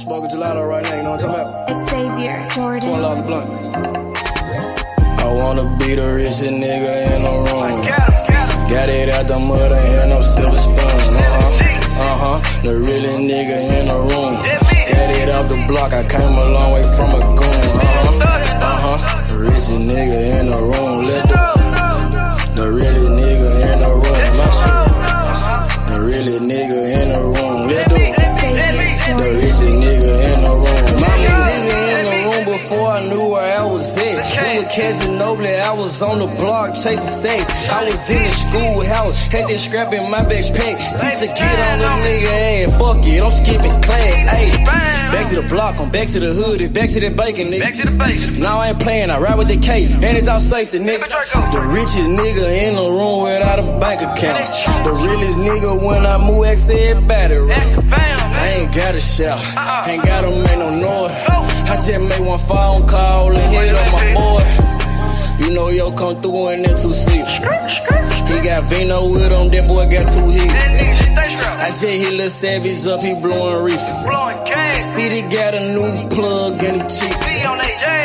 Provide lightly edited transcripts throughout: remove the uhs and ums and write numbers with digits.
Smoking gelato right now, you know what I'm talking about? It's Xavier Jordan. $12 a blunt. I wanna be the richest nigga in the room. Got it out the mud, ain't had no silver spoon. The realest nigga in the room. Got it out the block, I came a long way from a goon. The richest nigga in the room. The realest nigga in the room. My shit. The realest nigga in the room. The richest nigga in the room. My nigga in the room before I knew where I was at. We were catching Noble, I was on the block chasing stacks. I was in the schoolhouse, had that scrap in my backpack. Teacher get on the nigga ass, fuck it, I'm skipping class. Ayy, back to the block, I'm back to the hood, it's back to that bacon, nigga. Back to the bacon. Now I ain't playing, I ride with the K, and it's all safety, nigga. The richest nigga in the room without a bank account. The realest nigga when I move, exit battery. I ain't gotta shout, ain't gotta make no noise. I just made one phone call and hit on my boy. You know yo come through in that 2-seat. He got Vino with him, that boy got 2 hits. I just hit Lil Savage up, he blowing reefer. City got a new plug and he cheap.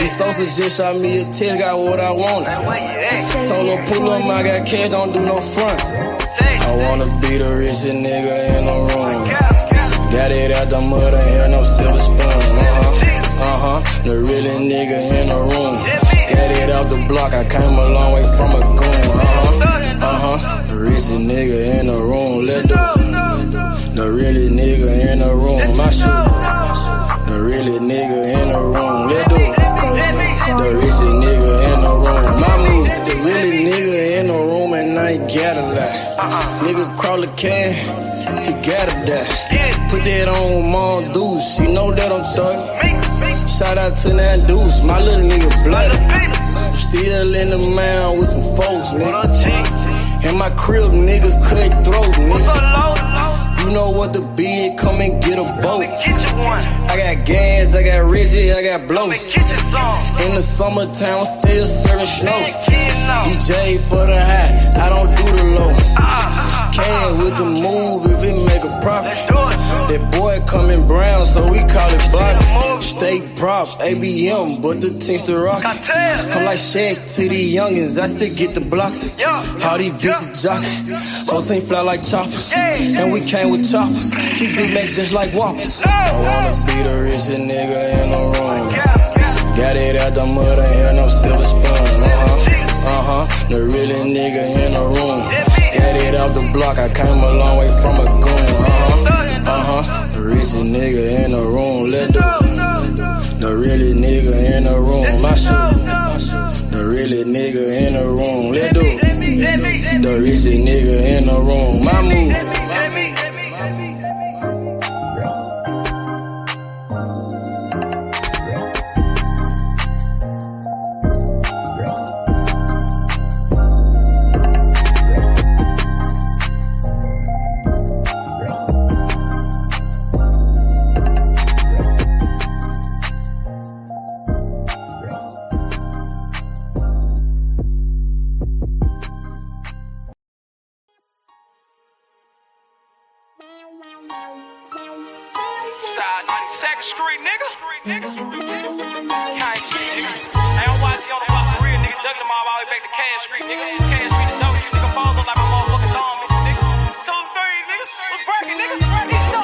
He Sosa just shot me a test, got what I wanted. Told him pull up, I got cash, don't do no front. I wanna be the richest nigga in the room. Got it out the mud, ain't had no silver spoon. The realest nigga in the room. Got it out the block, I came a long way from a goon. The richest nigga in the room. The realest nigga in the room. My shit. The realest nigga in the room. The richest nigga in the room. My move. The realest nigga in the room and I ain't gotta lie. Nigga crawl a can, he gotta die. Put that on Mom Deuce, you know that I'm talking. Shout out to that Deuce, my little nigga bloody. Still in the mound with some folks, nigga. In my crib, niggas cut throats, nigga. You know what the bid, come and get a boat. I got gas, I got Reggie, I got blow. In the summertime, I'm still serving snow. DJ for the high, I don't do the low. Can with the move if it make a profit. That boy coming brown, so we call it block. Steak props, ABM, but the team's the rock. I'm like Shaq to the youngins, I still get the blocks. All these bitches jockey, whole team fly like choppers. And we came with choppers, keep big legs just like whoppers. I wanna be the richest nigga in the room. Got it out the mud, ain't had no silver spoon. The realest nigga in the room. Got it out the block, I came a long way from a goon. The richest nigga in the room. The realest nigga in the room. My shit. The realest nigga in the room. The richest nigga in the room. My move. Side 92nd Street, nigga. Kind shit, nigga. I don't watch you on the block for real, nigga. Duck them all the way back to Cash Street, nigga. Cash Street, the dope, you nigga. Falls up like my motherfucking thumb, nigga. 2, 3, nigga. What's breaking, nigga? Nigga.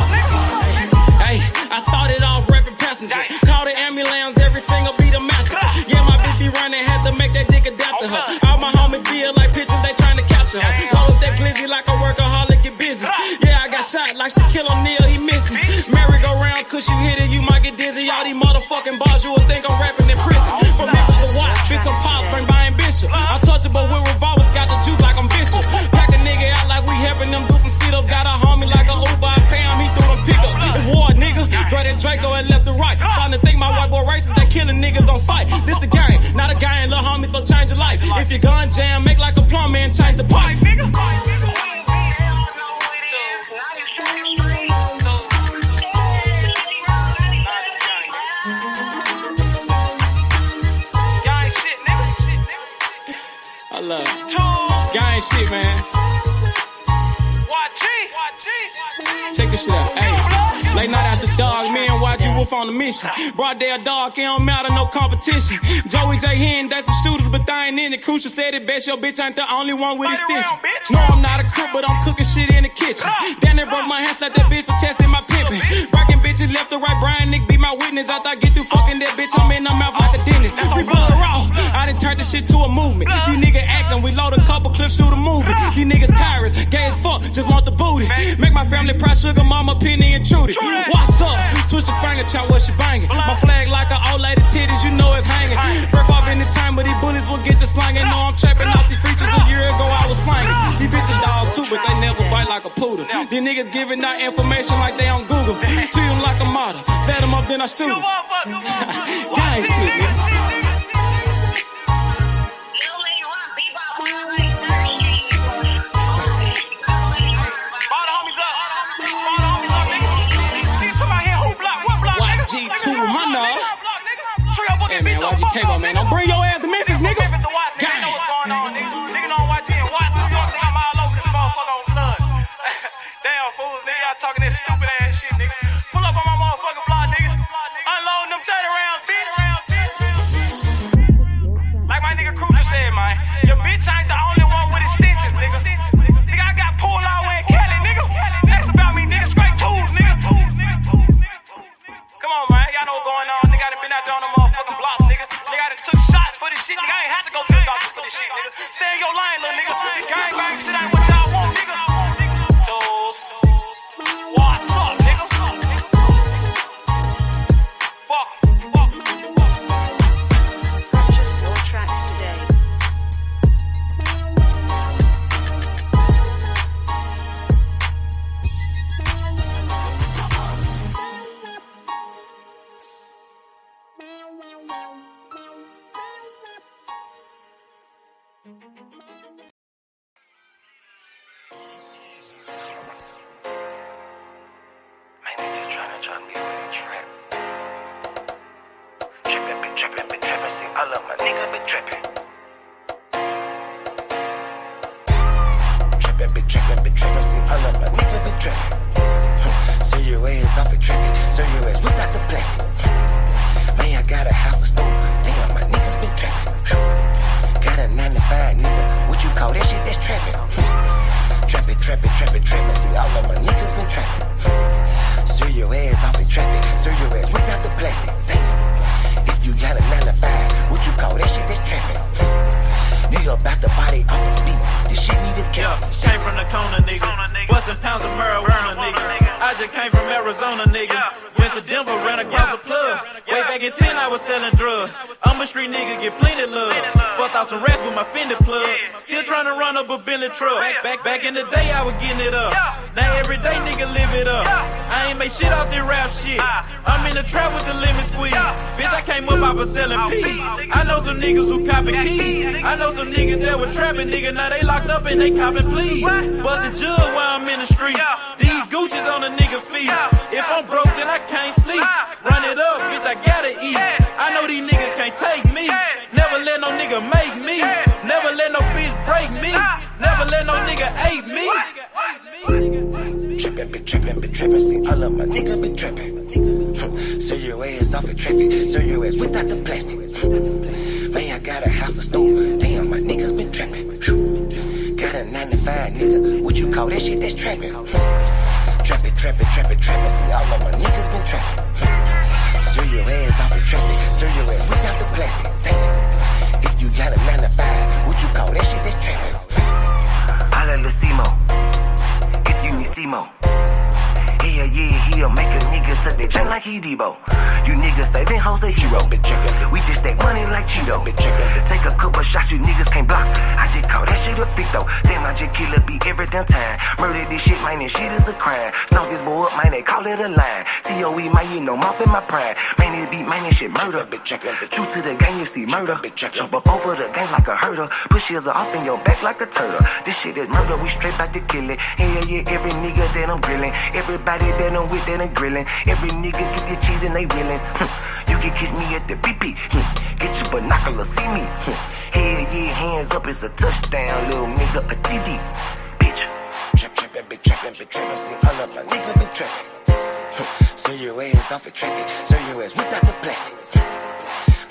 Hey, I started off rapping passenger. Call the ambulance, every single beat a massacre. Yeah, my bitch be running, had to make that dick adapt to her. All my homies feel like pictures, they trying to capture her. Roll up that glizzy like a workaholic, get busy. Yeah, I got shot like Shaquille O'Neal, he missed me. Merry-go-round, cause you hit it, you might get dizzy. All these motherfucking bars, you would think I'm rapping in prison. From Memphis to Watts, bitch, I'm pop, bring by ambition. Untouchable with revolvers, got the juice like I'm Bishop. Pack a nigga out like we helping them do some sit-ups. Got a homie like a Uber, I pay him, he threw them pickups. It's war, nigga. Grab that Draco and left to right. Starting to think my white boy racist, they killing niggas on sight. This the game, not a guy and little homie, so change your life. If your gun jam, make like a plumber and change the pipe. I love it. Gang shit, man. Check this shit out. Hey, late night after dog, me and YG Wolf on the mission. Broad day or dark, it don't matter, no competition. Joey J. Hen, that's some shooters, but they ain't in it. Crucial said it best, your bitch ain't the only one with extensions. No, I'm not a crook, but I'm cooking shit in the kitchen. Damn, they broke my hands out that bitch for testing my pimping. Breaking bitches left to right, Brian Nick be my witness. After I get through fucking that bitch, I'm in her mouth like a dentist. Free blood raw, I done turned this shit to a movement. These niggas acting, we load a couple clips, shoot a movie. These niggas pirates, gay as fuck, just want the booty. Make my family proud, sugar mama, penny intruded. What's up? Twist your finger, chop what she banging. My flag like an old lady titties, you know it's hanging. Break off any time, but these bullets will get the slanging. Know I'm trapping off these features, a year ago I was slanging. These bitches dog too, but they never bite like a poodle. These niggas giving out information like they on Google. Treat them like a model, set them up then I shoot them. Gang shit, nigga. YG200. Hey man, YG Cable, man. Don't bring your ass to Memphis, nigga. Gang. Nigga don't watch it and watch. You don't think I'm all over this motherfucker on blood. Damn fools, nigga. Y'all talking that stupid ass shit, nigga. Pull up on my motherfucking block, nigga. Unloading them 30 rounds, bitch. Like my nigga Crucial said, man. Your bitch ain't the only one with extensions, nigga. Nigga, I got pulled all the way in Cali, nigga. That's about me, nigga. Straight tools, nigga. Come on, man. Y'all know what's going on. Nigga, I done been out there on the motherfucking blocks, nigga. Nigga, I done took shots for this shit. Nigga, I ain't had to go to the doctor for this shit, nigga. Stay in your line, little nigga. Gang bang shit ain't what y'all want, nigga. Tools. What's up, nigga? Fuck. Purchase your tracks today. Trying to get with the trap. Trappin', see all of my niggas been trappin'. Trappin', see all of my niggas been trappin'. So your ass off and trappin', so your ass without the plastic. Man, I got a house to store, damn, my niggas been trappin'. Got a 9 to 5, nigga, what you call that shit? That's trappin'. Trappin', see all of my niggas been trappin'. Sir, your ass off in traffic. Sir, your ass without the plastic. Damn. If you got a 9 to 5, what you call that shit? That's trapping. Nigga about the body off the speed. This shit need a cap. Came from the corner, nigga. Bustin' pounds of marijuana, nigga. I just came from Arizona, nigga. Went to Denver, ran across the plug. Way back in 10, I was selling drugs. I'm a street nigga, get plenty love. Fucked out some rats with my Fendi plug. Still trying to run up a Bentley truck. Back in the day, I was getting it up. Now every day, nigga, live it up. I ain't make shit off this rap shit. I'm in the trap with the lemon squeeze. Bitch, I came up off of selling peas. I know some niggas who copy keys. I know some niggas that were trapping, nigga. Now they locked up and they copping pleas. Bustin' jug while I'm in the street. These Gucci's on a nigga feet. If I'm broke, then I can't sleep. Run it up, bitch, I gotta eat. I know these niggas can't take me. Never let no nigga make me. Never let no bitch break me. Never let no nigga ape me. Trappin', see all of my niggas been trappin'. So your ass off in traffic. So your ass without the plastic. Man, I got a house to store. Damn, my niggas been trappin'. Got a 9 to 5, nigga. What you call that shit? That's trappin'. Trappin', see all of my niggas been trappin'. So your ass off in traffic. So your ass without the plastic. Damn. If you got a 9 to 5, what you call that shit? That's trappin'. Holla Lucimo. If you need Simo. Yeah, he'll make a nigga touch that chain like he Debo. You niggas saving hoes a hero, bitch. We just stack money like Cheeto, bitch. Take a couple shots, you niggas can't block. I just call that shit a fit though. Damn, I just kill a beat every damn time. Murder this shit, man, this shit is a crime. Snuff this boy up, man, they call it a line. TOE, man, you know, mouth in my prime. Man, this beat, man, this shit murder, bitch. True to the game, you see murder, bitch. Jump up over the game like a herder. Push heels off in your back like a turtle. This shit is murder, we straight back to kill it. Yeah, every nigga that I'm grilling. Everybody that I'm with that I'm grilling. Every nigga get the cheese and they willing. You can catch me at the BP. Get your binoculars, see me. Hell yeah, hands up, it's a touchdown, little nigga, a TD. Bitch. Trappin', see all of my niggas been trappin'. Serve your ass off a traffic. Serve your ass without the plastic.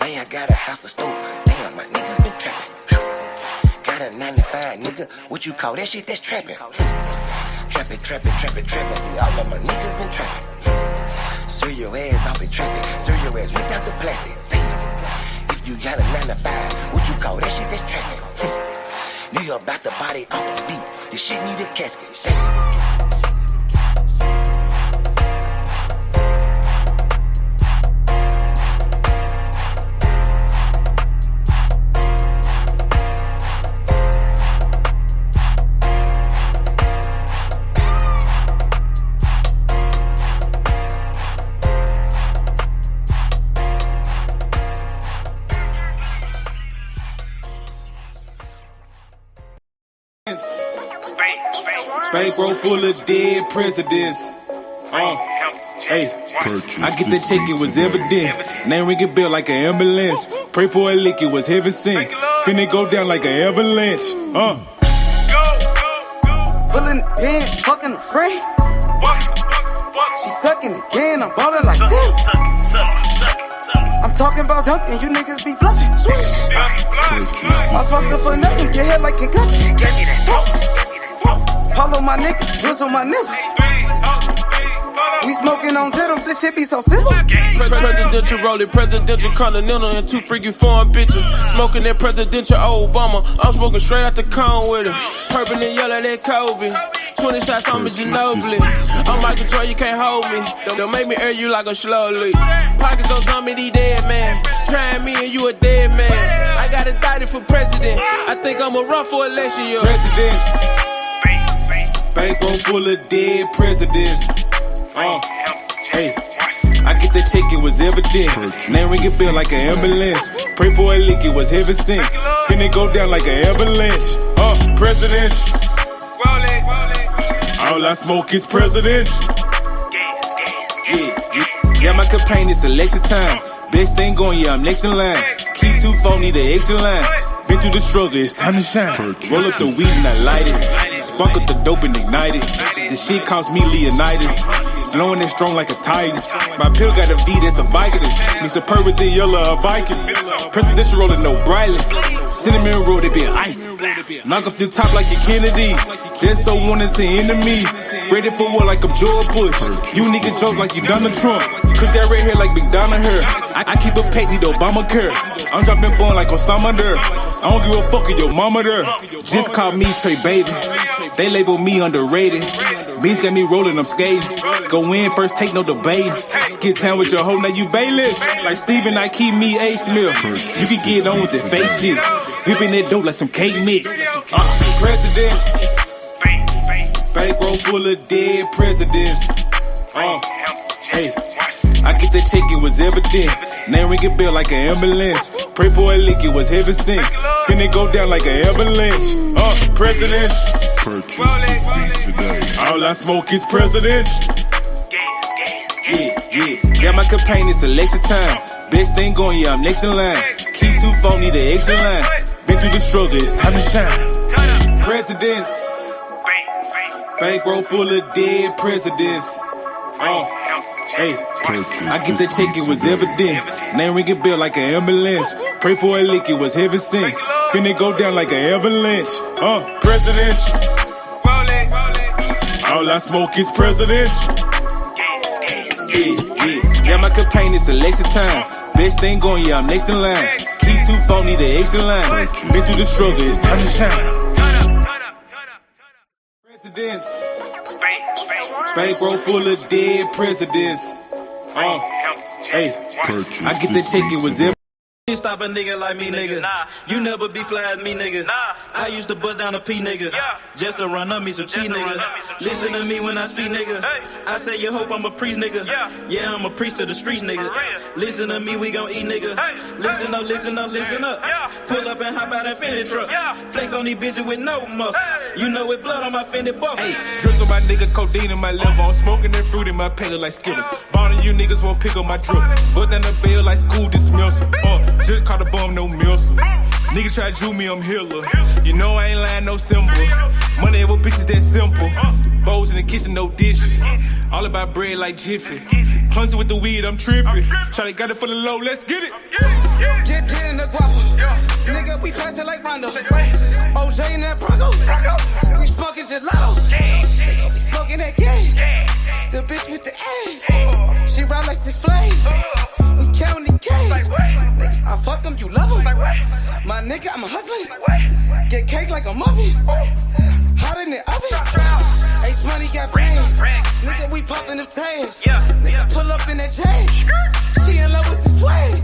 Man, I got a house to store. Damn, my niggas been trapping. Got a 95, nigga. What you call that shit? That's trapping. Trapping. See, all of my niggas been trapping. Serve your ass off a traffic. Serve your ass without the plastic. Damn. If you got a 95, what you call that shit? That's trapping. You about the body off the beat. This shit need a casket. Damn. Bankroll full of dead presidents. Hey, I get that check, it was evident. Name ring a bell like an ambulance. Pray for a lick, it was heaven sent. Finna go down like an avalanche. Pulling the pants, fucking a friend. She sucking again, I'm ballin' like 10. I'm talking about dunking, you niggas be bluffing. Swish. I fucked up for nothing, get hit like concussion. Follow my nigga, drizzle my nigga. We smoking on Zeros, this shit be so simple. Presidential rolling, presidential continental, and 2 freaky foreign bitches. Smoking that presidential Obama. I'm smoking straight out the cone with it. Purple and yellow, that Kobe. 20 shots on me, Ginobili. I'm Michael Jordan, you can't hold me. Don't make me air you like a slow leak. Pockets don't tell me these dead man. Trying me and you a dead man. I got indicted for president. I think I'ma run for election year. Presidents. Bankroll full of dead presidents. Hey, I get that check, it was evident. Name ring a bell like an ambulance. Pray for a lick, it was heaven sent. Finna go down like an avalanche. President. All I smoke is president. Yeah, my campaign is election time. Best thing going, yeah, I'm next in line. Key 2 phone, need an extra line. Been through the struggle, it's time to shine. Roll up the weed and I light it. Spunk up the dope and ignite it. This shit cost me Leonidas. Blowing it strong like a titan. My pill got a V that's a Vicodin. Me superb with the yellow, a Viking. Presidential rolling, no brightly. Cinnamon roll, they be ice. Knock off the top like your Kennedy. They're so wanted to enemies. Ready for war like I'm George Bush. You niggas joke like you Donald Trump. Cause that red hair like McDonald hair. I keep a pet, need Obamacare. I'm dropping born like Osama there. I don't give a fuck if your mama there. Just call me Trey Baby. They label me underrated. Beans got me rolling, I'm skating. Go in first, take no debate. Skid town with your hoe, now you bailiff. Like Steven, I keep me A Smith. You can get on with the fake shit. Whipping that dope like some cake mix. Presidents. Bankroll full of dead presidents. Hey, I get that check, it was evident. Name ring a bell like an ambulance. Pray for a lick, it was heaven sent. Finna go down like an avalanche. President. All I smoke is president. Yeah, my campaign is election time. Best thing going, yeah, I'm next in line. Key 2 phone, need an extra line. Been through the struggle, it's time to shine. Presidents. Bankroll full of dead presidents. Hey, I get that check, it was evident. Name ring a bell like an ambulance. Pray for a lick, it was heaven sent. Finna go down like an avalanche. President. All I smoke is president. Yeah, my campaign is election time. Best thing going, yeah, I'm next in line. Key 2 phone, need an extra line. Been through the struggle, it's time to shine. Presidents. Bankroll full of dead presidents. Hey, I get that check, it was evident. You stop a nigga like me, nigga. You never be fly as me, nigga. I used to bust down a P, nigga. Just to run up me some cheese, nigga. Listen to me when I speak, nigga. I say you hope I'm a priest, nigga. Yeah, I'm a priest to the streets, nigga. Listen to me, we gon' eat, nigga. Listen up, listen up, listen up. Pull up and hop out that Fendi truck. Flex on these bitches with no muscle. You know it blood on my Fendi buckle. Hey, drizzle my nigga, codeine in my liver. I'm smoking that fruit in my pedal like Skittles. Ballin' you niggas won't pick up my drip. But then the bail like school dismissal. Just caught a bum, no missile. Nigga try to do me, I'm healer. You know I ain't lying, no symbol. Money ever bitches that simple. Bowls in the kitchen, no dishes. All about bread like Jiffy. Clumsy with the weed, I'm tripping. Shawty got it for the low, let's get it. Get in the guapa. Nigga, we pass it like Rondo. OJ in that Bronco. We smoking gelato. Nigga, we smoking that game. The bitch with the ass. She ride like 6 flames. We counting the cash. Nigga, I fuck him, you love him. My nigga, I'm a hustler. Get cake like a muffin. Hot in the oven. Ace money got brains. Nigga, we popping them tabs. Nigga, pull up in that chain. She in love with the swag.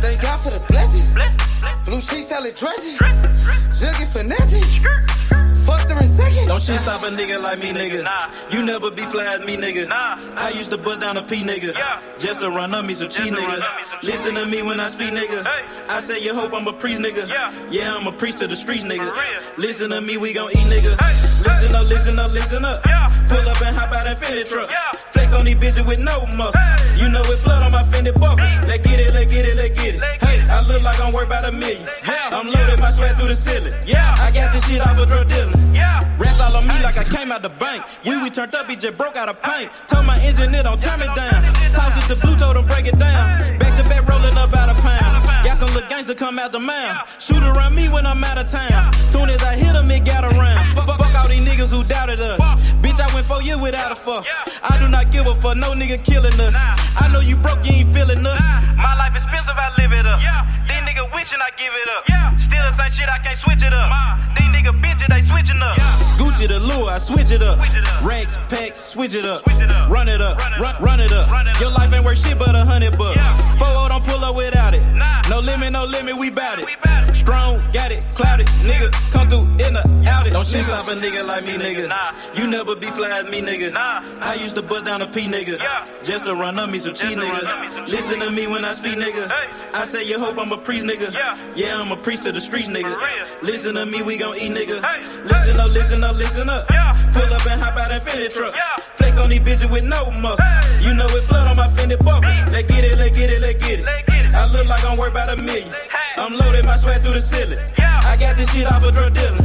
Thank God for the blessing. Blue sheets, salad dressing. Jugging finessing. Fucked her in second. Don't shit stop a nigga like me, nigga. You never be fly as me, nigga. I used to put down a P, nigga. Just to run up me some cheese, nigga. Listen to me when I speak, nigga. I say you hope I'm a priest, nigga. Yeah, I'm a priest to the streets, nigga. Listen to me, we gon' eat, nigga. Listen up, listen up, listen up. Pull up and hop out that Fendi truck. Flex on these bitches with no muscle. You know with blood on my Fendi buckle. Let's get it, let's get it, let's get it. Hey, I look like I'm worth about $1 million. I'm loaded my sweat through the ceiling. I got this shit off a drug dealer. Rats all on me like I came out the bank. We turned up, he just broke out of paint. Told my engineer don't turn it down. Toss it to blue, told him break it down. Back to back rolling up out of pound. Got some little gangs to come out the mouth. Shoot around me when I'm out of town. Soon as I hit him, it got around. Fuck all these niggas who doubted us. Bitch, I went 4 years without a fuck. I do not give a fuck, no nigga killing us. I know you broke, you ain't feeling us. My life expensive, I live it up. These niggas witching, I give it up. Still the same shit, I can't switch it up. These niggas bitches, they switching up. Gucci the lure, I switch it up. Racks, packs, switch it up. Run it up, run it up. Your life ain't worth shit but $100 bucks. 4-0 don't pull up without it. No limit, we bout it. Strong, got it, clouded. Nigga, come through in the out it. Don't shit stop a nigga like me, nigga. You never be fly as me, nigga. I used to put down a P, nigga. Just to run up me some cheese, nigga. Listen to me when I speak, nigga. I say you hope I'm a priest, nigga. Yeah, I'm a priest to the streets, nigga. Listen to me, we gon' eat, nigga. Listen up, listen up, listen up. Pull up and hop out that Fendi truck. Flex on these bitches with no muscle. You know with blood on my Fendi buckle. Let's get it, let's get it, let's get it. I look like I'm worth about $1 million. I'm loaded my sweat through the ceiling. I got this shit off a drug dealer.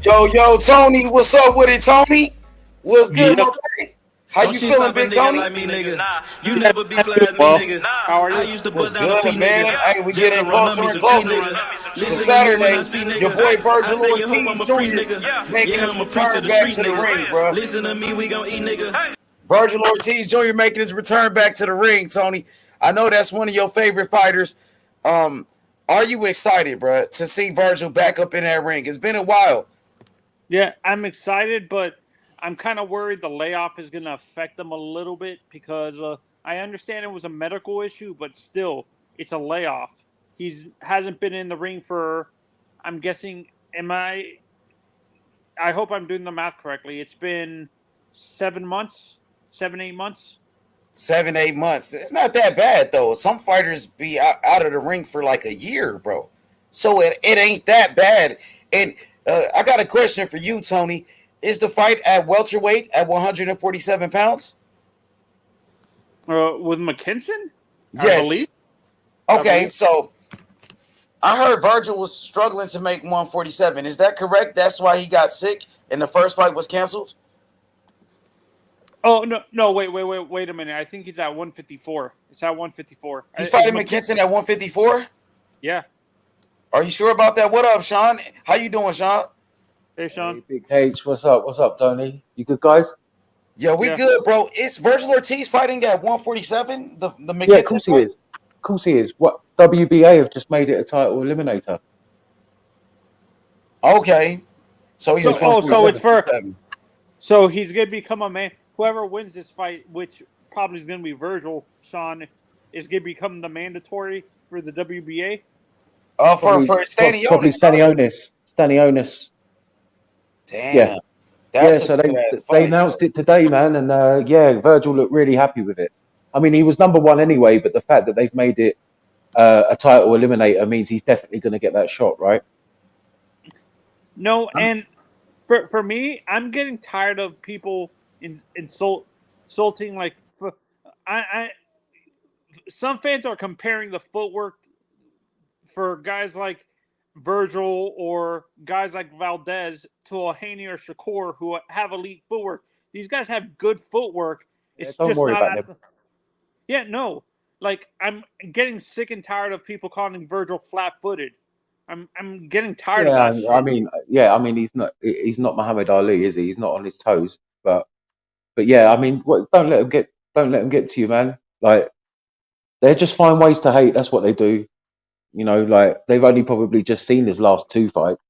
Yo, Tony, what's up with it, Tony? What's good, my buddy? How Don't you shit feeling, stop a big nigga Tony? like me, nigga. You never be fly as me, nigga. How are you? I used to What's put down a good, P, man? nigga. Hey, we Just getting to run up closer me and some cheese, closer nigga. to Listen Saturday. when I speak, nigga. Your boy Virgil I say you Ortiz hope I'm a priest, Jr. nigga. making Yeah, his I'm a priest return to the back streets, to the nigga. ring, bro. Listen to me, we gon' eat, nigga. Virgil Ortiz Jr. making his return back to the ring, Tony. I know that's one of your favorite fighters. Are you excited, bro, to see Virgil back up in that ring? It's been a while. Yeah, I'm excited, but I'm kind of worried the layoff is going to affect him a little bit because I understand it was a medical issue, but still, it's a layoff. Hasn't been in the ring for, I'm guessing, I hope I'm doing the math correctly. It's been 8 months. 7, 8 months. It's not that bad, though. Some fighters be out of the ring for like a year, bro. So it ain't that bad. And I got a question for you, Tony. Is the fight at welterweight at 147 pounds? With McKinson? Yes. I believe. Okay, so I heard Virgil was struggling to make 147. Is that correct? That's why he got sick and the first fight was canceled? Oh, no, wait a minute. I think he's at 154. It's at 154. He's fighting McKinson at 154? Yeah. Are you sure about that? What up, Sean? How you doing, Sean? Hey, Sean. Hey, Big H, what's up? What's up, Tony? You good, guys? Yeah, we good, bro. Is Virgil Ortiz fighting at 147? The McKinson? Yeah, of course he is. Of course he is. What WBA have just made it a title eliminator. Okay. So he's so it's for. So he's gonna become a man. Whoever wins this fight, which probably is gonna be Virgil, Sean, is gonna become the mandatory for the WBA. For Stanionis. Probably Stanionis. Damn. Yeah. So they announced it today, man, and Virgil looked really happy with it. I mean, he was number one anyway, but the fact that they've made it a title eliminator means he's definitely going to get that shot, right? No, and for me, I'm getting tired of people insulting. Like, some fans are comparing the footwork for guys like Virgil or guys like Valdez to a Haney or Shakur who have elite footwork. These guys have good footwork. Yeah, It's don't just worry not about at them. the. Yeah, no. Like I'm getting sick and tired of people calling Virgil flat-footed. I'm getting tired of Yeah, that shit. I mean, he's not Muhammad Ali, is he? He's not on his toes. But yeah, I mean, don't let him get to you, man. Like they just find ways to hate. That's what they do. Like they've only probably just seen his last two fights.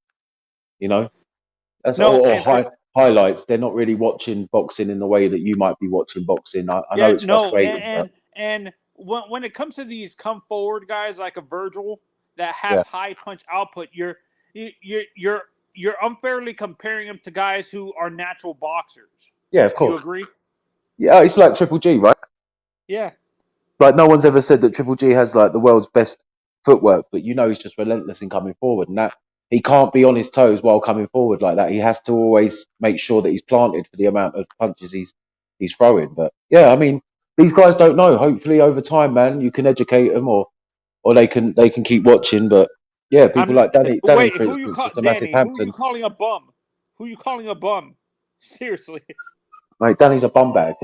You know, that's No, or and for highlights. They're not really watching boxing in the way that you might be watching boxing. I know yeah, it's no, frustrating, but and when it comes to these come forward guys like a Virgil that have yeah, high punch output, you're you're unfairly comparing them to guys who are natural boxers. yeah, of Do you course. agree? Yeah, it's like Triple G, right? Yeah. Like no one's ever said that Triple G has like the world's best footwork, but he's just relentless in coming forward, and that he can't be on his toes while coming forward like that. He has to always make sure that he's planted for the amount of punches he's throwing. But yeah, I mean, these guys don't know. Hopefully, over time, man, you can educate them, or they can keep watching. But yeah, people I'm like Danny, wait, for who you instance, call just a massive Danny? Who you Hampton. calling a bum? Who you calling a bum? Seriously. Like Danny's a bum bag.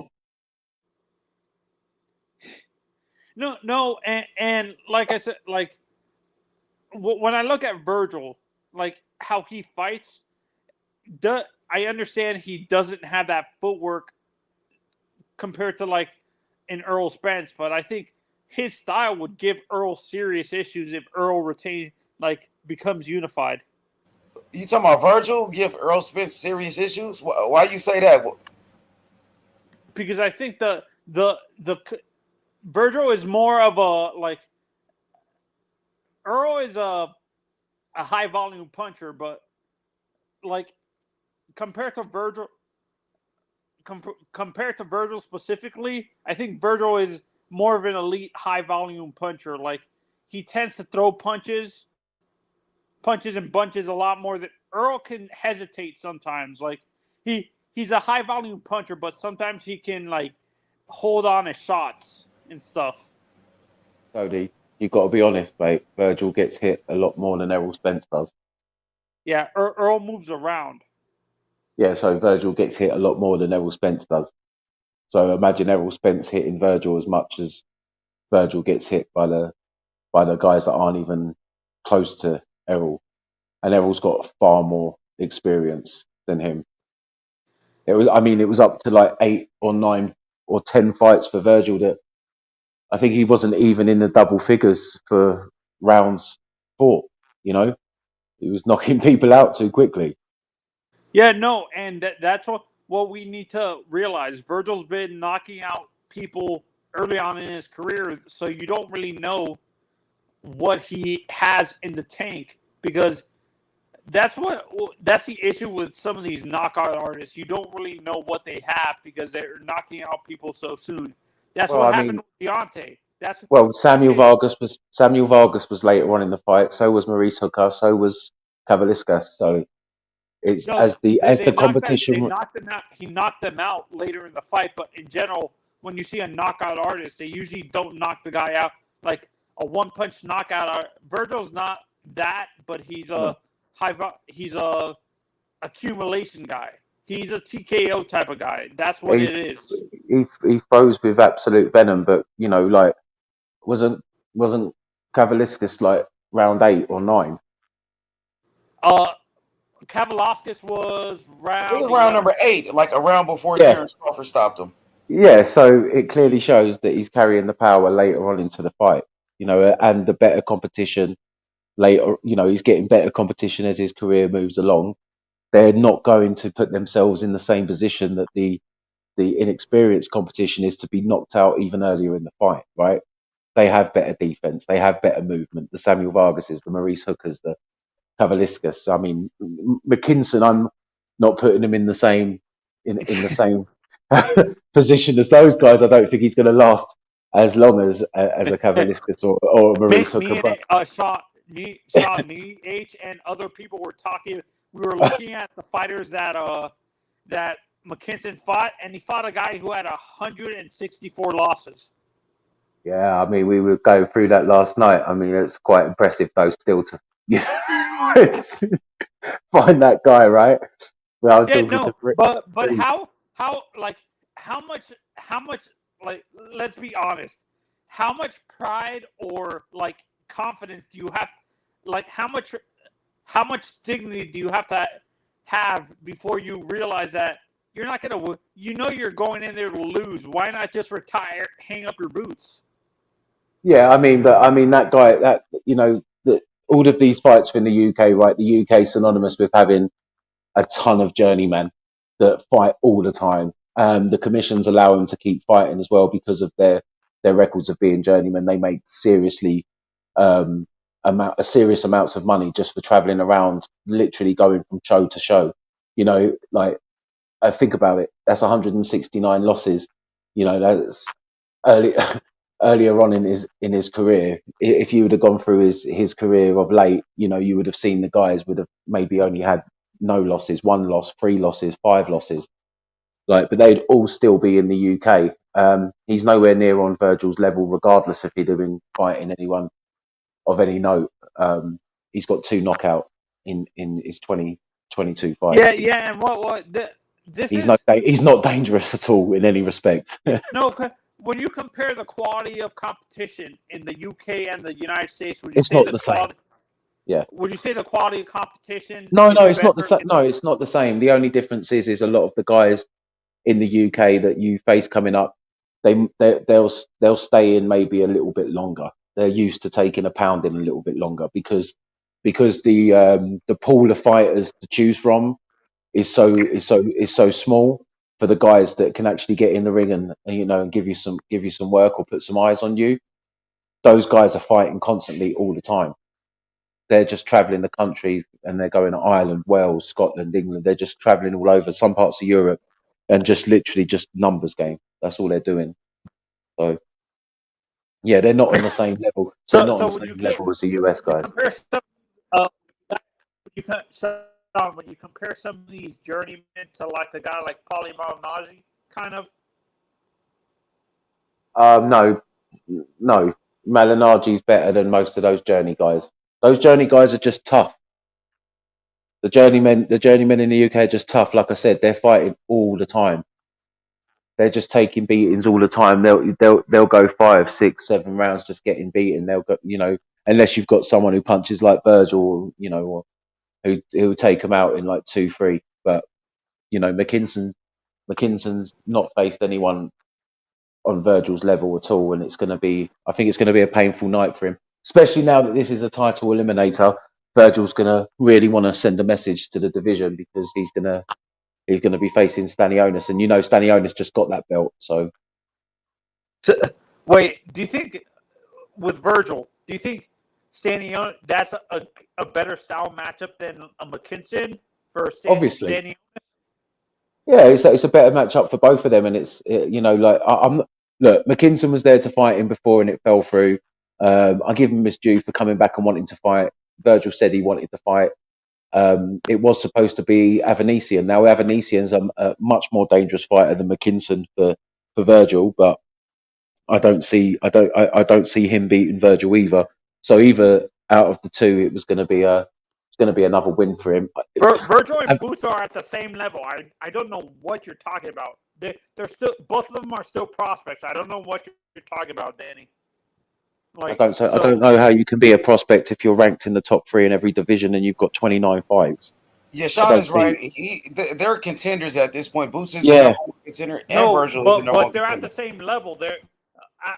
No, and like I said, like when I look at Virgil, like how he fights, I understand he doesn't have that footwork compared to like an Errol Spence, but I think his style would give Earl serious issues if Earl becomes unified. You talking about Virgil? Give Errol Spence serious issues? Why you say that? Because I think the Virgil is more of a like Earl is a high volume puncher, but like compared to Virgil, compared to Virgil specifically, I think Virgil is more of an elite high volume puncher. Like he tends to throw punches and bunches a lot more than Earl can hesitate sometimes. Like he's a high volume puncher, but sometimes he can like hold on his shots and stuff. Cody, you've got to be honest, mate. Virgil gets hit a lot more than Errol Spence does. Yeah, Earl moves around. Yeah, so Virgil gets hit a lot more than Errol Spence does. So imagine Errol Spence hitting Virgil as much as Virgil gets hit by the guys that aren't even close to Errol. And Errol's got far more experience than him. It was up to like 8 or 9 or 10 fights for Virgil that I think he wasn't even in the double figures for rounds fought. He was knocking people out too quickly. Yeah, no, and that's what we need to realize. Virgil's been knocking out people early on in his career, so you don't really know what he has in the tank because that's the issue with some of these knockout artists. You don't really know what they have because they're knocking out people so soon. That's Well, what I happened mean, with Deontay. well, Samuel Deontay. Vargas was later on in the fight. So was Maurice Hooker. So was Kavaliskas. So it's No, as they the knocked that. They competition. knocked them out. He knocked them out later in the fight. But in general, when you see a knockout artist, they usually don't knock the guy out like a one punch knockout. Virgil's not that, but he's a he's a accumulation guy. He's a TKO type of guy. That's what He, it is. he throws with absolute venom, but like wasn't Kavaliskas like round 8 or 9? Uh, Kavalauskas was He was round round 11. number 8, like a round before Yeah, Terence Crawford stopped him. yeah. So it clearly shows that he's carrying the power later on into the fight. And the better competition later. He's getting better competition as his career moves along. They're not going to put themselves in the same position that the inexperienced competition is to be knocked out even earlier in the fight, right? They have better defense. They have better movement. The Samuel Vargases, the Maurice Hookers, the Kavaliskas. I mean, McKinson, I'm not putting him in the same position as those guys. I don't think he's going to last as long as a Kavaliskas or a Maurice Hooker. But Me, H, and other people were talking. We were looking at the fighters that McKinson fought, and he fought a guy who had 164 losses. Yeah, I mean, we were going through that last night. I mean, it's quite impressive though, still to find that guy, right? Well, I was Yeah, talking no, to Rick. but how much like let's be honest, how much pride or like confidence do you have? Like how much dignity do you have to have before you realize that you're not gonna? You're going in there to lose. Why not just retire, hang up your boots? Yeah, I mean, but I mean that guy, that all of these fights in the UK, right? The UK synonymous with having a ton of journeymen that fight all the time. The commissions allow them to keep fighting as well because of their records of being journeymen. They make serious amounts of money just for traveling around, literally going from show to show. Like I think about it, that's 169 losses. That's early, earlier on in his career. If you would have gone through his career of late, you would have seen the guys would have maybe only had no losses, one loss, three losses, five losses. But they'd all still be in the UK. He's nowhere near on Virgil's level, regardless if he'd have been fighting anyone of any note. He's got two knockouts in his 2022 Yeah, fights. yeah, and this He's is not dangerous at all in any respect. no. When you compare the quality of competition in the UK and the United States, would you It's say not the the same. quality? Yeah. Would you say the quality of competition No, is it's not the better same. in No, the? it's not the same. The only difference is a lot of the guys in the UK that you face coming up, they'll stay in maybe a little bit longer. They're used to taking a pounding a little bit longer because the pool of fighters to choose from is so small for the guys that can actually get in the ring and give you some work or put some eyes on you. Those guys are fighting constantly all the time. They're just traveling the country and they're going to Ireland, Wales, Scotland, England. They're just traveling all over some parts of Europe and just literally just numbers game. That's all they're doing. So yeah, they're not on the same level. They're not on So the when you same level as the when US you guys. compare some, uh, when you compare some of these journeymen to like a guy like Paulie Malignaggi, kind of. No, no. Malinagi's better than most of those journey guys. Those journey guys are just tough. The journeymen in the UK are just tough. Like I said, they're fighting all the time. They're just taking beatings all the time. They'll go 5, 6, 7 rounds just getting beaten. They'll go, unless you've got someone who punches like Virgil, or who take them out in like 2, 3. But McKinson's not faced anyone on Virgil's level at all, and I think it's going to be a painful night for him, especially now that this is a title eliminator. Virgil's going to really want to send a message to the division because he's going to be facing Stanionis, and Stanionis just got that belt. So Wait, do you think with Virgil? Do you think Stanionis that's a better style matchup than a McKinson for obviously, Stanionis? yeah, it's a better matchup for both of them, and look, McKinson was there to fight him before, and it fell through. I give him his due for coming back and wanting to fight. Virgil said he wanted to fight. It was supposed to be Avanesian. Now Avanesian's a much more dangerous fighter than McKinson for Virgil, but I don't see him beating Virgil either. So either out of the two, it's going to be another win for him. Virgil and Boots are at the same level. I don't know what you're talking about. They're still, both of them are still prospects. I don't know what you're talking about, Danny. I don't know how you can be a prospect if you're ranked in the top 3 in every division and you've got 29 fights. Yeah, Sean is right. They're contenders at this point. Boots is the number one contender, and Virgil is the number one but they're contender. at the same level.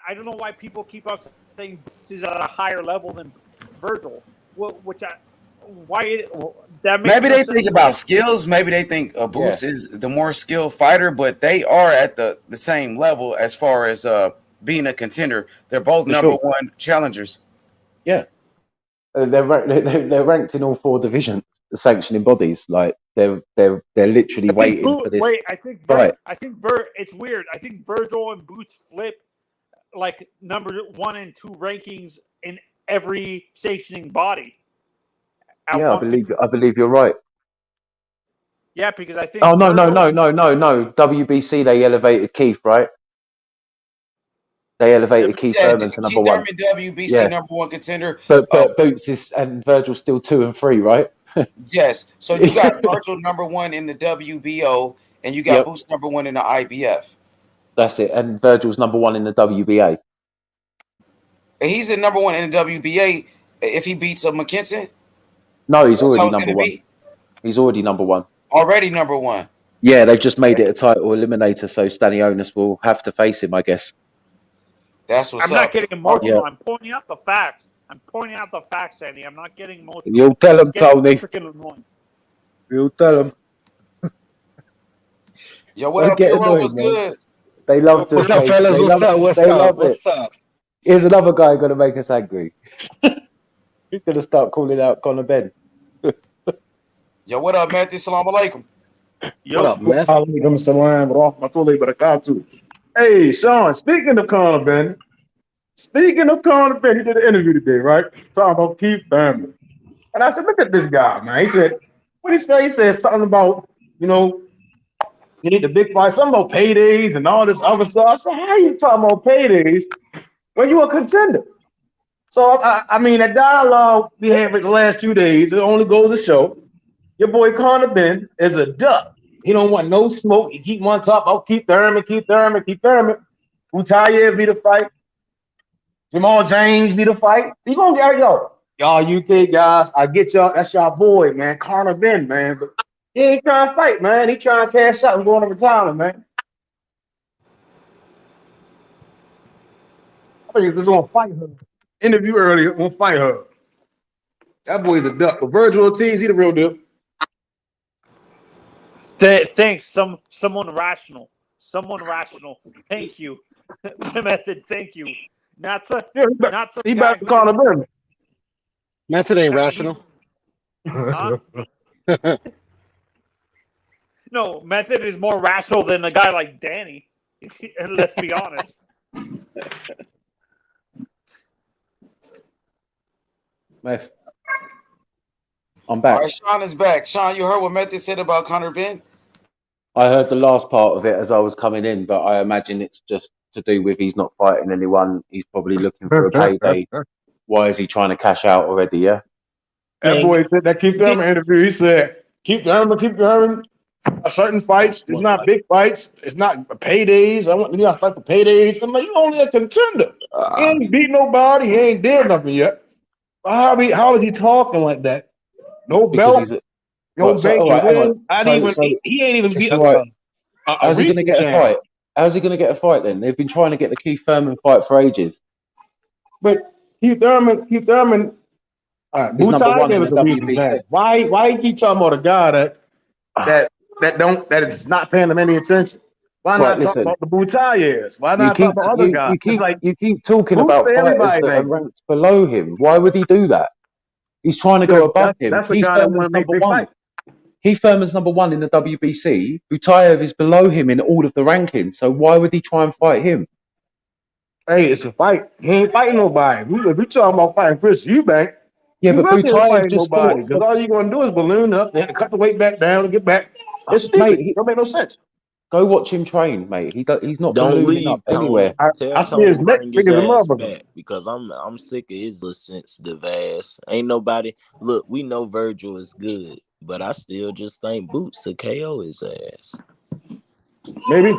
I don't know why people keep on saying Boots is at a higher level than Virgil. That makes Maybe no they sense. think about skills. Maybe they think Boots is the more skilled fighter, but they are at the same level as far as being a contender. They're both number one challengers. Yeah, they're ranked in all 4 divisions, the sanctioning bodies. Like they're literally waiting for this. Wait, I think it's weird. I think Virgil and Boots flip like number 1 and 2 rankings in every sanctioning body. Yeah, I believe you're right. Yeah, because I think. Oh no! WBC they elevated Keith, right? They elevated Keith Thurman to number Keith one. Thurman, WBC Yeah. #1 contender. But Boots is and Virgil's still 2 and 3, right? Yes. So you got Virgil #1 in the WBO, and you got Yep. Boots #1 in the IBF. That's it. And Virgil's number 1 in the WBA. And he's in #1 in the WBA if he beats McKinson. No, he's That's how already it's number gonna 1. be? He's already number 1. Already #1. Yeah, they've just made it a title eliminator, so Stanionis will have to face him, I guess. That's what's I'm not up. getting emotional. Yeah. I'm pointing out the facts. Andy. I'm not getting emotional. You'll tell him, It's getting Tony. freaking annoying. You'll tell him. Yo, what Don't up, get Hero? annoyed, What's man. good? They love to. What's up, fellas? They What's love, up? What's they up? love What's it. up? Here's another guy going to make us angry. He's going to start calling out Conor Ben. Yo, what up, Matthew? Salam alaikum. What up, man? Alaikum salam wa rahmatullahi wa barakatuh. Hey, Sean, speaking of Conor Ben, he did an interview today, right? Talking about Keith Thurman. And I said, look at this guy, man. He said, what did he say? He said something about, you need the big fight, something about paydays and all this other stuff. I said, how you talking about paydays when you a contender? So, I mean, that dialogue we had for the last 2 days, it only goes to show your boy Conor Ben is a duck. He don't want no smoke. He keep on top about Keith Thurman. Utayev be the fight. Jamal James be the fight. He gonna get y'all UK guys. I get y'all. That's y'all boy, man. Conor Ben, man. But he ain't trying to fight, man. He trying to cash out and go on retirement, man. I think he's just gonna fight her. Interview earlier, gonna fight her. That boy's a duck. But Virgil Ortiz, he the real deal. Thanks. Someone rational. Thank you. Method. Thank you. Not some He guy back to Conor Ben. Method ain't rational. Huh? No, Method is more rational than a guy like Danny. And let's be honest. Meth. I'm back. All right, Sean is back. Sean, you heard what Method said about Conor Ben? I heard the last part of it as I was coming in, but I imagine it's just to do with he's not fighting anyone. He's probably looking for a payday. Why is he trying to cash out already? Yeah. That boy said that Keith Thurman interview. He said, Keith Thurman. Certain fights, it's not big fights. It's not paydays. I want to fight for paydays. I'm like, you only a contender. He ain't beat nobody. He ain't did nothing yet. How is he talking like that? No belt, no bank. He ain't even beat How's he going to get a fight? How's he going to get a fight then? They've been trying to get the Keith Thurman fight for ages. But Keith Thurman, he's number one in the WBC. Why he keep talking about a guy that is not paying him any attention? Why not talk about the Butayers? Why not talk about other guys? You keep talking about fighters that are ranked below him. Why would he do that? He's trying to go above him. Keith Thurman's number one. Keith Thurman's number one in the WBC. Butayev is below him in all of the rankings. So why would he try and fight him? Hey, it's a fight. He ain't fighting nobody. If we talking about fighting Chris Eubank, yeah, but Butayev just nobody because all you're gonna do is balloon up, then cut the weight back down and get back. It's stupid. Mate, it don't make no sense. Go watch him train, mate. He's not ballooning up anywhere. I see his neck big as a motherfucker. Because I'm sick of his little sensitive ass. Ain't nobody. Look, we know Virgil is good, but I still just think Boots will KO his ass. Maybe.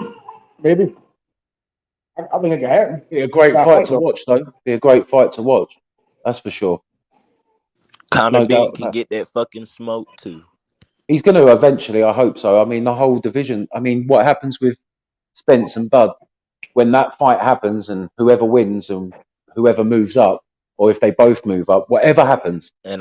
I think it can happen. Be a great fight to watch, though. Be a great fight to watch. That's for sure. Conor Ben can get that fucking smoke too. He's going to eventually, I hope so. I mean, the whole division. I mean, what happens with Spence and Bud when that fight happens, and whoever wins and whoever moves up, or if they both move up, whatever happens. And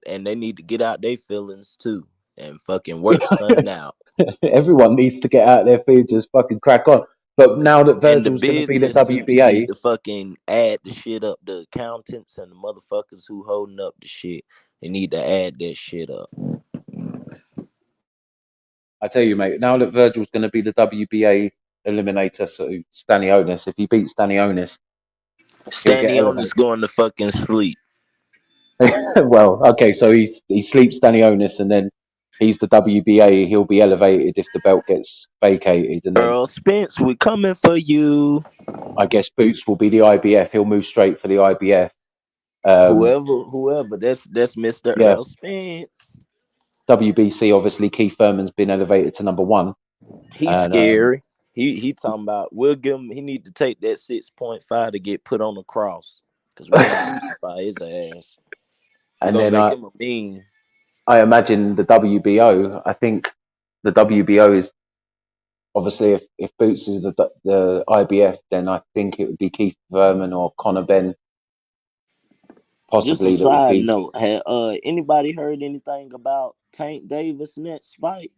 they need to get out their feelings too and fucking work something out. Everyone needs to get out their feelings, just fucking crack on. But now that Virgil's going to be the WBA, need to fucking add the shit up. The accountants and the motherfuckers who holding up the shit, they need to add that shit up. I tell you, mate, now that Virgil's going to be the WBA eliminator, so Stanionis, if he beats Stanionis going to fucking sleep. Well, okay, so he sleeps Stanionis and then He's the WBA. He'll be elevated if the belt gets vacated, and then Errol Spence, we coming for you. I guess Boots will be the IBF. He'll move straight for the IBF. Whoever. That's Mr. Yeah, Errol Spence. WBC. Obviously, Keith Thurman's been elevated to number 1. He's And scary. He talking about we'll give him. He need to take that 6.5 to get put on the cross because we're gonna crucify his ass. We're and gonna then make him a meme. I imagine the WBO. I think the WBO is obviously if Boots is the IBF, then I think it would be Keith Thurman or Conor Benn, Just a possibly that would side be. note: had anybody heard anything about Tank Davis next fight?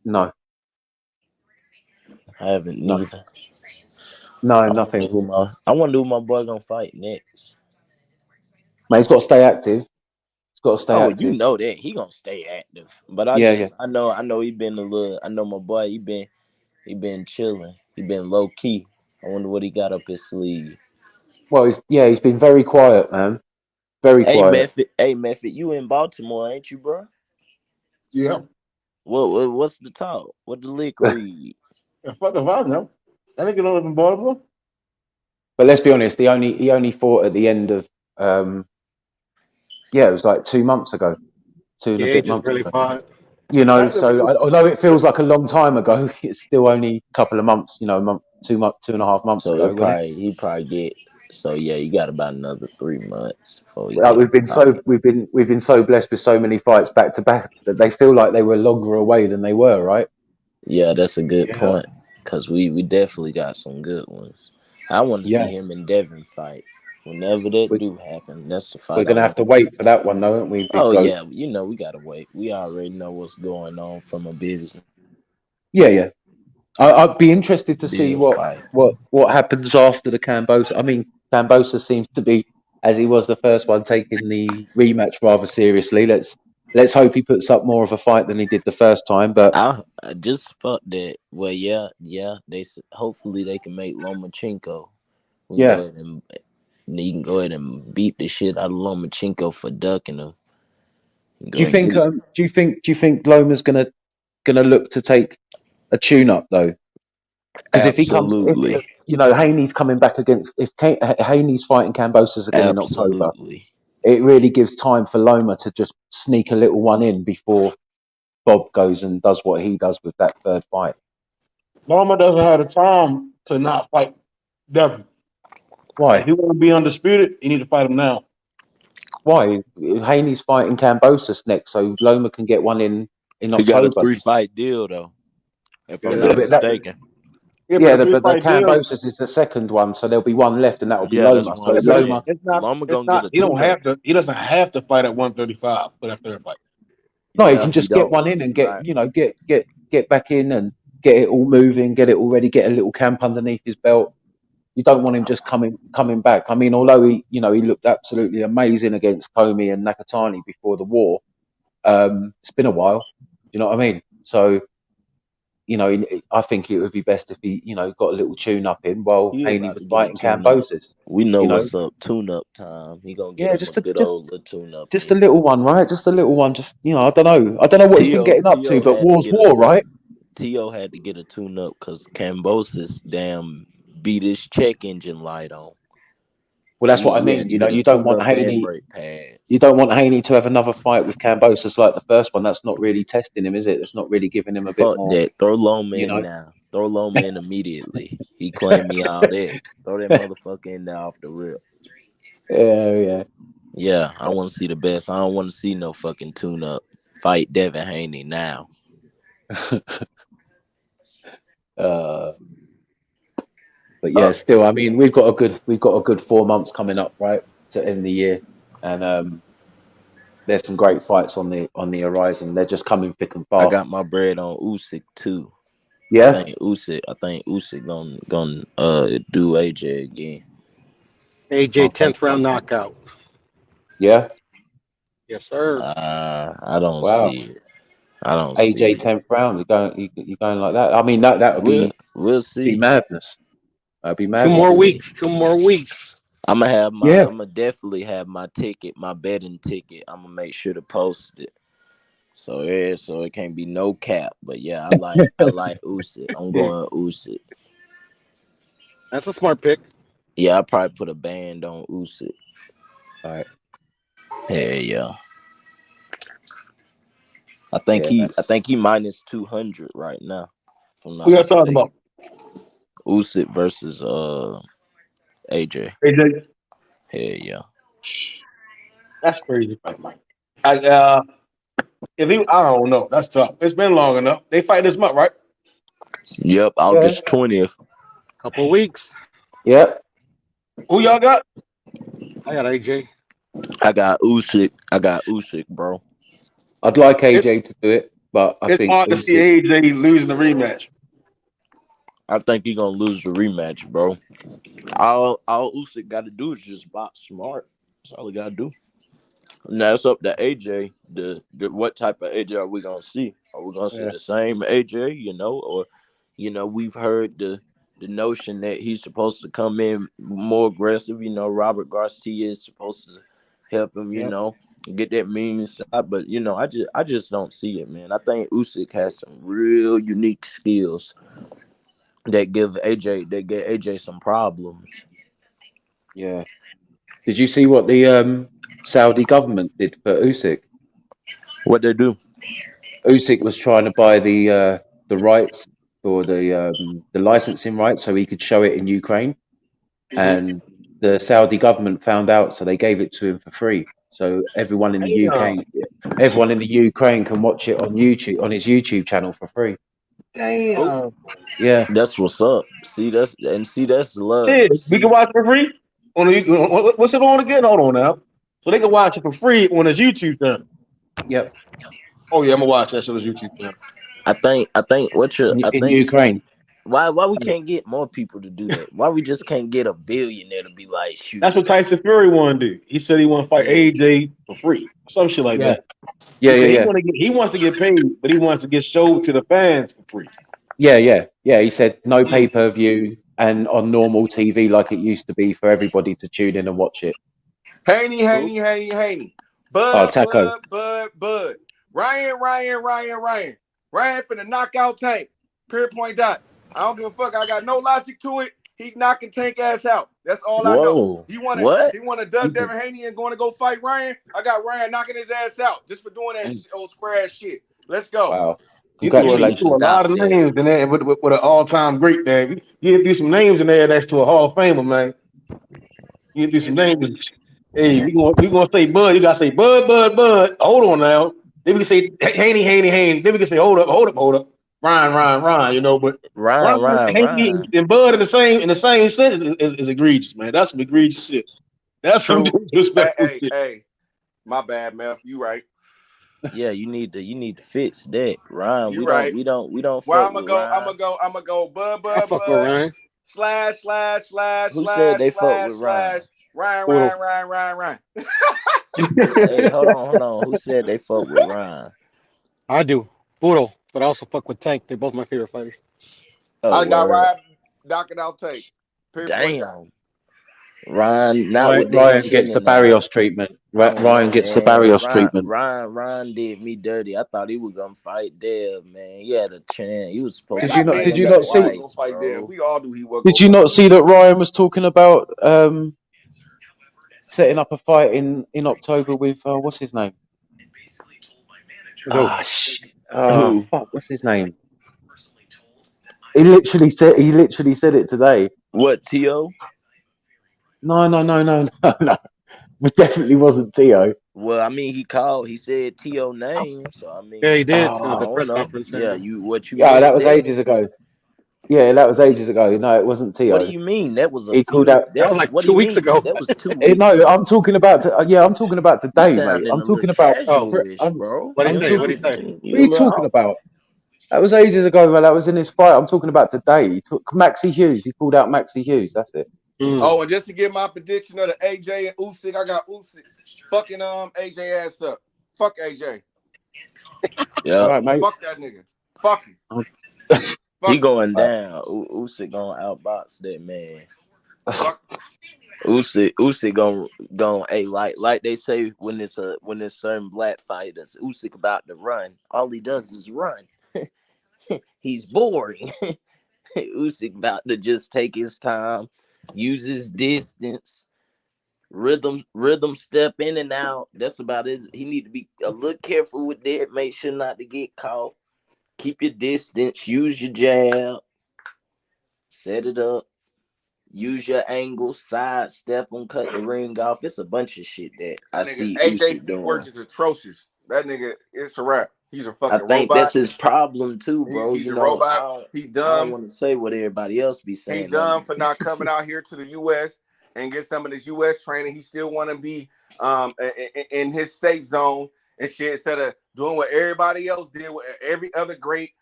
No, I haven't no, neither. no, nothing. I wonder who my boy gonna fight next. Mate, he's got to stay active. He's got to stay Oh, you active. know that he gonna stay active. But Yeah, yeah. I know he been a little. I know my boy. He been chilling. He been low key. I wonder what he got up his sleeve. Well, he's been very quiet, man. Very quiet. Hey Method, you in Baltimore, ain't you, bro? Yeah. What's the talk? What the lick read? Fuck if I know. I think don't live in Baltimore. But let's be honest, he only fought at the end of it was like 2 months ago, two and a Yeah, he bit just months really ago. fine. So although it feels like a long time ago, it's still only a couple of months. A month, 2.5 months So ago, wasn't it? he probably get. So yeah, you got about another 3 months before we Well, get popping. we've been so blessed with so many fights back to back that they feel like they were longer away than they were, right? Yeah, that's a good Yeah. point. Cause we definitely got some good ones. I want to see Yeah, him and Devin fight. Whenever that we, do happen, that's the we're fight I gonna have want to to see. wait for that one, though, aren't we, Big Oh Goat? yeah, we gotta wait. We already know what's going on from a business Yeah, yeah. I'd be interested to see deal fight. what happens after the Cambosa. I mean, Cambosa seems to be, as he was the first one, taking the rematch rather seriously. Let's hope he puts up more of a fight than he did the first time. But I just fuck that. Well, yeah. Hopefully they can make Lomachenko. We can yeah, go ahead and he can go ahead and beat the shit out of Lomachenko for ducking him. do Go you ahead and think get it. Loma's gonna look to take a tune up though? Because if he comes, if Absolutely, Haney's coming back against, if Haney's fighting Cambosis again in October, absolutely. it really gives time for Loma to just sneak a little one in before Bob goes and does what he does with that third fight. Loma doesn't have the time to not fight Devin. Why? If he want to be undisputed, he need to fight him now. Why? Haney's fighting Cambosis next, so Loma can get one in He got a October. 3-fight deal though, if I'm Yeah, not but that, mistaken. Yeah, yeah, but a but the 3-fight deal, Cambosis is the second one, so there'll be one left, and that'll be Yeah, that's Loma. what So I'm if saying. Loma, it's not. Loma It's gonna get not. a He don't tune-up. have to. He doesn't have to fight at 135 for that third fight. no, he Yeah, can he just get don't. one in and Right. get back in and get it all moving, get it all ready, get a little camp underneath his belt. You don't want him just coming back. I mean, although he looked absolutely amazing against Comey and Nakatani before the war, it's been a while. You know what I mean? So, I think it would be best if he, got a little tune up in while He Haney about was to get a fighting tune-up. Cambosis. We know You know, what's up. Tune-up time. He gonna get yeah, him a good old little tune-up just a in. little one, right? Just a little one. Just I don't know. I don't know what he's been getting up to, T.O. but had to war's get a war, right? T.O. had to get a tune-up because Cambosis damn beat his check engine light on. Well, that's what I He had mean. to get a You don't want tune-up and Haney. brake pads. You don't want Haney to have another fight with Cambosis like the first one. That's not really testing him, is it? It's not really giving him a bit Fuck more. that. Throw Loma You in know. now. Throw Loma in immediately. He claimed me all that. Throw that motherfucker in there off the rip. Yeah. Yeah, I want to see the best. I don't want to see no fucking tune-up. Fight Devin Haney now. But yeah, still, I mean, we've got a good 4 months coming up, right, to end the year, and there's some great fights on the horizon. They're just coming thick and I fast. got my bread on Usyk too. Yeah, I think Usyk gonna do AJ again. AJ okay, 10th round knockout. yeah, Yes, sir. I don't wow. see it. I don't see AJ it. 10th round, you going like that? I mean, that would We'll be see. madness. That'd be Two We'll more madness. see. weeks. 2 more weeks. I'm Yeah, gonna definitely have my ticket, my betting ticket. I'm gonna make sure to post it. So it can't be no cap. But yeah, I like Usyk. I'm going Usyk. That's a smart pick. Yeah, I probably put a band on Usyk. All right. Yeah. I think he minus 200 right now. If I'm not Who y'all talking mistaken. about? Usyk versus AJ. AJ. Yeah. That's crazy. I don't know. That's tough. It's been long enough. They fight this month, right? Yep, August 20th. Couple of weeks. Yep. Who y'all got? I got AJ. I got Usyk, bro. I'd like AJ to do it, but I It's think hard to see Usyk. AJ losing the rematch. I think he's gonna lose the rematch, bro. All Usyk got to do is just box smart. That's all he got to do. Now it's up to AJ. The what type of AJ are we gonna see? Are we gonna see the same AJ? Or we've heard the notion that he's supposed to come in more aggressive. Robert Garcia is supposed to help him. Get that mean side. But I just don't see it, man. I think Usyk has some real unique skills that get AJ some problems. Yeah. Did you see what the Saudi government did for Usyk? What they do? Usyk was trying to buy the rights for the licensing rights so he could show it in Ukraine, and the Saudi government found out, so they gave it to him for free. So everyone in the Ukraine can watch it on YouTube on his YouTube channel for free. Damn. Yeah. That's what's up. See that's love. Yeah, we can See, watch it for free. What's it on again? Hold on now. So they can watch it for free on his YouTube channel. Yep. Oh yeah, I'm gonna watch that shit on his YouTube channel. I think In Ukraine. why we can't get more people to do that? Why we just can't get a billionaire to be like, shoot. That's what Tyson Fury wanted to do. He said he want to fight AJ for free, some shit like that. Yeah. He wants to get paid, but he wants to get showed to the fans for free. Yeah. He said no pay-per-view and on normal TV like it used to be for everybody to tune in and watch it. Haney. Bud. Taco. Ryan finna knock out Tank. Period, point dot. I don't give a fuck. I got no logic to it. He knocking Tank ass out. That's all I know. He wanna duck Devin Haney and going to go fight Ryan. I got Ryan knocking his ass out just for doing that old square ass shit. Let's go. Wow. You Congratulations. threw a lot of names in there with an all-time great, man. You threw some names in there next to a Hall of Famer, man. You threw some names. Hey, we gonna say Bud. You gotta say Bud. Hold on now. Then we can say Haney. Then we can say hold up. Ryan. But Haney and Bud in the same sentence is egregious, man. That's some egregious shit. That's some disrespectful shit. Hey, my bad, Mel. You right. Yeah, you need to fix that, Ryan. You right. We don't. Well, I'm gonna go. Bud. // Who said they fuck with Ryan? Ryan. Hey, hold on. Who said they fuck with Ryan? I do. Poodle, but I also fuck with Tank. They're both my favorite fighters. I got Ryan knocking out Tank. Damn. Ryan, Ryan gets the Barrios treatment. Ryan gets the Barrios treatment. Ryan did me dirty. I thought he was gonna fight Dev, man. He had a chance. He was supposed Did to. Did you not see? We all knew he was. Did you not see that Ryan was talking about setting up a fight in October with what's his name? Who? Fuck, what's his name? He literally said it today. What, T.O.? No. It definitely wasn't T.O. Well, I mean, he said T.O. name, so I mean. Yeah, he did. The press conference. Yeah, Yeah, that was ages ago. Yeah, that was ages ago. No, it wasn't T.O. What do you mean? That was he called out. That was like 2 weeks ago. That was 2 weeks. No, I'm talking about. I'm talking about today, mate. I'm talking about. Bro. What did he say? What are you talking about? That was ages ago, man. That was in his fight. I'm talking about today. He took Maxie Hughes. He called out Maxie Hughes. That's it. Oh, and just to get my prediction of the AJ and Usyk, I got Usyk fucking AJ ass up. Fuck AJ. Yeah. All right, mate. Fuck that nigga. Fuck him. He going down. Usyk gonna outbox that man. Usyk gon' hey, like they say when it's certain black fighters, Usyk about to run. All he does is run. He's boring. Usyk about to just take his time, use his distance, rhythm step in and out. That's about it. He need to be a little careful with that. Make sure not to get caught. Keep your distance. Use your jab. Set it up. Use your angles, side step them, cut the ring off. It's a bunch of shit that I That nigga see AJ Usyk feet doing. work is atrocious. That nigga, it's a wrap. He's a I fucking think that's robot. his problem too, bro. He's You a know, robot. He I don't dumb. want to say what everybody else be He saying on dumb for not coming out here to the U.S. and get some of this U.S. training. He still want to be in his safe zone and shit instead of doing what everybody else did. With every other great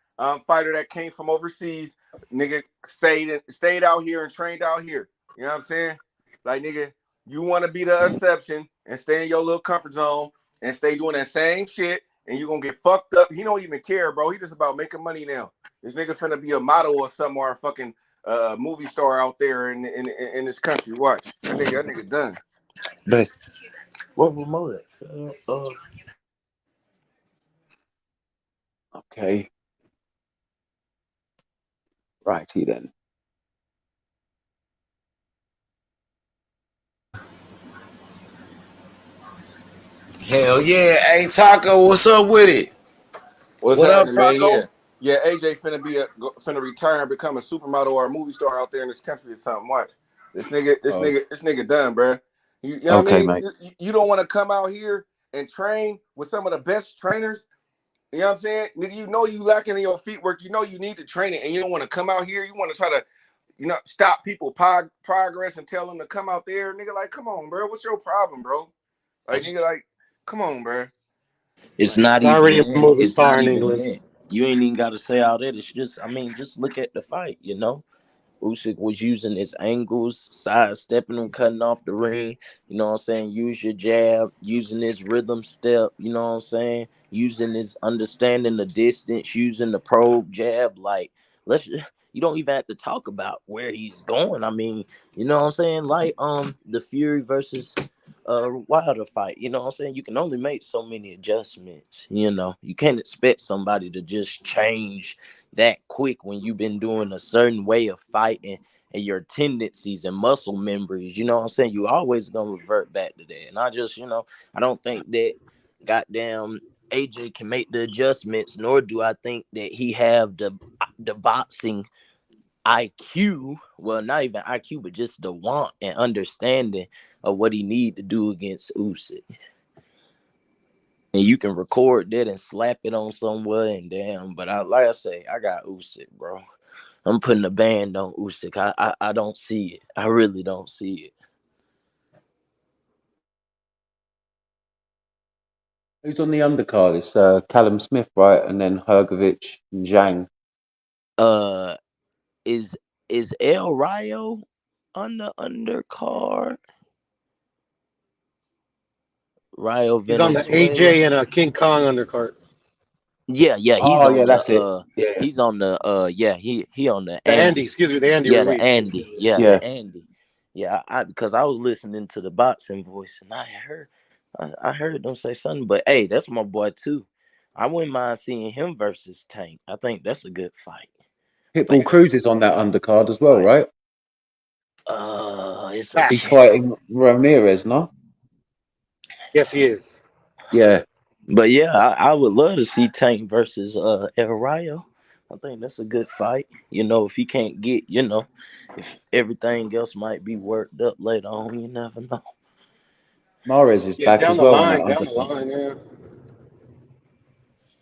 fighter that came from overseas, nigga stayed out here and trained out here. You know what I'm saying? Like, nigga, you want to be the exception and stay in your little comfort zone and stay doing that same shit, and you're gonna get fucked up. He don't even care, bro. He just about making money now. This nigga finna be a model or something or a fucking movie star out there in this country. Watch. That nigga done. But what remote? Okay. Righty then. Hell yeah. Hey, Taco, what's up with it? What's What up, happening, man? Taco? Yeah. AJ finna retire and become a supermodel or a movie star out there in this country or something. Watch. This Oh, nigga done, bro. You know what I okay, mean? mate. You don't want to come out here and train with some of the best trainers. You know what I'm saying? Nigga, you know you lacking in your feet work. You know you need to train it, and you don't want to come out here. You want to try to, stop people progress and tell them to come out there. Nigga, like, come on, bro. What's your problem, bro? Like, nigga, like, come on, bro. It's Like, not It's even already a that. movie It's not star in even England. that. You ain't even got to say all that. It's just, I mean, just look at the fight. You know, Usyk was using his angles, sidestepping them, cutting off the ring. You know what I'm saying? Use your jab, using his rhythm step. You know what I'm saying? Using his understanding the distance, using the probe jab. Like, you don't even have to talk about where he's going. I mean, you know what I'm saying? Like, the Fury versus Wilder fight. You know what I'm saying? You can only make so many adjustments. You know, you can't expect somebody to just change that quick when you've been doing a certain way of fighting and your tendencies and muscle memories. You know what I'm saying? You always gonna revert back to that. And I don't think that goddamn AJ can make the adjustments, nor do I think that he have the boxing IQ, well, not even IQ, but just the want and understanding of what he need to do against Usyk. And you can record that and slap it on somewhere and damn. But like I say, I got Usyk, bro. I'm putting a band on Usyk. I don't see it. I really don't see it. Who's on the undercard? It's Callum Smith, right? And then Hergovich and Zhang. Is El Rayo on the undercard? Rayo He's on the Venezuela. AJ and King Kong undercard. Yeah, Oh, yeah, that's it. Yeah. He's on the he on the The Andy, Andy. excuse me, the Andy Yeah, the Ruiz. Andy. Yeah, Yeah. the Andy. Yeah, because I was listening to the boxing voice and I heard them say something, but hey, that's my boy too. I wouldn't mind seeing him versus Tank. I think that's a good fight. Pitbull Cruz is on that undercard as well, right? It's a He's Facts. fighting Ramirez, no? Yes, he is. Yeah. But yeah, I would love to see Tank versus El Rayo. I think that's a good fight. You know, if he can't get, if everything else might be worked up later on, you never know. Mares is Yeah, back as well on that down the undercard. line, yeah.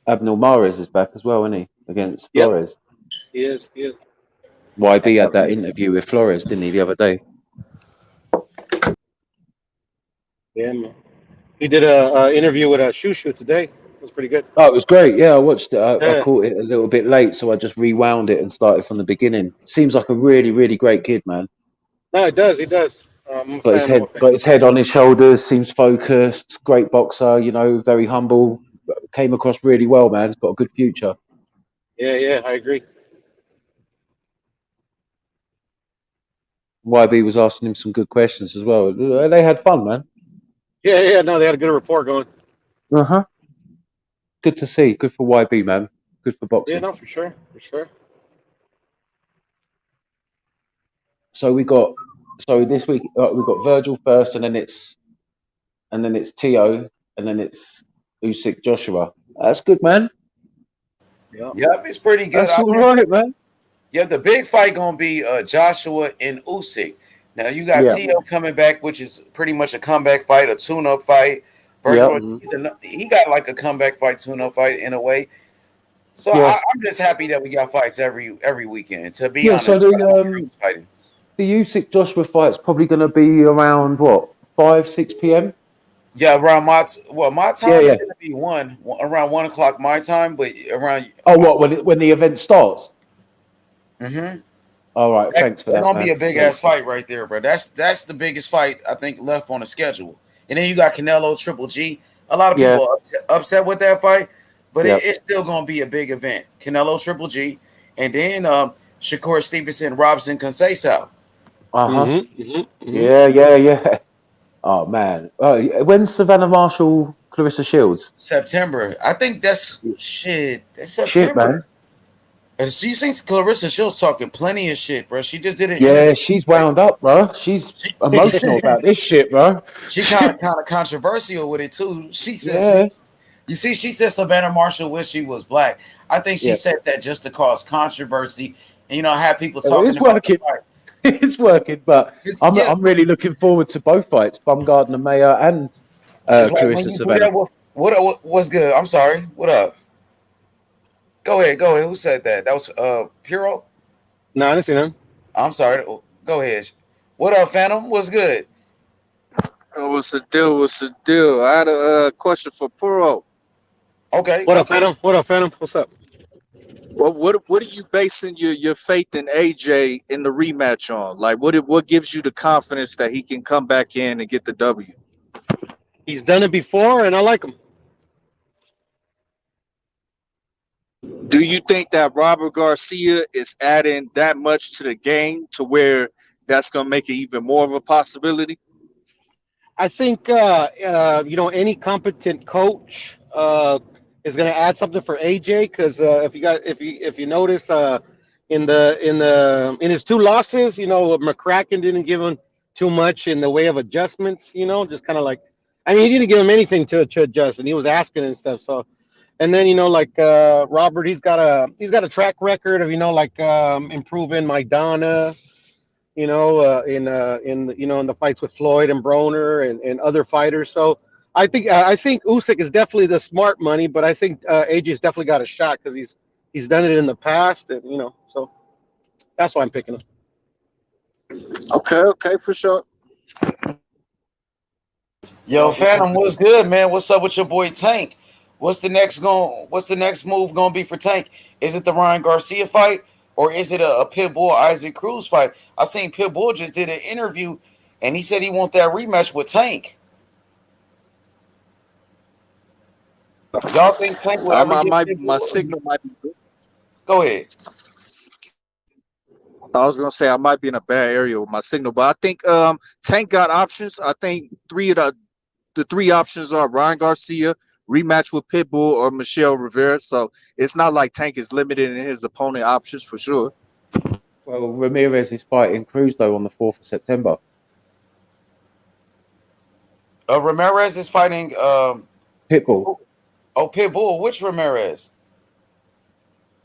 Abnel Mares is back as well, isn't he? Against Yep, Flores. he is. He is. YB had that interview with Flores, didn't he, the other day? Yeah, man. He did a interview with Shushu today. It was pretty good. Oh, it was great. Yeah, I watched it. I Yeah. caught it a little bit late, so I just rewound it and started from the beginning. Seems like a really, really great kid, man. No, it does. He does. I'm a Got his fan of head, him. got his head on his shoulders. Seems focused. Great boxer. Very humble. Came across really well, man. He's got a good future. Yeah, I agree. YB was asking him some good questions as well. They had fun, man. Yeah. No, they had a good report going. Uh huh. Good to see. Good for YB, man. Good for Yeah, boxing. no, for sure. So this week we got Virgil first, and then it's Tio, and then it's Usyk Joshua. That's good, man. Yeah. Yep, it's pretty good. That's all right, man. Yeah, the big fight gonna be Joshua and Usyk. Now you got Yeah. Tio coming back, which is pretty much a comeback fight, a tune-up fight. Yeah. Virgil, he got like a comeback fight, tune-up fight in a way. So Yeah. I'm just happy that we got fights every weekend. To be Yeah. honest, So I don't want Cruz fighting. the Usyk Joshua fight's probably going to be around what 5-6 p.m. Yeah, around my time Yeah. is gonna be around 1 o'clock my time, but around Oh, what when the event starts? mm-hmm. All right. Thanks for That's that, gonna man. be a big ass fight right there, bro. That's the biggest fight I think left on the schedule. And then you got Canelo Triple G. A lot of people are upset with that fight, but it's still gonna be a big event. Canelo Triple G, and then Shakur Stevenson, Robson Conceição. Yeah. Oh man. When's Savannah Marshall, Clarissa Shields? September. I think that's shit. That's September. Shit, man. And she thinks Clarissa Shields talking plenty of shit, bro. She just did it. Yeah, she's wound up, bro. She's emotional about this shit, bro. She kind of controversial with it too. She says, you see, she said Savannah Marshall wish she was black. I think she said that just to cause controversy and have people talking. It's working. It's working, but I'm really looking forward to both fights, Bumgarner Mayer and Clarissa Savannah. What's good? I'm sorry. What up? Go ahead. Who said that? That was Puro? No, I didn't see him. I'm sorry. Go ahead. What up, Phantom? What's good? What's the deal? I had a question for Puro. Okay. What up, Phantom? What's up? Well, what are you basing your faith in AJ in the rematch on? Like, what gives you the confidence that he can come back in and get the W? He's done it before, and I like him. Do you think that Robert Garcia is adding that much to the game to where that's going to make it even more of a possibility? I think any competent coach is going to add something for AJ because if you notice in his two losses, McCracken didn't give him too much in the way of adjustments. Just kind of like, I mean, he didn't give him anything to adjust, and he was asking and stuff. So. And then Robert, he's got a track record of improving Maidana, in the fights with Floyd and Broner and other fighters. So I think Usyk is definitely the smart money, but I think AJ's definitely got a shot because he's done it in the past, and so that's why I'm picking him. Okay, for sure. Yo, Phantom, what's good, man? What's up with your boy Tank? What's the next move gonna be for Tank? Is it the Ryan Garcia fight or is it a Pitbull Isaac Cruz fight? I seen Pitbull just did an interview and he said he want that rematch with Tank. Y'all think Tank will ever get my signal might be good. Go ahead. I was gonna say I might be in a bad area with my signal, but I think Tank got options. I think the three options are Ryan Garcia, rematch with Pitbull, or Michelle Rivera. So it's not like Tank is limited in his opponent options for sure. Well, Ramirez is fighting Cruz though on the 4th of September. Ramirez is fighting Pitbull. Oh, Pitbull. Which Ramirez?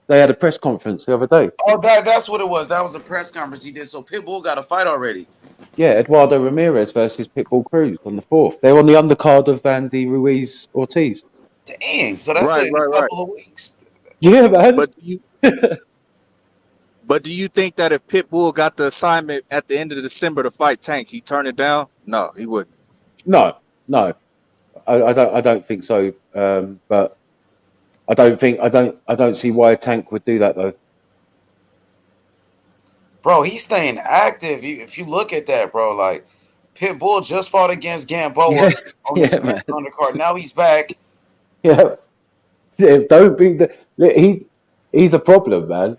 They had a press conference the other day. Oh, that's what it was. That was a press conference he did. So Pitbull got a fight already. Yeah, Eduardo Ramirez versus Pitbull Cruz on the 4th. They're on the undercard of Andy Ruiz Ortiz. Dang, so that's in a couple of weeks. Yeah, man. But do you think that if Pitbull got the assignment at the end of December to fight Tank, he'd turn it down? No, he wouldn't. No. I don't think so. But I don't see why Tank would do that though. Bro, he's staying active. If you look at that, bro, like Pitbull just fought against Gamboa on the Spence undercard. Now he's back. Yeah, don't be he's a problem, man.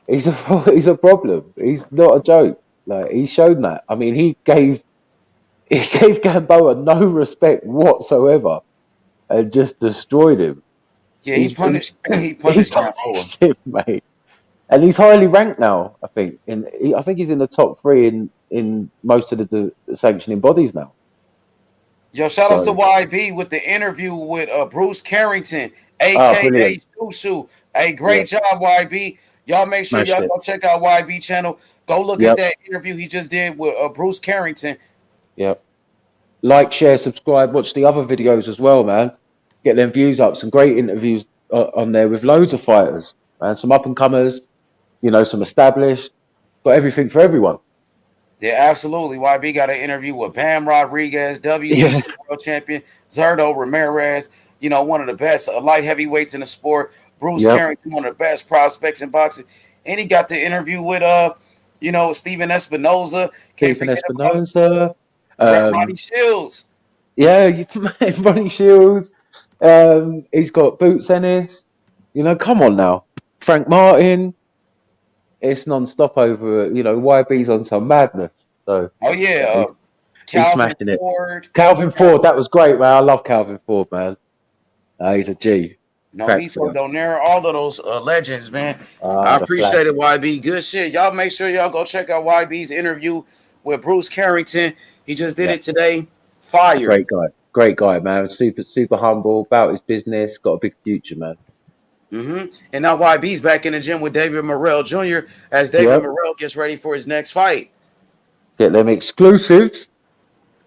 He's a problem. He's not a joke. Like he's shown that. I mean, he gave Gamboa no respect whatsoever and just destroyed him. Yeah, he punished he Gamboa. punished him, mate. And he's highly ranked now. I think I think he's in the top 3 in most of the sanctioning bodies now. Yo, shout outs to YB with the interview with Bruce Carrington, aka Shushu. Hey, great job, YB. Y'all make sure y'all go check out YB channel. Go look at that interview he just did with Bruce Carrington. Yep. Like, share, subscribe, watch the other videos as well, man. Get them views up. Some great interviews on there with loads of fighters, man. Some up and comers, you know, some established. Got everything for everyone. Yeah, absolutely. YB got an interview with Bam Rodriguez, WBC world champion, Zerdo Ramirez, you know, one of the best light heavyweights in the sport. Bruce Carrington, one of the best prospects in boxing. And he got the interview with you know, Stephen Espinoza. Stephen Espinoza. Ronnie Shields. Yeah, Ronnie Shields. He's got Boots Ennis. You know, come on now. Frank Martin. It's non-stop over, you know, YB's on some madness. So he's smashing Ford. It. Calvin Ford, that was great, man. I love Calvin Ford, man. He's a G. Nonito Donaire, all of those legends, man. I appreciate it, YB. Good shit. Y'all make sure y'all go check out YB's interview with Bruce Carrington. He just did it today. Fire. Great guy, man. Super humble about his business. Got a big future, man. And now YB's back in the gym with David Morrell Jr. as David Morrell gets ready for his next fight. Get them exclusives.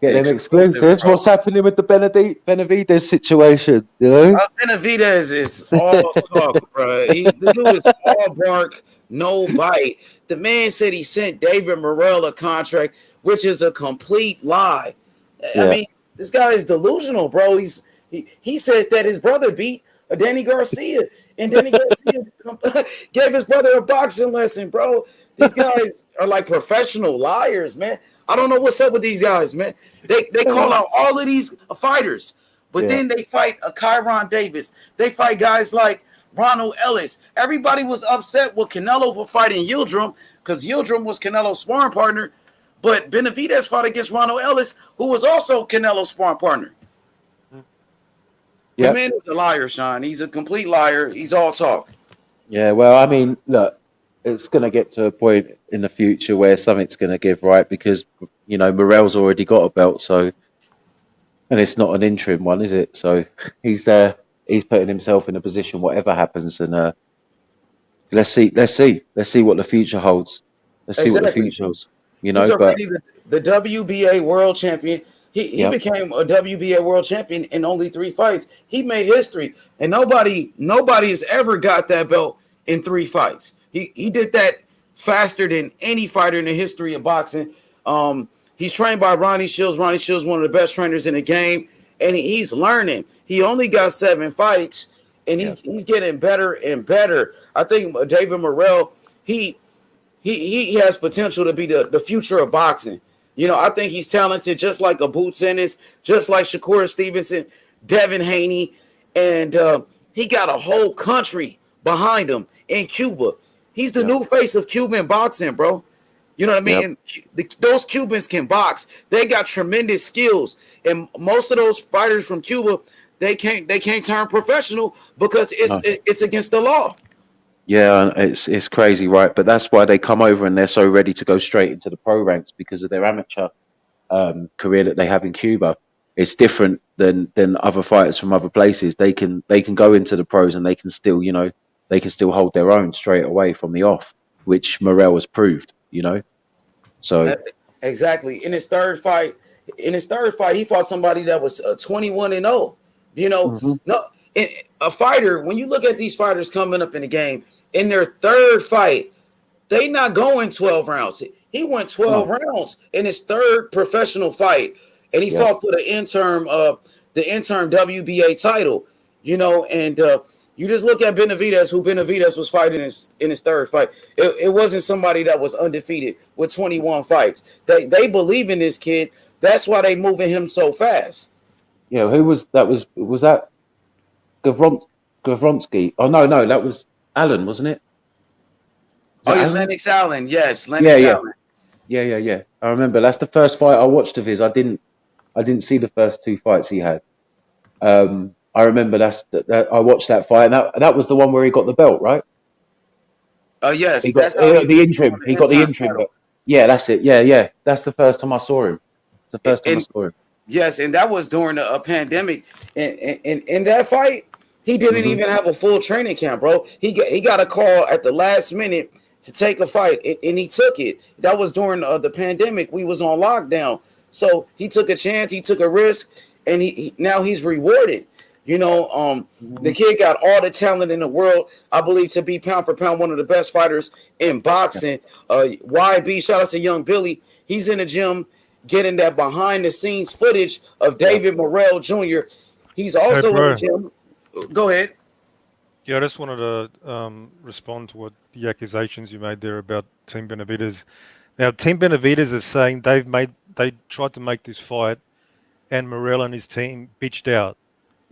What's happening with the Benavidez situation? You know? Benavidez is all talk, bro. The dude is all bark, no bite. The man said he sent David Morrell a contract, which is a complete lie. I mean, this guy is delusional, bro. He said that his brother beat Danny Garcia, and Danny Garcia gave his brother a boxing lesson, bro. These guys are like professional liars, man. I don't know what's up with these guys, man. They call out all of these fighters, but then they fight a Kyron Davis. They fight guys like Ronald Ellis. Everybody was upset with Canelo for fighting Yildirim because Yildirim was Canelo's sparring partner, but Benavidez fought against Ronald Ellis, who was also Canelo's sparring partner. The man is a liar, Sean. He's a complete liar. He's all talk. Yeah, well, I mean, look, it's going to get to a point in the future where something's going to give, right? Because, you know, Morrell's already got a belt, so, and it's not an interim one, is it? So he's putting himself in a position, whatever happens, and let's see what the future holds. Let's see what the future holds. You know, but the WBA world champion. He became a WBA world champion in only 3 fights. He made history, and nobody has ever got that belt in 3 fights. He did that faster than any fighter in the history of boxing. He's trained by Ronnie Shields. Ronnie Shields, one of the best trainers in the game, and he's learning. He only got 7 fights, and he's getting better and better. I think David Morrell, he has potential to be the future of boxing. You know, I think he's talented, just like a Boots Ennis, just like Shakur Stevenson, Devin Haney, and he got a whole country behind him in Cuba. He's the new face of Cuban boxing, bro. You know what I mean? Those Cubans can box. They got tremendous skills, and most of those fighters from Cuba, they can't turn professional because it's against the law. Yeah, it's crazy, right? But that's why they come over and they're so ready to go straight into the pro ranks because of their amateur career that they have in Cuba. It's different than other fighters from other places. They can go into the pros and they can still, you know, hold their own straight away from the off, which Morrell has proved, you know. So exactly. In his third fight, he fought somebody that was 21-0. You know, a fighter, when you look at these fighters coming up in the game, in their third fight, they not going 12 rounds. He went 12 rounds in his third professional fight, and he fought for the interim WBA title. You know, and you just look at Benavidez, who Benavidez was fighting in his third fight. It wasn't somebody that was undefeated with 21 fights. They believe in this kid. That's why they moving him so fast. Yeah, who was that? Was that Gervonta? Oh no, that was Allen, wasn't it? Lennox Allen. Yes, Lennox Allen. Yeah. I remember that's the first fight I watched of his. I didn't see the first 2 fights he had. I remember that I watched that fight, and that was the one where he got the belt, right? Yes, He got that's how the interim. He got the interim, but yeah, that's it. Yeah. That's the first time I saw him. It's the first time I saw him. Yes, and that was during a pandemic. And in that fight, he didn't even have a full training camp, bro. He got a call at the last minute to take a fight, and he took it. That was during the pandemic. We was on lockdown, so he took a chance. He took a risk, and now he's rewarded. You know, the kid got all the talent in the world. I believe to be pound for pound one of the best fighters in boxing. YB, shout out to Young Billy. He's in the gym getting that behind the scenes footage of David Morrell Jr. He's also in the gym. Go ahead. Yeah, I just wanted to respond to what the accusations you made there about Team Benavidez. Now, Team Benavidez is saying they tried to make this fight, and Morrell and his team bitched out.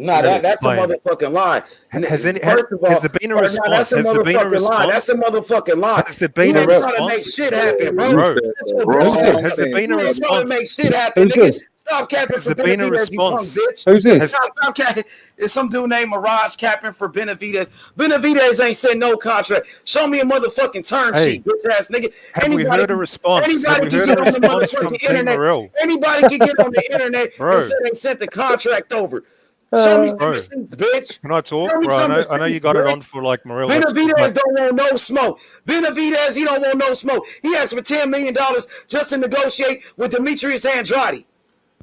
Nah, that's a motherfucking lie. Has there been a response? That's a motherfucking lie. That's a motherfucking lie. Has there been a response? Trying to make shit happen, bro. Has there been a response? Trying to make shit happen, nigga. Stop capping for Benavidez, you punk bitch. Who's this? Stop capping. It's some dude named Mirage capping for Benavidez. Benavidez ain't sent no contract. Show me a motherfucking term sheet, bitch ass nigga. Have we heard a response? Anybody can get on the motherfucking internet. Anybody can get on the internet and say they sent the contract over. Show me some receipts, bitch. Can I talk, bro? I know you got it on for like Morrell. Benavidez don't want no smoke. Benavidez, he don't want no smoke. He asked for $10 million just to negotiate with Demetrius Andrade.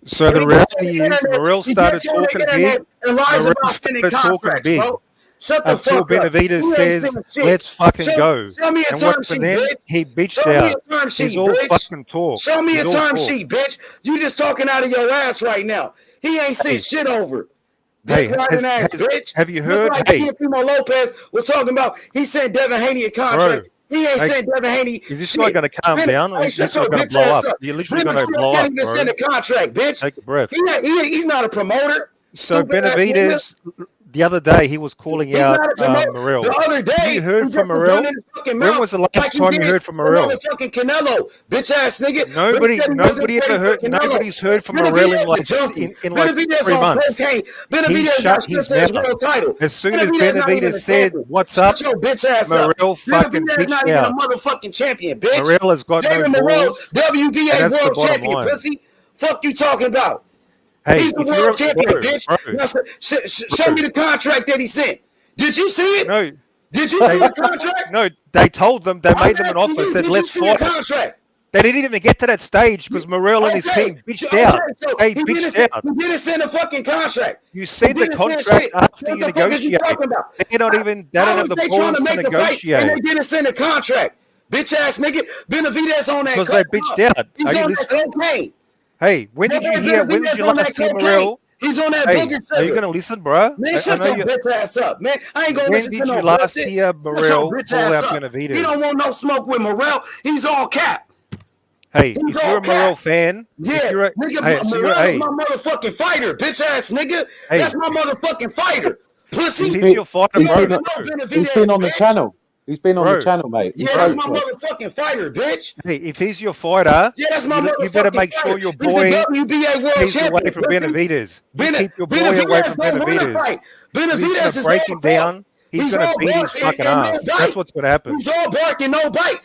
So the reality is Morrell started talking big. Morrell started talking big. Shut the fuck up. Benavidez says, let's fucking go. Show me a term sheet, bitch. He bitched out. He's all fucking talk. Show me a term sheet, bitch. You just talking out of your ass right now. He ain't sent shit over. Hey, have you heard? Just like Primo Lopez was talking about, he sent Devin Haney a contract. He ain't sent Devin Haney. Is this guy going to calm down, or is this guy going to blow up? You're literally going to blow up, can't even send a contract, bitch. Take a breath. He's not a promoter. So Benavidez, the other day, he was calling out Morrell. The other day, you heard from Morrell? When was the last time you heard from Morrell? Motherfucking Canelo, bitch ass nigga. Nobody ever heard. Nobody's heard from Morrell in like 3 months. He shut his mouth. Title. As soon as Benavidez said, "What's up?" Morrell fucking bitched out. A motherfucking champion, bitch. Morrell has got no balls. WBA world champion, pussy. Fuck you talking about? Hey, he's the world champion, bitch. Show me the contract that he sent. Did you see it? No. Did you see the contract? No, they told them, they made them an offer, said, let's fight. They didn't even get to that stage because Morrell and his team bitched out. They bitched out. You didn't send a fucking contract. You sent the contract after you negotiated. They don't have the balls to negotiate. And they didn't send a contract. Bitch ass nigga. Benavidez on that. Because they bitched out. He's on that cocaine. Hey, when did you last hear Morrell? He's on that booger sugar. Are you going to listen, bro? Man, shut your bitch ass up, man. I ain't going to listen to no When did you last hear Morrell call out Benavidez? He don't want no smoke with Morrell. He's all cap. Hey, if you're a Morrell fan, nigga, Morrell's my motherfucking fighter, bitch ass nigga. That's my motherfucking fighter. Pussy. He's your fighter, bro. He's been on the channel. He's been on the channel, mate. Yeah, that's my motherfucking fighter, bitch. Hey, if he's your fighter, that's my you better make sure your boy stays away from Benavidez. Keep your boy away from Benavidez. Benavidez is break him down. He's going to beat his fucking ass. That's what's going to happen. He's all bark and no bite.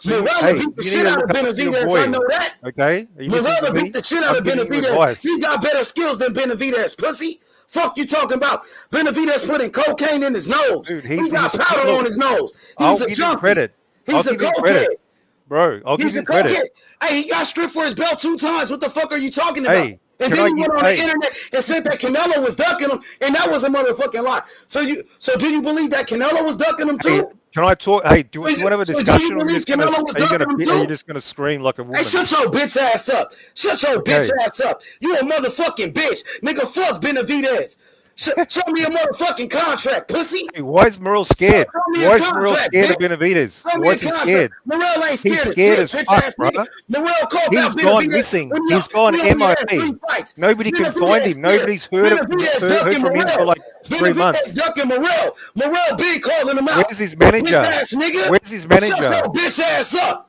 Morrell beat the shit out of Benavidez. I know that. Okay? Morrell beat the shit out of Benavidez. He got better skills than Benavidez, pussy. Fuck you talking about? Benavidez putting cocaine in his nose. Dude, he's got powder on his nose. He's a junkie. He's a cokehead. Bro, I'll give him credit. Hey, he got stripped for his belt 2 times. What the fuck are you talking about? And then he went on the internet and said that Canelo was ducking him, and that was a motherfucking lie. So do you believe that Canelo was ducking him too? Can I talk? Hey, do you want to have a discussion? Or are you just going to scream like a woman? Hey, shut your bitch ass up. Shut your bitch ass up. You a motherfucking bitch. Nigga, fuck Benavidez. Show me a motherfucking contract, pussy. Hey, why is Morrell scared? Why is Morrell scared of Benavidez? Why is he scared? Morrell ain't scared. He's scared as fuck, brother. He's gone missing. He's gone MIA. Nobody can find him. Nobody's heard from him for like 3 months. Ducking Morrell big calling him out. Where's his manager? Where's his manager? Shut your bitch ass up.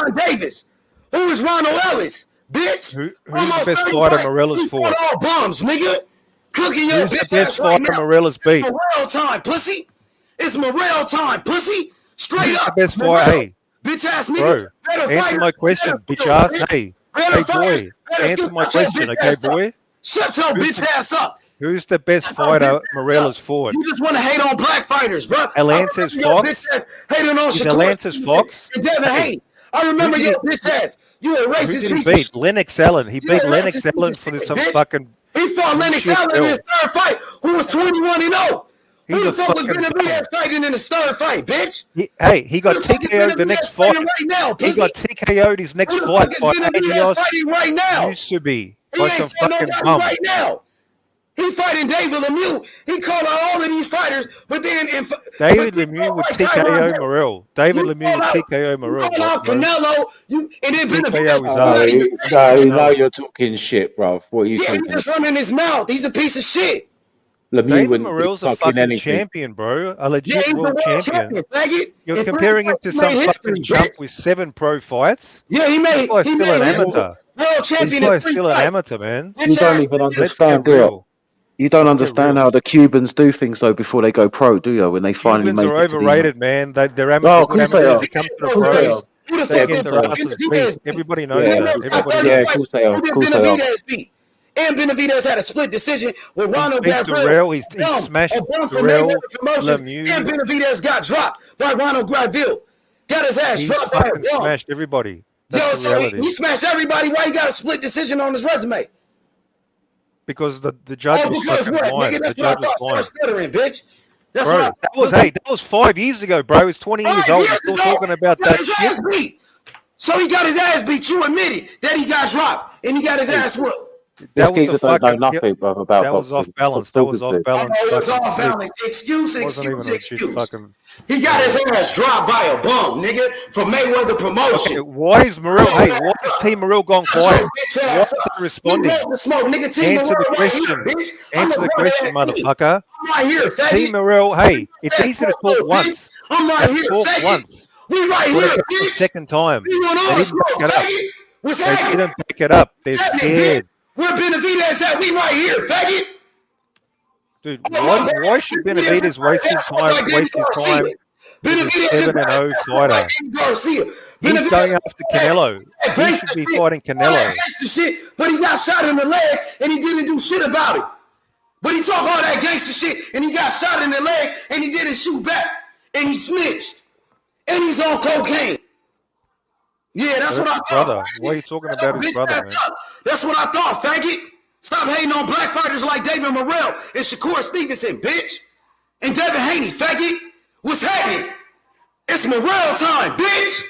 Gervon Davis? Who is Ronald Ellis? Bitch. Who's the Almost best 30 fighter fights. Morrell's You fought? fought all bums, nigga. Cooking your Who's the bitch best ass right fighter now. Morrell's beat? It's Morrell time, pussy. It's Morrell time, pussy. Straight Who's the up. best Morrell. fighter? Hey, Bitch ass nigga. bro, Better answer fighter. my question, Better bitch skill, ass. bitch. Hey, Better hey, fighters. boy, Better answer skill. my Shut your question, bitch okay, ass up. boy? Shut your Who's bitch the ass up. Who's the best fighter Morrell has fought? You just want to hate on black fighters, bro. Atlantis Fox? Hating on Is Shakur Atlantis Fox? and Devin Haney. I remember your bitch ass. You a Who racist did he piece beat? of shit. Lennox Allen. He You beat a Lennox racist Allen piece for of shit, some bitch. fucking. He fought Lennox shit Allen in his bill. third fight, who was 21-0. He's Who a the fuck was fucking Benavidez fighting in his third fight, bitch? He got Who the fuck is TKO'd the next Benavidez fight. fighting right now, He pussy? got TKO'd his next Who the fight fuck is by Benavidez Adios fighting right now? Musubi. He By ain't some fighting fucking nobody bum. right now. He fighting David Lemieux. He called out all of these fighters, but then David Lemieux would TKO Morrell. David Lemieux would TKO Morrell. call out Canelo, and then TKO is Benavidez. No, you're talking shit, bruv. What are you Yeah, talking he just about? running his mouth. He's a piece of shit. Lemieux David wouldn't be Morrell's a fucking fucking anything. champion, bro. A Yeah, legit he's the world world champion. faggot. You're And comparing him to he some made fucking history, chump bitch. with 7 pro fights. Yeah, This guy's he still an made history. amateur. World This champion in guy's 3 still an fights. amateur, man. You don't even Let's understand, get do you? real. You don't Let's get understand real. how the Cubans do things though before they go pro, do you? When they finally Cubans make are it to overrated, man. They're Oh, amateur, of good course they amateurs are. that come to the Of course they pros. are. Who the They fuck get did their asses beat. Benavidez beat? Everybody knows Yeah, that. Everybody yeah, knows of that. course they are. Who Of did course they are. Benavidez beat? And Benavidez had a split decision with Ronald Beat Gabriel. Durrell. He smashed A bump from Durrell, Mayweather Promotions. And Lemieux. Benavidez got dropped by Ronald Gabriel. Got his ass He dropped by a fucking bump. smashed everybody. Yo, That's the so reality. he smashed everybody. Why he got a split decision on his resume? Because the judge Oh, was because fucking what, blind. nigga? The That's what I judge was thought. Start blind. stuttering, bitch. That's Bro, what that was 5 years ago, bro. He's 20 years 5 old. You're years still ago, talking about he got that his shit. ass beat. So he got his ass beat. You admitted that he got dropped and he got his ass whooped. This That was geezer a don't know fucking. nothing, bruv, about That was off boxing. balance. Stop That was talking off to I balance. know it was Fucking all slip. balance. Excuse. Wasn't even a legit fucking. He got his ass dropped by a bum, nigga, from Mayweather Promotions. Okay, why is Morrell? Hey, why is Team Morrell gone quiet? Bitch Why ass is up. they responding? You want the smoke, nigga. Team Answer the Morrell right here, question. bitch. I'm Answer a the grown question, ass team. motherfucker. I'm right here, faggot. Team Morrell. Hey, it's That's easy to what talk bitch. once. I'm right They here, talked faggot. once. We right What here, about the bitch. second time? We want They all the didn't back smoke, it up. faggot. What's They happening? didn't back it up. They're What's happening, scared. bitch? Where Benavidez at? We right here, faggot. Dude, Oh, my bad. why should Benavidez waste his time with a 7-0 fighter? He's going after Canelo. He should be fighting Canelo. Shit, but he got shot in the leg and he didn't do shit about it. But he talk all that gangster shit and he got shot in the leg and he didn't shoot back and he snitched and he's on cocaine. Yeah, that's what I thought. Brother, why are you talking about his brother, man? That's what I thought, faggot. Stop hating on black fighters like David Morrell and Shakur Stevenson, bitch. And Devin Haney, faggot. What's happening? It's Morrell time, bitch.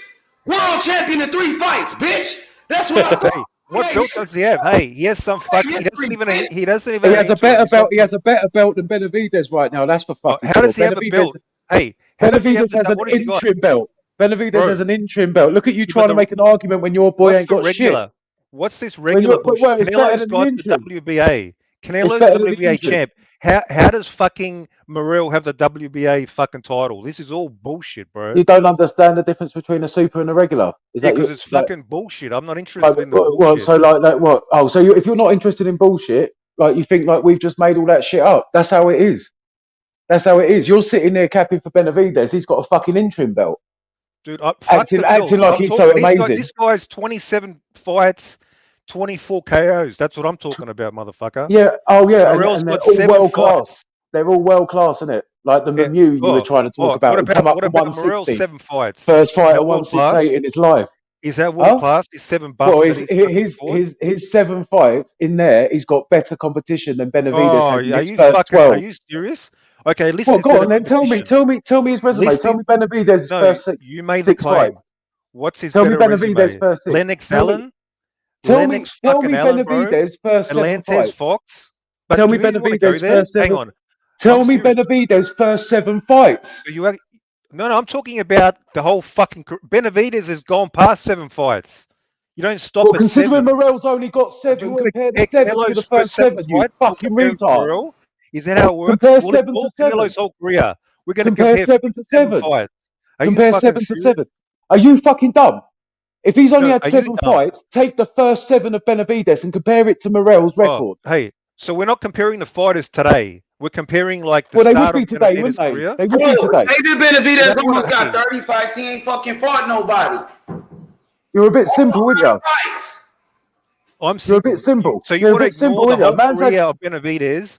World champion in 3 fights, bitch. That's what I thought. Hey, what belt does he have? Hey, he has some fucking. He doesn't even. He has a better belt. He has a better belt than Benavidez right now. That's for fucking. How does he have a belt? Hey, Benavidez has an interim belt. Benavidez has an interim belt. Look at you trying to make an argument when your boy ain't got shit. What's this regular bullshit? Canelo's got the WBA. Canelo's the WBA champ. How does fucking Morrell have the WBA fucking title? This is all bullshit, bro. You don't understand the difference between a super and a regular. Is that because it's fucking bullshit. I'm not interested in the bullshit. Well, so like what? Oh, so if you're not interested in bullshit, like you think like we've just made all that shit up. That's how it is. That's how it is. You're sitting there capping for Benavidez. He's got a fucking interim belt. Dude, acting like he's so amazing. This guy's 27 fights, 24 KOs. That's what I'm talking about, motherfucker. Yeah. Oh, yeah. Morrell's and they're got all 7 world fights. class. They're all world class, isn't it? Like the Lemieux you were trying to talk about. What about Morrell's 7 fights? First fight at 168 in his life. Is that world class? His 7 bumps. Well, his 7 fights in there. He's got better competition than Benavidez had in his you first 12. Are you serious? Okay, listen. Well, go on then. Tell me his resume. Tell me Benavidez's first 6. You made the claim. What's his Tell me Benavidez's first 6. Lennox Allen. Tell me Benavidez's first 7 fights. Fox. Tell me Benavidez's first 7. Hang on. Tell me Benavidez's first 7 fights. No, I'm talking about the whole fucking. Benavidez has gone past 7 fights. You don't stop at 7. Considering Morrell's only got 7, compare the 7 to the first 7. You fucking retard. Is that how it works? Compare 7 to 7. Canelo's whole career. We're going to compare 7 to 7. Fights. Compare 7 to 7. Are you fucking dumb? If he's only had 7 fights, take the first 7 of Benavidez and compare it to Morrell's record. Hey, so we're not comparing the fighters today. We're comparing like the well, they start would be of today, Benavidez' wouldn't they? career. They would be today. David Benavidez almost got 30 fights. He ain't fucking fought nobody. You're a bit simple, aren't you? Fights. I'm You're a bit simple. So you want to ignore the whole Man's career of Benavidez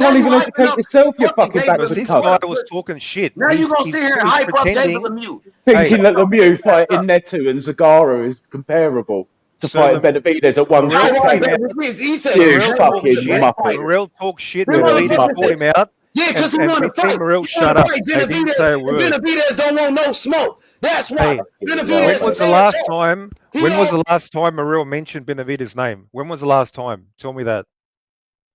can't even hyping educate up yourself, you fucking fucking David Because backward this Lemieux. cunt. guy was talking shit. Now you gonna He's sit here and hype up David pretending. Lemieux. Thinking Hey, that Lemieux fighting Neto and Zagara is comparable to so fighting Benavidez at Morrell came 116. out. He said You Morrell talked fucking shit. muppet. Morrell talked shit. Them You're a Benavidez motherfuckers called muppet. him out, yeah, because he and wanted to Team fight. Morrell He shut wanted to up. fight They didn't say a Benavidez. word. Benavidez don't want no smoke. That's why. Hey, Benavidez when is was the bad last talk. time? He When was all the last time Morrell mentioned Benavidez' name? When was the last time? Tell me that.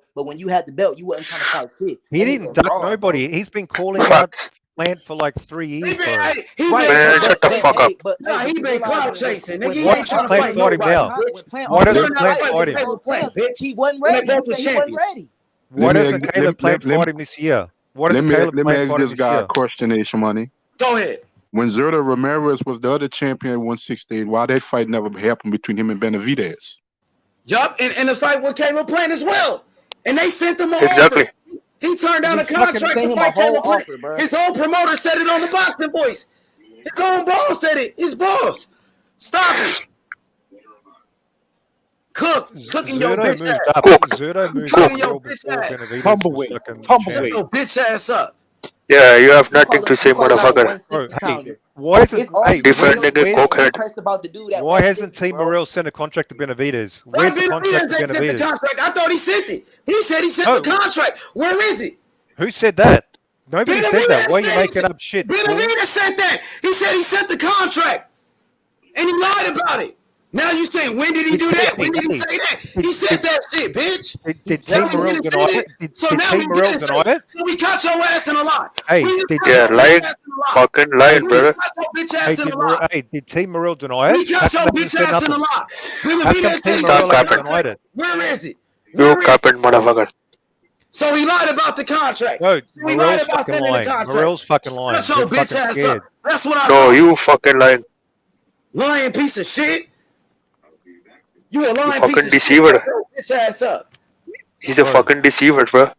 bro. But when you had the belt, you wasn't trying to fight shit. He didn't duck nobody. He's been calling out Plant for like 3 years, bro. Man, shut the fuck up. Nah, he been clout chasing. Nigga, he Why ain't doesn't trying to Plant fight fight him now? nobody. Why doesn't Plant fight him? He wasn't ready. He wasn't ready. Why doesn't Caleb Plant fight him this year? Why doesn't Caleb Let me Plant ask fight him this this guy year? a question, Nation Money. Go ahead. When Zerda Ramirez was the other champion at 168, why that fight never happened between him and Benavidez? Yup, and the fight with Caleb Plant as well. And they sent him an Exactly. offer. He turned down a He contract fucking sent to him fight a whole Caleb Plant. offer, bro. His own promoter said it on the Boxing Voice. His own boss said it. His boss. Stop it. Cooking your Zerto bitch moved ass. up. Zerto moved up Cooking your well bitch before ass. Benavidez was Tumbleweed. fucking Shut Tumbleweed. your bitch ass up. Yeah, you have You nothing to say, calling out a motherfucker. 160 pounder. Why isn't It's all hey these Different videos nigga, being cokehead. pressed about the dude at why hasn't 160, Team bro. Morrell sent a contract to Benavidez? Why Where's the contract Benavidez to ain't sent the Benavidez? contract? I thought he sent it. He said he sent the No. contract. Where is it? Who said that? Nobody said that. Why are you said making up shit, fool? Benavidez said that. He said he sent the contract. And he lied about it. Now you say, when did he do that? When did he say that? He said that shit, bitch. Did Team Morrell deny it? Did Team Morrell deny it? So we caught your ass in a lie. Hey, Yeah, lying, fucking lying, brother. Hey, did Team Morrell deny We it? How caught your come they bitch said ass in a nothing? lie. How come Team Stop Morrell hasn't capping. denied it? Where is it? You capping, motherfucker. So he lied about the contract. No, So he lied Morrell's about fucking sending the lying. contract. Morrell's fucking lying. Shut your They're bitch fucking ass scared. up. That's what I No, thought. you fucking lying. Lying piece of shit. You a lying fucking piece of deceiver. shit. Shut your bitch ass up. He's a fucking deceiver, bro.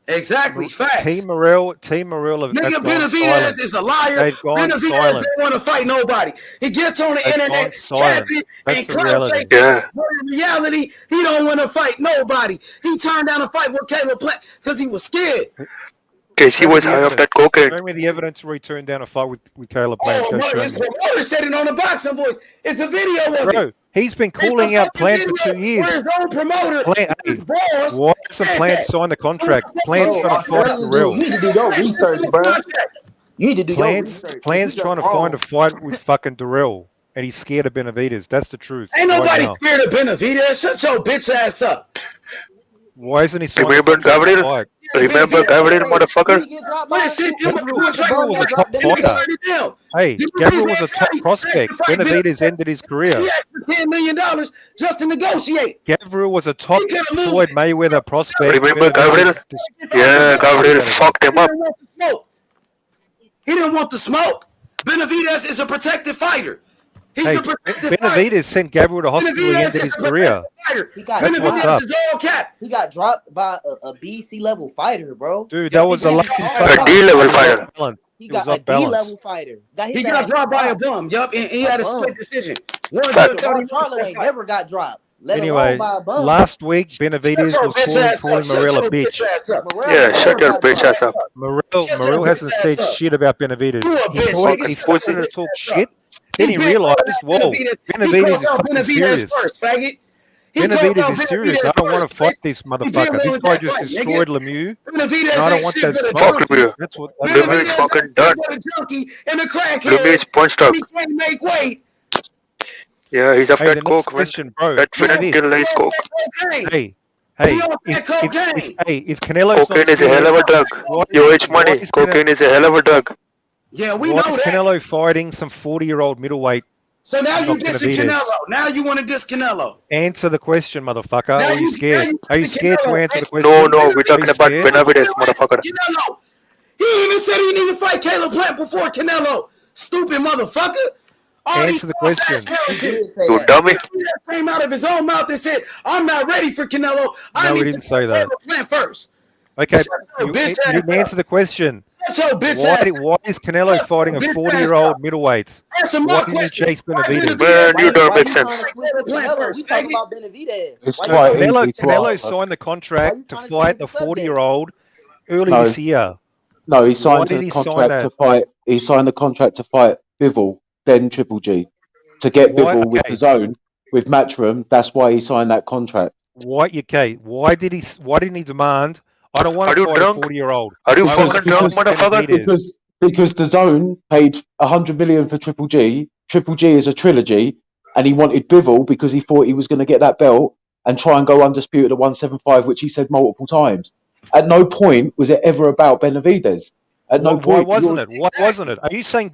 Exactly. Facts. Team Morrell have Nigga, gone Benavidez silent. is a liar. They've gone Benavidez silent. don't want to fight nobody. He gets on the They've internet, gone silent. capping That's and the clout reality. chasing. Yeah. But in reality, he don't want to fight nobody. He turned down a fight with Caleb Plant because he was scared. Casey was high off that cocaine. Show me the evidence where he turned down a fight with Caleb Plant. Oh, Go no, show his me. promoter said it on the boxing voice. It's a video of Bro, it. he's been calling out Plant for 2 years. Where his own promoter, Plant, his hey, boss, why hasn't said Plant that. signed the contract? Plant's Bro, trying to fight Australian Morrell. dude, you need to do your research, bro. You need to do your research. Plant's trying to find a fight with fucking Darrell, and he's scared of Benavidez. That's the truth. Ain't nobody now. scared of Benavidez. Shut your bitch ass up. Why isn't he signing Remember a contract to Gabriel? fight? Remember Gabriel, motherfucker? Gabriel was a top fighter. Hey, Gabriel was a top prospect. Benavidez ended his career. He asked for $10 million just to negotiate. Gabriel was a top Floyd Mayweather prospect. Remember Gabriel? Yeah, Gabriel fucked him up. He didn't want the smoke. Benavidez is a protected fighter. He's Hey, a protected Benavidez sent Gabriel to hospital. He ended his career. He got That's what's up. He got dropped by a BC level fighter, bro. Dude, that was a lucky A D-level fighter. He got a D-level fighter. He got dropped by a bum. Yup, and he had a split decision. Charlotte ain't never got dropped. Anyway, last week Benavidez was calling Morrell a bitch. Yeah, shut your bitch ass up. Morrell hasn't said shit about Benavidez. He started to talk shit. Then he realized, whoa, Benavidez is fucking serious. Benavidez is serious. I don't want to fight this motherfucker. This guy just destroyed Lemieux. And I don't want that smoke. That's what Lemieux is fucking done. Lemieux is punched up. He can't make weight. Yeah, he's off Hey, that coke, man. bro. That finna kill his coke. Hey, if Canelo Cocaine is a hell of a drug. Yo, it's money. Cocaine is a hell of a drug. Yeah, we why know is that. Canelo fighting some 40-year-old middleweight? So now you not dissing Benavidez? Canelo. Now you want to diss Canelo. Answer the question, motherfucker. Now Are you you- scared? now you Are you scared to Canelo, answer the hey, question? No, we're talking Are you about scared? Benavidez, motherfucker. Canelo. He even said he needed to fight Caleb Plant before Canelo. Stupid motherfucker. All Answer these the question. You dummy. That came out of his own mouth and said, "I'm not ready for Canelo. I No, he need didn't to say fight that. Caleb Plant first." Okay, Shut your you bitch didn't ass answer the question. Shut your bitch Why, ass why is Canelo Shut fighting a your bitch 40-year-old middleweight? Answer my Why didn't he question. chase Benavidez? Man, you don't make sense. Canelo. We talking about Benavidez. It's quite Canelo, easy to Canelo answer. signed the contract to fight a 40-year-old early No. this year. No, he Why signed did a he sign contract to that? fight. He signed the contract to fight Bivol, then Triple G, to get Why- Bivol with okay. the zone with Matchroom. That's why he signed that contract. Why didn't he demand? I don't want Are to you fight drunk? a 40-year-old. Are you I want to fucking drunk, fight motherfucker? Benavidez. Because the zone paid 100 million for Triple G. Triple G is a trilogy, and he wanted Bivol because he thought he was going to get that belt and try and go undisputed at 175, which he said multiple times. At no point was it ever about Benavidez. At no Why point. wasn't it? Why wasn't it? Are you saying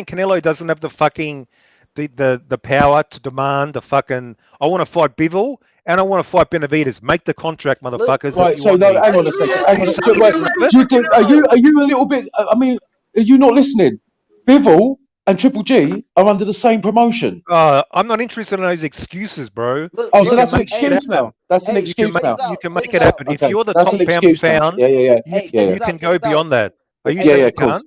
Canelo doesn't have the fucking the power to demand the fucking? I want to fight Bivol and I want to fight Benavidez. Make the contract, motherfuckers. Right, if you so want no, me. hang on a second. Hang on a second. You Wait, saying do you think, are you a little bit? I mean, are you not listening? Bivol and Triple G are under the same promotion. I'm not interested in those excuses, bro. Oh, You so can that's an make shit excuse happen. now. That's an You can excuse make, now. you can make it happen. If Okay, you're the that's top an pound excuse now. found, Yeah. you can go beyond that. Are you Yeah, saying you cool. can't?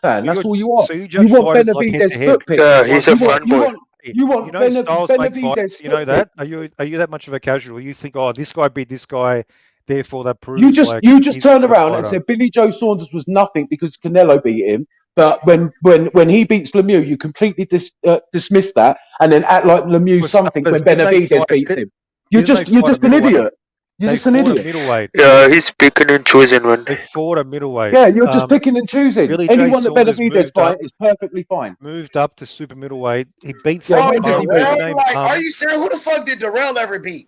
fan. That's all you are. So you You judge want fighters like head Benavidez to head. foot pick. Yeah, he's a You front boy. want styles make Benavidez fights. You know foot that? pick. Are you that much of a casual? You think, oh, this guy beat this guy, therefore that You proves just like you just he's a turned better around and fighter. said Billy Joe Saunders was nothing because Canelo beat him. But when he beats Lemieux, you completely dismiss that and then act like Lemieux something when Benavidez beats him. You're just an idiot. You're just an idiot. Middleweight. Yeah, he's picking and choosing one. They fought a middleweight. Yeah, you're just picking and choosing. Billy J. Anyone that Saunders Benavidez fight is perfectly fine. moved up to super middleweight. He beat Bro, someone Darrell, named like, are you serious? Who the fuck did Darrell ever beat?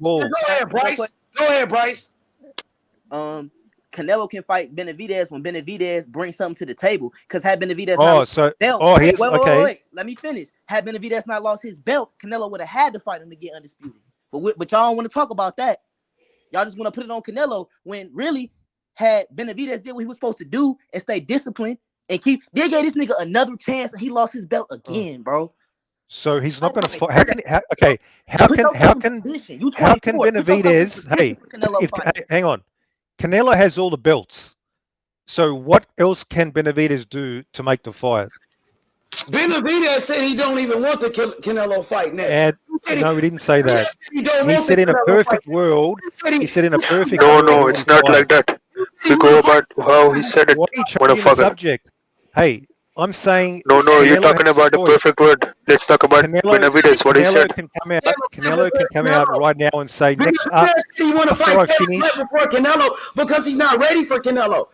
ball. Go ahead, Bryce. Go ahead, Bryce. Canelo can fight Benavidez when Benavidez brings something to the table. Because had Benavidez wait, let me finish. Had Benavidez not lost his belt, Canelo would have had to fight him to get undisputed. But y'all don't want to talk about that. Y'all just want to put it on Canelo when really had Benavidez did what he was supposed to do and stay disciplined and keep. They gave this nigga another chance and he lost his belt again, bro. So he's not going to fight. How can Benavidez? Hey, hang on. Canelo has all the belts. So what else can Benavidez do to make the fight? Benavidez said he don't even want the Canelo fight next. No, he didn't say that. He said in a perfect world. He said in a perfect world. No, it's not like that. We go about how he said it, motherfucker. Subject. Hey, I'm saying. No, you're talking about the perfect word. Let's talk about Benavidez. What he said. Canelo can come out right now and say next up. He want to fight before Canelo because he's not ready for Canelo.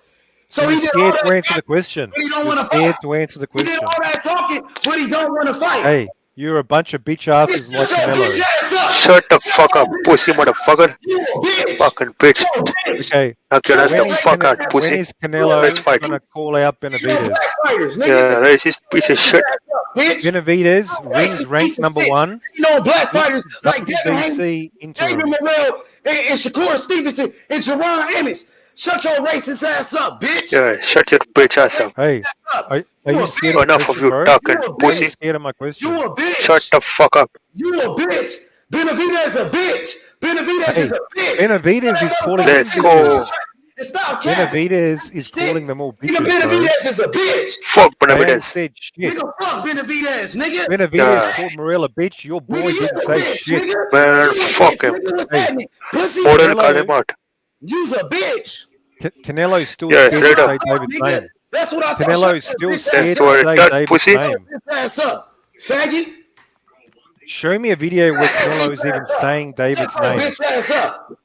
So he's scared to answer the question. He don't want to fight. To answer the question. He did all that talking, but he don't want to fight. Hey, you're a bunch of bitch asses like Canelo. Shut the fuck up, pussy motherfucker. Fucking bitch. Okay. Knock your ass the fuck out, pussy. When is Canelo gonna call out Benavidez? Yeah, racist piece of shit. Benavidez rings ranked number 1. You know, black fighters like Devin Haney, David Morrell, and Shakur Stevenson, and Jerron Ennis. Shut your racist ass up, bitch. Yeah, shut your bitch ass up. Hey, are you scared of enough of you talking, pussy? Scared of my question? You a bitch. Shut the fuck up. You a bitch. Benavidez a bitch. Benavidez is a bitch. Benavidez is calling. Let's go. Benavidez is calling them all bitches. Benavidez is a bitch. Fuck Benavidez. Said shit. Nigga, fuck Benavidez, nigga. Benavidez called Morrell a bitch. Your boy didn't say shit. Man, fuck him. Morrell called him out. You's a bitch. Canelo's still scared to say David's name. That's what I thought. Canelo's still scared to say David's name. Ass up, faggot. Show me a video where Canelo is even saying David's name. Bitch ass up.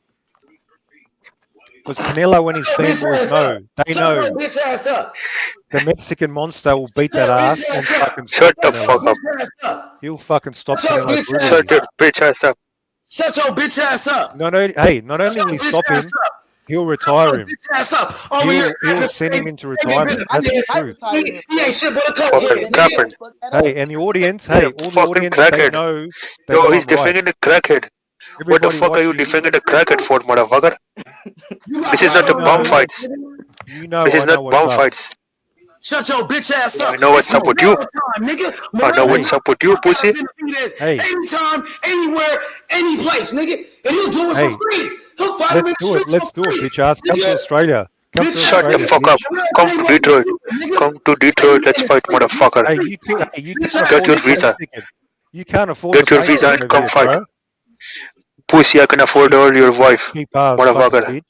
Because Canelo and his fanboys know. They know. Bitch ass up. The Mexican monster will beat that ass and fucking shut the fuck up. He'll fucking stop Canelo. Shut your bitch ass up. Shut your bitch ass up. Not only will he stop him, he'll retire him. He'll send him into retirement. That's the truth. He ain't shit but a coke. Hey, and the audience, all the audience, they know. Yo, he's defending the crackhead. What the fuck are you defending the crackhead for, motherfucker? This is not the bomb fights. This is not bomb fights. Shut your bitch ass up. I know what's up with you. I know what's up with you, pussy. Hey. Anytime, anywhere, any place, nigga. And he'll do it for free. He'll fight him in the streets. Let's do it, bitch ass. Come to Australia. Shut the fuck up. Come to Detroit. Come to Detroit. Let's fight, motherfucker. Get your visa. You can't afford. Get your visa and come fight. Pussy, I can afford all your wife, motherfucker.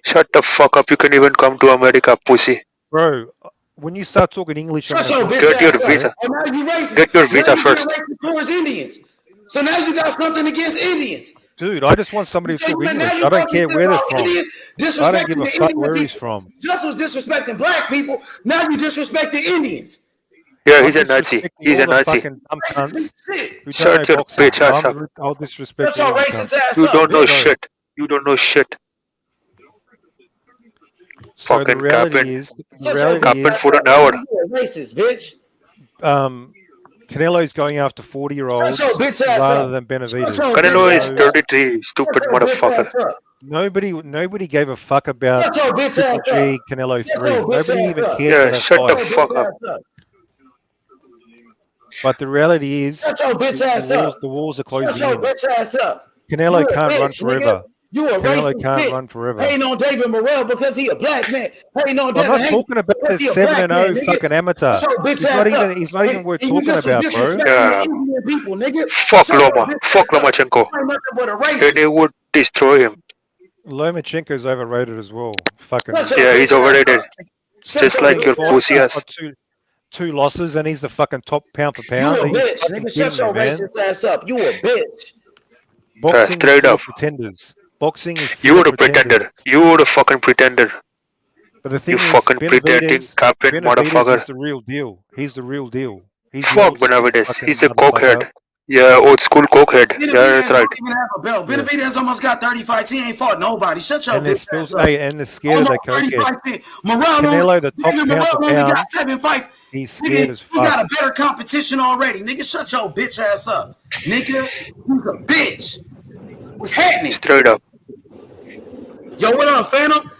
Shut the fuck up. You can even come to America, pussy. Bro, when you start talking English, get your visa. Get your visa first. Towards Indians. So now you got something against Indians. Dude, I just want somebody to talk English. I don't care where they're from. I don't give a fuck where he's from. Just was disrespecting black people. Now you disrespecting Indians. Yeah, he's a Nazi. He's a Nazi. Shut your bitch ass up. I'll disrespect you. Don't know shit. You don't know shit. So the reality is, for an hour. Racist, bitch. Canelo's going after 40-year-olds rather than Benavidez. Canelo is 33, stupid motherfucker. Nobody gave a fuck about Triple G, Canelo 3. Nobody even cared. Yeah, shut the fuck up. But the reality is, the walls are closing in. Canelo Canelo can't run forever. Canelo can't run forever. Hating on David Morrell because he a black man. Hating on Devin I'm not talking about the 7-0 fucking amateur. He's not even worth talking about, bro. Yeah. Fuck Loma. Fuck Lomachenko. They would destroy him. Lomachenko's overrated as well. Fucking. Yeah, he's overrated. Just like your pussy ass. Two losses and he's the fucking top pound for pound. You a bitch, nigga. Shut your racist ass up. You a bitch. Boxing straight up. Pretenders. Boxing is you the pretender. You the fucking pretender. But the thing you is, fucking pretending captain motherfucker. He's the real deal. He's the real deal. Fuck Benavidez. He's a cokehead. Yeah, old school cokehead. Yeah, that's right. Benavidez almost got 30 fights. He ain't fought nobody. Shut your bitch ass up. And they're scared of that cokehead. Canelo, the top pound for pound, got 7 fights. He's scared as fuck. He got a better competition already. Nigga, shut your bitch ass up. Nigga, he's a bitch. What's happening? Straight up. Yo, what up, Phantom?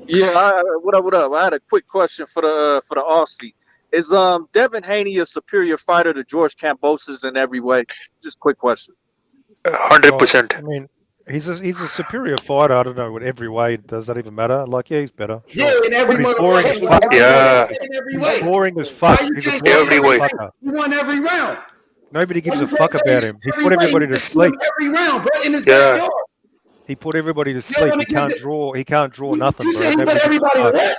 Yeah, what up? What up? I had a quick question for the Aussie. Is Devin Haney a superior fighter to George Kambosos in every way? Just quick question. 100%. I mean, he's a superior fighter. I don't know. In every way, does that even matter? Like, yeah, he's better. Sure. Yeah, in every He's boring as fuck. Yeah. In every He's way. boring as fuck. Why you He's a can't boring Every way. motherfucker. He won every round. Nobody gives Why a you fuck can't say about him. He every put way? everybody to He won sleep. every round, bro, in his Yeah. backyard. He put everybody to You sleep. wanna He give can't it- draw. He can't draw nothing, You bro. said he put Nobody gives a everybody to fuck. what?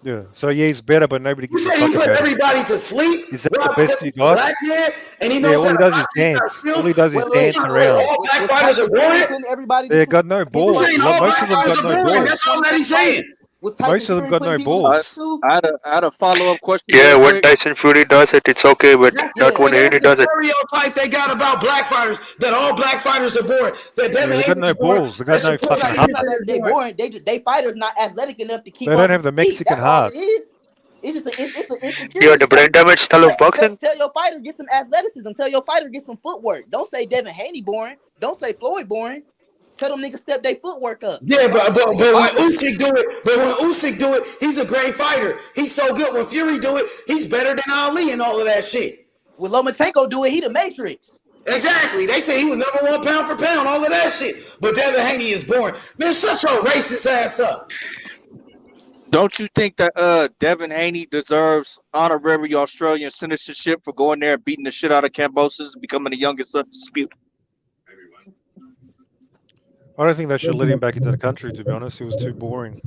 Yeah. So yeah, he's better, but nobody You gives a said he fuck put about him. everybody to sleep. Is that Why? the Because best you he's a got? black man and he Yeah. knows All how he to does is box. He's got dance. skills. All he does is Wait, dance All around. black fighters are boring. Putting everybody to They sleep. got no He's balls. saying all Most black of them fighters got are no boring. balls. That's all that he's saying. Was Tyson Most of them Fury got no putting people to balls. sleep too? I had a follow up question. Yeah, real when quick. Tyson Fury does it, it's okay, but not Yeah. when Haney That's does the it. stereotype they got about black fighters, that all black fighters are boring. That Yeah, Devin they got Haney no is boring. balls. They got no It's fucking not, heart. it's not that they boring. They fighters not athletic enough to keep They up don't with have the the beat. Mexican That's all heart. it is. It's just it's an Yeah, insecurity. the brain damage style of boxing. Tell your fighter get some athleticism. Tell your fighter get some footwork. Don't say Devin Haney boring. Don't say Floyd boring. Tell them niggas step their footwork up. Yeah, but when Usyk do it, he's a great fighter. He's so good. When Fury do it, he's better than Ali and all of that shit. When Lomachenko do it, he the Matrix. Exactly. They say he was number one pound for pound, all of that shit. But Devin Haney is boring. Man, shut your racist ass up. Don't you think that Devin Haney deserves honorary Australian citizenship for going there and beating the shit out of Kambosos and becoming the youngest undisputed? I don't think they should let him back into the country. To be honest, he was too boring.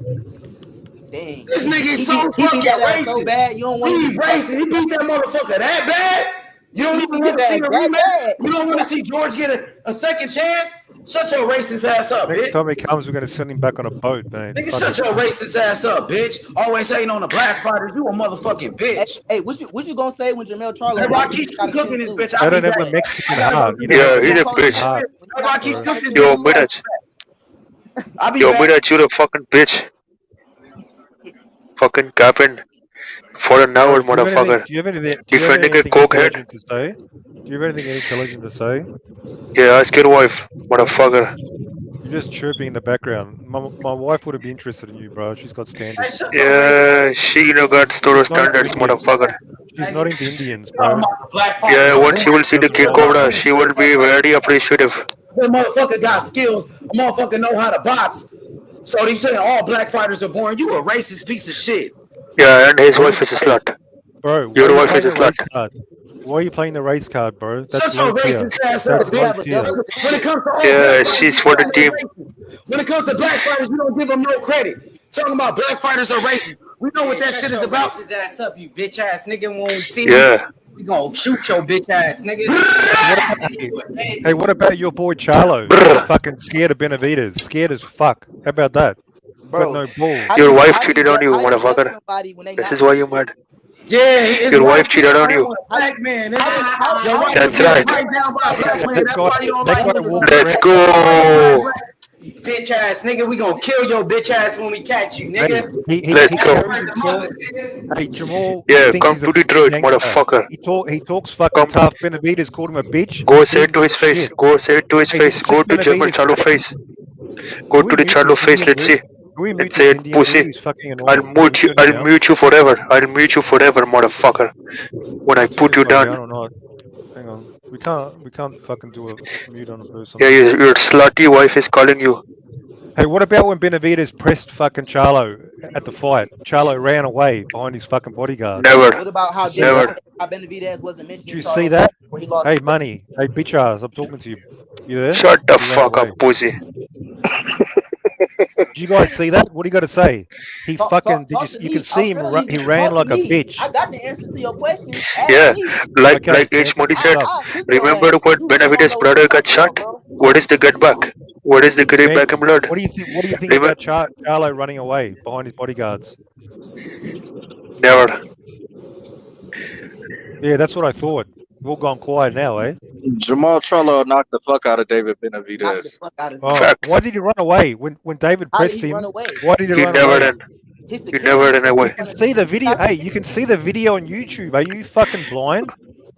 Dang. This nigga is so He fucking beat that ass racist. so bad, you don't want He him to racist. He beat that motherfucker that bad. You don't even want to see a rematch. You don't want to see George get a second chance. Shut your racist ass up, Next bitch. time he comes, we're gonna send him back on a boat, man. Nigga, shut your racist ass up, bitch. Always hating on the black fighters. You a motherfucking bitch. Hey, what you gonna say when Jamel Charlo? Hey, Rocky, keep cooking this bitch. I I'll be don't have back. the Mexican heart. You Yeah, don't he's have a the Mexican bitch. heart. Hey, Rocky, cook this Yo, bitch. Miraj. I'll be Yo, back. Miraj, you're a fucking bitch. Fucking capping for an hour, motherfucker. Do you have anything Defending a cokehead. intelligent to say? Do you have anything intelligent to say? Yeah, ask your wife, motherfucker. You're just chirping in the background. My wife would be interested in you, bro. She's got standards. Yeah, she got store standards, motherfucker. She's not into Indians, bro. Yeah, once she will see the King Cobra, she will be very appreciative. That motherfucker got skills. A motherfucker know how to box. So they saying all black fighters are boring. You a racist piece of shit. Yeah, and his wife is a slut. Bro, Your wife is a slut. Why are you playing the race card, bro? Shut your racist ass up, bitch. When it comes to all Yeah, black she's fighters, for the team. when it comes to black fighters, you don't give them no credit. Talking about black fighters are racist. We know what that shit is about. His ass up, you bitch ass nigga. When we see Yeah. we gonna shoot your bitch ass nigga. Hey, what about your boy Charlo? Fucking scared of Benavidez. Scared as fuck. How about that? Got no balls. Your wife cheated on you, motherfucker. This is why you mad. Yeah, his Your wife cheated on you. Black man. Your wife That's was right. right down by a black man. That's why you don't like him. Let's go. Bitch ass nigga, we gonna kill your bitch ass when we catch you, nigga. Let's go. Hey, Jamal. Yeah, thinks come he's to a Detroit, gangster. motherfucker. He talks fucking tough. Benavidez called him a bitch. Go say it to his face. Go say it to his face. Go to German Charlo face. Go to the Charlo face. Let's see. Let's say it, pussy. I'll mute you. I'll mute you forever. I'll mute you forever, motherfucker. When I put you down. Hang on. We can't fucking do a mute on a person. Yeah, your slutty wife is calling you. Hey, what about when Benavidez pressed fucking Charlo at the fight? Charlo ran away behind his fucking bodyguard. Never. What about how Never. Benavidez wasn't mentioned? Did you see that? Hey, money. Hey, bitch ass. I'm talking to you. You there? Shut the He ran fuck away. up, pussy. Did you guys see that? What do you got to say? He fucking. You can see him. He ran like a bitch. I got the answers to your questions. Yeah, like Okay, H. Modi answer said. up. Remember when Benavidez' brother got shot? What is the get back? What is the getting back in blood? What do you think? What do you think about Charlo running away behind his bodyguards? Never. Yeah, that's what I thought. We've all gone quiet now, eh? Jamal Charlo knocked the fuck out of David Benavidez. Oh, why did he run away when David How did pressed he him? run away? Why did he He run never away? ran. He never ran away. You can see the video. Hey, you can see the video on YouTube. Are you fucking blind?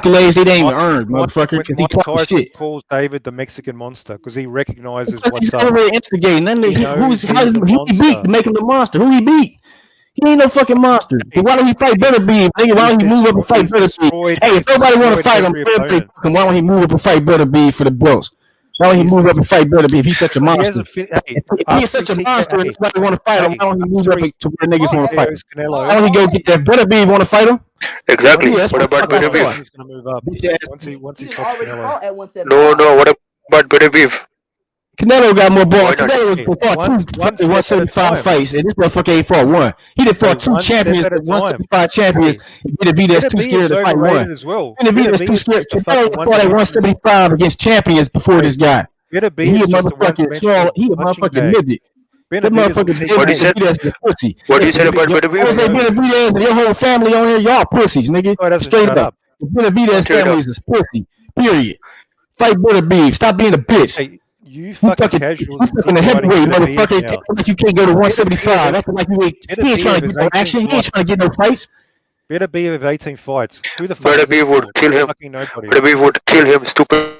accolades they didn't even Mike, earn, motherfucker, because he Mike talking Tyson shit. calls David the Mexican monster because he recognizes Because what's he's up. already instigating. How He knows he's the who he beat monster. to make him the monster? Who he beat? He ain't no fucking monster. So why don't he fight Better Beef? Nigga, why don't he move up and fight Better Beef? Hey, if nobody want to fight him, why don't he move up and fight Better Beef for the belts? Why don't he move up and fight Benavidez if he's such a He monster? hasn't If he's such a monster and nobody want to fight him, why don't he move up to where niggas want to fight him? Why don't he go get that Benavidez want to fight him? Exactly. Yeah, that's What about Benavidez? He's gonna move up once he He stops already Canelo. fought at 175. No. What about Benavidez? Canelo got more balls. Why not? Canelo fought One two step at a 175 time. fights, and this motherfucker ain't fought one. He done fought two one step champions, at a time. 175 champions. And Benavidez too scared to fight one. As well. Benavidez too scared. Canelo fought at 175 against champions before this guy. He a motherfucking small. He a motherfucking midget. That motherfucker. What you said? Pussy. What you said about Benavidez? Benavidez and your whole family on here, y'all pussies, nigga. Straight up. The Benavidez family is pussy. Period. Fight Benavidez. Stop being a bitch. Hey, you fucking casuals. You fucking a heavyweight, motherfucker. Acting like you can't go to 175. Acting like you ain't. He ain't trying to get no action. He ain't trying to get no fights. Benavidez have 18 fights. Who the fuck? Benavidez would kill him. Benavidez would kill him. Stupid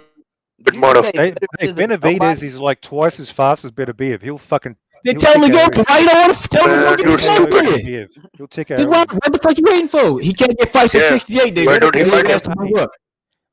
motherfucker. Hey, Benavidez is like twice as fast as Benavidez. He'll fucking. They tell him to go. Why you don't want to tell him to go get You're his fight stupid. in? He'll take Then out. what the fuck you waiting for? He can't get fights at 68. Then Why don't he fight has him? to move up.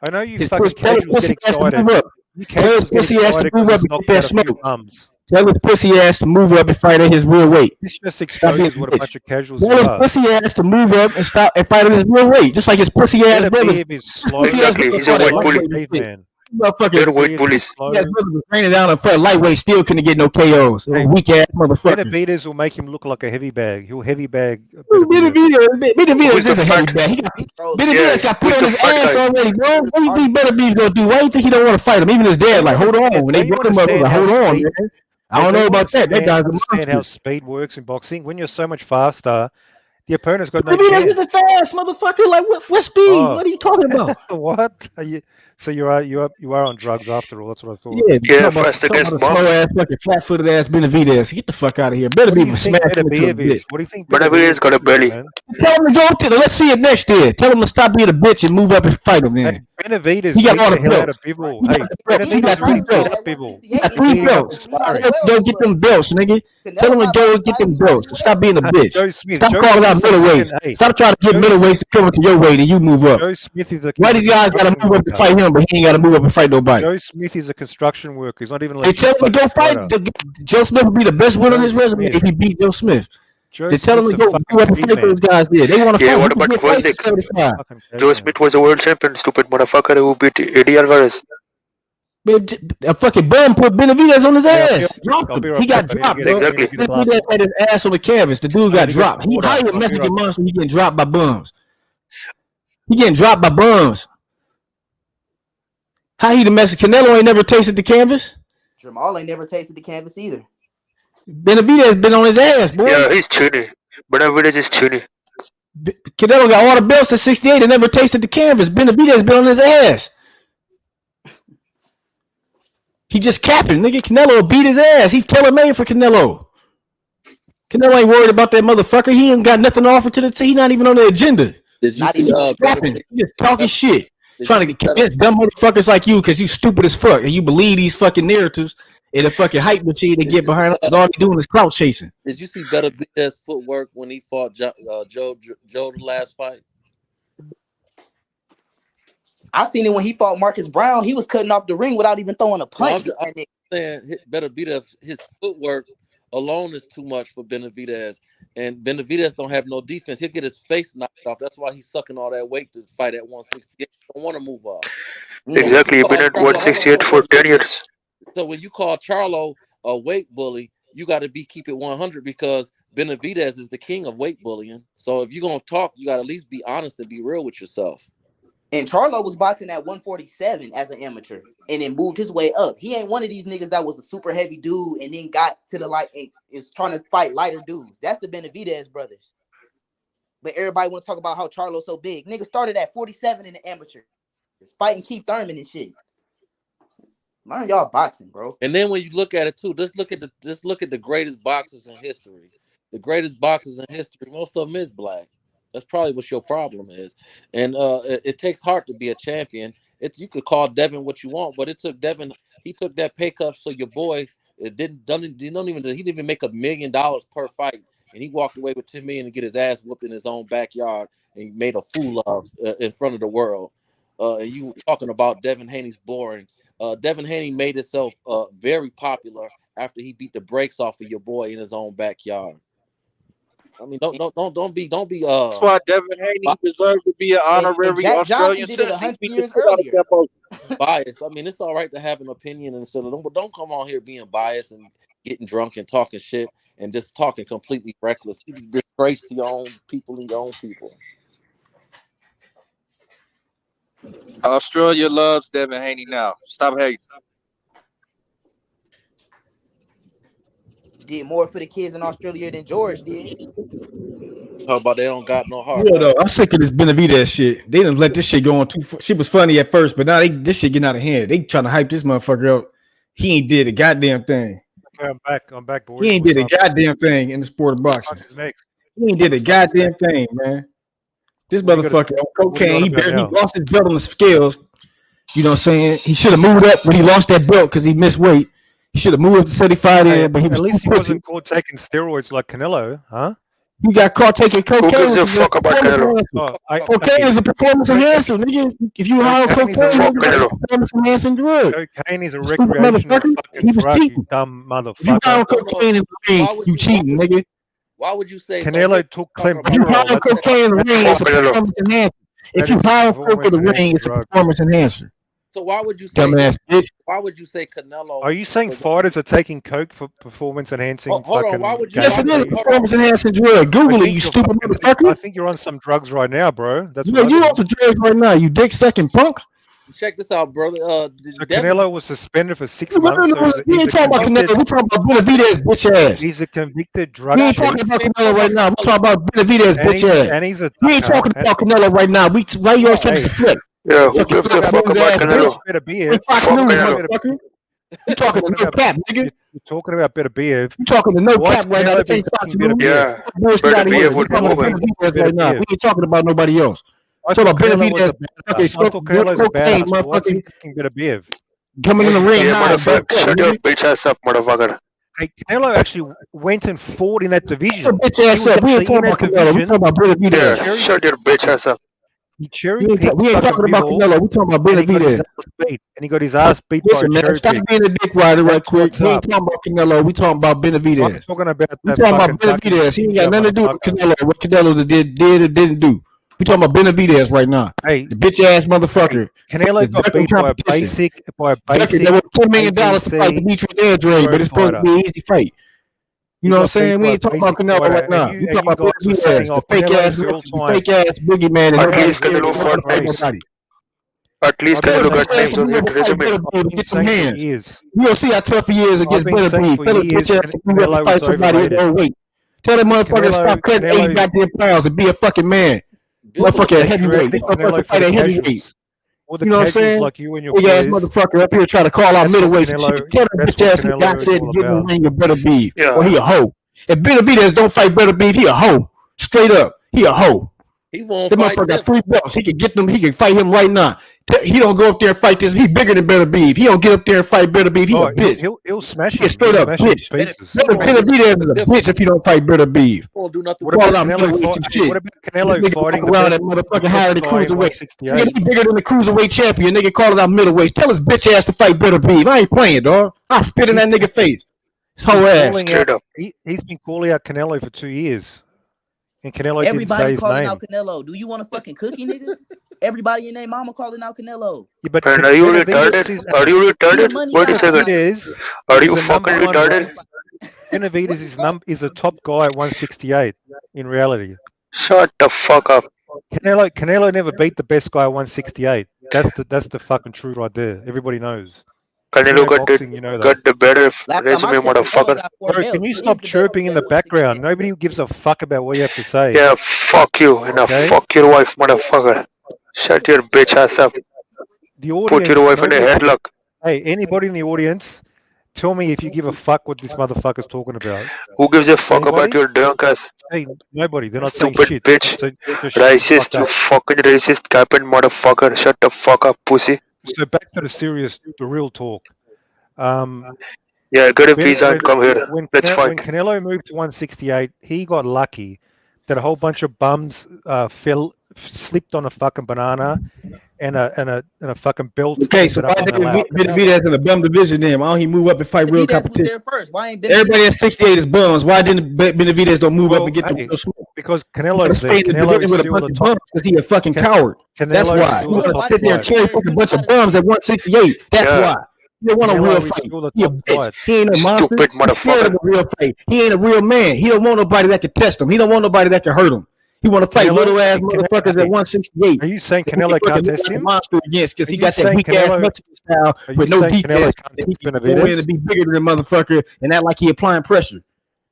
I know you His fucking casuals get excited. Tell his pussy ass to move up and get that smoke. Bums. Tell his pussy ass to move up and fight at his real weight. This just exposes what a bunch of casuals Tell his are. pussy ass to move up and stop and fight at his real weight, just like his pussy ass brother. Benavidez is slow. Exactly. He's a white bully. Man. They're white bullies. His brother was raining down a foot lightweight, still couldn't get no KOs. Weak ass motherfucker. Benavidez will make him look like a heavy bag. He'll heavy bag. Benavidez is a heavy bag. Benavidez got put on his ass already, bro. What do you think Benavidez gonna do? Why do you think he don't want to fight him? Even his dad, like, hold on. When they brought him up, like, hold on, man. I don't know about that. That guy's a understand how monster. speed works in boxing. When you're so much faster, the opponent's got no Benavidez chance. isn't fast, motherfucker. Like, what speed? Oh. What are you talking about? What? So you are on drugs after all. That's what I thought. Yeah, fast against slow ass, fucking flat-footed ass Benavidez. Get the fuck out of here. Benavidez smash him into a bitch. What do you think? Benavidez got a belly. Tell him to go to. Let's see it next year. Tell him to stop being a bitch and move up and fight him. Then Benavidez he got beat all the the hell out of belts. Bivol. Hey, Benavidez really beat up Bivol. He got 3 belts. Go get them belts, nigga. Tell him to go get them belts. Stop being a bitch. Stop calling out middleweights. Stop trying to get middleweights to come into your weight and you move up. Joe Smith is a Why these guys got to move up to fight him, but he ain't got to move up and fight nobody? Joe Smith is a construction worker. He's not even. They tell him to go fight. Joe Smith would be the best winner on his resume if he beat Joe Smith. They tell him to go up and fight those guys there. They want to Yeah, fight. what He can about get fights at Usyk? 75. Joe Smith was a world champion. Stupid motherfucker who beat Eddie Alvarez. A fucking bum put Benavidez on his ass. I'll Dropped be him. right He got back. dropped, bro. Exactly. Benavidez had his ass on the canvas. The dude got dropped. How you a Mexican monster? He getting dropped by bums. He getting dropped by bums. How he the Mexican? Canelo ain't never tasted the canvas. Jamal ain't never tasted the canvas either. Benavidez been on his ass, boy. Yeah, he's chunny. Benavidez is chunny. Canelo got all the belts at 68 and never tasted the canvas. Benavidez been on his ass. He just capping, nigga. Canelo beat his ass. He's tailor-made for Canelo. Canelo ain't worried about that motherfucker. He ain't got nothing to offer to the team. He not even on the agenda. Did you Not see even He just talking shit. Trying to convince dumb motherfuckers like you because you stupid as fuck and you believe these fucking narratives and the fucking hype machine they get behind us. All they doing is clout chasing. Did you see Benavidez' footwork when he fought Joe the last fight? I seen it when he fought Marcus Brown. He was cutting off the ring without even throwing a punch. I'm saying Benavidez, his footwork alone is too much for Benavidez, and Benavidez don't have no defense. He'll get his face knocked off. That's why he's sucking all that weight to fight at 168. He don't want to move up. Exactly. He's been at 168 for 10 years. So when you call Charlo a weight bully, you got to keep it 100 because Benavidez is the king of weight bullying. So if you're gonna talk, you got to at least be honest and be real with yourself. And Charlo was boxing at 147 as an amateur and then moved his way up. He ain't one of these niggas that was a super heavy dude and then got to the light and is trying to fight lighter dudes. That's the Benavidez brothers. But everybody want to talk about how Charlo's so big. Nigga started at 47 in the amateur. Fighting Keith Thurman and shit. Learn y'all boxing, bro. And then when you look at it too, just look at the greatest boxers in history. The greatest boxers in history, most of them is black. That's probably what your problem is. And it takes heart to be a champion. You could call Devin what you want, but it took Devin. He took that pay cut so your boy he didn't even make $1 million per fight, and he walked away with $10 million to get his ass whooped in his own backyard and made a fool of in front of the world. And you talking about Devin Haney's boring. Devin Haney made himself very popular after he beat the brakes off of your boy in his own backyard. I mean, don't be. That's why Devin Haney deserves to be an honorary Jack Australian Johnson did it citizen. 100 years earlier. biased. I mean, it's all right to have an opinion, and so don't come on here being biased and getting drunk and talking shit and just talking completely reckless. You disgrace to your own people and your own people. Australia loves Devin Haney now. Stop hating. Did more for the kids in Australia than George did. How about they don't got no heart? Yeah, though, I'm sick of this Benavidez shit. They didn't let this shit go on too. Shit was funny at first, but now this shit getting out of hand. They trying to hype this motherfucker up. He ain't did a goddamn thing. Okay, I'm back, boys. He ain't did a goddamn thing in the sport of boxing. He ain't did a goddamn thing, man. This motherfucker on cocaine. He lost his belt on the scales. You know what I'm saying? He should have moved up when he lost that belt because he missed weight. He should have moved up to 75 in, but he was at least he wasn't caught taking steroids like Canelo, huh? He got caught taking cocaine. Who gives a fuck about Canelo? Cocaine is a performance enhancer, nigga. If you hire cocaine, it's a performance enhancing drug. Cocaine is a recreational fucking drug, you dumb motherfucker. If you hire cocaine in the ring, you cheating, nigga. Why would you say Canelo took Clem? If you hire cocaine in the ring, it's a performance enhancer. If you hire coke in the ring, it's a performance enhancer. So why would you say dumbass bitch? Why would you say Canelo? Are you saying fighters are taking coke for performance enhancing? Hold on, why would you? Yes, it is a performance enhancing drug. Google it, you stupid motherfucker. I think you're on some drugs right now, bro. That's you on some drugs right now, you dick sucking punk. Check this out, brother. So Canelo was suspended for 6 months. We ain't talking about Canelo. We talking about Benavidez, bitch ass. He's a convicted drug. We ain't talking about Canelo right now. We talking about Benavidez, bitch ass. And he's a. We ain't talking about Canelo right now. Why you always trying to deflect? Yeah, who gives a fuck about Canelo? Fox News, motherfucker. You talking to no cap, nigga. You're talking about Benavidez. You talking to no cap right now. This ain't Fox News. Yeah, Benavidez would be moving. Right now. We ain't talking about nobody else. I'm talking about Benavidez. Okay, smoking cocaine, motherfucker. Coming in the ring. Yeah, shut your bitch ass up, motherfucker. Hey, Canelo actually went and fought in that division. Shut your bitch ass up. We ain't talking about Canelo. We talking about Benavidez. Yeah, shut your bitch ass up. We ain't talking about Canelo. We talking about Benavidez. And he got his ass beat Listen, by a man, stop being a dick rider right quick. We ain't talking about Canelo. We talking about Benavidez. I'm talking about we talking about Benavidez. He ain't got nothing to do with Canelo. What Canelo did or didn't do. We talking about Benavidez right now. Hey, the bitch ass motherfucker. Canelo got beat by a basic. There was $10 million to fight Demetrius Andrade, but it's supposed to be an easy fight. You know what I'm saying? We ain't talking about Canelo right now. We talking about Benavidez, the fake ass boogeyman. At least Canelo fought twice. At least Canelo got names on his resume. Get some hands. You don't see how tough he is against Benavidez. Tell him bitch ass to fight somebody at their weight. Tell that motherfucker to stop cutting 80 goddamn pounds and be a fucking man. Motherfucker at heavyweight. This motherfucker fight at heavyweight. You know what I'm saying? Like you and your big ass motherfucker up here trying to call out middleweights and shit. Tell that bitch ass he got said to get in the ring with Better Beef. Or he a hoe. If Benavidez don't fight Better Beef, he a hoe. Straight up. He a hoe. He won't the motherfucker got 3 belts. He can get them. He can fight him right now. He don't go up there and fight this. He bigger than Better Beef. He don't get up there and fight Better Beef. He a bitch. He'll smash him. Straight up bitch. Benavidez is a bitch if he don't fight Better Beef. Won't do nothing. What about Canelo fighting around that motherfucker higher than cruiserweight? Nigga, he bigger than the cruiserweight champion. Nigga call it out middleweight. Tell his bitch ass to fight Better Beef. I ain't playing, dog. I spit in that nigga face. His whole ass. He's been calling out Canelo for 2 years. And Canelo everybody calling out Canelo. Do you want a fucking cookie, nigga? Everybody in their mama calling out Canelo. Yeah, but and are you retarded? Are you retarded? Wait a second. Are you fucking retarded? Benavidez is a top guy at 168 in reality. Shut the fuck up. Canelo never beat the best guy at 168. That's the fucking truth right there. Everybody knows. Canelo got the better resume, motherfucker. Bro, can you stop chirping in the background? Nobody gives a fuck about what you have to say. Yeah, fuck you. And fuck your wife, motherfucker. Shut your bitch ass up. Put your wife in a headlock. Hey, anybody in the audience, tell me if you give a fuck what this motherfucker's talking about. Who gives a fuck about your drunk ass? Hey, nobody. They're not stupid saying shit. Bitch. Racist, you fucking racist, capping motherfucker. Shut the fuck up, pussy. So back to the real talk. Yeah, get a visa and come here. Let's fight. When Canelo moved to 168, he got lucky that a whole bunch of bums slipped on a fucking banana and a fucking belt. Okay, so why did Benavidez in the bum division then? Why don't he move up and fight real competition? Was there first. Why ain't Everybody at 68 is bums. Why didn't Benavidez don't move up and get the real smoke? Because Canelo's there. Canelo's with a bunch of bums because he a fucking coward. That's why. You want to sit there and cherry pick a bunch of bums at 168. That's why. You don't want a real fight. He a bitch. He ain't a monster. Stupid He's scared of a real fight. He ain't a real man. He don't want nobody that can test him. He don't want nobody that can hurt him. He want to fight little ass motherfuckers at 168. Are you saying Canelo can't test him? Monster against because he got that weak ass Mexican style with no defense. He can go in and be bigger than the motherfucker and act like he applying pressure.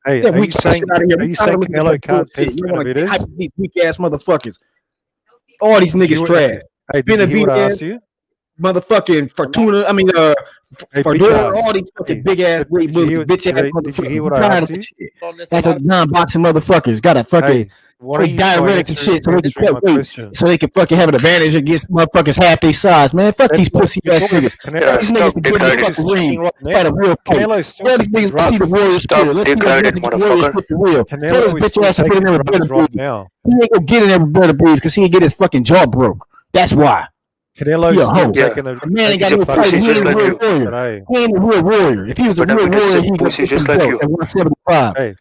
Hey, are you saying Canelo can't test Benavidez? These weak ass motherfuckers. All these niggas trash. Benavidez, motherfucking Fortuna. I mean, Fedora, all these fucking big ass bitch ass motherfuckers. That's a non-boxing motherfuckers. Got a fucking diuretic and shit so they can fucking have an advantage against motherfuckers half their size, man. Fuck these pussy ass niggas. These niggas can get in the fucking ring, fight a real fight. Let these niggas see the warrior spirit. Let's see the warrior spirit for real. Tell this bitch ass to put in there with better breathe. He ain't gonna get in there with better breathe because he ain't get his fucking jaw broke. That's why. Canelo's taking a man ain't got no fight. He ain't a real warrior. He ain't a real warrior. If he was a real warrior, he would get just like you at 175.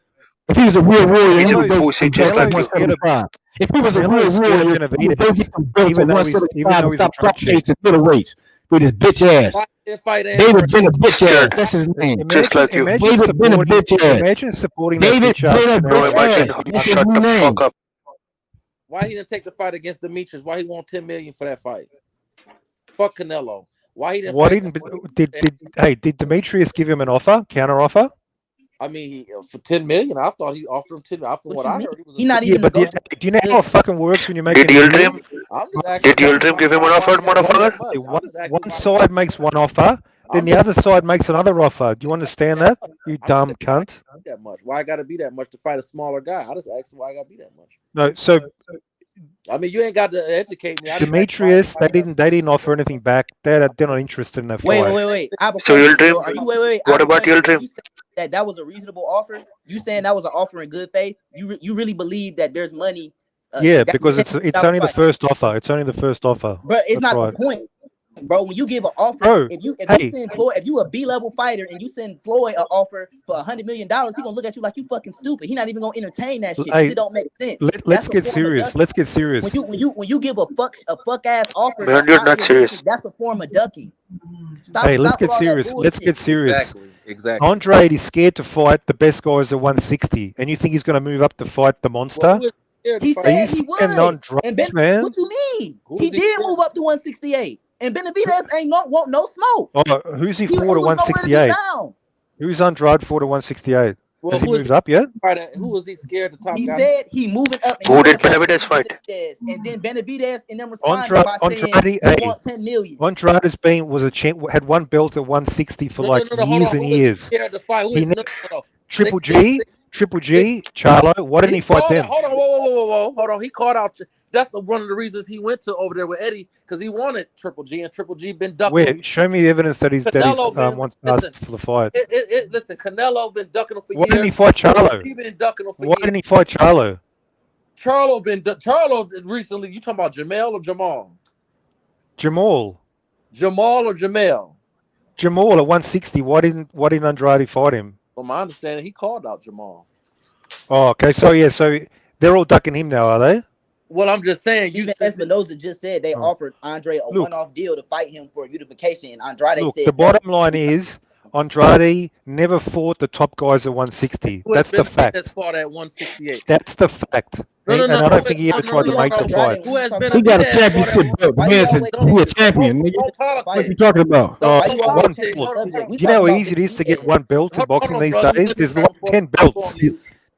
If he was a real warrior, he would go get at 175. If he was a real warrior, he would go get some belts at 175 and stop top chasing middleweights with his bitch ass. David been a bitch ass. That's his name. Just like you. David been a bitch ass. Imagine supporting David been a bitch ass. That's his new name. Why he didn't take the fight against Demetrius? Why he want $10 million for that fight? Fuck Canelo. Why he didn't? Did Demetrius give him an offer, counter offer? I mean, for $10 million, I thought he offered him $10 million. From what I heard, he not even. But do you know how it fucking works when you make? Did Yildirim give him an offer, motherfucker? One side makes one offer, then the other side makes another offer. Do you understand that? You dumb cunt. That much? Why I got to be that much to fight a smaller guy? I just asked why I got to be that much. No, so. I mean, you ain't got to educate me. Demetrius, they didn't offer anything back. They're not interested in that fight. Wait. So Yildirim, what about Yildirim? That was a reasonable offer. You saying that was an offer in good faith? You really believe that there's money? Yeah, because it's only the first offer. It's only the first offer. But it's not the point, bro. When you give an offer, if you send Floyd, if you a B-level fighter and you send Floyd an offer for $100 million, he gonna look at you like you fucking stupid. He not even gonna entertain that shit. It don't make sense. Let's get serious. Let's get serious. When you give a fuck ass offer, Man, you're not serious. That's a form of ducking. Let's get serious. Let's get serious. Exactly. Andre is scared to fight the best guys at 160, and you think he's going to move up to fight the monster? He said he would. Man. What you mean? He did move up to 168, and Benavidez ain't want no smoke. Oh, who's he for to 168? Who's Andrade for to 168? Has he moved up yet? Who was he scared to top? He said he moving up. Who did Benavidez fight? And then Benavidez and them responded by saying he want 10 million. Andrade has been had one belt at 160 for years and years. Triple G, Charlo. Why didn't he fight them? Hold on. He called out. That's one of the reasons he went to over there with Eddie because he wanted Triple G, and Triple G been ducking. Wait, show me evidence that he's wants asked for the fight. Listen, Canelo been ducking him for years. Why didn't he fight Charlo? He been ducking him for years. Why didn't he fight Charlo? Charlo recently. You talking about Jamel or Jamal? Jamal or Jamel? Jamal at 160. Why didn't Andrade fight him? From my understanding, he called out Jamal. Oh, okay. So they're all ducking him now, are they? Well, I'm just saying. Even Espinosa just said they offered Andre a one-off deal to fight him for unification, and Andrade said. The bottom line is Andrade never fought the top guys at 160. That's the fact. Fought at 168. That's the fact. And I don't think he ever tried to make the fight. He got a championship belt. He a champion. Nigga. What you talking about? One belt. Do you know how easy it is to get one belt in boxing these days? There's like 10 belts.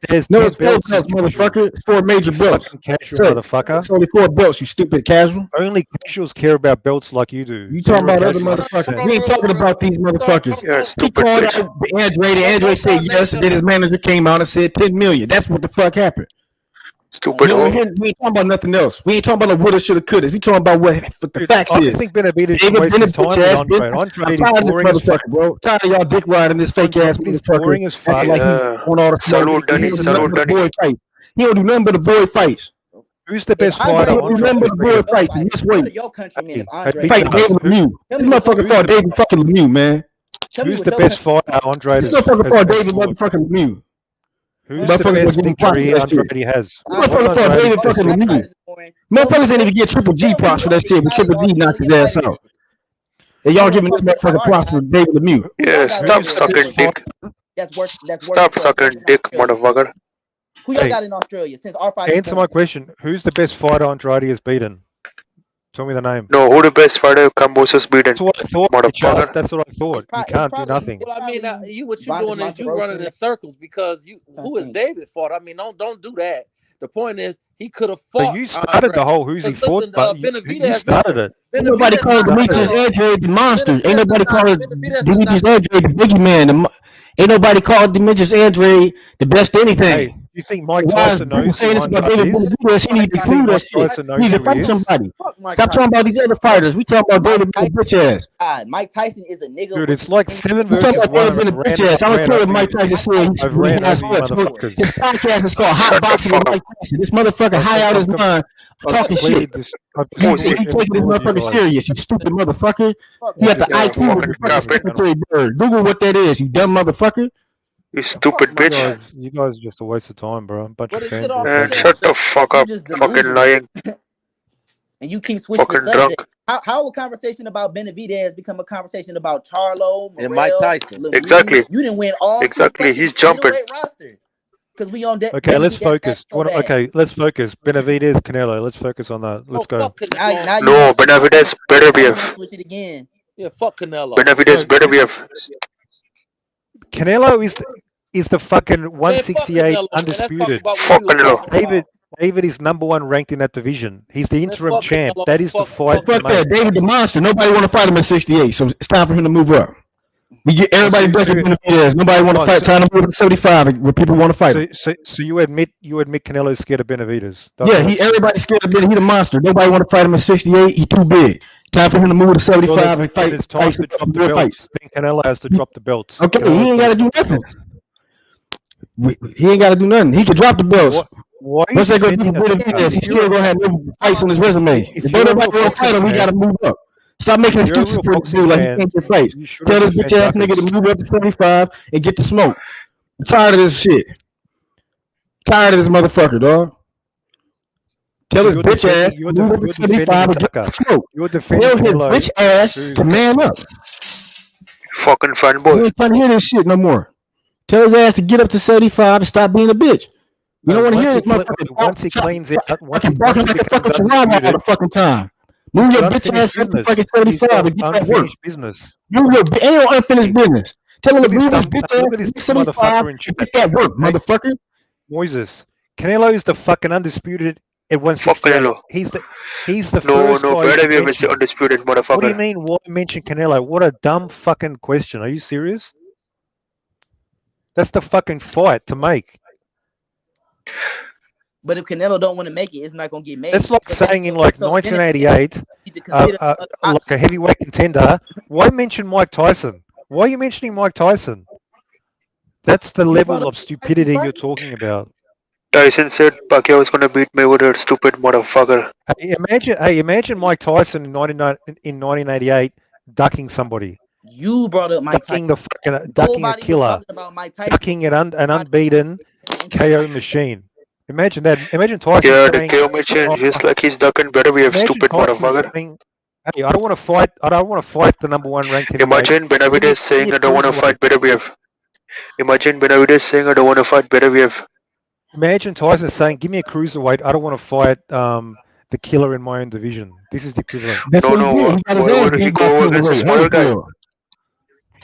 There's no, it's 4 belts, motherfucker. It's 4 major belts. Casual, motherfucker. It's only 4 belts, you stupid casual. Only casuals care about belts like you do. You talking about other motherfuckers. We ain't talking about these motherfuckers. He called out Andre said yes, and then his manager came out and said 10 million. That's what the fuck happened. Stupid. We ain't talking about nothing else. We ain't talking about the woulda, shoulda, coulda. We talking about what the facts is. I think Benavidez should waste his time with Andre. Andre is boring as fuck, bro. Tired of y'all dick riding this fake ass motherfucker. Boring as fuck. He don't do nothing but avoid fights. Who's the best Andre fighter? Remember the boy fights in this way. your countrymen if Andre Fight David Lemieux. This motherfucker fought David fucking Lemieux, man. Who's the best fighter Andre This motherfucker fought David motherfucking Lemieux. Who's the best victory Andrade has? Motherfucker fought David fucking Lemieux. Motherfuckers ain't even get Triple G props for that shit, but Triple G knocked his ass out. And y'all giving this motherfucker props for David Lemieux. Yeah, stop sucking dick. Stop sucking dick, motherfucker. Who y'all got in Australia since our fight? Answer my question. Who's the best fighter Andrade has beaten? Tell me the name. No, who the best fighter Cambosa's beaten? That's what I thought. Motherfucker. That's what I thought. You can't do nothing. Well, I mean, what you doing is you running in circles because who is David fought? I mean, don't do that. The point is he could have fought. So you started the whole who's he fought, but you started it. Ain't nobody called Demetrius Andrade the monster. Ain't nobody called Demetrius Andrade the boogeyman. Ain't nobody called Demetrius Andrade the best anything. You think Mike Tyson knows saying this about David Benavidez? He need to prove that shit. He need to fight somebody. Stop talking about these other fighters. We talking about David bitch ass. Mike Tyson is a nigga. Dude, it's like 7 versus 1. Bitch ass. I don't care what Mike Tyson said. His podcast is called Hot Boxing with Mike Tyson. This motherfucker high out his mind talking shit. You taking this motherfucker serious, you stupid motherfucker. You got the IQ of the fucking secretary bird. Google what that is, you dumb motherfucker. You stupid bitch. You guys are just a waste of time, bro. Bunch of fans. Man, shut the fuck up. Fucking lying. And you keep switching fucking the subject. How will conversation about Benavidez become a conversation about Charlo, Morrell, and Mike Tyson? Lemieux? Exactly. You didn't win all. Exactly. He's jumping. Because we on deck. Okay, let's focus. Okay, let's focus. Benavidez, Canelo. Let's focus on that. Let's go. No, Benavidez better be a. Switch it again. Yeah, fuck Canelo. Benavidez better be a. Canelo is the fucking 168 undisputed. Fuck Canelo. David is #1 ranked in that division. He's the interim champ. That is the fight. Fuck that. David the monster. Nobody want to fight him at 68, so it's time for him to move up. We get everybody breaking Benavidez. Nobody want to fight. Time to move to 75 where people want to fight him. So you admit Canelo's scared of Benavidez? Yeah, everybody's scared of Benavidez. He the monster. Nobody want to fight him at 68. He too big. Time for him to move to 75 and fight. It's time to drop the belts. Canelo has to drop the belts. Okay, he ain't got to do nothing. He ain't got to do nothing. He can drop the belts. What's that going to do for Benavidez? He's still going to have no fights on his resume. If nobody want to fight him, we got to move up. Stop making excuses for this dude like he can't get fights. Tell this bitch ass nigga to move up to 75 and get the smoke. I'm tired of this shit. Tired of this motherfucker, dog. Tell his bitch ass to move up to 75 and get the smoke. Tell his bitch ass to man up. Fucking fanboy. You ain't trying to hear this shit no more. Tell his ass to get up to 75 and stop being a bitch. You don't want to hear this motherfucker. Once he cleans it, barking like a fucking chihuahua all the fucking time. Move your bitch ass up to fucking 75 and get that work. Business. Ain't no unfinished business. Tell him to move his bitch ass to 75 and get that work, motherfucker. Moises. Canelo is the fucking undisputed at 168. He's the first No, guy. better be a undisputed motherfucker. What do you mean? Why mention Canelo? What a dumb fucking question. Are you serious? That's the fucking fight to make. But if Canelo don't want to make it, it's not going to get made. It's like saying in like 1988, like a heavyweight contender, why mention Mike Tyson? Why are you mentioning Mike Tyson? That's the level of stupidity you're talking about. Tyson said Pacquiao was going to beat Mayweather, stupid motherfucker. Imagine Mike Tyson in 1988 ducking somebody. You brought up Mike Tyson. Ducking a killer. Ducking an unbeaten KO machine. Imagine that. Imagine Tyson. Yeah, the KO machine, just like he's ducking, better be a stupid motherfucker. Hey, I don't want to fight. I don't want to fight the #1 ranked heavyweight. Imagine Benavidez saying, "I don't want to fight Benavidez." Imagine Benavidez saying, "I don't want to fight Benavidez." Imagine Tyson saying, "Give me a cruiserweight. I don't want to fight the killer in my own division." This is the equivalent. Why would he go against a smaller guy?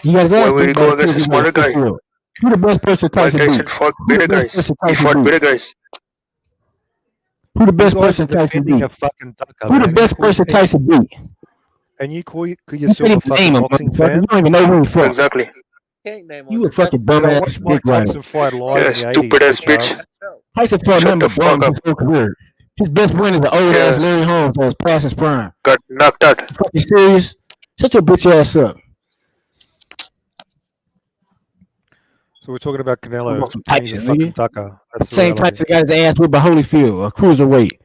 Why would he go against a smaller guy? Who the best person Tyson beat? Fought bigger guys. He fought bigger guys. Who the best person Tyson beat? Who the best person Tyson beat? And you call yourself a fucking boxing fan? You don't even know who he's from. Exactly. You a fucking dumbass dick rider. Yeah, stupid ass bitch. Tyson fought number one his whole career. His best friend is the old ass Larry Holmes that was past his prime. Got knocked out. You fucking serious? Shut your bitch ass up. So we're talking about Canelo. Tyson, fucking Tucker. Same Tyson got his ass whipped by Holyfield, a cruiserweight.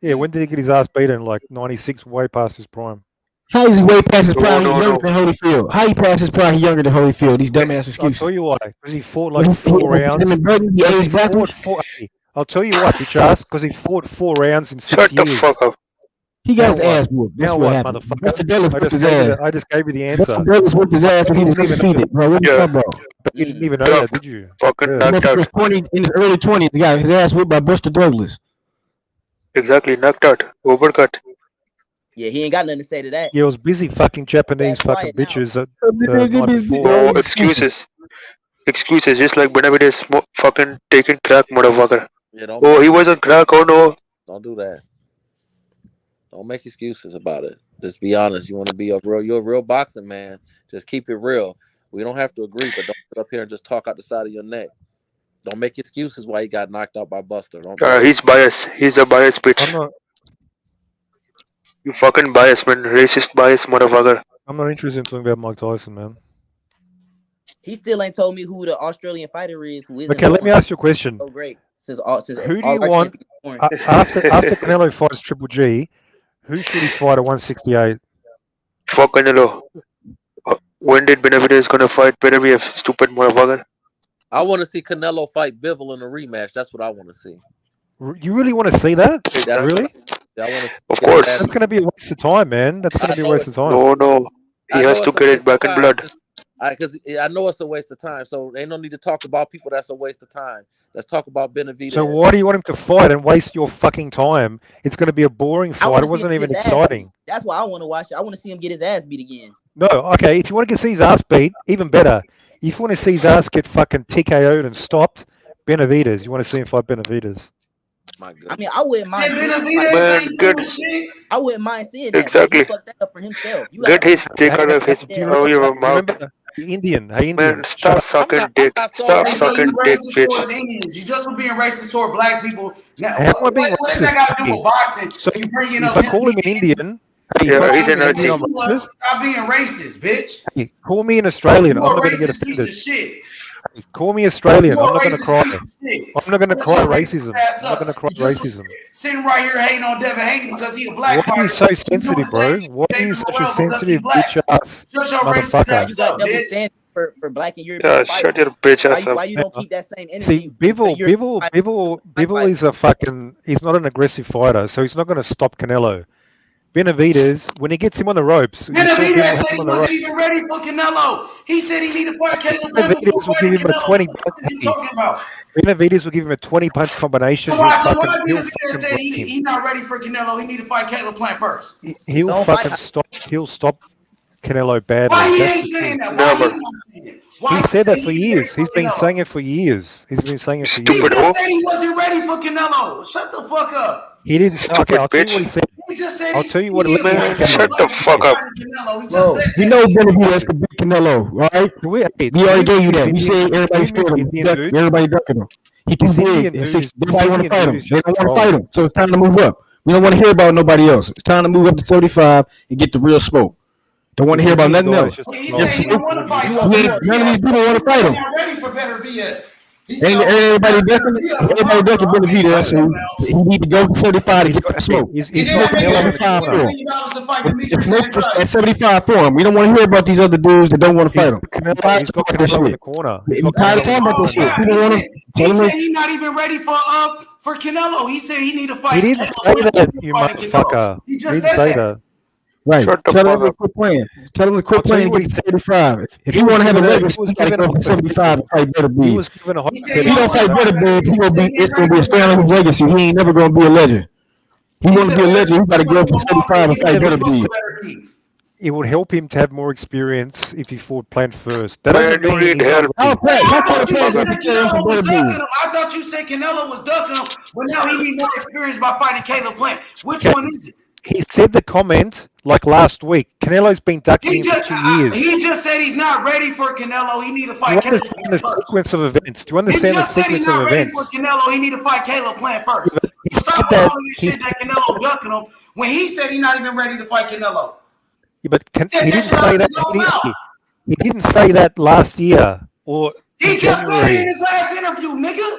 Yeah, when did he get his ass beaten? Like 96, way past his prime. How is he way past his prime? He's younger than Holyfield. How he past his prime? He's younger than Holyfield. These dumbass excuses. I'll tell you why. Because he fought like 4 rounds. I'll tell you what, bitch ass. Because he fought 4 rounds in 6 years. Shut the fuck up. He got his ass whooped. That's what happened. Buster Douglas whipped his ass. I just gave you the answer. Buster Douglas whipped his ass when he was undefeated, bro. What you talking about? You didn't even know that, did you? Fucking knocked out. In his early 20s, he got his ass whipped by Buster Douglas. Exactly, knocked out. Overcut. Yeah, he ain't got nothing to say to that. Yeah, it was busy fucking Japanese fucking bitches that night before. Oh, excuses. Excuses, just like Benavidez fucking taking crack, motherfucker. Yeah, oh, he was on crack, oh no. Don't do that. Don't make excuses about it. Just be honest. You want to be you're a real boxing man. Just keep it real. We don't have to agree, but don't sit up here and just talk out the side of your neck. Don't make excuses why he got knocked out by Buster. He's biased. He's a biased bitch. You fucking biased, man. Racist biased motherfucker. I'm not interested in talking about Mike Tyson, man. He still ain't told me who the Australian fighter is. Who isn't. Okay, let me ask you a question. So great. Since who do you want after Canelo fights Triple G? Who should he fight at 168? Fuck Canelo. When did Benavidez gonna fight Benavidez, stupid motherfucker? I want to see Canelo fight Bivol in a rematch. That's what I want to see. You really want to see that? Really? Yeah, I want to. Of course. That's going to be a waste of time, man. That's going to be a waste of time. No. He has to get it back in blood. Because I know it's a waste of time. So ain't no need to talk about people that's a waste of time. Let's talk about Benavidez. So why do you want him to fight and waste your fucking time? It's going to be a boring fight. It wasn't even exciting. That's why I want to watch it. I want to see him get his ass beat again. No, okay. If you want to see his ass beat, even better. If you want to see his ass get fucking TKO'd and stopped, Benavidez. You want to see him fight Benavidez. I mean, I wouldn't mind. I wouldn't mind seeing that. Exactly. He fucked that up for himself. Get his dick out of his your mouth. Indian. Hey, Indian. Man, stop sucking dick. Stop sucking dick, bitch. Indians. You just for being racist toward black people. Now, what does that got to do with boxing? So you bringing if up I call him an Indian, yeah, he's an Stop being racist, bitch. Hey, call me an Australian. I'm not going to get offended. Call me Australian. I'm not going to cry. I'm not going to cry racism. I'm not going to cry racism. Sitting right here hating on Devin Haney because he a black. Why are you so sensitive, bro? Why are you such a sensitive bitch ass motherfucker? For black and European. Yeah, shut your bitch ass up. Why you don't keep that same energy? See, Bivol is a fucking. He's not an aggressive fighter, so he's not going to stop Canelo. Benavidez, when he gets him on the ropes, Benavidez said he wasn't even ready for Canelo. He said he needed to fight Caleb. Benavidez will give him a 20. Benavidez will give him a 20-punch combination. So why Benavidez said he's not ready for Canelo? He need to fight Caleb Plant first. He'll fucking stop. He'll stop Canelo badly. Why he ain't saying that? Why he not saying it? He said that for years. He's been saying it for years. He's been saying it for years. He just said he wasn't ready for Canelo. Shut the fuck up. He didn't say. Okay, I'll tell you what he said. I'll tell you what he said. Shut the fuck up. Bro, you know Benavidez could beat Canelo, right? We already gave you that. We said everybody's scared of him. Everybody ducking him. He too big. Nobody want to fight him. They don't want to fight him. So it's time to move up. We don't want to hear about nobody else. It's time to move up to 35 and get the real smoke. Don't want to hear about nothing else. He said he don't want to fight him. None of these people want to fight him. Not ready for better BS. Everybody ducking Benavidez, so he need to go to 75 to get that smoke. He's smoking 75 for him. It's smoke at 75 for him. We don't want to hear about these other dudes that don't want to fight him. He's got Canelo in the corner. He's tired of talking about this shit. He said he's not even ready for Canelo. He said he need to fight. He didn't say that, you motherfucker. He just said that. Right. Tell him to quit playing. Tell him to quit playing and get to 75. If he want to have a legacy, he got to go to 75 and fight Better Be. If he don't fight Better Be, it's going to be a stand on his legacy. He ain't never going to be a legend. He wants to be a legend. He got to go up to 75 and fight Better Be. It would help him to have more experience if he fought Plant first. That doesn't mean I thought you said Canelo was ducking him, but now he need more experience by fighting Caleb Plant. Which one is it? He said the comment like last week. Canelo's been ducking him for 2 years. He just said he's not ready for Canelo. He need to fight Caleb Plant first. The sequence of events. Do you understand the sequence of events? He just said he's not ready for Canelo. He need to fight Caleb Plant first. Stop all this shit that Canelo ducking him when he said he's not even ready to fight Canelo. Yeah, but he didn't say that. He didn't say that last year or he just said it in his last interview, nigga.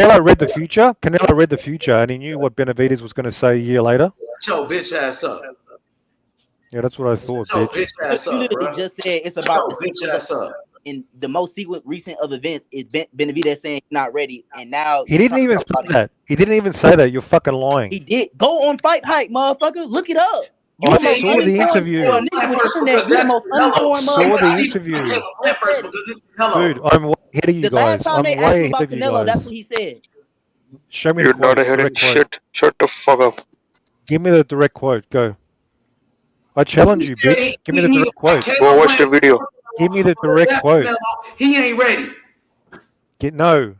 Canelo read the future. Canelo read the future, and he knew what Benavidez was going to say a year later. Show bitch ass up. Yeah, that's what I thought, Show bitch. bitch ass You up, literally bro. just said it's about Show bitch ass up. in the most recent of events is Benavidez saying he's not ready, and now He didn't even say that. He didn't even say that. You're fucking lying. he did. Go on Fight Hype, motherfucker. Look it up. You I the most saw the uninformed interview. nigga with First, internet. because You the that's most Canelo. uninformed Saw the motherfucker. interview. Caleb Plant first because this is Canelo. Dude, I'm way ahead of you The last guys. time they I'm asked way him ahead about of you Canelo, that's guys. what he said. Show me the You're not quote, ahead direct in quote. shit. Shut the fuck up. Give me the direct quote. Go. I challenge you, bitch. Give me the direct quote. Go watch the video. Give me the direct That's quote. Canelo. He ain't ready. No.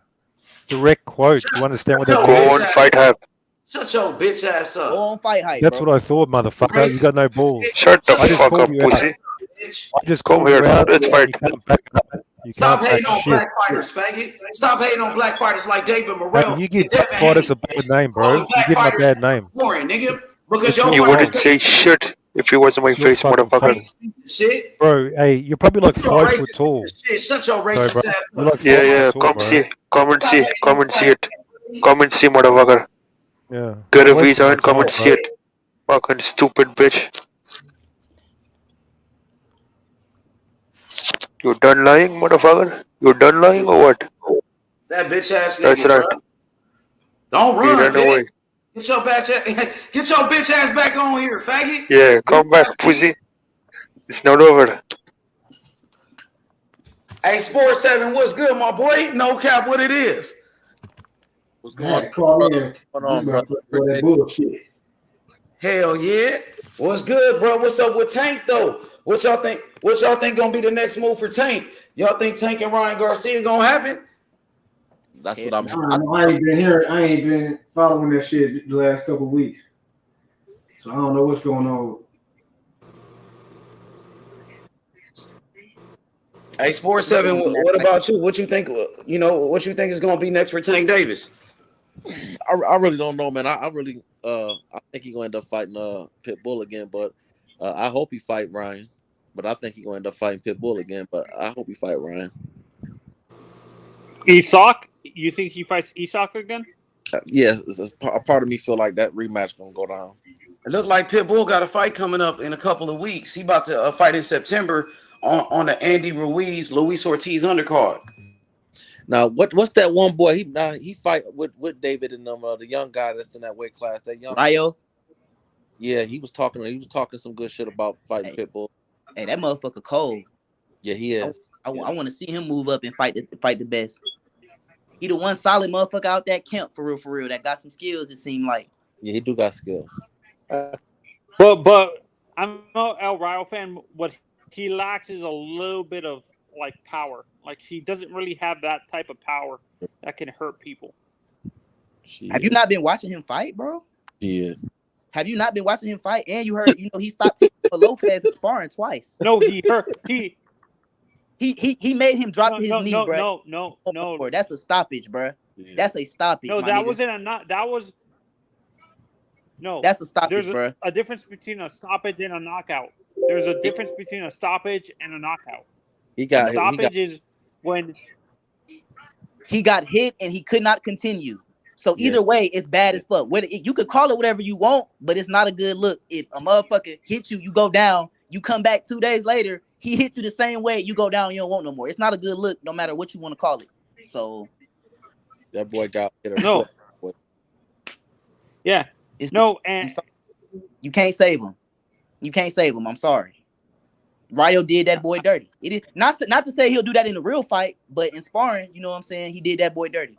Direct quote. You understand what that Shut Go your means? on bitch fight hype. Shut your bitch ass Go up. on fight hype, That's bro. what I thought, motherfucker. You got no balls. Shut the I just fuck called up, you out. pussy. I just Come called here. you out. Let's And fight. you can't back it up. You Stop can't back hating on shit. black fighters, faggot. Stop hating on black fighters like David Hey, Morrell you and give Devin black fighters Haney. a bad name, bro. Calling You black give them a fighters bad name. boring, nigga. Because It's your your You fighters wouldn't fault. say shit if you wasn't my It's your face, fucking motherfucker. fault. shit. Bro, hey, you're probably like You're a 5 foot racist tall. piece of shit. Shut your Sorry, racist bro. ass You're up. like 5 Yeah, foot yeah. tall, Come bro. see. Come and Stop see. hating Come on and see black it. Come and see, motherfucker. Yeah. Get a You're wasting visa my and come time, and see bro. it. Fucking stupid bitch. You done lying, motherfucker? You done lying or what? That bitch ass That's nigga, right. bro. Don't He run, ran away. bitch. Get your bitch ass back on here, faggot. Yeah, Bitch come back, ass nigga. pussy. It's not over. Hey, Sports 7, what's good, my boy? No cap, what it is. What's Man, going on, call brother? in. What's going on, brother? For that bullshit. Hell yeah. What's good, bro? What's up with Tank though? What y'all think? What y'all think gonna be the next move for Tank? Y'all think Tank and Ryan Garcia gonna happen? That's what I'm hearing. I ain't been here. I ain't been following that shit the last couple of weeks, so I don't know what's going on. Hey, Sports 7, what about you? What you think? You know, what you think is gonna be next for Tank Davis? I really don't know, man. I really I think he's gonna end up fighting Pitbull again, but I hope he fight Ryan. But I think he's gonna end up fighting Pitbull again, but I hope he fight Ryan. Isak? You think he fights Isak again? Yes, a part of me feel like that rematch gonna go down. It looked like Pitbull got a fight coming up in a couple of weeks. He about to fight in September on the Andy Ruiz, Luis Ortiz undercard. Now, what's that one boy? He fight with David and them the young guy that's in that weight class. That young Ryo? Yeah, he was talking some good shit about fighting Pitbull. Hey, that motherfucker cold. Yeah, he is. I want to see him move up and fight the best. He the one solid motherfucker out that camp for real. That got some skills. It seemed like. Yeah, he do got skills. But I'm no El Ryo fan. What he lacks is a little bit of like power. Like he doesn't really have that type of power that can hurt people. Have you not been watching him fight, bro? Yeah. Have you not been watching him fight? And you heard, he stopped for Lopez in sparring twice. No, he hurt. He made him drop to his knee, bro. No. That's a stoppage, bro. Yeah. That's a stoppage. No, that wasn't a that was. No, that's a stoppage, there's bro. A difference between a stoppage and a knockout. There's a difference between a stoppage and a knockout. Stoppage is when he got hit and he could not continue. So either way, it's bad as fuck. You could call it whatever you want, but it's not a good look. If a motherfucker hits you, you go down. You come back 2 days later, he hit you the same way. You go down, you don't want no more. It's not a good look, no matter what you want to call it. So that boy got hit. No. Yeah. And you can't save him. You can't save him. I'm sorry. Ryo did that boy dirty. It is not to say he'll do that in a real fight, but in sparring, you know what I'm saying? He did that boy dirty.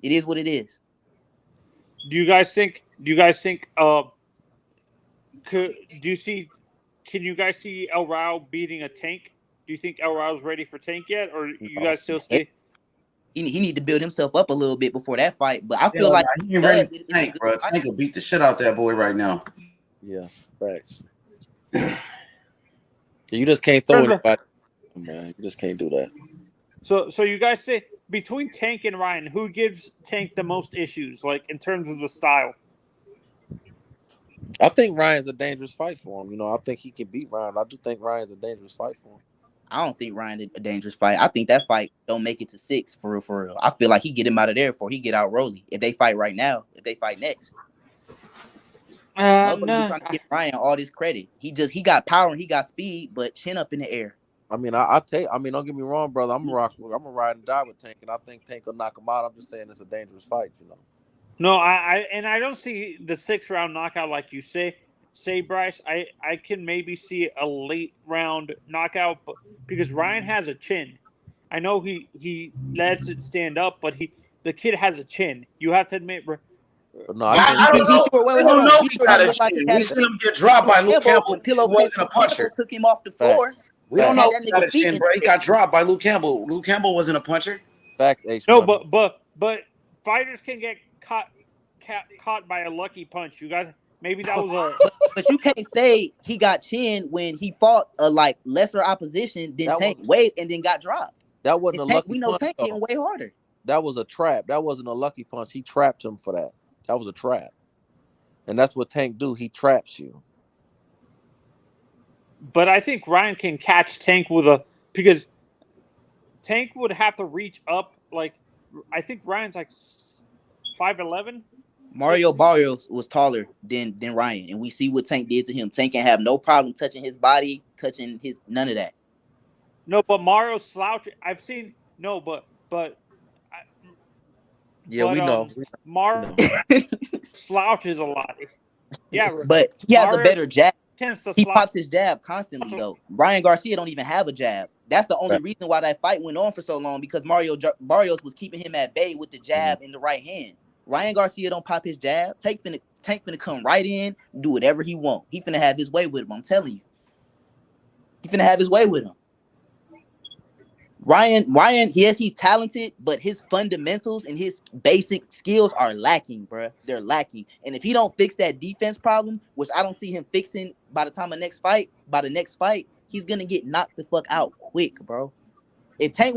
It is what it is. Do you guys think can you guys see El Ryo beating a Tank? Do you think El Ryo's ready for Tank yet, or you guys still stay? He need to build himself up a little bit before that fight, but I feel like he ain't ready for Tank, bro. Tank will beat the shit out that boy right now. Yeah, facts. You just can't throw it back, man. You just can't do that. So you guys say between Tank and Ryan, who gives Tank the most issues, like in terms of the style? I think Ryan's a dangerous fight for him. I think he can beat Ryan. I do think Ryan's a dangerous fight for him. I don't think Ryan is a dangerous fight. I think that fight don't make it to 6 for real. I feel like he get him out of there before he get out Rolly. If they fight right now, if they fight next. Trying to give Ryan all this credit. He got power and he got speed, but chin up in the air. Don't get me wrong, brother. I'm a ride and die with Tank, and I think Tank will knock him out. I'm just saying it's a dangerous fight, No, I don't see the 6-round knockout like you say. say, Bryce, I can maybe see a late round knockout, but because Ryan has a chin. I know he lets it stand up, but the kid has a chin. You have to admit, bro. No, I don't know. We don't know if he got a looked like he chin. had We a seen him get dropped by Luke Campbell. when He wasn't a puncher. took him off the floor. Facts. We don't Had know that if he got nigga a feet chin, in bro. the He air. got dropped by Luke Campbell. Luke Campbell wasn't a puncher. Facts, H. No, Money. but fighters can get caught by a lucky punch. You guys, maybe that was a. But you can't say he got chin when he fought a like lesser opposition than That Tank was Wade and then got dropped. that wasn't a And Tank, lucky we know punch. Tank getting Though. way harder. That was a trap. That wasn't a lucky punch. He trapped him for that. That was a trap. And that's what Tank do. He traps you. But I think Ryan can catch Tank because Tank would have to reach up. Like I think Ryan's like 5'11". Mario Barrios was taller than Ryan, and we see what Tank did to him. Tank can have no problem touching his body, touching his none of that. No, but Mario slouch. I've seen Yeah, we know. Mario slouches a lot. Yeah, but he has a better jab. He slouch. pops his jab constantly though. Ryan Garcia don't even have a jab. That's the only reason why that fight went on for so long, because Mario Barrios was keeping him at bay with the jab in the right hand. Ryan Garcia don't pop his jab. Tank finna come right in, do whatever he want. He finna have his way with him. I'm telling you. He finna have his way with him. Ryan, yes, he's talented, but his fundamentals and his basic skills are lacking, bruh. They're lacking. And if he don't fix that defense problem, which I don't see him fixing by the next fight, he's gonna get knocked the fuck out quick, bro. If Tank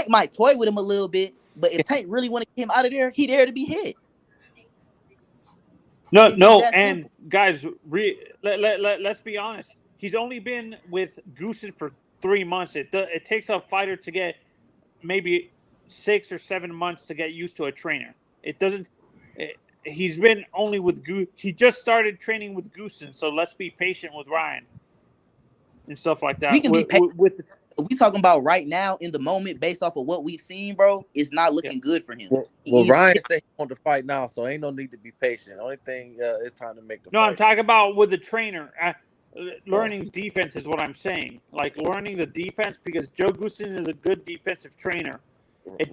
might toy with him a little bit, but if Tank really want to get him out of there, he there to be hit. No, and simple. Guys, let's be honest. He's only been with Goosen for 3 months. It takes a fighter to get maybe 6 or 7 months to get used to a trainer. It doesn't. He's been only with He just started training with Goosen, so let's be patient with Ryan and stuff like that. We can be patient. We talking about right now in the moment, based off of what we've seen, bro. It's not looking good for him. Well, Ryan said he want to fight now, so ain't no need to be patient. Only thing is time to make the. No, fight. I'm talking about with the trainer. Learning defense is what I'm saying. Like learning the defense, because Joe Goosen is a good defensive trainer.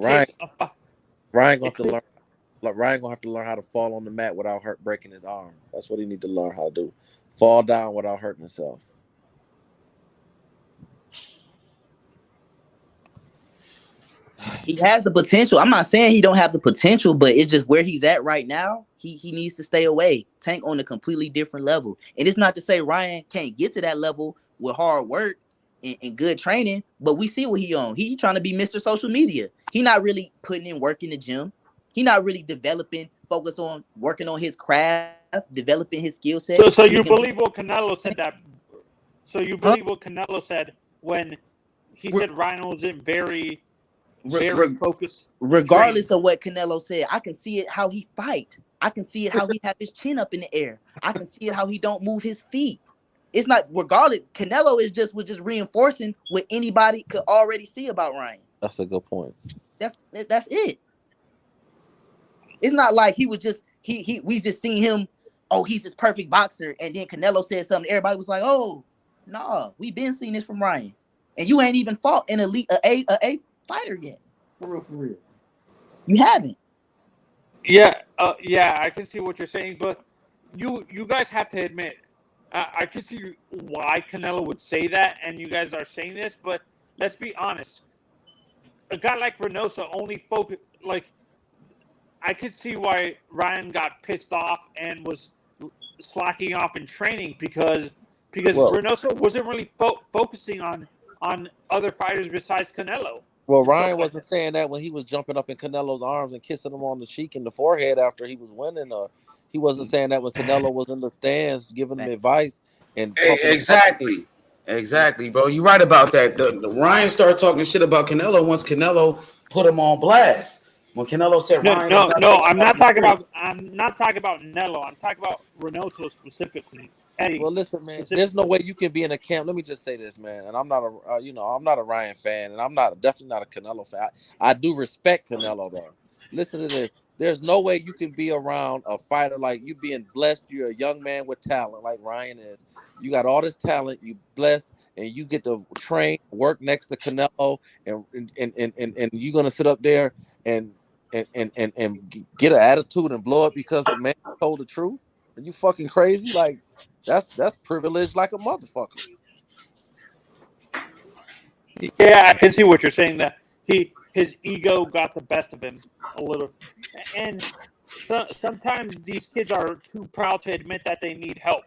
Ryan gonna have to learn. Like Ryan gonna have to learn how to fall on the mat without breaking his arm. That's what he need to learn how to do. Fall down without hurting himself. He has the potential. I'm not saying he don't have the potential, but it's just where he's at right now. He needs to stay away. Tank on a completely different level. And it's not to say Ryan can't get to that level with hard work and good training, but we see what he on. He trying to be Mr. Social Media. He not really putting in work in the gym. He not really developing, focused on working on his craft, developing his skill set. So you believe what Canelo said that? So you believe what Canelo said when he said Ryan was in very focused. Regardless of what Canelo said, I can see it how he fight. I can see it how he have his chin up in the air. I can see it how he don't move his feet. It's not regardless. Canelo was just reinforcing what anybody could already see about Ryan. That's a good point. That's it. It's not like he was just we just seen him. Oh, he's this perfect boxer, and then Canelo said something. Everybody was like, "Oh, nah, we've been seeing this from Ryan, and you ain't even fought an elite a fighter yet, for real. You haven't." Yeah, I can see what you're saying, but you guys have to admit, I can see why Canelo would say that, and you guys are saying this, but let's be honest. A guy like Reynoso only focus like. I could see why Ryan got pissed off and was slacking off in training because Reynoso wasn't really focusing on other fighters besides Canelo. Well, Ryan wasn't saying that when he was jumping up in Canelo's arms and kissing him on the cheek and the forehead after he was winning. He wasn't saying that when Canelo was in the stands giving him advice. And Exactly, bro. You're right about that. The Ryan started talking shit about Canelo once Canelo put him on blast. When Canelo said I'm not talking about Canelo. I'm talking about Reynoso specifically. Eddie, well, listen, man. There's no way you can be in a camp. Let me just say this, man. And I'm not I'm not a Ryan fan, and I'm definitely not a Canelo fan. I do respect Canelo though. Listen to this. There's no way you can be around a fighter like you being blessed. You're a young man with talent like Ryan is. You got all this talent. You blessed, and you get to train, work next to Canelo, and you're gonna sit up there and get an attitude and blow up because the man told the truth. Are you fucking crazy? Like that's privilege like a motherfucker. Yeah, I can see what you're saying. That his ego got the best of him a little, and sometimes these kids are too proud to admit that they need help.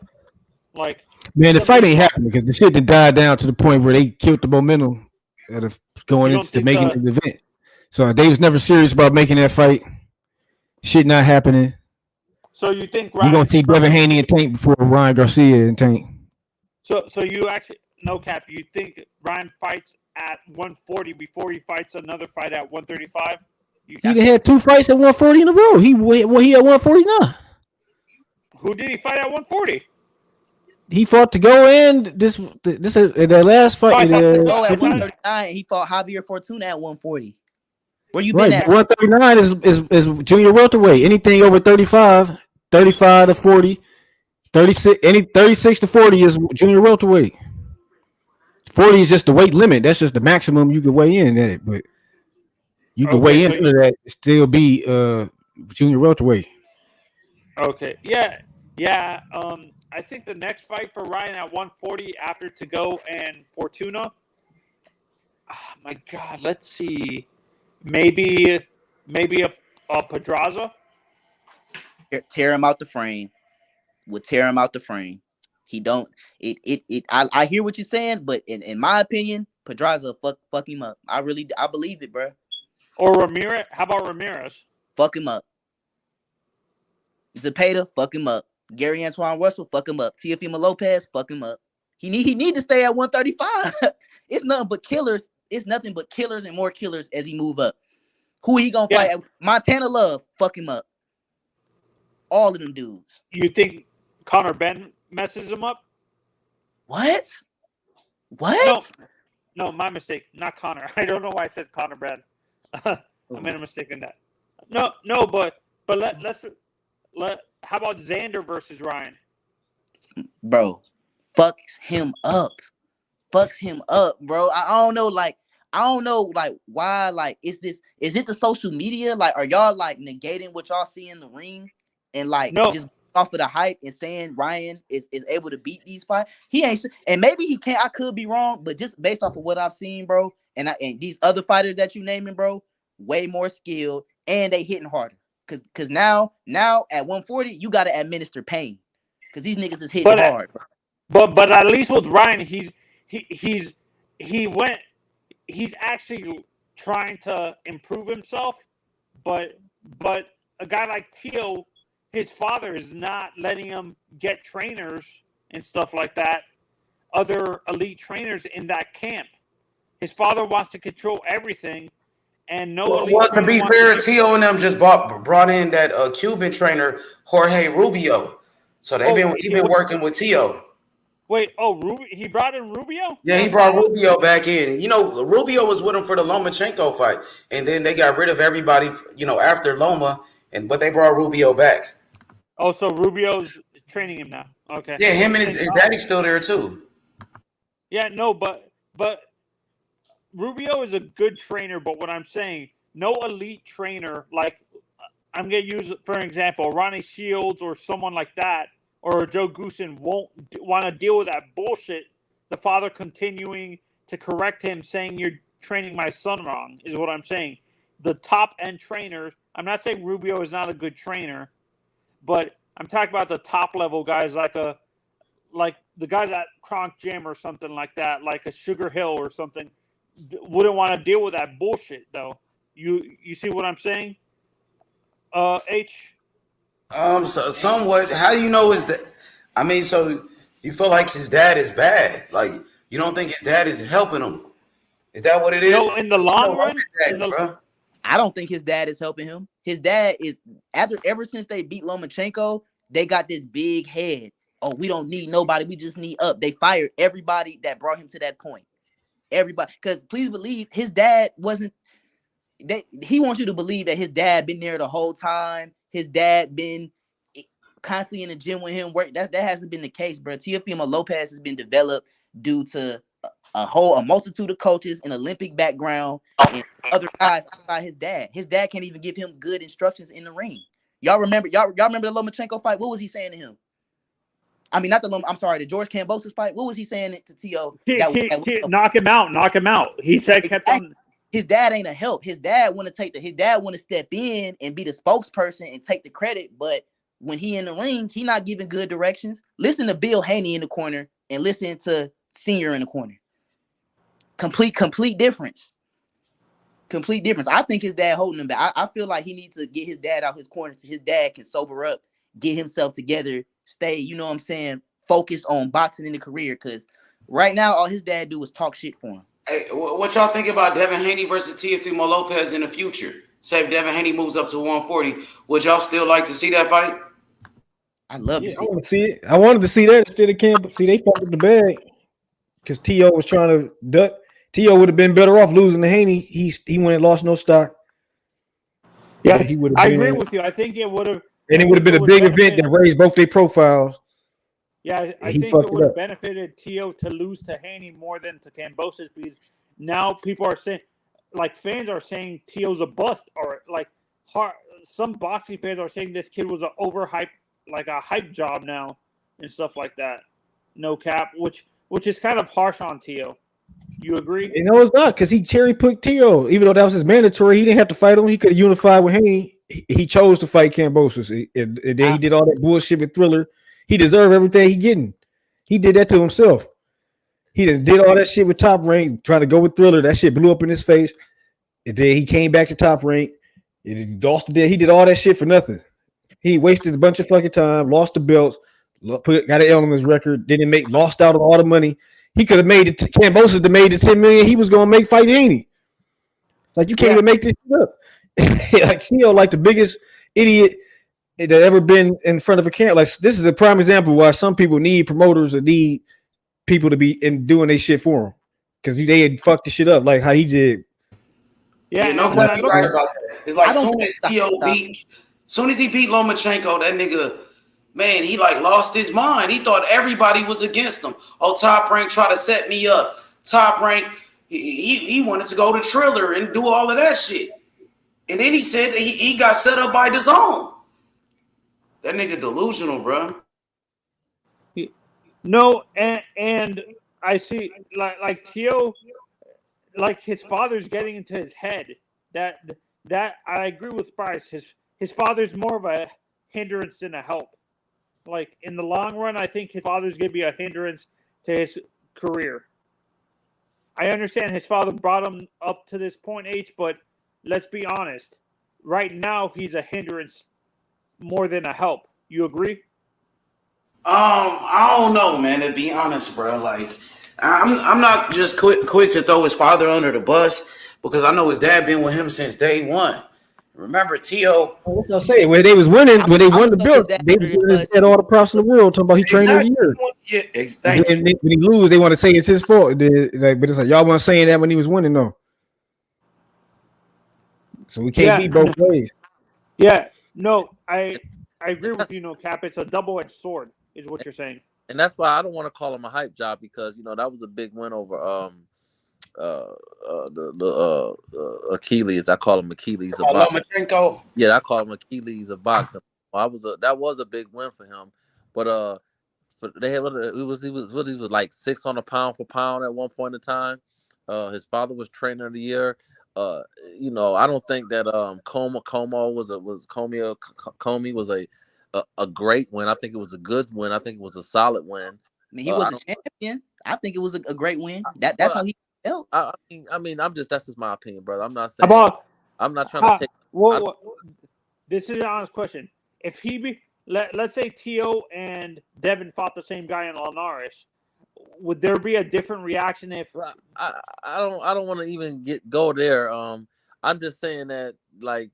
Like, man, the fight ain't happening because the shit done died down to the point where they killed the momentum of going into making the event. So they was never serious about making that fight. Shit not happening. So you think You're gonna see Devin Haney and Tank before Ryan Garcia and Tank. So you actually no cap. You think Ryan fights at 140 before he fights another fight at 135? He had 2 fights at 140 in a row. He at 149. Who did he fight at 140? He fought to go in this the last fight. To go at 139. He fought Javier Fortuna at 140. Where you been at? 139 is junior welterweight. Anything over 35 to 40, 36, 36 to 40 is junior welterweight. 40 is just the weight limit. That's just the maximum you can weigh in at it. But you can weigh into that, still be junior welterweight. Okay. Yeah. I think the next fight for Ryan at 140 after To Go and Fortuna. Oh my God, let's see. Maybe a Pedraza. Tear him out the frame. Would tear him out the frame. He don't. I hear what you're saying, but in my opinion, Pedraza fuck him up. I believe it, bro. Or Ramirez. How about Ramirez? Fuck him up. Zepeda, fuck him up. Gary Antoine Russell, fuck him up. Teofimo Lopez, fuck him up. He need to stay at 135. It's nothing but killers. It's nothing but killers and more killers as he move up. Who he gonna fight? Montana Love, fuck him up. All of them dudes. You think Conor Ben messes him up? What? No, my mistake. Not Conor. I don't know why I said Conor Ben. I made a mistake in that. No, but let's how about Xander versus Ryan? Bro, fucks him up. Bro. I don't know why, is it the social media? Like, are y'all like negating what y'all see in the ring and just off of the hype and saying Ryan is able to beat these fights? He ain't, and maybe he can't. I could be wrong, but just based off of what I've seen, bro, and these other fighters that you naming, bro, way more skilled and they hitting harder. Cause now at 140, you gotta administer pain. Cause these niggas is hitting hard, bro. But at least with Ryan, he's actually trying to improve himself. But a guy like Tio, his father is not letting him get trainers and stuff like that, other elite trainers in that camp. His father wants to control everything, and to be fair, Tio and them just brought in that Cuban trainer Jorge Rubio, so he's been working with Tio. Wait, he brought in Rubio? Yeah, he brought Rubio back in. You know, Rubio was with him for the Lomachenko fight, and then they got rid of everybody, after Loma, but they brought Rubio back. Oh, so Rubio's training him now. Okay. Yeah, him and his daddy's still there too. Yeah, no, but Rubio is a good trainer, but what I'm saying, no elite trainer, like I'm going to use, for example, Ronnie Shields or someone like that, or Joe Goosen won't want to deal with that bullshit. The father continuing to correct him, saying you're training my son wrong, is what I'm saying. The top-end trainers, I'm not saying Rubio is not a good trainer, but I'm talking about the top-level guys like the guys at Kronk Gym or something like that, like a Sugar Hill or something. Wouldn't want to deal with that bullshit though. You see what I'm saying? H. So somewhat. How do you know so you feel like his dad is bad? Like you don't think his dad is helping him? Is that what it is? No, in the long run, I don't think his dad is helping him. His dad is ever since they beat Lomachenko, they got this big head. Oh, we don't need nobody. We just need up. They fired everybody that brought him to that point. Everybody, because please believe his dad wasn't. he wants you to believe that his dad been there the whole time. His dad been constantly in the gym with him. That hasn't been the case, bro. Teofimo Lopez has been developed due to a multitude of coaches, an Olympic background, and other guys outside his dad. His dad can't even give him good instructions in the ring. Y'all remember the Lomachenko fight? What was he saying to him? I mean, the George Kambosos fight. What was he saying to T.O.? Knock him out. He said kept on. His dad ain't a help. His dad want to step in and be the spokesperson and take the credit. But when he in the ring, he not giving good directions. Listen to Bill Haney in the corner and listen to Senior in the corner. Complete difference. Complete difference. I think his dad holding him back. I feel like he needs to get his dad out his corner so his dad can sober up, get himself together, stay, you know what I'm saying, focus on boxing in the career. Because right now, all his dad do is talk shit for him. Hey, what y'all think about Devin Haney versus Teofimo Lopez in the future? Say if Devin Haney moves up to 140, would y'all still like to see that fight? I'd love to see it. I want to see it. I wanted to see that instead of Camp. See, they fucked up the bag because T.O. was trying to duck. T.O. would have been better off losing to Haney. He went and lost no stock. Yeah, I agree with you. I think it would have. And it would have been a big event that raised both their profiles. Yeah, I think it would have benefited T.O. to lose to Haney more than to Kambosos because now people are saying, like fans are saying T.O.'s a bust, or like some boxing fans are saying this kid was an overhyped, like a hype job now and stuff like that. No cap, which is kind of harsh on T.O. You agree? No, it's not because he cherry picked T.O. Even though that was his mandatory, he didn't have to fight him. He could have unified with Haney. He chose to fight Kambosos, and then he did all that bullshit with Thriller. He deserved everything he getting. He did that to himself. He did all that shit with Top Rank, trying to go with Thriller. That shit blew up in his face. And then he came back to Top Rank. He lost the. He did all that shit for nothing. He wasted a bunch of fucking time, lost the belts, got an L on his record, lost out on all the money. He could have made it. Kambosos to made the $10 million he was gonna make fighting Haney. Like you can't even make this shit up. Like T.O. like the biggest idiot that ever been in front of a camera. Like this is a prime example why some people need promoters or need people to be in doing their shit for them because they had fucked the shit up like how he did. Yeah, no, you're right about that. It's like soon as he beat Lomachenko, that nigga, man, he like lost his mind. He thought everybody was against him. Oh, Top Rank tried to set me up. Top Rank, he wanted to go to Triller and do all of that shit. And then he said that he got set up by DAZN. That nigga delusional, bro. No, and I see like T.O. like his father's getting into his head. That I agree with Bryce. His father's more of a hindrance than a help. Like in the long run, I think his father's gonna be a hindrance to his career. I understand his father brought him up to this point, but let's be honest. Right now, he's a hindrance more than a help. You agree? I don't know, man. To be honest, bro, like I'm not just quick to throw his father under the bus because I know his dad been with him since day one. Remember, T.O. What's I say? When they was winning, when they won the belt, they was giving his dad all the props in the world. Talking about he trained every year. Yeah, exactly. When he lose, they want to say it's his fault. But it's like y'all weren't saying that when he was winning, though. So we can't be both ways. Yeah, no, I agree with you, no cap. It's a double-edged sword, is what you're saying. And that's why I don't want to call him a hype job because that was a big win over the Achilles. I call him Achilles of boxing. Yeah, I call him Achilles of boxing. That was a big win for him. But he was like 6 on a pound for pound at one point in time. His father was trainer of the year. I don't think that Comey was a great win. I think it was a good win. I think it was a solid win. I mean, he was a champion. I think it was a great win. That's how he felt. I mean, that's just my opinion, brother. I'm not saying. I'm not trying to take. This is an honest question. If let's say T.O. and Devin fought the same guy in Linares, would there be a different reaction if I don't want to even go there. I'm just saying that like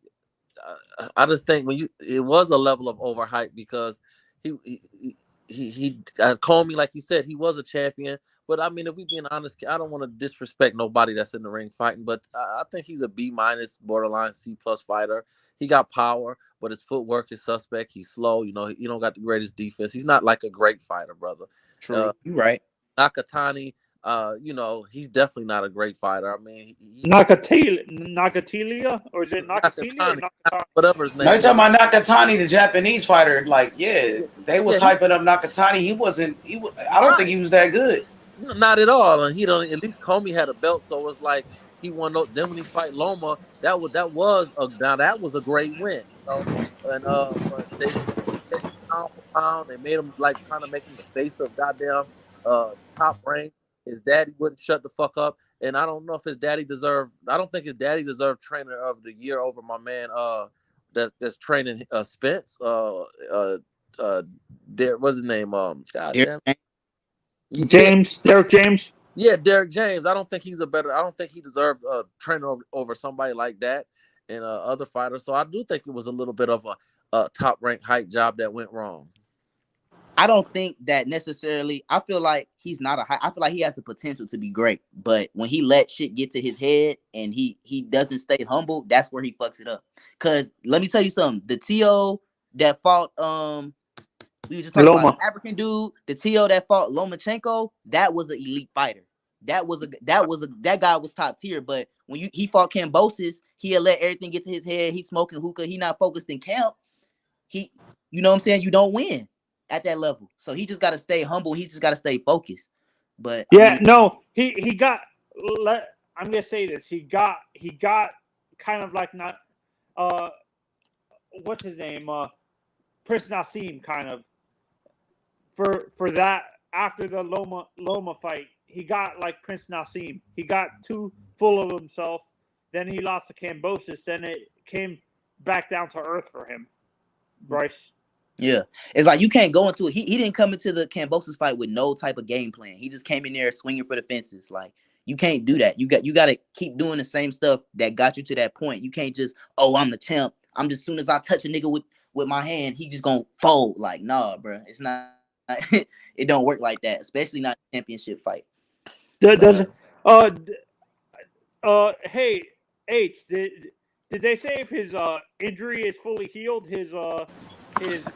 I just think it was a level of overhype because he Comey, like you said, he was a champion. But I mean, if we being honest, I don't want to disrespect nobody that's in the ring fighting. But I think he's a B-, borderline C+ fighter. He got power, but his footwork is suspect. He's slow. You know, he don't got the greatest defense. He's not like a great fighter, brother. True, you're right. Nakatani, you know, he's definitely not a great fighter. I mean, Nakatilia, or is it Nakatilia? Whatever his name. No, you talking about Nakatani, the Japanese fighter? Like, yeah, they was hyping up Nakatani. He wasn't. I don't think he was that good. Not at all. And he don't. At least Comey had a belt, so it's like he won. Then when he fight Loma, that was a great win. You know? And but they pound for pound. They made him like trying to make him the face of goddamn Top Rank. His daddy wouldn't shut the fuck up, and I don't know if his daddy deserved. I don't think his daddy deserved Trainer of the Year over my man. That's training Spence. What's his name? Derek James. Yeah, Derek James. I don't think he deserved a trainer over somebody like that and other fighters. So I do think it was a little bit of a Top Rank hype job that went wrong. I don't think that necessarily. I feel like he's not I feel like he has the potential to be great, but when he let shit get to his head and he doesn't stay humble, that's where he fucks it up. Cause let me tell you something. The TO that fought we were just talking about an African dude, the TO that fought Lomachenko, that was an elite fighter. That guy was top tier. But when he fought Kambosos, he had let everything get to his head. He smoking hookah. He not focused in camp. You know what I'm saying? You don't win at that level. So he just got to stay humble. He just got to stay focused. But yeah, he got. I'm gonna say this. He got kind of like not. What's his name? Prince Nassim kind of. For that after the Loma fight, he got like Prince Nassim. He got too full of himself. Then he lost to Kambosos. Then it came back down to earth for him. Bryce. Yeah, it's like you can't go into it. He didn't come into the Kambosos fight with no type of game plan. He just came in there swinging for the fences. Like you can't do that. You got to keep doing the same stuff that got you to that point. You can't just I'm the champ. I'm just soon as I touch a nigga with my hand, he just gonna fold. Like nah, bro, it's not. It don't work like that, especially not a championship fight. Hey H, did they say if his injury is fully healed? His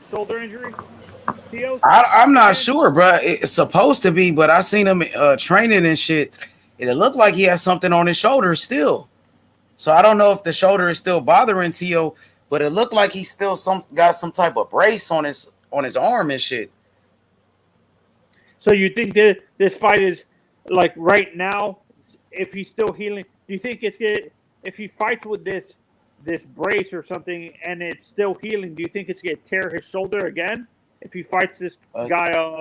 shoulder injury? I'm not sure, bro. It's supposed to be, but I seen him training and shit, and it looked like he has something on his shoulder still. So I don't know if the shoulder is still bothering T.O., but it looked like he still got some type of brace on his arm and shit. So you think that this fight is like right now? If he's still healing, do you think it's good if he fights with this brace or something and it's still healing? Do you think it's gonna tear his shoulder again if he fights this guy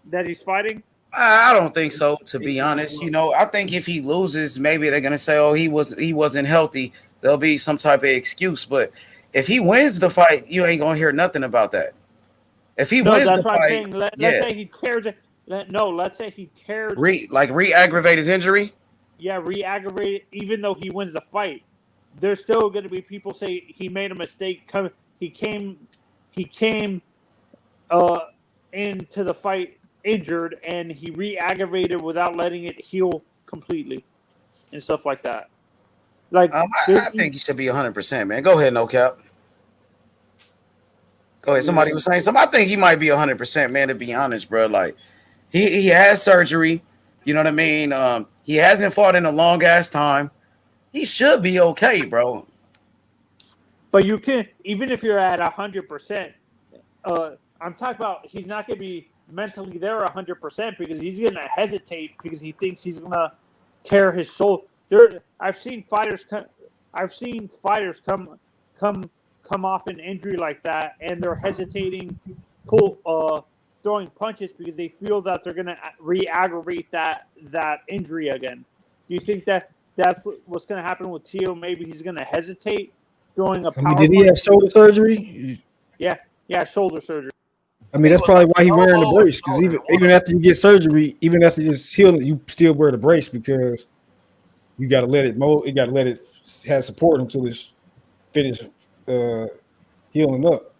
that he's fighting? I don't think so, to be honest. You know, I think if he loses, maybe they're gonna say, "Oh, he wasn't healthy." There'll be some type of excuse. But if he wins the fight, you ain't gonna hear nothing about that. If he wins the fight, let's say he tears it. Let's say he tears re-aggravate his injury. Yeah, re-aggravate it. Even though he wins the fight, there's still going to be people say he made a mistake. He came into the fight injured, and he re-aggravated without letting it heal completely, and stuff like that. Like I think he should be 100%, man. Go ahead, no cap. Go ahead. Somebody was saying something. I think he might be 100%, man, to be honest, bro. Like, he has surgery. You know what I mean? He hasn't fought in a long-ass time. He should be okay, bro. But you can, even if you're at 100%, I'm talking about he's not going to be mentally there 100% because he's going to hesitate because he thinks he's going to tear his shoulder. I've seen fighters come off an injury like that, and they're hesitating, throwing punches because they feel that they're gonna re-aggravate that injury again. Do you think that's what's gonna happen with Tio? Maybe he's gonna hesitate throwing a power. Did he have shoulder surgery? Yeah, shoulder surgery. I mean, that's probably why he's wearing the brace. Because even after you get surgery, even after you just heal, you still wear the brace because you got to let it mold. You got to let it have support until it's finished healing up.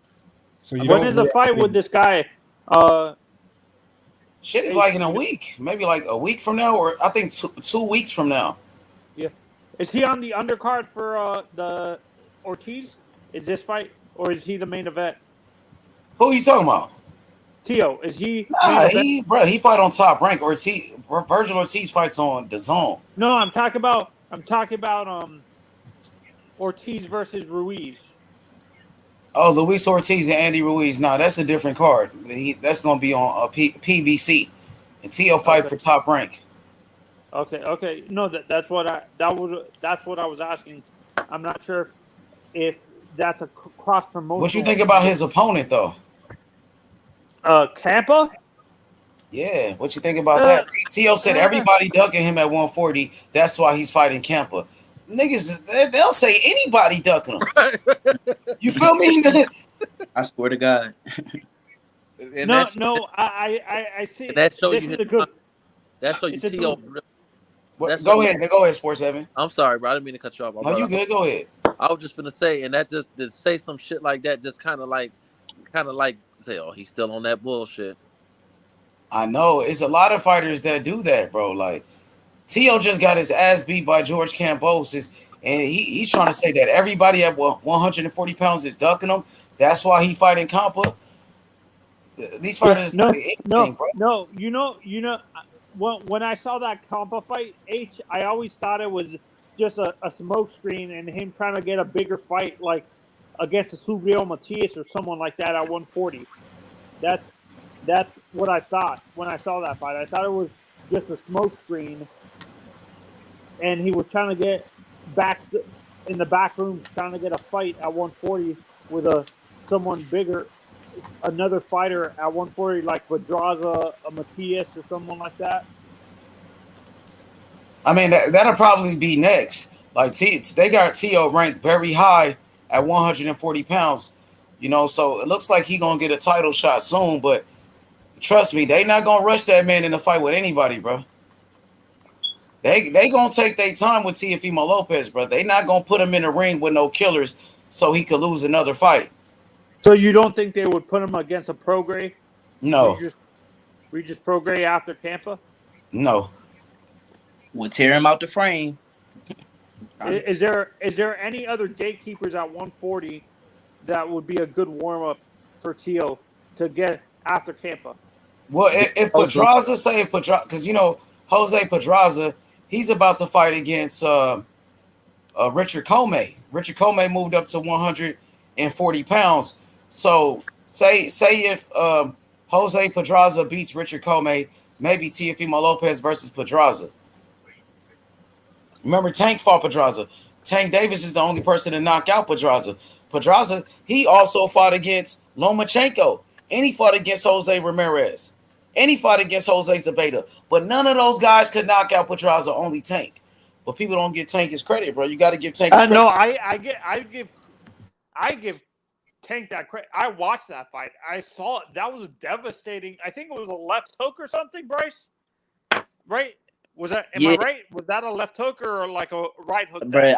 So when is the fight with this guy? Shit is like in a week, maybe like a week from now, or I think 2 weeks from now. Yeah, is he on the undercard for the Ortiz? Is this fight, or is he the main event? Who are you talking about? Tio, is he? Nah, he fight on Top Rank. Virgil Ortiz fights on the Zone. No, I'm talking about Ortiz versus Ruiz. Oh, Luis Ortiz and Andy Ruiz. Nah, that's a different card. That's gonna be on PBC, and Tio fight for Top Rank. Okay. No, that's what I was asking. I'm not sure if that's a cross promotion. What you think about his opponent though? Campa? Yeah, what you think about that? Tio said everybody ducking him at 140. That's why he's fighting Campa. Niggas, they'll say anybody ducking him. You feel me? I swear to God. I see. That show this you is a good. That show you Tio. Go ahead, Sports 7. I'm sorry, bro. I didn't mean to cut you off. No, you good. Go ahead. I was just gonna say, and that just say some shit like that, just kind of like say, oh, he's still on that bullshit. I know it's a lot of fighters that do that, bro. Like Tio just got his ass beat by George Kambosos, and he's trying to say that everybody at 140 pounds is ducking him. That's why he fighting Campa. These fighters, no. Bro. You know. When I saw that Campa fight, I always thought it was just a smoke screen and him trying to get a bigger fight, like against a Subriel Matias or someone like that at 140. That's what I thought when I saw that fight. I thought it was just a smoke screen, and he was trying to get back in the back rooms, trying to get a fight at 140 with someone bigger, another fighter at 140 like Pedraza, a Matias, or someone like that. I mean, that'll probably be next. Like they got Tio ranked very high at 140 pounds. You know, so it looks like he's gonna get a title shot soon. But trust me, they not gonna rush that man in a fight with anybody, bro. They gonna take their time with Teofimo Lopez, bro. They not gonna put him in the ring with no killers so he could lose another fight. So you don't think they would put him against a Prograis? No. Regis Prograis after Campa? No. We'll tear him out the frame. Is there any other gatekeepers at 140 that would be a good warm-up for Tio to get after Campa? Well, if Pedraza, because, you know, Jose Pedraza, he's about to fight against Richard Comey. Richard Comey moved up to 140 pounds. So say if Jose Pedraza beats Richard Comey, maybe Teofimo Lopez versus Pedraza. Remember, Tank fought Pedraza. Tank Davis is the only person to knock out Pedraza. Pedraza, he also fought against Lomachenko, and he fought against Jose Ramirez, and he fought against Jose Zabeta. But none of those guys could knock out Pedraza, only Tank. But people don't give Tank his credit, bro. You got to give Tank his credit. No, I give Tank that credit. I watched that fight. I saw it. That was devastating. I think it was a left hook or something, Bryce. Right? Was that? Am I right? Was that a left hook or like a right hook? Bro,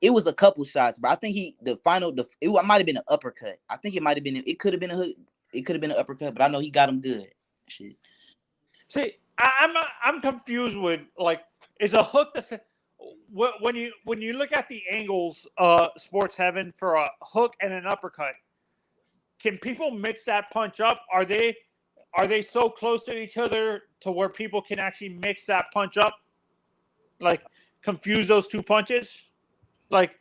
it was a couple shots, but I think it might have been an uppercut. I think it might have been. It could have been a hook. It could have been an uppercut, but I know he got him good. Shit. See, I'm confused with like, is a hook the same? When you look at the angles, Sports Heaven, for a hook and an uppercut, can people mix that punch up? Are they so close to each other to where people can actually mix that punch up? Like, confuse those two punches? Like,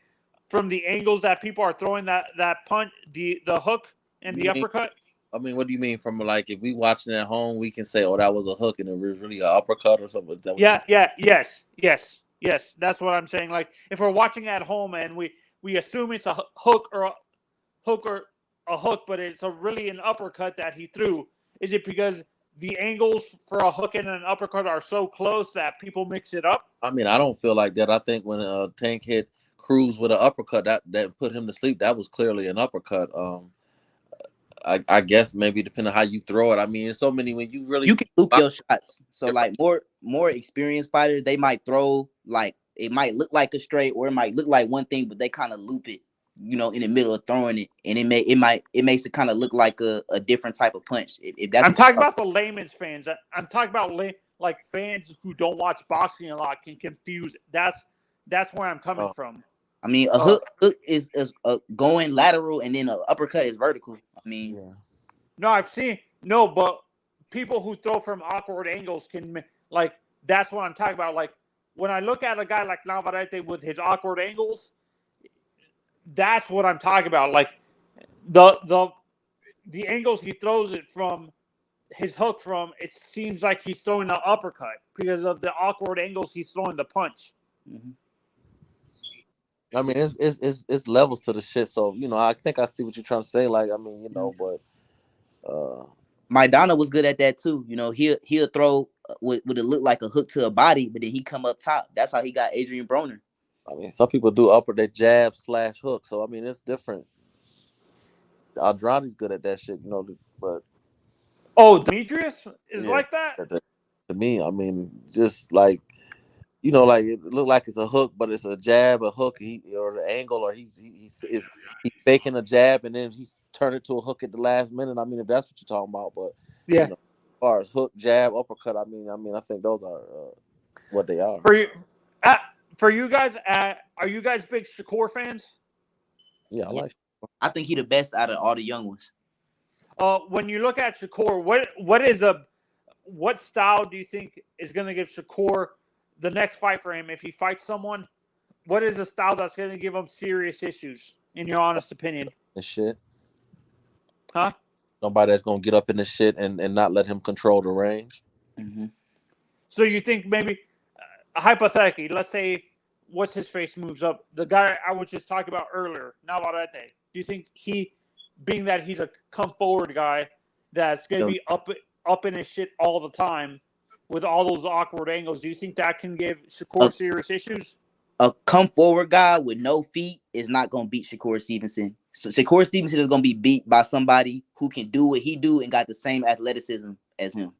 from the angles that people are throwing that punch, the hook and the uppercut? I mean, what do you mean? From like, if we watching at home, we can say, oh, that was a hook and it was really an uppercut or something. Yes. That's what I'm saying. Like, if we're watching at home and we assume it's a hook or a hook, but it's really an uppercut that he threw, is it because the angles for a hook and an uppercut are so close that people mix it up? I mean, I don't feel like that. I think when Tank hit Cruz with an uppercut, that put him to sleep. That was clearly an uppercut. I guess maybe depending on how you throw it. I mean, so many when you can loop your shots. So like more experienced fighters, they might throw like it might look like a straight or it might look like one thing, but they kind of loop it in the middle of throwing it, and it makes it kind of look like a different type of punch. If that's I'm talking about the layman's fans. I'm talking about like fans who don't watch boxing a lot can confuse. That's where I'm coming from. I mean, a hook is going lateral, and then an uppercut is vertical. I mean, No, but people who throw from awkward angles can like. That's what I'm talking about. Like when I look at a guy like Navarrete with his awkward angles, that's what I'm talking about. Like the angles he throws it from, his hook from, it seems like he's throwing an uppercut because of the awkward angles he's throwing the punch. Mm-hmm. I mean, it's levels to the shit. So I think I see what you're trying to say. Like, I mean, but Maidana was good at that too. He'll throw would it look like a hook to a body, but then he come up top. That's how he got Adrian Broner. I mean, some people do they jab / hook. So I mean, it's different. Andrade's good at that shit, but Demetrius is like that. To me, I mean, just like like it look like it's a hook, but it's a jab, a hook, or the angle, or he's faking a jab and then he turned it to a hook at the last minute. I mean, if that's what you're talking about, but yeah, as far as hook, jab, uppercut, I mean, I think those are what they are. For you guys, are you guys big Shakur fans? Yeah, I like. I think he the best out of all the young ones. When you look at Shakur, what style do you think is going to give Shakur the next fight for him? If he fights someone, what is the style that's going to give him serious issues, in your honest opinion? And shit. Huh? Somebody that's going to get up in the shit and not let him control the range. Mm-hmm. So you think maybe, hypothetically, let's say, what's his face moves up, the guy I was just talking about earlier, Navarrete. Do you think being that he's a come forward guy that's going to be up in his shit all the time with all those awkward angles, do you think that can give Shakur serious issues? A come forward guy with no feet is not going to beat Shakur Stevenson. So Shakur Stevenson is going to be beat by somebody who can do what he do and got the same athleticism as him.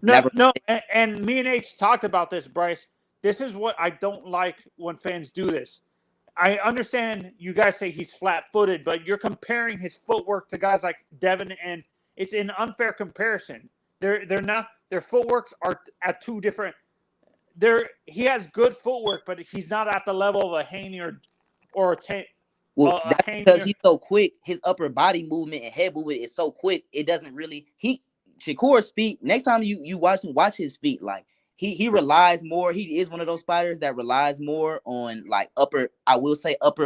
No, and me and H talked about this, Bryce. This is what I don't like when fans do this. I understand you guys say he's flat-footed, but you're comparing his footwork to guys like Devin, and it's an unfair comparison. They're not. Their footworks are at two different. He has good footwork, but he's not at the level of a Haney or a Well, that's because he's so quick. His upper body movement and head movement is so quick. It doesn't really. Shakur's feet. Next time you watch his feet. Like he relies more. He is one of those fighters that relies more on like upper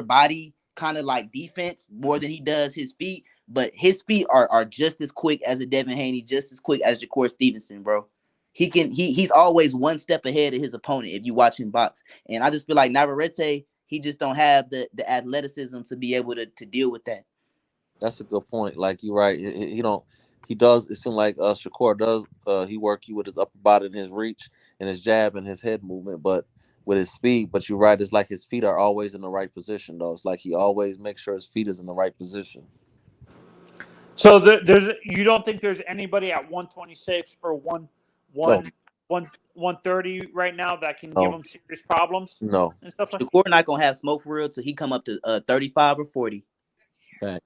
body kind of like defense more than he does his feet. But his feet are just as quick as a Devin Haney, just as quick as Shakur Stevenson, bro. He's always one step ahead of his opponent if you watch him box. And I just feel like Navarrete, he just don't have the athleticism to be able to deal with that. That's a good point. Like you're right. He does. It seems like Shakur does. He work you with his upper body and his reach and his jab and his head movement, but with his speed. But you're right. It's like his feet are always in the right position, though. It's like he always makes sure his feet is in the right position. So you don't think there's anybody at 126 or 130 right now that can give him serious problems? No. And stuff like Shakur not gonna have smoke for real till he come up to 35 or 40. Right.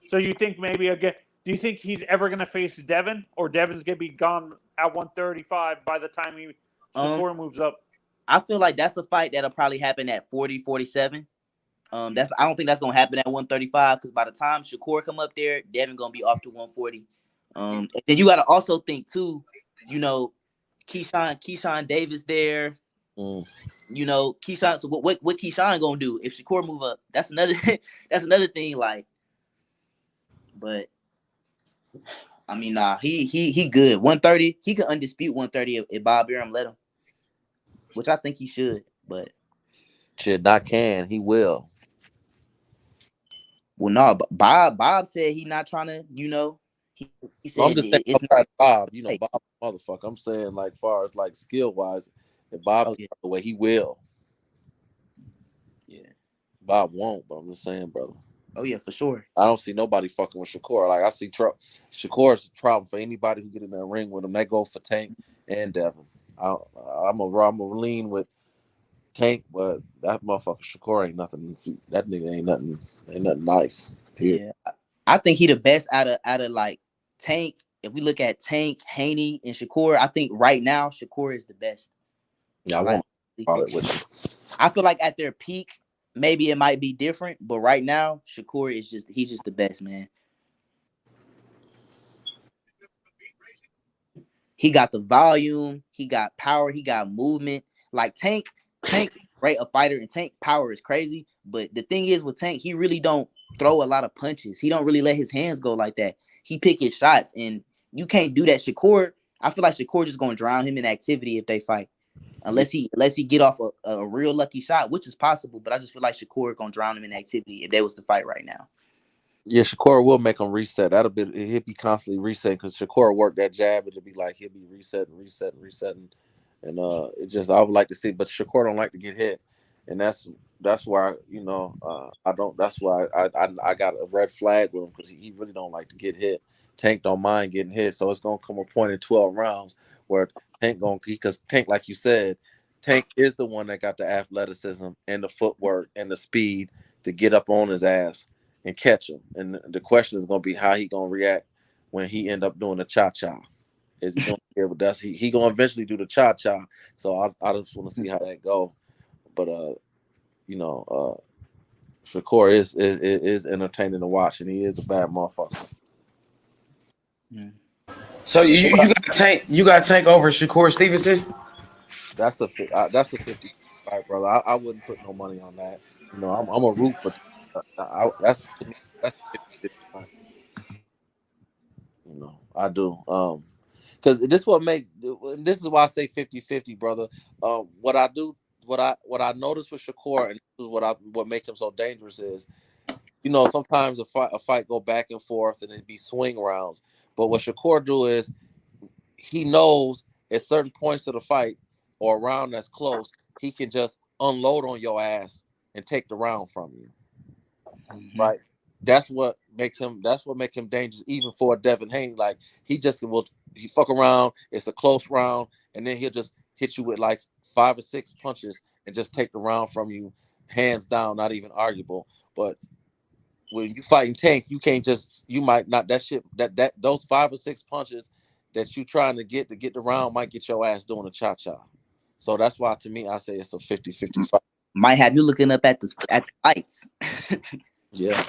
So you think maybe again? Do you think he's ever gonna face Devin, or Devin's gonna be gone at 135 by the time Shakur moves up? I feel like that's a fight that'll probably happen at 40, 47. I don't think that's gonna happen at 135 because by the time Shakur come up there, Devin gonna be off to 140. And then you gotta also think too, Keyshawn Davis there. Keyshawn. So what Keyshawn gonna do if Shakur move up? That's another thing. Like, but I mean, he good. 130, he can undispute 130 if Bob Arum let him, which I think he should. But shit, not can he will. Well, no, Bob said he not trying to. He said I'm just saying, it's not Bob. Bob, motherfucker. I'm saying like far as like skill wise, if Bob the way he will. Yeah, Bob won't, but I'm just saying, brother. Oh yeah, for sure. I don't see nobody fucking with Shakur. Like I see Shakur's a problem for anybody who get in that ring with him. That goes for Tank and Devin. I'm a lean with Tank, but that motherfucker Shakur ain't nothing. That nigga ain't nothing nice. Period. Yeah, I think he the best out of like Tank. If we look at Tank, Haney, and Shakur, I think right now Shakur is the best. Yeah, I want to call it with you. I feel like at their peak, maybe it might be different, but right now Shakur is he's just the best, man. He got the volume, he got power, he got movement. Like Tank, right, a fighter, and Tank power is crazy. But the thing is with Tank, he really don't throw a lot of punches. He don't really let his hands go like that. He pick his shots, and you can't do that. Shakur, I feel like Shakur just gonna drown him in activity if they fight. Unless he get off a real lucky shot, which is possible, but I just feel like Shakur gonna drown him in activity if they was to fight right now. Yeah, Shakur will make him reset. He'll be constantly resetting because Shakur worked that jab. It'll be like he'll be resetting, and it just I would like to see, but Shakur don't like to get hit, and that's why I don't. That's why I got a red flag with him because he really don't like to get hit. Tank don't mind getting hit, so it's gonna come a point in 12 rounds where Tank because Tank, like you said, Tank is the one that got the athleticism and the footwork and the speed to get up on his ass and catch him. And the question is going to be how he going to react when he end up doing the cha-cha. Is he going to be able to, he going to eventually do the cha-cha. So I just want to see how that go. But, Shakur is entertaining to watch, and he is a bad motherfucker. So you got Tank over Shakur Stevenson? That's a 50 fight, brother. I wouldn't put no money on that. I'm a root for that's to me that's 50 fight. I do. Because this is why I say 50-50, brother. What I noticed with Shakur, and this is what makes him so dangerous is, sometimes a fight go back and forth and it be swing rounds. But what Shakur do is he knows at certain points of the fight or a round that's close, he can just unload on your ass and take the round from you. Mm-hmm. Right? That's what make him dangerous, even for Devin Haney. Like he fuck around, it's a close round, and then he'll just hit you with like 5 or 6 punches and just take the round from you, hands down, not even arguable. But when you fighting Tank, you might not that those 5 or 6 punches that you trying to get the round might get your ass doing a cha-cha. So that's why to me I say it's a 50-50 fight. Might have you looking up at the fights. Yeah.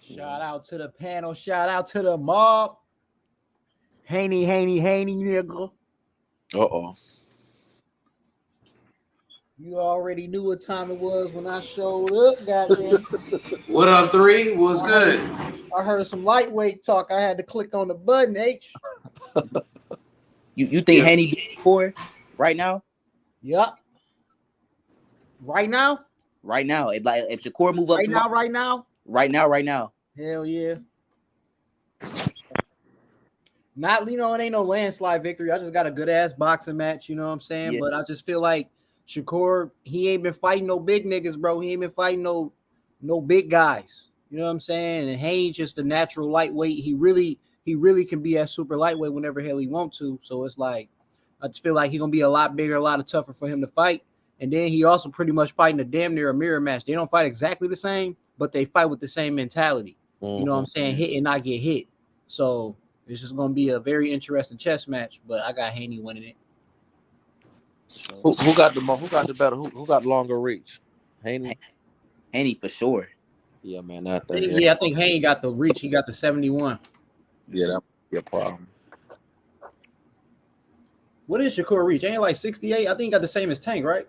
Shout out to the panel. Shout out to the mob. Haney, nigga. Uh-oh. You already knew what time it was when I showed up, goddamn. What up, 3? What's good? I heard some lightweight talk. I had to click on the button, H. You think Haney beat 4 right now? Yep. Right now? Right now. If Shakur move up right now? Right now. Hell yeah. Not, it ain't no landslide victory. I just got a good ass boxing match, you know what I'm saying? Yeah. But I just feel like Shakur, he ain't been fighting no big niggas, bro. He ain't been fighting no big guys. You know what I'm saying? And Haney just a natural lightweight. He really can be at super lightweight whenever hell he want to. So it's like, I just feel like he's gonna be a lot bigger, a lot tougher for him to fight. And then he also pretty much fighting a damn near a mirror match. They don't fight exactly the same, but they fight with the same mentality. Mm-hmm. You know what I'm saying? Hit and not get hit. So it's just gonna be a very interesting chess match. But I got Haney winning it. So, who got the better? Who got longer reach? Haney for sure. Yeah, man. I think Haney got the reach. He got the 71. Yeah, that might be a problem. What is Shakur reach? Ain't like 68? I think he got the same as Tank, right?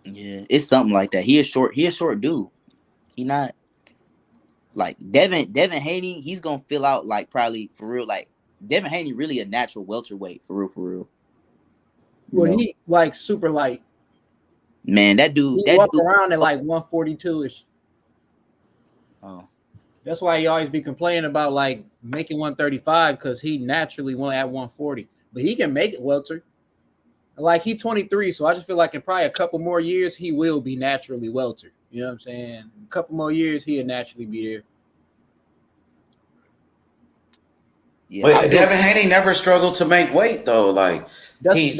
Yeah, it's something like that. He a short dude. He not like Devin Haney. He's gonna fill out like probably for real. Like Devin Haney really a natural welterweight for real. Well, he like super light. Man, that dude. He walk around at like 142-ish. Oh. That's why he always be complaining about like making 135 because he naturally went at 140. But he can make it welter. Like he 23, so I just feel like in probably a couple more years he will be naturally welter. You know what I'm saying? A couple more years he'll naturally be there. Yeah, but Devin Haney never struggled to make weight though. Like he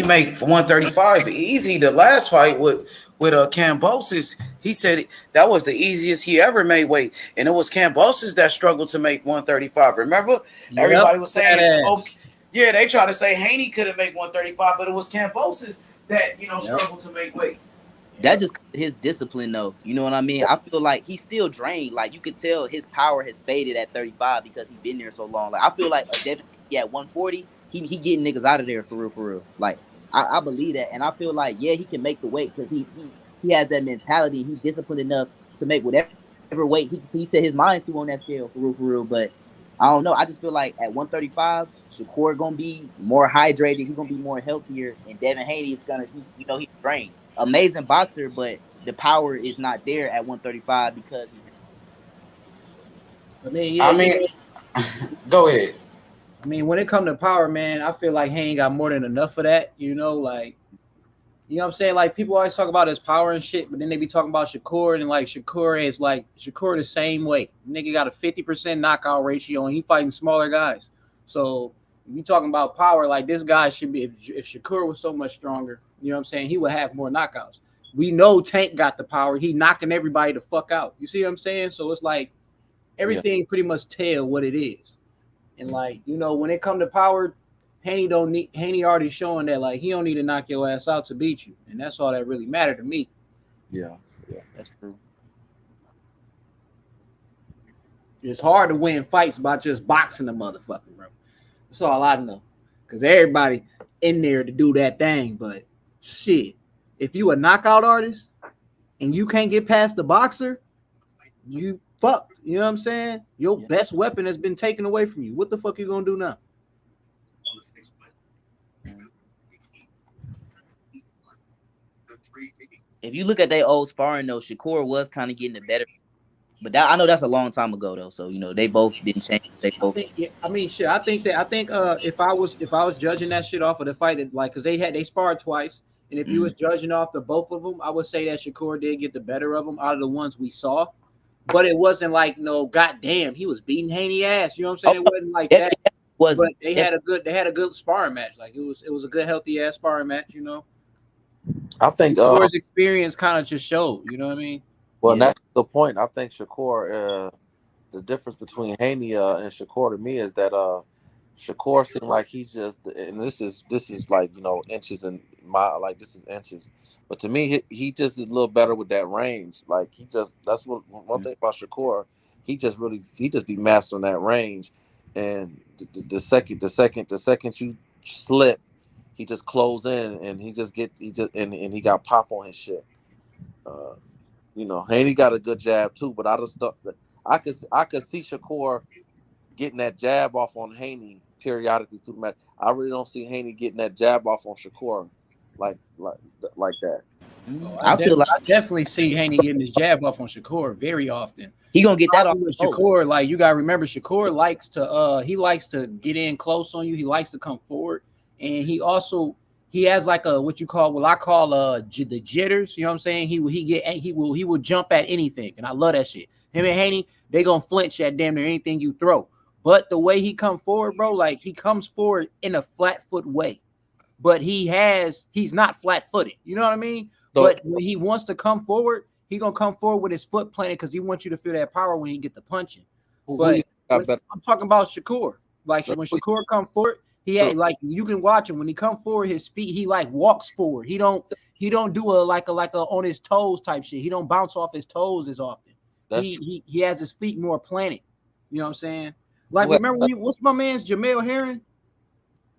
make 135 easy. The last fight with Kambosos, he said that was the easiest he ever made weight, and it was Kambosos that struggled to make 135. Remember, everybody was saying, "Oh, yeah." They tried to say Haney couldn't make 135, but it was Kambosos that struggled to make weight. That just his discipline, though. You know what I mean? I feel like he's still drained. Like you could tell his power has faded at 35 because he's been there so long. Like I feel like Devin at 140, he getting niggas out of there for real. Like I believe that, and I feel like he can make the weight because he has that mentality. He's disciplined enough to make whatever weight he set his mind to on that scale for real. But I don't know. I just feel like at 135, Shakur gonna be more hydrated. He's gonna be more healthier, and Devin Haney is he's drained. Amazing boxer, but the power is not there at 135 because go ahead. I mean, when it comes to power, man, I feel like Haney got more than enough of that. Like, you know what I'm saying? Like, people always talk about his power and shit, but then they be talking about Shakur, and like Shakur the same way. Nigga got a 50% knockout ratio, and he fighting smaller guys. So if you talking about power, like this guy should be. If Shakur was so much stronger, you know what I'm saying, he would have more knockouts. We know Tank got the power. He knocking everybody the fuck out. You see what I'm saying? So it's like everything pretty much tell what it is. And like, when it come to power, Haney already showing that like he don't need to knock your ass out to beat you. And that's all that really mattered to me. Yeah, that's true. It's hard to win fights by just boxing the motherfucker, bro. That's all I know. Because everybody in there to do that thing, but shit, if you a knockout artist and you can't get past the boxer, you fucked. You know what I'm saying? Your best weapon has been taken away from you. What the fuck you gonna do now? If you look at their old sparring though, Shakur was kind of getting the better. But I know that's a long time ago though. So they both didn't change. They both. I think if I was judging that shit off of the fight, because they sparred twice, and if you was judging off the both of them, I would say that Shakur did get the better of them out of the ones we saw. But it wasn't like goddamn, he was beating Haney ass. You know what I'm saying? It wasn't like that. But they had a good sparring match. Like it was a good healthy ass sparring match. I think Shakur's experience kind of just showed. You know what I mean? Well, that's the point. I think Shakur, the difference between Haney and Shakur to me is that Shakur seemed like he's just, and this is like inches and this is inches, but to me he just is a little better with that range. Like that's one thing about Shakur. He just be mastering that range, and the second you slip, he just close in and he got pop on his shit. Haney got a good jab too, but I just thought that I could see Shakur getting that jab off on Haney periodically through the match. I really don't see Haney getting that jab off on Shakur like that. I definitely see Haney getting his jab off on Shakur very often. He gonna get that off with Shakur. Like you gotta remember, Shakur likes to get in close on you. He likes to come forward, and he has like I call the jitters. You know what I'm saying? He will jump at anything, and I love that shit. Him and Haney, they gonna flinch at damn near anything you throw. But the way he come forward, bro, like he comes forward in a flat foot way, but he's not flat footed. You know what I mean? But when he wants to come forward, he gonna come forward with his foot planted because he wants you to feel that power when you get the punching. But I'm talking about Shakur. Like when Shakur come forward. He had you can watch him when he come forward. His feet, he like walks forward. He don't do a on his toes type shit. He don't bounce off his toes as often. He has his feet more planted. You know what I'm saying? Like remember what's my man's Jamel Herring?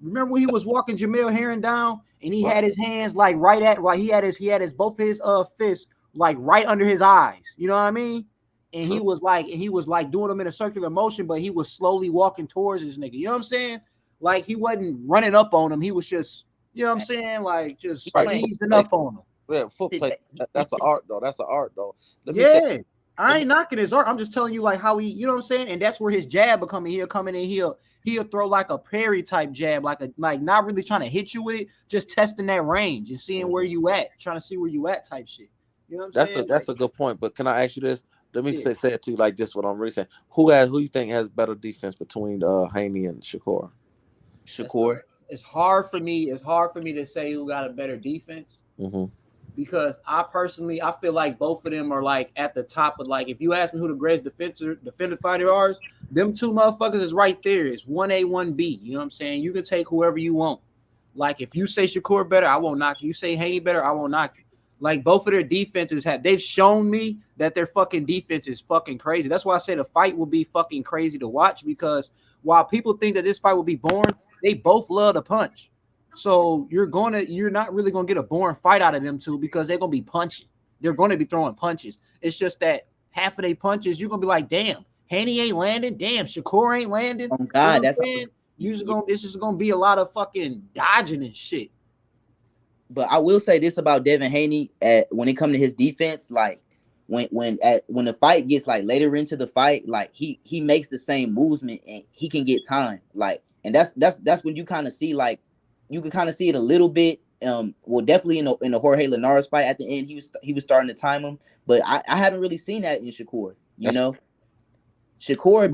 Remember when he was walking Jamel Herring down and he had his hands he had his both his fists like right under his eyes. You know what I mean? And he was like doing them in a circular motion, but he was slowly walking towards this nigga. You know what I'm saying? Like he wasn't running up on him. He was just, you know what I'm saying? Like just easing up on him. Yeah, foot play. That's an art though. That's an art though. I ain't knocking his art. I'm just telling you like how he, you know what I'm saying? And that's where his jab will come in. He'll come in and he'll throw like a parry type jab, like not really trying to hit you with it, just testing that range and seeing where you at, trying to see where you at type shit. You know what I'm saying? That's a good point. But can I ask you this? let me say it to you like this. What I'm really saying. Who you think has better defense between Haney and Shakur? Shakur. It's hard for me. It's hard for me to say who got a better defense. Mm-hmm. Because I feel like both of them are like at the top of like if you ask me who the greatest defender fighter are, them two motherfuckers is right there. It's 1A, 1B. You know what I'm saying? You can take whoever you want. Like if you say Shakur better, I won't knock you. You say Haney better, I won't knock you. Like both of their defenses they've shown me that their fucking defense is fucking crazy. That's why I say the fight will be fucking crazy to watch because while people think that this fight will be boring, they both love to punch. So you're not really gonna get a boring fight out of them two because they're gonna be punching. They're gonna be throwing punches. It's just that half of their punches, you're gonna be like, damn, Haney ain't landing, damn, Shakur ain't landing. Oh God, it's just gonna be a lot of fucking dodging and shit. But I will say this about Devin Haney when it comes to his defense, like when the fight gets like later into the fight, like he makes the same movement and he can get time. Like, and that's when you kind of see like. You can kind of see it a little bit. Well, definitely in the Jorge Linares fight at the end, he was starting to time him, but I haven't really seen that in Shakur. You know, Shakur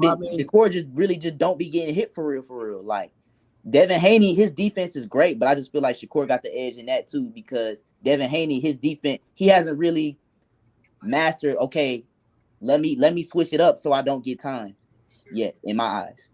just don't be getting hit for real. Like Devin Haney, his defense is great, but I just feel like Shakur got the edge in that too because Devin Haney, his defense, he hasn't really mastered. Okay, let me switch it up so I don't get time yet in my eyes.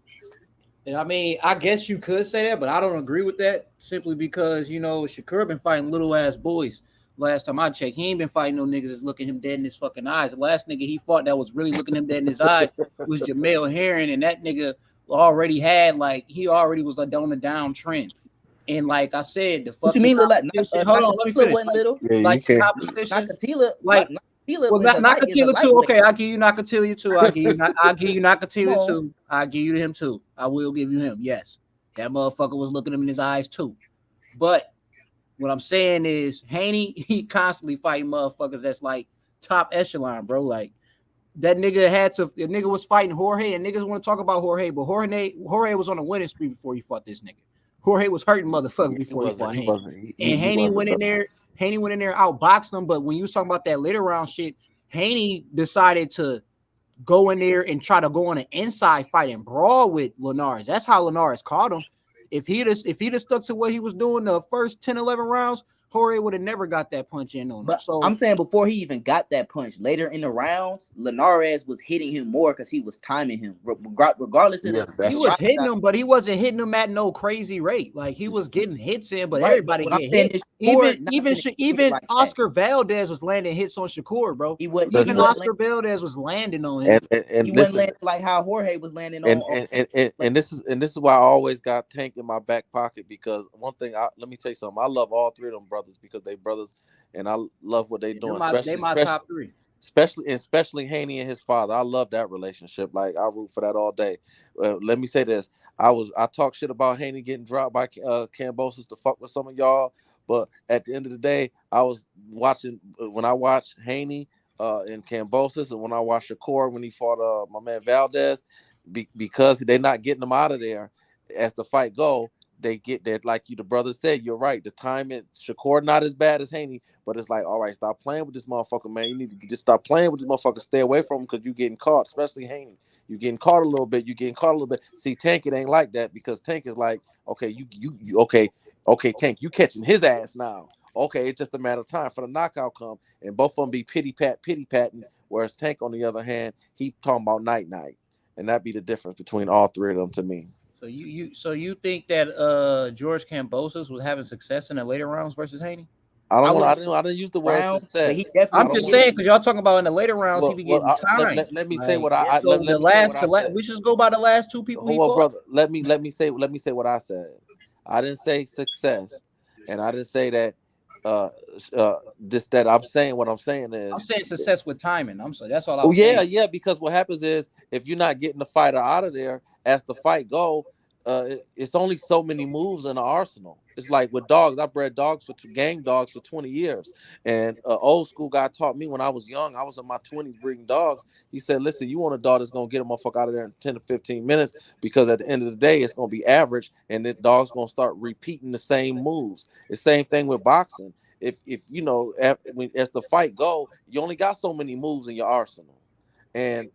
And I mean, I guess you could say that, but I don't agree with that simply because, you know, Shakur been fighting little ass boys. Last time I checked, he ain't been fighting no niggas that's looking him dead in his fucking eyes. The last nigga he fought that was really looking him dead in his eyes was Jamel Herring, and that nigga already was like on the downtrend. And like I said, the fucking what you mean, hold on, let me finish. Wasn't little? Yeah, like Nakatila, like Nakatila too. Okay, I'll give you Nakatila too. I'll give you Nakatila too. I'll give you him too. I will give you him. Yes, that motherfucker was looking him in his eyes too. But what I'm saying is, Haney, he constantly fighting motherfuckers that's like top echelon, bro. Like that nigga was fighting Jorge, and niggas want to talk about Jorge, but Jorge was on a winning streak before he fought this nigga. Jorge was hurting motherfuckers before he fought Haney. And Haney went in there. Haney went in there, outboxed him. But when you was talking about that later round shit, Haney decided to go in there and try to go on an inside fight and brawl with Linares. That's how Linares caught him. If he'd have stuck to what he was doing the first 10, 11 rounds, Jorge would have never got that punch in on him. But so I'm saying before he even got that punch, later in the rounds, Linares was hitting him more because he was timing him. Regardless of he was hitting him, but he wasn't hitting him at no crazy rate. Like he was getting hits in, but everybody get hit. Even like Oscar Valdez was landing hits on Shakur, bro. Oscar Valdez was landing on him. And he wasn't landing like how Jorge was landing on. And this is why I always got Tank in my back pocket because one thing. Let me tell you something. I love all three of them brothers because they brothers, and I love what they doing. They my top three. Especially Haney and his father. I love that relationship. Like I root for that all day. Let me say this: I talk shit about Haney getting dropped by Kambosos to fuck with some of y'all, but at the end of the day, I was watching when I watched Haney and Kambosos, and when I watched Shakur when he fought my man Valdez, because they're not getting them out of there as the fight go. They get that, like the brother said, you're right. The timing, Shakur not as bad as Haney, but it's like, all right, stop playing with this motherfucker, man. You need to just stop playing with this motherfucker. Stay away from him because you're getting caught, especially Haney. You're getting caught a little bit. See, Tank, it ain't like that because Tank is like, okay, okay, Tank, you catching his ass now. Okay, it's just a matter of time for the knockout come, and both of them be pity patting. Whereas Tank, on the other hand, he talking about night, and that be the difference between all three of them to me. So you think that George Kambosos was having success in the later rounds versus Haney? I didn't use the word success. I'm just saying because y'all talking about in the later rounds he be getting time. Let me say what I. We should go by the last two people. Brother, let me say what I said. I didn't say success, and I didn't say that. Just that I'm saying what I'm saying is. I'm saying success with timing. I'm sorry, that's all. Oh yeah, because what happens is if you're not getting the fighter out of there as the fight go, it's only so many moves in the arsenal. It's like with dogs. I bred gang dogs for 20 years, and old school guy taught me when I was young. I was in my 20s breeding dogs. He said, "Listen, you want a dog that's gonna get a motherfucker out of there in 10 to 15 minutes because at the end of the day, it's gonna be average, and the dog's gonna start repeating the same moves. The same thing with boxing. If you know, as the fight go, you only got so many moves in your arsenal." And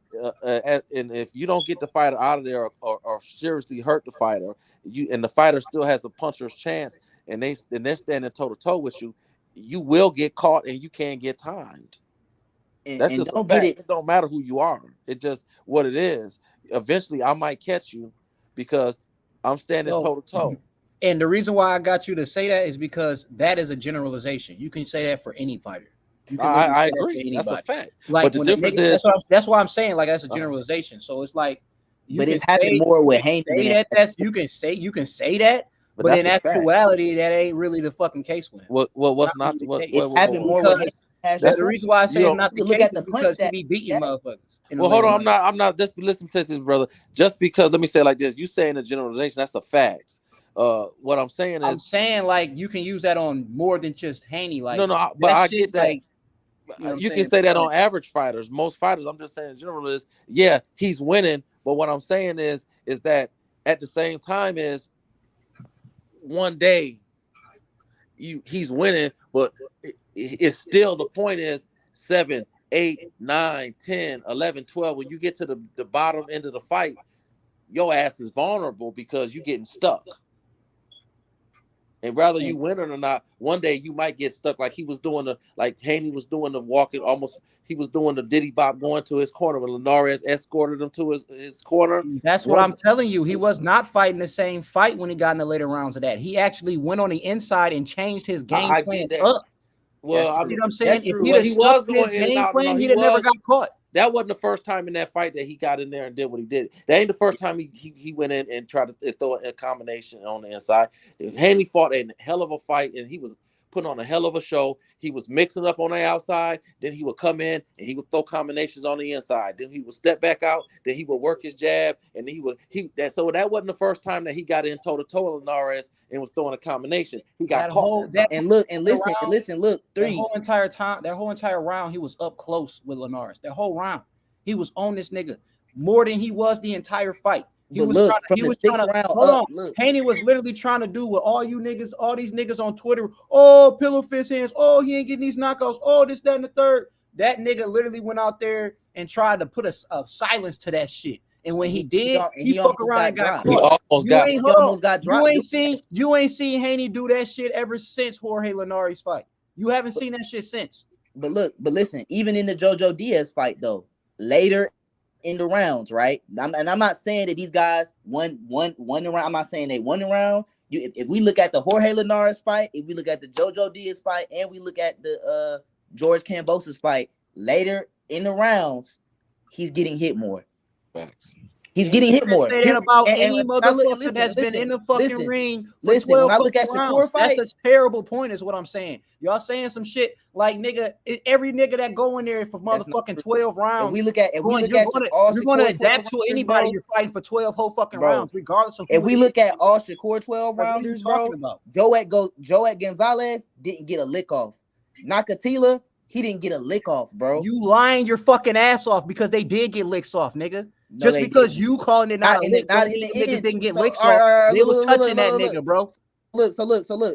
if you don't get the fighter out of there or seriously hurt the fighter, and the fighter still has a puncher's chance, and they're standing toe to toe with you, you will get caught and you can't get timed. That's just a fact. It don't matter who you are. It just what it is. Eventually, I might catch you because I'm standing toe to toe. And the reason why I got you to say that is because that is a generalization. You can say that for any fighter. I agree. That's a fact. Like, but the difference is that's why I'm saying like that's a generalization. So it's like, but it's happening more with Haney. You can say that, but in actuality, that ain't really the fucking case with him. What's not the case? It's happening more with Haney. That's the reason why I say it's not the look case at the because he be beating motherfuckers. Well, hold on. I'm not. Just listen to this, brother. Just because, let me say it like this: you saying a generalization, that's a fact. What I'm saying is, like you can use that on more than just Haney. Like no, but I get that. Like, you can say that on average fighters. Most fighters, I'm just saying in general is, yeah, he's winning. But what I'm saying is that at the same time is one day he's winning, but it's still the point is 7, 8, 9, 10, 11, 12. When you get to the bottom end of the fight, your ass is vulnerable because you're getting stuck. And rather you win it or not, one day you might get stuck like he was doing like Haney was doing the walking almost. He was doing the diddy bop going to his corner when Linares escorted him to his corner. That's what I'm telling you. He was not fighting the same fight when he got in the later rounds of that. He actually went on the inside and changed his game plan up. Well, you know what I'm saying? If he was going in and out, he'd have never got caught. That wasn't the first time in that fight that he got in there and did what he did. That ain't the first time he went in and tried to throw a combination on the inside. Haney fought a hell of a fight, and he was putting on a hell of a show. He was mixing up on the outside. Then he would come in and he would throw combinations on the inside. Then he would step back out. Then he would work his jab. And so that wasn't the first time that he got in toe to toe with Linares and was throwing a combination. He got caught. Listen, look. That whole entire round, he was up close with Linares. That whole round, he was on this nigga more than he was the entire fight. Haney was literally trying to do what all these niggas on Twitter, oh, pillow fist hands, oh, he ain't getting these knockouts, oh, this, that, and the third. That nigga literally went out there and tried to put a silence to that shit. And when he did, he fuck around and got caught. He almost got dropped. You ain't seen Haney do that shit ever since Jorge Linares fight. You haven't seen that shit since. But listen, even in the JoJo Diaz fight though, later in the rounds, right? I'm not saying that these guys won the round. I'm not saying they won the round. If we look at the Jorge Linares fight, if we look at the JoJo Diaz fight, and we look at the George Kambosos fight, later in the rounds, he's getting hit more. Facts. He's getting hit more. Say that about any motherfucker that's been in the fucking ring. Listen, when I look at Shakur fight, that's a terrible point, is what I'm saying. Y'all saying some shit like nigga, every nigga that go in there for motherfucking 12 rounds. If we look at you're going to adapt to anybody you're fighting for 12 whole fucking rounds, regardless of. If we look at all Shakur 12 rounders, bro, Joet Gonzalez didn't get a lick off. Nakatila, he didn't get a lick off, bro. You lying your fucking ass off because they did get licks off, nigga. No, just because you calling it not in the niggas didn't get licks off. They was touching that nigga, bro. Look.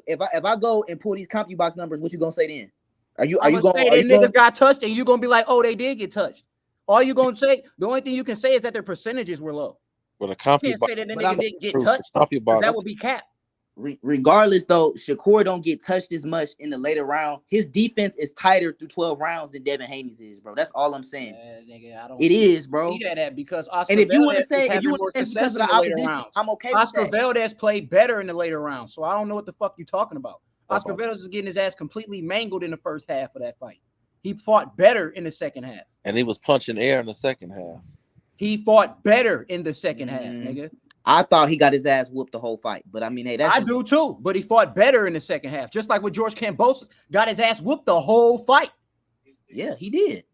If I go and pull these CompuBox numbers, what you gonna say then? Are you gonna say they niggas got touched and you gonna be like, oh, they did get touched? All you gonna say, the only thing you can say is that their percentages were low. But you can't say that the nigga didn't get touched. That would be cap. Regardless, though, Shakur don't get touched as much in the later round. His defense is tighter through 12 rounds than Devin Haney's is, bro. That's all I'm saying. Nigga, it is, bro. See that because Oscar and if you want to say because of the opposition, I'm okay with Oscar Valdez played better in the later rounds, so I don't know what the fuck you talking about. Oscar Valdez is getting his ass completely mangled in the first half of that fight. He fought better in the second half. And he was punching air in the second half. He fought better in the second half, nigga. I thought he got his ass whooped the whole fight, but I mean, hey, I do too. But he fought better in the second half, just like with George Kambosos, got his ass whooped the whole fight. Yeah, he did.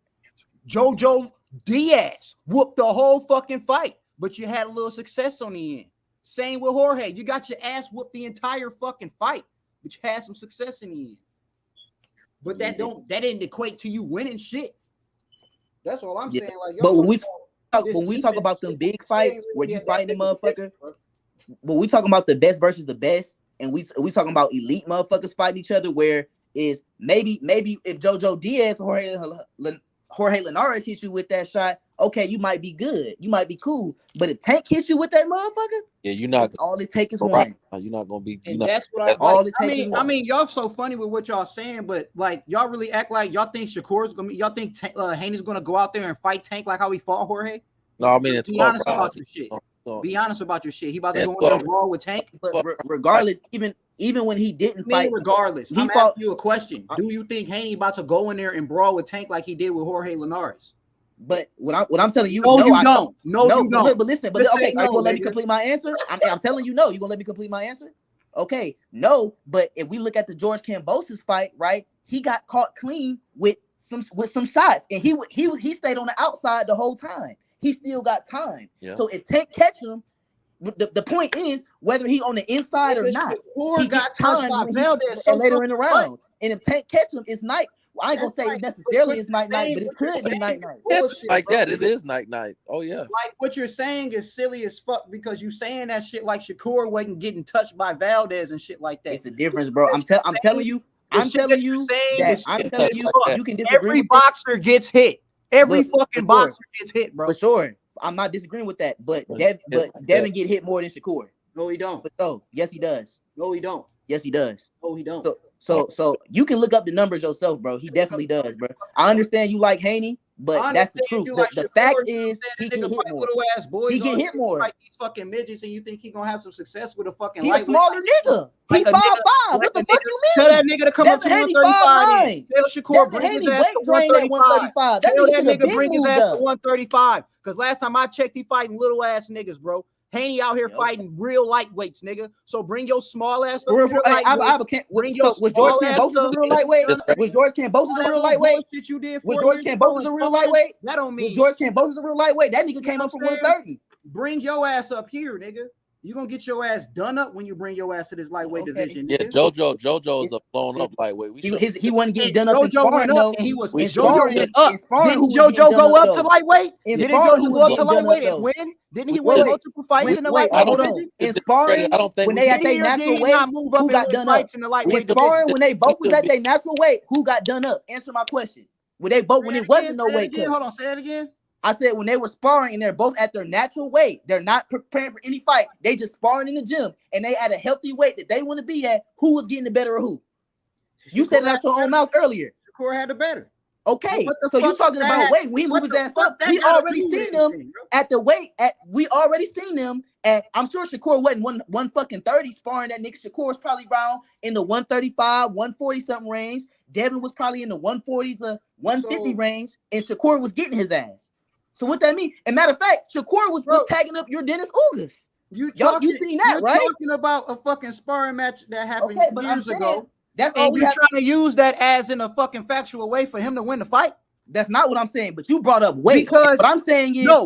JoJo Diaz whooped the whole fucking fight, but you had a little success on the end. Same with Jorge, you got your ass whooped the entire fucking fight, but you had some success in the end. But that didn't equate to you winning shit. That's all I'm saying. Like, but when we talk about them big fights where you fighting a motherfucker, but we talking about the best versus the best, and we talking about elite motherfuckers fighting each other, where is maybe if JoJo Diaz or Jorge Linares hit you with that shot, okay, you might be good, you might be cool, but if Tank hits you with that motherfucker, Yeah, you're not. All it takes is right. one. You're not gonna be. And Not, that's what all it I takes is mean. one. I mean, y'all so funny with what y'all saying, but like y'all really act like y'all think Shakur's gonna be. Y'all think Haney's gonna go out there and fight Tank like how he fought Jorge? No, I mean it's be honest about your shit. Be honest about your shit. He about to go in there and brawl with Tank. But regardless, even when he didn't fight, regardless, he I'm fought. asking you a question. Do you think Haney about to go in there and brawl with Tank like he did with Jorge Linares? But what I'm telling you, no, you I don't. No, you don't. But listen, okay, are you gonna let me complete my answer? I'm telling you, no. You gonna let me complete my answer? Okay, no. But if we look at the George Kambosos fight, right? He got caught clean with some shots, and he stayed on the outside the whole time. He still got time. Yeah. So if Tank catch him, the point is whether he on the inside or not, he got time later in the rounds. And if Tank catch him, it's night. I ain't gonna say necessarily it's night, but it could be night. Like that, it is night. Oh yeah. Like what you're saying is silly as fuck because you saying that shit like Shakur wasn't getting touched by Valdez and shit like that. It's a difference, bro. I'm telling you you can disagree. Every boxer gets hit. Every fucking boxer gets hit, bro. For sure. I'm not disagreeing with that, but Devin get hit more than Shakur. No, he don't. But yes, he does. No, he don't. Yes, he does. No, he don't. So you can look up the numbers yourself, bro. He definitely does, bro. I understand you like Haney, but that's the truth. The fact is he get hit more. He get hit more. Like these fucking midgets, and you think he gonna have some success with a fucking? He's a smaller nigga. He's 5'5". What the fuck you mean? Tell that nigga to come up to 135. Tell Shakur bring his ass to 135. Tell that nigga bring his ass to 135. Because last time I checked, he fighting little ass niggas, bro. Haney out here fighting real lightweights, nigga. So bring your small ass up. Was George Kambosos a real lightweight? Was George Kambosos a real lightweight? Was George Kambosos a real lightweight? That don't mean was George Kambosos a real lightweight? That nigga came up from 130. Bring your ass up here, nigga. You gonna get your ass done up when you bring your ass to this lightweight division. Yeah, JoJo is a blown up lightweight. He wasn't getting done up in sparring though. He was JoJo up. Didn't JoJo go up to lightweight? Didn't JoJo go up to lightweight and win? Didn't he win multiple fights in the lightweight division? In sparring, when they at their natural weight, who got done up? In sparring, when they both was at their natural weight, who got done up? Answer my question. When they both, when it wasn't no weight cut. Hold on, say that again. I said when they were sparring and they're both at their natural weight, they're not preparing for any fight. They just sparring in the gym and they at a healthy weight that they want to be at. Who was getting the better of who? You said it out your own mouth earlier. Shakur had the better. Okay, so you're talking about weight. When he moved his ass up, we already seen them at the weight. We already seen them at. I'm sure Shakur wasn't one fucking 30 sparring that nigga. Shakur was probably around in the 135, 140 something range. Devin was probably in the 140 to 150 range, and Shakur was getting his ass. So what that mean? And matter of fact, Shakur was tagging up your Dennis Ugas. You seen that, right? You're talking about a fucking sparring match that happened years ago. That's all you're trying to use that as in a fucking factual way for him to win the fight. That's not what I'm saying, but you brought up weight. Because what I'm saying is no,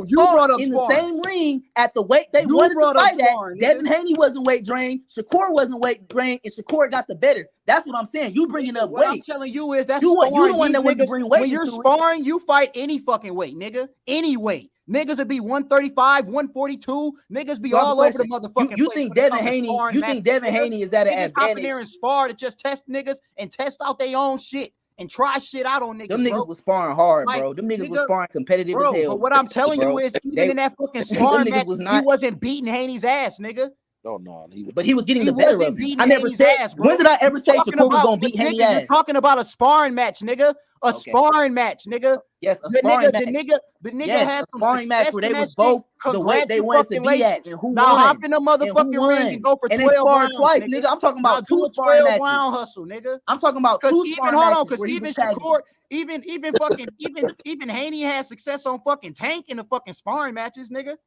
you brought up in the same ring at the weight they wanted to fight at. Devin Haney wasn't weight drained, Shakur wasn't weight drained, and Shakur got the better. That's what I'm saying. You bringing up weight. What I'm telling you is that's you the one that wanted to bring weight. When you're sparring, you fight any fucking weight, nigga. Any weight. Niggas would be 135, 142. Niggas be all over the motherfucking You think Devin Haney? You think Devin Haney is at an advantage? Hop in there and spar to just test niggas and test out their own shit and try shit out on niggas. Them niggas was sparring hard, bro. Them niggas was sparring competitive as hell. But what I'm telling you is, even in that fucking sparring match, he wasn't beating Haney's ass, nigga. Oh no, but he was getting the better of him. I never said. When did I ever say Shakur was gonna beat Haney's ass? You're talking about a sparring match, nigga. A sparring match, nigga. Yes, a sparring match. The nigga has some sparring match where they was both the weight they wanted to be at, and who won? Now hop in the motherfucking ring and go for 12 rounds. And they sparred twice, nigga. I'm talking about two sparring matches. Round hustle, nigga. I'm talking about two sparring matches. Hold on, because even Shakur, even Haney had success on fucking Tank in the fucking sparring matches, nigga.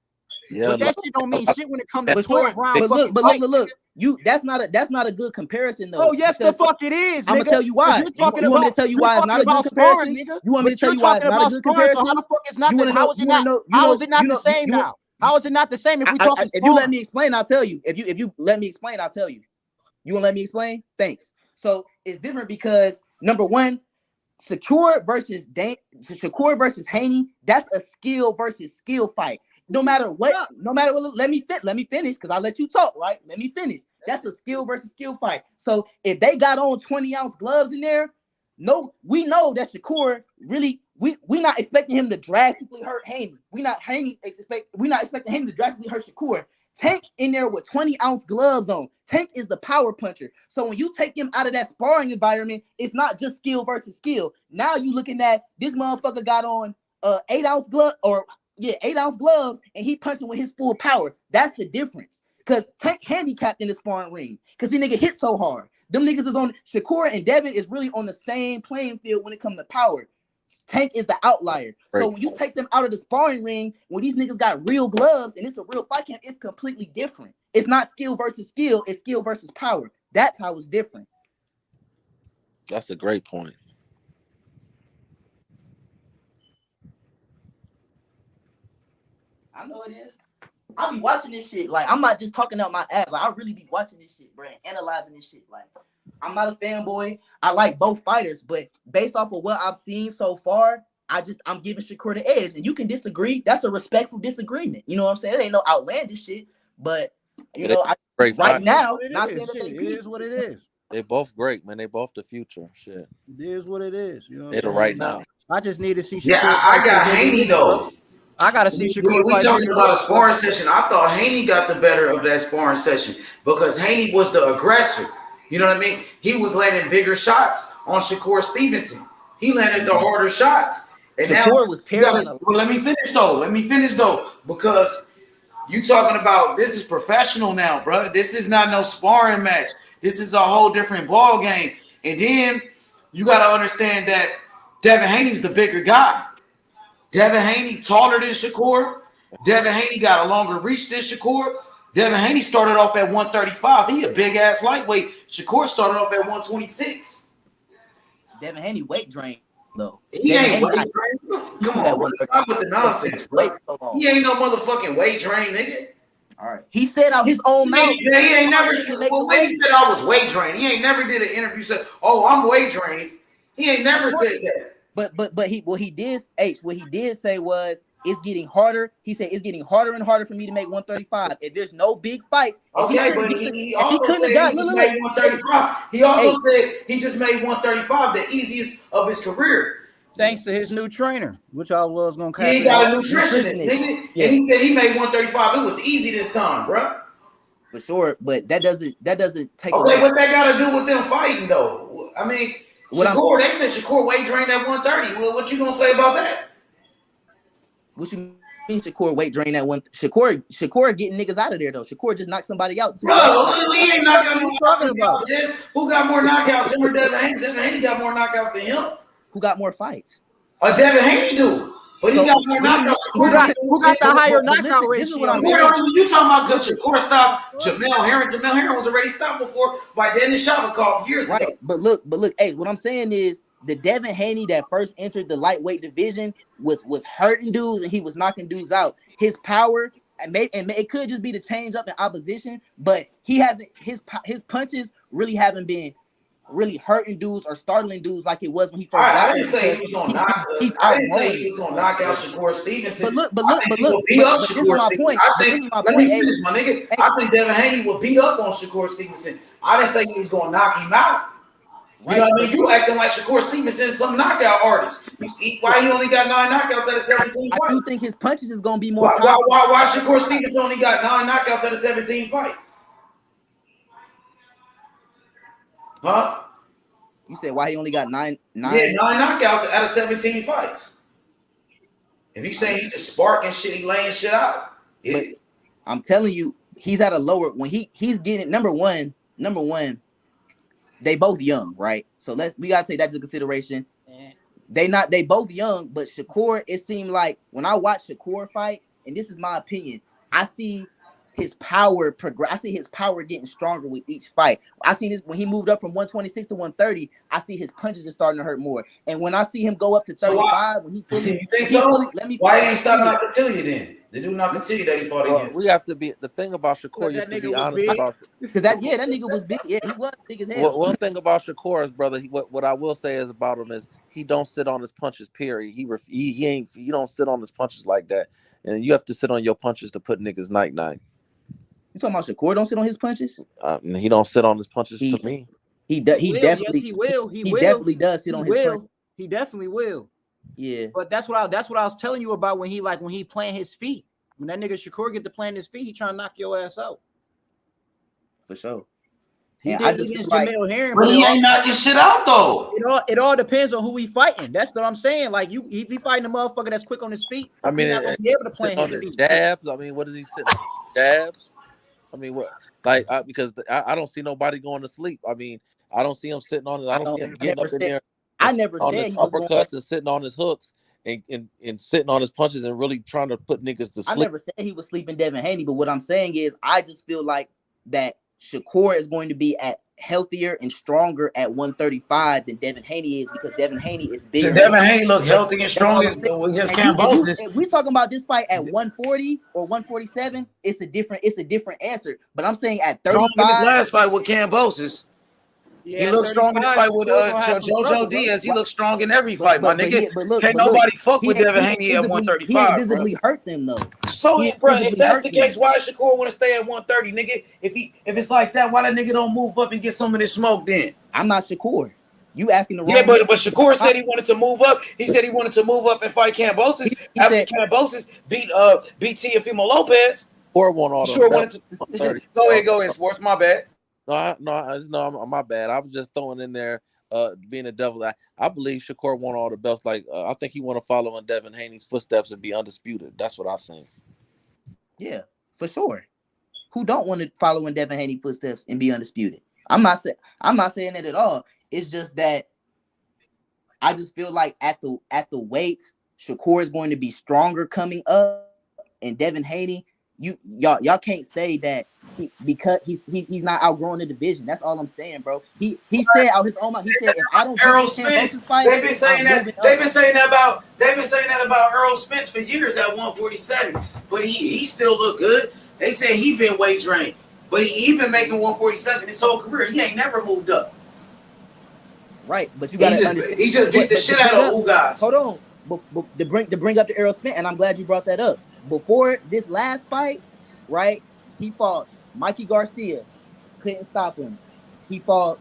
Yeah, but that shit don't mean shit when it comes to 12 rounds. But look. That's not a good comparison though. Oh yes, the fuck it is. I'm gonna tell you why. You want me to tell you why it's not a good comparison? You want me to tell you why it's not a good comparison? How the fuck is not? How is it not? How is it not the same now? How is it not the same if we talking? If you let me explain, I'll tell you. If you let me explain, I'll tell you. You want to let me explain? Thanks. So it's different because number one, Shakur versus Haney. That's a skill versus skill fight. No matter what, let me finish because I let you talk, right? Let me finish. That's a skill versus skill fight. So if they got on 20-ounce gloves in there, we know that Shakur really we're not expecting him to drastically hurt Haney. We're not expecting Haney to drastically hurt Shakur. Tank in there with 20-ounce gloves on. Tank is the power puncher. So when you take him out of that sparring environment, it's not just skill versus skill. Now you looking at this motherfucker got on 8-ounce glove 8-ounce gloves, and he punching with his full power. That's the difference. Because Tank handicapped in the sparring ring because the nigga hit so hard. Them niggas is on Shakur and Devin is really on the same playing field when it comes to power. Tank is the outlier. So when you take them out of the sparring ring, when these niggas got real gloves and it's a real fight camp, it's completely different. It's not skill versus skill, it's skill versus power. That's how it's different. That's a great point. I know it is. I be watching this shit. Like, I'm not just talking out my ass. Like, I really be watching this shit, bro, and analyzing this shit. Like, I'm not a fanboy. I like both fighters, but based off of what I've seen so far, I'm giving Shakur the edge. And you can disagree. That's a respectful disagreement. You know what I'm saying? It ain't no outlandish shit, but you know, right now, not saying that it is what it is. They both great, man. They both the future. Shit. It is what it is. You know, they're right now. I just need to see. Yeah, I got Haney though. I gotta see Shakur. We talking about a sparring session. I thought Haney got the better of that sparring session because Haney was the aggressor. You know what I mean? He was landing bigger shots on Shakur Stevenson. He landed the harder shots. And Shakur was parrying. Well, let me finish though, because you talking about this is professional now, bro. This is not no sparring match. This is a whole different ball game. And then you got to understand that Devin Haney's the bigger guy. Devin Haney taller than Shakur. Devin Haney got a longer reach than Shakur. Devin Haney started off at 135. He a big ass lightweight. Shakur started off at 126. Devin Haney weight drain though. He ain't weight drain. Come on, bro. Stop with the nonsense, bro. He ain't no motherfucking weight drain, nigga. All right. He said out his own mouth. He ain't never. Well, when he said I was weight drained, he ain't never did an interview said, "Oh, I'm weight drained." He ain't never said that. But what he did say was it's getting harder. He said it's getting harder and harder for me to make 135. If there's no big fights, okay, but he also said he just made 135. He also said he just made 135 the easiest of his career. Thanks to his new trainer, which I was gonna. He got a nutritionist, nigga, and he said he made 135. It was easy this time, bro. For sure, but that doesn't take. Okay, what that got to do with them fighting though? I mean. Shakur, they said Shakur weight drained at 130. Well, what you gonna say about that? What you mean Shakur weight drained at one? Shakur getting niggas out of there though. Shakur just knocked somebody out. Bro, he ain't knocking out talking about. Who got more knockouts? Him or Devin Haney? Devin Haney got more knockouts than him. Who got more fights? Devin Haney do. But he got more knockouts. Who got the higher knockout ratio? This is what I'm saying. You talking about because Shakur stopped Jamel Herring. Jamel Herring was already stopped before by Dennis Shavakov years ago. But look, hey, what I'm saying is the Devin Haney that first entered the lightweight division was hurting dudes and he was knocking dudes out. His power, and it could just be the change up in opposition, but he hasn't his punches really haven't been really hurting dudes or startling dudes like it was when he first got I didn't say he was gonna knock out. I didn't say he was gonna knock out Shakur Stevenson. But look, this is my point. Let me finish, my nigga. I think Devin Haney would beat up on Shakur Stevenson. I didn't say he was gonna knock him out. You know what I mean? You acting like Shakur Stevenson is some knockout artist. Why he only got 9 knockouts out of 17 fights? I do think his punches is gonna be more. Why Shakur Stevenson only got 9 knockouts out of 17 fights? Huh? You said why he only got 9? Yeah, 9 knockouts out of 17 fights. If you say he just sparking shit, he laying shit out. But I'm telling you, he's at a lower when he's getting number one. They both young, right? So we gotta take that into consideration. They both young, but Shakur, it seemed like when I watch Shakur fight, and this is my opinion, I see his power I see his power getting stronger with each fight. I seen this when he moved up from 126 to 130. I see his punches are starting to hurt more. And when I see him go up to 35, when he fully, why didn't he stop Nakatilia then? The dude Nakatilia that he fought against. We have to be the thing about Shakur. You have to be honest about because that nigga was big. Yeah, he was big as hell. One thing about Shakur is, brother, what I will say is about him is he don't sit on his punches. Period. He don't sit on his punches like that. And you have to sit on your punches to put niggas night. You talking about Shakur don't sit on his punches? He don't sit on his punches to me. He definitely will. He definitely does sit on his punches. He definitely will. Yeah. But that's what I was telling you about when he playing his feet. When that nigga Shakur get to playing his feet, he trying to knock your ass out. For sure. He And did I it just against feel like, Jamel Herring, but he ain't knocking shit out though. It all depends on who he fighting. That's what I'm saying. Like if he fighting a motherfucker that's quick on his feet, I mean, he's not gonna be able to play on his his feet. jabs. I mean, what is he sitting on? Jabs. I mean, what? Like, because I don't see nobody going to sleep. I mean, I don't see him sitting on it. I don't see him getting up in there. I never on said his he was uppercuts going. and sitting on his hooks and sitting on his punches and really trying to put niggas to sleep. I never said he was sleeping Devin Haney, but what I'm saying is I just feel like that Shakur is going to be at healthier and stronger at 135 than Devin Haney is because Devin Haney is bigger. So Devin Haney look healthy and strong against Kambosos. If we talking about this fight at 140 or 147, it's a different answer. But I'm saying at 35. In his last fight with Kambosos. Yeah, he looked strong in his fight with JoJo Diaz. He looked strong in every fight, my nigga. Can't nobody fuck with Devin Haney at 135. He ain't visibly hurt them though. So, bro, if that's the case, why Shakur want to stay at 130, nigga? If it's like that, why that nigga don't move up and get some of this smoke then? I'm not Shakur. You asking the wrong. Yeah, but Shakur said he wanted to move up. He said he wanted to move up and fight Kambosos after Kambosos beat Teofimo Lopez. Or won all Sure wanted to. Go ahead, Sports. My bad. No, my bad. I was just throwing in there, being a devil. I believe Shakur won all the belts. Like I think he want to follow in Devin Haney's footsteps and be undisputed. That's what I think. Yeah, for sure. Who don't want to follow in Devin Haney's footsteps and be undisputed? I'm not saying that at all. It's just that I just feel like at the weights, Shakur is going to be stronger coming up, and Devin Haney, y'all can't say that because he's not outgrowing the division. That's all I'm saying, bro. He said out his own mouth. He said if I don't Errol Spence fight, they've been saying that about Errol Spence for years at 147, but he still look good. They say he been weight drained, but he been making 147 his whole career. He ain't never moved up. Right, but you gotta understand. He just beat the shit out of Ugas. Hold on, but to bring up the Errol Spence, and I'm glad you brought that up. Before this last fight, right? He fought Mikey Garcia, couldn't stop him. He fought.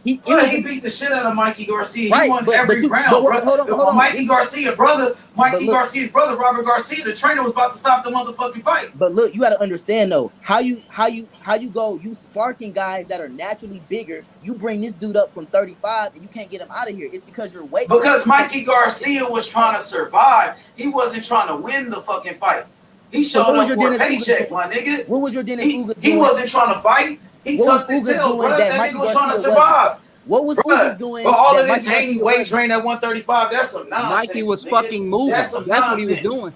He beat the shit out of Mikey Garcia. Right, he won every round, bro. Hold on. Mikey Garcia's brother, Robert Garcia, the trainer was about to stop the motherfucking fight. But look, you got to understand though, how you go, you sparking guys that are naturally bigger. You bring this dude up from 35 and you can't get him out of here. It's because you're weight. Because Mikey Garcia was trying to survive. He wasn't trying to win the fucking fight. He showed up for a paycheck, my nigga. What was your Dennis Ugas doing? He wasn't trying to fight. He tucked his tail, bro. That nigga was trying to survive. What was Ugas doing? But all of this Haney weight train at 135, that's some nonsense. Mikey was fucking moving. That's what he was doing.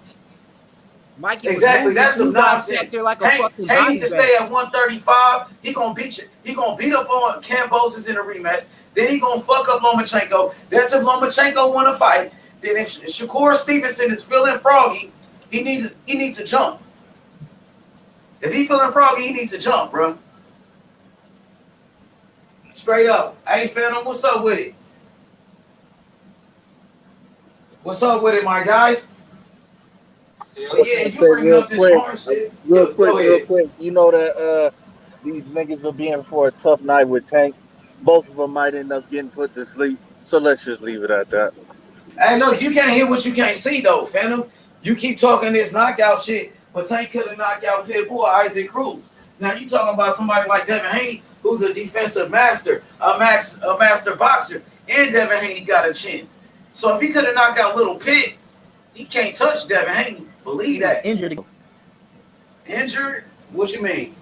Mikey exactly, that's some nonsense. Like a fucking Haney can stay at 135. He gonna beat you. He gonna beat up on Kambosos in a rematch. Then he gonna fuck up Lomachenko. That's if Lomachenko want to fight. Then if Shakur Stevenson is feeling froggy, he needs to jump. If he feeling froggy, he needs to jump, bro. Straight up. Hey, Phantom, what's up with it? What's up with it, my guy? Real quick. You know that these niggas will be in for a tough night with Tank. Both of them might end up getting put to sleep. So let's just leave it at that. Hey, look, you can't hear what you can't see, though, Phantom. You keep talking this knockout shit, but Tank could have knocked out Pitbull or Isaac Cruz. Now, you talking about somebody like Devin Haney, who's a defensive master, a master boxer, and Devin Haney got a chin. So if he could have knocked out Little Pitt, he can't touch Devin Haney. Believe that. Injured? What you mean?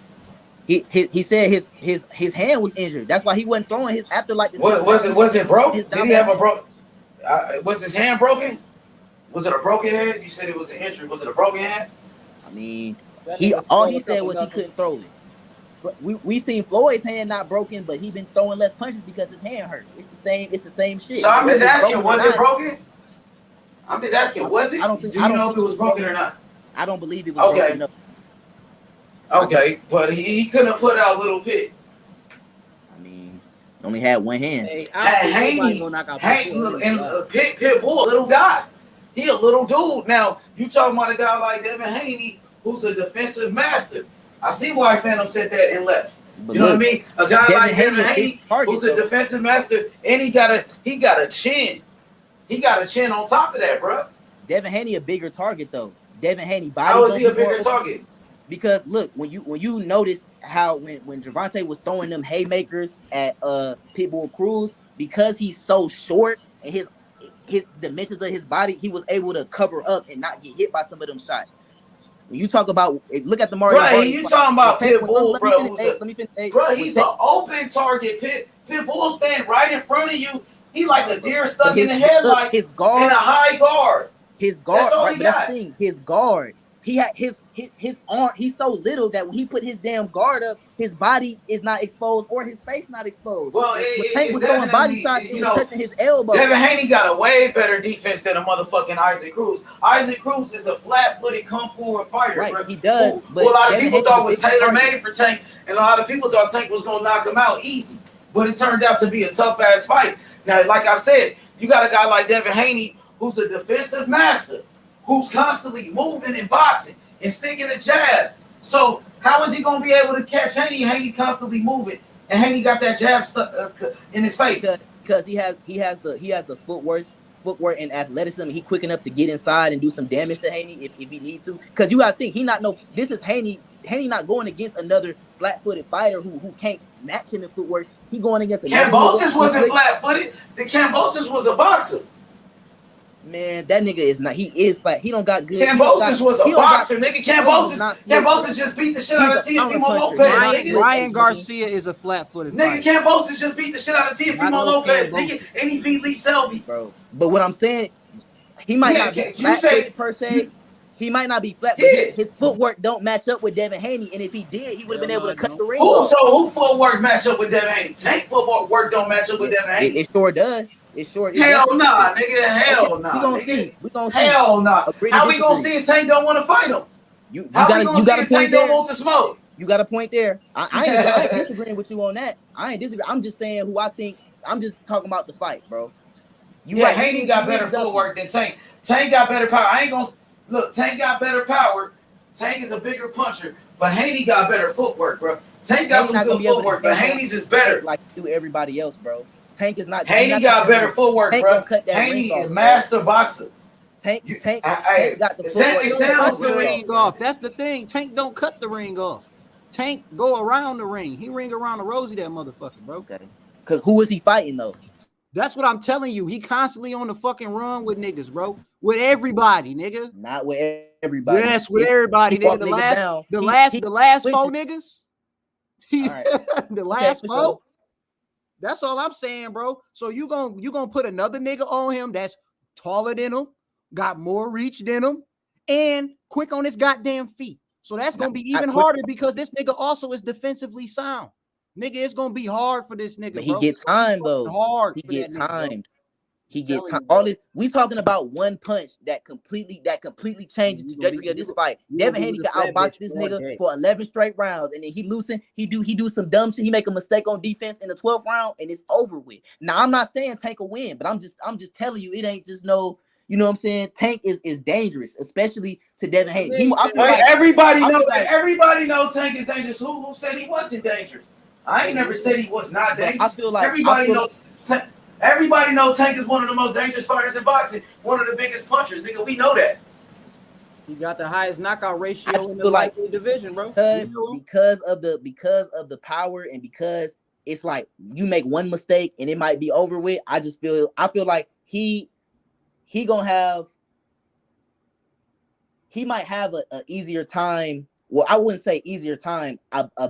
He said his hand was injured. That's why he wasn't throwing his after like this. Was it broke? Did he have a broke? Was his hand broken? Was it a broken hand? You said it was an injury. Was it a broken hand? I mean, all he said was he couldn't throw it. But we seen Floyd's hand not broken, but he been throwing less punches because his hand hurt. It's the same shit. So I'm just asking, was it broken? I'm just asking, was it? I don't think. Do you know if it was broken or not? I don't believe it was broken. No. Okay, but he couldn't have put out Little Pitt. I mean, only had one hand. Haney, and Pitbull, a little guy. He a little dude. Now, you talking about a guy like Devin Haney, who's a defensive master. I see why Phantom said that and left. You know what I mean? A guy like Devin Haney, who's a defensive master, and he got a chin. He got a chin on top of that, bro. Devin Haney a bigger target though. Devin Haney body. How is he a bigger target? Because look, when you notice how when Gervonta was throwing them haymakers at Pitbull Cruz, because he's so short and his dimensions of his body, he was able to cover up and not get hit by some of them shots. When you talk about, look at the Mario. Bro, you talking about Pitbull, bro? Let me finish. Bro, he's an open target. Pitbull stand right in front of you. He like a deer stuck in the headlight. His guard, in a high guard. His guard, that's all right, he got. That's the thing. His guard. He had his arm. He's so little that when he put his damn guard up, his body is not exposed or his face not exposed. Well, Tank was throwing body shots, you know, touching his elbow. Devin Haney got a way better defense than a motherfucking Isaac Cruz. Isaac Cruz is a flat-footed, come forward fighter. Right, bro. he does. But a lot of people thought was tailor-made for Tank, and a lot of people thought Tank was gonna knock him out easy. But it turned out to be a tough-ass fight. Now, like I said, you got a guy like Devin Haney who's a defensive master, who's constantly moving and boxing and sticking a jab. So how is he going to be able to catch Haney? Haney's constantly moving, and Haney got that jab stuck in his face. Because he has the footwork and athleticism. He quick enough to get inside and do some damage to Haney if he needs to. Because you got to think this is Haney. Haney not going against another flat-footed fighter who can't match him in footwork. He going against Kambosos wasn't flat-footed. The Kambosos was a boxer. Man, that nigga is not. He is flat. He don't got good. Kambosos was a boxer, nigga. Kambosos just beat the shit out of Teofimo Lopez. Ryan Garcia is a flat-footed nigga. Kambosos just beat the shit out of Teofimo Lopez, nigga, and he beat Lee Selby, bro. But what I'm saying, he might not be flat per se. He might not be flat, but his footwork don't match up with Devin Haney, and if he did, he would have been able to cut the ring. Who footwork match up with Devin Haney? Tank footwork don't match up with Devin Haney. It sure does. It sure is. Hell nah, nigga. Hell nah. We gonna see. Hell nah. How we gonna see if Tank don't want to fight him? You got a point Tank there. Don't want the smoke. You got a point there. I ain't disagreeing with you on that. I ain't disagreeing. I'm just saying who I think. I'm just talking about the fight, bro. Haney got better footwork than Tank. Tank got better power. I ain't gonna look. Tank got better power. Tank is a bigger puncher, but Haney got better footwork, bro. Tank got some good footwork, but Haney's is better. Like do everybody else, bro. Tank is not. Haney got better footwork, bro. Haney is master boxer. Tank got the footwork. It sounds good. Ring off. That's the thing. Tank don't cut the ring off. Tank go around the ring. He ring around the rosy, that motherfucker, bro. Okay. Cause who is he fighting though? That's what I'm telling you. He constantly on the fucking run with niggas, bro. With everybody, nigga. Not with everybody. Yes, with everybody, nigga. The last four niggas. The last four. That's all I'm saying, bro. So you gonna put another nigga on him that's taller than him, got more reach than him, and quick on his goddamn feet. So that's gonna be even harder because this nigga also is defensively sound. Nigga, it's gonna be hard for this nigga. But he gets time though. Hard. He gets timed. He gets time. All this we talking about one punch that completely changes the trajectory of this fight. Devin Haney can outbox this nigga for 11 straight rounds, and then he loosen. He do some dumb shit. He make a mistake on defense in the 12th round, and it's over with. Now I'm not saying Tank will win, but I'm just telling you it ain't just no. You know what I'm saying? Tank is dangerous, especially to Devin Haney. Everybody knows Tank is dangerous. Who said he wasn't dangerous? I ain't never said he was not dangerous. I feel like everybody knows. Everybody knows Tank is one of the most dangerous fighters in boxing, one of the biggest punchers, nigga. We know that. He got the highest knockout ratio in the lightweight division, bro. Because of the power and because it's like you make one mistake and it might be over with. I feel like he might have an easier time. Well, I wouldn't say easier time.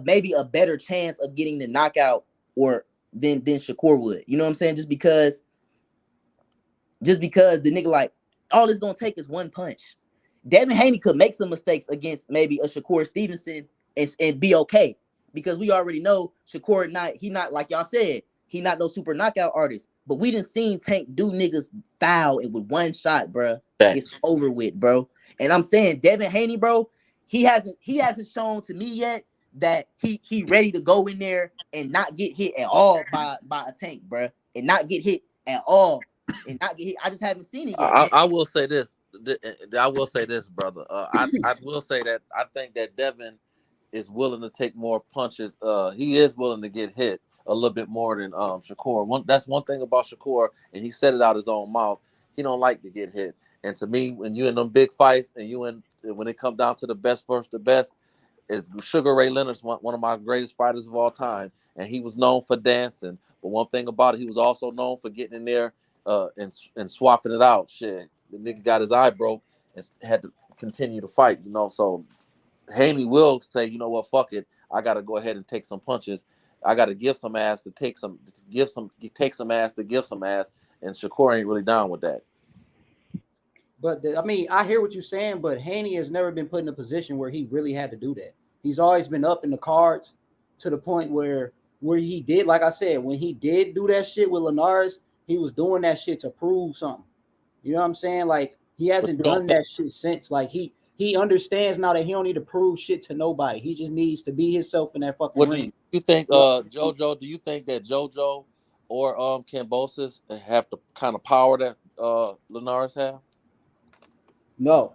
Maybe a better chance of getting the knockout than Shakur would. You know what I'm saying? Just because the nigga like all it's gonna take is one punch. Devin Haney could make some mistakes against maybe a Shakur Stevenson and be okay because we already know Shakur not like y'all said, he not no super knockout artist. But we didn't see Tank do niggas foul and with one shot, bro. It's over with, bro. And I'm saying Devin Haney, bro, he hasn't shown to me yet that he ready to go in there and not get hit at all by a Tank, bro, and not get hit at all, and not get hit. I just haven't seen it yet. I will say this. I will say this, brother. I will say that I think that Devin is willing to take more punches. He is willing to get hit a little bit more than Shakur. That's one thing about Shakur, and he said it out his own mouth. He don't like to get hit. And to me, when you in them big fights and when it comes down to the best versus the best, is Sugar Ray Leonard's one of my greatest fighters of all time, and he was known for dancing. But one thing about it, he was also known for getting in there and swapping it out. Shit, the nigga got his eye broke and had to continue to fight. So Haney will say, you know what, fuck it, I got to go ahead and take some punches. I got to give some ass to take some ass to give some ass, and Shakur ain't really down with that. But I hear what you're saying, but Haney has never been put in a position where he really had to do that. He's always been up in the cards to the point where he did, like I said, when he did do that shit with Linares, he was doing that shit to prove something. You know what I'm saying? Like, he hasn't done that shit since. Like, he understands now that he don't need to prove shit to nobody. He just needs to be himself in that fucking ring. Do you think, JoJo? Do you think that JoJo or Kambosos have the kind of power that Linares have? No,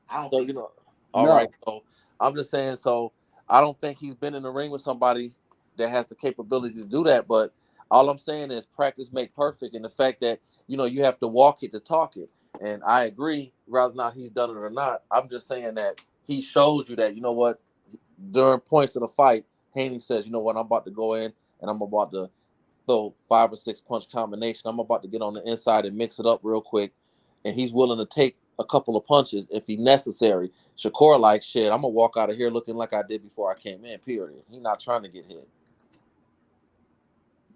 I don't think so. All right. So I'm just saying. So I don't think he's been in the ring with somebody that has the capability to do that. But all I'm saying is practice make perfect, and the fact that you have to walk it to talk it. And I agree, whether or not he's done it or not. I'm just saying that he shows you that during points of the fight, Haney says, you know what, I'm about to go in and I'm about to throw 5 or 6 punch combination. I'm about to get on the inside and mix it up real quick, and he's willing to take a couple of punches if he necessary. Shakur like, shit, I'm gonna walk out of here looking like I did before I came in, period. He's not trying to get hit.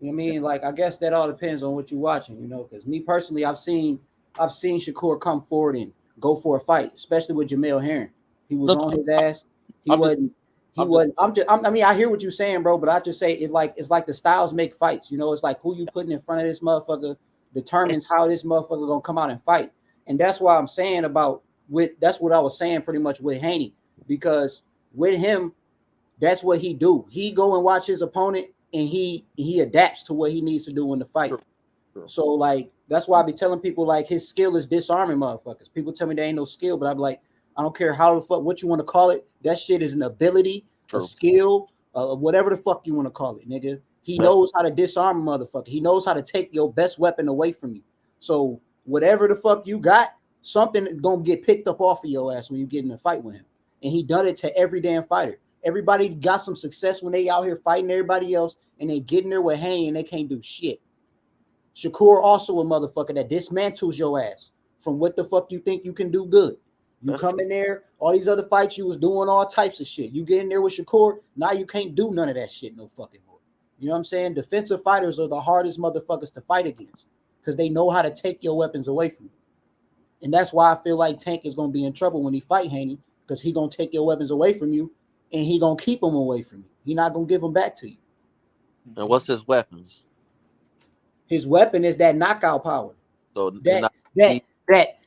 You know what I mean? Like, I guess that all depends on what you're watching, because me personally, I've seen Shakur come forward and go for a fight, especially with Jamel Herring. He was on his ass. I hear what you're saying, bro, but I just say it's like the styles make fights. It's like who you putting in front of this motherfucker determines how this motherfucker gonna come out and fight. And that's why I'm saying that's what I was saying pretty much with Haney, because with him, that's what he do. He go and watch his opponent and he adapts to what he needs to do in the fight. Sure. So like, that's why I be telling people like his skill is disarming motherfuckers. People tell me there ain't no skill, but I'm like, I don't care how the fuck, what you want to call it. That shit is an ability, a skill, whatever the fuck you want to call it, nigga. He knows how to disarm a motherfucker. He knows how to take your best weapon away from you. So whatever the fuck you got, something is gonna get picked up off of your ass when you get in a fight with him. And he done it to every damn fighter. Everybody got some success when they out here fighting everybody else, and they get in there with Haney and they can't do shit. Shakur also a motherfucker that dismantles your ass from what the fuck you think you can do good. You come in there, all these other fights you was doing all types of shit. You get in there with Shakur, now you can't do none of that shit no fucking more. You know what I'm saying? Defensive fighters are the hardest motherfuckers to fight against because they know how to take your weapons away from you. And that's why I feel like Tank is going to be in trouble when he fight Haney, because he going to take your weapons away from you and he going to keep them away from you. He not going to give them back to you. And what's his weapons? His weapon is that knockout power. So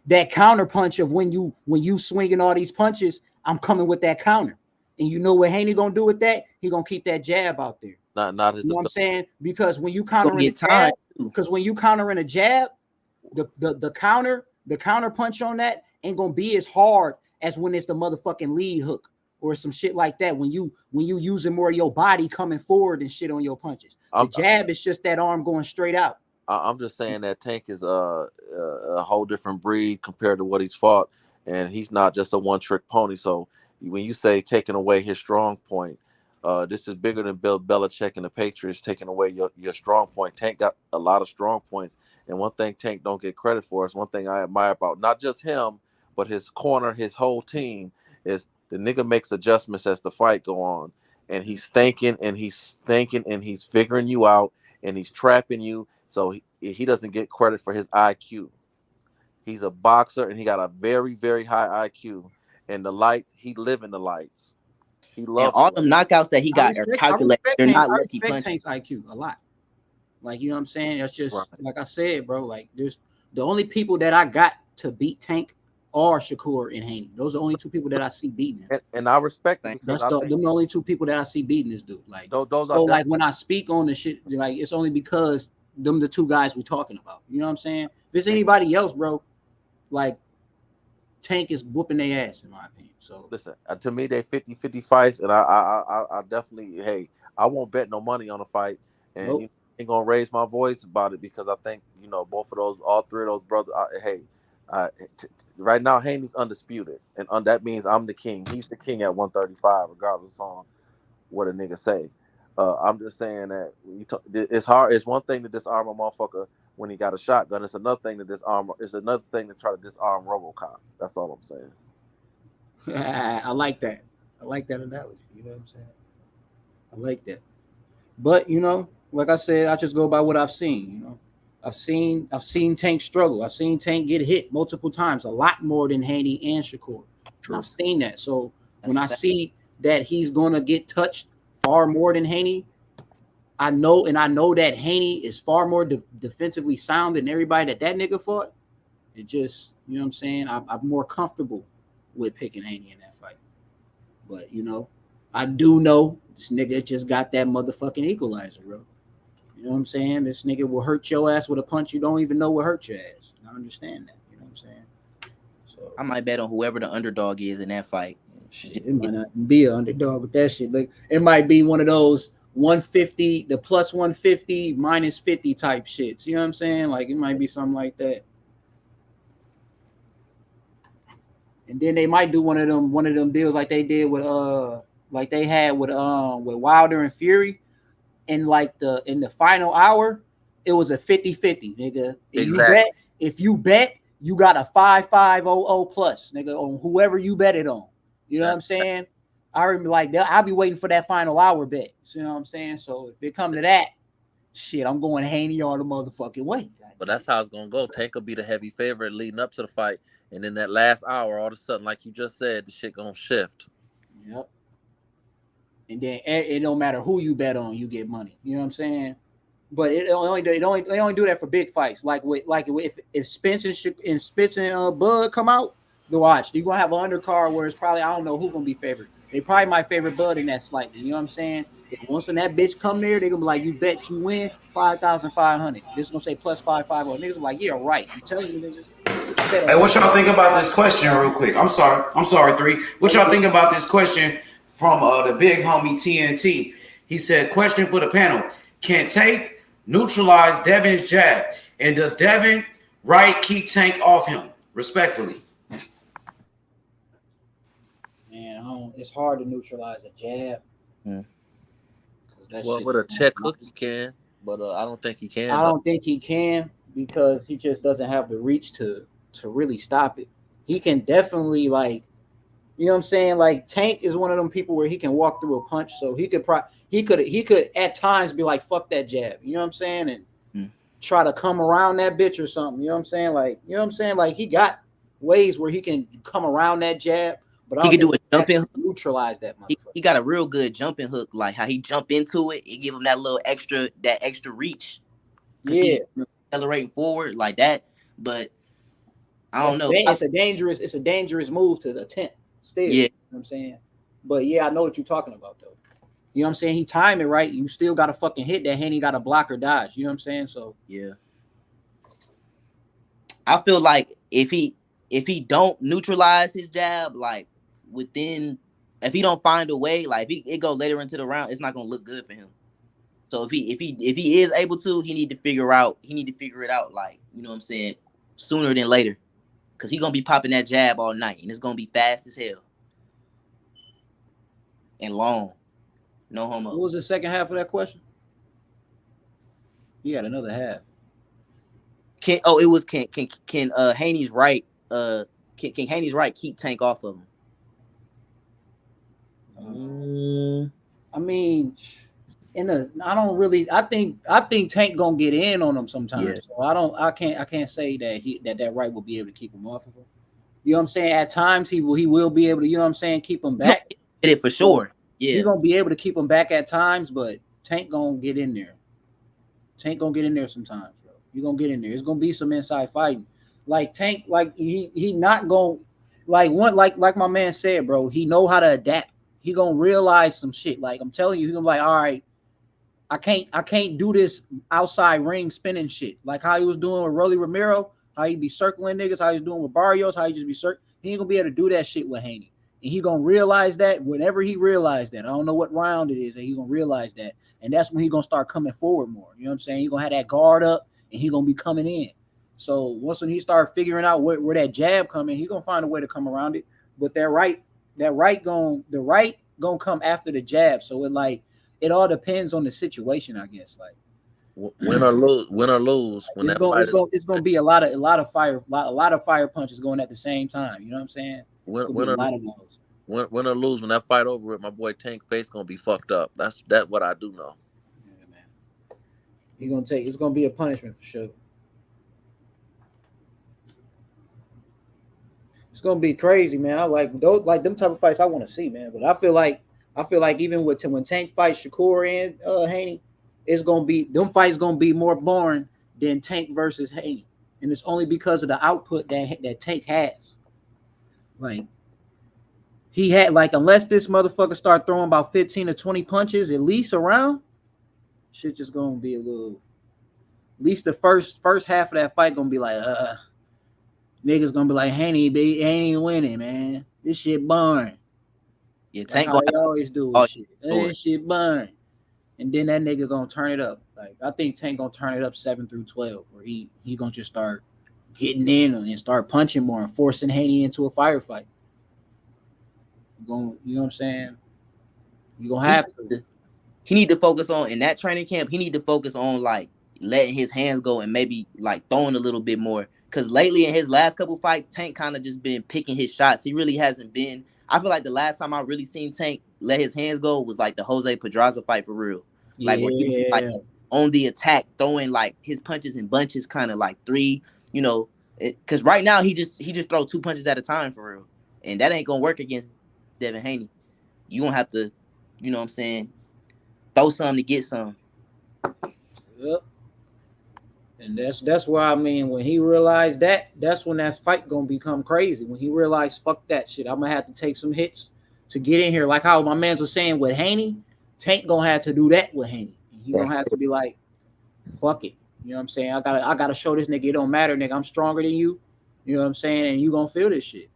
that counter punch of when you swinging all these punches, I'm coming with that counter. And you know what Haney gonna do with that? He gonna keep that jab out there. Not his. You know what I'm saying? Because when you countering a jab, the counter punch on that ain't gonna be as hard as when it's the motherfucking lead hook or some shit like that. When you using more of your body coming forward and shit on your punches. The jab is just that arm going straight out. I'm just saying that Tank is a whole different breed compared to what he's fought, and he's not just a one-trick pony. So when you say taking away his strong point, this is bigger than Bill Belichick and the Patriots taking away your strong point. Tank got a lot of strong points, and one thing Tank don't get credit for is one thing I admire about not just him, but his corner, his whole team, is the nigga makes adjustments as the fight go on, and he's thinking and he's figuring you out and he's trapping you. So he doesn't get credit for his IQ. He's a boxer and he got a very, very high IQ. And the lights, he live in the lights. He loves all them knockouts that he got are calculated. They're not lucky punches. Tank's IQ a lot. Like, you know what I'm saying? That's just like I said, bro. Like, there's the only people that I got to beat Tank are Shakur and Haney. Those are the only two people that I see beating him. And I respect them. That's the only two people that I see beating this dude. Like, those so like when I speak on the shit, like it's only because them the two guys we're talking about. You know what I'm saying? If it's anybody else, bro, like Tank is whooping their ass in my opinion. So listen, to me they 50-50 fights, and I definitely, hey, I won't bet no money on a fight, and ain't gonna raise my voice about it because I think all three of those brothers. Right now Haney's undisputed, and that means I'm the king. He's the king at 135, regardless on what a nigga say. I'm just saying that it's hard. It's one thing to disarm a motherfucker when he got a shotgun. It's another thing to disarm. It's another thing to try to disarm RoboCop. That's all I'm saying. I like that. I like that analogy. You know what I'm saying? I like that. But like I said, I just go by what I've seen. I've seen Tank struggle. I've seen Tank get hit multiple times, a lot more than Haney and Shakur. I've seen that. So when I see that he's gonna get touched far more than Haney, I know that Haney is far more defensively sound than everybody that nigga fought. It just, you know what I'm saying? I'm more comfortable with picking Haney in that fight. But I do know this nigga just got that motherfucking equalizer, bro. You know what I'm saying? This nigga will hurt your ass with a punch you don't even know will hurt your ass. I understand that. You know what I'm saying? So I might bet on whoever the underdog is in that fight. Shit, it might not be an underdog with that shit. Like it might be one of those 150, the plus 150, minus 50 type shits. You know what I'm saying? Like it might be something like that. And then they might do one of them deals like they did with like they had with Wilder and Fury. In the final hour, it was a 50-50, nigga. If you bet, you got a 5-5-0-0 plus, nigga, on whoever you bet it on. You know what I'm saying? I remember I'll be waiting for that final hour bet. You know what I'm saying? So if it come to that, shit, I'm going Haney all the motherfucking way. But that's how it's gonna go. Tank will be the heavy favorite leading up to the fight, and then that last hour, all of a sudden, like you just said, the shit gonna shift. Yep. And then it don't matter who you bet on, you get money. You know what I'm saying? But they only do that for big fights. If Spence and Bud come out, the watch you're gonna have an undercard where it's probably I don't know who's gonna be favored. They probably might favor Bud in that slightly. You know what I'm saying? If once when that bitch come there, they gonna be like, you bet you win 5,500. This is gonna say plus 550. Niggas like, yeah, right. I'm telling you, niggas. Hey, what y'all think about this question, real quick? I'm sorry, 3. What y'all think about this question from the big homie TNT? He said, question for the panel: can Tank neutralize Devin's jab, and does Devin Wright keep Tank off him? Respectfully. Man, it's hard to neutralize a jab. Well, with a check hook he can, but I don't think he can. I don't think he can because he just doesn't have the reach to really stop it. He can definitely you know what I'm saying? Like Tank is one of them people where he can walk through a punch, so he could at times be like, fuck that jab. You know what I'm saying? And try to come around that bitch or something. You know what I'm saying? Like he got ways where he can come around that jab. But he can do a jumping hook. Neutralize that. He got a real good jumping hook, like how he jump into it. It give him that little extra reach. Yeah, accelerating forward like that. But I don't know. It's a dangerous move to attempt. Still, yeah, you know what I'm saying. But yeah, I know what you're talking about though. You know what I'm saying? He timed it right. You still got to fucking hit that hand. He got to block or dodge. You know what I'm saying? So yeah, I feel like if he don't neutralize his jab, like if he don't find a way, like if it go later into the round, it's not gonna look good for him. So if he is able to, he need to figure it out, like, you know what I'm saying, sooner than later, because he gonna be popping that jab all night, and it's gonna be fast as hell and long. No homo. What was the second half of that question? He had another half. Can Haney's right? Can Haney's right keep Tank off of him? I mean, I think Tank gonna get in on him sometimes. Yeah. So I can't say that that right will be able to keep him off of him. You know what I'm saying? At times he will be able to, you know what I'm saying, keep him back. Get it for sure. Yeah, he's gonna be able to keep him back at times, but Tank gonna get in there. Tank gonna get in there sometimes, bro. You gonna get in there. It's gonna be some inside fighting. Like Tank, like he not gonna like my man said, bro. He know how to adapt. He gonna realize some shit. Like I'm telling you, he gonna be like, all right, I can't do this outside ring spinning shit. Like how he was doing with Rolly Romero, how he be circling niggas, how he's doing with Barrios, how he just be circling. He ain't gonna be able to do that shit with Haney. And he gonna realize that whenever he realized that. I don't know what round it is, and he gonna realize that. And that's when he gonna start coming forward more. You know what I'm saying? He gonna have that guard up, and he gonna be coming in. So once when he start figuring out where that jab coming, he gonna find a way to come around it. But the right gonna come after the jab. So it all depends on the situation, I guess. Like win or lose. When it's gonna be a lot of fire punches going at the same time. You know what I'm saying? Win or lose, when that fight over with, my boy Tank face gonna be fucked up. That's what I do know. Yeah, man. It's gonna be a punishment for sure. It's gonna be crazy, man. I like them type of fights I want to see, man. But I feel like even when Tank fights Shakur and Haney, them fights gonna be more boring than Tank versus Haney, and it's only because of the output that Tank has. Like he had unless this motherfucker start throwing about 15 to 20 punches at least around, shit just gonna be a little. At least the first half of that fight gonna be like niggas gonna be like Haney ain't winning, man. This shit boring. Yeah, Tank like how always do with shit. This shit boring. And then that nigga gonna turn it up. Like I think Tank gonna turn it up 7 through 12, where he gonna just start getting in and start punching more and forcing Haney into a firefight. You know what I'm saying? You gonna have to. He need to focus on in that training camp. He need to focus on letting his hands go and maybe throwing a little bit more. Because lately in his last couple fights, Tank kind of just been picking his shots. He really hasn't been. I feel like the last time I really seen Tank let his hands go was the Jose Pedraza fight for real. Where he was on the attack, throwing his punches in bunches, kind of three. Because right now he just throw 2 punches at a time for real, and that ain't gonna work against Devin Haney. You gonna have to, you know what I'm saying, throw some to get some. Yep. And that's why when he realized that's when that fight gonna become crazy. When he realized, fuck that shit, I'm gonna have to take some hits to get in here. Like how my man was saying with Haney, Tank gonna have to do that with Haney. He gonna have to be like, fuck it. You know what I'm saying? I gotta show this nigga it don't matter, nigga. I'm stronger than you. You know what I'm saying? And you gonna feel this shit.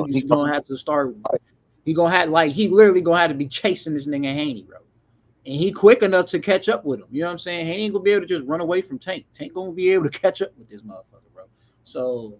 He's gonna have to start. He literally gonna have to be chasing this nigga Haney, bro. And he quick enough to catch up with him. You know what I'm saying? Haney ain't gonna be able to just run away from Tank. Tank gonna be able to catch up with this motherfucker, bro. So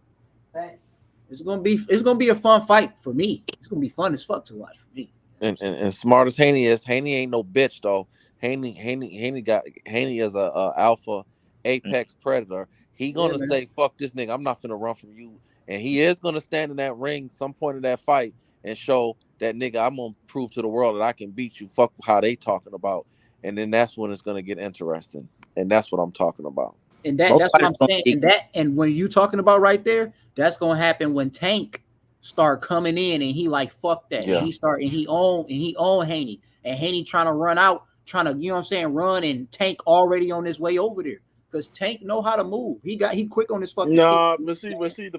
it's gonna be a fun fight for me. It's gonna be fun as fuck to watch for me. And smart as Haney is, Haney ain't no bitch though. Haney is a alpha apex predator. He gonna say, fuck this nigga, I'm not finna run from you. And he is gonna stand in that ring some point in that fight and show that nigga, I'm gonna prove to the world that I can beat you. Fuck how they talking about. And then that's when it's gonna get interesting. And that's what I'm talking about. And that's what I'm saying. And when you talking about right there, that's gonna happen when Tank start coming in and he fuck that. Yeah. And he own Haney. And Haney trying to run out, trying to, you know what I'm saying, run, and Tank already on his way over there. Because Tank know how to move. He quick on his fucking shit. But see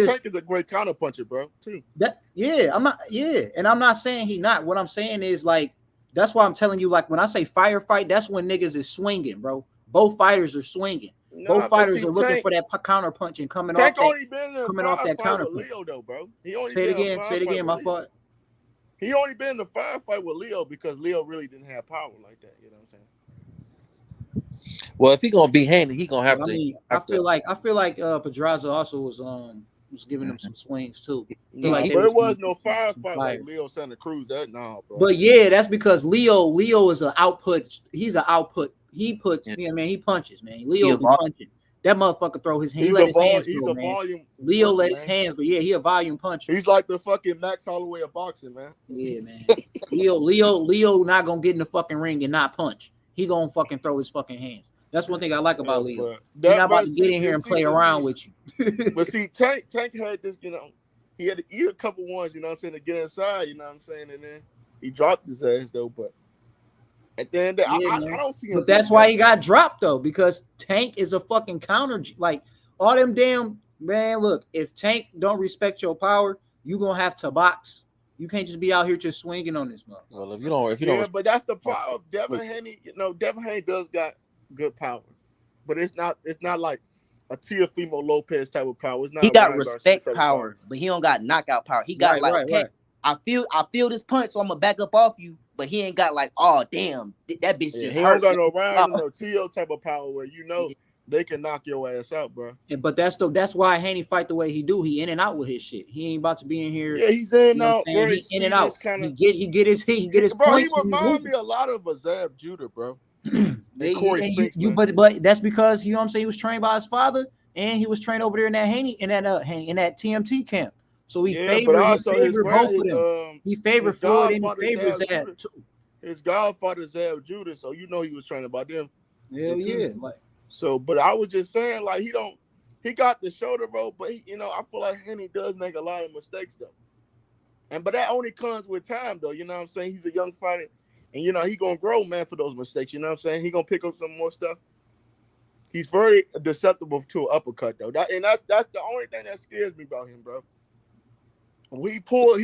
Tank is a great counter puncher, bro. Too. And I'm not saying he not. What I'm saying is that's why I'm telling you, when I say firefight, that's when niggas is swinging, bro. Both fighters are swinging. Both fighters are looking for that counter punch and coming off that counter punch. Leo, though, bro. Say it again, my fault. He only been in the firefight with Leo because Leo really didn't have power like that. You know what I'm saying? Well, if he gonna be Haney, he gonna have to. I feel like Pedraza also was giving him some swings too. But it was no firefight like Leo Santa Cruz. Bro. But yeah, that's because Leo is an output. He's an output. He puts. Yeah, man. He punches, man. Leo be punching. That motherfucker throw his hand. He let his hands go, man. Volume. Leo puncher, let his hands go. Yeah, he a volume puncher. He's like the fucking Max Holloway of boxing, man. Yeah, man. Leo not gonna get in the fucking ring and not punch. He gonna fucking throw his fucking hands. That's one thing I like about Leo. He's not about to get in here and play around with you. But see, Tank had this, he had to eat a couple ones, you know what I'm saying, to get inside, you know what I'm saying, and then he dropped his ass though. But at the end, I don't see him. But that's why he got dropped though, because Tank is a fucking counter. All them damn man. Look, if Tank don't respect your power, you gonna have to box. You can't just be out here just swinging on this motherfucker. Well, if you don't, yeah, but that's the problem. Devin Haney, Devin Haney does got good power, but it's not like a Teofimo Lopez type of power. It's not he got Ryan respect Garcia type power, of power, but he don't got knockout power. He got right. I feel this punch, so I'm gonna back up off you. But he ain't got like, oh damn, that bitch Yeah, just he hurt. don't got no Ryan or Teo type of power where they can knock your ass out, bro. But that's why Haney fight the way he do. He in and out with his shit. He ain't about to be in here. Yeah, he's in You know out, very he in and out. kind of. He get his Bro, points. he remind me a lot of a Zab Judah, bro. But that's because you know what I'm saying. He was trained by his father, and he was trained over there in that Haney in that TMT camp. So he favored both of them. He favored Floyd and he favored Zab too. His godfather Zab Judah, so you know he was trained by them. Hell yeah, like. So, but I was just saying, like, he got the shoulder roll, but I feel like Haney does make a lot of mistakes though. But that only comes with time though. You know what I'm saying? He's a young fighter, and he gonna grow, man, for those mistakes. You know what I'm saying? He gonna pick up some more stuff. He's very susceptible to an uppercut though. That's the only thing that scares me about him, bro. He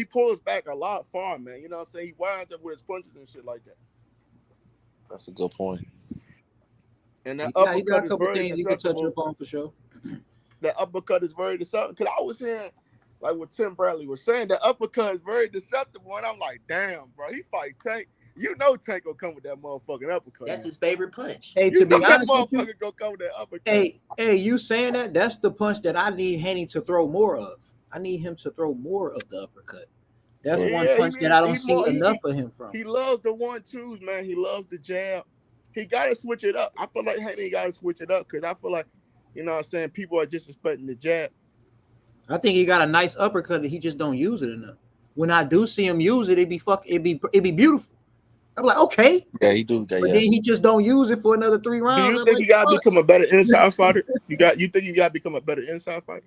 pulls back a lot far, man. You know what I'm saying? He winds up with his punches and shit like that. That's a good point. And that he got a couple things you can touch upon for sure. That uppercut is very deceptive. Because I was hearing, like what Tim Bradley was saying, that uppercut is very deceptive. And I'm like, damn, bro, he fight Tank. You know Tank will come with that motherfucking uppercut. That's his favorite punch. Hey, to be honest with you, gonna come with that uppercut. Hey, you saying that? That's the punch that I need Haney to throw more of. I need him to throw more of the uppercut. That's one punch that I don't see enough of him from. He loves the 1-2s, man. He loves the jab. He got to switch it up. I feel like Haney got to switch it up because I feel like, you know what I'm saying, people are just expecting the jab. I think he got a nice uppercut that he just don't use it enough. When I do see him use it, it'd be beautiful. I'm like, okay. Yeah, he do. But then he just don't use it for another 3 rounds. Do you think he got to become a better inside fighter? You think you got to become a better inside fighter?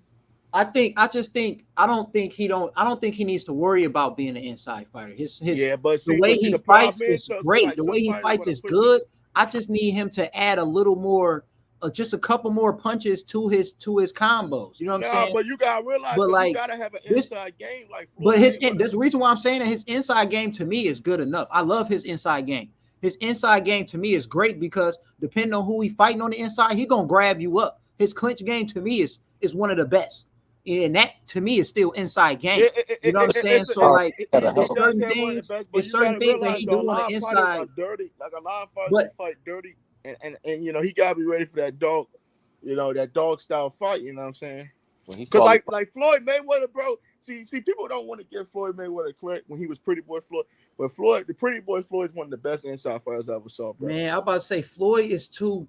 I don't think he needs to worry about being an inside fighter. The way he fights is great. Like the way he fights is good. I just need him to add a little more, just a couple more punches to his combos. You know what I'm saying? But you gotta realize, you gotta have an inside game. There's a reason why I'm saying that his inside game to me is good enough. I love his inside game. His inside game to me is great because depending on who he fighting on the inside, he gonna grab you up. His clinch game to me is one of the best. And that to me is still inside game. You know what I'm saying? So like, there's certain things that he do on the inside. Dirty, like a lot of fighters fight dirty, and he gotta be ready for that dog, that dog style fight. You know what I'm saying? Because like Floyd Mayweather, bro. See, people don't want to give Floyd Mayweather credit when he was Pretty Boy Floyd, but the Pretty Boy Floyd is one of the best inside fighters I ever saw, bro. Man, I'm about to say Floyd is too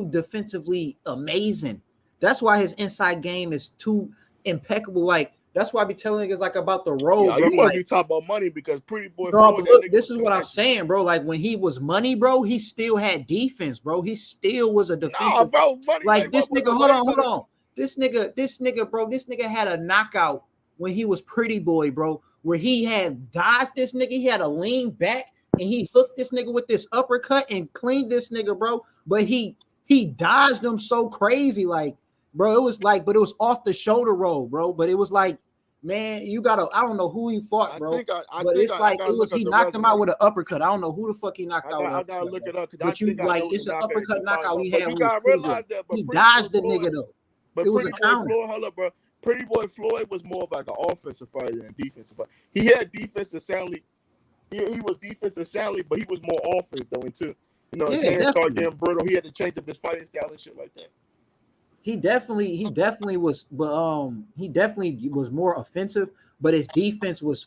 defensively amazing. That's why his inside game is too impeccable. Like that's why I be telling niggas like about the road. Yeah, you must be talking about money because Pretty Boy. Bro, but look, this is what I'm saying, bro. Like when he was money, bro, he still had defense, bro. He still was a defensive. Nah, bro, money, like this nigga. Hold on. This nigga, bro. This nigga had a knockout when he was Pretty Boy, bro. Where he had dodged this nigga. He had a lean back and he hooked this nigga with this uppercut and cleaned this nigga, bro. But he dodged him so crazy, like. Bro, it was like, but it was off the shoulder roll, bro. But it was like, man, you gotta. I don't know who he fought, bro. He knocked him out with an uppercut. I don't know who the fuck he knocked out. I gotta look it up. But it's an uppercut knockout he had. He dodged the nigga though. But it was a counter. Hold up, bro. Pretty Boy Floyd was more of like an offensive fighter than defensive fighter. He had defensive soundly. He was defensive soundly, but he was more offense though too. His hands started getting brittle. He had to change up his fighting style and shit like that. He definitely was, but he definitely was more offensive, but his defense was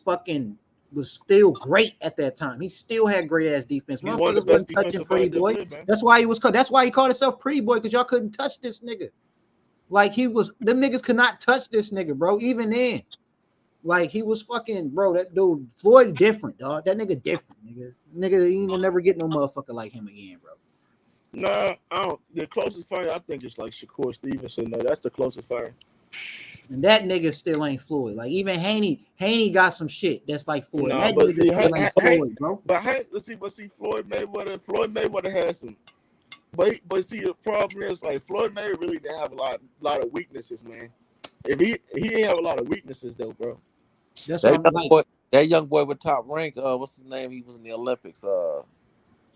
still great at that time. He still had great ass defense. Motherfuckers wasn't touching Pretty Boy. That's why he called himself Pretty Boy, because y'all couldn't touch this nigga. Like them niggas could not touch this nigga, bro. Even then, like he was fucking, bro. That dude Floyd different, dog. That nigga different, nigga. Nigga, you will never get no motherfucker like him again, bro. Nah, I don't. The closest fighter I think is like Shakur Stevenson. No, that's the closest fighter. And that nigga still ain't Floyd. Like even Haney got some shit that's like Floyd. Nah, that but nigga see, still ain't Floyd, bro. But Floyd Mayweather has some. But see, the problem is like Floyd Mayweather really didn't have a lot of weaknesses, man. If he didn't have a lot of weaknesses though, bro. That's that young boy with top rank. What's his name? He was in the Olympics.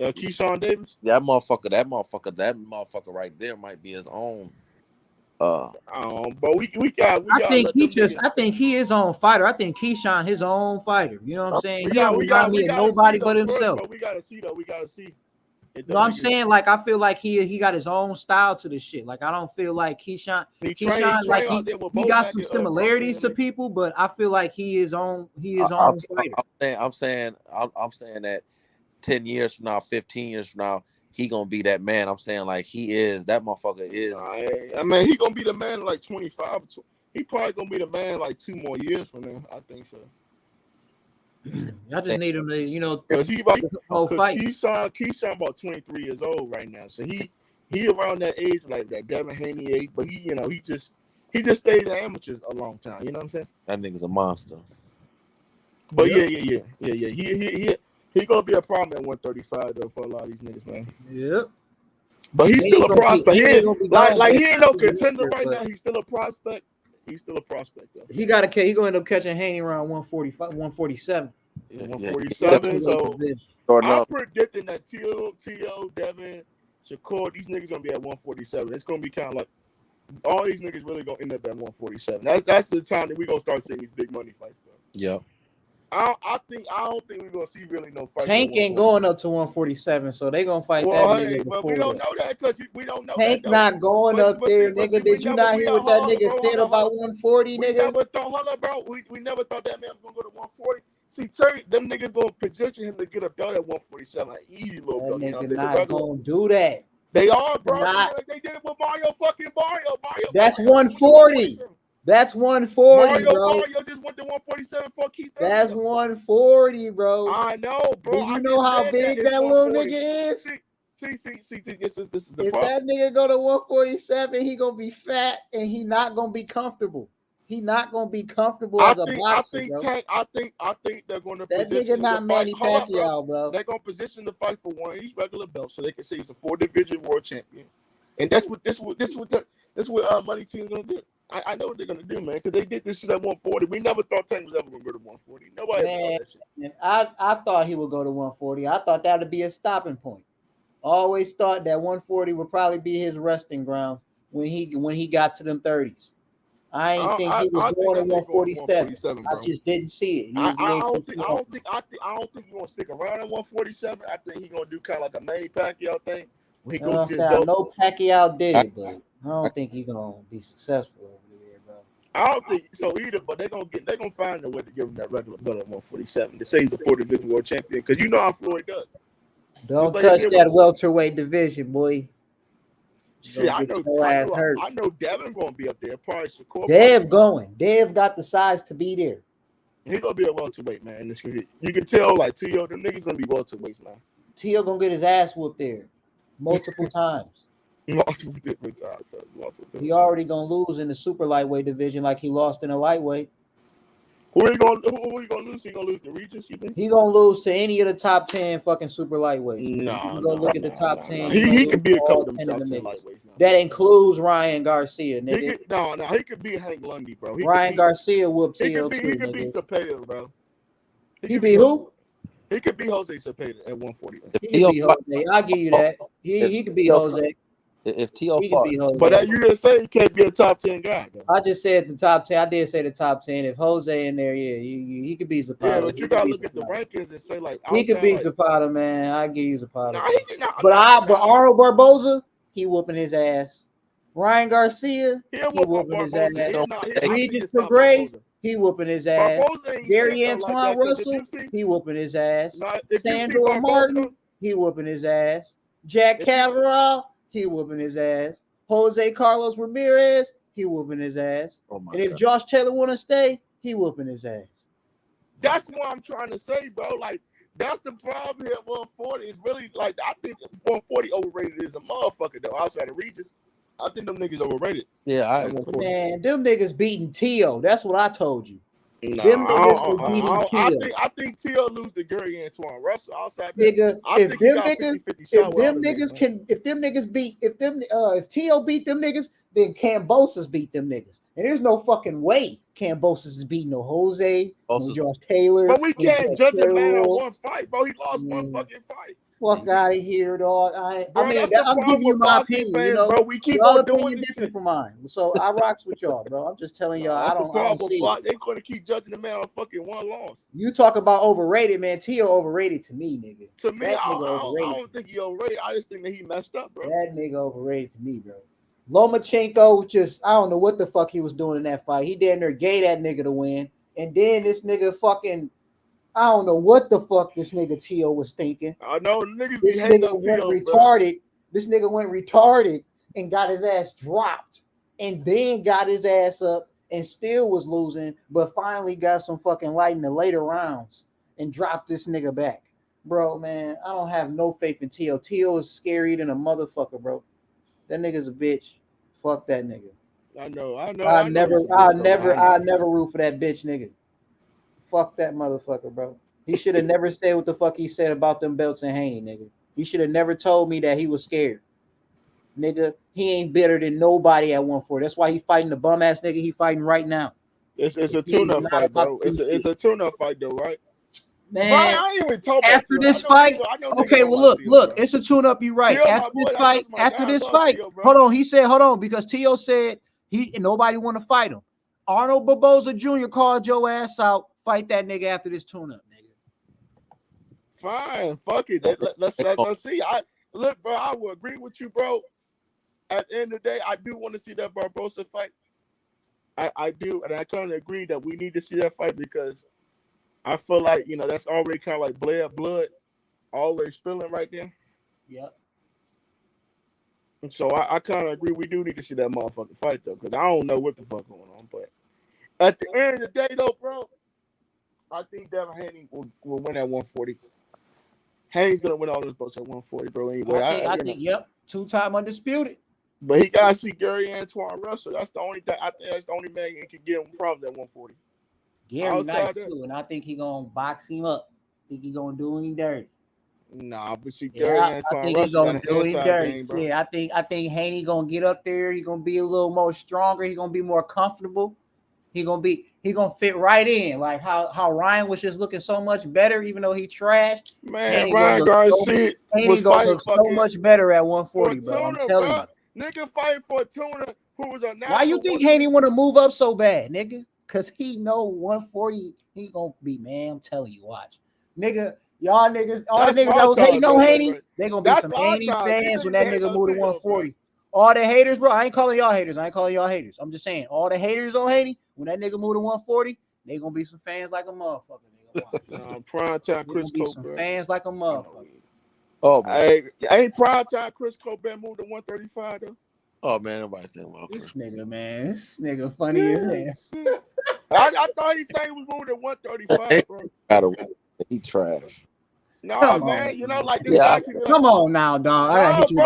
Keyshawn Davis. That motherfucker right there might be his own But we got. I think he is own fighter. I think Keyshawn his own fighter. You know what I'm saying? He don't remind me of nobody but himself. But we gotta see though. We gotta see. No, I'm saying like I feel like he got his own style to this shit. Like I don't feel like Keyshawn like he got some similarities to people, but I feel like he is own fighter. I'm saying that 10 years from now, 15 years from now, he gonna be that man. I'm saying like he is that motherfucker is. I mean, he gonna be the man like 25. He probably gonna be the man like 2 more years from now. I think so. I just need him to, because Keyshawn about 23 years old right now, so he around that age like that Devin Haney age, but he just stayed in amateurs a long time. You know what I'm saying? That nigga's a monster. But yeah. He gonna be a problem at 135 though for a lot of these niggas, man. Yep. But he's still a prospect. He ain't no contender right now. He's still a prospect. He's still a prospect though. He gonna end up catching Haney around 145, 147. 147. So I'm predicting that T.O., Devin, Shakur, these niggas gonna be at 147. It's gonna be kind of like all these niggas really gonna end up at 147. That's the time that we gonna start seeing these big money fights, bro. Yeah. I don't think we're gonna see really no fight. Tank ain't going up to 147, so they gonna fight that nigga. But we don't know that because we don't know. Tank not going up there, nigga. Did you not hear what that nigga said about 140, nigga? We never thought that man was gonna go to 140. See, Terry, them niggas gonna position him to get up there at 147, like easy little bro. That nigga not gonna do that. They are, bro. They did it with Mario. That's 140. That's 140, bro. Mario just went to 147 for Keith. That's 140, bro. I know, bro. Do you know how big that little nigga is? See, this is the if problem. That nigga go to 147, he gonna be fat and he not gonna be comfortable. He not gonna be comfortable as a boxer, bro. I think they're gonna. That nigga not Manny Pacquiao, bro. They're gonna position the fight for one of these regular belts, so they can say he's a 4-division world champion, and that's what money team's gonna do. I know what they're gonna do, man, because they did this shit at 140. We never thought Tank was ever gonna go to 140. Nobody thought that shit. And I thought he would go to 140. I thought that would be a stopping point. Always thought that 140 would probably be his resting grounds when he got to them 30s. I ain't think he was going to 147. I just didn't see it. I don't think he's gonna stick around at 147. I think he's gonna do kind of like a Manny Pacquiao thing. I know Pacquiao did it, but I don't think he's gonna be successful over there, bro. I don't think so either. But they're gonna find a way to give him that regular belt at 147 to say he's a 4-division world champion, because you know how Floyd does. Don't touch that welterweight division, boy. Shit, I know Devin gonna be up there. Probably Shakur. Dev got the size to be there. He's gonna be a welterweight, man. You can tell, like T.O., them niggas gonna be welterweights, man. T.O. gonna get his ass whooped there multiple times. Multiple different times. He already gonna lose in the super lightweight division like he lost in the lightweight. Who are you gonna lose? He gonna lose to Regis, you think? He gonna lose to any of the top 10 fucking super lightweights. Look at the top 10. He could be a couple of them top 10 lightweights. That includes Ryan Garcia, nigga. He could be Hank Lundy, bro. Ryan Garcia whooped T.O. He could be Cepeda, bro. He be who? He could be Jose Cepeda at 140. He could be Jose. I'll give you that. He could be Jose. If T.O. fought, but you didn't say he can't be a top 10 guy, though. I just said the top 10. I did say the top 10. If Jose in there, he could be Zapata. Yeah, but you gotta look at the rankings and say like he could be Zapata, man. I give you Zapata. But Arnold Barboza, he whooping his ass. Ryan Garcia, he whooping his ass. Regis Prograis, he whooping his ass. Gary Antoine Russell, he whooping his ass. Sandor Martin, he whooping his ass. Jack Catterall, he whooping his ass. Jose Carlos Ramirez, he whooping his ass. And if Josh Taylor want to stay, he whooping his ass. That's what I'm trying to say, bro. Like, that's the problem here at 140. It's really like, I think 140 overrated is a motherfucker, though, outside of Regis. I think them niggas overrated. Yeah, man, them niggas beating T.O. That's what I told you. Them niggas were beating T.O. I think T.O. lose to Gary Antoine Russell outside. Nigga, if T.O. beat them niggas, then Kambosos beat them niggas. And there's no fucking way Kambosos is beating no Jose, no Josh Taylor. But we can't judge a man on one fight, bro. He lost one fucking fight. Fuck out of here, dog. I mean, that's the I'm problem giving you with my boxing opinion. fans, You know, bro. We keep y'all on doing opinion this different shit. from mine, so I rocks with y'all, bro. I'm just telling y'all. That's I the don't problem with see boxing. it. They're going to keep judging the man on fucking one loss. You talk about overrated, man. Tio overrated to me, nigga. To me, That I nigga overrated. don't think he overrated. I just think that he messed up, bro. That nigga overrated to me, bro. Lomachenko just, I don't know what the fuck he was doing in that fight. He damn near gave that nigga to win. And then this nigga fucking, I don't know what the fuck this nigga Tio was thinking. I know niggas This be hating nigga on went Tio, retarded. This nigga went retarded and got his ass dropped. And then got his ass up and still was losing, but finally got some fucking light in the later rounds and dropped this nigga back. Bro, man, I don't have no faith in Tio. Tio is scarier than a motherfucker, bro. That nigga's a bitch. Fuck that nigga. I know. I'll never root for that bitch nigga. Fuck that motherfucker, bro. He should have never said what the fuck he said about them belts and Haney, nigga. He should have never told me that he was scared. Nigga, he ain't better than nobody at 140. That's why he fighting the bum ass nigga he fighting right now. It's a tune-up fight, bro. It's a tune-up fight, though, right? Man, but I ain't even talking about after this fight, okay, well, look, it's a tune-up. You right. After this fight, hold on. He said, hold on, because Tio said nobody want to fight him. Arnold Barboza Jr. called your ass out. Fight that nigga after this tune-up, nigga. Fine, fuck it. Let's see. Look, bro, I will agree with you, bro. At the end of the day, I do want to see that Barboza fight. I do, and I kind of agree that we need to see that fight because I feel like, that's already kind of like blood always spilling right there. Yep. And so I kind of agree. We do need to see that motherfucking fight, though, because I don't know what the fuck going on. But at the end of the day, though, bro, I think Devin Haney will win at 140. Haney's going to win all those belts at 140, bro, anyway. I think, yep, 2-time undisputed. But he got to see Gary Antoine Russell. That's the only thing. I think that's the only man he can get him problems at 140. Gary nice too, and I think he gonna box him up. I think he gonna do him dirty. Nah, but see, Gary Antoine I think Russell he's gonna do him dirty. Game, bro. Yeah, I think Haney gonna get up there. He's gonna be a little more stronger. He's gonna be more comfortable. He gonna fit right in, like how Ryan was just looking so much better, even though he trashed. Man, Ryan Garcia Haney gonna look so much better at 140, bro. I'm telling you. Nigga fighting for a Tuna who was a Why you think Haney want to move up so bad, nigga? Because he know 140, he gonna be, man. I'm telling you, watch. Nigga, y'all niggas, all the niggas that was hating on Haney, they gonna be some Haney fans when that nigga move to 140. All the haters, bro. I ain't calling y'all haters. I'm just saying, all the haters on Haney, when that nigga move to 140, they gonna be some fans like a motherfucker, nigga. Prime time Chris Colbert. Some fans like a motherfucker. Oh, man. Ain't prime time Chris Colbert moved to 135 though? Oh man, nobody's saying about this nigga, man. This nigga funny as hell. I thought he said he was moving to 135, bro. He trash. No, man, like this. Yeah, come on now, dog. I gotta hit you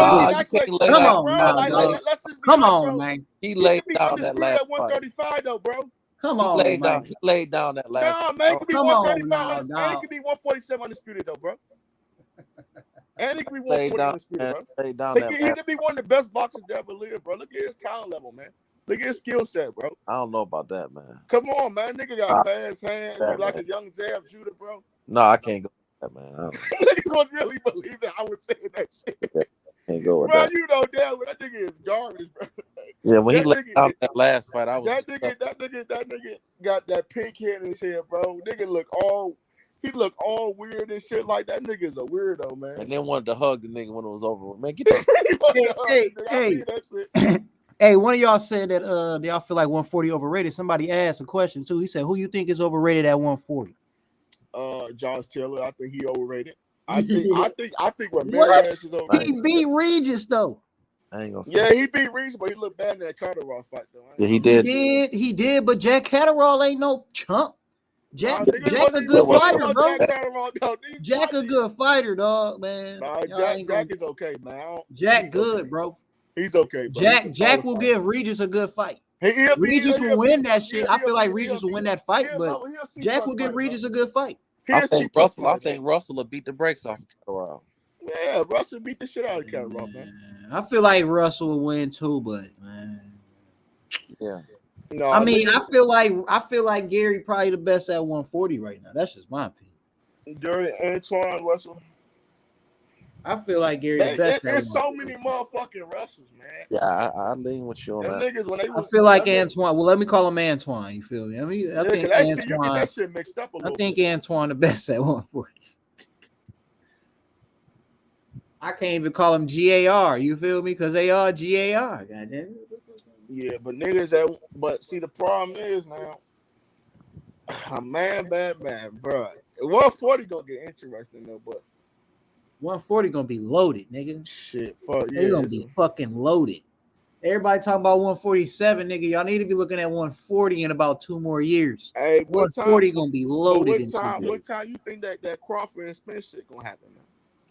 with the come on now, dog. Come on, man. He laid down that last at 135 though, bro. Come on, He laid down that last. No, man, it could be 135. And it could be 147 undisputed though, bro. And it could be 140 undisputed, bro. He could be one of the best boxers to ever live, bro. Look at his talent level, man. Look at his skill set, bro. I don't know about that, man. Come on, man. Nigga got fast hands. He like a young Zab shooter, bro. No, I can't go with that, man. Niggas won't really believe that I was saying that shit. Can't go with bro, that. You know damn well that nigga is garbage, bro. Yeah, when he laid out that last fight, I was that nigga got that pink hair in his head, bro. Nigga look all weird and shit. Like that nigga's a weirdo, man. And then wanted to hug the nigga when it was over. Man, get the Hey, one of y'all said that y'all feel like 140 overrated. Somebody asked a question too. He said, "Who you think is overrated at 140?" Josh Taylor. I think he overrated. I think Ramirez is overrated. He beat Regis though. I ain't gonna say. Yeah, he beat Regis, but he looked bad in that Catterall fight though. Yeah, he did. He did, but Jack Catterall ain't no chump. Jack a good fighter, bro. Jack a good fighter, dog, man. Nah, Jack is okay, man. Jack good, bro. He's okay, bro. Jack will give Regis a good fight. Regis will win that shit. I feel like Regis will win that fight, but Jack will give Regis a good fight. I think Russell will beat the brakes off of Catterall. Yeah, Russell beat the shit out of Catterall, man. I feel like Russell will win too, but man. Yeah. No, I mean, I feel like Gary probably the best at 140 right now. That's just my opinion. Gary Antoine Russell. I feel like Gary the best. There's so many motherfucking wrestlers, man. Yeah, I lean with you on Them that. niggas, when they was, I feel like Antoine. Well, let me call him Antoine. You feel me? I think that Antoine. shit, you get that shit mixed up a little. I think Antoine the best at 140. I can't even call him GAR. You feel me? Because they are GAR. Goddamn it. Yeah, but niggas but see the problem is now, man, bro. 140 gonna get interesting though, but 140 gonna be loaded, nigga. Shit, fuck yeah. They gonna be fucking loaded. Everybody talking about 147, nigga. Y'all need to be looking at 140 in about 2 more years. Hey, 140 gonna be loaded. What time you think that Crawford and Spence shit gonna happen, man?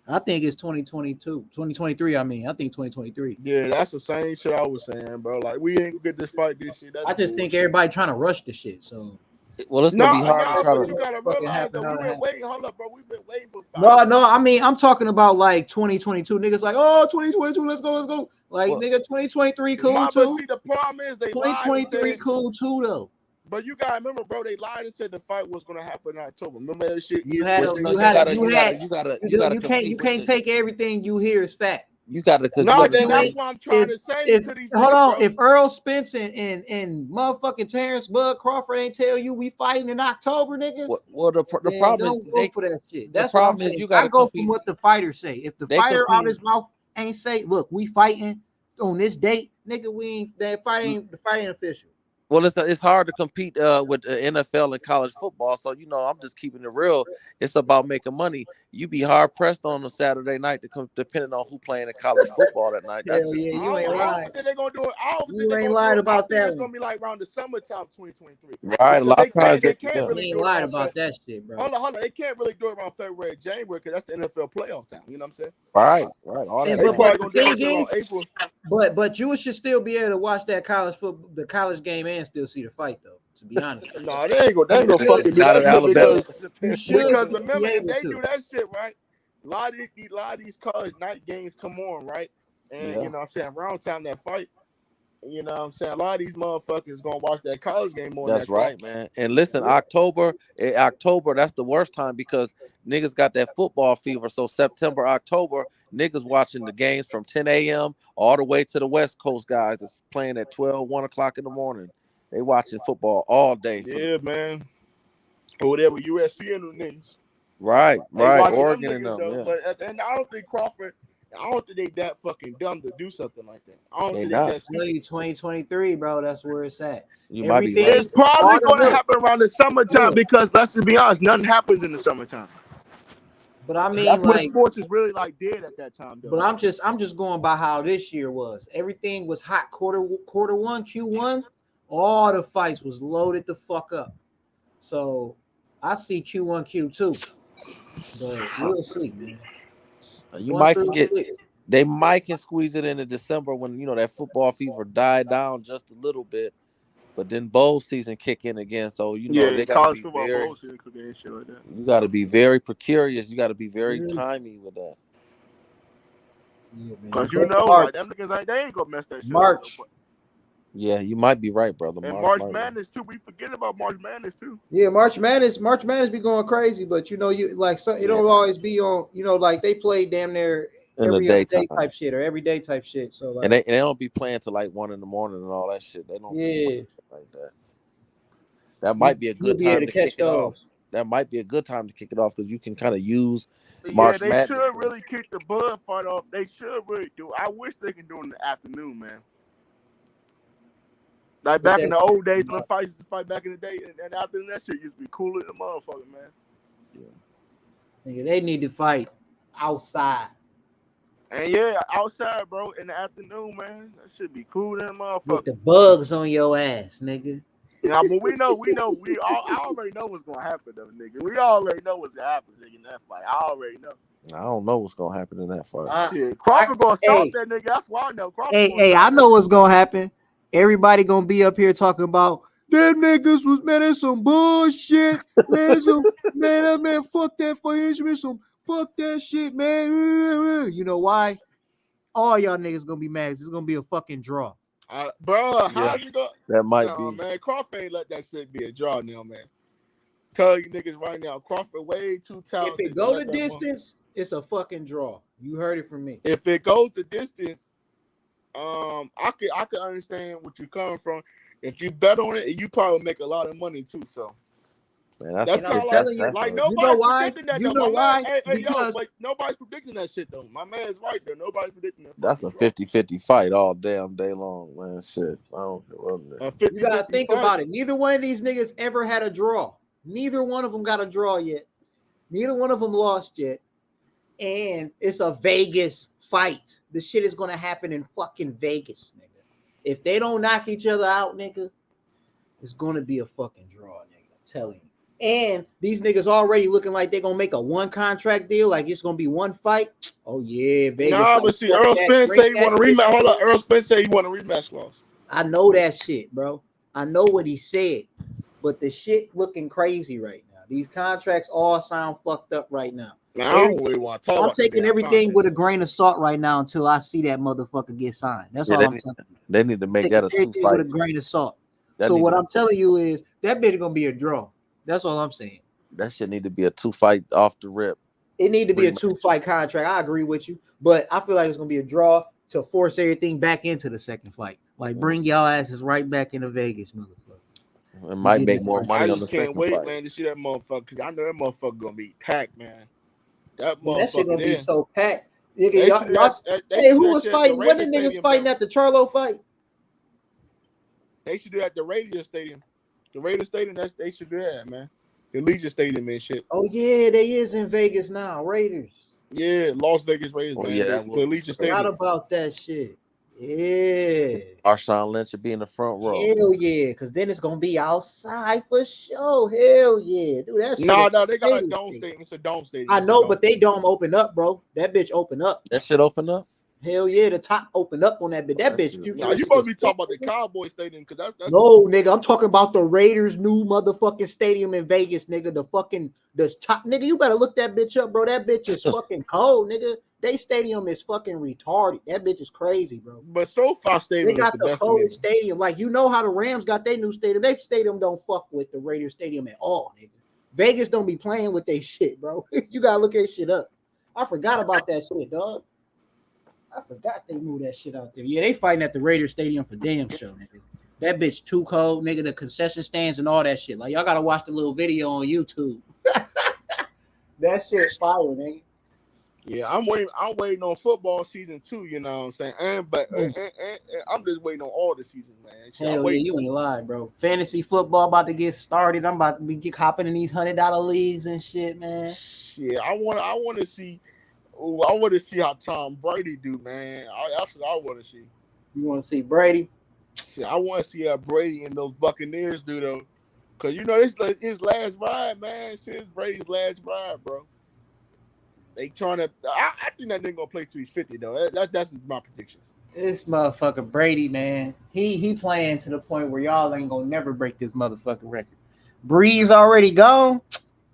I think it's 2023. I think 2023. Yeah, that's the same shit I was saying, bro. Like, we ain't gonna get this fight this shit. I just think everybody trying to rush the shit. So, well, it's gonna be hard to try but you gotta realize that we've been waiting. Hold up, bro. We've been waiting for fight. No. I mean, I'm talking about like 2022. Niggas like, oh, 2022. Let's go. Like, nigga, 2023 cool too. See, the problem is they 2023 cool too though. But you gotta remember, bro. They lied and said the fight was gonna happen in October. Remember that shit? You can't take everything you hear as fact. You gotta. No, that's what I'm trying to say to these. Hold on. Bro. If Errol Spence and motherfucking Terence Crawford ain't tell you we fighting in October, nigga. Well, the problem don't is go for that shit. That's the problem what I'm is saying. I go compete. from what the fighters say. If the fighter out his mouth ain't say, look, we fighting on this date, nigga, we ain't the fight ain't official. Well, it's hard to compete with the NFL and college football. So, I'm just keeping it real. It's about making money. You be hard pressed on a Saturday night to come, depending on who playing in college football that night. That's you ain't lying. They're gonna do it. You ain't lied about that. It's gonna be like around the summertime 2023. Right, a lot of times they can't really ain't lied about that shit, bro. Hold on. They can't really do it around February, January, because that's the NFL playoff time. You know what I'm saying? Right. All that. They probably gonna do it around April. But you should still be able to watch that the college game and still see the fight though. To be honest, no, they ain't gonna fucking do that because remember if they do that shit right. A lot of these college night games come on, right? And you know what I'm saying, around time that fight, you know what I'm saying, a lot of these motherfuckers gonna watch that college game more. That's right, man. And listen, October, that's the worst time because niggas got that football fever. So September, October, niggas watching the games from 10 a.m. all the way to the West Coast guys that's playing at 1 o'clock in the morning. They watching football all day. Yeah, man. Or whatever, USC and the niggas. Right. Oregon and them. Though, yeah. But and I don't think Crawford. I don't think they that fucking dumb to do something like that. I don't think that's 2023, bro. That's where it's at. It's probably going to happen around the summertime because let's be honest, nothing happens in the summertime. But I mean, that's what sports is really like dead at that time, though. But I'm just going by how this year was. Everything was hot. Quarter one, Q1. All the fights was loaded the fuck up. So I see Q1, Q2. But we'll see, man. They might can squeeze it into December when that football fever died down just a little bit, but then bowl season kick in again. So they college football bowl season could be and shit like that. You got to be very precarious. You got to be very timely with that. Because like them niggas they ain't gonna mess that shit March. up. Yeah, you might be right, brother. And March Madness too. We forget about March Madness too. Yeah, March Madness be going crazy, but it don't always be on. Like they play damn near every day type shit or every day type shit. So like, and they don't be playing till like 1 a.m. and all that shit. They don't. Yeah, like that. That might be a good time to kick it off. That might be a good time to kick it off because you can kind of use March Madness. They should really kick the Bud fight off. They should really do. I wish they can do it in the afternoon, man. Like back in the old days when the fight back in the day, and after that shit used to be cooler than a motherfucker, man. Nigga, they need to fight outside. And outside, bro, in the afternoon, man. That should be cool than a motherfucker. With the bugs on your ass, nigga. Yeah, but we already know what's gonna happen, though, nigga. We already know what's gonna happen, nigga, in that fight. I already know. I don't know what's gonna happen in that fight. Crawford gonna stop that nigga. That's why I know. Crawford I know what's gonna happen. Everybody gonna be up here talking about them niggas was that's some bullshit. Man, fuck that for Israel. Fuck that shit, man. You know why? All y'all niggas gonna be mad. It's gonna be a fucking draw. Bro, how's it go? That might be. Man, Crawford ain't let that shit be a draw now, man. Tell you niggas right now, Crawford way too talented. If it go the distance, it's a fucking draw. You heard it from me. If it goes the distance, I could understand what you're coming from. If you bet on it, you probably make a lot of money too. So. Man, That's not like nobody's predicting that. You know why? Like nobody's predicting that shit though. My man's right there. Nobody's predicting that. That's a 50-50 fight all damn day long, man. Shit. I don't know. You gotta think about it. Neither one of these niggas ever had a draw. Neither one of them got a draw yet. Neither one of them lost yet. And it's a Vegas fight. The shit is gonna happen in fucking Vegas, nigga. If they don't knock each other out, nigga, it's gonna be a fucking draw, nigga. I'm telling you. And these niggas already looking like they're gonna make a one contract deal, like it's gonna be one fight. Oh yeah, Vegas. Nah, but see, Errol Spence say he want a rematch. Hold up, Errol Spence say he want a rematch clause. I know that shit, bro. I know what he said, but the shit looking crazy right now. These contracts all sound fucked up right now. Nah, I don't really want to talk. I'm taking everything with a grain of salt right now until I see that motherfucker get signed. That's all I'm saying. They need to make that a 2-fight with a grain of salt. So what I'm telling you is that bitch gonna be a draw. That's all I'm saying. That shit need to be a 2-fight off the rip. It need to be a 2-fight contract. I agree with you, but I feel like it's gonna be a draw to force everything back into the second fight. Like bring y'all asses right back into Vegas, motherfucker. It might make more money on the second can't wait, fight. man, to see that motherfucker. Cause I know that motherfucker gonna be packed, man. That shit gonna be so packed. Hey, who was fighting? What the niggas fighting at the Charlo fight? They should do that at the Raiders Stadium. The Raiders Stadium, they should do that, man. The Legion Stadium and shit. Oh yeah, they is in Vegas now. Raiders. Yeah, Las Vegas Raiders, man. Yeah, the Legion Stadium. Forgot about that shit. Yeah. Marshawn Lynch should be in the front row. Hell yeah, because then it's gonna be outside for sure. Hell yeah, dude. That's no, they got a dome stadium. It's a dome stadium. I know, but they dome open up, bro. That bitch open up. That shit open up. Hell yeah, the top opened up on that bitch. That bitch. Nah, you supposed to be talking about the Cowboy Stadium because that's no, nigga. I'm talking about the Raiders' new motherfucking stadium in Vegas, nigga. The top, nigga. You better look that bitch up, bro. That bitch is fucking cold, nigga. They stadium is fucking retarded. That bitch is crazy, bro. But SoFi Stadium, they got is the best coldest stadium. Like you know how the Rams got their new stadium. Their stadium don't fuck with the Raiders stadium at all, nigga. Vegas don't be playing with their shit, bro. You gotta look that shit up. I forgot about that shit, dog. I forgot they moved that shit out there. Yeah, they fighting at the Raiders Stadium for damn sure, nigga. That bitch too cold, nigga. The concession stands and all that shit. Like y'all gotta watch the little video on YouTube. That shit fire, nigga. Yeah, I'm waiting on football season 2. You know what I'm saying? And I'm just waiting on all the seasons, man. Shit, Hell yeah, you ain't lying, bro. Fantasy football about to get started. I'm about to be hopping in these $100 leagues and shit, man. Yeah, I want to see. I want to see how Tom Brady do, man. That's what I want to see. You want to see Brady? Yeah, I want to see how Brady and those Buccaneers do, though. Because, you know, this is his last ride, man. Since Brady's last ride, bro. They trying to – I think that nigga going to play till he's 50, though. That's my predictions. This motherfucker Brady, man. He playing to the point where y'all ain't going to never break this motherfucking record. Breeze already gone.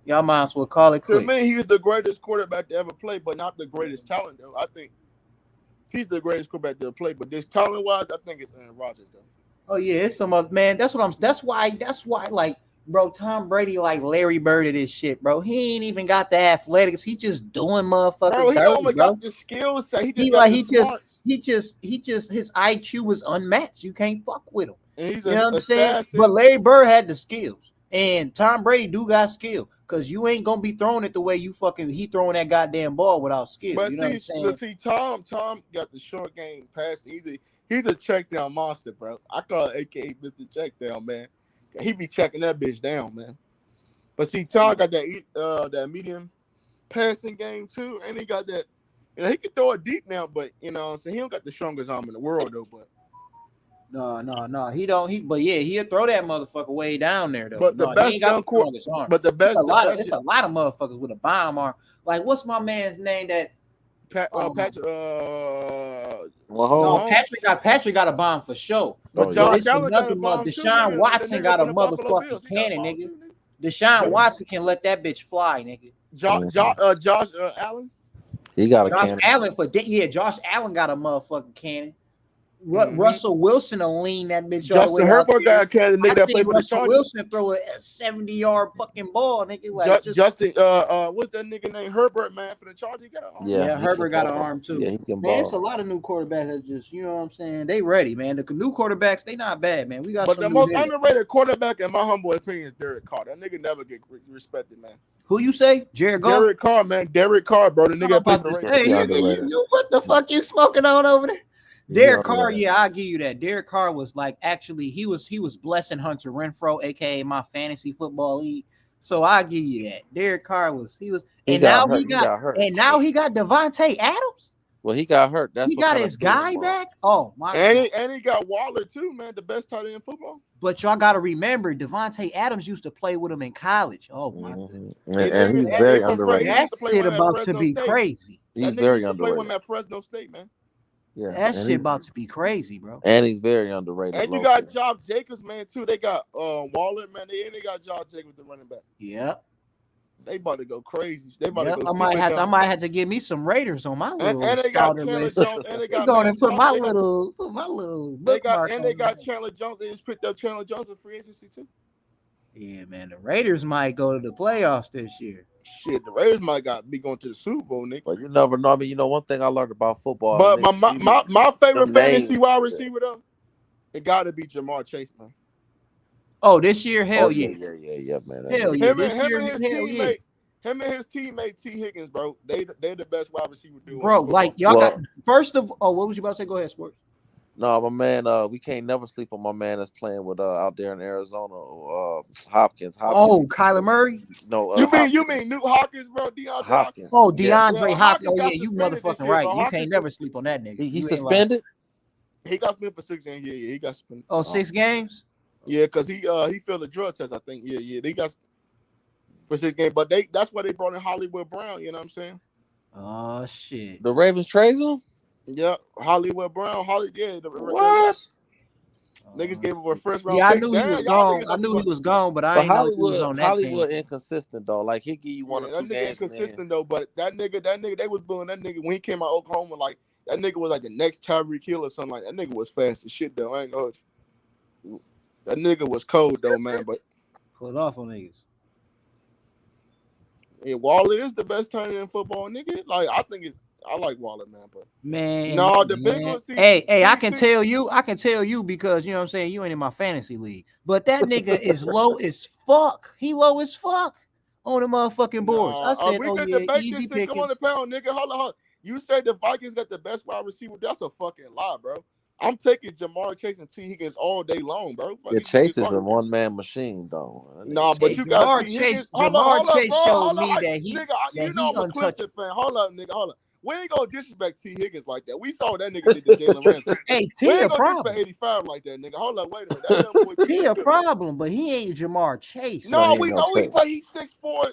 Y'all might as well call it quits. To me, he's the greatest quarterback to ever play, but not the greatest talent, though. I think he's the greatest quarterback to ever play, but this talent-wise, I think it's Aaron Rodgers, though. Oh yeah, it's some other man. That's why, like, bro, Tom Brady like Larry Bird of this shit, bro. He ain't even got the athletics. He just doing motherfuckers. Bro, he only got the skills. So he just his IQ was unmatched. You can't fuck with him. And he's you know what I'm saying? But Larry Bird had the skills, and Tom Brady do got skill. Cause you ain't gonna be throwing it the way he throwing that goddamn ball without skill. But you know what I'm saying? Tom got the short game pass. He's a check down monster, bro. I call it AKA Mr. Check Down, man. He be checking that bitch down, man. But see, Tom got that medium passing game too, and he got that. You know, he can throw it deep now, but you know what I'm saying, he don't got the strongest arm in the world though. But no, he don't. But yeah, he'll throw that motherfucker way down there though. But the best gun court, but the best, it's a lot of motherfuckers with a bomb arm. Like what's my man's name that? Patrick. Patrick got a bomb for sure. But Josh Allen got a bomb too. Deshaun Watson got a motherfucking cannon, nigga. Deshaun Watson can let that bitch fly, nigga. Josh Allen. He got a Josh cannon. Allen Josh Allen got a motherfucking cannon. Russell Wilson will lean that bitch all the way Justin out Herbert there. got a nigga that played for the Russell Chargers. Wilson throw a 70-yard fucking ball, nigga. Like Justin, what's that nigga named Herbert, man, for the Chargers? He got an arm. Yeah, Herbert got an arm too. Yeah, he can man, it's a ball. lot of new quarterbacks that just, you know what I'm saying? They ready, man. The new quarterbacks, they not bad, man. We got But some the new most hitters. underrated quarterback, in my humble opinion, is Derek Carr. That nigga never get respected, man. Who you say? Jared Goff? Derek Carr, man. Derek Carr, bro. The nigga that played for the Raiders. Hey, you what the fuck you smoking on over there? Derek Carr, yeah, I'll give you that. Derek Carr was like, actually, he was blessing Hunter Renfrow, aka my fantasy football league. So I'll give you that. Derek Carr now he got Devontae Adams. Well, he got hurt. That's he got his guy back. Oh my! And he got Waller too, man. The best tight end in football. But y'all got to remember, Devontae Adams used to play with him in college. Oh my! And he's very underrated. That shit about to be crazy. He's very underrated. Play with him at Fresno State, man. Yeah, that shit about to be crazy, bro. And he's very underrated. And you got Josh Jacobs, man, too. They got Waller, man. They got Josh Jacobs, the running back. Yeah. They about to go crazy. They about to go. I might have to give me some Raiders on my little. And they got Chandler Jones. And they got going to put my little. They got Chandler Jones. They just picked up Chandler Jones in free agency too. Yeah, man. The Raiders might go to the playoffs this year. Shit, the Raiders might be going to the Super Bowl, nigga. But you never know. I mean, one thing I learned about football. But my favorite fantasy wide receiver though, it got to be Jamar Chase, man. Oh, this year, hell yeah, man. Hell yeah. Him and his teammate T. Higgins, bro. They the best wide receiver duo. Bro, like y'all got first of all. What was you about to say? Go ahead, Sport. No, my man. We can't never sleep on my man that's playing with out there in Arizona. Hopkins. Oh, Kyler Murray. No, you mean Newt Hopkins, bro? DeAndre Hopkins. Oh, DeAndre Hopkins. Oh yeah, you motherfucking right. You can't never sleep on that nigga. He suspended. He got suspended for 6 games. Yeah, he got suspended. Oh, 6 games. Yeah, because he failed a drug test, I think. Yeah, they got for 6 games. But that's why they brought in Hollywood Brown, you know what I'm saying? Oh shit. The Ravens traded him? Yeah, Hollywood Brown. What? Niggas gave him a first round. Yeah, I knew he was gone. I knew he was gone, but I ain't know he was on that Hollywood team. Inconsistent though. Like he'll give you one or two games. That nigga inconsistent though, but that nigga, they was booing that nigga when he came out of Oklahoma. Like that nigga was like the next Tyreek Hill or something like that. Nigga was fast as shit though. I ain't know. That nigga was cold though, man. But pull it off on niggas. Yeah, Waller is the best tight end in football, nigga. Like I like Waller, man. But man, no, the big one. Hey, I can tell you because you know what I'm saying. You ain't in my fantasy league, but that nigga is low as fuck. He low as fuck on the motherfucking boards. I said, we could debate this shit. Come on the pound, nigga. Hold on. You said the Vikings got the best wide receiver. That's a fucking lie, bro. I'm taking Jamar Chase and T. Higgins all day long, bro. Yeah, Chase is a one-man machine, though. Nah, but you got Jamar Chase. Jamar Chase showed me that he, nigga, you know I'm a Clemson fan. Hold up, nigga. Hold up. We ain't gonna disrespect T. Higgins like that. We saw that nigga did the Jalen Ramsey. Hey, T we ain't a gonna problem. disrespect 85 like that, nigga. Hold up, wait a minute. T a problem, but he ain't Jamar Chase. No, we know he play. He's 6'4".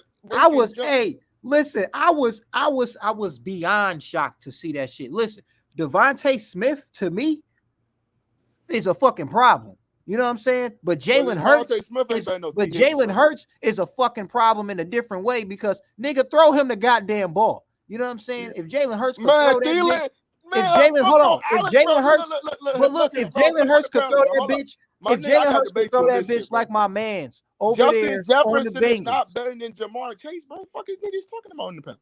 Listen, I was beyond shocked to see that shit. Listen, Devontae Smith to me is a fucking problem. You know what I'm saying? But Jalen Hurts is a fucking problem in a different way because nigga throw him the goddamn ball. You know what I'm saying? If Jalen Hurts could throw that bitch like my man's over there on the Bengals. Is not better than Jamar Chase, bro. Fuck is niggas talking about in the pen.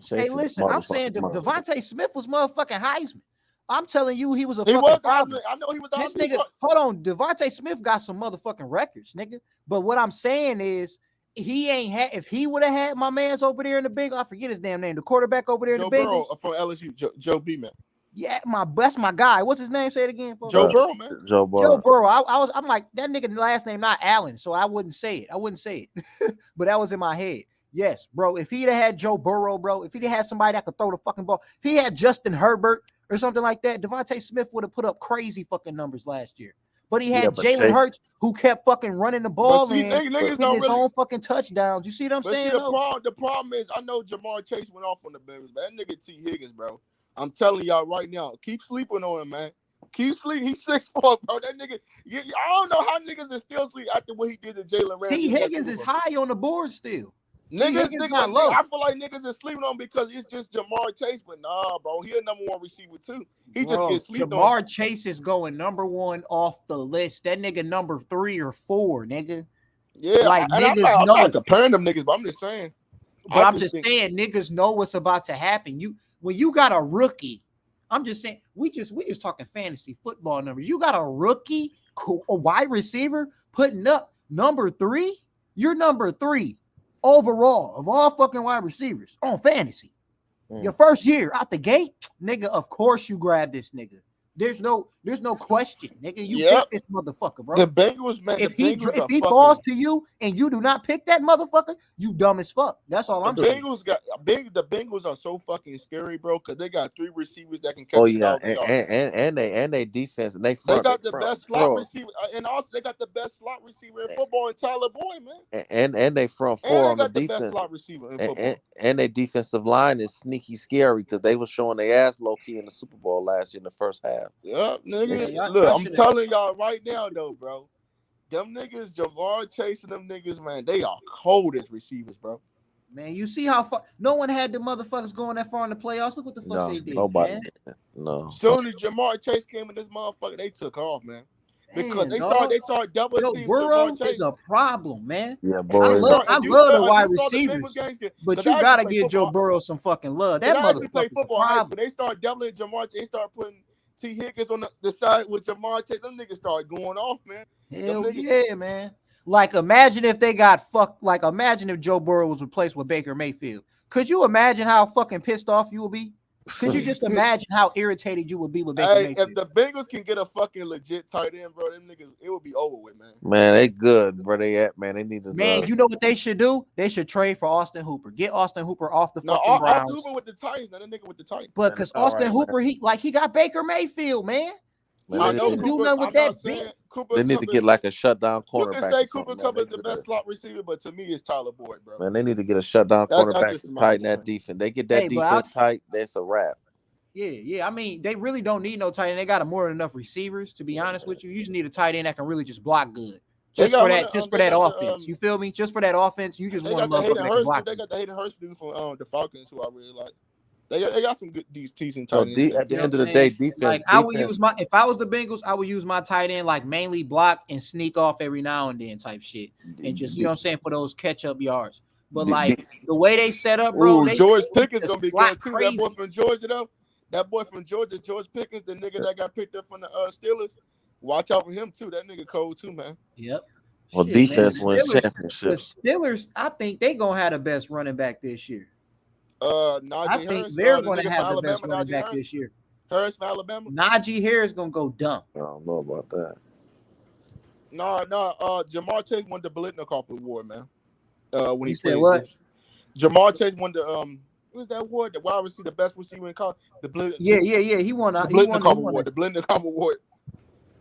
Hey, listen, I'm saying Devontae Smith was motherfucking Heisman. I'm telling you, he was a fucking problem. I know he was. This nigga, hold on, Devontae Smith got some motherfucking records, nigga. But what I'm saying is, he ain't had. If he would have had my man's over there in the Bengals, I forget his damn name, the quarterback over there in the Bengals from LSU, Joe B. Man. Yeah, that's my guy. What's his name? Say it again. Joe Burrow, man. Joe Burrow. I'm like that nigga. Last name not Allen, so I wouldn't say it. But that was in my head. Yes, bro. If he'd have had Joe Burrow, bro, if he'd had somebody that could throw the fucking ball, if he had Justin Herbert or something like that, Devontae Smith would have put up crazy fucking numbers last year. But he had Jalen Hurts who kept fucking running the ball and his own fucking touchdowns. You see what I'm saying? The problem is, I know Jamar Chase went off on the Bengals, but that nigga T. Higgins, bro. I'm telling y'all right now, keep sleeping on him, man. Keep sleeping. He's 6'4", bro. That nigga, I don't know how niggas are still sleep after what he did to Jalen Ramsey. T. Higgins is high on the board still. Niggas, I feel like niggas is sleeping on because it's just Jamar Chase, but nah, bro, he a number one receiver too. He just gets sleeped on. Jamar Chase is going number 1 off the list. That nigga number 3 or 4, nigga. Yeah, like and niggas I'm know. not comparing them niggas, but I'm just saying. But I'm just saying, niggas know what's about to happen. When you got a rookie, I'm just saying, we just talking fantasy football numbers. You got a rookie, a wide receiver putting up number 3. You're number 3 overall of all fucking wide receivers on fantasy. Your first year out the gate, nigga. Of course you grab this nigga. There's no question, nigga. You pick this motherfucker, bro. The Bengals, man. If he falls to you and you do not pick that motherfucker, you dumb as fuck. That's all I'm saying. The Bengals are so fucking scary, bro, because they got 3 receivers that can catch. Oh yeah, and they defense and they got the best slot receiver, and also they got the best slot receiver in football in Tyler Boyd, man. And they front 4 on the defense. Best slot receiver in football. And their defensive line is sneaky scary because they were showing their ass low key in the Super Bowl last year in the first half. Yeah, nigga. Yeah, look, I'm telling y'all right now, though, bro. Them niggas, Jamar Chase and them niggas, man, they are cold as receivers, bro. Man, you see how far no one had the motherfuckers going that far in the playoffs. Look what the fuck they did. Nobody man. did. No. Soon as Jamar Chase came in this motherfucker, they took off, man. Because they started double teaming. Burrow is a problem, man. Yeah, I love the wide receivers, but you gotta give Joe Burrow some fucking love. That motherfucker play football high school. They started doubling Jamar. They started putting T. Higgins on the side with Jamar Chase. Them niggas started going off, man. Hell yeah, man. Like imagine if they got fucked. Like imagine if Joe Burrow was replaced with Baker Mayfield. Could you imagine how fucking pissed off you would be? Could you just imagine how irritated you would be with Baker Mayfield? If the Bengals can get a fucking legit tight end, bro, them niggas, it would be over with, man. Man, they good, where they at, man. They need to. Man, you know what they should do? They should trade for Austin Hooper. Get Austin Hooper off the fucking Browns. Austin Hooper with the Titans, not that nigga with the Titans. But because Austin Hooper, he got Baker Mayfield, man. He didn't do nothing with that bitch. They need to get like a shutdown cornerback. You can say Cooper Kupp is the best slot receiver, but to me, it's Tyler Boyd, bro. Man, they need to get a shutdown cornerback to tighten that defense. They get that defense tight, that's a wrap. Yeah. I mean, they really don't need no tight end. They got more than enough receivers, to be honest with you. You just need a tight end that can really just block good. Just for that offense. You feel me? Just for that offense, you just want a motherfucker that can block. They got the Hayden Hurst dude from the Falcons, who I really like. They got some good decent tight ends. At the end of the day, defense. Like I would use if I was the Bengals, I would use my tight end like mainly block and sneak off every now and then type shit, and just you know what I'm saying for those catch up yards. But like the way they set up, bro. George Pickens gonna be good too. That boy from Georgia though. That boy from Georgia, George Pickens, the nigga that got picked up from the Steelers. Watch out for him too. That nigga cold too, man. Yep. Well, defense wins championships. The Steelers, I think they gonna have the best running back this year. I think they're going to have the best running back this year. Harris from Alabama. Najee Harris going to go dumb. I don't know about that. No. Jamar Chase won the Blitnikoff Award, man. When he said what? Jamar Chase won the what's that award? The wide receiver, the best receiver in college. Yeah. He won the Blitnikoff Award. The Blitnikoff Award.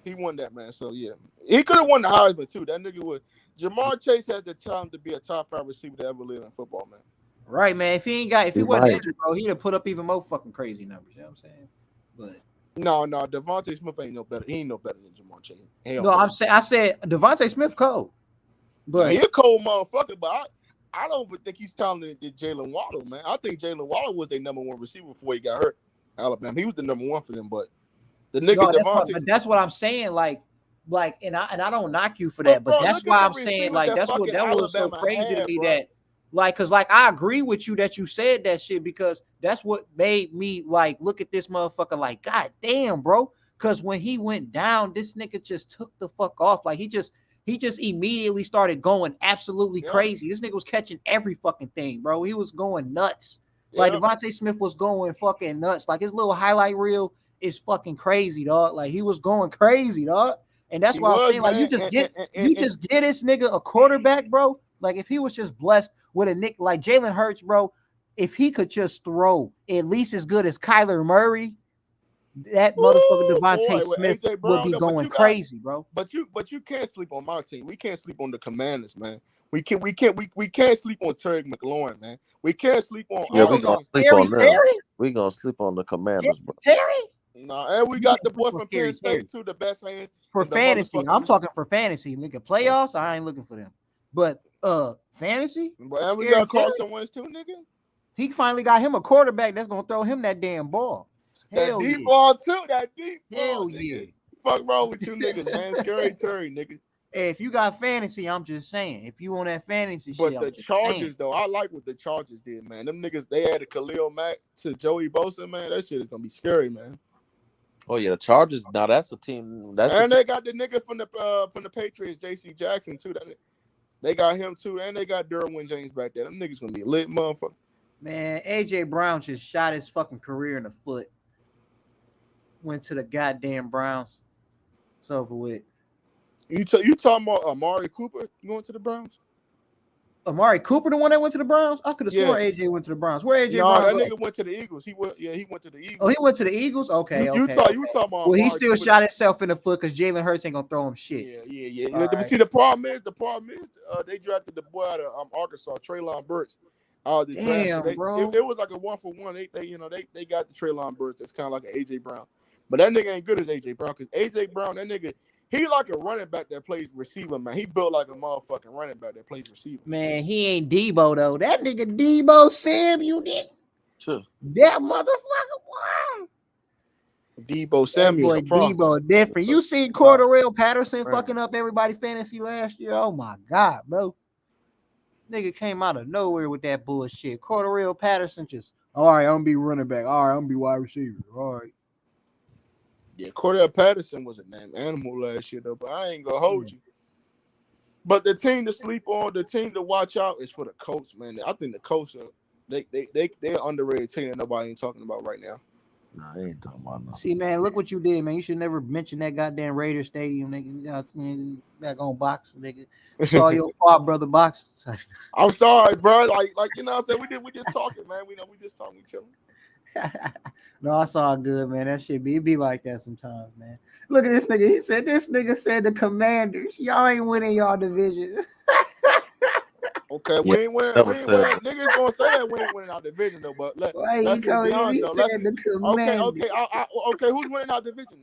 He won that, man. So yeah, he could have won the Heisman too. That nigga would. Jamar Chase has the time to be a top 5 receiver to ever live in football, man. Right, man. If he wasn't injured, bro, he'd have put up even more fucking crazy numbers. You know what I'm saying? But no, Devontae Smith ain't no better. He ain't no better than Jamar Chase. I said Devontae Smith cold. But he a cold motherfucker. But I don't think he's talented than Jalen Waddle, man. I think Jalen Waddle was their number 1 receiver before he got hurt. Alabama, he was the number 1 for them. But the nigga Devontae. That's what I'm saying. Like, and I don't knock you for that. But that's why I'm saying like that was so crazy to me that. Like, cause like I agree with you that you said that shit because that's what made me like look at this motherfucker like, God damn, bro. Cause when he went down, this nigga just took the fuck off. Like he just immediately started going absolutely crazy. This nigga was catching every fucking thing, bro. He was going nuts. Like Devontae Smith was going fucking nuts. Like his little highlight reel is fucking crazy, dog. Like he was going crazy, dog. And that's why I'm saying, like, you just get this nigga a quarterback, bro. Like if he was just blessed with a nick like Jalen Hurts, bro, if he could just throw at least as good as Kyler Murray, that motherfucker Devontae Smith would be going crazy, bro. But you can't sleep on my team. We can't sleep on the Commanders, man. We can't sleep on Terry McLaurin, man. We can't sleep on. Yeah, we gonna sleep on them. We gonna sleep on the Commanders, bro. Terry. Nah, and we got the boy from Penn State too, the best hands for fantasy. I'm talking for fantasy. Look at playoffs. I ain't looking for them. But Fantasy? But we got Carson Wentz too, nigga. He finally got him a quarterback that's gonna throw him that damn ball. That deep ball too. That deep ball. Hell nigga. yeah. Fuck wrong with you niggas, man? Scary Terry, nigga. Hey, if you got fantasy, I'm just saying. If you on that fantasy But shit, the Chargers, though, I like what the Chargers did, man. Them niggas, they added Khalil Mack to Joey Bosa, man. That shit is gonna be scary, man. Oh yeah, the Chargers. Now that's a team. They got the nigga from the Patriots, J.C. Jackson too. They got him too, and they got Derwin James back there. Them niggas gonna be lit, motherfucker. Man, AJ Brown just shot his fucking career in the foot. Went to the goddamn Browns. It's over with. You talking about Amari Cooper going to the Browns? Amari Cooper, the one that went to the Browns? I could have sworn AJ went to the Browns. Where AJ Brown? That nigga went to the Eagles. He went to the Eagles. Oh, he went to the Eagles? Okay. You talking about well, he still shot himself in the foot because Jalen Hurts ain't gonna throw him shit. Yeah. Right. See, the problem is they drafted the boy out of Arkansas, Treylon Burks. Damn, bro. It was like a 1-for-1. They got the Treylon Burks. That's kind of like an AJ Brown. But that nigga ain't good as AJ Brown because AJ Brown, that nigga, he like a running back that plays receiver, man. He built like a motherfucking running back that plays receiver. Man, he ain't Debo, though. That nigga Debo Samuel, sure. That motherfucker, boy. Debo Samuel. Debo different. You seen Cordarrelle Patterson fucking up everybody fantasy last year? Oh, my God, bro. Nigga came out of nowhere with that bullshit. Cordarrelle Patterson just, all right, I'm going to be running back. All right, I'm going to be wide receiver. All right. Yeah, Cordell Patterson was a damn animal last year, though, but I ain't gonna hold you. But the team to sleep on, the team to watch out is for the Colts, man. I think the Colts are they're underrated team that nobody ain't talking about right now. Nah, I ain't talking about nothing. See, man, look what you did, man. You should never mention that goddamn Raider Stadium, nigga. You know, back on box, nigga. Saw your father brother box. I'm sorry, bro. Like you know what I'm saying? We just talking, man. We just talking, we chilling. No, I saw good, man. That shit be like that sometimes, man. Look at this nigga. This nigga said the Commanders. Y'all ain't winning y'all division. Okay, we ain't winning. Niggas gonna say that we ain't winning our division though, but let's be honest though. Okay. Who's winning our division?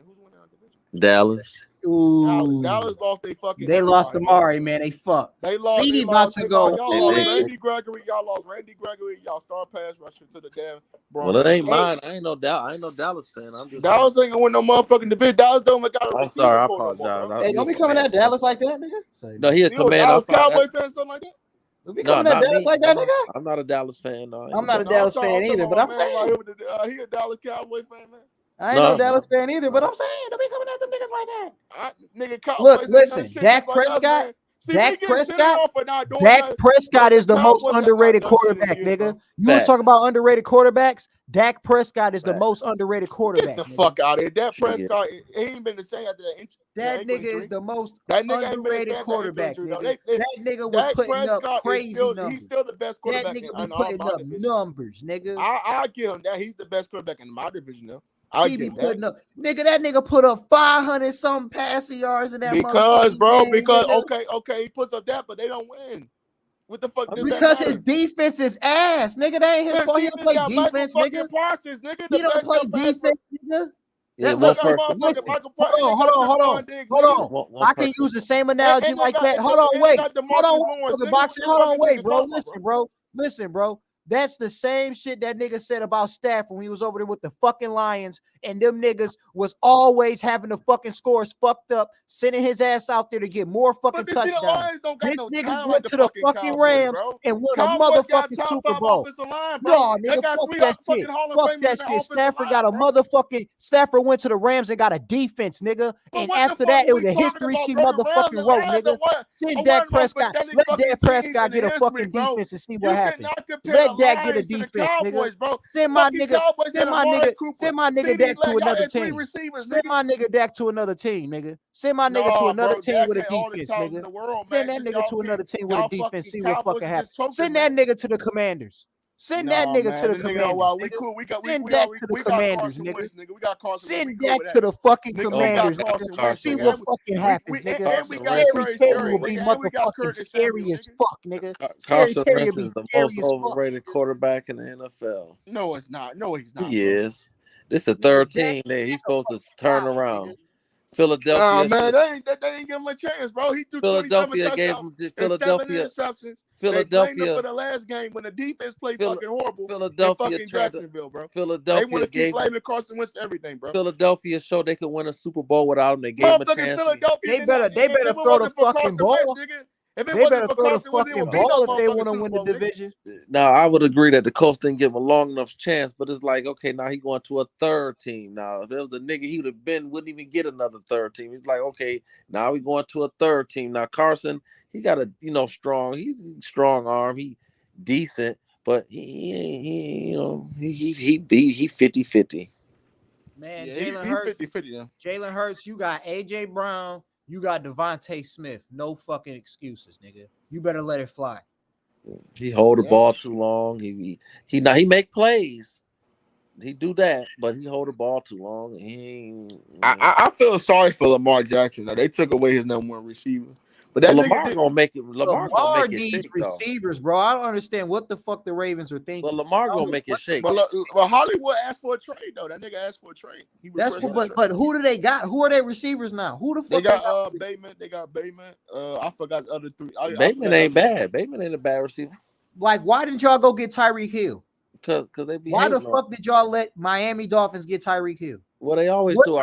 Dallas. Ooh. Dallas lost their fucking. They lost Amari, man. They fucked. They lost. CD about to go. Y'all lost Randy Gregory. Y'all lost Randy Gregory. Y'all star pass rusher to the damn Broncos. Well, it ain't mine. I ain't no Dallas fan. I'm just Dallas ain't gonna win no motherfucking division. Dallas don't got a I'm sorry. I apologize. Hey, don't be coming at Dallas like that, nigga. No, he a commander. Dallas Cowboy fan, something like that. Don't be coming at Dallas like that, nigga. I'm not a Dallas fan. No, I'm not a Dallas fan either, but I'm saying he a Dallas Cowboy fan, man. I ain't no Dallas fan either, but I'm saying don't be coming at them niggas like that. Nigga, look, listen, Dak Prescott. Dak Prescott is the most underrated quarterback, nigga. You was talking about underrated quarterbacks. Dak Prescott is the most underrated quarterback. Get the fuck out of here. Dak Prescott, he ain't been the same after that injury. That nigga is the most underrated quarterback, nigga. That nigga was putting up crazy numbers. He's still the best quarterback in my division. Numbers, nigga. I give him that. He's the best quarterback in my division, though. He be putting up, nigga. That nigga put up 500 something passing yards in that. Because okay, he puts up that, but they don't win. What the fuck? Because his defense is ass, nigga. That ain't his fault. He don't play defense, nigga. He don't play defense, nigga. Hold on. I can use the same analogy like that. Hold on, wait. Hold on, wait, bro. Listen, bro. That's the same shit that nigga said about Stafford when he was over there with the fucking Lions, and them niggas was always having the fucking scores fucked up, sending his ass out there to get more fucking touchdowns. This niggas went to the fucking Rams and won a motherfucking Super Bowl. No, nigga, fuck that shit. Fuck that shit. Stafford went to the Rams and got a defense, nigga. And after that, it was a history she motherfucking wrote, nigga. Send Dak Prescott. Let Dak Prescott get a fucking defense and see what happens. Let Dak get a defense, nigga. Send my nigga Dak to another team. Send my nigga Dak to another team, nigga. Send my nigga to another team with a defense, nigga. Send that nigga to another team with a defense. See what fucking happens. Send that nigga to the Commanders. Send that nigga to the Commanders. Send Dak to the Commanders, nigga. Send Dak to the fucking Commanders. See what fucking happens, nigga. Scary Terry will be motherfucking scary as fuck, nigga. Carson Wentz is the most overrated quarterback in the NFL. No, it's not. No, he's not. He is. This is the third team that he's supposed to turn around. Philadelphia. Man, they didn't give him a chance, bro. He threw 27 touchdowns and 7 interceptions. They blamed him for the last game when the defense played fucking horrible in fucking Jacksonville, bro. They want to keep blaming Carson Wentz for everything, bro. Philadelphia showed they could win a Super Bowl without him. They gave him a chance. They better throw the fucking ball. If it They better wasn't for throw the Carson Wentz, fucking ball if they want to win the division. Now, I would agree that the Colts didn't give him a long enough chance, but it's like, okay, now he going to a third team. Now, if there was a nigga he wouldn't even get another third team. He's like, okay, now we going to a third team. Now, Carson, he got a strong arm. He decent, but he 50-50. Man, Yeah, Jalen he's Hurts. 50-50, yeah. Jalen Hurts, you got AJ Brown. You got Devontae Smith. No fucking excuses, nigga. You better let it fly. He hold the ball too long. He make plays. He do that, but he hold the ball too long. I feel sorry for Lamar Jackson. Now, they took away his number one receiver. But that Lamar gonna make it. Lamar gonna make it needs shake, receivers, bro. I don't understand what the fuck the Ravens are thinking. But Lamar gonna make it shake. Well, Hollywood asked for a trade though. That nigga asked for a trade. But who do they got? Who are their receivers now? Who the fuck they got? Bateman. They got Bateman. I forgot the other three. Bateman ain't bad. Bateman ain't a bad receiver. Like, why didn't y'all go get Tyreek Hill? Cause they be. Why the fuck did y'all let Miami Dolphins get Tyreek Hill? Well, they always do.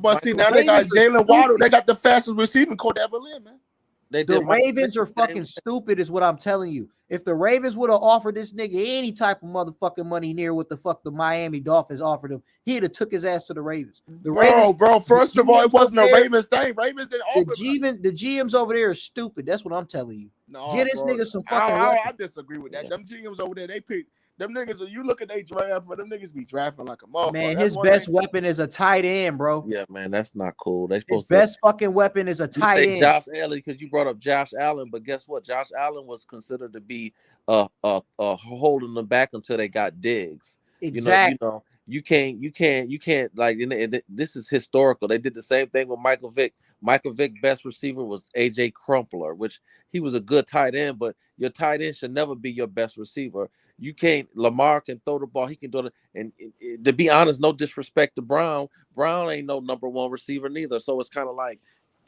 But see, now they got Jalen Waddle. They got the fastest receiving core to ever live, man. The Ravens are fucking stupid, is what I'm telling you. If the Ravens would have offered this nigga any type of motherfucking money near what the fuck the Miami Dolphins offered him, he'd have took his ass to the Ravens. Bro, first of all, it wasn't a Ravens thing. Ravens didn't offer the GMs over there are stupid. That's what I'm telling you. No, get this nigga some fucking. I disagree with that. Them GMs over there, they pick them niggas. You look at they draft, but them niggas be drafting like a motherfucker. Man, his best weapon is a tight end, bro. Yeah, man, that's not cool. His best fucking weapon is a tight end. Josh Allen, because you brought up Josh Allen, but guess what? Josh Allen was considered to be holding them back until they got Diggs. Exactly. You can't like. And this is historical. They did the same thing with Michael Vick. Michael Vick's best receiver was AJ Crumpler, which he was a good tight end, but your tight end should never be your best receiver. You can't. Lamar can throw the ball. He can do it. And to be honest, no disrespect to Brown. Brown ain't no number one receiver neither. So it's kind of like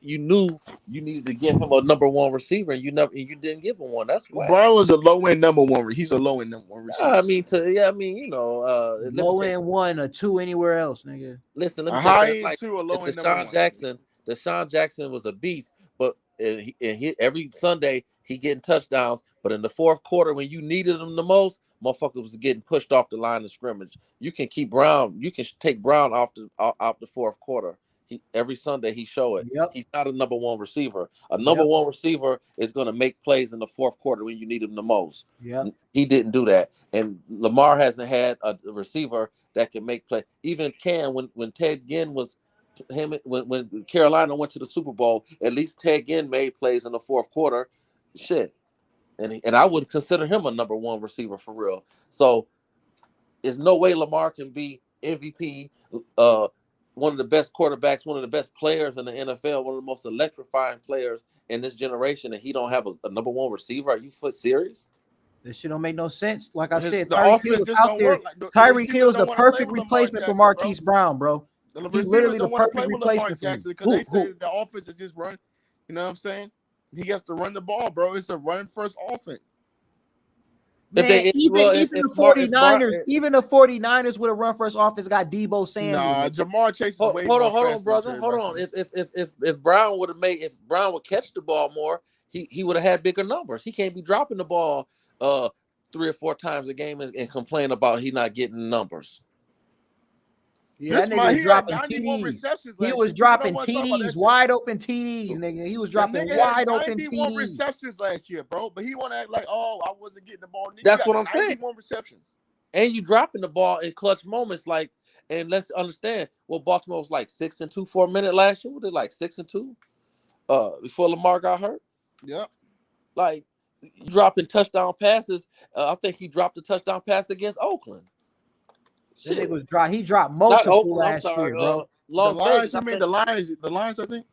you knew you needed to give him a number one receiver, and you didn't give him one. That's why Brown was a low end number one. He's a low end number one receiver. Low end one or two anywhere else, nigga. Listen, let me high end two, a low end number one. Deshaun Jackson was a beast, but he every Sunday he getting touchdowns. But in the fourth quarter, when you needed him the most, motherfucker was getting pushed off the line of scrimmage. You can keep Brown. You can take Brown off the fourth quarter. Every Sunday he show it. Yep. He's not a number one receiver. A number one receiver is going to make plays in the fourth quarter when you need him the most. Yeah, he didn't do that, and Lamar hasn't had a receiver that can make play. Even when Ted Ginn was him when Carolina went to the Super Bowl, at least Ted Ginn made plays in the fourth quarter. Shit. And I would consider him a number one receiver for real. So there's no way Lamar can be MVP, one of the best quarterbacks, one of the best players in the NFL, one of the most electrifying players in this generation, and he don't have a number one receiver. Are you serious? This shit don't make no sense. Like I said, Tyreek Hill is out there. Tyreek Hill is the perfect replacement for Marquise Brown, bro. He's literally the perfect replacement for him. Because they say the offense is just run. You know what I'm saying? He has to run the ball, bro. It's a run-first offense. Man, even the 49ers with a run-first offense got Debo Samuel. Nah, Jamar Chase is way Hold on, brother. Hold on. If Brown would catch the ball more, he would have had bigger numbers. He can't be dropping the ball 3 or 4 times a game and complain about he not getting numbers. Yeah, that nigga was dropping TDs. He was dropping TDs, wide open TDs, nigga. He was dropping wide open TDs. 91 receptions last year, bro. But he want to act like, I wasn't getting the ball. That's what I'm saying. 91 receptions. And you dropping the ball in clutch moments, and let's understand, Baltimore was like 6-2 for a minute last year. Were they like 6-2? Before Lamar got hurt. Yep. Like dropping touchdown passes. I think he dropped a touchdown pass against Oakland. That nigga was he dropped multiple last year, bro. Las Vegas. The Lions, I think.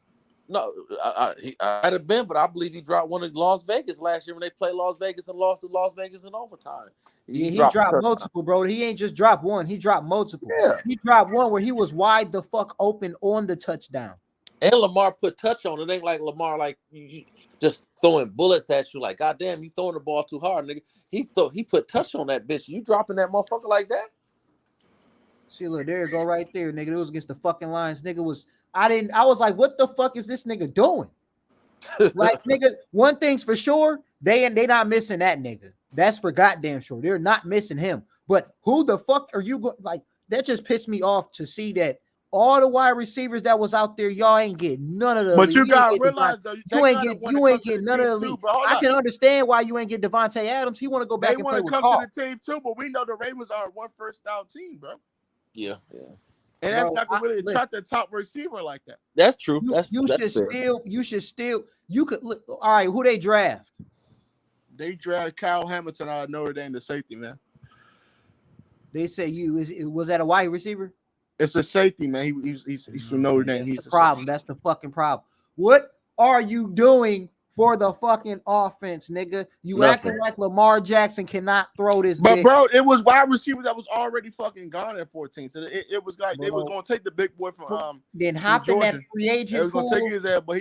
No, I might have been, but I believe he dropped one in Las Vegas last year when they played Las Vegas and lost to Las Vegas in overtime. He dropped multiple, bro. He ain't just dropped one. He dropped multiple. Yeah. He dropped one where he was wide the fuck open on the touchdown. And Lamar put touch on it. Ain't like Lamar like you just throwing bullets at you. Like, goddamn, you throwing the ball too hard, nigga. He put touch on that bitch. You dropping that motherfucker like that? See, look, there you go right there, nigga. It was against the fucking Lions. Nigga I was like, what the fuck is this nigga doing? Like, nigga, one thing's for sure, they not missing that nigga. That's for goddamn sure. They're not missing him. But who the fuck are you like? That just pissed me off to see that all the wide receivers that was out there, y'all ain't getting none of the. But you gotta realize though, you ain't get none of the league. I can understand why you ain't get Devontae Adams. He want to go back and play with Carl. They want to come to the team too, but we know the Ravens are one first down team, bro. Yeah. And that's not gonna really attract the top receiver like that. That's true. You should still. You could look. All right, who they draft? They draft Kyle Hamilton out of Notre Dame, the safety, man. They say was that a wide receiver? It's a safety, man. He's from Notre Dame. He's the problem. That's the fucking problem. What are you doing for the fucking offense, nigga? You acting like Lamar Jackson cannot throw this. But bro, it was wide receiver that was already fucking gone at 14. So it was like they was gonna take the big boy from then hop in that free agent. They was gonna take his ass, but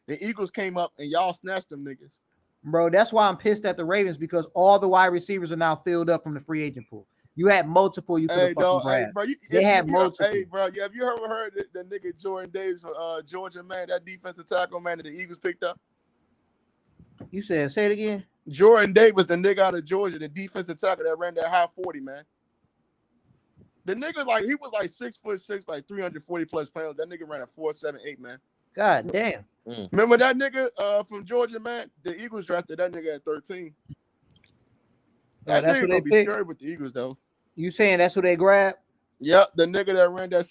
the Eagles came up and y'all snatched them niggas. Bro, that's why I'm pissed at the Ravens, because all the wide receivers are now filled up from the free agent pool. You had multiple. You could have fucking grabbed. Bro, they had multiple. Hey, bro, have you ever heard the nigga Jordan Davis from Georgia, man? That defensive tackle, man, that the Eagles picked up. You said, say it again. Jordan Davis, the nigga out of Georgia, the defensive tackle that ran that high 40, man. The nigga, he was like 6'6", like 340 plus pounds. That nigga ran a 4.78, man. God damn. Remember that nigga from Georgia, man? The Eagles drafted that nigga at 13. That nigga gonna be scary with the Eagles, though. You saying that's who they grabbed? Yep, the nigga that ran that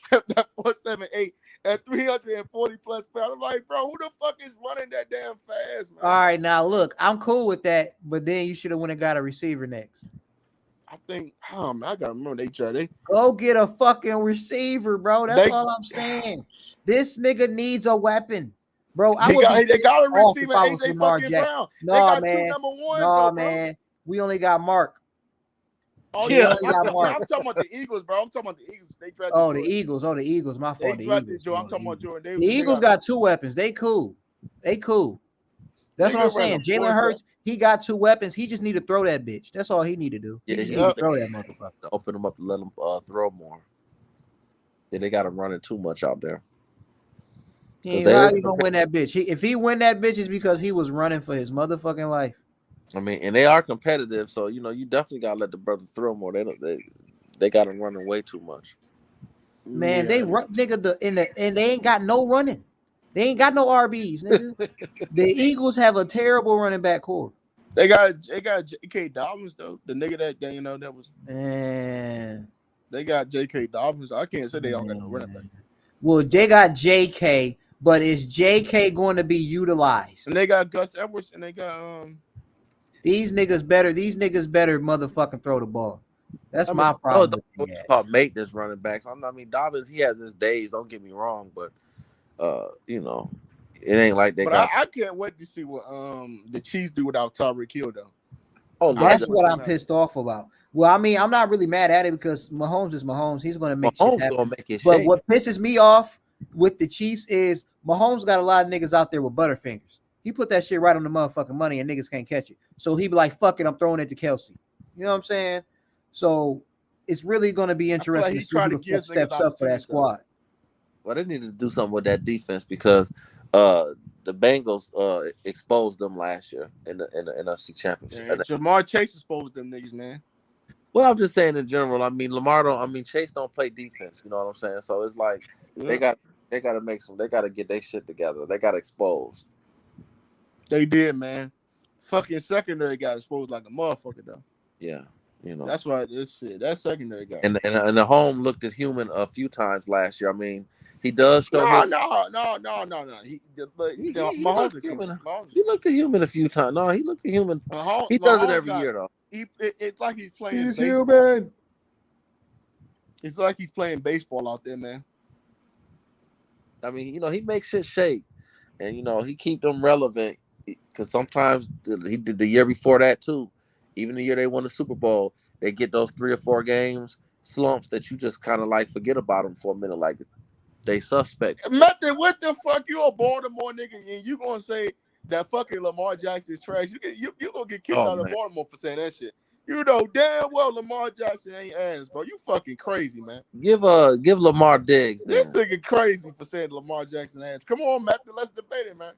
4.78 at 340 plus pounds. I'm like, bro, who the fuck is running that damn fast, man? All right, now look, I'm cool with that, but then you should have went and got a receiver next. I think, I gotta remember they go get a fucking receiver, bro. That's all I'm saying. This nigga needs a weapon, bro. They got a receiver, AJ fucking Brown. No, they got man. two number ones, no, though, man. We only got Mark. Oh yeah, I'm talking about the Eagles, bro. I'm talking about the Eagles. They drafted. Oh, the Eagles. Oh, the Eagles. My fault. They drafted Joe. I'm talking about Jordan Davis. The Eagles got two weapons. They cool. That's what I'm saying. Jalen Hurts, he got two weapons. He just need to throw that bitch. That's all he need to do. Yeah, he need to throw that motherfucker. Open him up and let him throw more. Yeah, they got him running too much out there. How you gonna win that bitch? If he win that bitch, it's because he was running for his motherfucking life. I mean, and they are competitive, so you definitely gotta let the brother throw more. They got him running way too much. Man, they run, nigga. And they ain't got no running. They ain't got no RBs, nigga. The Eagles have a terrible running back core. They got J.K. Dobbins though. The nigga that was. Man, they got J.K. Dobbins. I can't say they don't got no running back. Well, they got J.K., but is J.K. going to be utilized? And they got Gus Edwards, and they got These niggas better motherfucking throw the ball. That's my problem. Called maintenance running backs. I mean, Dobbins, he has his days. Don't get me wrong, but it ain't like they. But I can't wait to see what the Chiefs do without Tyreek Hill though. Oh, that's what I'm pissed off about. Well, I mean, I'm not really mad at it because Mahomes is Mahomes. He's going to make shit happen. But what pisses me off with the Chiefs is Mahomes got a lot of niggas out there with butterfingers. He put that shit right on the motherfucking money and niggas can't catch it. So he be like, fuck it, I'm throwing it to Kelsey. You know what I'm saying? So it's really going to be interesting to see who the fuck steps up for that squad. Well, they need to do something with that defense because the Bengals exposed them last year in the NFC Championship. Yeah, Jamar Chase exposed them niggas, man. Well, I'm just saying in general. I mean, Chase don't play defense. You know what I'm saying? So it's like they got to make some. They got to get their shit together. They got exposed. They did, man. Fucking secondary got exposed like a motherfucker though. Yeah, that's why this shit. That secondary guy. And the home looked at human a few times last year. I mean, he does show. No. He looked human. He looked at human a few times. No, he looked at human. He does it every year though. It's like he's playing. He's human. It's like he's playing baseball out there, man. I mean, he makes shit shake, and he keep them relevant. Because sometimes he did the year before that too. Even the year they won the Super Bowl, they get those 3 or 4 games slumps that you just kind of like forget about them for a minute. Like They suspect. Method, what the fuck? You a Baltimore nigga and you gonna say that fucking Lamar Jackson is trash? You gonna get kicked out of Baltimore for saying that shit. You know damn well Lamar Jackson ain't ass, bro. You fucking crazy, man. Give Lamar Diggs. This nigga crazy for saying Lamar Jackson ass. Come on, Method, let's debate it, man.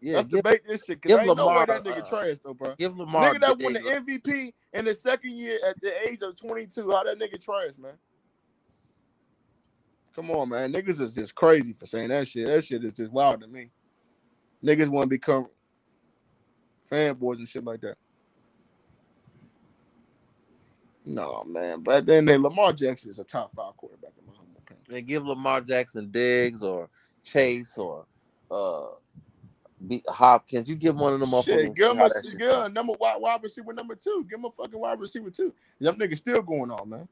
Yeah, let's debate this shit. Cause ain't no way that nigga trash though, bro. Give Lamar nigga that won the MVP in the second year at the age of 22. How that nigga trash, man? Come on, man. Niggas is just crazy for saying that shit. That shit is just wild to me. Niggas want to become fanboys and shit like that. No, man. But then Lamar Jackson is a top 5 quarterback in my humble opinion. They give Lamar Jackson Diggs or Chase or Hopkins. You give one of them shit, give him a number wide receiver number 2. Give him a fucking wide receiver 2. Them niggas still going on, man.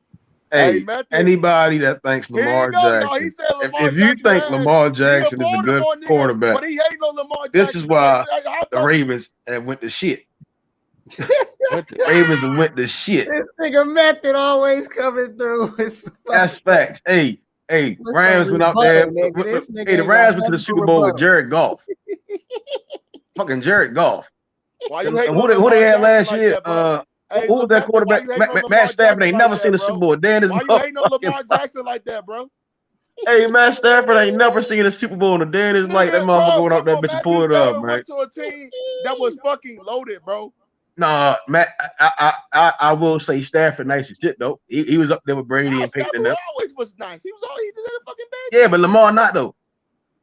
Hey, anybody that thinks Lamar Jackson, if you think Lamar Jackson is a good quarterback, but he hating on Lamar Jackson. This is why the Ravens went to shit. Ravens went to shit. This nigga Method always coming through. That's facts. Hey, Rams went out there. The Rams went to the Super Bowl with Jared Goff. Fucking Jared Goff. Why you who they had last year? Who was that quarterback? Matt Stafford ain't never seen a Super Bowl. Why you hating on Lamar Jackson like that, bro? Hey, Matt Stafford ain't never seen a Super Bowl in a day in his life. That motherfucker went out there, bitch, and pulled it up, man. To a team that was fucking loaded, bro. Nah, Matt, I will say Stafford nice as shit though. He was up there with Brady and Peyton and them. Always was nice. He did a fucking bad. Yeah, but Lamar not though.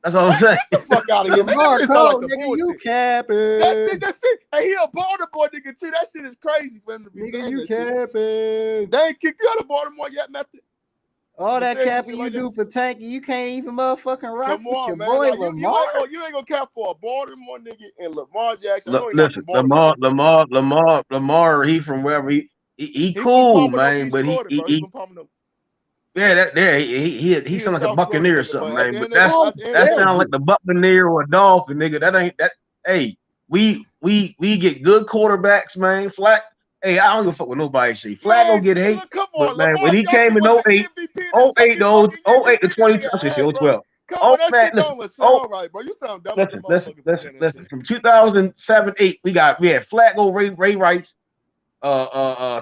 That's all I'm saying. Get the fuck out of here, man. That shit sound like some nigga, bullshit. you capping. That's it. Hey, he a Baltimore nigga too. That shit is crazy for him to be saying you that shit. capping. They ain't kicked you out of Baltimore yet, Method. All that capping you do for Tanky, you can't even motherfucking rock with your boy like, Lamar. You ain't gonna cap for a Baltimore nigga and Lamar Jackson. Listen, Lamar, he from wherever he cool, man, but he he sounds like a Buccaneer or something, man. But that sounds like the Buccaneer or a Dolphin, nigga. That ain't that. Hey, we get good quarterbacks, man. Flat. Hey, I don't give a fuck what nobody say. Flag gonna get hate. But man, when he came in 08 to 22, I said 012. Oh, that shit don't sound right, bro. You sound dumb. Listen. From 2007-8, we had Flacco, Ray Rice,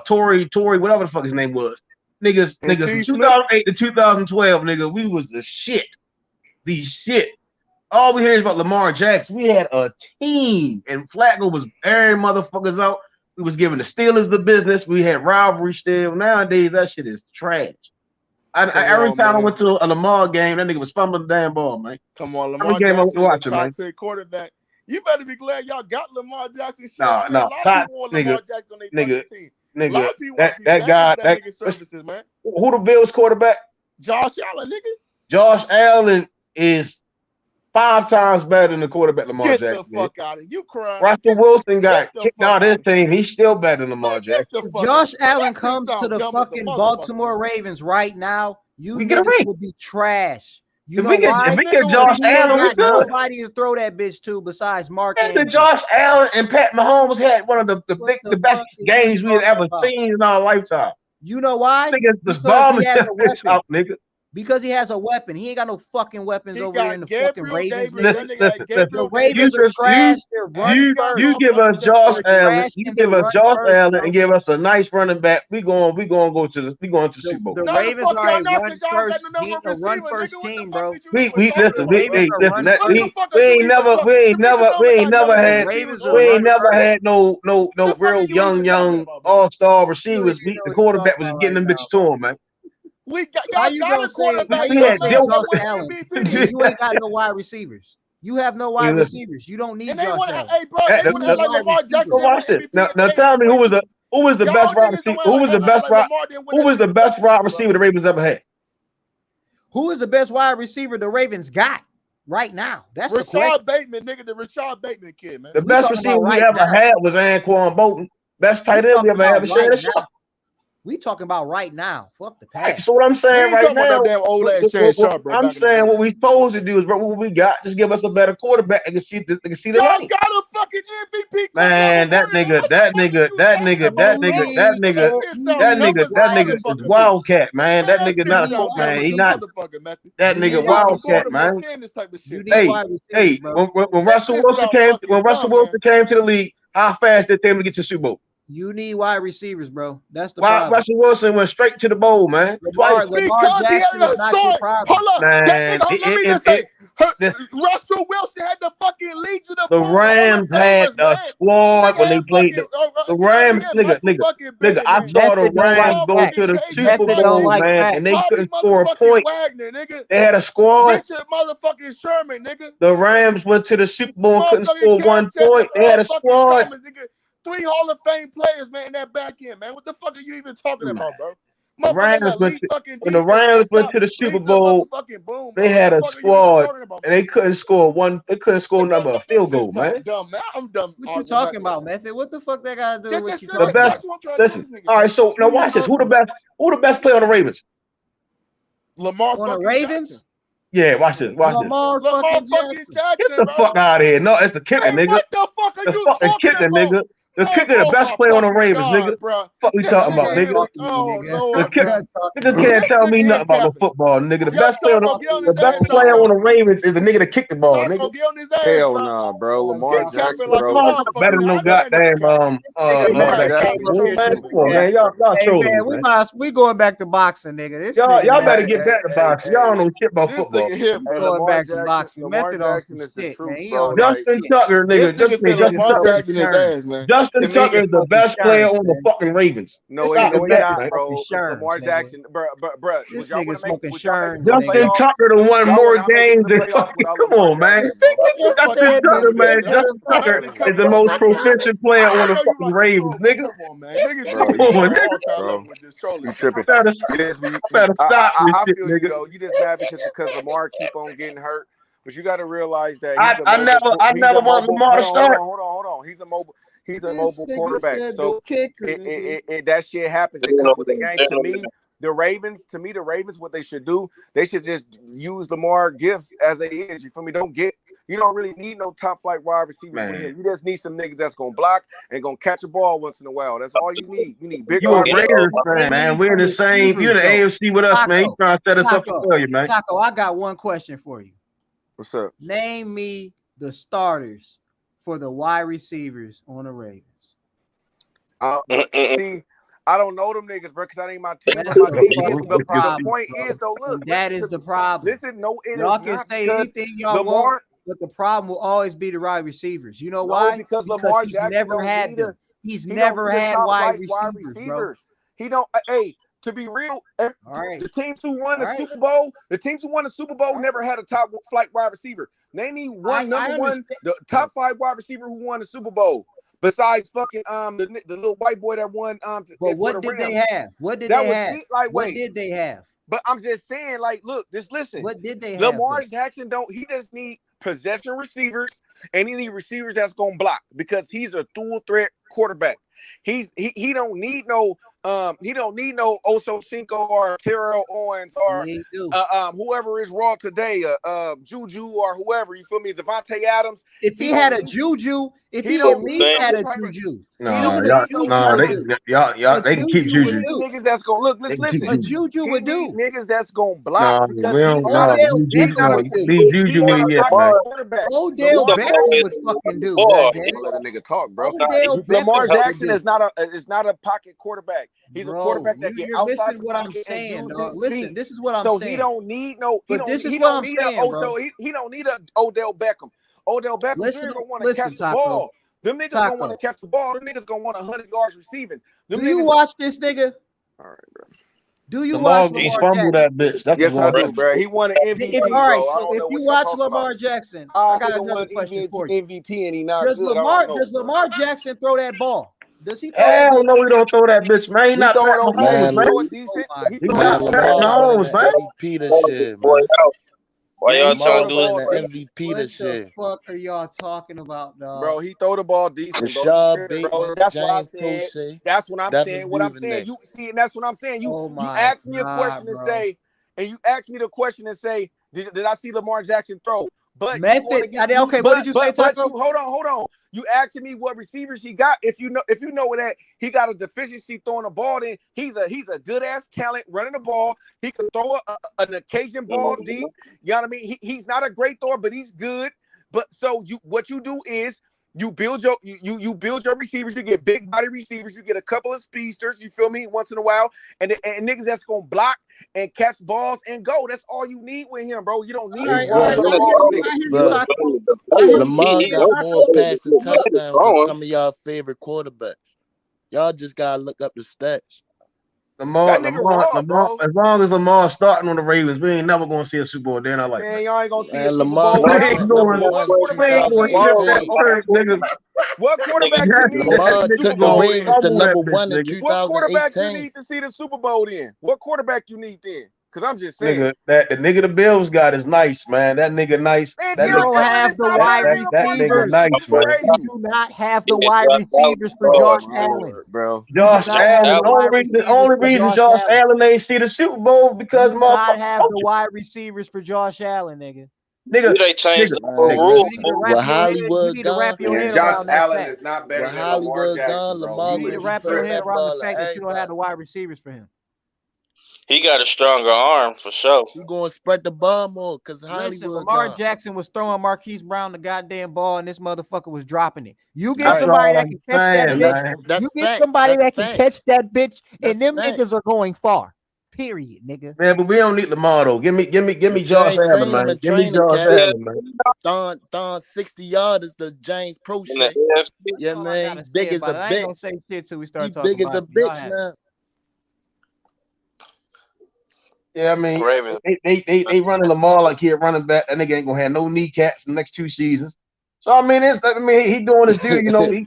Tory, whatever the fuck his name was. Niggas from 2008 to 2012, nigga, we was the shit. All we hear is about Lamar Jackson. We had a team, and Flacco was airing motherfuckers out. We was giving the Steelers the business. We had rivalry still. Nowadays, that shit is trash. Every time I went to a Lamar game, that nigga was fumbling the damn ball, man. Come on, Lamar Jackson is a top 10 quarterback. You better be glad y'all got Lamar Jackson. No, a lot of people want Lamar Jackson on their fucking team. Nigga, that guy, services, man. Who the Bills quarterback? Josh Allen, nigga. Josh Allen is 5 times better than the quarterback Lamar Jackson. Get the fuck out of here. You crying. Russell Wilson got kicked out of his team. He's still better than Lamar Jackson. If Josh Allen comes to the fucking Baltimore Ravens right now, you niggas will be trash. You know why? If we get Josh Allen, we good. Nobody to throw that bitch to besides Mark. Josh Allen and Pat Mahomes had one of the best games we had ever seen in our lifetime. You know why? Because he has a weapon. He ain't got no fucking weapons over there in the fucking Ravens. The Ravens are trash. They're running first. You give us Josh Allen. You give us Josh Allen and give us a nice running back. We going to Super Bowl. The Ravens are a run first team, bro. We ain't never had no real young all-star receivers. The quarterback was getting them bitches to him, man. We got a quarterback. You ain't got no wide receivers. You have no wide receivers. You don't need Josh Allen. Hey, bro, they want to have like Lamar Jackson. Now tell me who was the best wide receiver? Who was the best wide receiver the Ravens ever had? Who is the best wide receiver the Ravens got right now? That's the question. Rashad Bateman, nigga, the Rashad Bateman kid, man. The best receiver we ever had was Anquan Bolton. Best tight end we ever had was Shannon Sharp. We talking about right now. Fuck the past. Right, so what I'm We saying ain't right talking about now, no damn old ass Shannon Sharp, bro. I'm saying what we supposed to do is, bro, what we got, just give us a better quarterback and see the Y'all light. got a fucking MVP Man, that nigga is Wildcat, man. That nigga not a sport, man. He not. That nigga Wildcat, man. Hey, when Russell Wilson came to the league, how fast did they able to get to the Super Bowl? You need wide receivers, bro. That's the problem. Russell Wilson went straight to the bowl, man. Lamar Jackson is not your problem. Hold up, man, let me just say, Russell Wilson had the fucking Legion of the Rams had a squad when they played the Rams, nigga. I saw the Rams go to the Super Bowl, man, and they couldn't score a point. They had a squad. Richard motherfucking Sherman, nigga. The Rams went to the Super Bowl and couldn't score 1 point. They had a squad. 3 Hall of Fame players, man, in that back end, man. What the fuck are you even talking about, bro? When the Rams went to the Super Bowl, they had a squad and they couldn't score number a field goal, man. I'm dumb. What you talking about, Method? What the fuck that got to do with you? The best. Listen. All right, so now watch this. Who the best player on the Ravens? Lamar on the Ravens. Yeah, watch this. Lamar fucking Jackson. Get the fuck out of here. No, it's the kicker, nigga. What the fuck are you talking kicker, about? Nigga. The kicker, the best player on the Ravens, nigga. Fuck we talking about, nigga. The kicker can't tell me nothing about no football, nigga. The best player on the Ravens is the nigga that kicked the ball, nigga. Hell nah, bro. Lamar Jackson, bro. Better than no goddamn man. Y'all trolling, man. We going back to boxing, nigga. Y'all better get back to boxing. Y'all don't know shit about football. Going back to boxing. Lamar Jackson is the truth, bro. Justin Tucker, nigga. Justin Tucker is the best player on the fucking Ravens. No, he's not, bro. Lamar Jackson, bro. This nigga smoking Sherm. Justin Tucker done won more games than fucking. Come on, man. Justin Tucker, man. Justin Tucker is the most proficient player on the fucking Ravens, nigga. Come on, nigga. You tripping? Better stop this I shit, feel you nigga. though. You just mad because Lamar keep on getting hurt. But you got to realize that I never want Lamar to start. Hold on. He's a mobile quarterback. So that shit happens. It comes with the game. To me, the Ravens, what they should do, they should just use Lamar gifts as they is. You feel me? You don't really need no top flight wide receivers with him. You just need some niggas that's gonna block and gonna catch a ball once in a while. That's all you need. You need big. You a Raiders fan, man. We're in the same. You're in the AFC with us, man. You trying to set us up for failure, man. Taco, I got one question for you. What's up? Name me the starters for the wide receivers on the Ravens. See, I don't know them niggas, bro, because that ain't my team. But the point is, though, look. That is the problem. Listen, y'all can say anything y'all want, but the problem will always be the wide receivers. You know why? Because Lamar he's Jackson never had them. He's never had wide receivers, bro. He don't. Hey, to be real, the teams who won the Super Bowl, never had a top flight wide receiver. Name me one the top 5 wide receiver who won the Super Bowl. Besides fucking the little white boy that won but what did they have? What did they have? What did they have? But I'm just saying, like, look, just listen. What did they have? Lamar Jackson he just need possession receivers and he need receivers that's gonna block because he's a dual threat quarterback. He don't need no Oso Cinco or Terrell Owens or whoever is raw today, Juju or whoever, you feel me? Devontae Adams. If he had a Juju, if he don't need that a Juju. Y'all, they can keep Juju. Niggas that's gonna look, listen. What Juju would do? Niggas that's gonna block. Juju ain't yet, man. Odell Beckham would fucking do. Let a nigga talk, bro. Lamar Jackson is not a pocket quarterback. He's a quarterback that get outside what I'm saying. Listen, this is what I'm saying. So he don't need no. He don't need a Odell Beckham. Odell Beckham is gonna want to catch the ball. Them niggas gonna want to catch the ball. Them niggas gonna want 100 yards receiving. Do you watch this nigga? All right, bro. Do you watch Lamar Jackson? That bitch. Yes, I do, bro. He won an MVP. All right, so if you watch Lamar Jackson, I got another question for you. MVP and he not Does Lamar Jackson throw that ball? Does he? Hell no, he don't throw that bitch, man. He not throwing man. He not shit, man. Why y'all trying to do Lamar it? the MVP What this the year. fuck are y'all talking about, dog? Bro, he throw the ball decent, bro. You Rashad tripping, bro. Bateman, That's what I James said. Prochet, That's what I'm saying. Devin What I'm saying. Duvernay. You see, and that's what I'm saying. Oh You my asked me a God, question to bro. say, and you asked me the question and say, did I see Lamar Jackson throw? But you Method. going against Okay, what did you say, but Taco? you hold on. You asking me what receivers he got. If you know that he got a deficiency throwing the ball, then he's a good ass talent running the ball. He can throw an occasion ball deep. You know what I mean? He's not a great thrower, but he's good. But so what you do is you build your you build your receivers. You get big body receivers. You get a couple of speedsters. You feel me? Once in a while, and niggas that's gonna block and catch balls and go. That's all you need with him, bro. You don't need All right, Bro, Lamar got more passing touchdowns than some of y'all favorite quarterbacks. Y'all just gotta look up the stats. Lamar, as long as Lamar's starting on the Ravens, we ain't never gonna see a Super Bowl. Then I like, man, y'all ain't gonna see a Super Lamar Bowl. got sent number one in 2018. What quarterback you need? Lamar took the Ravens to number one in What quarterback you 2018. need to see the Super Bowl then? What quarterback you need then? Because I'm just saying. nigga, the nigga the Bills got is nice, man. That nigga nice. Man, That You don't have the wide that nigga receivers. nice, man. You do not have the wide receivers for Josh Allen, bro. Josh Allen. The only reason Josh Allen ain't see the Super Bowl because you do not motherfucker. have the wide receivers for Josh Allen, nigga. Nigga, they changed the rule. With Hollywood you need to wrap your gone, head Josh around that Allen fact. is not better with than Lamar Hollywood Jackson, gone, bro. Lamar You need to gonna be wrap your throwing head that around the ball at fact that you don't have everybody. the wide receivers for him. He got a stronger arm for sure. You gonna spread the ball more because Listen, Hollywood Lamar gone. Jackson was throwing Marquise Brown the goddamn ball, and this motherfucker was dropping it. You get That's somebody all that I'm can catch that saying, bitch. man. That's You get facts. somebody That's that can facts. catch that bitch, That's and them facts. niggas are going far. Period, nigga. Man, but we don't need Lamar though. Give me Josh James Allen, seen him man. in Give me training Josh camp. Allen, man. Throwing 60 yards to James Prochet. Yeah, man. Big as a I ain't gonna bitch. say shit till we He start talking big as a about it. Y'all bitch have it. now. Yeah, I mean, Ravens. they running Lamar like he a running back. That nigga ain't gonna have no kneecaps the next 2 seasons. So I mean, he doing his due. You know, he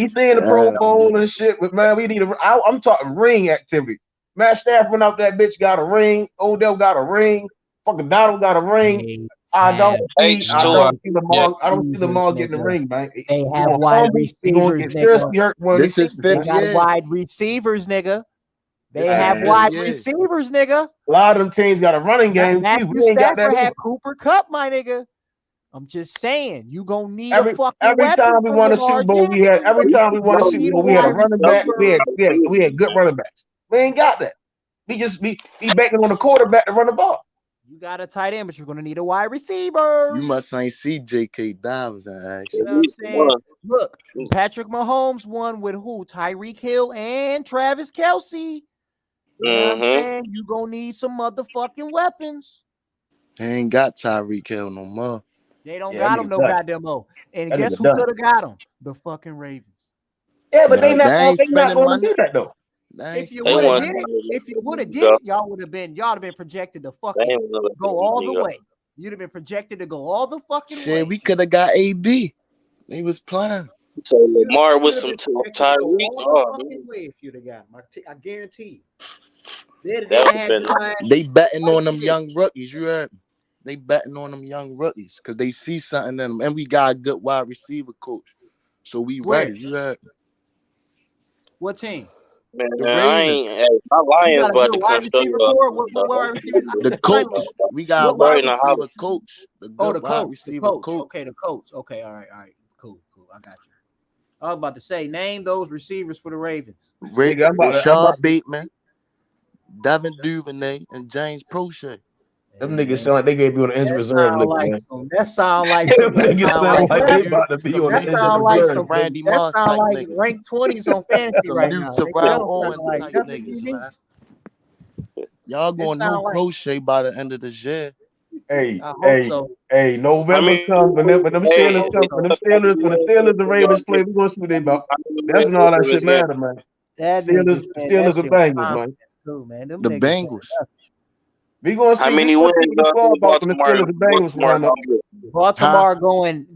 seeing the Pro Bowl and shit. But man, we need I'm talking ring activity. Matt Stafford went out that bitch, got a ring. Odell got a ring. Fucking Donald got a ring. I don't see Lamar. I don't see Lamar getting the ring, man. They have wide receivers, nigga. This is They fifth got year. wide receivers, nigga. They This is have fifth wide year. receivers, nigga. A lot of them teams got a running game. Matthew We ain't got Stafford that. had Cooper Cup, my nigga. I'm just saying, you gonna need a fucking every weapon time we from won a Lamar Super Bowl, Jackson. every time we won a You Super need Bowl, we had a wide running back. receiver. We had good running backs. We ain't got that. We banking on the quarterback to run the ball. You got a tight end, but you're gonna need a wide receiver. You must ain't see J.K. Dobbins in action. You know what I'm saying? Look, Patrick Mahomes won with who? Tyreek Hill and Travis Kelce. You know what I'm saying? You gonna need some motherfucking weapons. They ain't got Tyreek Hill no more. They don't got him no goddamn more. And guess who could have got him? The fucking Ravens. Yeah, but they not ain't going to money. do that though. If you would have did it, y'all would have been projected to fucking go all the way. You'd have been projected to go all the fucking way. Shit, we could have got AB. They was playing. So Lamar with some Tyreek. If you'd have got him, I guarantee you. They betting on them young rookies. You heard? They betting on them young rookies because they see something in them, and we got a good wide receiver coach, so we ready. You heard? What team? Man, The I Ravens. ain't. My Lions about to come show you. The coach. We got a wide receiver coach. The good wide receiver coach. Okay, the coach. Okay, all right. Cool. I got you. I was about to say, name those receivers for the Ravens. Rashad Bateman, Devin Duvernay, and James Prochet. Them niggas sound like they gave you on the injured reserve list, man. That sound like some. Them niggas sound like they about to be on the injured reserve. Randy That Moss sound type like nigga. ranked 20s on fantasy right now. Terrell Owens type niggas, man. Y'all going no Prochet by the end of this year. Hey, November comes, when the Steelers and Ravens play, we're gonna see what they about. That's when all that shit matter, man. Steelers and Bengals, man. Too, man. The Bengals. We gonna see. How many wins Baltimore? Baltimore going.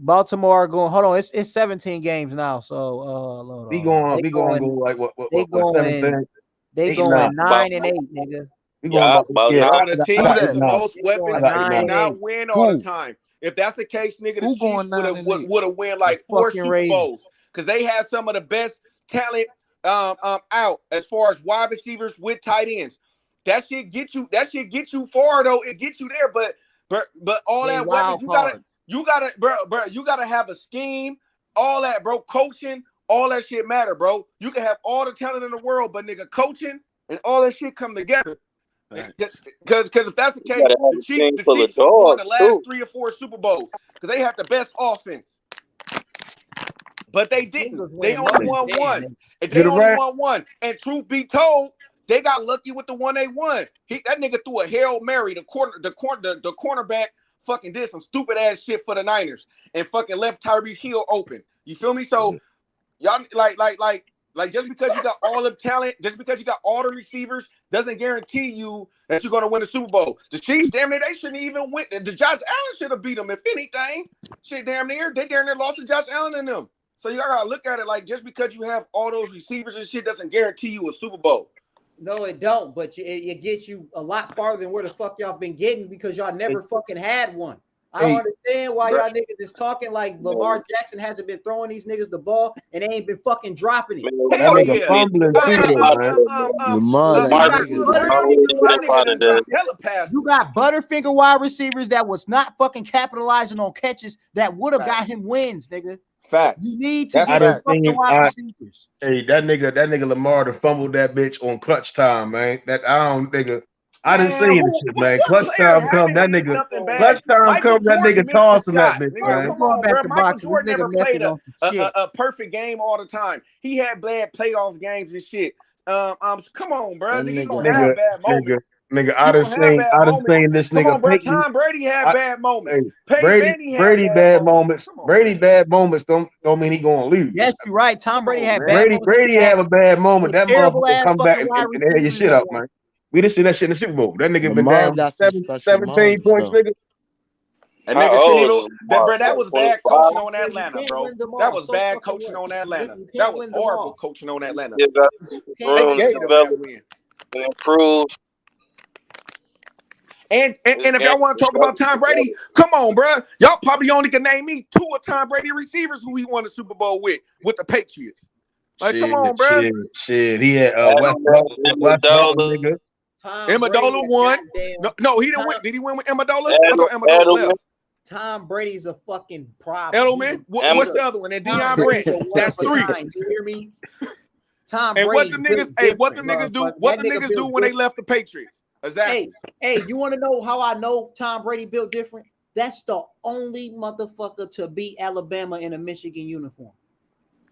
Hold on, it's 17 games now. So we going go like what? They going 9-8, nigga. We going about on a I team got with this the now. most weapons, I got you this now. cannot win all the time. If that's the case, nigga, the Chiefs would have win like 4 Super Bowls because they had some of the best talent out as far as wide receivers with tight ends. That shit get you far though. It gets you there, but all that weapons you gotta have a scheme, all that, bro. Coaching, all that shit matter, bro. You can have all the talent in the world, but nigga, coaching and all that shit come together. Because if that's the case, the Chiefs won the last 3 or 4 Super Bowls because they have the best offense. But they didn't. They only won one. And they only won one. And truth be told, they got lucky with the one they won. That nigga threw a Hail Mary. The cornerback fucking did some stupid ass shit for the Niners and fucking left Tyreek Hill open. You feel me? So y'all like just because you got all the talent, just because you got all the receivers, doesn't guarantee you that you're gonna win the Super Bowl. The Chiefs, damn near, they shouldn't even win. The Josh Allen should have beat them. If anything, shit, damn near, they damn near lost to Josh Allen and them. So you gotta look at it like just because you have all those receivers and shit doesn't guarantee you a Super Bowl. No, it don't. But it gets you a lot farther than where the fuck y'all been getting because y'all never fucking had one. I don't understand why y'all niggas is talking like Lamar Jackson hasn't been throwing these niggas the ball and they ain't been fucking dropping it. That nigga fumbling too, man. You got Butterfinger wide receivers that was not fucking capitalizing on catches that would have got him wins, nigga. Facts. You need to get fucking wide receivers. Hey, that nigga Lamar to fumbled that bitch on clutch time, man. I didn't see this shit, man. Clutch time come, that nigga. Clutch time come, that nigga tossing that bitch, man. Come on, bro. Michael Jordan never played a perfect game all the time. He had bad playoff games and shit. Come on, bro. Nigga gonna have bad moments. Nigga, I done seen this nigga. Come on, bro. Tom Brady had bad moments. Brady bad moments. Brady bad moments don't mean he gonna lose. Yes, you're right. Tom Brady had bad moments. Brady have a bad moment. That motherfucker come back and air your shit up, man. We didn't see that shit in the Super Bowl. That nigga been down 17 points, nigga. And nigga, bro, that was bad coaching on Atlanta, bro. That was bad coaching on Atlanta. That was horrible coaching on Atlanta. They gave them that win. Improve. And if y'all want to talk about Tom Brady, come on, bro. Y'all probably only can name me 2 of Tom Brady receivers who he won the Super Bowl with the Patriots. Like, come on, bro. Shit. He had Westbrook, nigga. Amendola won. No, he didn't win. Did he win with Amendola? I thought Amendola left. Tom Brady's a fucking problem. Edelman. What's the other one? And Deion Branch. That's 3. You hear me? Tom and Brady. What the niggas do? What the niggas do when they left the Patriots? Exactly. Hey, you want to know how I know Tom Brady built different? That's the only motherfucker to beat Alabama in a Michigan uniform.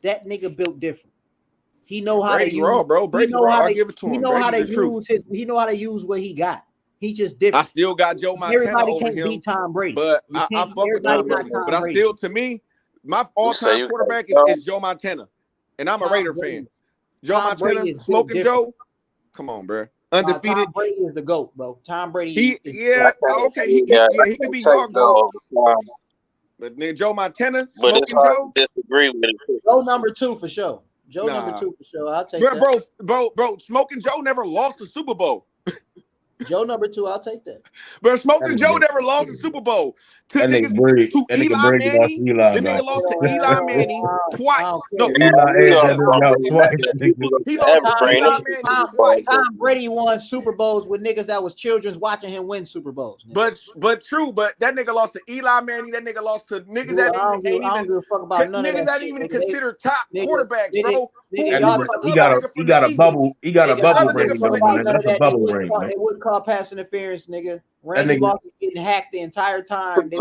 That nigga built different. He know how to use, bro. Brady raw. I'll give it to him. He know how to use he know how to use what he got. He just different. I still got Joe Montana Everybody over can't him, beat Tom Brady. But I fuck with Tom Brady. But I still, to me, my all-time quarterback is Joe Montana, and I'm a Raider fan. Joe Montana, Smoking Joe. Come on, bro. Undefeated. Tom Brady is the GOAT, bro. Tom Brady. He can be your GOAT. But then Joe Montana, Smoking Joe. Disagree with it. Joe number 2 for sure. Number 2 for sure. I'll take that. Bro. Smoking Joe never lost the Super Bowl. Joe number 2, I'll take that. But Smoking Joe never lost the Super Bowl. To Eli Manning. The nigga lost to Eli Manning twice. No, he lost to Eli Manning twice. Tom Brady won Super Bowls with niggas that was children watching him win Super Bowls. But that nigga lost to Eli Manning. That nigga lost to niggas that ain't even considered top quarterbacks, bro. He got a bubble. He got a bubble ring. That's a bubble ring. They wouldn't call pass interference, nigga. Randy Moss was getting hacked the entire time. He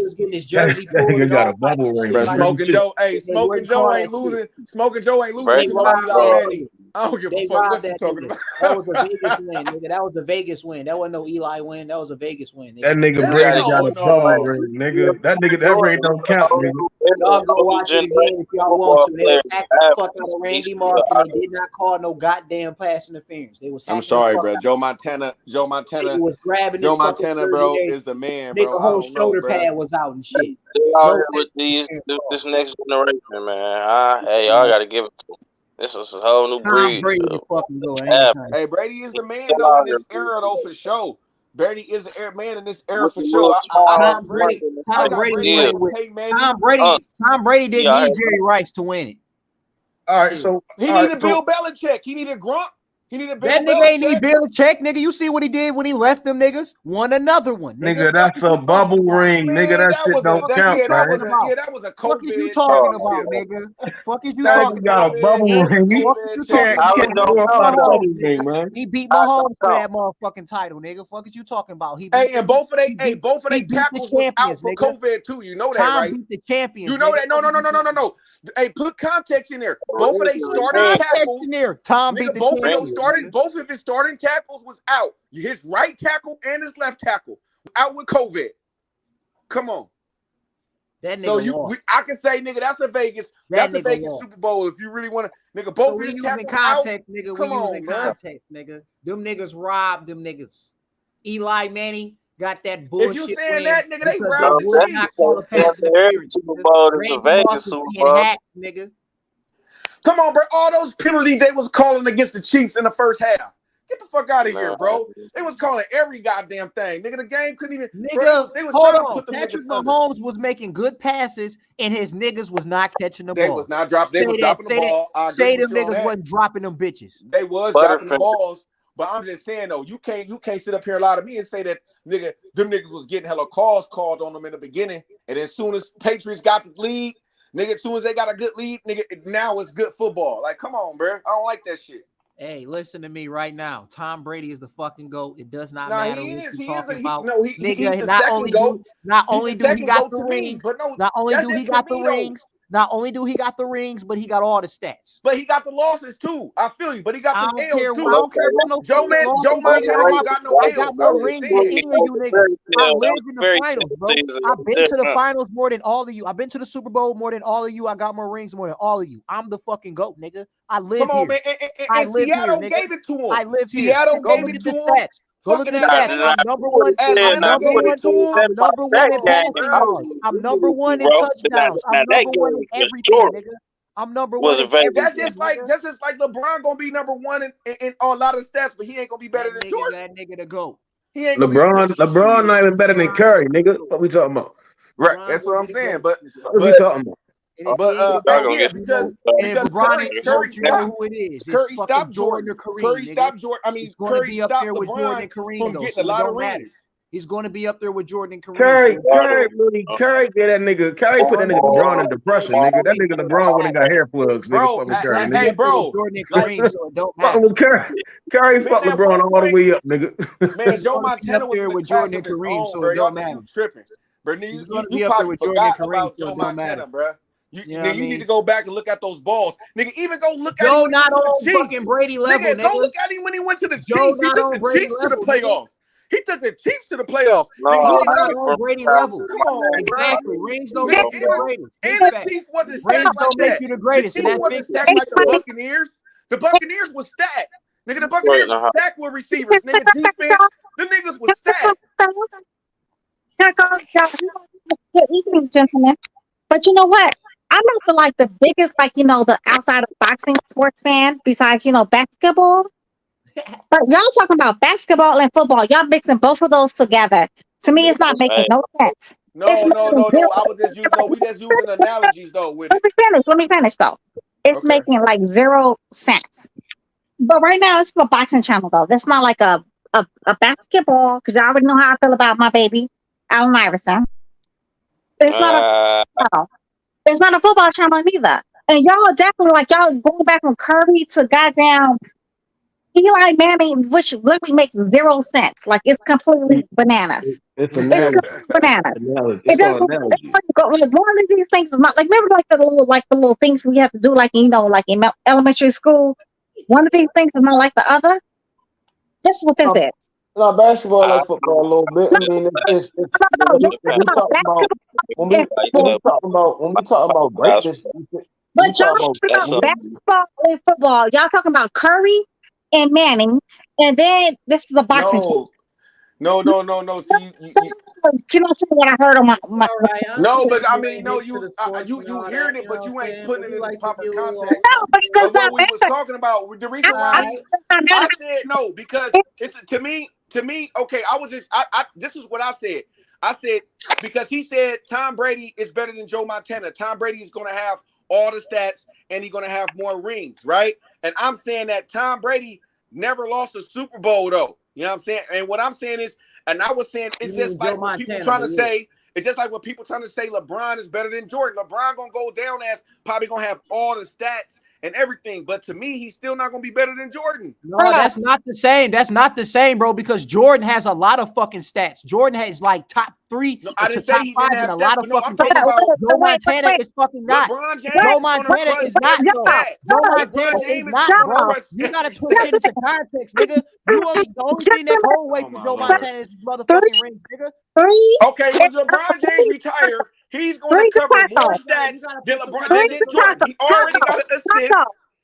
was getting his jersey. Nigga got a bubble ring. Smoking Joe, Smoking Joe ain't losing. Smoking Joe ain't losing to Eli Manning. I don't give a fuck what you talking about. That was a Vegas win, nigga. That was a Vegas win. That wasn't no Eli win. That was a Vegas win. Nigga. That nigga Brady got a bubble ring, nigga. That ring don't count, nigga. Y'all go watch it again if y'all want to. They was hacking the fuck out of Randy Moss and they did not call no goddamn pass interference. They was. I'm sorry, bro. Joe Montana was grabbing. Joe Montana, bro, is the man, bro. Nigga, whole shoulder pad was out and shit. With this next generation, man. Hey, y'all gotta give it to them. This is a whole new Tom breed. Brady the fucking go. Hey, Brady is the man though in this era though for sure. Brady is the man in this era for sure. I got Brady. I got Brady over Peyton Manning. Tom Brady didn't need Jerry Rice to win it. All right, so he needed Bill Belichick. He needed Grunt. He needed Bill That nigga ain't need Belichick, nigga. You see what he did when he left them niggas? Won another one, nigga. That's a bubble ring, nigga. That shit don't count, man. That was a COVID. Fuck is you talking about, nigga? Fuck is you That talking nigga got a bubble ring. Fuck is you talking Can't go about a bubble ring, man. He beat Mahomes for that motherfucking title, nigga. Fuck is you talking about? And both of they tackles was out for COVID too. You know that, right? Beat the champions. You know that? No. Hey, put context in there. Both of they starting tackles. Tom beat the champions. Both of his starting tackles was out. His right tackle and his left tackle out with COVID. Come on. That nigga I can say, nigga, that's a Vegas Super Bowl if you really want to, nigga. Both of his tackles context, out. Nigga. Come on, using context, nigga. Them niggas robbed them niggas. Eli Manning got that bullshit. If you saying that, nigga, they robbed the Super Bowl is the Vegas Super Bowl. Nigga. Come on, bro. All those penalties they was calling against the Chiefs in the first half. Get the fuck out of here, bro. They was calling every goddamn thing. Nigga, the game couldn't even. Nigga, they was hold trying on. to put them Patrick niggas Mahomes was making good passes, and his niggas was not catching the ball. They was not dropping. They was dropping the ball. Say them niggas wasn't dropping them bitches. They was dropping the balls. But I'm just saying though, you can't sit up here and lie to me and say that nigga, them niggas was getting hella calls called on them in the beginning, and as soon as Patriots got the lead, nigga, as soon as they got a good lead, nigga, now it's good football. Like, come on, bro. I don't like that shit. Hey, listen to me right now. Tom Brady is the fucking GOAT. It does not matter what you're talking about. He's the second GOAT. Not only do he got the rings, not only do he got the rings, not only do he got the rings, but he got all the stats. But he got the losses too. I feel you. But he got the L's too. I don't care what no Joe Montana got no L's. I got more rings than any of you niggas. I live in the finals, bro. I've been to the finals more than all of you. I've been to the Super Bowl more than all of you. I got more rings more than all of you. I'm the fucking GOAT, nigga. I live here. Come on, man. And Seattle gave it to him. I live here. Seattle gave it to him. Go look at the stats. I'm number one. I'm number one in passing yards. I'm number one in touchdowns. I'm number one in everything, nigga. I'm number one. That's just like LeBron gonna be number one in a lot of stats, but he ain't gonna be better than Jordan. That nigga to go. He ain't LeBron not even better than Curry, nigga. What we talking about? Right, that's what I'm saying. But what we talking about? Because Curry stopped who it is. Curry stopped Jordan. Curry stopped Jordan. I mean, Curry be up stopped there with Jordan and Kareem from getting a lot of rings. He's going to be up there with Jordan and Kareem. Curry get that nigga. Curry put that nigga LeBron in depression, nigga. That nigga LeBron wouldn't got hair plugs, nigga. Hey, bro. Jordan and Kareem, so it don't matter. With Curry fucked LeBron all the way up, nigga. Man, Joe Montana was with Jordan and Kareem, so it don't matter. You tripping. Bro, you probably forgot about Joe Montana, bro. You need to go back and look at those balls. Nigga, even go look at him. Not on fucking Brady level, nigga. Go look at him when he went to the Chiefs. He took the Chiefs to the playoffs. He took the Chiefs to the playoffs. Not on Brady level. Come on, exactly. Rings don't make you the greatest. And the Chiefs wasn't stacked like that. The Chiefs wasn't stacked like the Buccaneers. The Buccanears was stacked. Nigga, the Buccaneers was stacked with receivers. Nigga, defense, the niggas was stacked. Good evening, gentlemen. But you know what? I'm not the biggest, the outside of boxing sports fan besides, basketball. But y'all talking about basketball and football. Y'all mixing both of those together. To me, it's not making no sense. No. I was just using, we just using analogies though with it. Let me finish though. It's making like 0 sense. But right now, it's a boxing channel though. That's not like a basketball, because y'all already know how I feel about my baby, Allen Iverson. There's not a football channel either. And y'all are definitely y'all going back from Curry to goddamn Eli Manning, which literally makes 0 sense. It's completely bananas. It's bananas. It doesn't go. One of these things is not remember the little things we have to do in elementary school. One of these things is not like the other. This is what this is. No, basketball like football a little bit. I mean, when we talk about greatness, but y'all talking about basketball and football. Y'all talking about Curry and Manning, and then this is a boxing. No. See, you know what I heard on my no, but I mean, no, you hearing it, but you ain't putting it in its proper context no, but of what we was talking about. The reason why I said no, because it's to me. Okay, this is what I said. I said because he said Tom Brady is better than Joe Montana. Tom Brady is going to have all the stats and he's going to have more rings, right? And I'm saying that Tom Brady never lost a Super Bowl though. You know what I'm saying? And what I'm saying is, and I was saying it's just like what people trying to say. It's just like what people trying to say LeBron is better than Jordan. LeBron gonna go down as probably gonna have all the stats and everything, but to me, he's still not gonna be better than Jordan. No, that's not the same. That's not the same, bro. Because Jordan has a lot of fucking stats. Jordan has like top 3 I didn't say he didn't have and a stats, lot of but no, fucking. I'm talking about Joe Montana is fucking not. LeBron James Joe is gonna Montana crush is not. every Bro. stat. Joe Montana LeBron is James is not, gonna bro. crush You gotta every twist it stat. into context, nigga. The only thing that can hold weight for Joe Montana is his motherfucking ring, nigga. Okay, when LeBron James retire, he's going to cover more stats than LeBron than Jordan. He already got an assist.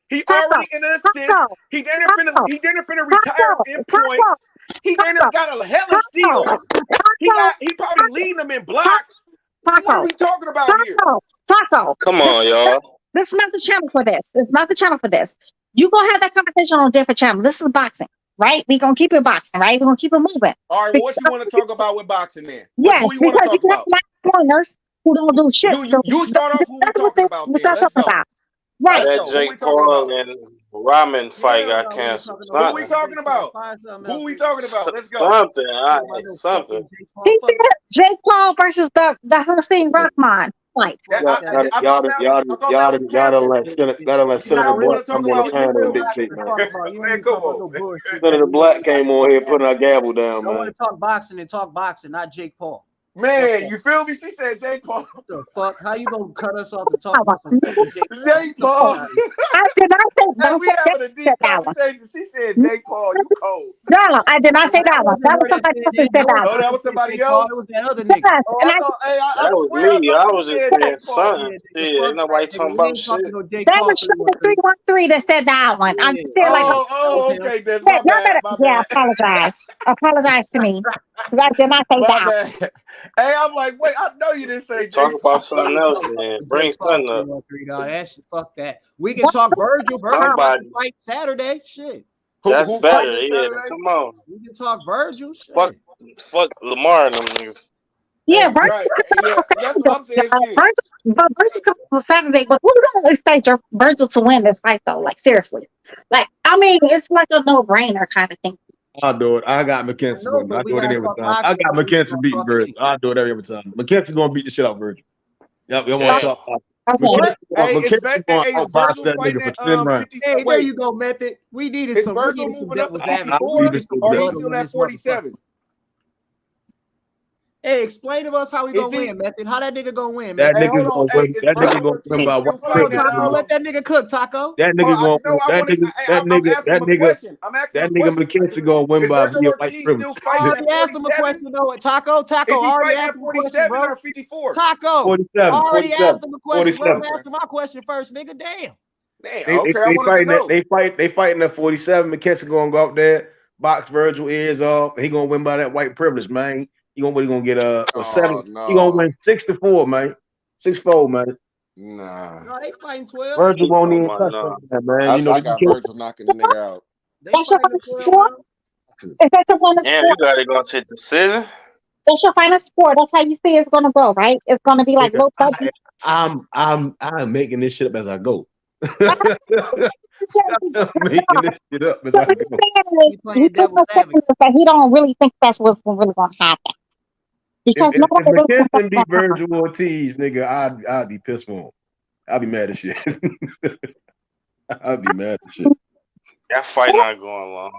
He already in an assist. He didn't finna retire in points. He didn't got a hell of steals. He probably leading them in blocks. What are we talking about here? Taco. Come on, y'all. This is not the channel for this. This is not the channel for this. You gonna have that conversation on a different channel. This is boxing, right? We gonna keep it boxing, right? We're gonna keep it moving. All right, well, what you want to talk about with boxing then? Yes, Who you want to because you talk got about? black pointers who don't do shit. You start off who we talking about then. Let's go. Right. That Jake Paul and Ramen fight got canceled. Who are we talking about? Who are we talking about? Let's go. Something. He said Jake Paul versus the Hussein Rahman fight. Y'all done let Senator Black come on the panel and dictate, man. Senator Black came on here putting our gavel down, I man. want to talk boxing and talk boxing, not Jake Paul. Man, you feel me? She said Jake Paul. What the fuck? How you gonna cut us off to talk about some Jake Paul? I did not say we having a deep conversation. She said Jake Paul, you cold. No, I did not say that one. That was somebody else who said that one. Oh, that was somebody else? It was that other nigga. Yes, Oh, and I thought, hey, I That was swear I me. thought I you was just said saying Jake Paul. something. Yeah, ain't nobody talking about shit. that was the 313 that said that one. I'm just saying, like, Okay, then yeah, my bad. yeah, apologize. Apologize to me. I did not say My that. bad. Hey, I'm like, wait, I know you didn't say Talk Jake Paul. about something else, man. Bring something up. That shit, fuck that. We can talk Virgil. Virgil about to fight Saturday. Shit. That's better. Yeah, come on. We can talk Virgil. Shit. Fuck Lamar and them niggas. Yeah, Hey, right. Yeah, that's what I'm saying. Virgil comes on Saturday, but we don't expect Virgil to win this fight though. Like seriously, like I mean, it's like a no-brainer kind of thing. I'll do it. I got McKenzie. I do it every time. I got McKenzie beating Virgil. I'll do it every time. McKenzie gonna beat the shit out of Virgil. Yep, you want to talk about Is Virgil fighting at 50? Hey, there you go, Method. We needed some. Virgil moving up to 54, or he's still at 47? Hey, explain to us how he gonna win, Method. How that nigga gonna win, man? That nigga gonna win. That nigga gonna win by one Taco, let that nigga cook, Taco. That nigga gonna that nigga McKenzie gonna win by via white privilege. I already asked him a question though, Taco. Taco already asked him a question, bro. Or 54? Taco, 47. already asked him a question. 47. Let him answer my question first, nigga. Damn. They fighting at 47. McKenzie gonna go up there, box Virgil ears off. He gonna win by that white privilege, man. He gonna get a 7. No. He gonna win 6-4, man. 6-4, man. Nah. No, they fighting 12. Virgil won't even touch that, man. I got Virgil knocking the nigga out. That's your final score. Is that your final Damn, score? you gotta go to decision. That's your final score. That's how you see it's gonna go, right? It's gonna be like low budget. I'm making this shit up as I go. I'm making this shit up as I go. He don't really think that's what's really gonna happen. Because if McKenzie beat Virgil Ortiz, nigga, I'd be pissed for him. I'd be mad as shit. I'd be mad as shit. That fight not going long.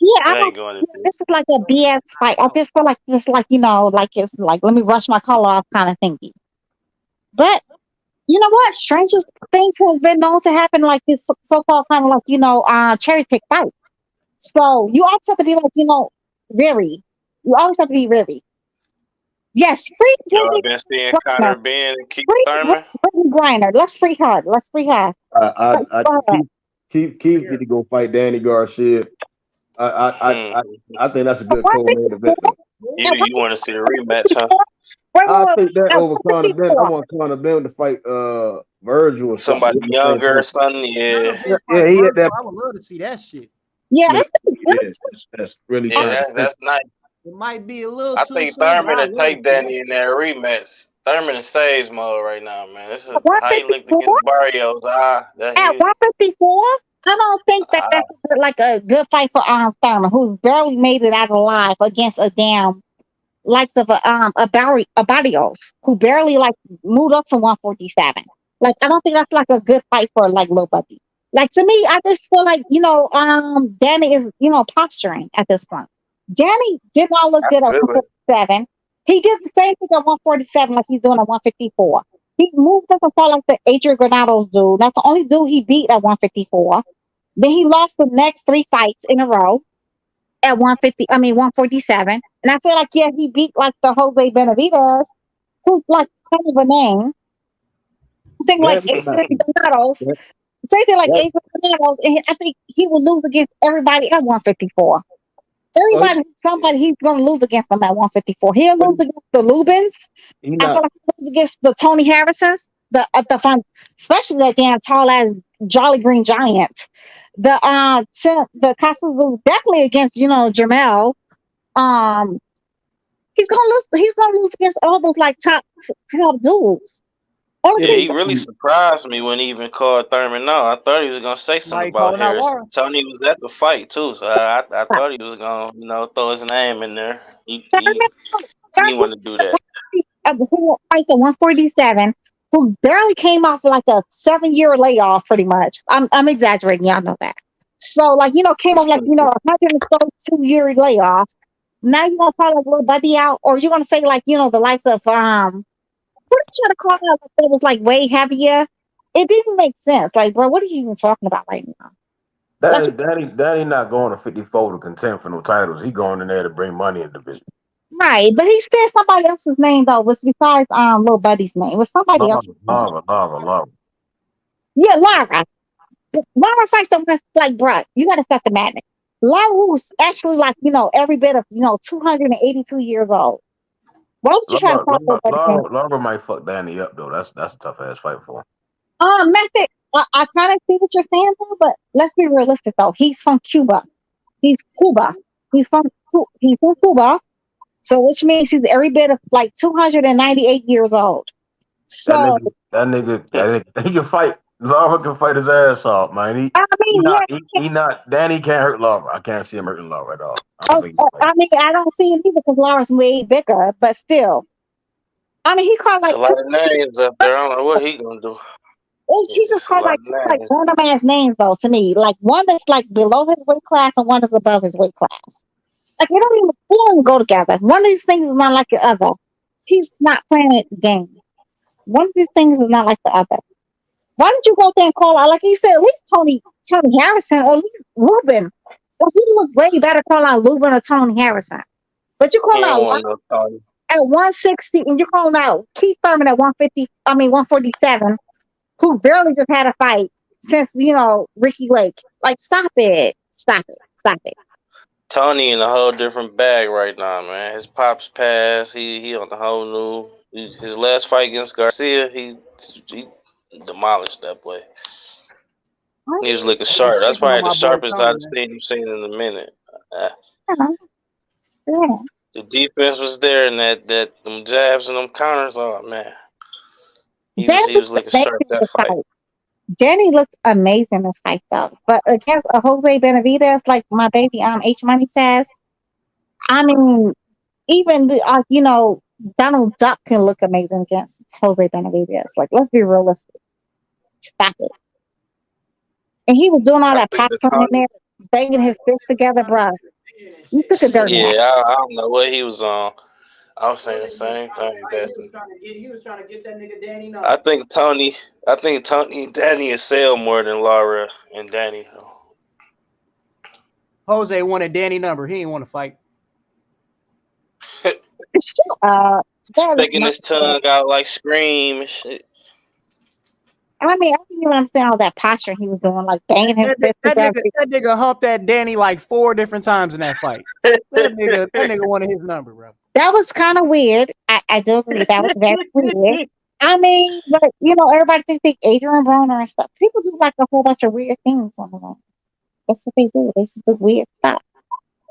Yeah, this is like a BS fight. I just feel like it's like, like it's like let me rush my color off kind of thinking. But you know what? Strangest things have been known to happen like this so-called kind of like, cherry pick fight. So you always have to be like, very. You always have to be very. Yes, free Y'all been seeing Conor Ben and Keith Thurman. Griner. Let's free her. Keith need to go fight Danny Garcia. I think that's a good co-main event though. You want to see the rematch, huh? I think that over Conor Ben. I want Conor Ben to fight Virgil or something. Somebody younger or something. Yeah. Yeah, he had that. I would love to see that shit. Yeah, That's really Yeah, that's nice. It might be a little I too think soon. Thurman will take Danny in that rematch. Thurman in stage mode right now, man. This is how he looked 154 against Barrios. That at he 154. I don't think that's like a good fight for Thurman, who's barely made it out alive against a damn likes of a Barrios, who barely like moved up to 147. Like I don't think that's like a good fight for like Lil Buddy. Like to me, I just feel like Danny is posturing at this point. Danny did not look good at 147. He did the same thing at 147 like he's doing at 154. He moved up and fought like the Adrian Granados dude. That's the only dude he beat at 154. Then he lost the next 3 fights in a row at 147. And I feel like, yeah, he beat like the Jose Benavidez, who's like kind of a name. Same like Adrian Granados. Same thing like Adrian Granados. And I think he will lose against everybody at 154. Somebody he's going to lose against them at 154. He'll lose against the Lubins. I feel like he'll lose against the Tony Harrisons, the especially that damn tall ass Jolly Green Giant. The Costas was definitely against Jermell. He's gonna lose against all those like top dudes. Yeah, he really surprised me when he even called Thurman out. I thought he was gonna say something about Harrison. Tony was at the fight too, so I thought he was gonna throw his name in there. He didn't want to do that. Who fights at 147? Who barely came off like a 7-year layoff, pretty much. I'm exaggerating, y'all know that. So like came off like a 132-year layoff. Now you want to call like Lil Buddy out, or you want to say like the likes of what did you call out that was like way heavier? It didn't make sense. Like, bro, what are you even talking about right now? Danny not going to 54 to contend for no titles. He going in there to bring money in the division. Right, but he said somebody else's name though. Was besides Lil Buddy's name. It was somebody else. Lara. Yeah, Lara. Lara fights someone like, bruh, you gotta stop the madness. Lara was actually like, every bit of 282 years old. Why would you try to talk about Lara might fuck Danny up though. That's a tough ass fight for him. Method. I kind of see what you're saying though, but let's be realistic though. He's from Cuba. He's from Cuba. So which means he's every bit of like 298 years old. So that nigga he can fight. Lara can fight his ass off, man. Danny can't hurt Lara. I can't see him hurting Lara at all. I don't see him either because Lara's way bigger, but still. He called like a lot of names up there. I don't know what he gonna do. He just called like random ass names though to me. Like one that's like below his weight class and one is above his weight class. Like they don't even go together. One of these things is not like the other. He's not playing the game. One of these things is not like the other. Why did you go there and call out, like you said, at least Tony Harrison or at least Lubin? Well, he look way better call out Lubin or Tony Harrison. But you call out at 160 and you're calling out Keith Thurman at 147, who barely just had a fight since, Ricky Lake. Like, stop it. Tony in a whole different bag right now, man. His pops passed. He on the whole new. His last fight against Garcia, he demolished that boy. He was looking sharp. That's probably the sharpest I've seen him in a minute. The defense was there, and that them jabs and them counters. Oh man, he was looking sharp that fight. Danny looked amazing this fight though, but against a Jose Benavidez, like my baby H Money says, even Donald Duck can look amazing against Jose Benavidez. Like, let's be realistic. Stop it. And he was doing all that popcorn in there, banging his fists together, bro. You took a dirty Yeah, I don't know what he was on. I was saying the same thing. He was trying to get that nigga Danny. I think Tony and Danny sell more than Lara and Danny. Jose wanted Danny number. He didn't want to fight. Sticking his tongue out like Scream and shit. I mean, I didn't even understand all that posture he was doing, like banging his fist That together. nigga humped that Danny like 4 different times in that fight. That nigga wanted his number, bro. That was kind of weird. I do agree. That was very weird. I mean, but everybody think Adrian Broner and stuff. People do like a whole bunch of weird things on the line. That's what they do. They just do weird stuff.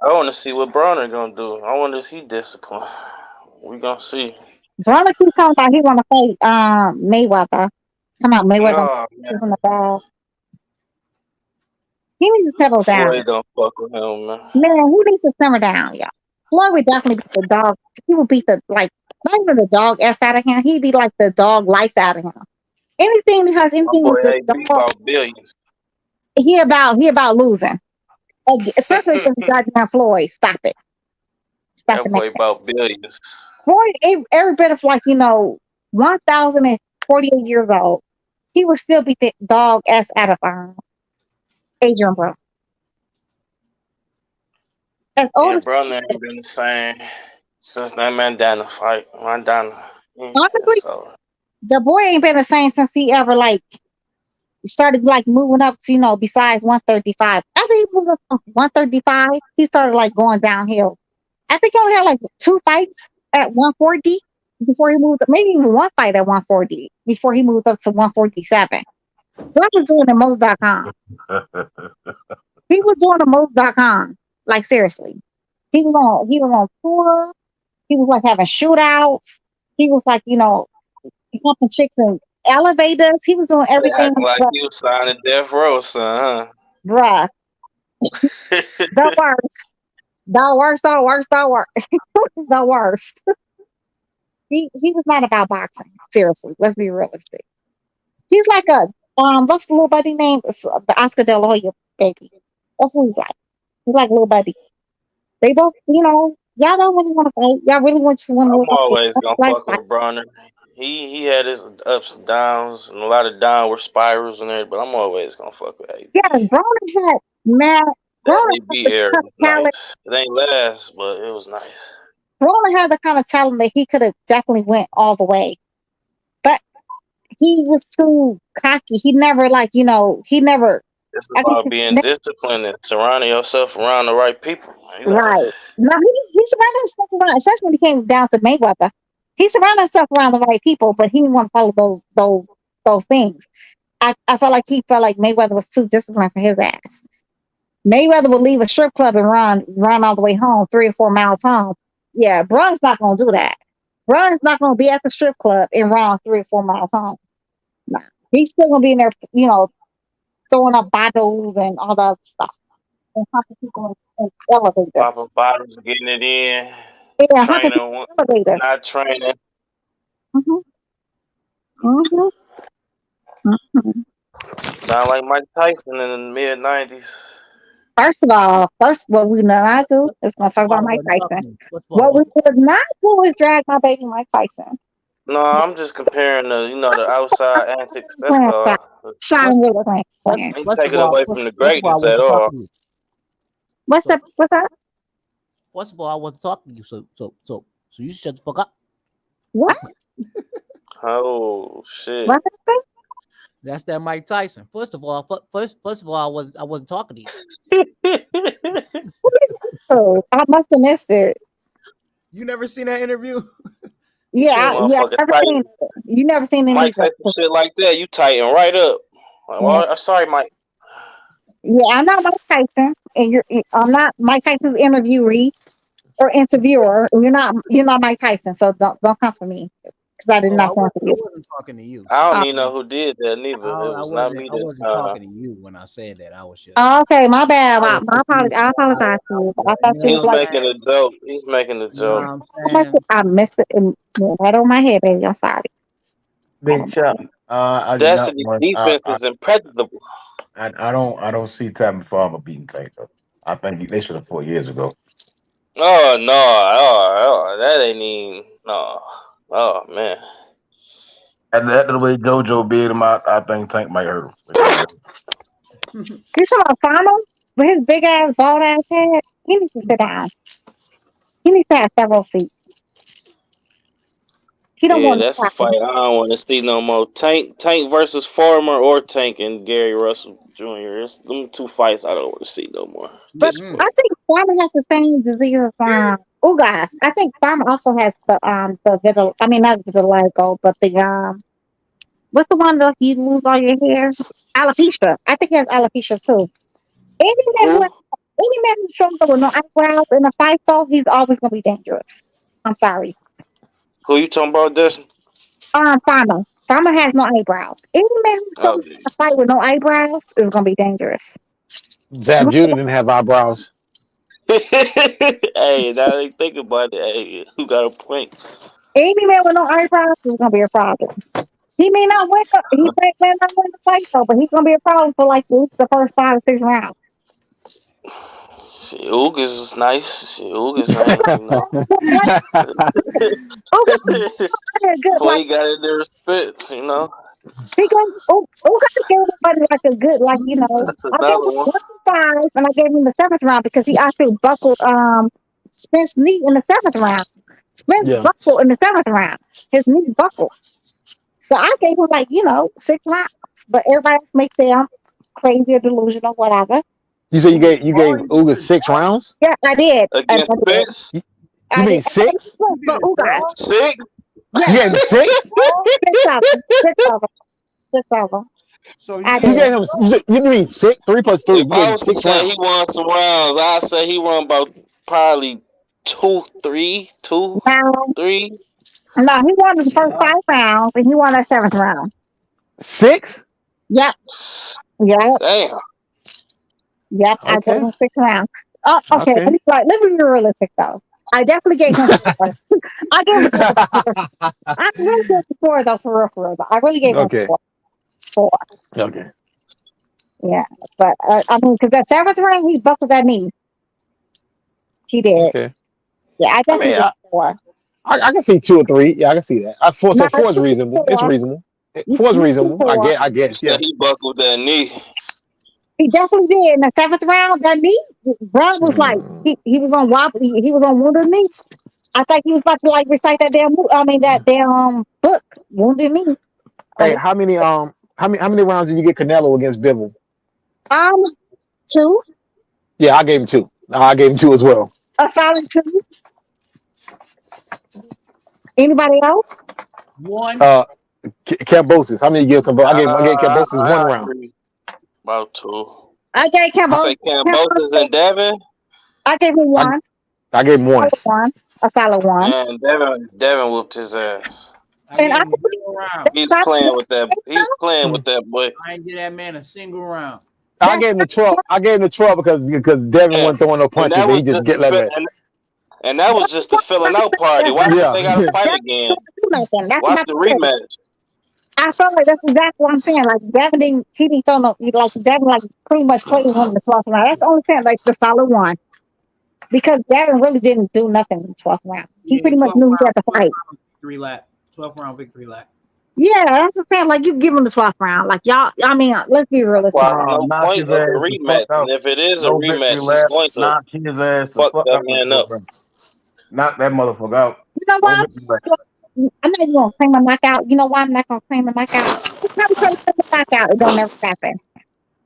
I want to see what Bronner gonna do. I wonder if he disciplined. We gonna see. Broner keeps talking about he want to fight Mayweather. Come on, Mayweather Oh, in the bag. He needs to settle down. Floyd don't fuck with him, man. Man, he needs to simmer down, y'all. Floyd would definitely beat the dog. He would beat the not even the dog s out of him. He'd be like the dog life out of him. Anything that has My anything boy with the ain't beat dog, about billions. he about losing. Especially if it's goddamn Floyd. Stop it. Stop That it, boy man. about billions. Floyd, every bit of 1,048 years old, he would still beat the dog ass out of Adrian Broner. As old as Brother ain't been the same since that Mandana fight. Mandana. honestly, the boy ain't been the same since he ever started moving up to besides 135. After he moved up from 135, he started going downhill. I think he only had 2 fights at 140 before he moved up, maybe even 1 fight at 140 before he moved up to 147. What was doing the most.com? He was doing the most.com. Like seriously. He was on tour. He was having shootouts. He was helping chicks in elevators. He was doing everything. Act like you signed a death row, son, Bruh. The worst. The worst. The worst. He was not about boxing. Seriously. Let's be realistic. He's like what's the little buddy name? It's, the Oscar De La Hoya baby. That's what he's like. He's like little buddy. They both, y'all don't really want to fight. Y'all really want to win. I'm always gonna fuck with Bronner. He had his ups and downs and a lot of downward spirals and everything, but I'm always gonna fuck with AB. Yeah, Bronner had Definitely beat Eric. Nice. It ain't last, but it was nice. Bronner had the kind of talent that he could have definitely went all the way, but he was too cocky. He never he never. It's about being disciplined and surrounding yourself around the right people. Right. No, he surrounded himself around, especially when he came down to Mayweather. He surrounded himself around the right people, but he didn't want to follow those things. I felt like he felt like Mayweather was too disciplined for his ass. Mayweather would leave a strip club and run all the way home, 3 or 4 miles home. Yeah, Brun's not gonna do that. Brun's not gonna be at the strip club and run 3 or 4 miles home. Nah. He's still gonna be in there, throwing up bottles and all that other stuff. And talking to people in elevators. Popping bottles, getting it in. Yeah, training, not training. Sound like Mike Tyson in the mid-90s. First, what we not do is gonna talk about Mike Tyson. What we did not do is drag my baby Mike Tyson. No, I'm just comparing the outside antics. That's all. Ain't take it away from the greatness at all. What's that? First of all, I wasn't talking to you, so you shut the fuck up. What? Oh shit! That's that Mike Tyson. First of all, I wasn't talking to you. Oh, I must have missed it. You never seen that interview? Yeah. You never seen Mike Tyson shit like that. You tighten right up. Well, sorry, Mike. Yeah, I'm not Mike Tyson, and I'm not Mike Tyson's interviewee or interviewer. You're not Mike Tyson, so don't come for me because I did not say for you. I wasn't talking to you. I don't even know who did that neither. It was not me. I wasn't talking to you when I said that. I was just. Okay, my bad. My apology. I apologize to you. I thought you was making a joke. He's making a joke. I missed it right on my head, baby. I'm sorry. Big Chuck. Destiny defense is impenetrable. I don't see Tavern Farmer beating Tank though. I think they should have fought years ago. Oh no, that ain't even no. Oh man. After the way JoJo beat him out, I think Tank might hurt him. You talking about Farmer with his big ass, bald ass head? He needs to sit down. He needs to have several seats. He don't Yeah, want that's a to fight I don't want to see no more. Tank versus Farmer or Tank and Gary Russell Jr. It's them two fights I don't want to see no more. But I think Farmer has the same disease as Ugas. I think Farmer also has the vitiligo. I mean not vitiligo, but the what's the one that you lose all your hair? Alopecia. I think he has alopecia too. Any man who any man who's shown up with no eyebrows in a fight though, he's always gonna be dangerous. I'm sorry. Who you talking about, this? Farmer. Farmer has no eyebrows. Any man who shows up in a fight with no eyebrows is gonna be dangerous. Zab Judah didn't have eyebrows. Hey, now they think about it. Hey, who got a point? Any man with no eyebrows is gonna be a problem. He may not win. He may not win the fight though, but he's gonna be a problem for like the first 5 or 6 rounds. Shit, Ugas is nice. Shit, Ugas ain't, Boy, he got in there spits, you know. He goes, Ugas gave everybody like a good, like That's I gave another him one. 1-5, and I gave him the 7th round because he actually buckled Spence's knee in the 7th round. Spence buckled in the 7th round. His knee buckled. So I gave him like 6 rounds, but everybody else may say I'm crazy or delusional, whatever. You said you gave Ugas 6 rounds? Yeah, I did. Against Spence? You mean 6? But Ugas. 6? Yeah. You gave him 6? 6 of them. 6 of them. So you gave him. You mean 6? 3 plus 3. If I was to say he won some rounds, I'd say he won about probably 2, 3. No, he won the first 5 rounds, and he won that 7th round. 6? Yep. Damn. Yep. I gave him 6 rounds. Oh, okay. Let me be realistic though. I definitely gave him 4. I gave him 4. I really gave him 4 though, for real. I really gave him 4. Okay. Yeah, but I mean, because that 7th round he buckled that knee. He did. Okay. Yeah, I definitely gave him 4. I can see 2 or 3. Yeah, I can see that. 4 is reasonable. It's reasonable. 4 is reasonable. I guess. Yeah. He buckled that knee. He definitely did. In the 7th round, that knee, Brad was like, he was on wobbly. He was on Wounded Knee. I think he was about to like recite that damn book, Wounded Knee. Hey, how many rounds did you get Canelo against Bivol? 2. Yeah, I gave him 2. I gave him 2 as well. A solid 2. Anybody else? 1. Cambosis. How many you give Cambosis? I gave Cambosis 1 round. About 2. I gave Cambosis. I say Cambosis and Devin. I gave him 1. I gave him 1. A solid 1. And Devin whooped his ass. And He's playing with that. He's playing with that boy. I ain't give that man a single round. I gave him the 12. I gave him the 12 because Devin wasn't throwing no punches. And he just get let it. And that was just the filling out party. Why did they got to fight again? Watch the rematch. I felt like that's exactly what I'm saying. Like Devin didn't throw no, like Devin pretty much played him in the 12th round. That's the only thing, like the solid 1. Because Devin really didn't do nothing in the 12th round. He pretty much knew he had to fight. 12th round victory lap. Yeah, that's the thing. Like you give him the 12th round. Like y'all, I mean, let's be realistic. Well, no point of a rematch. And if it is a rematch, he's going to knock his ass fuck that man up. Knock that motherfucker out. You know what? I'm not even gonna claim a knockout. You know why I'm not gonna claim a knockout? He's probably trying to claim a knockout. It don't never happen.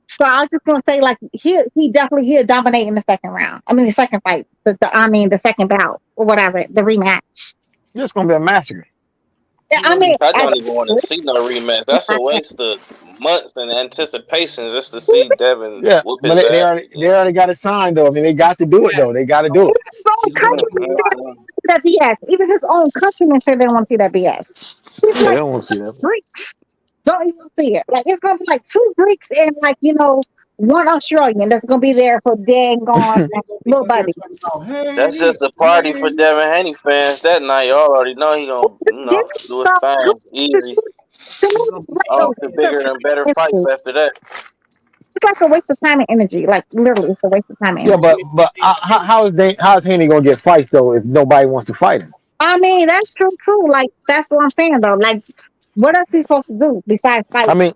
So I was just gonna say, like, he definitely he'll dominate in the 2nd round. I mean, the 2nd fight. The 2nd bout or whatever, the rematch. It's gonna be a massacre. I mean, I don't even want to see no rematch. That's a waste of months and anticipation just to see Devin whoop his but ass. they already got it signed though. I mean, they got to do it though. They got to do it. That BS. Even his own countrymen say they don't want to see that BS. Yeah, they don't want to see that. Greeks don't even see it. Like it's gonna be like 2 Greeks and 1 Australian that's gonna be there for dang gone little buddy. That's just a party for Devin Haney fans that night. Y'all already know he gonna do his thing easy. Oh, the bigger and better fights after that. It's like a waste of time and energy. Like literally, it's a waste of time and energy. Yeah, but how is Haney gonna get fights though if nobody wants to fight him? I mean, that's true. Like that's what I'm saying though. Like, what else is he supposed to do besides fight? I mean,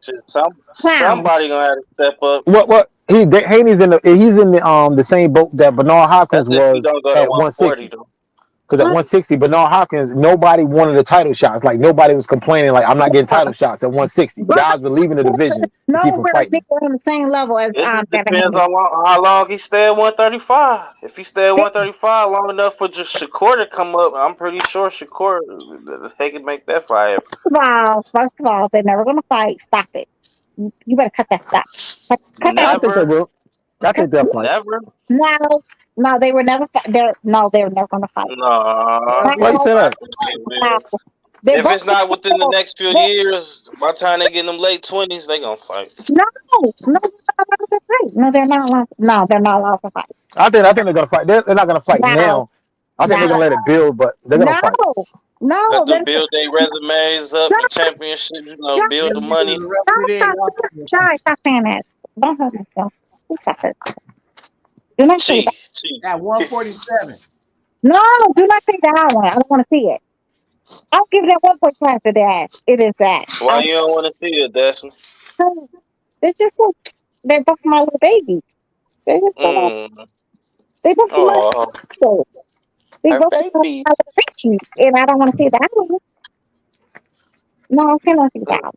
somebody gonna have to step up. What? Haney's in the same boat that Bernard Hopkins was go at 160. Because at 160, Bernard Hopkins, nobody wanted the title shots. Like nobody was complaining, like I'm not getting title shots at 160. Guys were leaving the division to keep him Nowhere fighting. near on the same level as It just Devin depends Haney. on how long he stay at 135. If he stay at 135 long enough for just Shakur to come up, I'm pretty sure Shakur they can make that fight. First of all, they're never gonna fight. Stop it. You better cut that stuff. Cut that. I think they will. I think they'll fight. Never. No, they were never. They were never gonna fight. No. Why you say that? If it's not within the next few years, by the time they get in them late 20s, they gonna fight. No, they're not allowed. No, they're not allowed to fight. I think they're gonna fight. They're not gonna fight now. I think they're gonna let it build, but they're gonna fight. No, let them build their resumes up, the championships, build the money. Stop saying that. Don't hurt myself. Stop it. Do not say that. At 147. No, do not say that one. I don't want to see it. I'll give that 1.5 to that. It is that. Why you don't want to see it, Destiny? It's just like they're both my little babies. They're just they both my They both my bitches, and I don't want to see that one. No, I cannot see that one.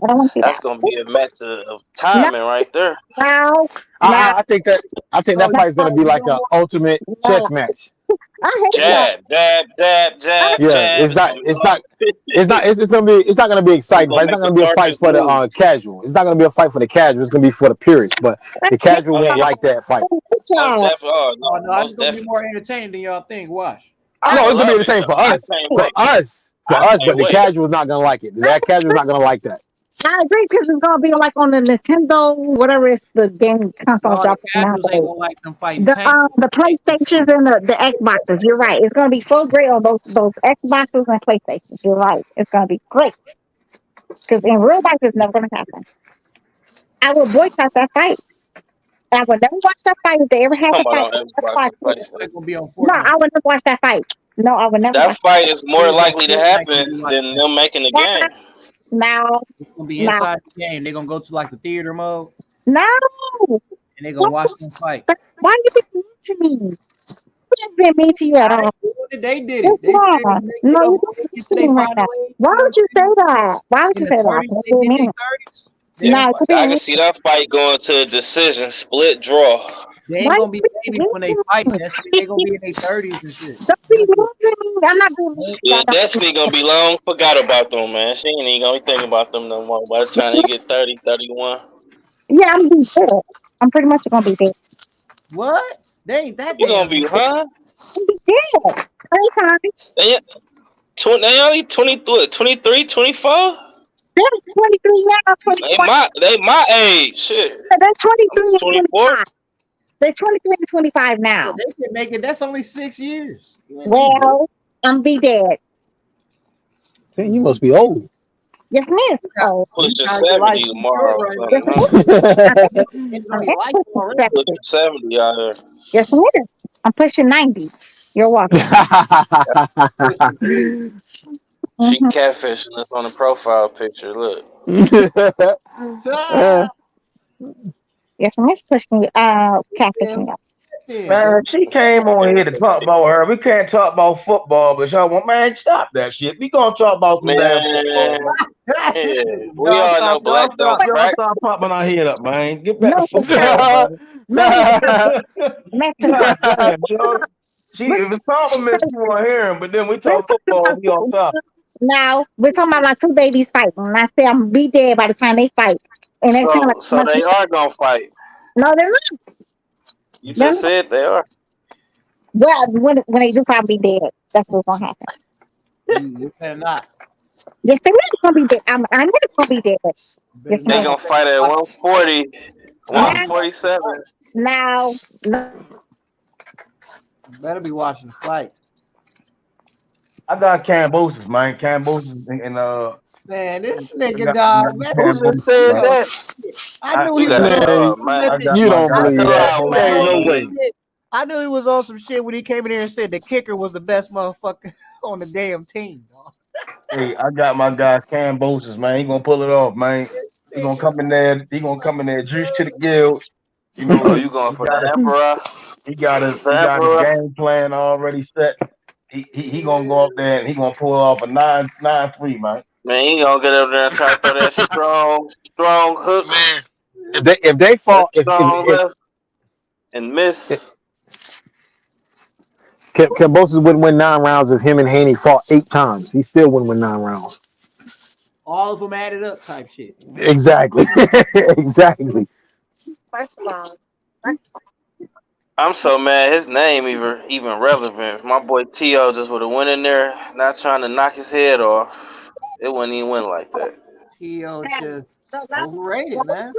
I don't want to see That's that. gonna be a matter of timing right there. I think that fight is gonna be like an ultimate chess match. Jab. Yeah, it's not gonna be exciting. It's not gonna be a fight for the casual. It's not gonna be a fight for the casual. It's gonna be for the purists. But the casual won't like that fight. No, it's gonna be more entertaining than y'all think. Watch. No, it's gonna be entertaining for us. But the casual is not gonna like it. That casual is not gonna like that. I agree because it's gonna be like on the Nintendo, whatever it's the game console No, shop the casuals ain't gonna like them fighting. the PlayStations and the Xboxes. You're right. It's gonna be so great on those Xboxes and PlayStations. You're right. It's gonna be great because in real life it's never gonna happen. I will boycott that fight. I would never watch that fight if they ever had the fight. No, I would never watch that fight. No, I would never. That fight is more likely to happen than them making the game. No, it's gonna be inside the game. They're gonna go to like the theater mode. No, and they're gonna watch them fight. Why you being mean to me? Who been mean to you at all? They did it. They no, you didn't like that. Why would you say that? Why would you say that? Yeah, I can see that fight going to a decision, split draw. They ain't gonna be babies when they fight. They're gonna be in their 30s and shit. I'm not doing Yeah, Destiny gonna be long forgot about them, man. She ain't even gonna be thinking about them no more by the time they get 30, 31. Yeah, I'm gonna be dead. I'm pretty much gonna be dead. What? They ain't that. You gonna be, huh? I'm gonna be dead. They only 23, 24? They're 23 now, 24. They my age. Shit. They're 23 and 24. 25. They're 23 and 25 now. They can make it. That's only 6 years. Well, I'm be dead. Man, you must be old. Yes, miss. Oh, pushing 70 tomorrow. Pushing 70 out here. Yes, miss. I'm pushing 90. You're welcome. She catfishing us on the profile picture. Look. Yes, miss pushing catfishing up. Man, she came on here to talk about her. We can't talk about football, but y'all want, man, stop that shit. We gonna talk about some damn football. Yeah, we all know black don't crack. Stop popping our head up, man. Get back to football, man. If it's compliments, you want to hear him, but then we talk football, we on top. Now we're talking about my two babies fighting. And I say I'm gonna be dead by the time they fight. And so they are gonna fight. No, they're not. You just said they are. Well, when they do probably be dead, that's what's gonna happen. You better not. Yes, they're gonna be dead. I know they're gonna be dead. Yes, they gonna fight at 140, 147. Now, better be watching the fight. I got Cambosis, man. Cambosis and man, this nigga dog. Who just said that? I knew he was. You don't believe that? Ain't no way. I knew he was on some shit when he came in here and said the kicker was the best motherfucker on the damn team, dog. Hey, I got my guy Cambosis, man. He gonna pull it off, man. He gonna come in there. He gonna come in there, juice to the gills. You know, you going for the emperor? He got his game plan already set. he gonna go up there and he gonna pull off a 9-3, man. Man, he gonna get up there and try to throw that strong hook. If they fall, strong left and miss. Kambosos wouldn't win 9 rounds if him and Haney fought 8 times. He still wouldn't win 9 rounds. All of them added up, type shit. Exactly. Exactly. First of all, I'm so mad his name even relevant. If my boy T.O. just would have went in there, not trying to knock his head off, it wouldn't even win like that. T.O. just overrated, man.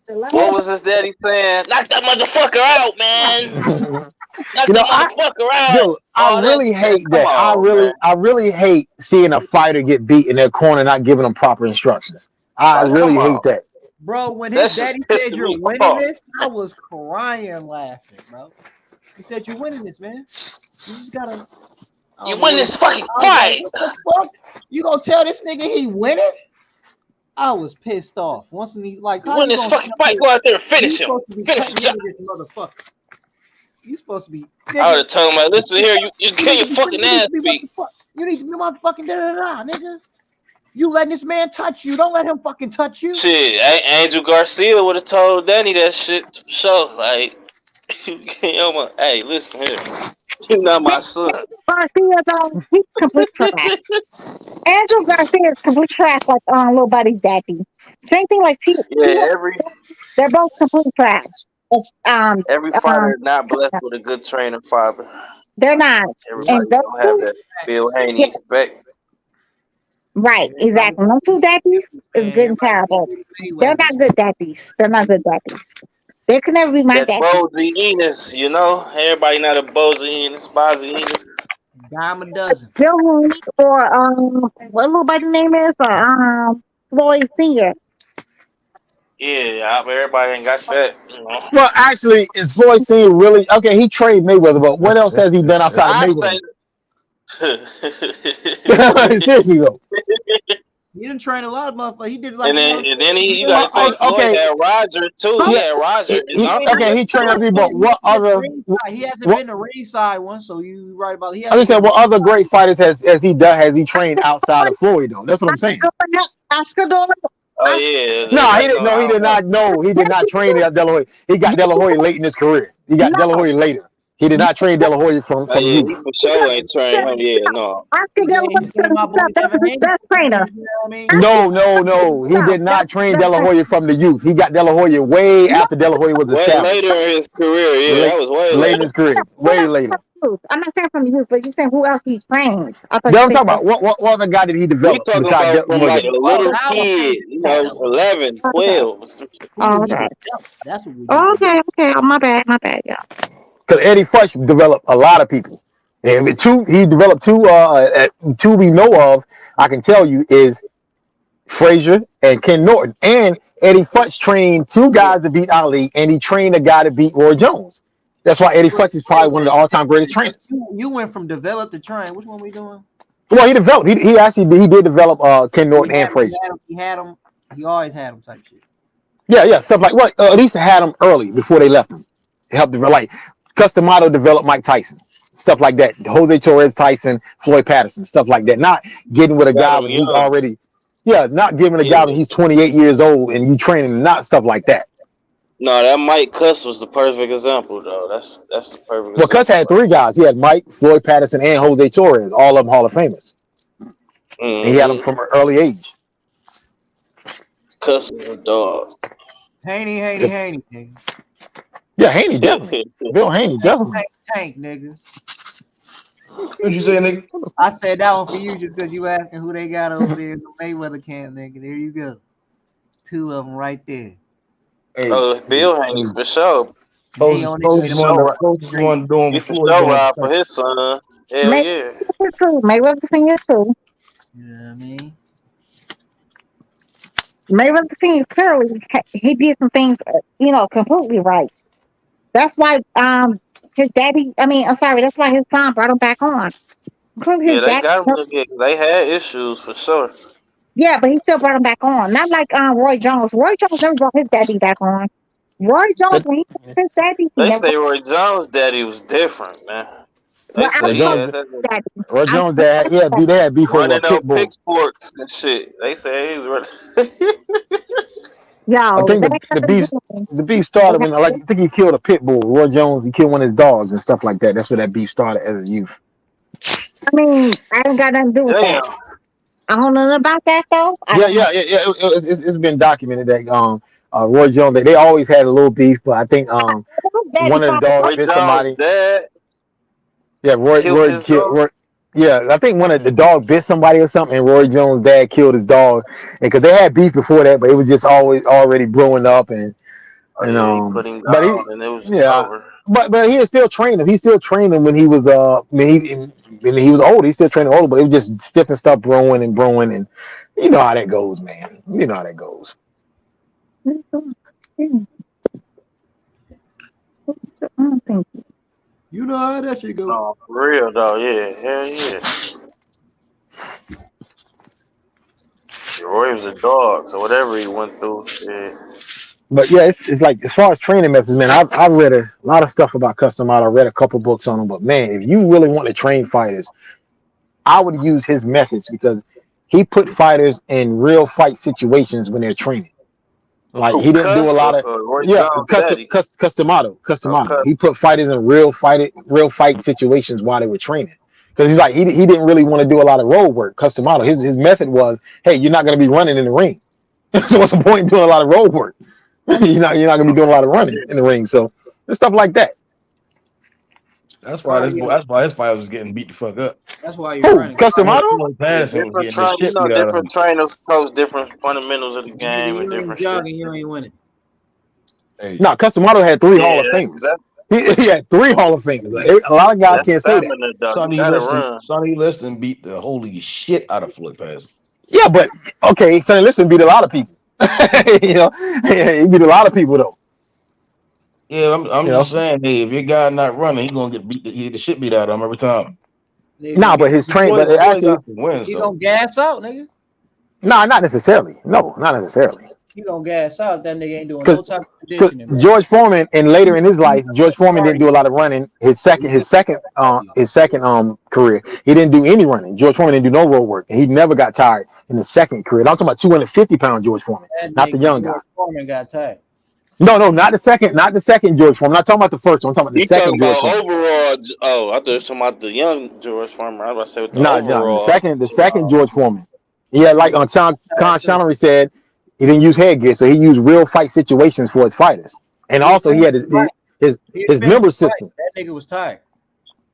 What was his daddy saying? Knock that motherfucker out, man. Knock You know, that motherfucker out. Dude, I really hate that. I really hate seeing a fighter get beat in their corner, not giving them proper instructions. I really hate that. Bro, when his daddy said you're winning this, I was crying laughing, bro. He said you're winning this, man. You just gotta. You win this fucking fight. What the fuck? You gonna tell this nigga he winning? I was pissed off. Once he like, you win this fucking fight, go out there and finish him. Finish him. This motherfucker. You supposed to be. I would have told him, like, listen here, you get your fucking ass beat. You need to be motherfucking da-da-da, nigga. You letting this man touch you. Don't let him fucking touch you. Shit, Angel Garcia would have told Danny that shit to show. Like, hey, listen here. You're not my son. Garcia, though, he's complete trash. Angel Garcia is complete trash, like Little Buddy's daddy. Same thing like T. Yeah, they're both complete trash. It's, every fighter is not blessed with a good trainer father. They're not. Everybody And those don't have that Bill Haney back. Right, exactly. Those two daddies is good and terrible. They're not good daddies. They're not good daddies. They could never be my That daddy. Bozy Enos, you know? Everybody not a Bozy Enos, Bozy Enos. Dime a dozen. Bill Haney or what little buddy name is Floyd Senior. Yeah, everybody ain't got that, you know. Well, actually, is Floyd Senior really okay? He trained Mayweather, but what else has he done outside of Mayweather? Seriously though. He didn't train a lot of motherfuckers. He did like. And then you gotta think Floyd had Roger too. He had Roger. He trained other people. But what other? He hasn't been the ringside one, so you right about. I just said, what other great fighters has he done? Has he trained outside of Floyd though? That's what I'm saying. Oscar De La Oh yeah. No, he didn't. No, he did not. No, he did not train at De La Hoya. He got De La Hoya late in his career. He got De La Hoya later. He did not train De La Hoya from youth. He for sure ain't trained him. Yeah, no. Oscar De La Hoya, that's his best trainer. No. He did not train De La Hoya from the youth. He got De La Hoya way after De La Hoya was established. Way later in his career. Yeah, that was way late in his career. Way later. I'm not saying from the youth, but you're saying who else he trained. I'm talking about what other guy did he develop? We talking about from like a little kid, 11, 12. Oh, okay. That's what we okay. Oh, my bad, yeah. Because Eddie Fuchs developed a lot of people. And he developed two we know of, I can tell you, is Frazier and Ken Norton. And Eddie Fuchs trained 2 guys to beat Ali, and he trained a guy to beat Roy Jones. That's why Eddie Fuchs is probably one of the all-time greatest trainers. You went from develop to train. Which one we doing? Well, he developed. He did develop Ken Norton and Frazier. He had him. He always had him type shit. Yeah, stuff like what. At least had him early before they left him. It helped them like Customato developed Mike Tyson, stuff like that. Jose Torres, Tyson, Floyd Patterson, stuff like that. Not getting with a guy when he's already, not giving a guy when he's 28 years old and you training him, not stuff like that. No, that Mike Cuss was the perfect example, though. That's the perfect. Well, Cuss had 3 guys. He had Mike, Floyd Patterson, and Jose Torres, all of them Hall of Famers. Mm-hmm. And he had them from an early age. Cuss was a dog. Haney. Nigga. Yeah, Haney definitely. Bill Haney definitely. Tank, nigga. What'd you say, nigga? I said that one for you just because you asking who they got over there in the Mayweather camp, nigga. There you go. 2 of them right there. Hey, Bill Haney for sure. Coach one doing he for sure ride for his son. Hell yeah. Mayweather Senior too. You know what I mean? Mayweather Senior clearly he did some things, completely right. That's why his daddy. That's why his son brought him back on. They had issues for sure. Yeah, but he still brought him back on. Not like Roy Jones. Roy Jones never brought his daddy back on. Roy Jones, when he brought his daddy, they say Roy Jones' daddy was different, man. They Well, I say Roy he told Jones, had that that Roy I Jones, told they had beef over a running on pit bull. pitchforks and shit. They say he was running. I y'all think that the beef started when I think he killed a pit bull. Roy Jones, he killed one of his dogs and stuff like that. That's where that beef started as a youth. I mean, I ain't got nothing to do with Damn. that. I don't know about that though. I Yeah, don't know. it's been documented that Roy Jones they always had a little beef, but I think Daddy one of the probably dogs Roy bit Jones' somebody. dad Yeah, killed his dog. Yeah, I think one of the dog bit somebody or something, and Roy Jones' dad killed his dog, and because they had beef before that, but it was just always already brewing up, and Oh yeah, he put him but he down and it was yeah, over. but he still trained him. He still trained him when he was when he was old. He still trained him older, but it was just different stuff brewing, and you know how that goes, man. You know how that goes. You know how that shit go. Oh, for real though, yeah, hell yeah. Roy was a dog, so whatever he went through, shit. But yeah, it's like as far as training methods, man. I've read a lot of stuff about Custom Auto. I read a couple books on them, but man, if you really want to train fighters, I would use his methods because he put fighters in real fight situations when they're training. Like Who, he didn't do a Cuss lot or of Roy Jones' daddy? custom auto. Okay. He put fighters in real fight situations while they were training. Because he's like he didn't really want to do a lot of road work. Custom auto. His method was, hey, you're not going to be running in the ring. So what's the point in doing a lot of road work? You're not going to be doing a lot of running in the ring. So there's stuff like that. That's why his fight was getting beat the fuck up. That's why you're running. Custom auto? Different trainers coach different fundamentals of the game and You ain't different shit. jogging, you ain't winning. No, Custom auto had 3 Yeah, Hall of Famers. that's He had 3 Hall of Famers. Like, a lot of guys can't say that. stamina, though. You gotta run. Sonny Liston beat the holy shit out of Floyd Patterson. Yeah, but okay, Sonny Liston beat a lot of people. He beat a lot of people though. Yeah, I'm just saying, hey, if your guy not running, he gonna get the shit beat out of him every time. Nah, but his train, but actually, he gonna gas out, nigga. nah, not necessarily. No, not necessarily. He gonna gas out. That nigga ain't doing no type of conditioning, bro. George Foreman, and later in his life, George Foreman didn't do a lot of running. His second career, he didn't do any running. George Foreman didn't do no road work, and he never got tired in his second career. I'm talking about 250-pound George Foreman, not the young guy. George Foreman got tired. No, not the second George Foreman. I'm not talking about the first one. I'm talking about the second George Foreman. Overall. Oh, I thought you were talking about the young George Foreman. I was about to say with the overall. The second George Foreman. Yeah, like on Con Connery said, he didn't use headgear, so he used real fight situations for his fighters, and also he had his number system. That nigga was tired.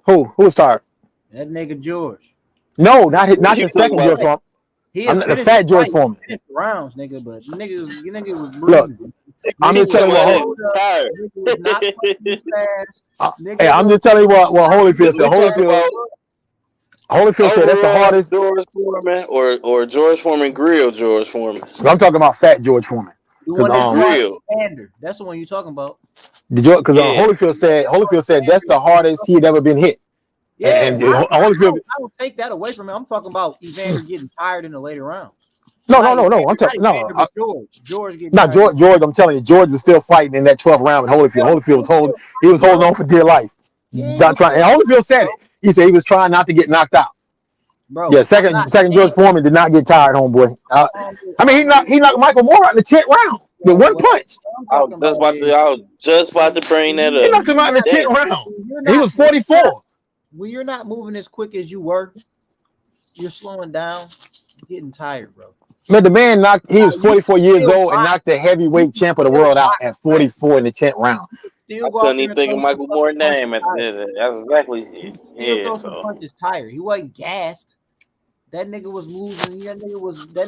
Who was tired? That nigga George. No, not the second George Foreman. I'm not the fat George Foreman. Rounds, nigga, but nigga was breathing. Look, I'm just telling you what. I'm just telling you what Holyfield said. Holyfield said that's the hardest. George Foreman or George Foreman grill George Foreman. I'm talking about fat George Foreman. The one that grill. That's the one you're talking about. Because Holyfield said that's the hardest he had ever been hit. Yeah, and I don't take that away from him. I'm talking about Evander getting tired in the later rounds. No. I'm talking George. George. I'm telling you, George was still fighting in that 12th round with Holyfield. Holyfield was holding on for dear life. Not trying. And Holyfield said it. He said he was trying not to get knocked out. Bro, yeah, second George Foreman did not get tired, homeboy. I mean, he knocked Michael Moore out in the 10th round with one punch. I was just about to bring that up. He knocked him out in the 10th round. He was 44. When you're not moving as quick as you were, you're slowing down, getting tired, bro. Man, the man he was 44 years old and knocked the heavyweight champ of the world out at 44 in the 10th round. I couldn't even think of Michael Moore's name at the That's exactly it. Yeah, so punches tired. He wasn't gassed. That nigga was losing. That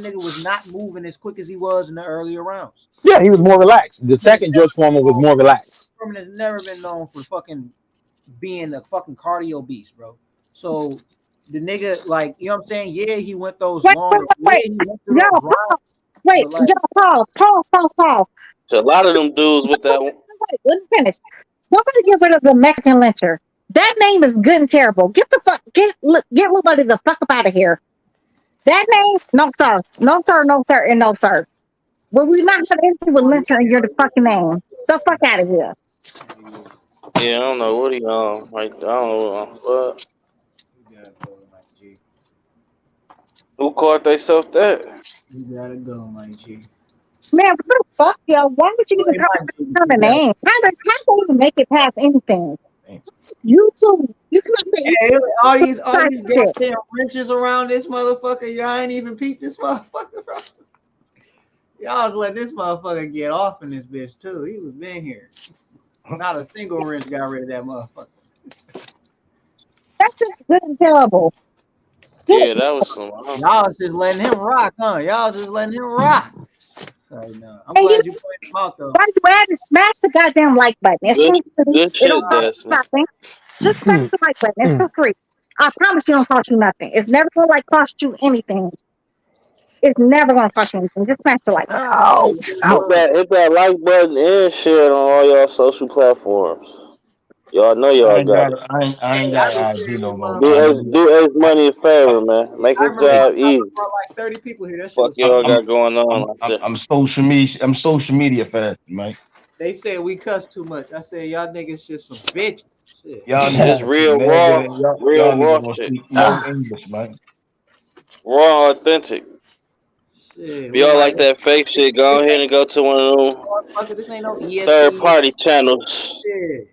nigga was not moving as quick as he was in the earlier rounds. Yeah, he was more relaxed. The second George Foreman was more relaxed. Foreman has never been known for fucking being a fucking cardio beast, bro. So the nigga, like, you know what I'm saying? Yeah, he went those long. Wait. Pause. So a lot of them dudes with that one. Wait, let me finish. Somebody get rid of the Mexican lyncher. That name is good and terrible. Get everybody the fuck up out of here. That name, no sir, and no sir. Well, we not have anything with lyncher in your fucking name. The fuck out of here. Yeah, I don't know what he on. Like, I don't know what. You gotta go, my G. Who caught themselves that? You gotta go, my G. Man, what the fuck, yo? Why would you even Hey, come my up G, with you this kind of gotta name? How do you even make it past anything? YouTube. You cannot say Hey, all these shit. goddamn wrenches around this motherfucker. Y'all ain't even peeped this motherfucker, bro. Y'all was letting this motherfucker get off in this bitch too. He was been here. Not a single wrench got rid of that motherfucker. That's just good and terrible. Yeah, that was some. Y'all was just letting him rock, huh? Y'all just letting him rock. Sorry, no. I'm And glad you pointed him out though. why you at it? Smash the goddamn like button. It's Good, free. good It don't shit, cost you Destiny. nothing. Just smash the like button. It's for free. I promise you, it don't cost you nothing. It's never gonna like cost you anything. It's never gonna cost you anything. Just smash the like button. Ouch! Hit that like button and share it on all y'all social platforms. Y'all know y'all got it. I ain't Hey, I got just IG shared no this more, motherfucker. Do Ace Money a favor, man. Make I his remember job one time I easy. brought like 30 people here. That shit Fuck was y'all fun. got going on like that. I'm social media. I'm social media fast, man. They said we cuss too much. I said y'all niggas just some bitches. Shit. Y'all Just niggas speak real raw, negative. Y'all real raw niggas don't shit. speak no English, man. Raw, authentic. Shit. If We y'all like like that fake shit, go ahead and go to one of them motherfucker. This ain't no third ESPN party channels. shit.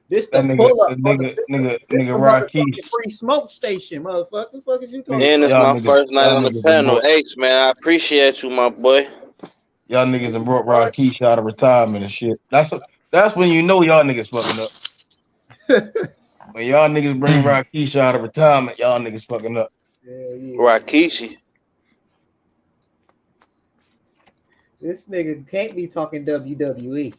This the That nigga, pull up, that mother. This nigga the Rakeem. motherfucking free smoke station, motherfucker. Fuck is you talking Nigga, And it's about? y'all my niggas, first night y'all on the niggas done panel. brought, H, man, I appreciate you, my boy. y'all niggas done brought Rakeem out of retirement and shit. That's when you know y'all niggas fucking up. When y'all niggas bring Rakeem out of retirement, y'all niggas fucking up. Yeah. Rakishi. This nigga can't be talking WWE.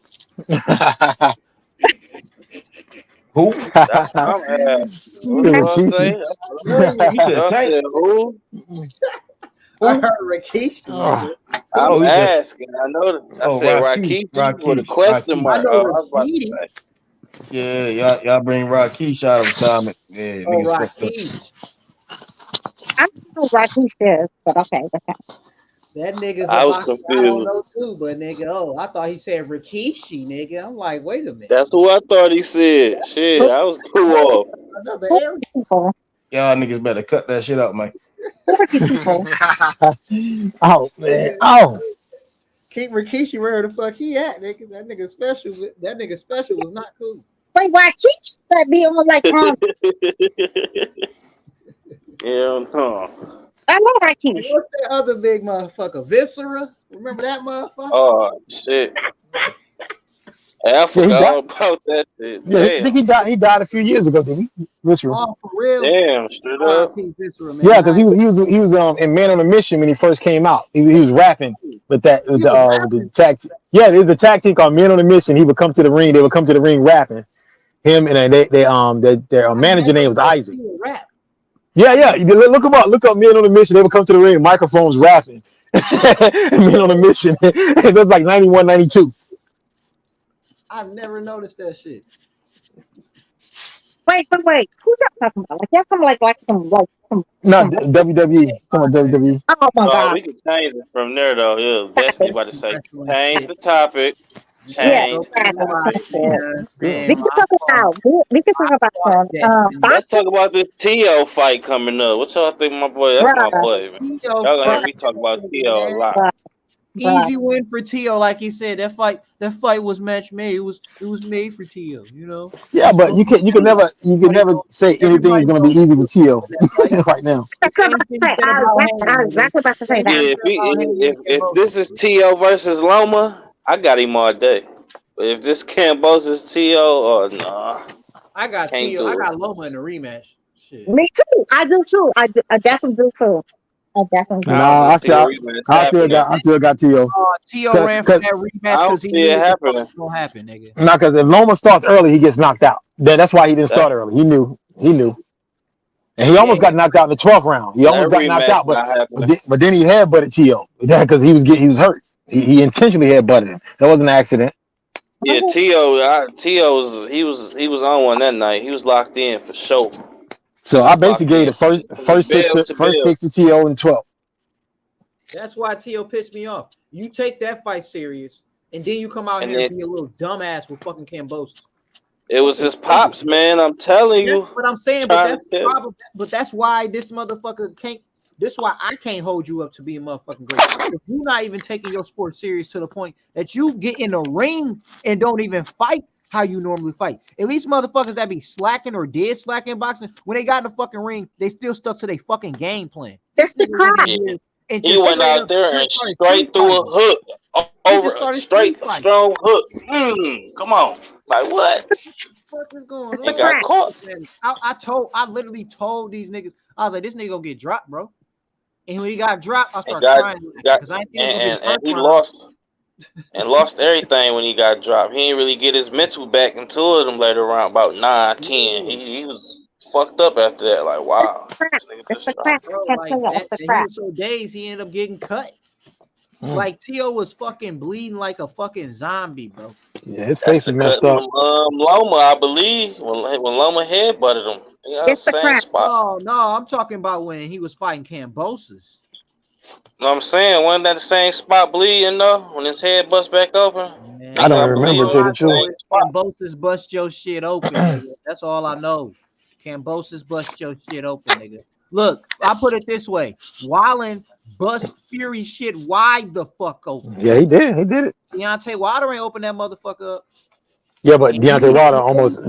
Who? That's what I'm asking. What y'all say? That's what He said y'all Tank. said who? I Who? heard Rikishi, nigga. I'm Oh, he said. asking. I know that. I Oh, said Rakishi with a question I mark. know Oh, I was about to Rashidi. say. Yeah, y'all bring Rakeem out of retirement. Yeah, Oh, niggas fucked up. Rakish. I don't know what he says, but okay. That nigga's a I was boxer I don't confused. know too, but nigga, oh, I thought he said Rikishi, nigga. I'm like, wait a minute. That's who I thought he said. Shit, I was too off. Another area. People. Y'all niggas better cut that shit out, man. People. Oh man! Oh, Keep Rikishi where the fuck he at, nigga. That nigga special. That nigga special was not cool. Wait, why keep that be on like Hell no. I love Hey, Rakeem. what's that other big motherfucker? Viscera? Remember that motherfucker? Oh shit. Hey, I yeah, he forgot died. all about that shit. Yeah, I think Damn. he died. He died a few years ago, didn't he? Visceral. Oh, for real? Damn, straight up. R.I.P. Viscera, Yeah, man. because he was in Man on a Mission when he first came out. He was rapping with that He was with the rapping. tag. Yeah, there's a tag team called Man on a Mission. He would come to the ring. They would come to the ring rapping. Him and their I manager never name was knew Isaac. he would rap. Yeah. Look him up. Look up Men on a Mission. They would come to the ring, microphones rapping. Men on a Mission. It was like 91, 92. I've never noticed that shit. Wait. Who y'all talking about? Like y'all talking No, some WWE. Come on, WWE. oh my No, god. we can change it from there though. Yeah, Stop Destiny it. about to say Wrestling change shit. the topic. Yeah, Man, Change okay, the stop all it. topic. right, man. We Man, can I talk fought, about we can talk about Let's boxing. talk about this T.O. fight coming up. What y'all think, my boy? That's my Bruh, boy, man. T.O. Y'all gonna bruh, hear fight me talk about nigga, T.O. a man. lot. bruh, bruh. Easy win for T.O. Like he said, that fight was match made. It was made for T.O. You know, Yeah, that's but all. you can never say anything is Everybody going to be knows easy who with Tio won that fight. right now. The That's what I'm same about to shit he say. said about I Haney, was nigga. exactly about to say Same that. shit he Yeah, said about Haney and if Cambosos. this is T.O. versus Loma, I got him all day. But if this Cambosos T.O. or nah, I got can't T.O. I do it. got Loma in the rematch. Shit. Me too. I do too. I definitely do too. I definitely do I don't too. Nah, see a rematch happening. I still got Tio. T.O. ran for Cause that rematch I don't because he see knew it what the fuck happening. was gonna happen, nigga. nah, cause if Loma starts early, he gets knocked out. That's why he didn't That start early. He knew, and he Yeah, almost got knocked out in the 12th round. He that almost got knocked rematch out, not happening. but then he headbutted Tio because he was hurt. He intentionally headbutted him. That wasn't an accident. Yeah, T.O. was on one that night. He was locked in for sure. So He I was basically locked gave in the first six bell to bell. to Tio and 12. that's why T.O. pissed me off. You take that fight serious, and then you come out And here and then be a little dumbass with fucking Cambosos. It was his pops, man. I'm telling you. That's what I'm saying, but that's the problem. But that's why this motherfucker can't. This is why I can't hold you up to being motherfucking great. If you're not even taking your sport serious to the point that you get in the ring and don't even fight how you normally fight. At least motherfuckers that be slacking or did slacking in boxing, when they got in the fucking ring, they still stuck to their fucking game plan. This nigga went in here and he went out there and straight through a hook over straight strong hook. Come on, like what? What is going on? He got caught. I literally told these niggas, I was like, this nigga gonna get dropped, bro. And when he got dropped, I started crying because I ain't and he lost everything when he got dropped. He didn't really get his mental back until them later around about 9-10. He was fucked up after that. Like, wow. This nigga just dropped. Bro, like that, and he was so dazed he ended up getting cut. Like Tio was fucking bleeding like a fucking zombie, bro. Yeah, his face was messed up. Loma, I believe, when Loma headbutted him. It's the same spot. No, I'm talking about when he was fighting Cambosis. Know what I'm saying? Wasn't that the same spot bleeding though? When his head bust back open? I don't remember to the truth. Cambosis bust your shit open, nigga. That's all I know. Cambosis bust your shit open, nigga. Look, I put it this way. Wallen bust Fury shit wide the fuck open. Yeah, he did. He did it. Deontay Wilder ain't opened that motherfucker up. Yeah, but Deontay Wilder almost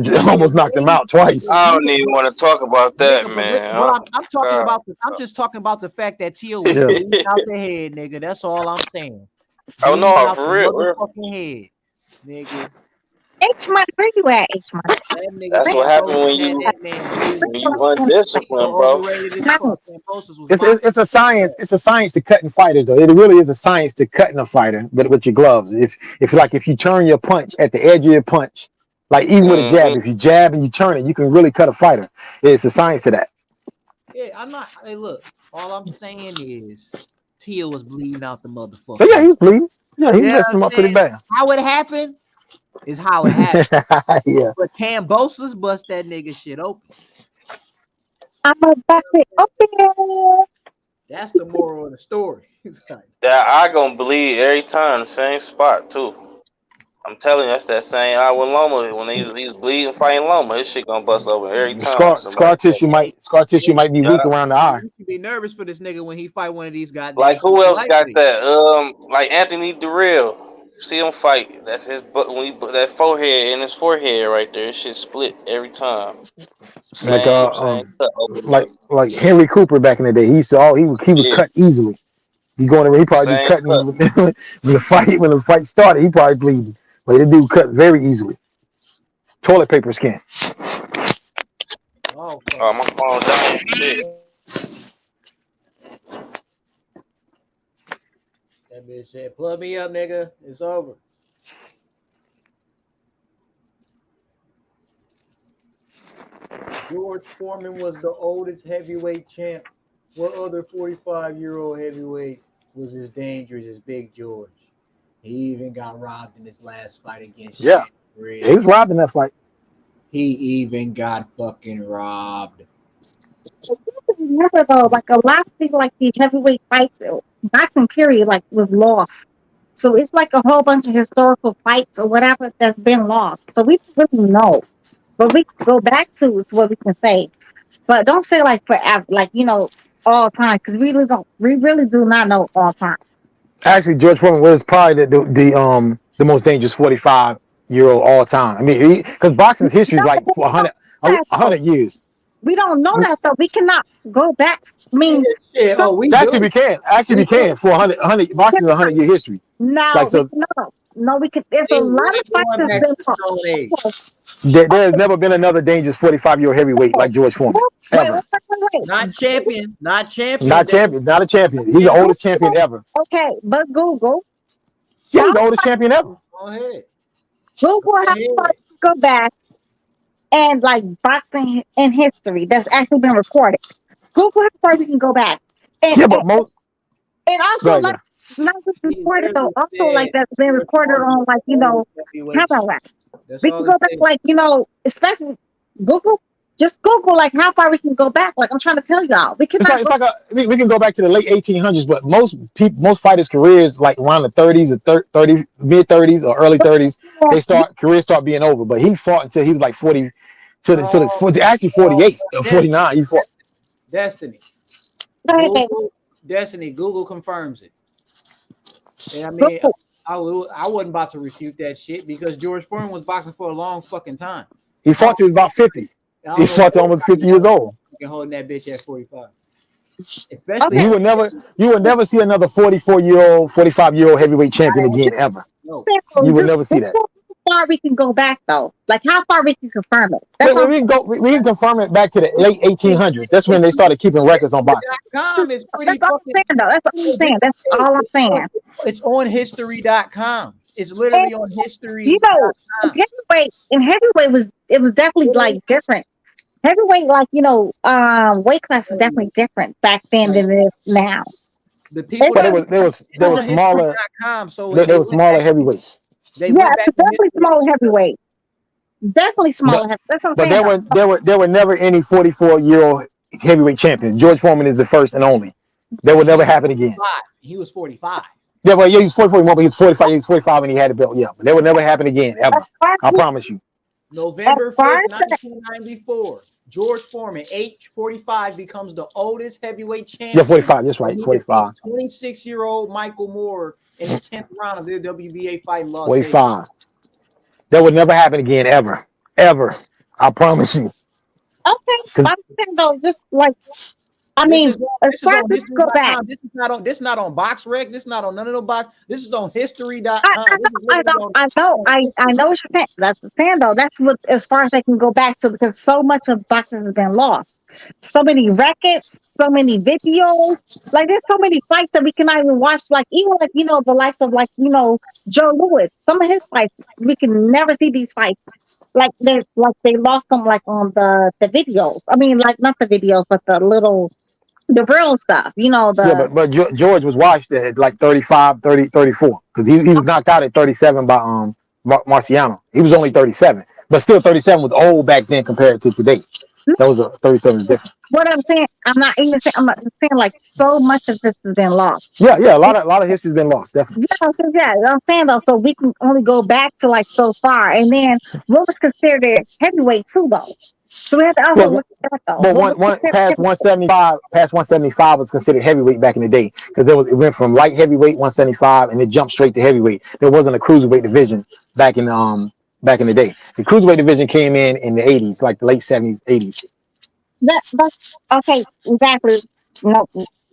knocked him out twice. I don't even want to talk about that, man. Well, I'm talking about. I'm just talking about the fact that Tio was bleeding out the head, nigga. That's all I'm saying. Oh no, for real. Motherfucking head, nigga. H Money, where you at, H Money? That's what happened when you undisciplined, bro. It's a science. It's a science to cutting fighters, though. It really is a science to cutting a fighter, but with your gloves. If you turn your punch at the edge of your punch, like even with a jab, if you jab and you turn it, you can really cut a fighter. It's a science to that. Yeah, I'm not. Hey, look. All I'm saying is Tio was bleeding out the motherfucker. So yeah, he was bleeding. Yeah, he messed him up pretty bad. How it happened is how it happened. Yeah. But Cambosis bust that nigga shit open. I'm gonna bust it open. That's the moral of the story. That I gonna bleed every time, same spot too. I'm telling you, that's that same eye with Loma. When he was bleeding fighting Loma, his shit gonna bust open every time. Scar tissue might be weak around the eye. You should be nervous for this nigga when he fight one of these guys. Like who else got that? Like Anthony Durrell. See him fight. That's his when he put that forehead in his forehead right there. His shit split every time. Like Henry Cooper back in the day. He used to he was cut easily. He going he probably be cutting when the fight started. He probably bleeding, but the dude cut very easily. Toilet paper skin. Oh, my phone down. Shit. That bitch said, "Plug me up, nigga. It's over." George Foreman was the oldest heavyweight champ. What other 45-year-old heavyweight was as dangerous as Big George? He even got robbed in his last fight against he was robbed in that fight. He even got fucking robbed. Remember though, like a lot of people, like these heavyweight fights, boxing period, like was lost. So it's like a whole bunch of historical fights or whatever that's been lost. So we don't really know, but we can go back to is what we can say. But don't say like forever, like all time, because we really do not know all time. Actually, George Foreman was probably the most dangerous 45-year-old all time. I mean, because boxing's history is like for 100 years. We don't know that though. We cannot go back. I mean, we can for 100. Boxing is 100-year history. No, like, so, we can. There's a lot of fights. There's never been another dangerous 45-year-old heavyweight like George Foreman. Ever. Not champion. Not a champion. He's the oldest champion ever. Okay, but Google. Yeah, he's the oldest champion ever. Go ahead. Google how far to go back and like boxing in history that's actually been recorded. Google how far we can go back. And, and also like not just recorded though, also like that's been recorded on how about that? We can go back like especially Google Just Google like how far we can go back. Like I'm trying to tell y'all, we can go back to the late 1800s, but most fighters' careers like around the 30s or 30 mid 30s or early 30s, careers start being over. But he fought until he was like 40 actually 48 or 49. He fought. Destiny. Google confirms it. And I mean, I wasn't about to refute that shit because George Foreman was boxing for a long fucking time. He fought till he was about 50. He fought till almost 50 years old. Holding that bitch at 45. Especially you would never see another 44-year-old, 45-year-old heavyweight champion again ever. No. You would never see that. How far we can go back though? Like how far we can confirm it? We can confirm it back to the late 1800s. That's when they started keeping records on boxing. Is pretty That's all I'm saying. That's all I'm saying. It's on history.com. It's literally on history. You know, heavyweight was definitely like different. Heavyweight, like weight class is definitely different back then than it is now. The people there was smaller. There was smaller heavyweights. Definitely smaller heavyweight. Definitely smaller heavyweight. That's what I'm saying. But there were never any 44-year-old heavyweight champions. George Foreman is the first and only. That would never happen again. He was 45. Yeah, well, he was 44, but he was 45. He was 45 when he had the belt. Yeah, but that would never happen again ever. I promise you. November 5th, 1994. George Foreman, age 45, becomes the oldest heavyweight champion. Yeah, 45. That's right. 45. 26-year-old Michael Moore in the 10th round of the WBA fight in Las 45. That would never happen again, ever. Ever. I promise you. Okay. I'm saying though, just like as far as we go back. This is not on BoxRec. This is not on none of the box. This is on history.com. I know what you're saying. That's the saying though. That's what as far as they can go back to because so much of boxing has been lost. So many records, so many videos. Like there's so many fights that we cannot even watch. Like even like the likes of Joe Louis. Some of his fights we can never see these fights. Like they lost them like on the videos. I mean like not the videos but the real stuff. But George was watched at like 35, 30, 34 because he was knocked out at 37 by Marciano. He was only 37, but still 37 was old back then compared to today. That was 37 is different. What I'm saying, I'm not just saying like so much of this has been lost. Yeah, a lot of history's been lost, definitely. Yeah, I'm saying though, so we can only go back to like so far, and then what was considered a heavyweight too, though. So we have to also look at that though. But past 175 was considered heavyweight back in the day because it went from light heavyweight 175 and it jumped straight to heavyweight. There wasn't a cruiserweight division back in the day. The cruiserweight division came in the 80s, like the late 70s, 80s. That's okay, exactly. No,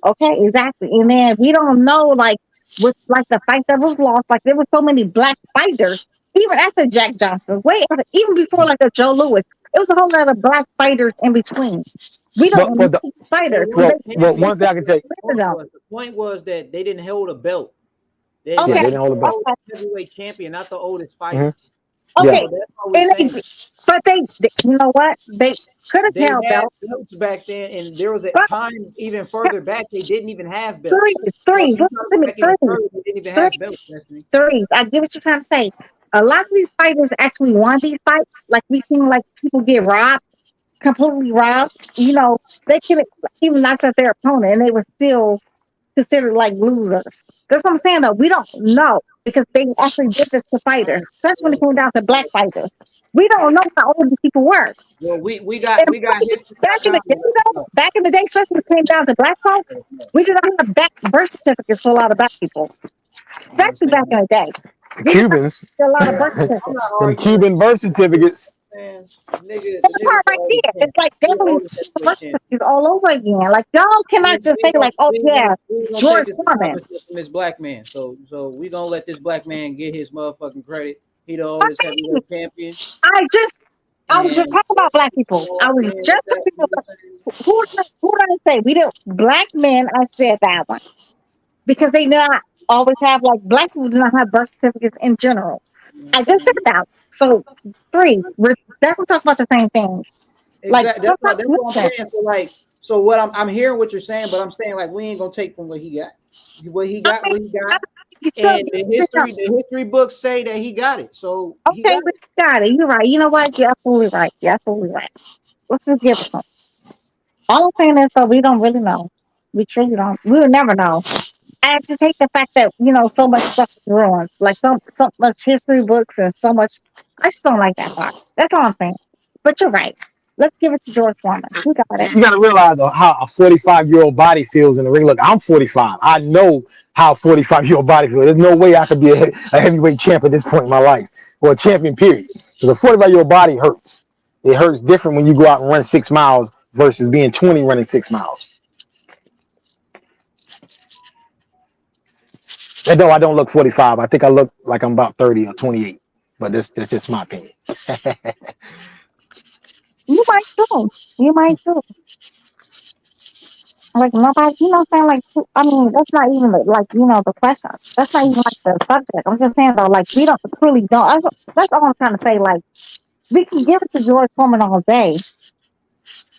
okay, exactly. And then we don't know like with like the fight that was lost. Like there were so many black fighters, even after Jack Johnson, even before like a Joe Louis. It was a whole lot of black fighters in between. We don't know fighters. One thing I can tell you. The point was that they didn't hold a belt. They didn't hold a belt. Heavyweight champion, not the oldest fighter. Mm-hmm. Okay, but they, you know what? They could have held belts back then, and there was a time even further back they didn't even have belts. Three. I get what you're trying to say. A lot of these fighters actually won these fights. Like we seen, like people get completely robbed. They could even knocked out their opponent, and they were still considered like losers. That's what I'm saying, though. We don't know because they actually did this to fighters, especially when it came down to black fighters. We don't know how old these people were. Well, we got back in the day, especially when it came down to black folks, we did not have birth certificates for a lot of black people, especially back in the day. Cubans. Them Cuban birth certificates. That's part right there. It's like definitely birth certificates all over again. Like y'all cannot just say like, oh yeah, George Foreman. This black man. So we gonna let this black man get his motherfucking credit. He the oldest heavyweight champion. I was just talking about black people. I was just talking about who did I say? We did black men. I said that one because they not always have like black people do not have birth certificates in general. I just said that. So we're definitely talking about the same thing. Like that's what I'm saying. So what I'm hearing what you're saying, but I'm saying like we ain't gonna take from what he got. And the history books say that he got it. So we got it. You're right. You know what? You're absolutely right. Let's just give it to him. All I'm saying is, though, we don't really know. We truly don't. We will never know. I just hate the fact that so much stuff is ruined, like so much history books and so much. I just don't like that part. That's all I'm saying. But you're right. Let's give it to George Foreman. He got it. You got to realize though, how a 45-year-old body feels in the ring. Look, I'm 45. I know how a 45-year-old body feels. There's no way I could be a heavyweight champ at this point in my life, or a champion, period. Because a 45-year-old body hurts. It hurts different when you go out and run 6 miles versus being 20 running 6 miles. And no, I don't look 45. I think I look like I'm about 30 or 28. But that's just my opinion. You might too. You might too. Like nobody, what I'm saying? Like, I mean, that's not even the question. That's not even like the subject. I'm just saying though, like we don't truly don't. That's all I'm trying to say. Like we can give it to George Foreman all day,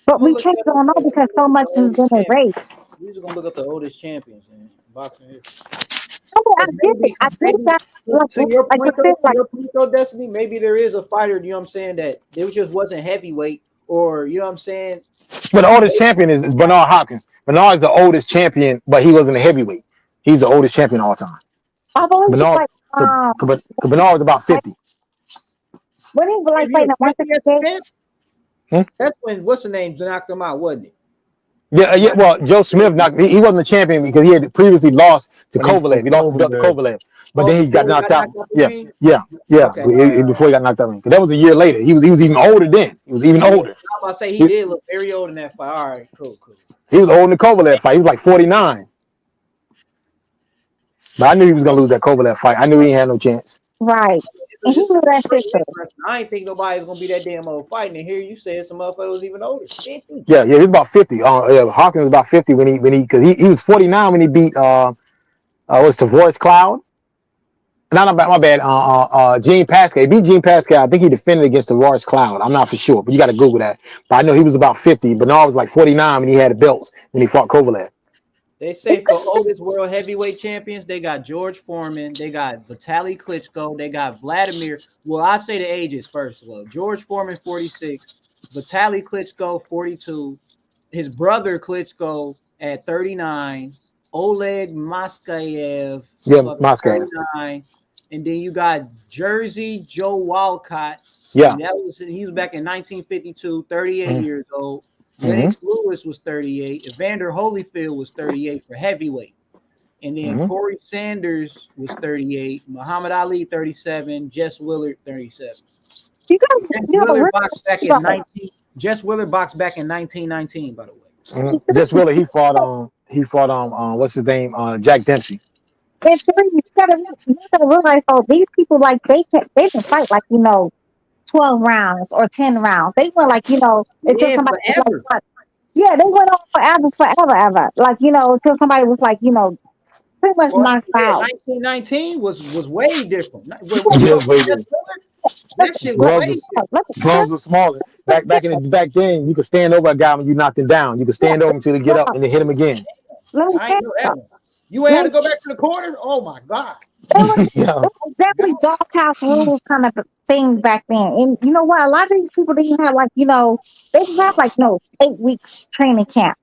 but we truly don't know because so much has been erased. We're just gonna look up the oldest champions in boxing history. I get it. I get that. To your point, though, Destiny, maybe there is a fighter, you know what I'm saying, that it just wasn't heavyweight, or you know what I'm saying. But the oldest champion is Bernard Hopkins. Bernard is the oldest champion, but he wasn't a heavyweight. He's the oldest champion of all time. I believe Bernard, Bernard was about 50. When he was like fighting at 168? That's when what's the name knocked him out, wasn't it? Yeah. Well, Joe Smith knocked. He wasn't a champion because he had previously lost to Kovalev. He lost the belt to Kovalev, but then he got knocked out. Yeah. Okay. Before he got knocked out, because that was a year later. He was even older then. He was even older. I'm about to say he did look very old in that fight. All right, cool. He was older in the Kovalev fight. He was like 49. But I knew he was gonna lose that Kovalev fight. I knew he had no chance. Right. And he knew that shit too. I didn't think nobody was gonna be that damn old fighting. And here you said some motherfucker was even older. Yeah, he was about 50. Hawkins was about 50 when he because he was 49 when he beat was Tavoris Cloud. Not my bad. Gene Pascal. He beat Gene Pascal. I think he defended against Tavoris Cloud. I'm not for sure, but you got to Google that. But I know he was about 50. Bernard was like 49 when he had the belts when he fought Kovalev. They say for oldest world heavyweight champions, they got George Foreman, they got Vitaly Klitschko, they got Vladimir. Well, I say the ages first. Well, George Foreman 46, Vitaly Klitschko 42, his brother Klitschko at 39, Oleg Moskayev 39, and then you got Jersey Joe Walcott. Yeah, he was back in 1952, 38 years old. Lennox Lewis was 38. Evander Holyfield was 38 for heavyweight. And then Corey Sanders was 38. Muhammad Ali 37. Jess Willard 37. Jess Willard boxed back in 1919, by the way. Jess Willard, he fought what's his name? Jack Dempsey. It's you gotta realize though, these people like they can fight like 12 rounds or 10 rounds. They went until somebody was like, they went on forever, ever. Like, until somebody was like, pretty much knocked out. 1919 was way different. Way different. That shit was way different. Gloves were smaller. Back then, you could stand over a guy when you knocked him down. You could stand over him until he get up and then hit him again. You ain't had to go back to the corner? Oh my God. It was definitely doghouse rules kind of thing back then. And you know what? A lot of these people didn't have they didn't have 8 weeks training camp.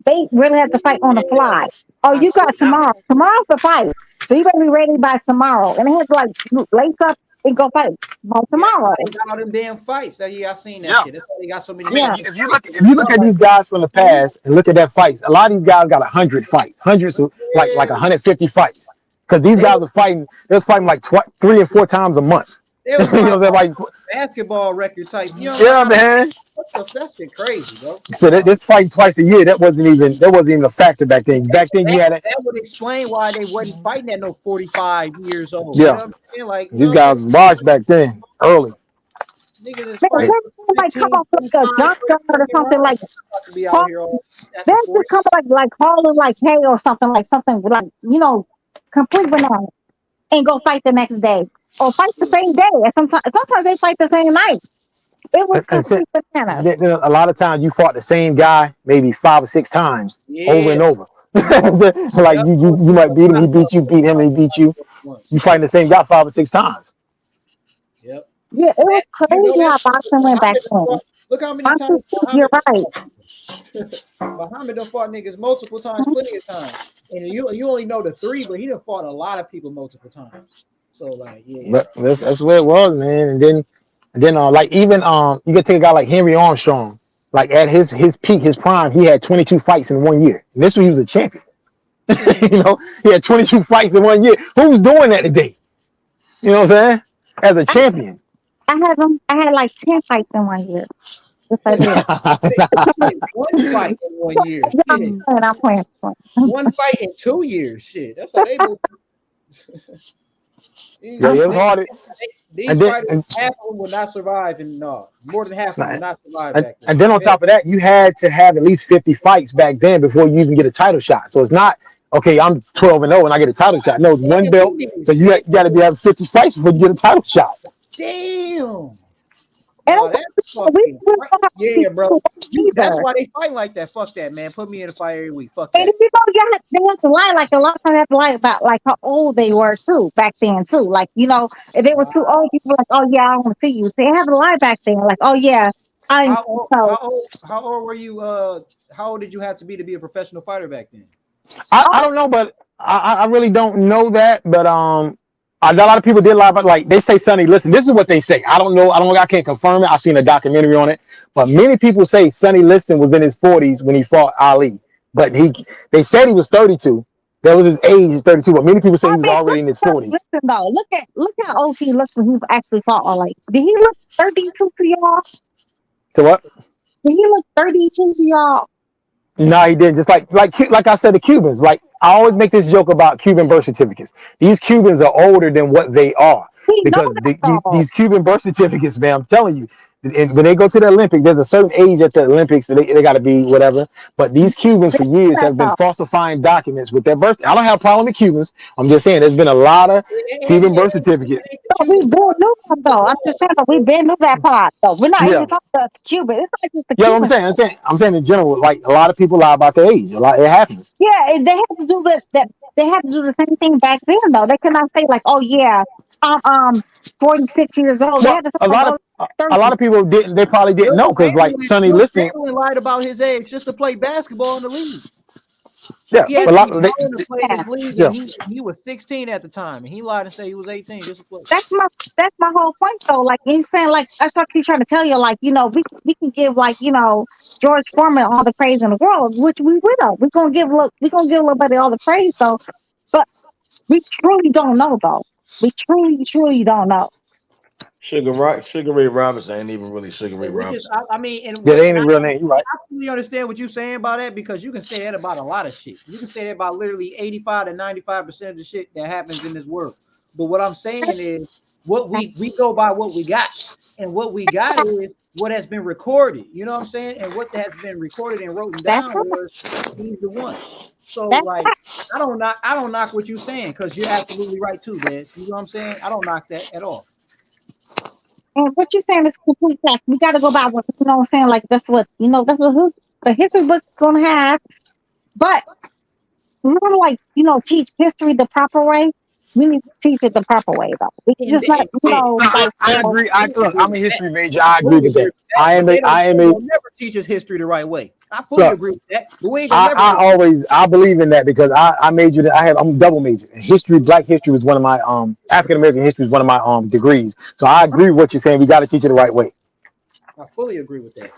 They really had to fight on the fly. Oh, you got tomorrow. Tomorrow's the fight. So you better be ready by tomorrow. And they had to lace up and go fight by tomorrow. They got all them damn fights. I seen that shit. That's why they got so many. If you look at these guys from the past and look at their fights, a lot of these guys got 100 fights, hundreds of like 150 fights. Because these guys are fighting, they're fighting like 3 and 4 times a month. It was they're like basketball record type. Man. That shit crazy, bro. So this fighting twice a year, that wasn't even a factor back then. Back then you had that would explain why they wasn't fighting at no 45 years old. Yeah. You know what I'm saying? Like these guys watched back then early. Niggas is fighting come off like a jump gun or something like. They just come like hauling like hay or something like complete banana and go fight the next day or fight the same day. And sometimes they fight the same night. It was complete banana. A lot of times you fought the same guy maybe 5 or 6 times over and over. Like you might beat him, he beat you, beat him, he beat you. You fighting the same guy 5 or 6 times. Yep. Yeah, it was crazy how boxing went back then. Look how many times You're right. Muhammad done fought niggas multiple times, plenty of times. And you only know the 3, but he done fought a lot of people multiple times. So like, yeah. But that's where it was, man. And then like even you could take a guy like Henry Armstrong, like at his peak, his prime, he had 22 fights in 1 year. And this when he was a champion. You know, he had 22 fights in 1 year. Who's doing that today? You know what I'm saying? As a champion. I had like 10 fights in 1 year. Yes, I did. One fight in 1 year. I'm playing. One fight in 2 years. Shit. That's how they move. Yeah, it was hard. These fighters, half of them will not survive, and more than half of them will not survive back then. And then on top of that, you had to have at least 50 fights back then before you even get a title shot. So it's not okay. I'm 12-0 and I get a title shot. No, it's one belt. So you got to be having 50 fights before you get a title shot. Damn. And that's fucking yeah, bro. That's why they fight like that. Fuck that, man. Put me in a fight every week. Fuck that. And people, they have to lie. Like a lot of times, they have to lie about like how old they were too back then too. Like if they were too old, people were like, oh yeah, I don't want to see you. So they have to lie back then. Like, oh yeah, how old were you? How old did you have to be a professional fighter back then? I don't know, but I really don't know that. But a lot of people did lie about, like they say Sonny Liston. This is what they say. I don't know. I can't confirm it. I've seen a documentary on it, but many people say Sonny Liston was in his 40s when he fought Ali. But they said he was 32. That was his age, 32. But many people say he was already in his 40s. Listen though, look how old he looks when he actually fought Ali. Did he look 32 to y'all? To what? Did he look 32 to y'all? No, he didn't. Just like I said, the Cubans. Like I always make this joke about Cuban birth certificates. These Cubans are older than what they are because these Cuban birth certificates, man. I'm telling you, when they go to the Olympics, there's a certain age at the Olympics that they got to be whatever. But these Cubans for years have been falsifying documents with their birthday. I don't have a problem with Cubans. I'm just saying there's been a lot of Cuban birth certificates. We been knew that though. I'm just saying, we been knew that part though. We're not even talking about Cuba. It's not just the Cuban. I'm saying in general, like a lot of people lie about their age. A lot, it happens. Yeah, they had to do that. They had to do the same thing back then though. They could not say like, oh yeah, I'm 46 years old. They had to say, a lot of people didn't. They probably didn't know because like Sonny Liston lied about his age just to play basketball in the league. Yeah, he had to play in this league, and he was 16 at the time, and he lied and said he was 18 just to play. That's my whole point though. Like you saying, like that's what he's trying to tell you. Like we can give like George Foreman all the praise in the world, which we will. We're gonna give a little bit all the praise though, but we truly don't know though. We truly don't know. Sugar Ray Robinson ain't even really Sugar Ray Robinson. I mean, and that ain't a real name. You're right. I fully understand what you're saying about that because you can say that about a lot of shit. You can say that about literally 85 to 95% of the shit that happens in this world. But what I'm saying is, what we go by what we got, and what we got is what has been recorded. You know what I'm saying? And what has been recorded and written down was he's the one. So like, I don't knock what you're saying because you're absolutely right too, man. You know what I'm saying? I don't knock that at all. And what you're saying is complete fact. We got to go by what I'm saying. Like that's what the history book's gonna have. But we want to teach history the proper way. We need to teach it the proper way though. We can just not I agree. I'm a history major. I agree with that. I am a never teach us history the right way. I fully agree with that. But we ain't gonna I believe in that because I majored. I'm double major. Black history was one of my African American history is one of my degrees. So I agree with what you're saying. We got to teach it the right way. I fully agree with that.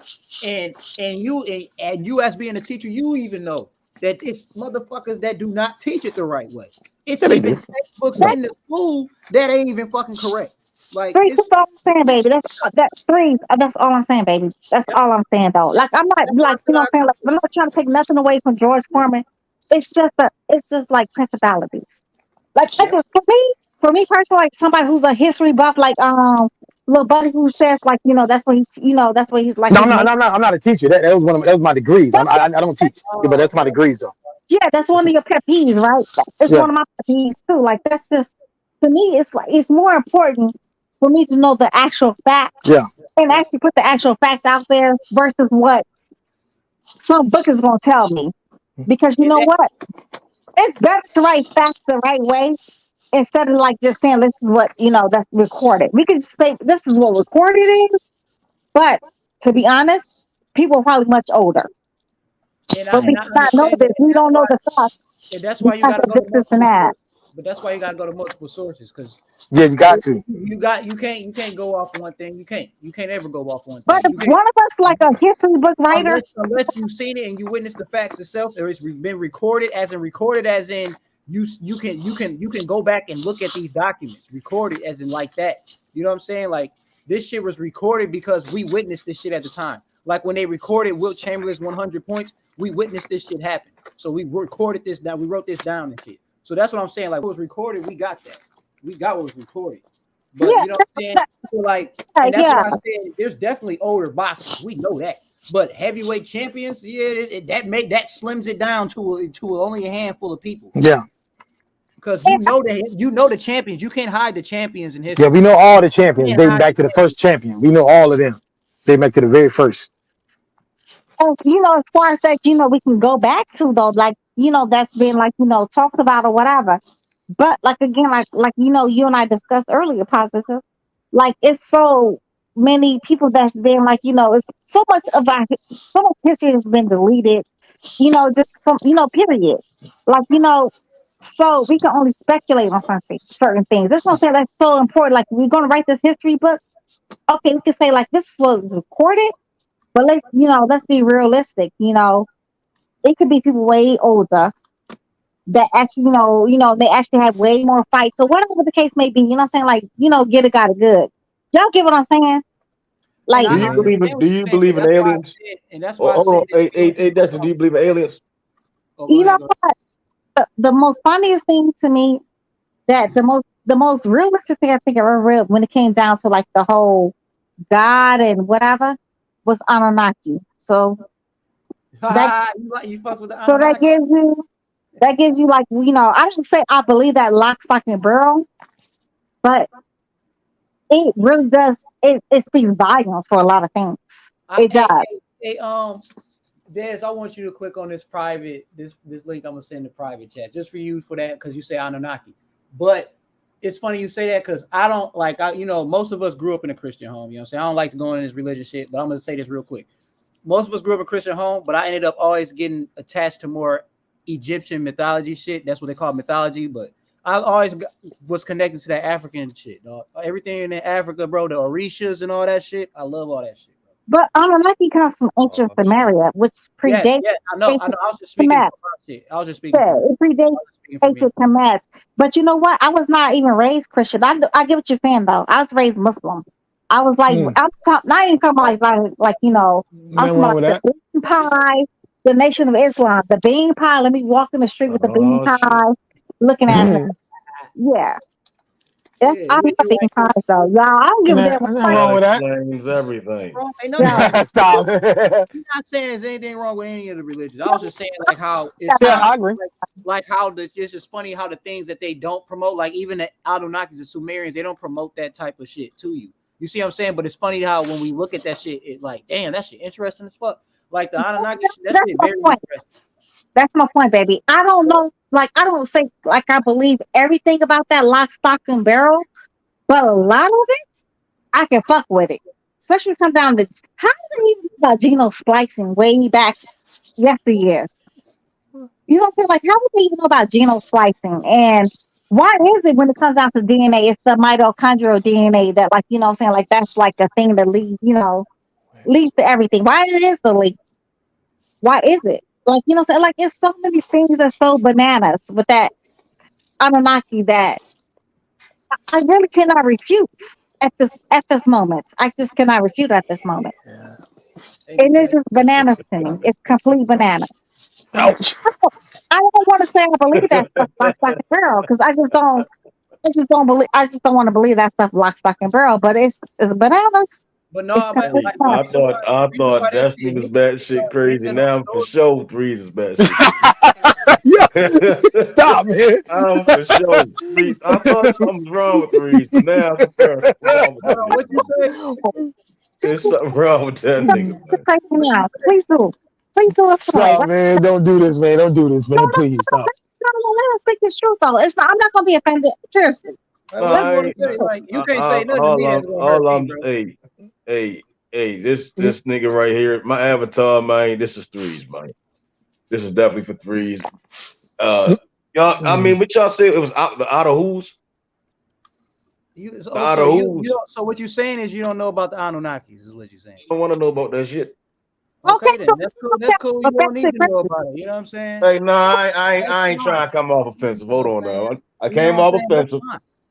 And you as being a teacher, you even know that it's motherfuckers that do not teach it the right way. It's even textbooks in the school that ain't even fucking correct. Like that's all I'm saying, baby. That's all I'm saying, baby. That's all I'm saying, though. Like I'm not like I'm saying. Like, I'm not trying to take nothing away from George Foreman. It's just like principalities. Like that's just for me personally, like somebody who's a history buff, like little buddy who says like that's what he's like. No, I'm not a teacher. That was my degrees. I don't teach, but that's my degrees though. Yeah, that's one of your pet peeves, right? It's one of my pet peeves too. Like that's just to me, it's like it's more important for me to know the actual facts, and actually put the actual facts out there versus what some book is going to tell me. Because you know what, it's better to write facts the right way instead of like just saying this is what that's recorded. We can just say this is what recorded is, but To be honest, people are probably much older. And But we I do not know understand this. that. We don't know the stuff And that's why you because got to of go to this and multiple that. sources. But that's why you got to go to multiple sources because Yeah, you got to. you can't go off one thing. You can't ever go off one But thing. if You can't one of us like a history book writer, unless you've seen it and you witnessed the facts itself, or it's been recorded as in you can go back and look at these documents recorded as in like that. You know what I'm saying? Like this shit was recorded because we witnessed this shit at the time. Like when they recorded Wilt Chamberlain's 100 points, we witnessed this shit happen. So we recorded this down. We wrote this down and shit. So that's what I'm saying. Like what was recorded, we got that. We got what was recorded. But yeah, you know what I'm saying? I feel like, and that's yeah. why I said there's definitely older boxers. We know that. But heavyweight champions, yeah, that slims it down to only a handful of people. Yeah. Because you know the champions. You can't hide the champions in history. Yeah, we know all the champions dating back to the first champion. We know all of them. Dating back to the very first. As far as that, we can go back to though, like, that's been like, talked about or whatever. But like again, like you and I discussed earlier, positive. Like it's so many people that's been like, it's so much history has been deleted, just from period. Like, so we can only speculate on certain things. That's what I'm saying. That's so important. Like we're gonna write this history book. Okay, we can say like this was recorded, but let's be realistic. It could be people way older that actually, they actually have way more fights. So whatever the case may be, you know what I'm saying? Like, get it, got it good. Y'all get what I'm saying? Like, do you believe in aliens? And that's why I hold said, on. Hey, Dustin, do you believe in aliens? You know what? The most funniest thing to me that the most realistic thing I think I ever read when it came down to like the whole God and whatever was Anunnaki. So that you fuck with the so Anunnaki. that gives you like, I don't say I believe that lock, stock, and barrel, but it really does. It speaks volumes for a lot of things. It does. Hey, Des, I want you to click on this link. I'm gonna send the private chat just for you for that because you say Anunnaki. But it's funny you say that because I don't like. Most of us grew up in a Christian home. You know what I'm saying? I don't like to go into this religious shit, but I'm gonna say this real quick. Most of us grew up in a Christian home, but I ended up always getting attached to more Egyptian mythology shit. That's what they call mythology, but I always was connected to that African shit, dog. Everything in Africa, bro, the Orishas and all that shit. I love all that shit. But Anunnaki comes from ancient Sumeria, which predates. Yeah, I know. I was just speaking for shit. I was just speaking. Yeah, it predates ancient Kemet. But you know what? I was not even raised Christian. I get what you're saying though. I was raised Muslim. I was like, not even talking like I'm talking about the bean pie, the Nation of Islam, the bean pie. Let me walk in the street with the bean pie, looking at her. Yeah. I love bean pies though. Y'all, I don't give a damn. Nothing wrong with that. Explains everything. Stop. I'm not saying there's anything wrong with any of the religions. I was just saying like how it's I agree. Like how it's just funny how the things that they don't promote, like even the Anunnakis and Sumerians, they don't promote that type of shit to you. You see what I'm saying? But it's funny how when we look at that shit, it like, damn, that shit interesting as fuck. Like the Anunnaki shit, that shit very interesting. That's my point, baby. I don't know, like I don't say like I believe everything about that lock, stock, and barrel, but a lot of it, I can fuck with it. Especially when it comes down to how do they even know about genome splicing way back yesteryears? You know what I'm saying? Like, how would they even know about genome splicing? And why is it when it comes down to DNA, it's the mitochondrial DNA that, like, you know what I'm saying? Like, that's like a thing that leads to everything. Why is the leak? Why is it? Like, you know what I'm saying? Like, it's so many things that's so bananas with that Anunnaki that I really cannot refute at this moment. I just cannot refute at this moment. And it's just bananas to me. It's complete bananas. Ouch. I don't want to say I believe that stuff lock, stock, and barrel because I just don't believe. I just don't want to believe that stuff lock, stock, and barrel. But it's bananas. But no, I thought Destiny was batshit crazy. Now for sure, Threes is batshit. Stop, man. I'm for sure. Threes. I thought something was wrong with Threes, but now I'm wrong with what you say? There's something wrong with that nigga. Please do. Please do it. Stop, man. Don't do this, man. Don't do this, man. Please stop. No, let us speak this truth though. It's not. I'm not gonna be offended. Seriously. You can't say nothing to me that's gonna hurt me, bro. Hey, Hey, this nigga right here, my avatar, man. This is threes, man. This is definitely for threes. Y'all, I mean, what y'all say? It was out of who's? So what you're saying is you don't know about the Anunnakis, is what you're saying. I don't want to know about that shit. Okay, then that's cool. That's cool. You don't need to know about it. You know what I'm saying? Hey, no, I ain't trying to come off offensive. Hold on now. I came off offensive.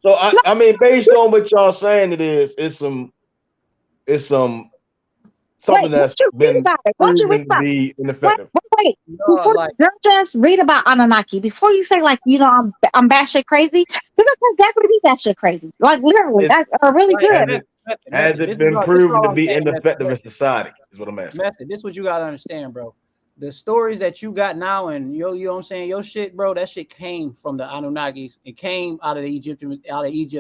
So I mean, based on what y'all saying, it's something that's been proven to be ineffective. Wait. Before you just read about Anunnaki, before you say like, I'm batshit crazy, because I can definitely be batshit crazy. Like literally, that's really good. Has it been proven to be ineffective in society? Is what I'm asking. This is what you gotta understand, bro. The stories that you got now and you know what I'm saying, your shit, bro, that shit came from the Anunnakis. It came out of Egypt,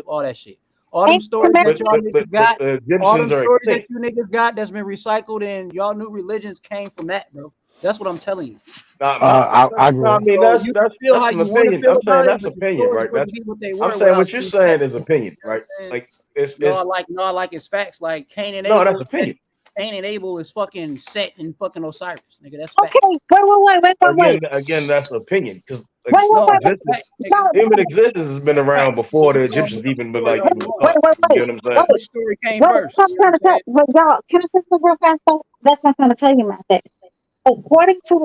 all that shit. All them stories that y'all niggas got, all them stories that you niggas got that's been recycled in y'all new religions came from that, bro. That's what I'm telling you. I mean, that's an opinion. I'm saying that's opinion, right? I'm saying what you're saying is opinion, right? Like I like it's facts. Like Cain and Abel. No, that's opinion. Cain and Abel is fucking Set and fucking Osiris, nigga. That's facts. Okay, wait. Again, that's opinion because human existence has been around before the Egyptians even been like even thought. You know what I'm saying? Which story came first? But y'all, can I say something real fast? That's what I'm trying to tell you about that. According to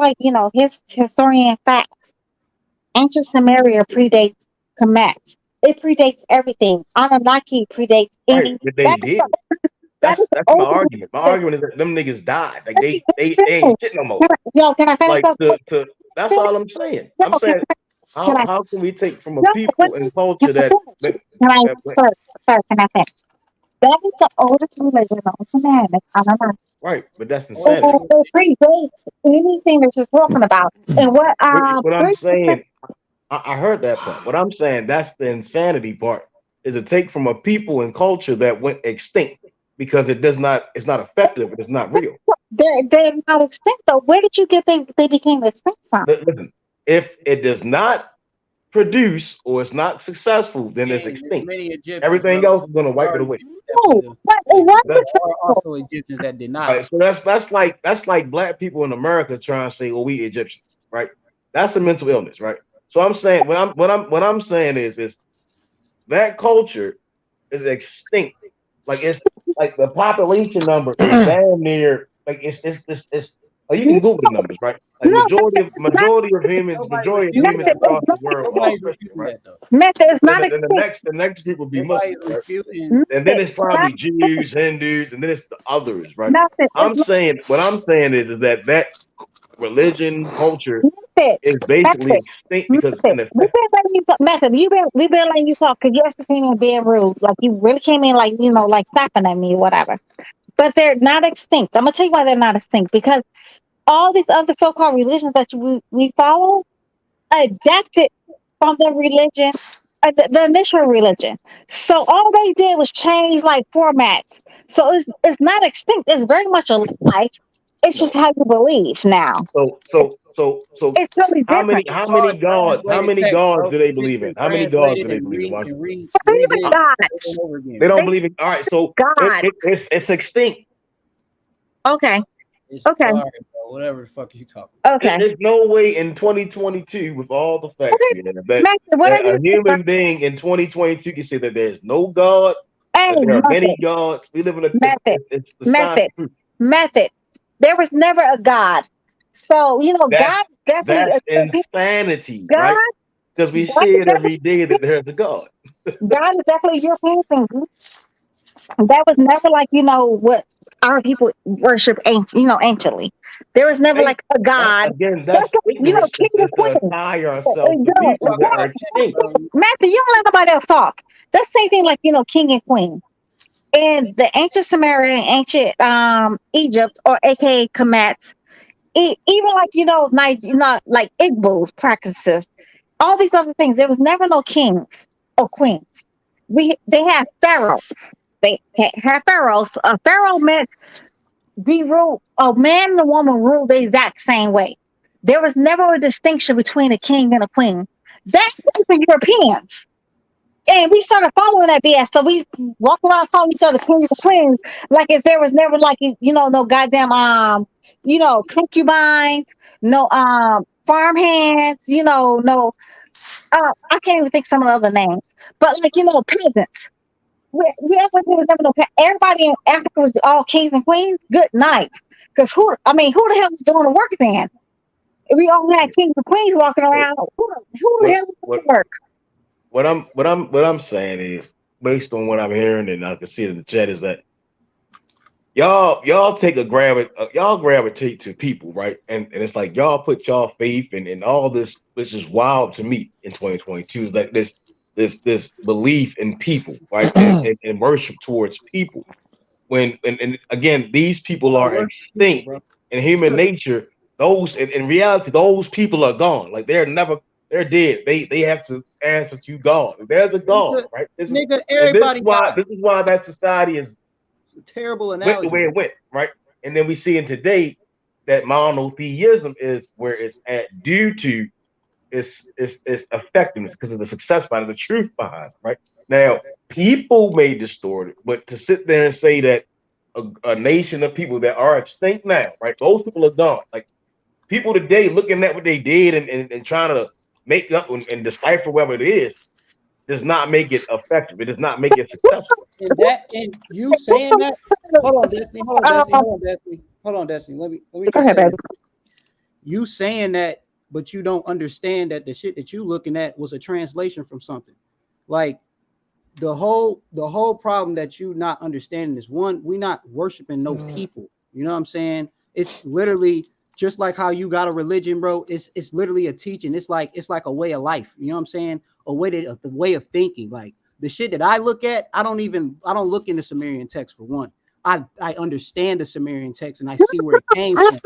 his historian facts, ancient Samaria predates Kemet. It predates everything. Anunnaki predates any. Right, they did. That's my argument. My argument is that them niggas died. Like they ain't shit no more. Can I finish like that's all I'm saying. I'm saying how can we take from a people and culture that sir, can I finish? That is the oldest religion on commandment. Right, but that's insanity. It predates anything that you're talking about. And what I'm saying, I heard that part. What I'm saying, that's the insanity part, is a take from a people and culture that went extinct because it's not effective, it's not real. They're not extinct though. Where did you get they became extinct from? Listen, if it does not produce or it's not successful, then it's extinct. Everything else is going to wipe it away. Also Egyptians that did not. Right, so that's like black people in America trying to say, "Oh, we Egyptians," right? That's a mental illness, right? So I'm saying what I'm saying is that culture is extinct. Like it's like the population number is damn near like it's you can Google the numbers, right? Like majority of humans across the world are Christian, right? The next group will be Muslims, right? And then it's probably Jews, Hindus, and then it's the others, right? What I'm saying is that religion, culture is basically extinct because it's ineffective. We've been letting you talk because you actually came in being rude. Like you really came in like like snapping at me or whatever. But they're not extinct. I'm gonna tell you why they're not extinct, because all these other so-called religions that we follow adapted from the religion, the initial religion. So all they did was change like formats. So it's not extinct. It's very much alive. It's just how you believe now. So it's totally different. How many gods do they believe in? How many gods do they believe in? They don't believe in. All right, so it's extinct. Okay. Okay. Sorry, whatever the fuck you talking about. Okay. There's no way in 2022 with all the facts that a human being in 2022 can say that there's no God. There are many gods. We live in a method. There was never a God. So God definitely. That's insanity, right? Because we see it every day that there's a God. God is definitely your thinking. That was never like what our people worship anciently. There was never like a God. Again, that's king and queen. Tie ourselves to people that are extinct. Matthew, you don't let nobody else talk. That's the same thing like king and queen. In the ancient Samaria, ancient Egypt, or aka Kemet, even like like Igbos practices, all these other things. There was never no kings or queens. They had pharaohs. They had pharaohs. A pharaoh meant a man and a woman ruled the exact same way. There was never a distinction between a king and a queen. That's for Europeans. And we started following that BS. So we walk around calling each other kings and queens, like if there was never like no goddamn concubines, no farm hands, no I can't even think some of the other names, but like peasants. There was never no everybody in Africa was all kings and queens. Good night, because who the hell was doing the work then? If we all had kings and queens walking around, who the hell was doing the work? What I'm saying is, based on what I'm hearing, and I can see it in the chat, is that y'all gravitate to people, right? And it's like y'all put y'all faith and all this, which is wild to me in 2022, is like this belief in people, right? And worship towards people. And again, these people are extinct in human nature. Those in reality, those people are gone. Like they're dead. They have to answer to God. There's a God, right? This is why that society is a terrible analogy. Went the way it went, right? And then we see in today that monotheism is where it's at due to its effectiveness because of the success behind it, the truth behind it, right? Now, people may distort it, but to sit there and say that a nation of people that are extinct now, right? Those people are gone. Like people today looking at what they did and trying to make up and decipher whatever it is, does not make it effective. It does not make it successful. And you saying that? Hold on, Destiny. Let me just say this. You saying that, but you don't understand that the shit that you looking at was a translation from something. Like the whole problem that you not understanding is one, we not worshiping no people. You know what I'm saying? It's literally just like how you got a religion, bro. It's literally a teaching. It's like a way of life. You know what I'm saying? The way of thinking. Like the shit that I look at, I don't look in the Sumerian text for one. I understand the Sumerian text and I see where it came from.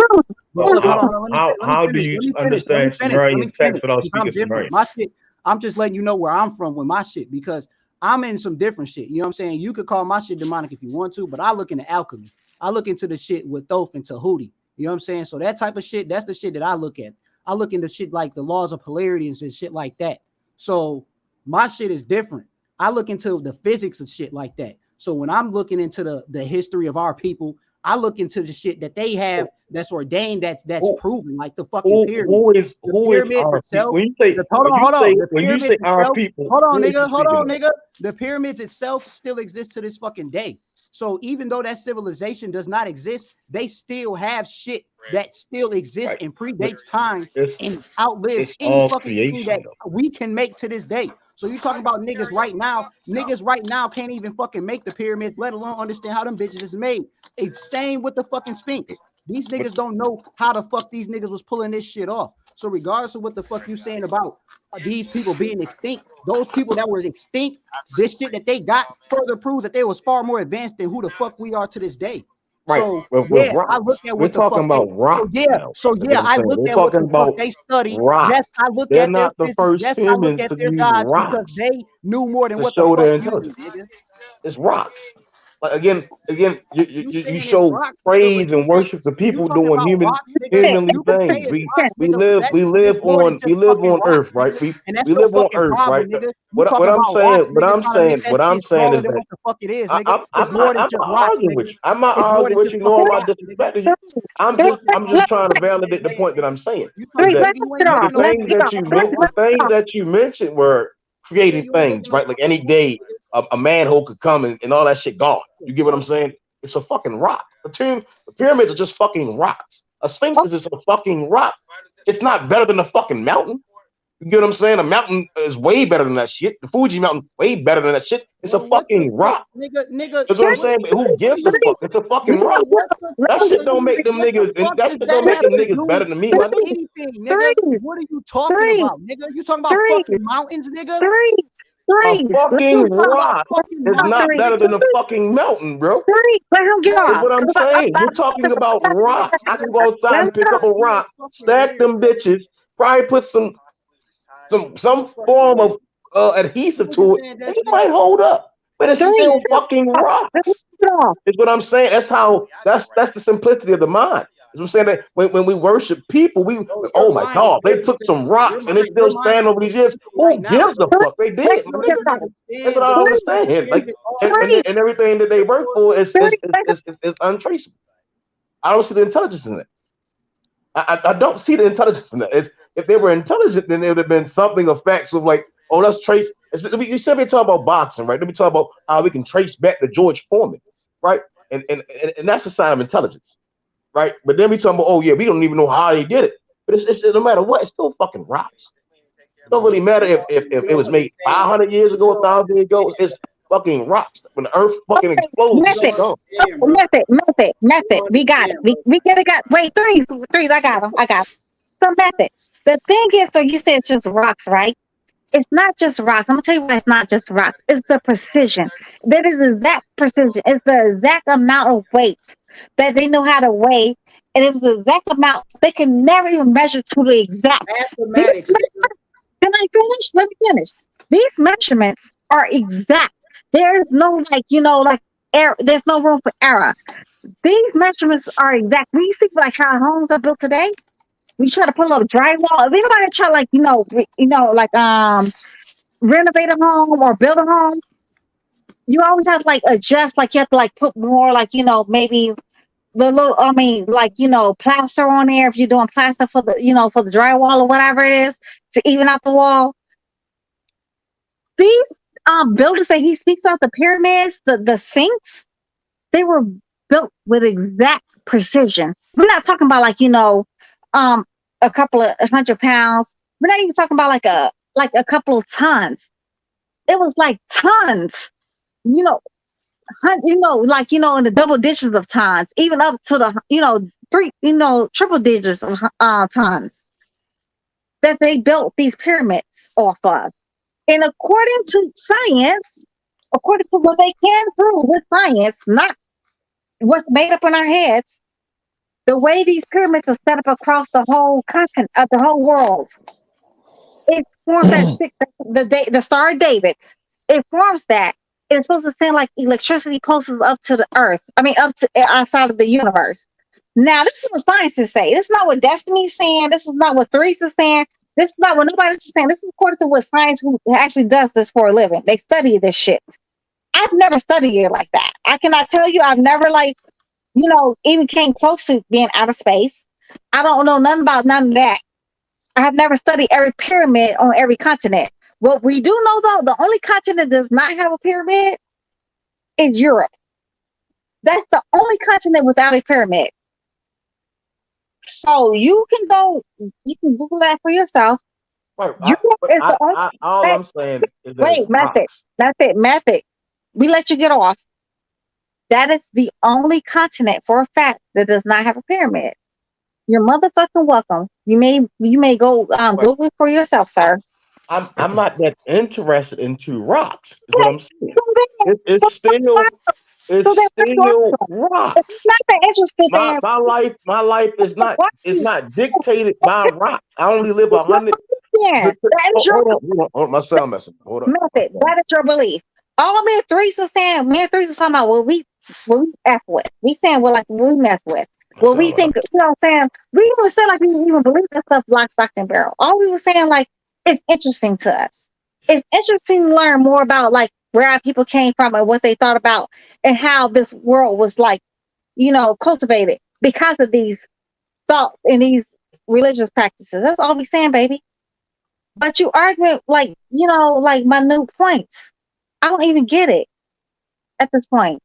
How do you understand Sumerian text without speaking Sumerian? My shit, I'm just letting you know where I'm from with my shit because I'm in some different shit. You know what I'm saying? You could call my shit demonic if you want to, but I look into alchemy. I look into the shit with Thoth and Tahuti. You know what I'm saying? So that type of shit, that's the shit that I look at. I look into shit like the laws of polarity and shit like that. So my shit is different. I look into the physics of shit like that. So when I'm looking into the history of our people, I look into the shit that they have that's ordained, that's proven, like the fucking pyramid. Who is our people? When you say our people, hold on, nigga. The pyramids itself still exist to this fucking day. So even though that civilization does not exist, they still have shit that still exists and predates time and outlives any fucking thing that we can make to this day. So you talking about niggas right now? Niggas right now can't even fucking make the pyramids, let alone understand how them bitches is made. It's same with the fucking Sphinx. These niggas don't know how the fuck these niggas was pulling this shit off. So regardless of what the fuck you saying about these people being extinct, those people that were extinct, this shit that they got further proves that they was far more advanced than who the fuck we are to this day. Right. So yeah, I look at what we're talking about rock. So I look at what the fuck they study. Rock. Yes, I look They're at not their the first yes, I look humans at to their use gods rocks because they knew more than to what show the their fuck you intelligence. knew, nigga. It's rocks. Like again, you show rocks, praise and worship to people doing humanly things. We live on earth, right? We live on earth, right? What I'm saying is that I'm not arguing with you. I'm not arguing with you, nor am I disrespecting you. I'm just trying to validate the point that I'm saying. The things that you mentioned were creating things, right? Like any day a manhole could come and all that shit gone. You get what I'm saying? It's a fucking rock. The pyramids are just fucking rocks. A sphinx is just a fucking rock. It's not better than a fucking mountain. You get what I'm saying? A mountain is way better than that shit. The Fuji mountain way better than that shit. It's a fucking rock. Nigga. That's what I'm saying. But who gives a fuck? It's a fucking rock. That shit don't make them niggas. That shit don't make them niggas better than me, my nigga. Anything, nigga. What are you talking about, nigga? You talking about fucking mountains, nigga? A fucking rock is not better than a fucking mountain, bro. That's what I'm saying. You're talking about rocks. I can go outside and pick up a rock, stack them bitches, probably put some form of adhesive to it, and it might hold up. But it's still fucking rocks. Is what I'm saying. That's the simplicity of the mind. You know what I'm saying? That when we worship people, oh my God, they took some rocks and they still stand over these years. Who gives a fuck? They did, my nigga. That's what I don't understand. Like, and everything that they work for is untraceable. I don't see the intelligence in it. I don't see the intelligence in that. If they were intelligent, then there would have been something of facts of like, oh, let's trace. You said we talk about boxing, right? Let me talk about how we can trace back to George Foreman, right? And that's a sign of intelligence, right? But then we talk about, oh yeah, we don't even know how they did it. But it's no matter what, it's still fucking rocks. It don't really matter if it was made 500 years ago, 1,000 years ago. It's fucking rocks. When the earth fucking explodes, Method. We got it. We got. Wait, threes. I got them. So method. The thing is, so you said it's just rocks, right? It's not just rocks. I'm gonna tell you why it's not just rocks. It's the precision. That is exact precision. It's the exact amount of weight that they know how to weigh, and it was the exact amount they can never even measure to the exact. Mathematics. Can I finish? Let me finish. These measurements are exact. There's no error. There's no room for error. These measurements are exact. When you see like how homes are built today, we try to put a little drywall. If anybody try renovate a home or build a home, you always have to like adjust. Like you have to like put more maybe the little plaster on there if you're doing plaster for the for the drywall or whatever it is to even out the wall. These buildings that he speaks of, the pyramids, the Sphinx, they were built with exact precision. We're not talking about a couple of 100 pounds. We're not even talking about like a couple of tons. It was like tons, in the double digits of tons, even up to the triple digits of tons that they built these pyramids off of. And according to science, according to what they can prove with science, not what's made up in our heads, the way these pyramids are set up across the whole continent of the whole world, it forms the Star of David. It forms that. It's supposed to send like electricity pulses up to the earth. I mean, up to outside of the universe. Now, this is what scientists say. This is not what Destiny's saying. This is not what Therese is saying. This is not what nobody else is saying. This is according to what science who actually does this for a living. They study this shit. I've never studied it like that. I cannot tell you. I've never even came close to being out of space. I don't know nothing about none of that. I have never studied every pyramid on every continent. What we do know, though, the only continent that does not have a pyramid is Europe. That's the only continent without a pyramid. So you can Google that for yourself. All I'm saying is method. We let you get off. That is the only continent for a fact that does not have a pyramid. You're motherfucking welcome. You may go Google it for yourself, sir. I'm not that interested in two rocks. Is what I'm saying. It's still rocks. Not that interested. My life is not dictated by rocks. I only live 100. Yeah, hold on, my sound messing. Hold on. Method. That is your belief. All me and Threes are saying. Me and Threes are talking about what we F with. We saying what we mess with. What we think, I'm saying? We even say like we even believe that stuff lock, stock, and barrel. All we were saying like it's interesting to us. It's interesting to learn more about like where our people came from and what they thought about and how this world was like, cultivated because of these thoughts and these religious practices. That's all we saying, baby. But you argue like minute points. I don't even get it at this point.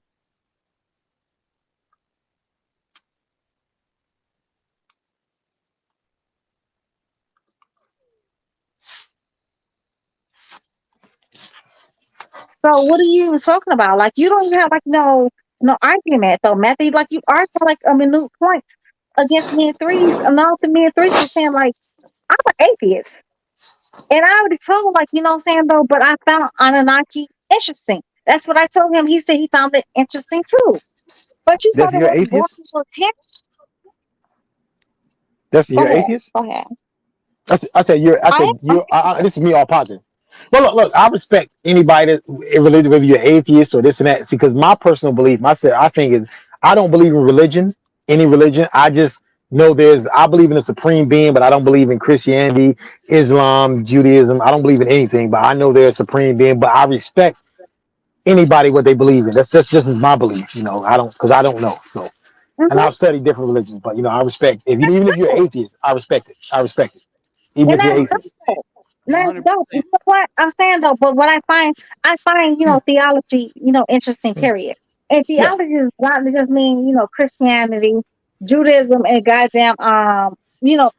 So what are you even talking about? Like you don't even have like no argument though, Matthew. Like you argue like a minute point against me and Threes. And all the me and Threes are saying like I'm an atheist. And I already told like, saying though, but I found Anunnaki interesting. That's what I told him. He said he found it interesting too. But you started you're atheist? That's you're atheist? Go ahead. I said this is me all positive. Well, look, I respect anybody that religion, whether you're atheist or this and that, because my personal belief, I think is I don't believe in religion, any religion. I just No, I believe in a supreme being, but I don't believe in Christianity, Islam, Judaism. I don't believe in anything, but I know there's a supreme being. But I respect anybody what they believe in. That's just is my belief. I don't because I don't know. So, and Mm-hmm. I've studied different religions, but I respect even if you're atheist, I respect it. I respect it, even And if you're that's atheist. dope. That's 100%. dope. You know what I'm saying though? But what I find, theology, interesting. Period. And Yeah. theology is not just mean, Christianity, Judaism, and goddamn,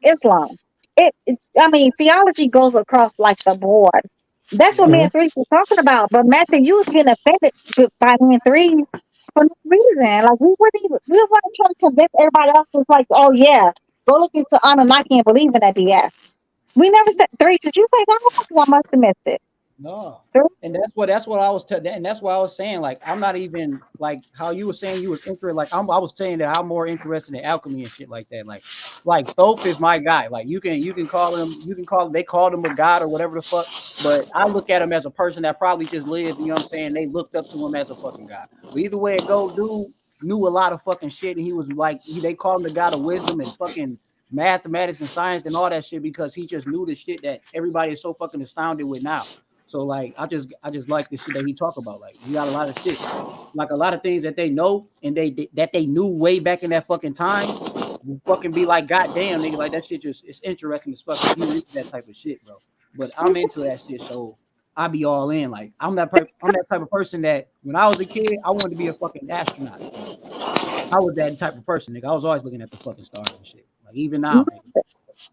Islam. I mean, theology goes across like the board. That's what me Mhm. and Three were talking about. But Matthew, you was getting offended by me and Three for no reason. Like we weren't trying to convince everybody else. Was like, oh yeah, go look into Anunnaki and believe in that BS. We never said Three. Did you say that? I must have missed it. No. Three? And that's what I was and that's why I was saying, like, I'm not even like how you were saying you was interested. Like I was saying that I'm more interested in alchemy and shit like that. Like Thoth is my guy. Like you can call him, they called him a god or whatever the fuck. But I look at him as a person that probably just lived, you know what I'm saying? They looked up to him as a fucking god. But either way it go, dude knew a lot of fucking shit, and he was like they called him the god of wisdom and fucking mathematics and science and all that shit because he just knew the shit that everybody is so fucking astounded with now. So like I just like the shit that he talk about. Like he got a lot of shit, like a lot of things that they know and that they knew way back in that fucking time. You fucking be like, goddamn, nigga, like that shit it's interesting as fuck if you into that type of shit, bro. But I'm into that shit, so I be all in. Like I'm that type of person that when I was a kid, I wanted to be a fucking astronaut. Like, I was that type of person, nigga. I was always looking at the fucking stars and shit. Like even now, nigga.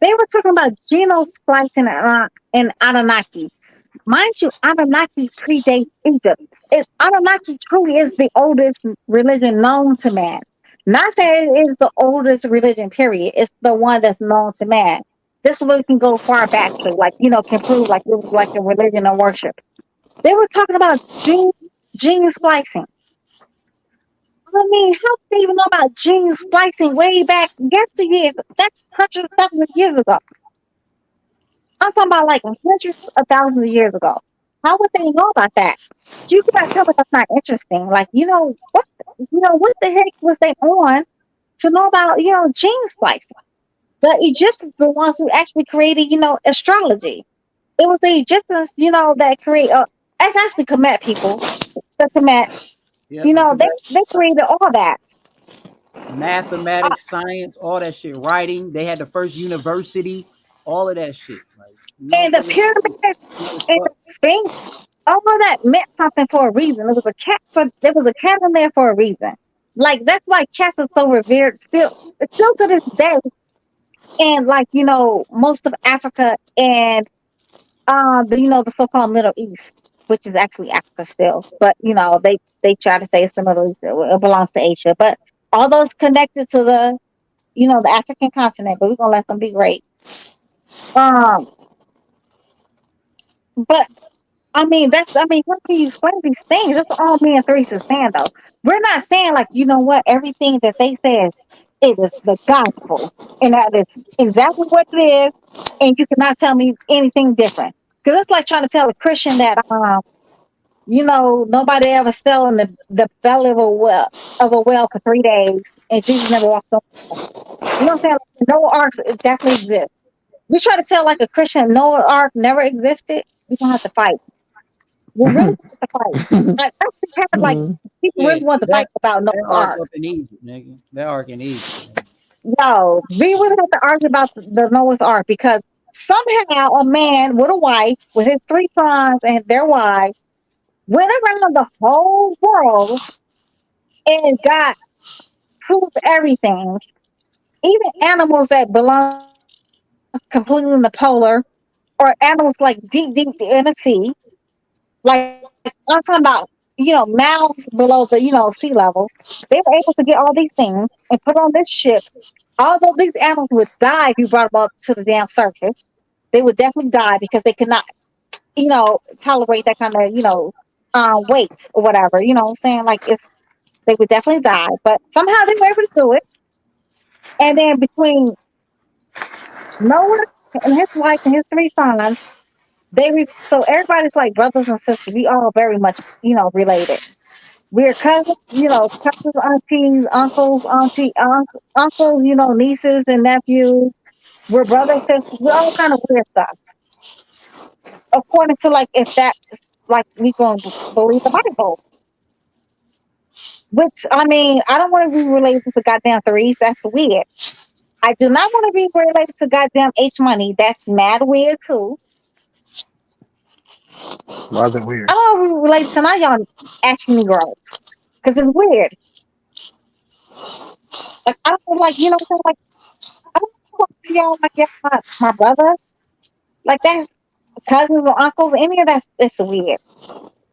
They were talking about genome splicing and Anunnaki. Mind you, Anunnaki predates Egypt. Anunnaki truly is the oldest religion known to man. Not saying it is the oldest religion, period. It's the one that's known to man. This one can go far back to, like, can prove like it was like a religion of worship. They were talking about gene splicing. I mean, how do they even know about gene splicing way back? Guess the years. That's hundreds of thousands of years ago. I'm talking about like hundreds of thousands of years ago. How would they know about that? You cannot tell me that's not interesting. Like, what the heck was they on to know about, gene splicing? The Egyptians, the ones who actually created, astrology. It was the Egyptians, that create. That's actually Kemet people. The Kemet. Yep, the They created all that. mathematics, science, all that shit, writing. They had the first university, all of that shit. Like, And the pyramids and the Sphinx, all of that meant something for a reason. There was a cat in there for a reason. Like that's why cats are so revered still to this day. And like, most of Africa and the so-called Middle East, which is actually Africa still. But they try to say it's the Middle East, it belongs to Asia. But all those connected to the African continent, but we're gonna let them be great. Um, but how can you explain these things? That's all me and Therese is saying, though. We're not saying, like, everything that they say it is the gospel, and that is exactly what it is, and you cannot tell me anything different. Because it's like trying to tell a Christian that, nobody ever fell in the belly of a well for 3 days, and Jesus never walked on. You know what I'm saying? Like, Noah arcs it definitely exists. We try to tell like a Christian Noah ark never existed. We're gonna have to fight. We really have to fight. Like that's the kind of like people yeah, really want to fight about that Noah's arc Ark. up in Egypt, nigga. That arc in Egypt. Nigga. No, we really have to argue about the Noah's Ark because somehow a man with a wife, with his 3 sons and their wives, went around the whole world and got proved everything. Even animals that belong completely in the polar or animals like deep in the sea. Like I'm talking about, mouths below the, sea level. They were able to get all these things and put on this ship. Although these animals would die if you brought them up to the damn surface, they would definitely die because they could not, tolerate that kind of, weight or whatever. You know what I'm saying? Like they would definitely die. But somehow they were able to do it. And then between Noah and his wife and his 3 sons, so everybody's like brothers and sisters. We all very much, related. We're cousins, cousins, aunties, uncles, nieces and nephews. We're brothers, sisters. We're all kind of weird stuff. According to if that we gonna believe the Bible. Which I don't want to be related to goddamn threes. That's weird. I do not want to be related to goddamn H Money. That's mad weird too. Why is it weird? I don't want to be related to none of y'all ashy Negroes because it's weird. Like I don't like I don't want to y'all my brothers like that's cousins or uncles. Any of that's weird.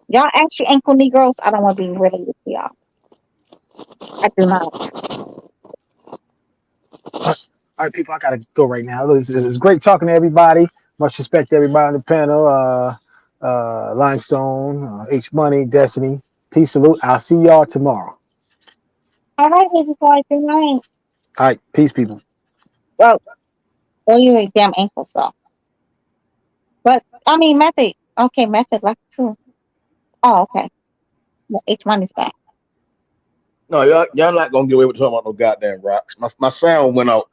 Y'all actually ankle Negroes. I don't want to be related to y'all. I do not. All right, people, I gotta go right now. It was great talking to everybody. Much respect to everybody on the panel. Limestone, H Money, Destiny. Peace, salute. I'll see y'all tomorrow. All right, baby boy. Good night. All right, peace, people. Well, you ain't damn ankle so. But Method. Okay, Method left too. Oh, okay. The H Money's back. No, y'all not gonna get away with talking about no goddamn rocks. My sound went out.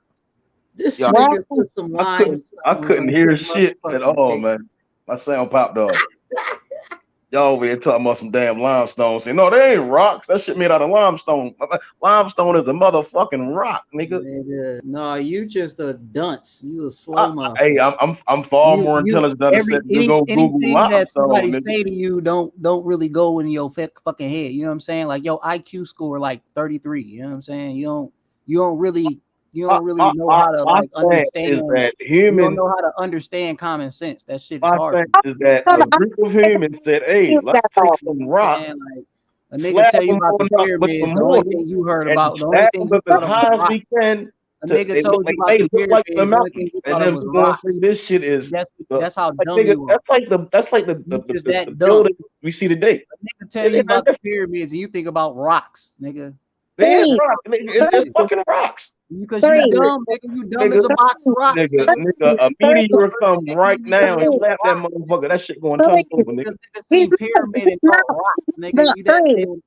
This nigga put some lines. I couldn't hear shit at all, man. My sound popped off. Y'all over here talking about some damn limestone. Say, no, they ain't rocks. That shit made out of limestone. Limestone is a motherfucking rock, nigga. No, you just a dunce. You a slow mo. Hey, I'm far more intelligent than to go Google anything limestone. that somebody nigga. say to you don't really go in your fucking head. You know what I'm saying? Like your IQ score like 33. You know what I'm saying? You don't really know how to understand. Is that you don't know how to understand common sense. That shit is hard. Is that a group of humans said, "Hey, let's take some rocks." A nigga tell you about the pyramids. The only thing you heard about, the only thing you thought about was a nigga told you about the pyramids. The only thing you thought was rocks. This shit is that's how dumb you are. That's like the building we see today. A nigga tell you about the pyramids and you think about rocks, nigga. It's fucking rocks. Because you dumb, nigga. You dumb as a box of rocks. Nigga, a meteor come right now and slap that motherfucker. That shit going tumble over, nigga. Pyramid and rocks, nigga.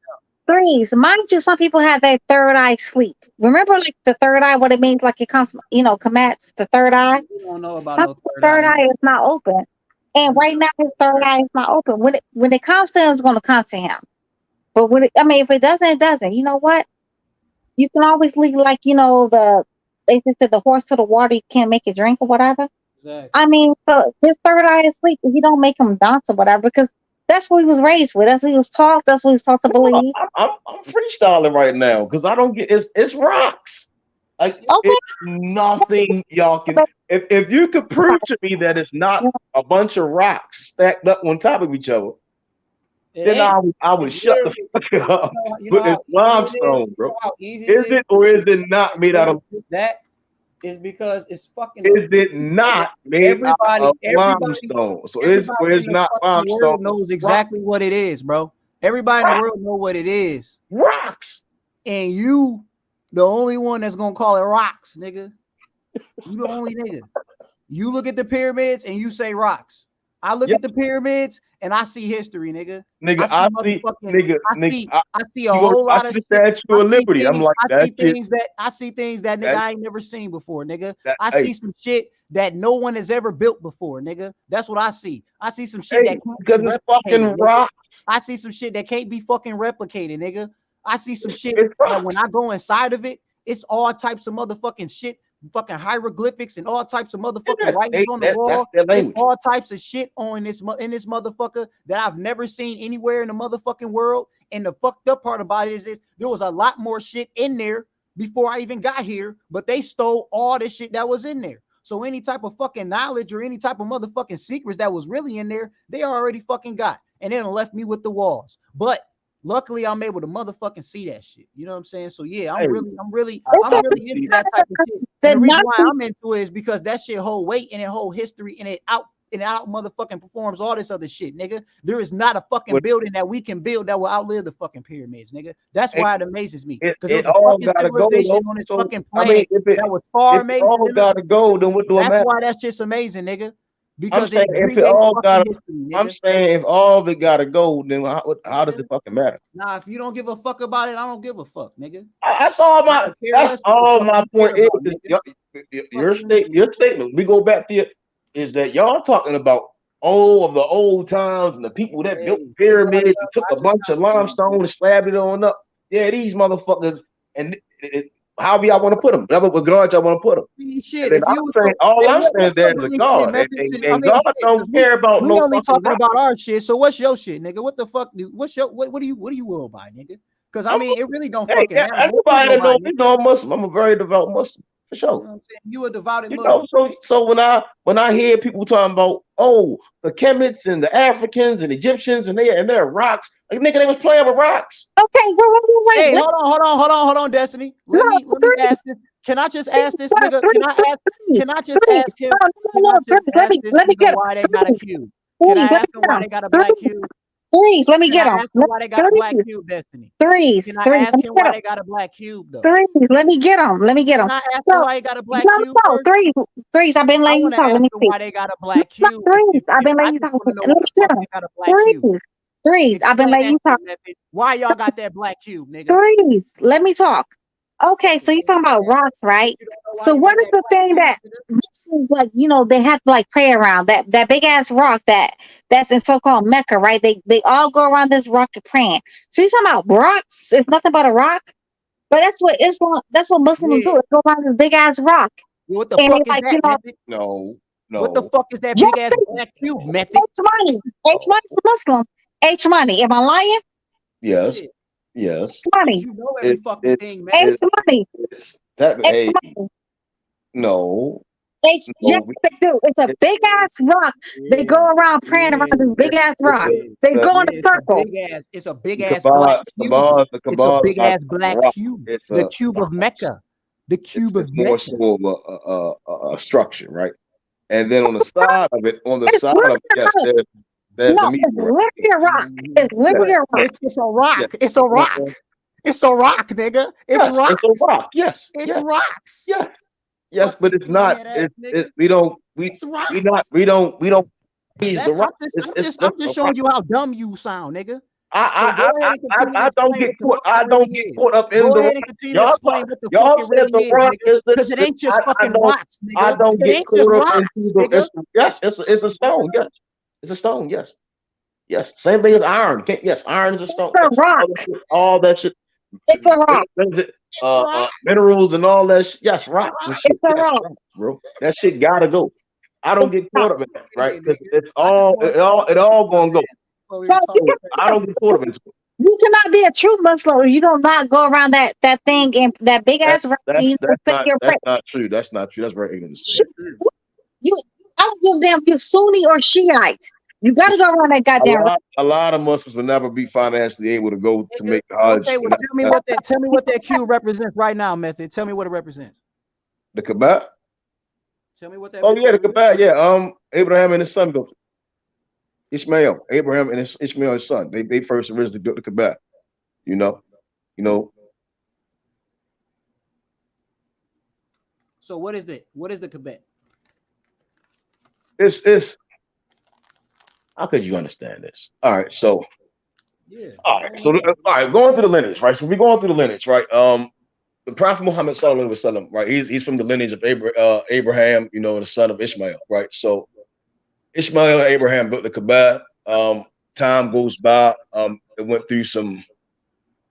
Threes. Mind you, some people have that third eye sleep. Remember, the third eye, what it means, like it comes, commats the third eye. You don't know about no third eye is not open, and right now his third eye is not open. When it comes to him, it's going to come to him. But if it doesn't, it doesn't. You know what? You can always leave, they said the horse to the water, you can't make it drink or whatever. Exactly. So his third eye is sleep. He don't make him dance or whatever because that's what he was raised with. That's what he was taught. That's what he was taught to believe. I'm freestyling right now because I don't get it's rocks. It's nothing y'all can. If you could prove to me that it's not a bunch of rocks stacked up on top of each other, then I would shut the fuck up. But it's limestone, bro. Is it or is it not made out of that? Is because it's fucking. Is it not made out of limestone? So it's not limestone. World knows exactly what it is, bro. Everybody in the world know what it is. Rocks. And you, the only one that's gonna call it rocks, nigga. You the only nigga. You look at the pyramids and you say rocks. I look at the pyramids and I see history, nigga. I see a whole lot of shit. Statue of Liberty. I'm like, I see things that nigga I ain't never seen before, nigga. I see some shit that no one has ever built before, nigga. That's what I see. I see some shit that can't be fucking rock. I see some shit that can't be fucking replicated, nigga. I see some shit that when I go inside of it, it's all types of motherfucking shit. Fucking hieroglyphics and all types of motherfucking writings on the wall. There's all types of shit in this motherfucker that I've never seen anywhere in the motherfucking world. And the fucked up part about it is this: there was a lot more shit in there before I even got here, but they stole all the shit that was in there. So any type of fucking knowledge or any type of motherfucking secrets that was really in there, they already fucking got, and then left me with the walls. But luckily, I'm able to motherfucking see that shit. You know what I'm saying? So yeah, I'm really into that type of shit. And the reason why I'm into it is because that shit hold weight and it hold history and it out motherfucking performs all this other shit, nigga. There is not a fucking building that we can build that will outlive the fucking pyramids, nigga. That's why it amazes me. Because it all gotta go on this fucking planet that was far amazing. All gotta go. Then what do I matter? That's why that shit's amazing, nigga. Because saying it's great fucking history, I'm nigga. saying if all of it gotta go, then how does it fucking matter? Nah, if you don't give a fuck about it, I don't give a fuck, nigga. That's all my point is. Your statement. We go back to it. Is that y'all talking about of the old times and the people that built pyramids and took a bunch of limestone and slabbed it on up? Yeah, these motherfuckers. And however y'all want to put them, whatever regard y'all want to put them. Shit, And then if you all I'm saying there is a God, and God don't care about no only fucking talking about our shit. So what's your shit, nigga? What the fuck? What do you will by, nigga? Because I mean, it really don't fucking matter. Everybody know Muslim. I'm a very devout Muslim for sure. You know what I'm saying? You a devout Muslim. So when I hear people talking about the Kemites and the Africans and Egyptians and they're rocks, like nigga, they was playing with rocks. Okay, wait. Hey, hold on, Destiny. Let me ask this. Can I just ask this nigga? Can I just ask him? Let me get why they got a cube? Can I ask him why they got a black cube? Threes, let me get Can I them. ask him why they got a black cube, Destiny? Threes. Can I ask him why they got a black cube, though? Threes, let me get them. Can I ask him why he got a black cube? Threes, I've been letting you talk. Let me see. Why they got a black cube? Threes, I've been letting you talk. Let me get them. Threes, I've been letting you talk. Why y'all got that black cube, nigga? Threes, let me talk. Okay, so you're talking about rocks, right? So what is the thing that like they have to like pray around that big ass rock that's in so-called Mecca, right? They all go around this rock and praying. So you're talking about rocks? It's nothing but a rock, but that's what Muslims do. It's go around this big ass rock. What the fuck is that? No. What the fuck is that big ass black cube, method? H money's a Muslim. H money. Am I lying? Yes. Money. You know every fucking thing, man. H money. H money. No. Yes, they do. It's a big ass rock. They go around praying around this big ass rock. They go in a circle. It's a big ass black cube. It's a big ass black cube. The cube of Mecca. The cube of Mecca. More so of a structure, right? And then on the side of it, yes, there's no, it's literally a rock. It's literally a rock. It's a rock. It's a rock. It's a rock, nigga. It's rocks. It's a rock. Yes. It's rocks. Yes, but it's not. We don't praise the rock. I'm just showing you how dumb you sound, nigga. I don't get caught up in the y'all said the rock is because it ain't just fucking rocks, nigga. I don't get caught up into the yes, it's a stone, yes. It's a stone, yes. Yes. Same thing as iron. Yes, iron is a stone. It's a rock. All that shit. It's a rock. Minerals and all that shit. Yes, rock. It's a rock. Bro. That shit gotta go. I don't get caught up in that, right? Because it all gonna go. So I don't get caught up in it. You cannot be a true Muslim if you don't not go around that thing and that big ass rock. That's not true. That's not true. That's very ignorant to say. I don't give a damn if you're Sunni or Shiite. You got to go around that goddamn rock. A lot of Muslims will never be financially able to go to make Hajj. Okay, well, tell me what that cube represents right now, Method. Tell me what it represents. The Kaaba? Tell me what that. Oh yeah, the Kaaba. Yeah. Abraham and his son built it. Ishmael, Abraham and Ishmael, his son. They first originally built the Kaaba. You know. So what is it? What is the Kaaba? It's. How could you understand this? All right, so. Yeah. All right, going through the lineage, right? So we're going through the lineage, right? The Prophet Muhammad sallallahu alaihi wasallam, right? He's from the lineage of Abraham, the son of Ishmael, right? So Ishmael and Abraham built the Kaaba. Time goes by. It went through some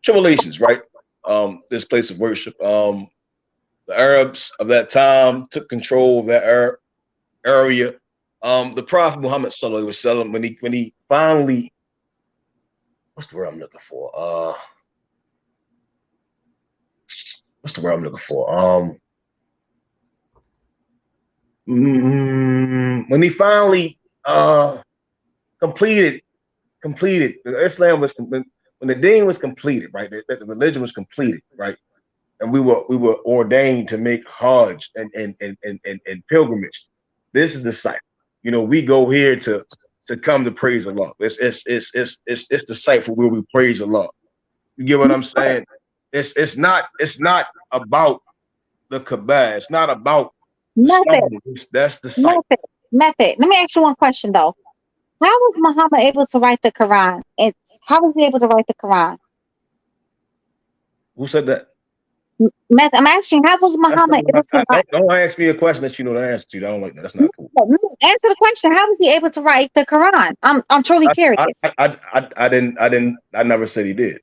tribulations, right? This place of worship. The Arabs of that time took control of that area. The Prophet Muhammad sallallahu alaihi wasallam, when he finally, what's the word I'm looking for? When he finally completed Islam was when the deen was completed, right? That the religion was completed, right? And we were ordained to make Hajj and pilgrimage. This is the site. We go here to come to praise Allah. It's the site for where we praise Allah. You get what I'm saying? It's not about the Kaaba. It's not about nothing. That's the site. Method. Let me ask you one question though. How was Muhammad able to write the Quran? How was he able to write the Quran? Who said that? Method. I'm asking, how was That's Muhammad able to write? don't ask me a question that you know the answer to. I don't like that. That's not cool. No, answer the question. How was he able to write the Quran? I'm truly curious. I never said he did.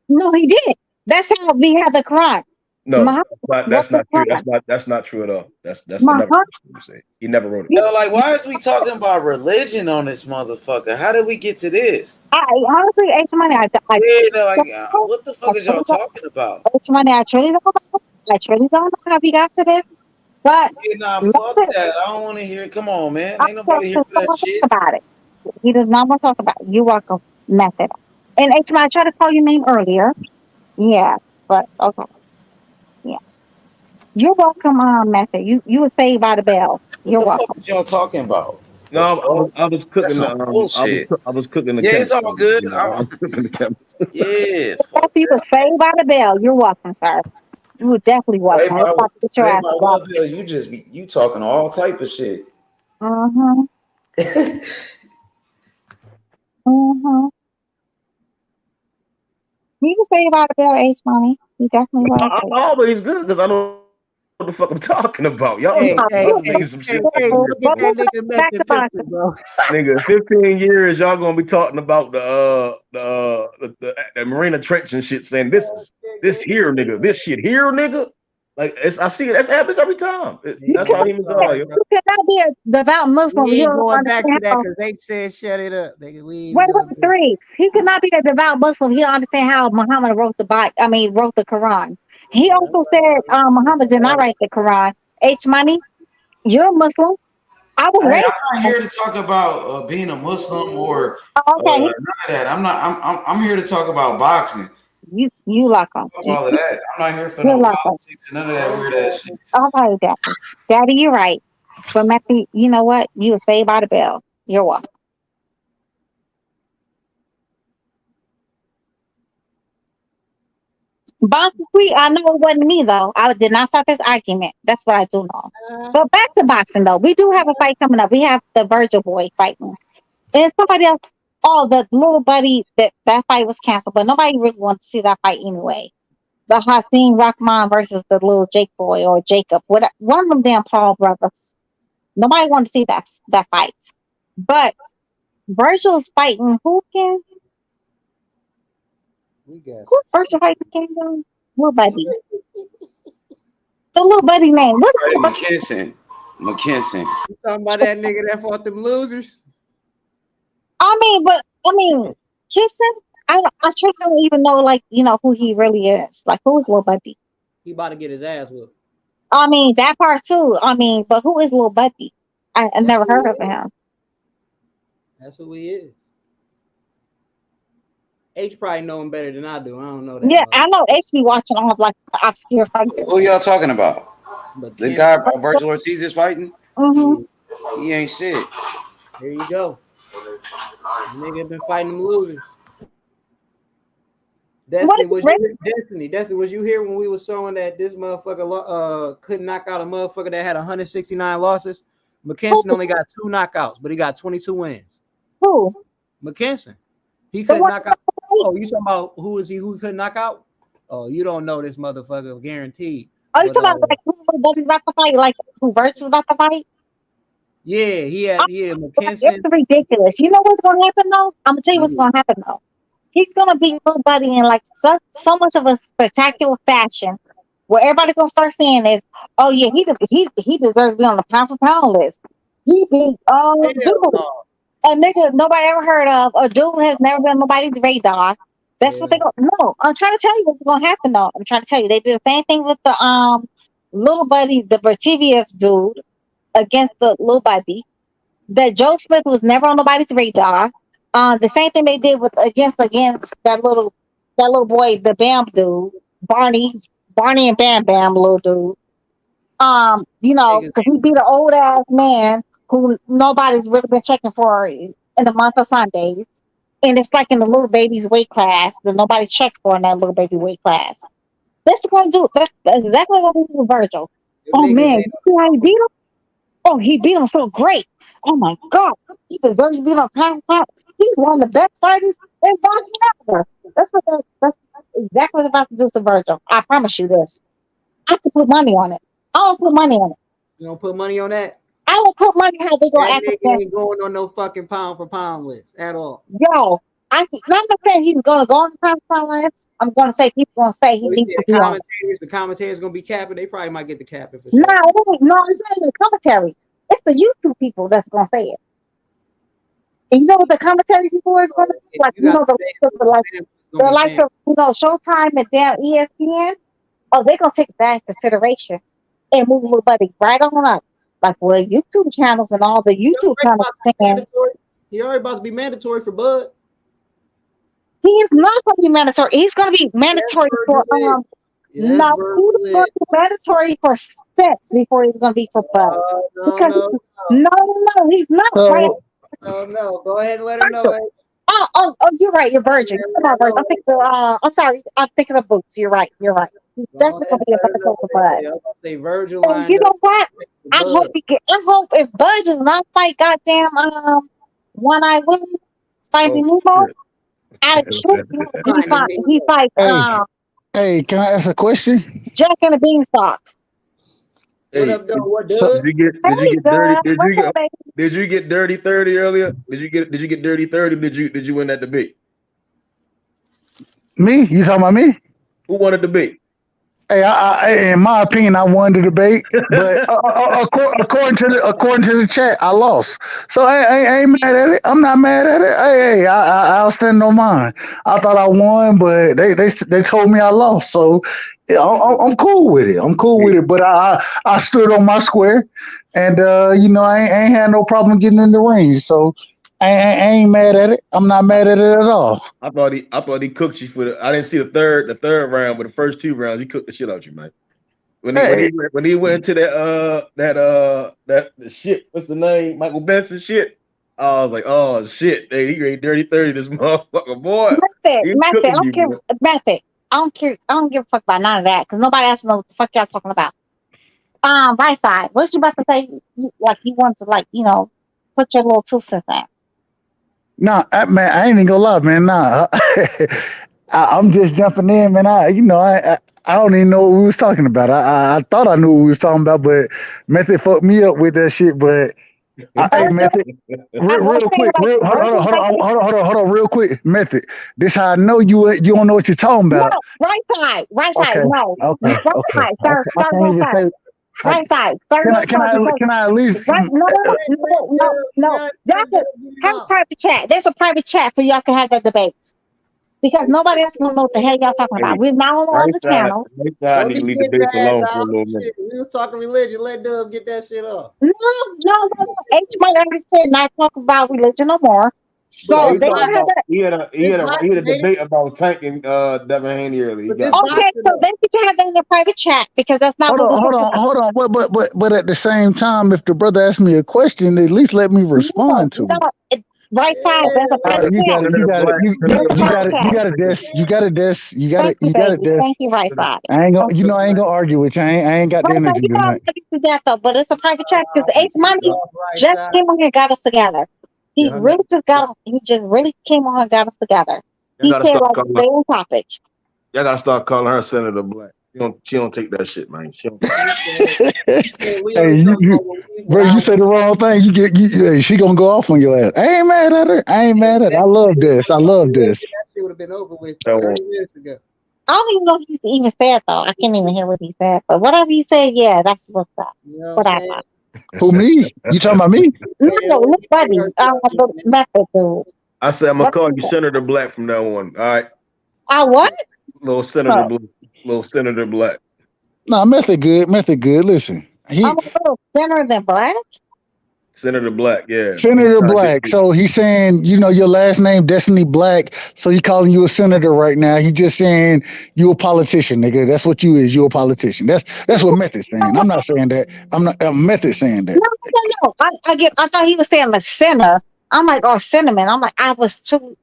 No, he did. That's how we have the Quran. No, that's not true. That's not true at all. That's never what say. He never wrote it. Yo, like, why is we talking about religion on this motherfucker? How did we get to this? Honestly, H Money, what the fuck is y'all talking about? H Money, I truly don't know. I truly don't know how we got to this. But fuck that. I don't want to hear it. Come on, man. Ain't nobody here for that shit. About it. He does not want to talk about it. You're welcome. Method. And H Money, I tried to call your name earlier. Yeah, but okay. Yeah. You're welcome, Method. You were saved by the bell. You're welcome. What y'all talking about? No, I was cooking I was cooking the yeah, it's all good. I was cooking the chemist. Yeah. You were saved by the bell. You're welcome, sir. You were definitely welcome. You talking all type of shit. Mm-hmm. Mm-hmm. You can say about the bell, H Money. You definitely was. I'm always good because I know what the fuck I'm talking about. Y'all know some shit. Nigga, 15 years, y'all gonna be talking about the Marina Trench and shit, saying this here, nigga, this shit here, nigga. Like I see it. That happens every time. That's how humans are. You cannot be a devout Muslim. We ain't going back to that because they said shut it up. Nigga. Wait, three. He could not be a devout Muslim. He don't understand how Muhammad wrote the Quran. He also said Muhammad did not write the Quran. H Money, you're a Muslim. I'm not here to talk about being a Muslim or none of that. I'm here to talk about boxing. You lock on. All of that. I'm not here for no politics and none of that weird ass shit. Okay, Daddy, you're right. But Matthew, you know what? You were saved by the bell. You're welcome. Boxing I know it wasn't me though. I did not start this argument. That's what I do know. But back to boxing though, we do have a fight coming up. We have the Virgil boy fighting, and somebody else. Oh, the little buddy that fight was canceled, but nobody really wanted to see that fight anyway. The Hassan Rahman versus the little Jake boy or Jacob, one of them damn Paul brothers. Nobody wanted to see that fight, but Virgil's fighting who again? Who's Virgil fighting again? Little buddy. The little buddy name. What's McKinson. You talking about that nigga that fought them losers? I mean, Kissing. I truly don't even know, who he really is. Like, who is Lil Buddy? He about to get his ass whooped. I mean, that part too. I mean, but who is Lil Buddy? I never heard of him. That's who he is. H probably know him better than I do. I don't know that. Yeah, I know H be watching all of obscure fights. Who y'all talking about? The guy Virgil Ortiz is fighting? Mm-hmm. He ain't shit. Here you go. The nigga been fighting them losers. Destiny, was you here when we was showing that this motherfucker couldn't knock out a motherfucker that had 169 losses? McKinson only got 2 knockouts, but he got 22 wins. Who? McKinson. He couldn't knock out. Oh, you talking about who is he who couldn't knock out? Oh, you don't know this motherfucker, guaranteed. Oh, you talking about who Buddy's about to fight? Like who Virgil's about to fight? Yeah, McKinson. It's ridiculous. You know what's gonna happen though? I'm gonna tell you what's gonna happen though. He's gonna beat Lil Buddy in so much of a spectacular fashion, where everybody's gonna start saying is, "Oh yeah, he deserves to be on the pound for pound list." He beat dude, a nigga nobody ever heard of, a dude has never been on nobody's radar. That's what they go. No, I'm trying to tell you what's gonna happen though. I'm trying to tell you they did the same thing with the Lil Buddy, the Bertiviev dude against the Lil Buddy. That Joe Smith was never on nobody's radar. The same thing they did against that little boy, the Bam dude, Barney and Bam Bam little dude. Because he beat an old ass man who nobody's really been checking for in the month of Sundays. And it's like in the little baby's weight class that nobody checks for in that little baby weight class. That's what do. That's exactly what we do with Virgil. Oh man, you see how he beat him? Oh, he beat him so great. oh my God, he deserves to be on pound for pound. He's one of the best fighters in boxing ever. That's exactly what I'm about to do to Virgil. I promise you this. I could put money on it. I'll put money on it. You don't put money on that? I will put money how they gonna That act nigga against. ain't going on no fucking pound for pound list at all. Yo, I'm not saying he's gonna go on the pound for pound list. I'm gonna say people gonna say he needs to be on. The commentators gonna be capping. They probably might get the capping for No, sure. it's not even the commentary. It's the YouTube people that's gonna say it. And you know what the commentary people is gonna do? Like the likes of Showtime and damn ESPN. Oh, they're gonna take that into consideration and move little buddy right on up. Like YouTube channels and all the YouTube channels saying he already about to be mandatory for Bud. He is not going to be mandatory. He's going to be mandatory for no, he's going to be mandatory for Spence before he's going to be for Bud. No, he's not. Right? No. Go ahead and let him know. Oh, you're right. You're Virgin. I'm sorry. I'm thinking of Boots. You're right. He's definitely going to be a mandatory for Bud. Say Virgil. And you know what? I hope if Bud does not fight goddamn One Eye Willie, Finding Nemo. He fights. Hey, can I ask a question? Jack and the Beanstalk. Hey, what up, though? What, dude? Did you get dirty 30 earlier? Did you get dirty 30? Did you win that debate? Me? You talking about me? Who won the debate? Hey, in my opinion, I won the debate, but according to the chat, I lost. So I ain't mad at it. I'm not mad at it. Hey, I'll stand on mine. I thought I won, but they told me I lost. So yeah, I'm cool with it. But I stood on my square, and I ain't had no problem getting in the ring. So I ain't mad at it. I'm not mad at it at all. I thought he cooked you for I didn't see the third round, but the first 2 rounds he cooked the shit out you, man. When he went to that shit, what's the name? Michael Benson shit. I was like, oh shit, hey, he great dirty 30, this motherfucker boy. Method. I don't care. I don't give a fuck about none of that because nobody else knows what the fuck y'all talking about. Right side. What you about to say? You want to put your little 2 cents in. Nah, man, I ain't even gonna lie, man. Nah, I'm just jumping in, man. I don't even know what we was talking about. I thought I knew what we was talking about, but Method fucked me up with that shit. But hey, Method, real quick, hold on, real quick, Method. This how I know you don't know what you're talking about. No, right side, no. Okay. Right side, Right side. Can I at least? Right, no. Y'all can have a private chat. There's a private chat so y'all can have that debate. Because nobody else gonna know what the hell y'all talking about. We're now on the channel. I need to leave the debates alone for a little minute. We was talking religion. Let Dub get that shit off. No. H might understand not talk about religion no more. So they have that. He had a debate about Tank and Devin Haney earlier. Okay, so then you can have that in a private chat because that's not. Hold on. But at the same time, if the brother asks me a question, at least let me respond to it. Right side, there's a private chat. You got a desk. Thank you, right side. I ain't gonna argue with you. I ain't got the energy tonight. But it's a private chat because H Money just came on here and got us together. He just really came on and got us together. He said stay on topic. Y'all gotta start calling her Senator Black. She don't take that shit, man. She don't bro, you said the wrong thing. She gonna go off on your ass. I ain't mad at her. I love this. That shit would have been over with 30 minutes ago. I don't even know what he even said though. I can't even hear what he said. But whatever he said, yeah, that's what's up. Whatever. Who, me? You talking about me? No, look, buddy. The Method dude. I said I'm gonna call you Senator Black from now on. All right. What? Little Senator Black. Nah, Method good. Listen, I'm a little thinner than Black. Senator Black, yeah. Senator Black. So he's saying, your last name Destiny Black. So he calling you a senator right now. He just saying you a politician, nigga. That's what you is. You a politician. That's what Method's saying. I'm not saying that. I'm not. Method saying that. No. I thought he was saying the sinner. I'm like, cinnamon. I'm like, I was too.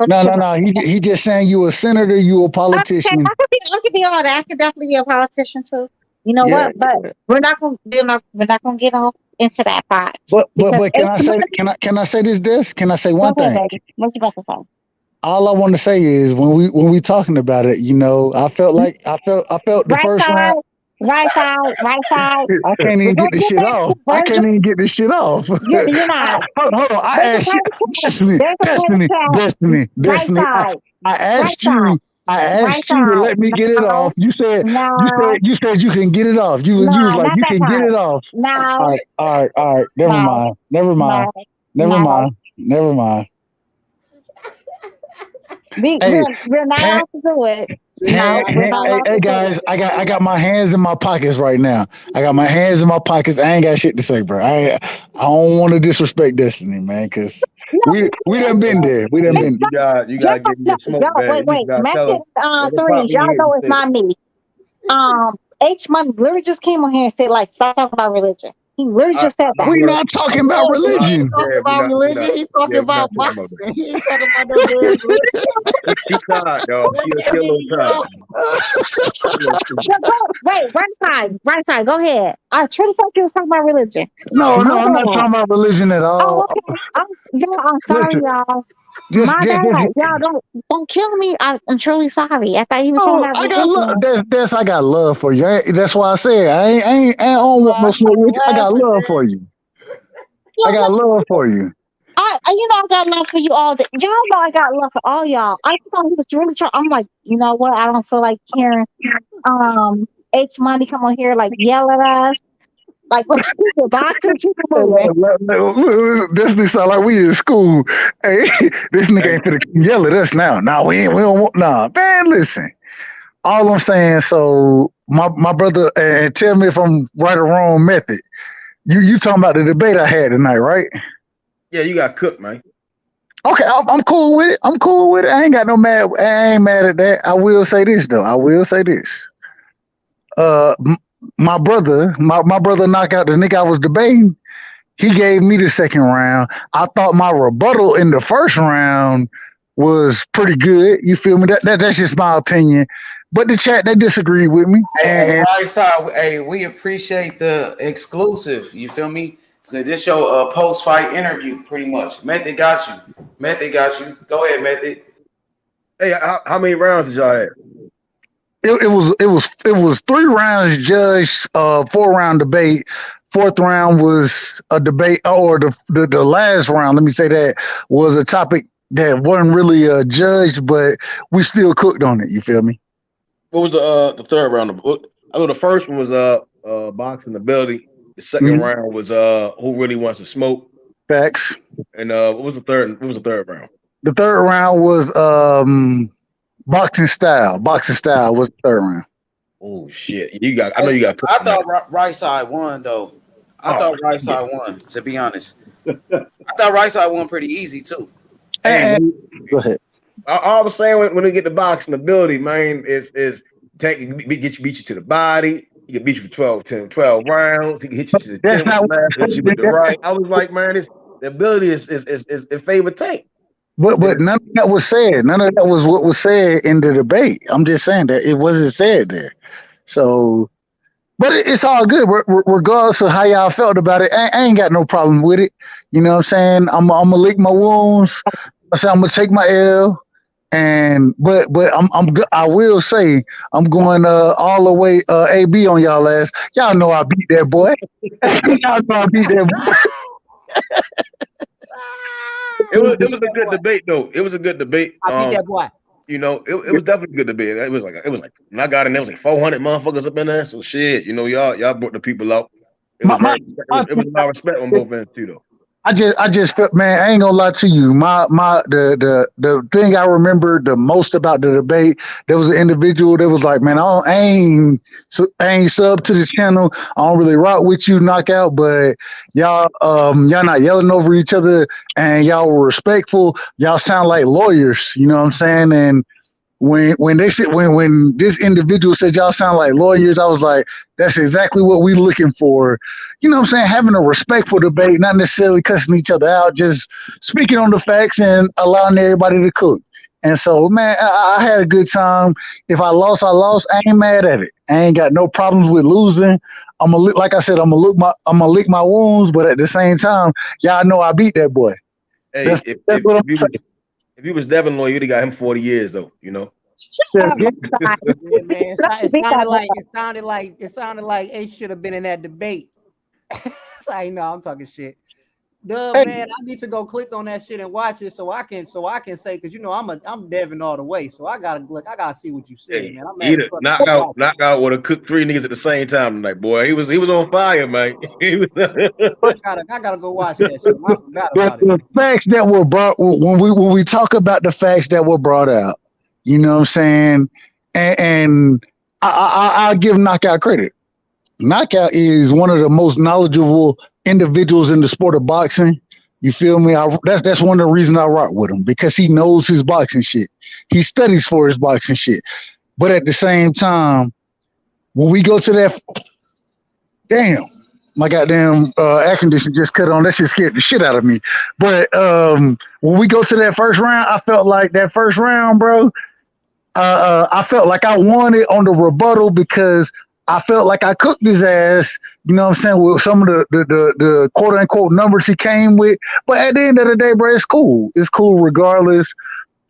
No. He just saying you a senator. You a politician. I could be all that. I could definitely be a politician too. You know what? But we're not gonna get off into that pot. But Because can I say can I say this? Can I say one go ahead, thing? baby. What you about to say? All I want to say is when we talking about it, you know, I felt the Right first side, round. right side, right side. I can't We're even gonna get this get shit back off. to I can't Virgil. even get this shit off. You're not. Hold on. I There's a asked you, paper Right side, I right asked side, you. I right asked you to side. let me get it off. No, no, You said you can get it off. You was no, like not you that can get side. it off. No, All right. Never no, mind. Never mind. no, Never no. mind. Never mind. Hey, We're not allowed to do it. No, we're not allowed hey to do guys, it. I got my hands in my pockets right now. I got my hands in my pockets. I ain't got shit to say, bro. I don't want to disrespect Destiny, man, because we done been there. We done been. You got to give me a Yo, smoke bag. wait, You just wait. got to tell Message them. Let them pop threes. when you Y'all hear know the it's shit. not me. H Money literally just came on here and said, like, stop talking about religion. He literally just said that. We not talking about No, he ain't religion. talking about religion. He talking we're not about talking about that. boxing. He ain't talking about no damn religion. She tired, dog. She a little tired. Wait, right side. Go ahead. I truly thought you was talking about religion. No, My I'm not bad. talking about religion at Oh, all. okay. I'm sorry, Listen, y'all. just My bad. Y'all don't kill me. I'm truly sorry. I thought he was talking oh, about I got love. religion. I got love for you. That's why I said I don't want no smoke with you. I got love for you. I got love for you. I got love for you all. Y'all know I got love for all y'all. I thought he was really trying. I'm like, you know what? I don't feel like hearing H Money come on here like yell at us. Like, let's keep the boxing, keep it moving. Destiny sound like we in school. Hey, this nigga ain't finna yell at us now. Nah, we don't want. Nah, man, listen. All I'm saying, so my brother, and tell me if I'm right or wrong. Method. You talking about the debate I had tonight, right? Yeah, you got cooked, man. Okay, I'm cool with it. I'm cool with it. I ain't got no mad. I ain't mad at that. I will say this though. I will say this. My brother knocked out the nigga I was debating. He gave me the second round. I thought my rebuttal in the first round was pretty good. You feel me? That's just my opinion. But the chat, they disagreed with me. Hey, hey, we appreciate the exclusive. You feel me? Because this your post-fight interview, pretty much. Method got you. Method got you. Go ahead, Method. Hey, how many rounds did y'all have? It was 3 rounds judged, 4-round debate. Fourth round was a debate, or the last round, let me say that, was a topic that wasn't really judged, but we still cooked on it. You feel me? What was the third round? I know the first one was boxing ability. The second round was who really wants to smoke. Facts. And what was the third round? The third round was boxing style. Boxing style was the third round. Oh shit! I know you got. I thought right side won though. I thought right side won. To be honest, I thought right side won pretty easy too. Hey, go ahead. All I'm saying when we get the boxing ability, man, is beat you to the body. He can beat you for 12 rounds. He can hit you to the chin with the left, hit you with the right. I was like, man, the ability is in favor Tank. But none of that was said. None of that was what was said in the debate. I'm just saying that it wasn't said there. So, but it's all good. Regardless of how y'all felt about it, I ain't got no problem with it. You know what I'm saying? I'm gonna lick my wounds. I'm gonna take my L. But I will say I'm going all the way AB on y'all ass. Y'all know I beat that boy. Y'all know I beat that boy. It was a good debate though. It was a good debate. I beat that boy. You know, it was definitely a good debate. It was like when I got in there, it was like 400 motherfuckers up in there. So shit, you know, y'all brought the people out. It was a lot of respect on both ends too though. I just felt, man, I ain't gonna lie to you. The thing I remember the most about the debate, there was an individual that was like, man, I ain't sub to the channel. I don't really rock with you, knockout, but y'all not yelling over each other and y'all were respectful. Y'all sound like lawyers, you know what I'm saying? And when this individual said y'all sound like lawyers, I was like, that's exactly what we looking for. You know what I'm saying? Having a respectful debate, not necessarily cussing each other out, just speaking on the facts and allowing everybody to cook. And so, man, I had a good time. If I lost, I lost. I ain't mad at it. I ain't got no problems with losing. I'm gonna, like I said, I'm gonna lick my wounds, but at the same time, y'all know I beat that boy. Hey, if you was Devin Lloyd, you'd have got him 40 years though. You know. Yeah, man. It sounded like H should have been in that debate. So I know I'm talking shit. Duh, man, I need to go click on that shit and watch it so I can say, because I'm Devin all the way, so I gotta see what you said, man. I'm mad knock out would have cooked 3 niggas at the same time tonight, boy. He was on fire, man. I gotta go watch that shit. I forgot about it. The facts that were brought when we talk about the facts that were brought out, you know what I'm saying, and I'll give Knockout credit. Knockout is one of the most knowledgeable individuals in the sport of boxing. You feel me? That's one of the reasons I rock with him, because he knows his boxing shit. He studies for his boxing shit. But at the same time, when we go to that, damn, my goddamn air conditioner just cut on. That shit scared the shit out of me. But when we go to that first round, I felt like that first round, bro, I felt like I won it on the rebuttal because I felt like I cooked his ass, you know what I'm saying, with some of the quote unquote numbers he came with. But at the end of the day, bro, it's cool. It's cool regardless.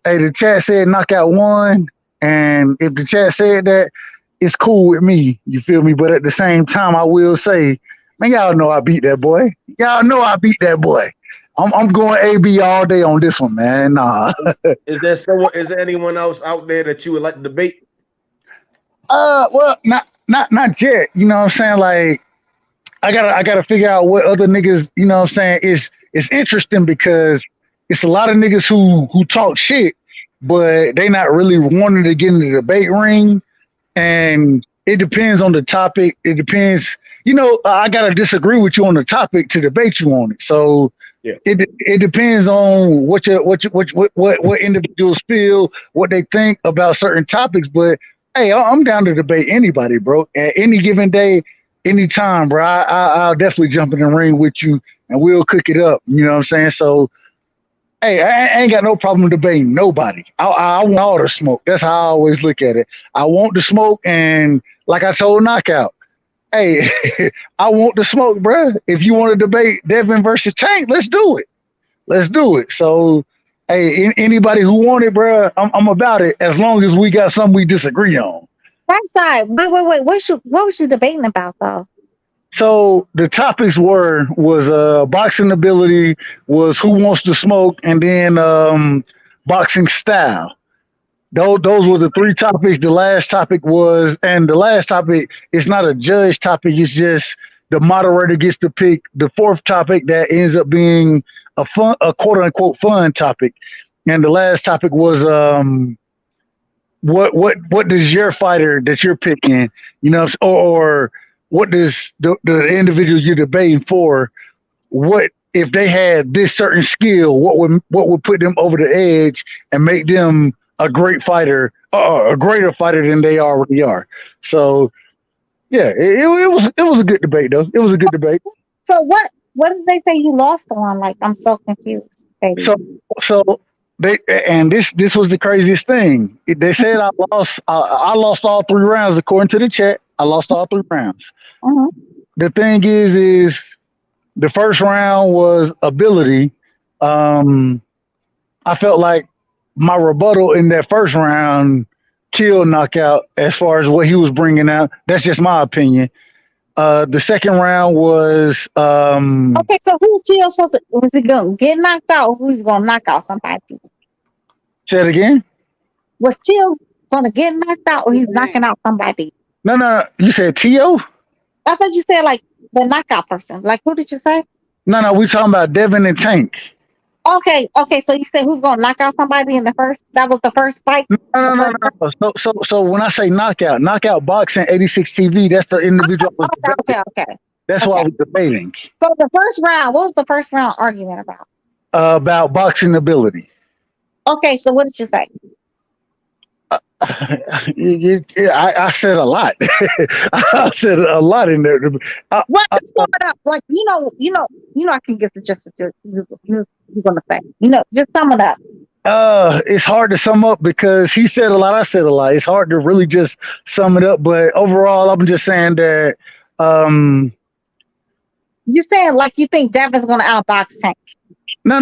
Hey, the chat said Knockout won. And if the chat said that, it's cool with me. You feel me? But at the same time, I will say, man, y'all know I beat that boy. Y'all know I beat that boy. I'm going AB all day on this one, man. Nah. Is there anyone else out there that you would like to debate? Well, not yet. You know what I'm saying? Like, I gotta figure out what other niggas, you know what I'm saying, it's interesting because it's a lot of niggas who talk shit, but they not really wanting to get in the debate ring. And it depends on the topic. It depends, you know, I gotta disagree with you on the topic to debate you on it. So yeah, it depends on what individuals feel, what they think about certain topics. But hey, I'm down to debate anybody, bro. At any given day, anytime, bro. I'll definitely jump in the ring with you and we'll cook it up. You know what I'm saying? So, hey, I ain't got no problem debating nobody. I want all the smoke. That's how I always look at it. I want the smoke, and like I told Knockout, hey, I want the smoke, bro. If you want to debate Devin versus Tank, let's do it. Let's do it. So, hey, anybody who want it, bro, I'm about it. As long as we got something we disagree on. That's right. Wait. What was you debating about though? So the topics was boxing ability, was who wants to smoke, and then boxing style. Those were the 3 topics. The last topic is not a judge topic. It's just the moderator gets to pick the 4th topic that ends up being a quote unquote fun topic. And the last topic was what does your fighter that you're picking, you know, or what does the individual you're debating for, what if they had this certain skill, what would put them over the edge and make them a great fighter, a greater fighter than they already are. So yeah, it was a good debate though. It was a good debate. So what did they say you lost on? Like, I'm so confused, baby. So this was the craziest thing. They said I lost all 3 rounds according to the chat. I lost all 3 rounds. Mm-hmm. The thing is the first round was ability. I felt like my rebuttal in that first round killed Knockout as far as what he was bringing out. That's just my opinion. The second round was okay. So who kills? Was he going to get knocked out, or who's going to knock out somebody? Say it again. Was Till going to get knocked out, or he's knocking out somebody? No. You said T.O.? I thought you said like the knockout person. Like, who did you say? No. We talking about Devin and Tank. Okay. So you said who's going to knock out somebody in the first? That was the first fight. No. So when I say knockout boxing 86 TV, that's the individual. Okay. That's why I was debating. So the first round, what was the first round argument about? About boxing ability. Okay, so what did you say? I said a lot. I said a lot in there. Just sum it up. Like, you know, I can get the gist of you're gonna say. You know, just sum it up. It's hard to sum up because he said a lot, I said a lot. It's hard to really just sum it up, but overall, I'm just saying that um, You saying like you think Devin's gonna outbox Tank? no.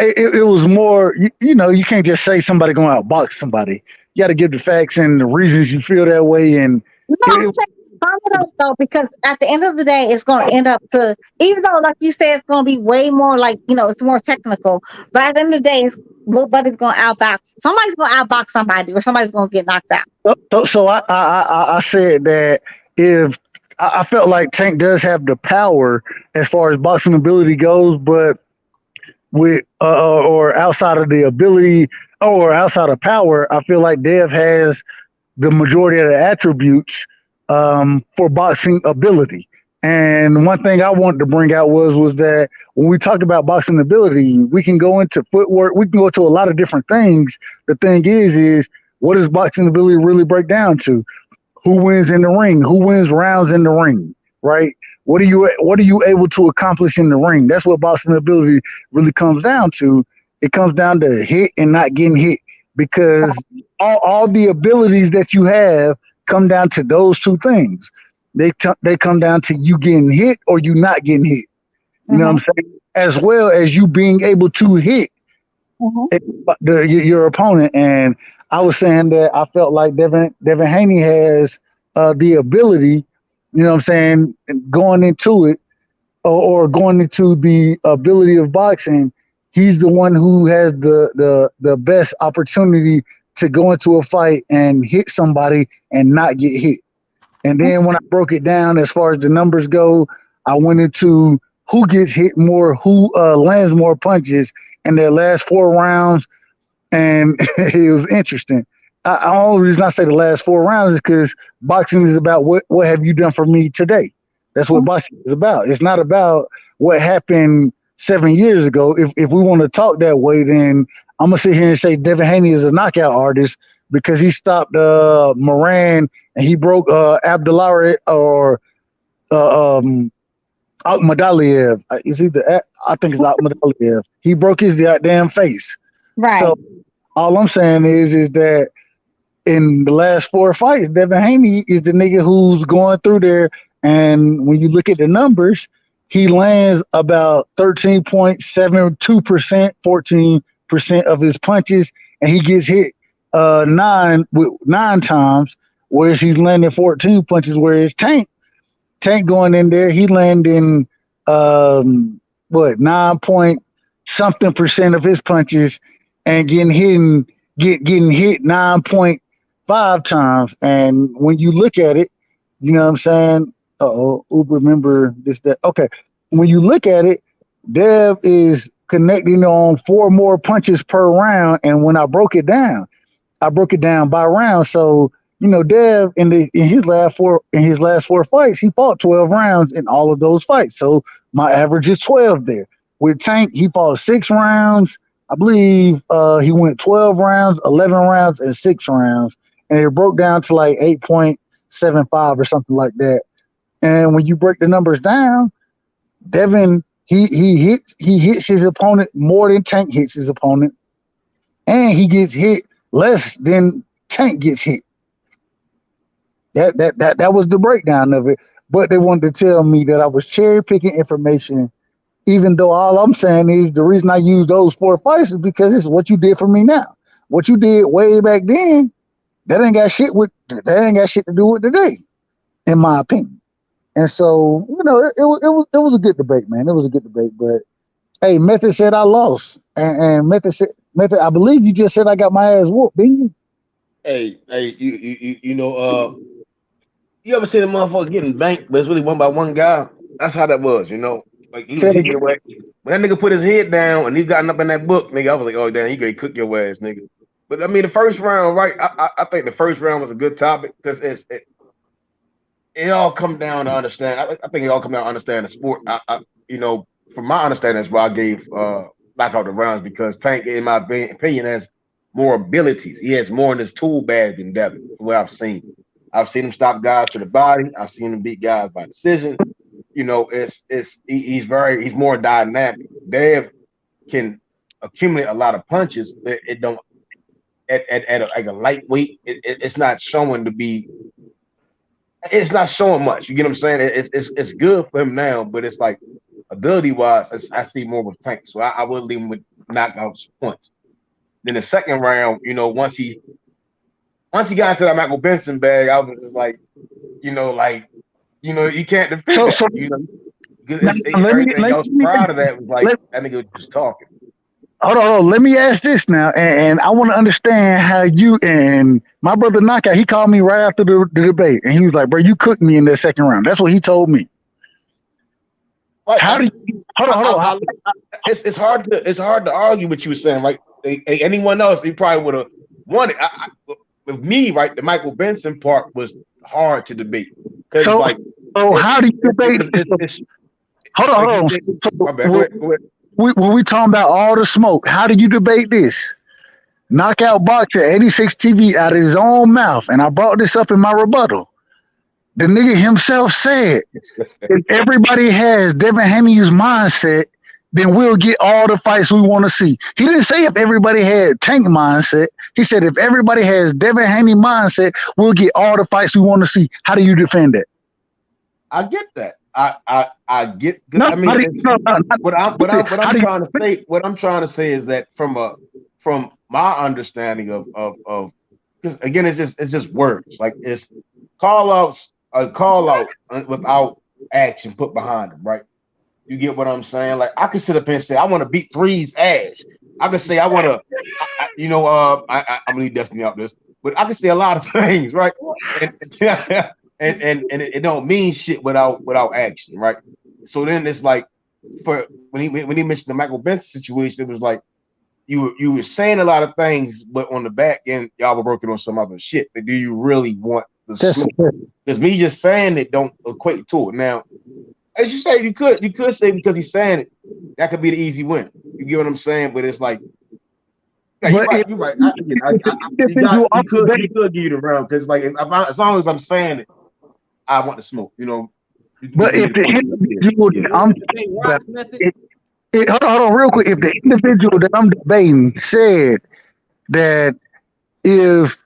It was more. You can't just say somebody going to outbox somebody. You got to give the facts and the reasons you feel that way. And No, I'm saying sum it up though, because at the end of the day, it's gonna end up to, even though like you said, it's gonna be way more like it's more technical. But at the end of the day, nobody's gonna outbox. Somebody's gonna outbox somebody, or somebody's gonna get knocked out. so I said that if I felt like Tank does have the power as far as boxing ability goes, but with or outside of the ability or outside of power, I feel like Dev has the majority of the attributes for boxing ability. And one thing I wanted to bring out was that when we talked about boxing ability, we can go into footwork, we can go to a lot of different things. The thing is what does boxing ability really break down to? Who wins in the ring? Who wins rounds in the ring? Right? What are you able to accomplish in the ring? That's what boxing ability really comes down to. It comes down to hit and not getting hit, because all the abilities that you have come down to those two things. They come down to you getting hit or you not getting hit. You know what I'm saying? As well as you being able to hit your opponent. And I was saying that I felt like Devin Haney has the ability, you know what I'm saying, going into it or going into the ability of boxing. He's the one who has the best opportunity to go into a fight and hit somebody and not get hit. And then when I broke it down as far as the numbers go, I went into who gets hit more, who lands more punches in their last 4 rounds, and it was interesting. The only reason I say the last 4 rounds is because boxing is about what have you done for me today. That's what boxing is about. It's not about what happened 7 years ago. If we want to talk that way, then I'm gonna sit here and say Devin Haney is a knockout artist because he stopped Moran and he broke Abdullah or Akhmadaliev. It's either I think it's Akhmadaliev. He broke his goddamn face. Right. So all I'm saying is that in the last 4 fights, Devin Haney is the nigga who's going through there. And when you look at the numbers, he lands about 13.72%, 14% of his punches, and he gets hit 9 times, whereas he's landing 14 punches. Whereas Tank going in there, he landing 9 point something percent of his punches and getting hit 9.5 times. And when you look at it, you know what I'm saying? Uber, remember this, that. Okay. When you look at it, Dev is connecting on 4 more punches per round. And when I broke it down by round. So, Dev in his last 4 fights, he fought 12 rounds in all of those fights. So my average is 12 there. With Tank, he fought 6 rounds. I believe he went 12 rounds, 11 rounds, and 6 rounds. And it broke down to like 8.75 or something like that. And when you break the numbers down, Devin, he hits his opponent more than Tank hits his opponent. And he gets hit less than Tank gets hit. That was the breakdown of it. But they wanted to tell me that I was cherry picking information, even though all I'm saying is the reason I use those 4 fights is because it's what you did for me now. What you did way back then, that ain't got shit to do with today, in my opinion. And so, it was a good debate, man. It was a good debate. But hey, Method said I lost, and Method, I believe you just said I got my ass whooped, didn't you? Hey, you ever seen a motherfucker getting banked, but it's really one by one guy? That's how that was, Like he get away. When that nigga put his head down and he gotten up in that book, nigga, I was like, oh damn, he gonna cook your ass, nigga. But I mean, the first round, right? I think the first round was a good topic because it all come down to understand. I think it all come down to understand the sport. From my understanding, that's why I gave knockout the rounds because Tank, in my opinion, has more abilities. He has more in his tool bag than Devin. What I've seen. I've seen him stop guys to the body. I've seen him beat guys by decision. He's more dynamic. Dev can accumulate a lot of punches, it don't at like a lightweight. It's not showing to be. It's not showing much. You get what I'm saying? It's good for him now, but it's like ability wise, I see more with Tank. So I would leave him with knockouts points. Then the second round, you know, once he got into that Michael Benson bag, I was just like, you can't defend that. So Everything I was proud of that was like that nigga was just talking. Hold on. Let me ask this now, and I want to understand how you and my brother Knockout. He called me right after the debate, and he was like, "Bro, you cooked me in that second round." That's what he told me. How do you? Hold on. It's hard to argue what you were saying. Like anyone else, he probably would have won it. With me, right, the Michael Benson part was hard to debate because how do you debate? Hold on. Go ahead. When we talking about all the smoke, how do you debate this? Knockout Boxer 86 TV out of his own mouth, and I brought this up in my rebuttal. The nigga himself said, if everybody has Devin Haney's mindset, then we'll get all the fights we want to see. He didn't say if everybody had Tank mindset. He said if everybody has Devin Haney mindset, we'll get all the fights we want to see. How do you defend that? I get that. I get. I mean, what I'm trying to say is that from my understanding of because again, it's just words. Like it's call out without action put behind them, right? You get what I'm saying? Like I could sit up and say I want to beat Three's ass. I could say I want to, I'm gonna leave Destiny out this, but I could say a lot of things, right? And it don't mean shit without action, right? So then it's like for when he mentioned the Michael Benson situation, it was like you were saying a lot of things, but on the back end, y'all were working on some other shit. But do you really want the smoke? Because me just saying it don't equate to it. Now, as you say, you could say because he's saying it, that could be the easy win. You get what I'm saying? But it's like, yeah, you're right. You could give you the round because like as long as I'm saying it, I want the smoke, you know. But if the individual hold on real quick. If the individual that I'm debating said that if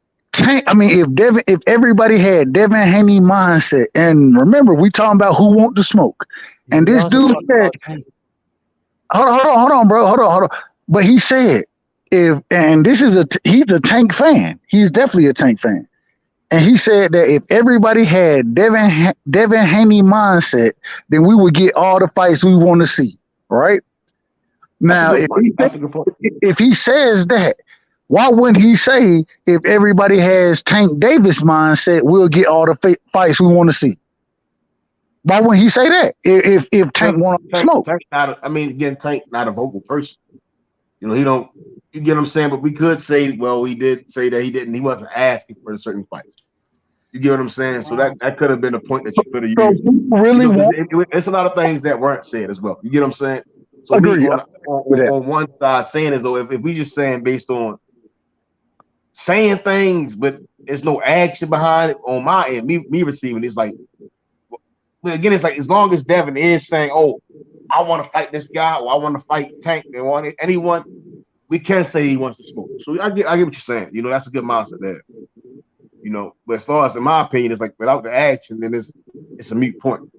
everybody had Devin Haney mindset, and remember we talking about who want the smoke, and this dude said, hold on, bro, hold on. But he said he's a Tank fan. He's definitely a Tank fan. And he said that if everybody had Devin Haney mindset, then we would get all the fights we want to see, right? Now, if he says that, why wouldn't he say if everybody has Tank Davis mindset, we'll get all the fights we want to see? Why wouldn't he say that if Tank wants to smoke? Tank not a vocal person. You know, he don't. You get what I'm saying? But we could say, well, we did say that he wasn't asking for certain fights. You get what I'm saying? So that could have been a point that you could have used. It's a lot of things that weren't said as well. You get what I'm saying? So on one side saying as though if we just saying based on saying things, but there's no action behind it on my end, me receiving it's like, again, it's like as long as Devin is saying, oh, I want to fight this guy or I want to fight Tank, they want anyone, we can say he wants to smoke. So I get what you're saying. You know, that's a good mindset there. You know, but as far as in my opinion, it's like without the action, then it's a moot point.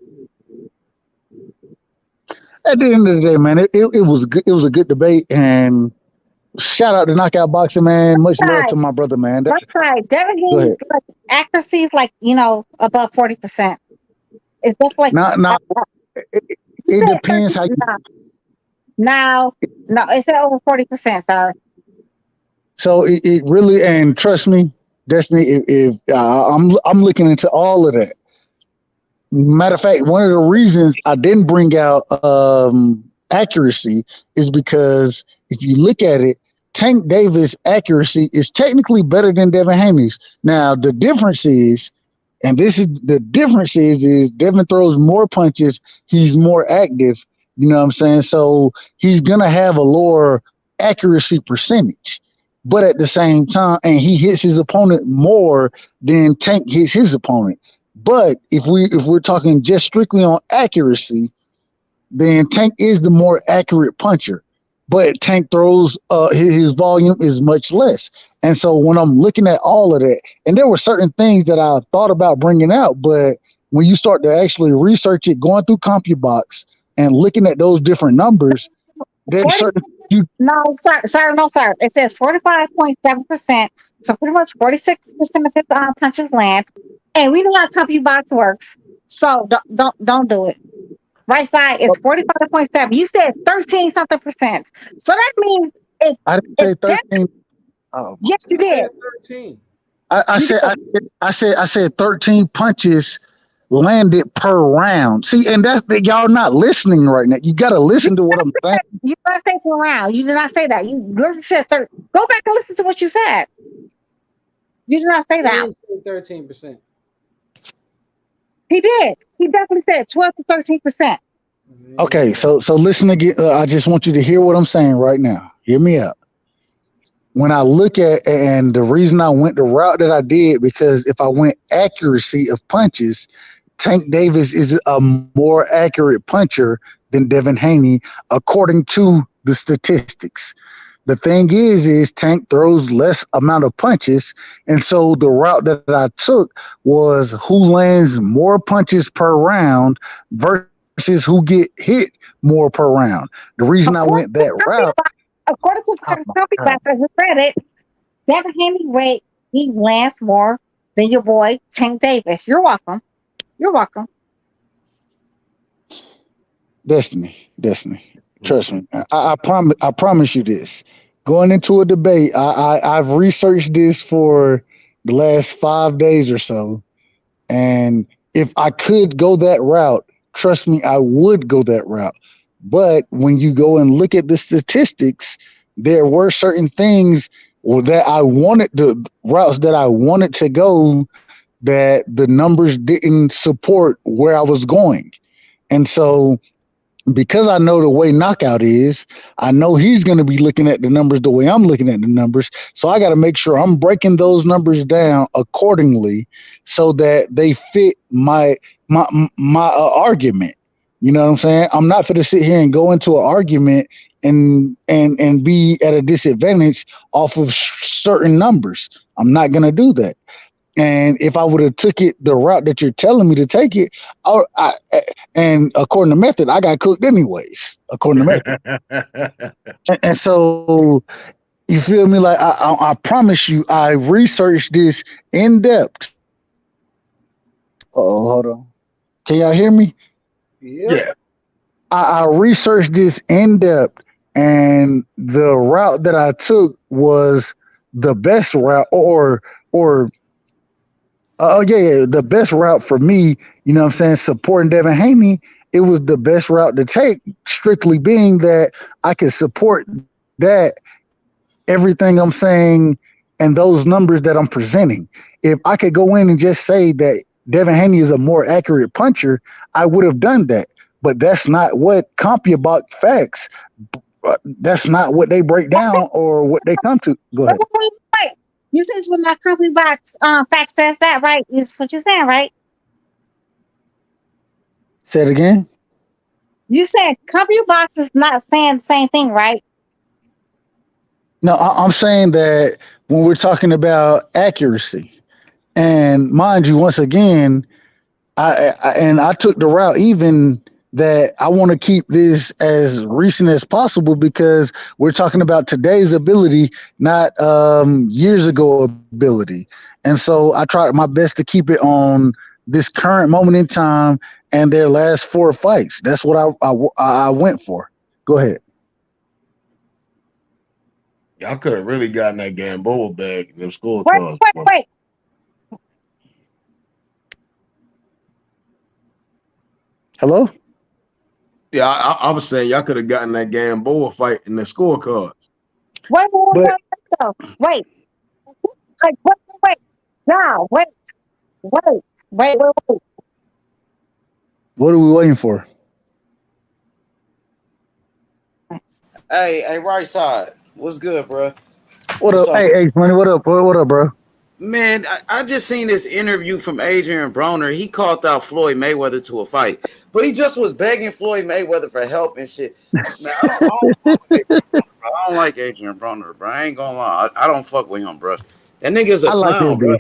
At the end of the day, man, it was good. It was a good debate, and shout out to Knockout Boxing, man. Much love to my brother, man. That's right. Devin Haney's accuracy is like above 40%. It's definitely it depends how you. No, it's at over 40%. Sorry. So it really, and trust me, Destiny, if I'm looking into all of that. Matter of fact, one of the reasons I didn't bring out accuracy is because if you look at it, Tank Davis' accuracy is technically better than Devin Haney's. Now the difference is, is Devin throws more punches, he's more active. You know what I'm saying? So he's gonna have a lower accuracy percentage. But at the same time, and he hits his opponent more than Tank hits his opponent. But if we're talking just strictly on accuracy, then Tank is the more accurate puncher. but Tank throws his volume is much less. And so when I'm looking at all of that, and there were certain things that I thought about bringing out, but when you start to actually research it, going through CompuBox and looking at those different numbers, there's certain No, sir. It says 45.7%. So pretty much 46% of his punches land. And we know how CompuBox works. So don't do it. Right side is 45.7. You said 13 something percent. So that means I didn't say 13. Oh, yes, you did. 13. I said 13 punches landed per round. See, and that's y'all not listening right now. You got to listen to what I'm saying. You did not say per round. You did not say that. You literally said 30. Go back and listen to what you said. You did not say that. 13%. He did. He definitely said 12 to 13%. Okay, so listen again. I just want you to hear what I'm saying right now. Hear me out. When I look at, and the reason I went the route that I did, because if I went accuracy of punches, Tank Davis is a more accurate puncher than Devin Haney, according to the statistics. The thing is Tank throws less amount of punches, and so the route that I took was who lands more punches per round versus who get hit more per round. The reason I went that route, according to CompuBox, as you said it, Devin Haney rate he lands more than your boy Tank Davis. You're welcome. You're welcome. Destiny. Trust me. I promise you this. Going into a debate, I've researched this for the last 5 days or so. And if I could go that route, trust me, I would go that route. But when you go and look at the statistics, there were certain things that I wanted, the routes that I wanted to go, that the numbers didn't support where I was going. And so because I know the way Knockout is, I know he's going to be looking at the numbers the way I'm looking at the numbers. So I got to make sure I'm breaking those numbers down accordingly so that they fit my argument. You know what I'm saying? I'm not going to sit here and go into an argument and be at a disadvantage off of certain numbers. I'm not going to do that. And if I would have took it the route that you're telling me to take it, and according to method, I got cooked anyways. According to method, and so you feel me? Like I promise you, I researched this in depth. Oh, hold on. Can y'all hear me? Yeah. I researched this in depth, and the route that I took was the best route, or the best route for me, you know what I'm saying, supporting Devin Haney, it was the best route to take, strictly being that I could support that, everything I'm saying, and those numbers that I'm presenting. If I could go in and just say that Devin Haney is a more accurate puncher, I would have done that. But that's not what CompuBox facts, that's not what they break down or what they come to. Go ahead. Wait. You said when my CompuBox fact says that, right? Is what you're saying, right? Say it again. You said CompuBox is not saying the same thing, right? No, I'm saying that when we're talking about accuracy, and mind you, once again, I took the route even that I want to keep this as recent as possible because we're talking about today's ability, not years ago ability. And so I tried my best to keep it on this current moment in time and their last 4 fights. That's what I went for. Go ahead. Y'all could have really gotten that Gamboa bag in them scorecards. Wait. Hello? Yeah, I was saying y'all could have gotten that Gamboa fight in the scorecards. Wait. Now, wait. What are we waiting for? Hey, right side. What's good, bro? What up? Hey, Money. What up, bro? Man, I just seen this interview from Adrian Broner. He called out Floyd Mayweather to a fight, but he just was begging Floyd Mayweather for help and shit. Man, I don't like Adrian Broner, bro. I ain't gonna lie. I don't fuck with him, bro. That nigga's a clown, bro.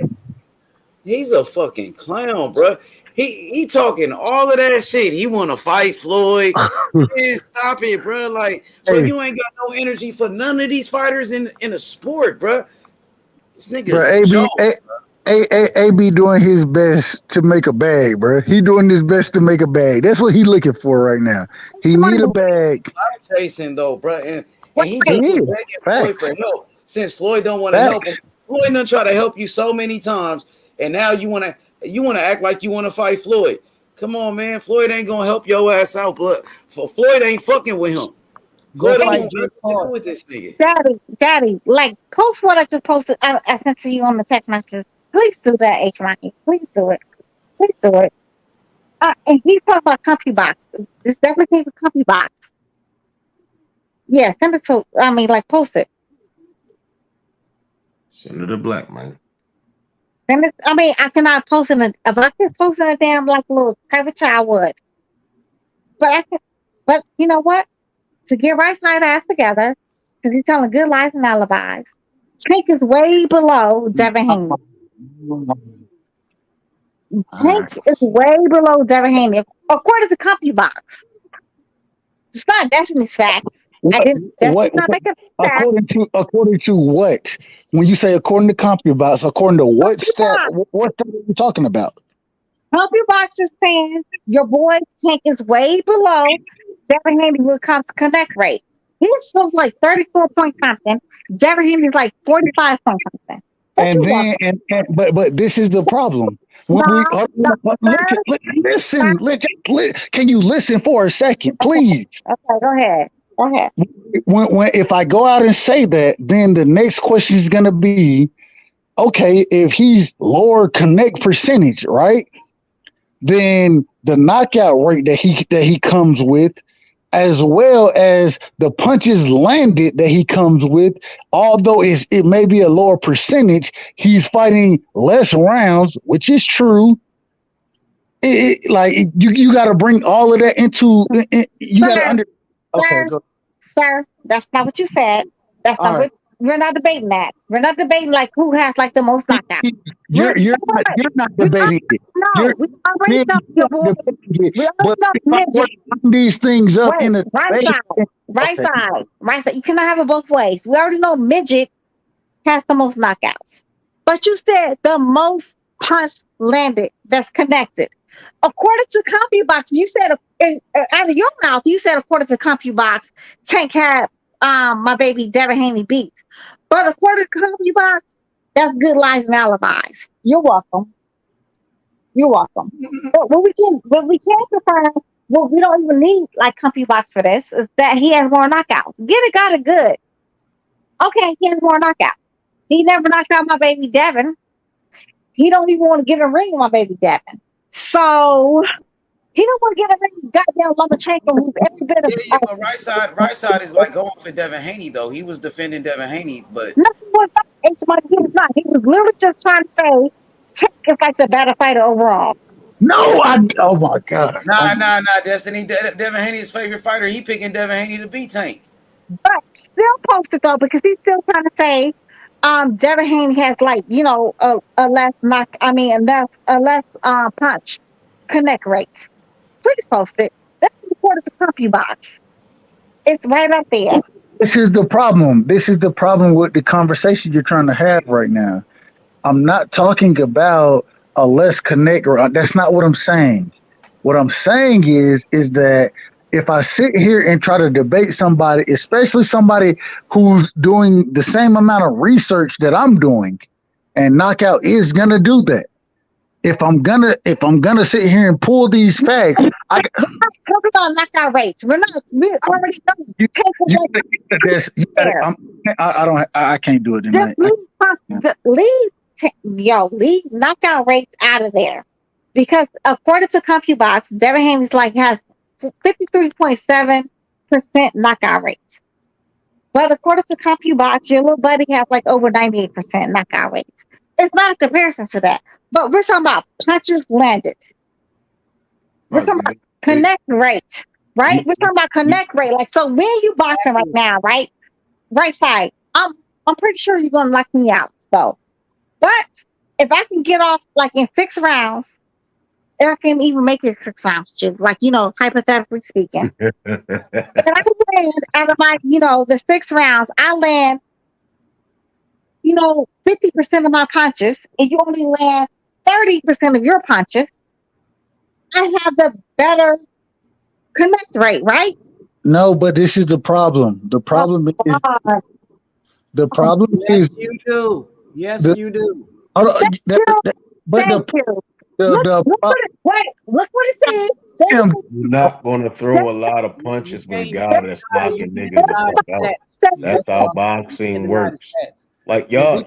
He's a fucking clown, bro. He talking all of that shit. He want to fight Floyd. Man, stop it, bro. Like, bro, you ain't got no energy for none of these fighters in the sport, bro. This nigga's AB doing his best to make a bag, bro. He doing his best to make a bag. That's what he looking for right now. He need a bag. Chasing though, bro, and he just was begging Floyd for help. Since Floyd don't want to help him, Floyd done try to help you so many times, and now you want to act like you want to fight Floyd. Come on, man. Floyd ain't gonna help your ass out, but Floyd ain't fucking with him. Floyd ain't nothing to do with this nigga. Daddy, like post what I just posted. I sent to you on the text messages. Please do that, H. Mikey. Please do it. Please do it. And he's talking about CompuBox. This definitely came from CompuBox. Yeah, send it to. Post it. Send it to Black, man. Send it. I cannot post it. If I could post it in a damn little private chat, I would. But you know what? To get right side ass together, because he's telling good lies and alibis. Tank is way below Devin Haney. Tank is way below Devin Haney, according to CompuBox. It's not Destiny's facts. According to what? When you say according to CompuBox, according to what stat? What stat are you talking about? CompuBox is saying your boy Tank is way below Devin Haney when it comes to connect rate. He's still like 34 point something. Devin Haney's like 45 point something. But this is the problem. Listen. Can you listen for a second, please? Okay, go ahead. When if I go out and say that, then the next question is gonna be, okay, if he's lower connect percentage, right? Then the knockout rate that he comes with, as well as the punches landed that he comes with, although it may be a lower percentage, he's fighting less rounds, which is true. You got to bring all of that into. You got to under. Okay, go. Sir, that's not what you said. That's not what. We're not debating that. We're not debating who has the most knockouts. You're not debating it. No, we already know your boy. We already know midget. These things up in the right side. You cannot have it both ways. We already know midget has the most knockouts, but you said the most punch landed that's connected. According to CompuBox, you said out of your mouth, you said according to CompuBox, Tank had my baby Devin Haney beat. But according to CompuBox, that's good lies and alibis. You're welcome. But what we can confirm, what we don't even need CompuBox for this, is that he has more knockouts. Get it, got it, good. Okay, he has more knockouts. He never knocked out my baby Devin. He don't even want to get a ring with my baby Devin. So he don't want to get a ring with goddamn Lomachenko, who's every bit of. Yeah, but right side is going for Devin Haney though. He was defending Devin Haney, but nothing was not. He was not. He was literally just trying to say Tank is the better fighter overall. No, oh my god. Nah, Destiny. Devin Haney's favorite fighter. He picking Devin Haney to beat Tank. But still posted though, because he's still trying to say Devin Haney has a less punch connect rate. Please post it. That's important to CompuBox. It's right up there. This is the problem. This is the problem with the conversation you're trying to have right now. I'm not talking about a less connect. That's not what I'm saying. What I'm saying is that if I sit here and try to debate somebody, especially somebody who's doing the same amount of research that I'm doing, and Knockout is gonna do that. If I'm gonna sit here and pull these facts, we're not talking about knockout rates. We already know. I can't do it tonight. Leave knockout rates out of there, because according to CompuBox, Devin Haney's has 53.7% knockout rates. But according to CompuBox, your little buddy has over 98% knockout rates. It's not a comparison to that. But we're talking about punches landed. We're talking about connect rate, right? We're talking about connect rate. Like, so when you boxing right now, right? Right side, I'm pretty sure you're gonna knock me out. So, but if I can get off like in 6 rounds, if I can even make it 6 rounds, like hypothetically speaking, and I land out of my the 6 rounds, I land 50% of my punches, and you only land 30% of your punches. I have the better connect rate, right? No, but this is the problem. The problem is the problem Yes, is you do. Yes, the, you do. but Look what it says. You're not gonna throw a lot of punches with a guy that's knocking niggas the fuck out. That's how boxing works. Like y'all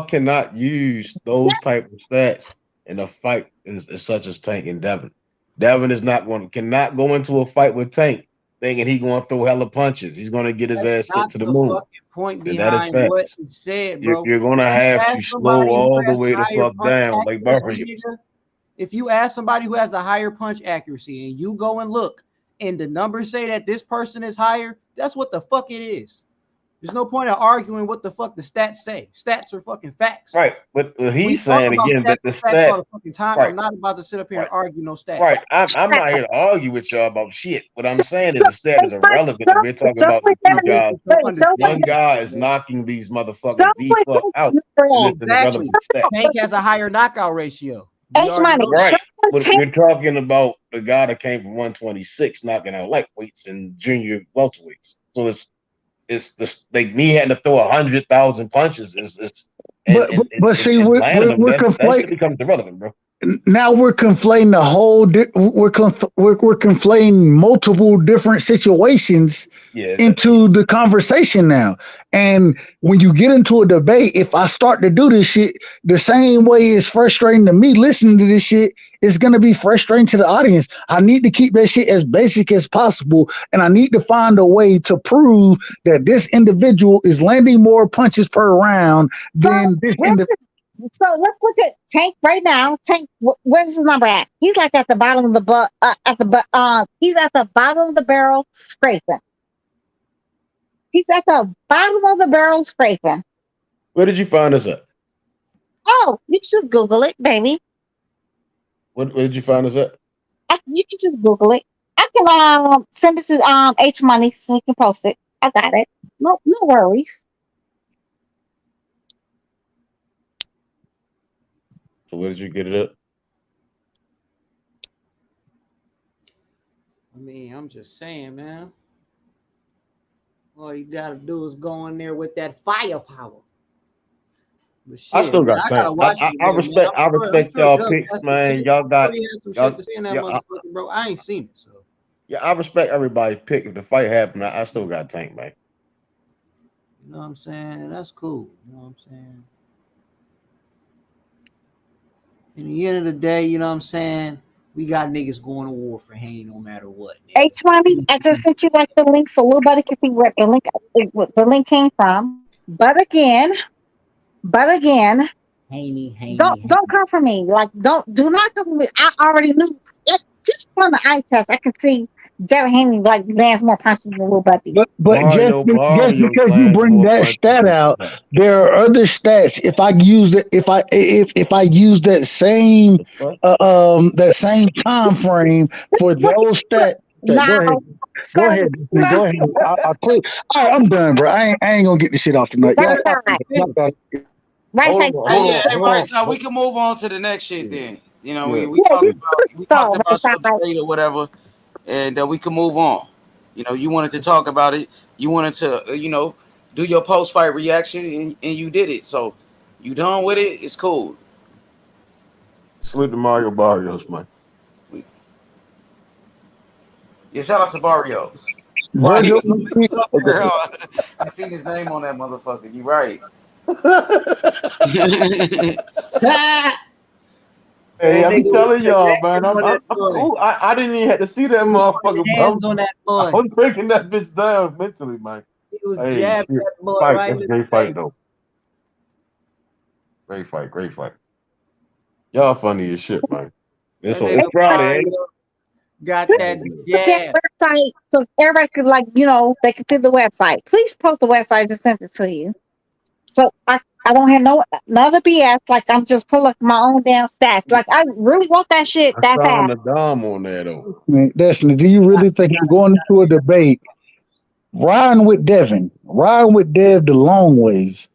cannot use those type of stats in a fight as such as Tank and Devin. Devin cannot go into a fight with Tank thinking he gonna throw hella punches. He's gonna get his ass sent to the moon. Point And that is behind fact. what you said, bro. You're gonna have to slow all the way the fuck down, like Barrio. If you ask somebody who has a higher punch accuracy and you go and look and the numbers say that this person is higher, that's what the fuck it is. There's no point in arguing what the fuck the stats say. Stats are fucking facts. Right, but he's saying again that the stats. I'm not about to sit up here and argue no stats. Right, I'm not here to argue with y'all about shit. What I'm saying is the stat is irrelevant. We're talking about the two guys. One guy is knocking these motherfuckers the fuck out. Exactly. Tank has a higher knockout ratio. Right, but we're talking about the guy that came from 126 knocking out lightweights and junior welterweights. So it's me having to throw 100,000 punches but see, we're conflating. That becomes irrelevant, bro. Now we're conflating the whole. We're conflating multiple different situations into the conversation now. And when you get into a debate, if I start to do this shit the same way it's frustrating to me listening to this shit, it's gonna be frustrating to the audience. I need to keep that shit as basic as possible, and I need to find a way to prove that this individual is landing more punches per round than this individual. So let's look at Tank right now. Tank, where's his number at? He's like at the bottom of the he's at the bottom of the barrel scraping. He's at the bottom of the barrel scraping. Where did you find us at? Oh, you can just Google it, baby. Where did you find us at? You can just Google it. I can send it to H Money so we can post it. I got it. No worries. So where did you get it at? I mean, I'm just saying, man. All you gotta do is go in there with that firepower. Shit, I still got time. I respect y'all picks, man. Y'all got bro. I ain't seen it, so yeah. I respect everybody's pick. If the fight happened, I still got Tank, man. You know what I'm saying? That's cool. You know what I'm saying? In the end of the day, you know what I'm saying? We got niggas going to war for Haney no matter what. H Money, I just sent you like the link so nobody can see where the link came from. But again, Haney. Don't come for me. Like do not come for me. I already knew. Just on the eye test, I can see Devin Haney like lands more punches than Lil Buddy. But just because you bring that stat out, there are other stats. If I use if I use that same time frame for those stats. Go ahead. I'll quit. All right, I'm done, bro. I ain't gonna get this shit off tonight. Right, so we can move on to the next shit then. You know, we talked about your debate or whatever, and we can move on. You know, you wanted to talk about it. You wanted to, do your post-fight reaction, and you did it. So you done with it. It's cool. Salute to Mario Barrios, man. Yeah, shout out to Barrios. I seen his name on that motherfucker. You right. Hey, I'm telling y'all, man. I didn't even have to see that motherfucker. Hands on that boy. I was breaking that bitch down mentally, man. He was jabbing that boy right in the great fight, though. Great fight. Great fight. Y'all funny as shit, man. It's That nigga Friday, ain't it? Mario got that Get jab. website so everybody could they can see the website. Please post the website. I just sent it to you. So I don't have no other BS. Like I'm just pulling up my own damn stats. Like I really want that shit I that saw fast. the Dom on there though. Destiny, do you really think I'm going into a debate, riding with Devin, riding with Dev the long ways?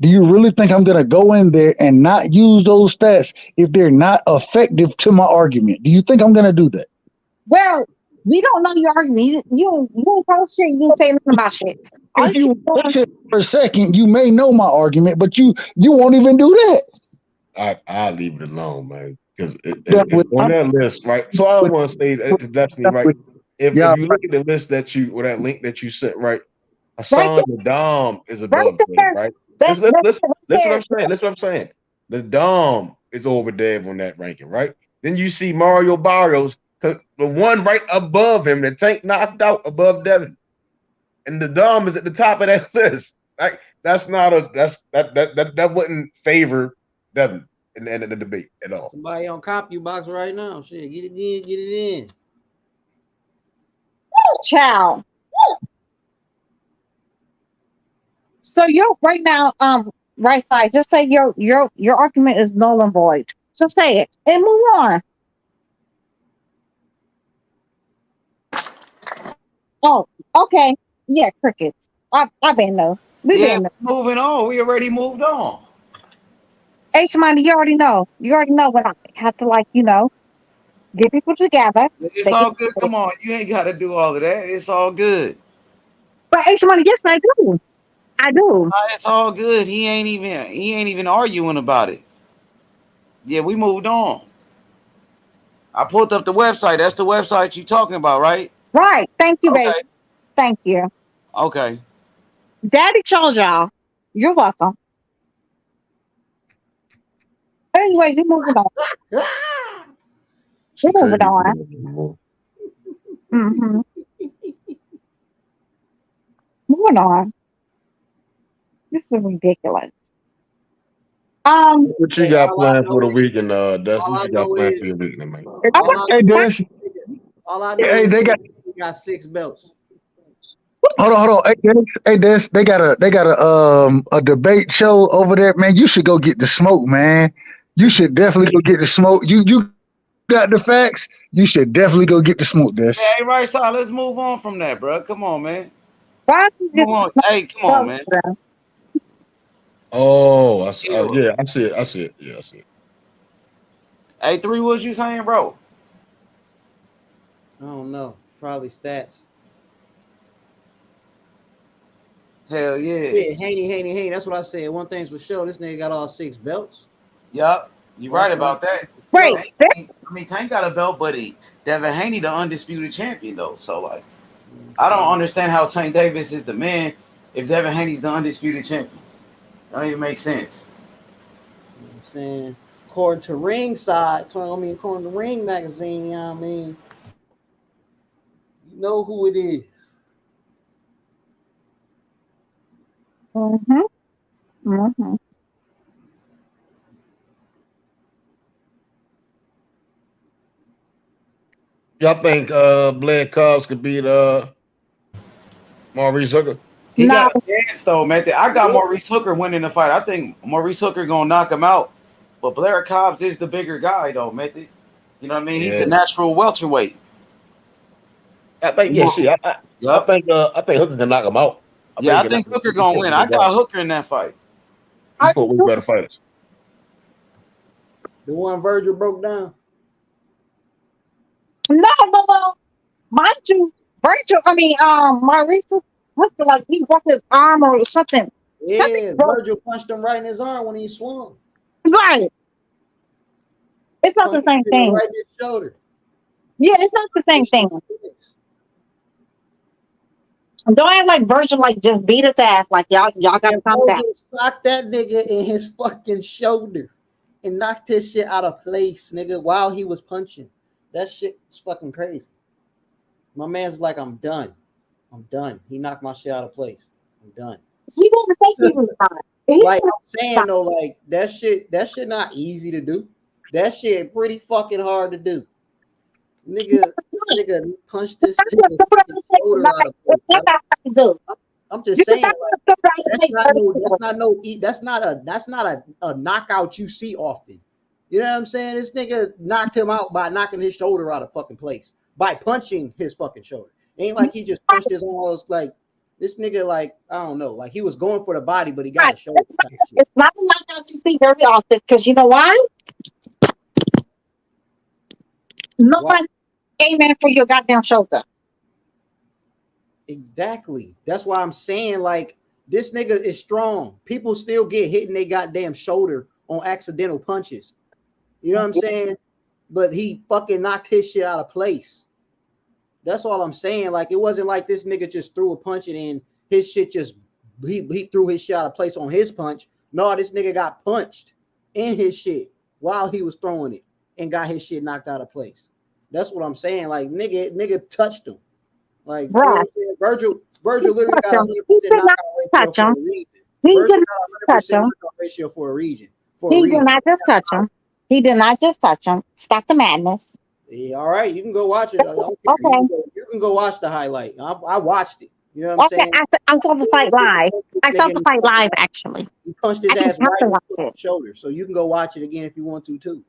Do you really think I'm going to go in there and not use those stats if they're not effective to my argument? Do you think I'm going to do that? Well, we don't know your argument. You don't know shit. You didn't say nothing about shit. If you watch it for a second, you may know my argument, but you won't even do that. I'll leave it alone, man. Because on that list, right? So I want to say that definitely right. If you look at the list or that link that you sent, right? Hassan the Dom is above Dev, right? Listen what I'm saying. Listen what I'm saying. The Dom is over Dev on that ranking, right? Then you see Mario Barrios, the one right above him, the Tank knocked out above Devin. And the Dom is at the top of that list. Right? That wouldn't favor Devin in the end of the debate at all. Somebody on CompuBox right now. Shit, get it in, get it in. Child. So you're right now, right side. Just say your argument is null and void. Just say it and move on. Oh, okay. Yeah, crickets. I've been know. Moving on. We already moved on. Hey, Shimani, you already know. You already know what I have to get people together. It's all good. Come on, you ain't got to do all of that. It's all good. But hey, Shimani, yes, I do. I do. It's all good. He ain't even arguing about it. Yeah, we moved on. I pulled up the website. That's the website you talking about, right? Right. Thank you, baby. Thank you. Okay. Daddy told y'all. You're welcome. Anyways, you're moving on. You're moving on. Mm-hmm. Moving on. This is ridiculous. What you got planned for the weekend, Dustin? What you got planned for your weekend, man? All I know is they got 6 belts. Hold on. Hey, Des, they got a debate show over there, man. You should go get the smoke, man. You should definitely go get the smoke. You got the facts. You should definitely go get the smoke, Des. Hey, right side. Let's move on from that, bro. Come on, man. Move on. Hey, come on, man. Oh, I see it. Yeah, I see it. Hey, 3, what you saying, bro? I don't know. Probably stats. Hell yeah. Yeah, Haney. That's what I said. One thing's for sure. This nigga got all 6 belts. Yup. You right about that. Wait. Tank got a belt, but Devin Haney the undisputed champion, though. So, I don't understand how Tank Davis is the man if Devin Haney's the undisputed champion. That don't even make sense. You know what I'm saying? According to Ringside, according to Ring Magazine, you know what I mean? You know who it is. Mm-hmm. Mm-hmm. Y'all think Bled Cobbs could beat Maurice Hooker? He got a chance though, man. I got Maurice Hooker winning the fight. I think Maurice Hooker gonna knock him out. But Blair Cobbs is the bigger guy though, man. You know what I mean? He's a natural welterweight. I think I think Hooker can knock him out. I think Hooker gonna win. I got Hooker in that fight. He fought way better fighters. The one Virgil broke down. No. Mind you, Maurice looked like he broke his arm or something. Yeah, Virgil punched him right in his arm when he swung. Right. It's not the same thing. Right in his shoulder. Yeah, it's not the same thing. Don't act like Virgil just beat his ass. Like y'all gotta calm down. Virgil socked that nigga in his fucking shoulder and knocked his shit out of place, nigga, while he was punching. That shit is fucking crazy. My man's like, I'm done. He knocked my shit out of place. I'm done. He didn't say he was done. Like I'm saying though, like that shit not easy to do. That shit pretty fucking hard to do. This nigga punched this nigga shoulder out of place. I'm just saying, like, that's not a knockout you see often. You know what I'm saying? This nigga knocked him out by knocking his shoulder out of fucking place by punching his fucking shoulder. It ain't like he just punched his almost like this nigga, like, I don't know, like he was going for the body, but he got a shoulder. It's not a knockout you see very often because you know why? Nobody aiming for your goddamn shoulder. Exactly. That's why I'm saying, like, this nigga is strong. People still get hit in their goddamn shoulder on accidental punches. You know what I'm saying? But he fucking knocked his shit out of place. That's all I'm saying. Like, it wasn't like this nigga just threw a punch and then his shit just he threw his shit out of place on his punch. No, this nigga got punched in his shit while he was throwing it and got his shit knocked out of place. That's what I'm saying. Like, nigga touched him. Like, you know what I'm saying? Virgil literally got 100% knockout ratio for a reason. Virgil got 100% knockout ratio for a reason. He did not just touch him. He did not just touch him. Stop the madness. Yeah, all right, you can go watch it. Okay. You can go watch the highlight. I watched it. You know what I'm saying? I saw the fight live. I saw the fight live, actually. He punched his ass right in the shoulder. So you can go watch it again if you want to, too.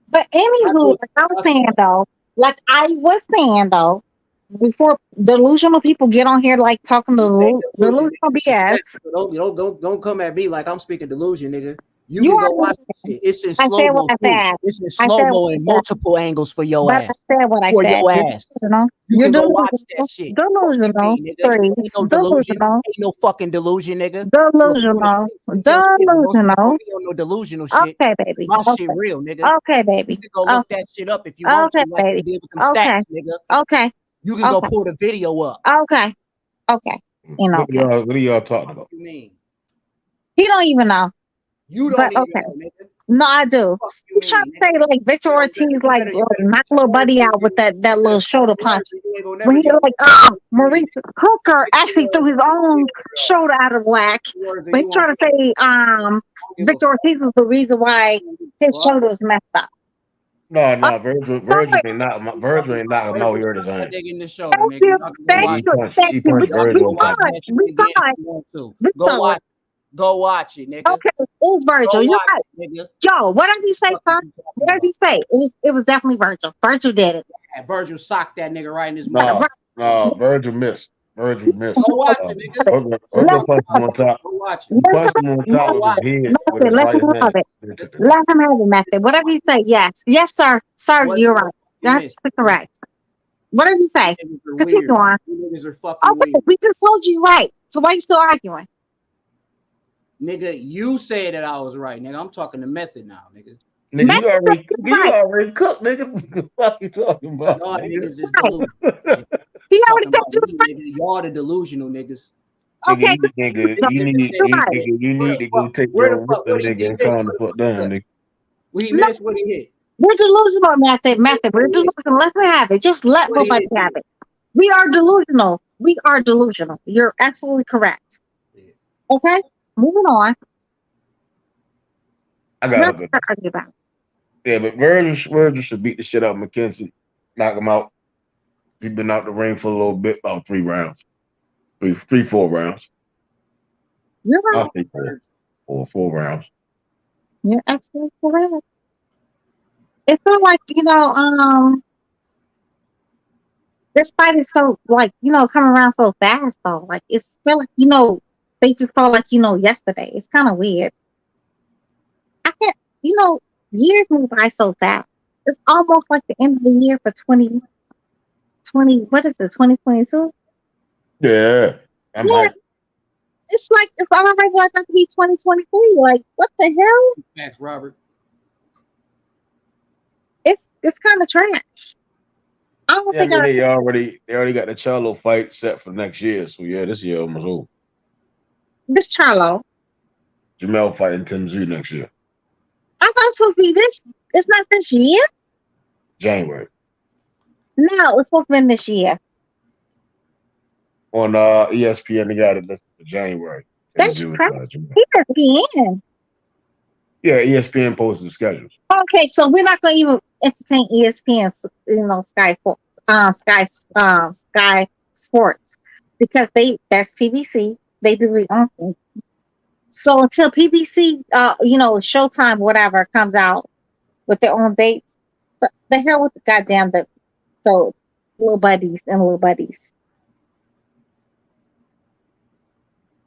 But anywho, like I was saying though, before delusional people get on here like talking to delusional BS. Don't come at me like I'm speaking delusion, nigga. You can go watch it. It's in slow mo. It's in slow mo and multiple angles for your ass. I said what I for said. your ass. You can go watch that shit. Delusional. Ain't no delusion. Ain't no fucking delusion, nigga. Delusional. Delusional. No delusional shit. Okay, baby. My shit real, nigga. Okay, baby. You can go look that shit up if you want to, like you did with them stats, nigga. Okay. You can go pull the video up. Okay. You know. What are y'all talking about? What you mean? He don't even know. You don't even know, nigga. No, I do. He's trying to say like Victor Ortiz, like knock little buddy out with that little shoulder punch. When he like, Maurice Hooker actually threw his own shoulder out of whack. But he's trying to say, Victor Ortiz was the reason why his shoulder was messed up. No, Virgil ain't not no ear design. Thank you. Go watch it, nigga. Okay, it was Virgil. You're right. Nigga. Yo, whatever you say, son. Whatever you say, it was definitely Virgil. Virgil did it. Yeah, Virgil socked that nigga right in his mouth. No, Virgil missed. Go watch it, nigga. Hooker punched him on top. Go watch it. Punched him on top of his head with his right hand. Let him have it, method. Whatever you say, yes. Yes, sir. Sir, you're right. That's correct. Whatever you say. Continue on. Okay, we just told you right. So why are you still arguing? Nigga, you said that I was right, nigga. I'm talking the method now, nigga. Nigga, you already cooked, nigga. What the fuck you talking about? Y'all niggas is delusional. He already told you right. Y'all the delusional niggas. Okay. Nigga, you need to go take your nigga and calm the fuck down, nigga. We missed what he hit. We're delusional, method. We're delusional. Let him have it. Just let nobody have it. We are delusional. You're absolutely correct. Okay? Moving on. I got it. Yeah, but Virgil should beat the shit out of McKenzie, knock him out. He's been out the ring for a little bit, about 3 rounds. 4 rounds. You're right. I'll say 4 rounds. You're absolutely correct. It felt like, this fight is so, like, coming around so fast, though. Like, it's felt like, they just felt like, yesterday. It's kind of weird. I can't, years move by so fast. It's almost like the end of the year for 2020. What is it, 2022? Yeah. It's already like that to be 2023. Like, what the hell? Thanks, Robert. It's kind of trash. I don't think they already got the Charlo fight set for next year. So yeah, this year almost over. This Charlo. Jamel fighting Tim Zoo next year. I thought it was supposed to be this. It's not this year. January. No, it's supposed to be this year. On ESPN, they got it listed for January. That's ESPN. Yeah, ESPN posts the schedules. Okay, so we're not going to even entertain ESPN, Sky Sports, because that's PBC. They do their own thing. So until PBC, Showtime, whatever, comes out with their own dates, the hell with the goddamn the little buddies and little buddies.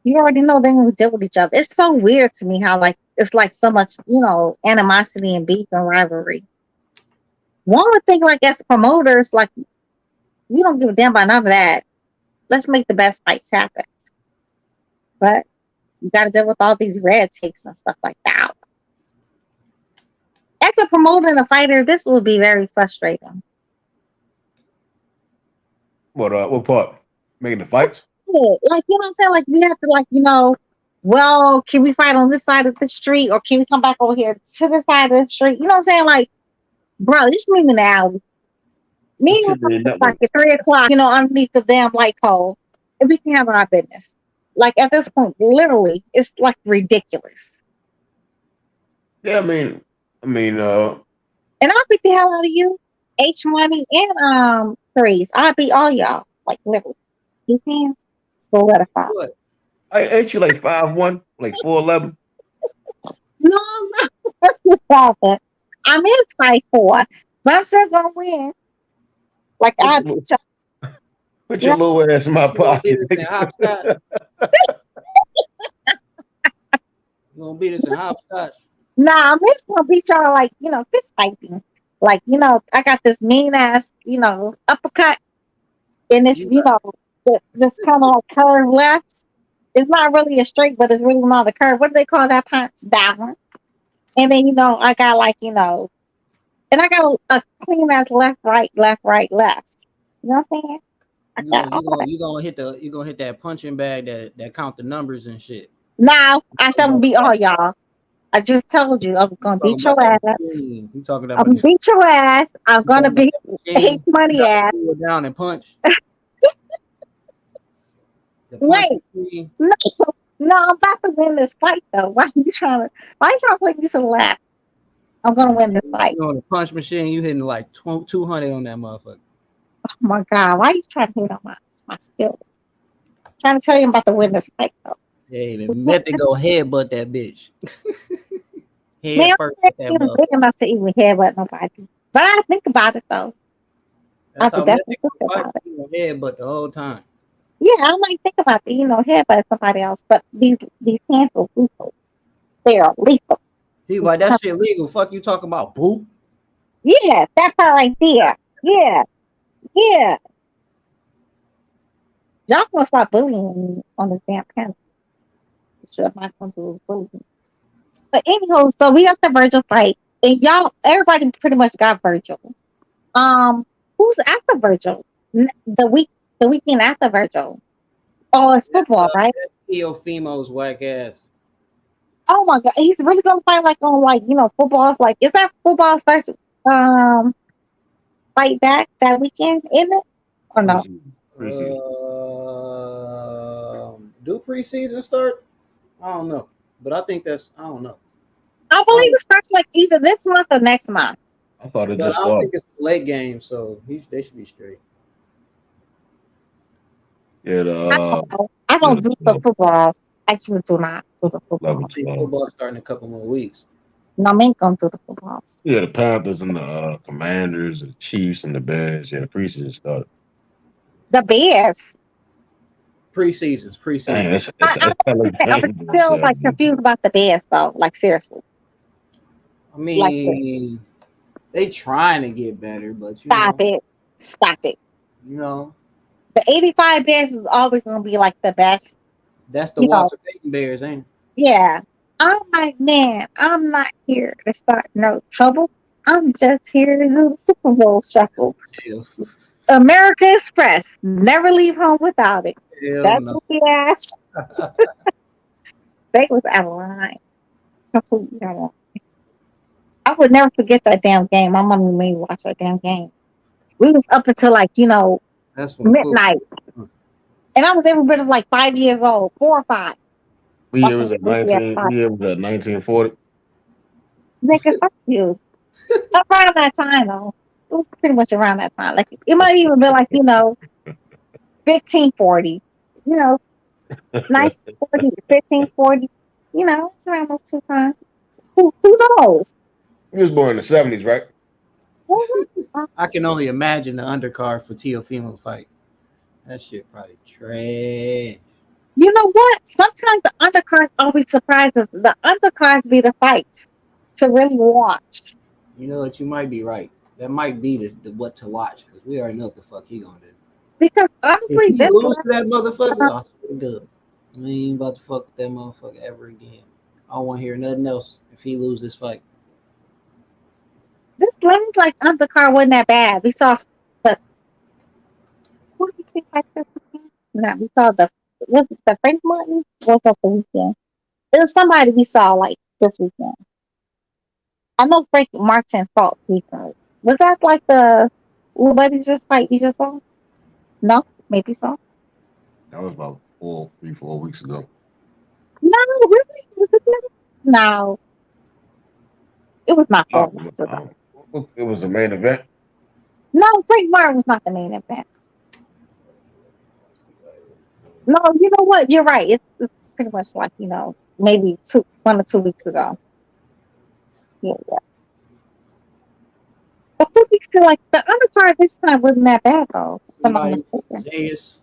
You already know they're going to deal with each other. It's so weird to me how it's like so much, animosity and beef and rivalry. One would think as promoters, we don't give a damn about none of that. Let's make the best fights happen. But you got to deal with all these red tapes and stuff like that. As a promoter and a fighter, this would be very frustrating. What part? Making the fights? You know what I'm saying? We have to well, can we fight on this side of the street, or can we come back over here to the side of the street? You know what I'm saying? Bro, just meet me in the alley. Me at 3:00, underneath the damn light pole, and we can have our business. At this point, literally, it's ridiculous. Yeah, I mean, and I'll beat the hell out of you, H Money and Freeze. I'll beat all y'all, literally. You can solidify. I ain't you 5'1", 4'11"? No, I'm not. I'm in 5'4", but I'm still gonna win. I beat y'all. Put your little ass in my pocket. You gonna beat us in hopscotch? Nah, I'm just gonna beat y'all fist fighting. I got this mean ass, uppercut, and this, this kind of curve left. It's not really a straight, but it's really not a curve. What do they call that punch? That one. And then I got and I got a clean ass left, right, left, right, left. You know what I'm saying? You gonna hit that punching bag that count the numbers and shit. No, I said I'm gonna beat all y'all. I just told you I'm gonna beat your ass. I'm gonna beat your ass. I'm gonna beat H Money ass. Down and punch. Wait, no, I'm about to win this fight though. Why you trying to play me so left? I'm gonna win this fight. You on the punch machine, you hitting 200 on that motherfucker. Oh my god, why you trying to hit on my skills? I'm trying to tell you I'm about to win this fight though. Hey, the method go headbutt that bitch. Man, I'm big enough to even headbutt nobody. But I think about it though. That's I definitely think about it. Headbutt the whole time. Yeah, I might think about it, headbutt somebody else, but these hands are lethal. They are lethal. He like that shit legal. Fuck you talking about, boo? Yeah, that part right there. Yeah. Y'all gonna start bullying me on this damn panel. Sure, I'm not gonna do bullying. But anyhow, so we got the Virgil fight, and everybody pretty much got Virgil. Who's after Virgil? The weekend after Virgil. Oh, it's football, right? Teofimo's whack ass. Oh my god, he's really gonna fight on football's is that football's first fight back that weekend, isn't it? Or no? Do preseason start? I don't know, but I think I don't know. I believe it starts either this month or next month. I thought it but just I don't think it's a late game, so they should be straight. Yeah, I don't do the football. Actually, do not do the football. I think football starting a couple more weeks. No, I ain't gonna do the football. Yeah, the Panthers and the Commanders, the Chiefs and the Bears. Yeah, the preseason started. The Bears. Preseason. Dang, I'm still confused about the Bears though. Seriously. I mean, they trying to get better, but Stop it. The 85 Bears is always gonna be the best. That's the Walter Payton Bears, ain't it? Yeah. I'm man, I'm not here to start no trouble. I'm just here to do the Super Bowl shuffle. America Express. Never leave home without it. That's what the ass. They was out of line. Completely out of line. I would never forget that damn game. My mom made me watch that damn game. We was up until midnight. And I was every bit of 5 years old, 4 or 5. We year watching was at goofy ass 19. fight. We year was at 1940. Nigga, fuck you. Around that time though. It was pretty much around that time. Like it might even been like, 1540. 1940 to 1540. It's around those two times. Who knows? He was born in the 70s, right? I can only imagine the undercard for Teofimo fight. That shit probably trash. You know what? Sometimes the undercards always surprise us. The undercards be the fights to really watch. You know what? You might be right. That might be the what to watch because we already know what the fuck he gonna do. Because If honestly, he lose to that motherfucker, I swear to God, I ain't about to fuck with that motherfucker ever again. I don't want to hear nothing else if he lose this fight. this last like undercard wasn't that bad. We saw the what did we see like this weekend? No, we saw was it the Frank Martin? Was up the weekend? It was somebody we saw like this weekend. I know Frank Martin fought recently. Was that like the buddy just fight we just saw? No, maybe so. That was about 4 weeks ago. No, really? Was it that? No, it was not 4 weeks ago. It was a main event. No, Frank Martin was not the main event. No, you know what? You're right. It's pretty much like, maybe 1 or 2 weeks ago. Yeah. But 2 weeks ago, like the undercard this time wasn't that bad though. If I'm not mistaken. Zayas,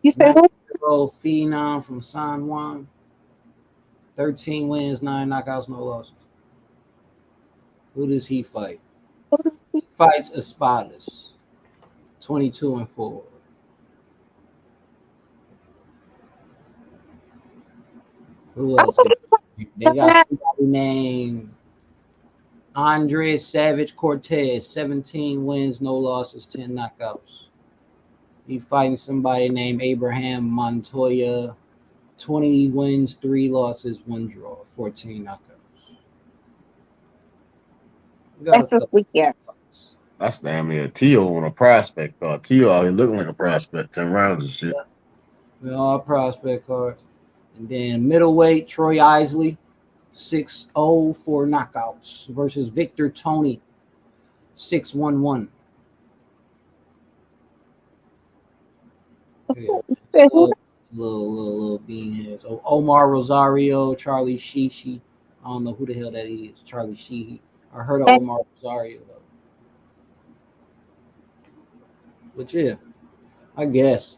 You said who? 9-year-old phenom from San Juan, 13 wins, 9 knockouts, no losses. Who does he fight? He fights Espadas, 22-4. Who else? They got somebody named Andres Savage Cortez, 17 wins, no losses, 10 knockouts. He fighting somebody named Abraham Montoya, 20 wins, 3 losses, 1 draw, 14 knockouts. That's this weekend. That's damn near Tio on a prospect card. Tio out here looking like a prospect, 10 rounds and shit. We all prospect cards. And then middleweight, Troy Isley, 6-0 for knockouts versus Victor Tony, 6-1-1. Yeah. Little beanheads. Omar Rosario, Charlie Shishi. I don't know who the hell that is. Charlie Sheehy. I heard of Omar Rosario though. But yeah, I guess.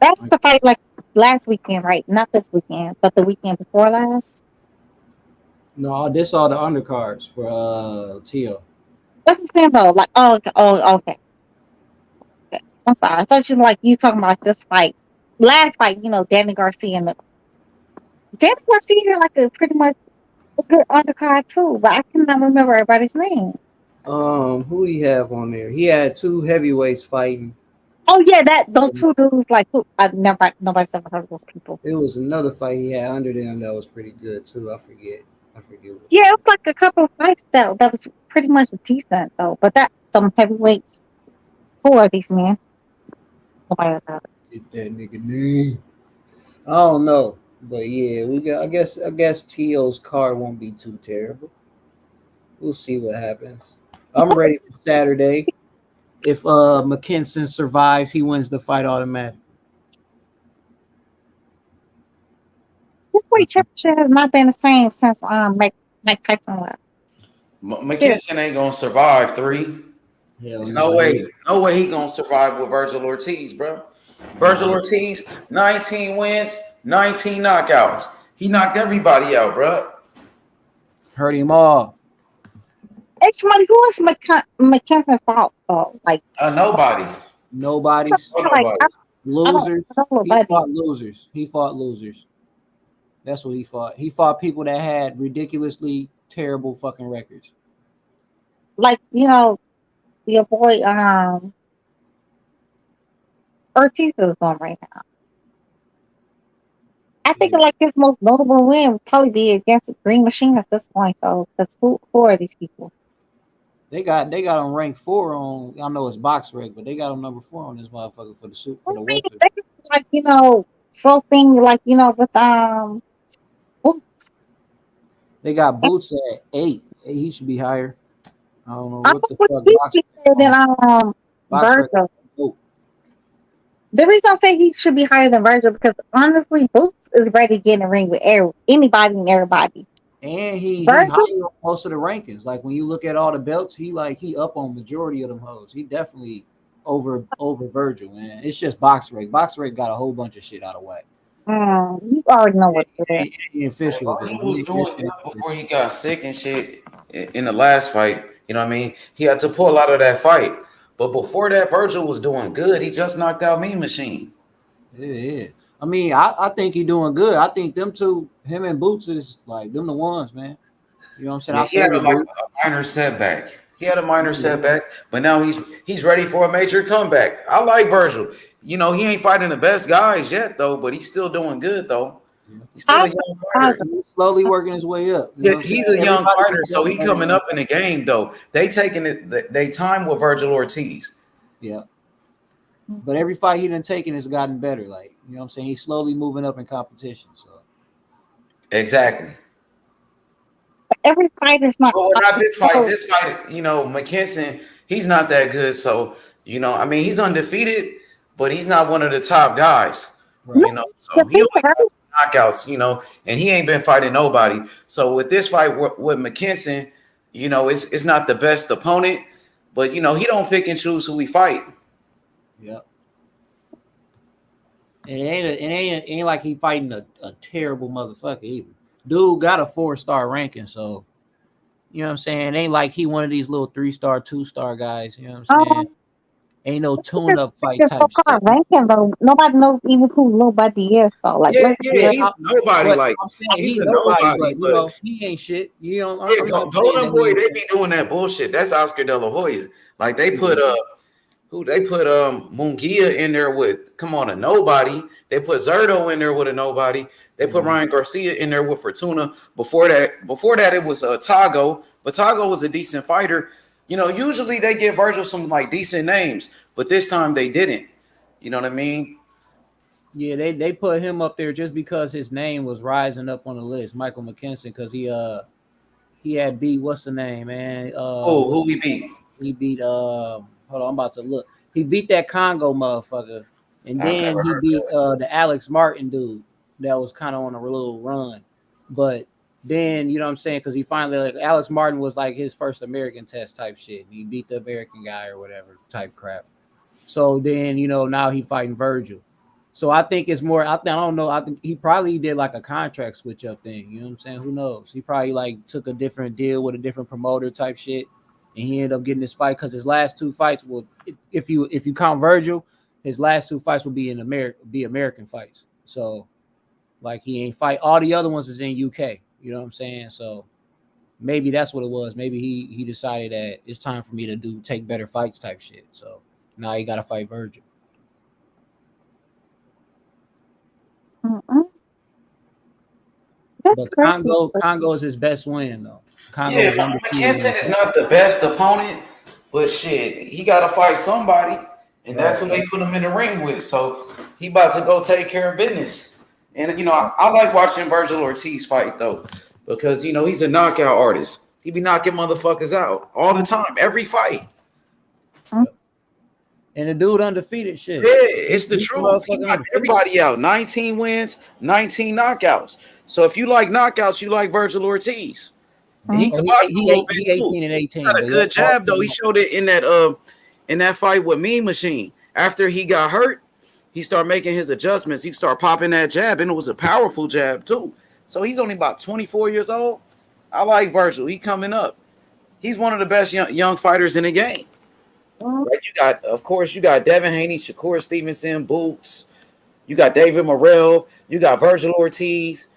That's the fight like last weekend, right? Not this weekend, but the weekend before last. No, this all the undercards for Tio. That's the same though. Like, okay. I'm sorry. I thought you talking about like this fight. Last fight, Danny Garcia and Danny Garcia had like a pretty much a good undercard too, but I cannot remember everybody's name. Who he have on there? He had 2 heavyweights fighting. Oh yeah, those 2 dudes like who nobody's ever heard of those people. It was another fight he had under them that was pretty good too. I forget. Yeah, it was like a couple of fights that was pretty much decent though. But some heavyweights. Who are these men? Nobody ever heard. Get that nigga name. I don't know, but yeah, we got. I guess Tio's card won't be too terrible. We'll see what happens. I'm ready for Saturday. If McKinson survives, he wins the fight automatically. This weight championship has not been the same since Mike Tyson left. McKinson ain't gonna survive 3. There's no way he gonna survive with Virgil Ortiz, bro. Virgil Ortiz, 19 wins, 19 knockouts. He knocked everybody out, bro. Hurt him all. Actually, who is McKinson fought though? Like nobody. Nobody's. Losers. He fought losers. That's what he fought. He fought people that had ridiculously terrible fucking records. Like, your boy Ortiz is on right now. I think like his most notable win would probably be against Green Machine at this point though. Because who are these people? They got him ranked 4 on. I know it's box rec, but they got him number 4 on this motherfucker for the suit for the welter. Like something like with They got Boots at 8. He should be higher. I don't know I what the think fuck he box. should be higher than Box rec. Virgil. The reason I say he should be higher than Virgil because honestly, Boots is ready to get in the ring with anybody and everybody. And he Virgil, higher on most of the rankings. Like when you look at all the belts, he up on majority of them hoes. He definitely over Virgil, man. It's just box rec. Box rec got a whole bunch of shit out of whack. you already know what to do. He official. Virgil was doing good before he got sick and shit in the last fight. You know what I mean? He had to pull out of that fight. But before that, Virgil was doing good. He just knocked out Mean Machine. Yeah. I mean, I think he's doing good. I think them two, him and Boots, is like them the ones, man. You know what I'm saying? Yeah, he had a minor setback. But now he's ready for a major comeback. I like Virgil. You know, he ain't fighting the best guys yet, though, but he's still doing good, though. He's still a young fighter. He's slowly working his way up. Yeah, he's a young fighter, so he coming up in the game, though. They taking it. They time with Virgil Ortiz. Yeah. But every fight he done taken has gotten better. Like, you know what I'm saying? He's slowly moving up in competition. So exactly. Every fight is not. Well, not this fight. This fight, you know, McKinson, he's not that good. So, you know, I mean, he's undefeated, but he's not one of the top guys. Right. You know, so he only got knockouts, you know, and he ain't been fighting nobody. So with this fight with McKinson, you know, it's not the best opponent, but you know, he don't pick and choose who we fight. Yep. And it ain't like he fighting a terrible motherfucker either. Dude got a 4-star ranking, so you know what I'm saying? It ain't like he one of these little 3-star, 2-star guys, you know what I'm saying? Ain't no tune-up fight type shit. Ranking, though. Nobody knows even who Lil Buddy is, so like he's nobody. Like he's a nobody, but you know, he ain't shit. You know, Golden Boy, they be doing that bullshit. That's Oscar De La Hoya. Like they put Munguia in there with a nobody. They put Zerto in there with a nobody. They put Ryan Garcia in there with Fortuna. Before that it was Tago, but Tago was a decent fighter. You know, usually they give Virgil some like decent names, but this time they didn't. You know what I mean? Yeah, they put him up there just because his name was rising up on the list, Michael McKinson, because he had beat what's the name, man? Who he beat? He beat hold on, I'm about to look. He beat that Congo motherfucker, and then he beat the Alex Martin dude that was kind of on a little run, but. Then you know what I'm saying, because he finally like Alex Martin was like his first American test type shit. He beat the American guy or whatever type crap. So then you know now he fighting Virgil. So I think it's more. I don't know. I think he probably did like a contract switch up thing. You know what I'm saying? Who knows? He probably like took a different deal with a different promoter type shit, and he ended up getting this fight because his last 2 fights will, if you count Virgil, his last 2 fights will be in American fights. So like he ain't fight. All the other ones is in UK. You know what I'm saying? So maybe that's what it was. Maybe he decided that it's time for me to take better fights type shit. So now he got to fight Virgil. But Congo is his best win though. McKinson is not the best opponent, but shit, he got to fight somebody, and that's who they put him in the ring with. So he about to go take care of business. And, you know, I like watching Virgil Ortiz fight, though, because, you know, he's a knockout artist. He be knocking motherfuckers out all the time, every fight. And the dude undefeated shit. Yeah, it's the truth. He knocked everybody out. 19 wins, 19 knockouts. So if you like knockouts, you like Virgil Ortiz. He 18 and 18. He got a good jab, though. He showed it in that fight with Mean Machine. After he got hurt, he started making his adjustments. He started popping that jab, and it was a powerful jab, too. So he's only about 24 years old. I like Virgil. He coming up. He's one of the best young fighters in the game. Like you got Devin Haney, Shakur Stevenson, Boots. You got David Morrell. You got Virgil Ortiz.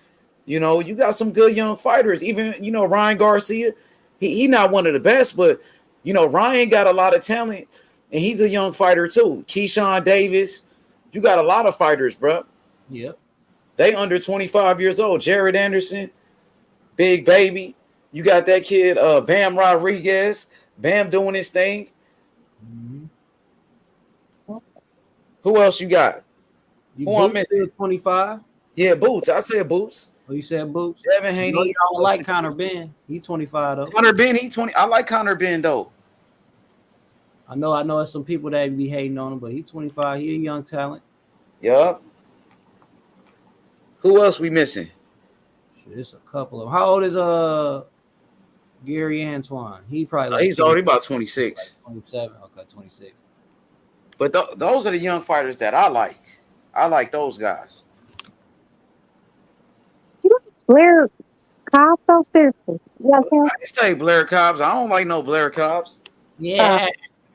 You know, you got some good young fighters. Even, you know, Ryan Garcia. He not one of the best, but, you know, Ryan got a lot of talent, and he's a young fighter, too. Keyshawn Davis. You got a lot of fighters, bro. Yep. They under 25 years old. Jared Anderson, Big Baby. You got that kid, Bam Rodriguez. Bam doing his thing. Mm-hmm. Who else you got? You Who I'm Boots missing? still 25. Yeah, Boots. I said Boots. Oh, you said Boots. Devin You know Haney. y'all like Connor Ben. He 25 though. Connor Ben, he 20. I like Connor Ben though. I know there's some people that be hating on him, but he's 25. He a young talent. Yup. Who else we missing? Shit, it's a couple of them. How old is Gary Antoine? He probably like He's already about 26. Like 27. Okay, 26. But those are the young fighters that I like. I like those guys. Blair Cobb, so seriously. I didn't say Blair Cobbs. I don't like no Blair Cobbs. Yeah.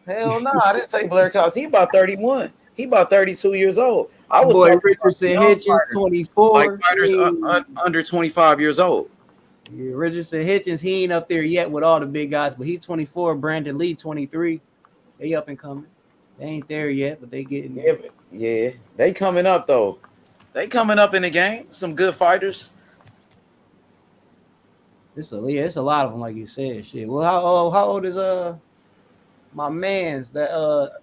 Hell no, I didn't say Blair Cobbs. He about 31. He about 32 years old. I was Boy Richardson Hitchens, 24. Like fighters under 25 years old. Yeah, Richardson Hitchens, he ain't up there yet with all the big guys, but he's 24. Brandon Lee, 23. They up and coming. They ain't there yet, but they getting there. Yeah, they coming up though. They coming up in the game. Some good fighters. It's a lot of them, like you said. Shit. Well, how old is my man's that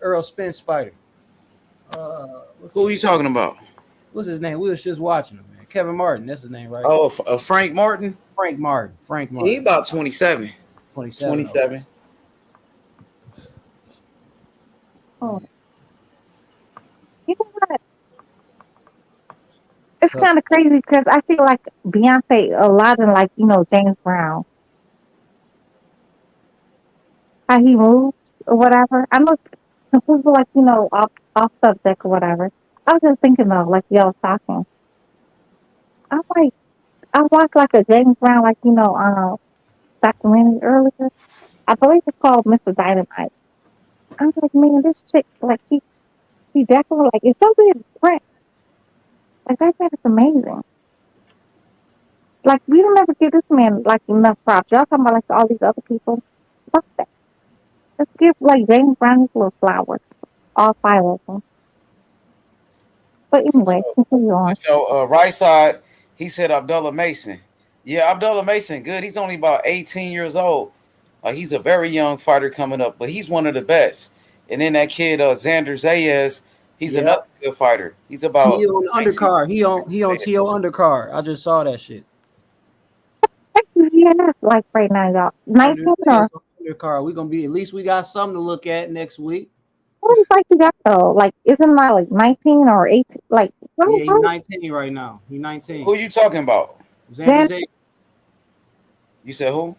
Errol Spence fighter? Who are you talking about? What's his name? We was just watching him, man. Kevin Martin, that's his name, right? Oh, Frank Martin. Frank Martin. He about 27. 27. Oh. You know what? It's kind of crazy because I feel like Beyonce a lot in like, James Brown. How he moves or whatever. I know some people like, off subject or whatever. I was just thinking of like y'all talking. I'm like, I watched like a James Brown, like, documentary earlier. I believe it's called Mr. Dynamite. I was like, man, this chick, like, she definitely, like, it's so good. Prince. Like, that man is amazing. Like, we don't ever give this man, like, enough props. Y'all talking about, like, all these other people. Fuck that. Let's give, like, James Brown his little flowers. All 5 of them. But anyway, continue on. So, right side, he said Abdullah Mason. Yeah, Abdullah Mason, good. He's only about 18 years old. He's a very young fighter coming up, but he's one of the best. And then that kid, Xander Zayas, he's another good fighter. He's about he on the undercard. He on TO undercard. I just saw that shit. Yeah, like right now, y'all. 19 or undercard. We're gonna be at least we got something to look at next week. what is like you got though? Like isn't that like 19 or 18? Like yeah, he's 19 right now. He's 19. Who you talking about? Xander Zayas. You said who?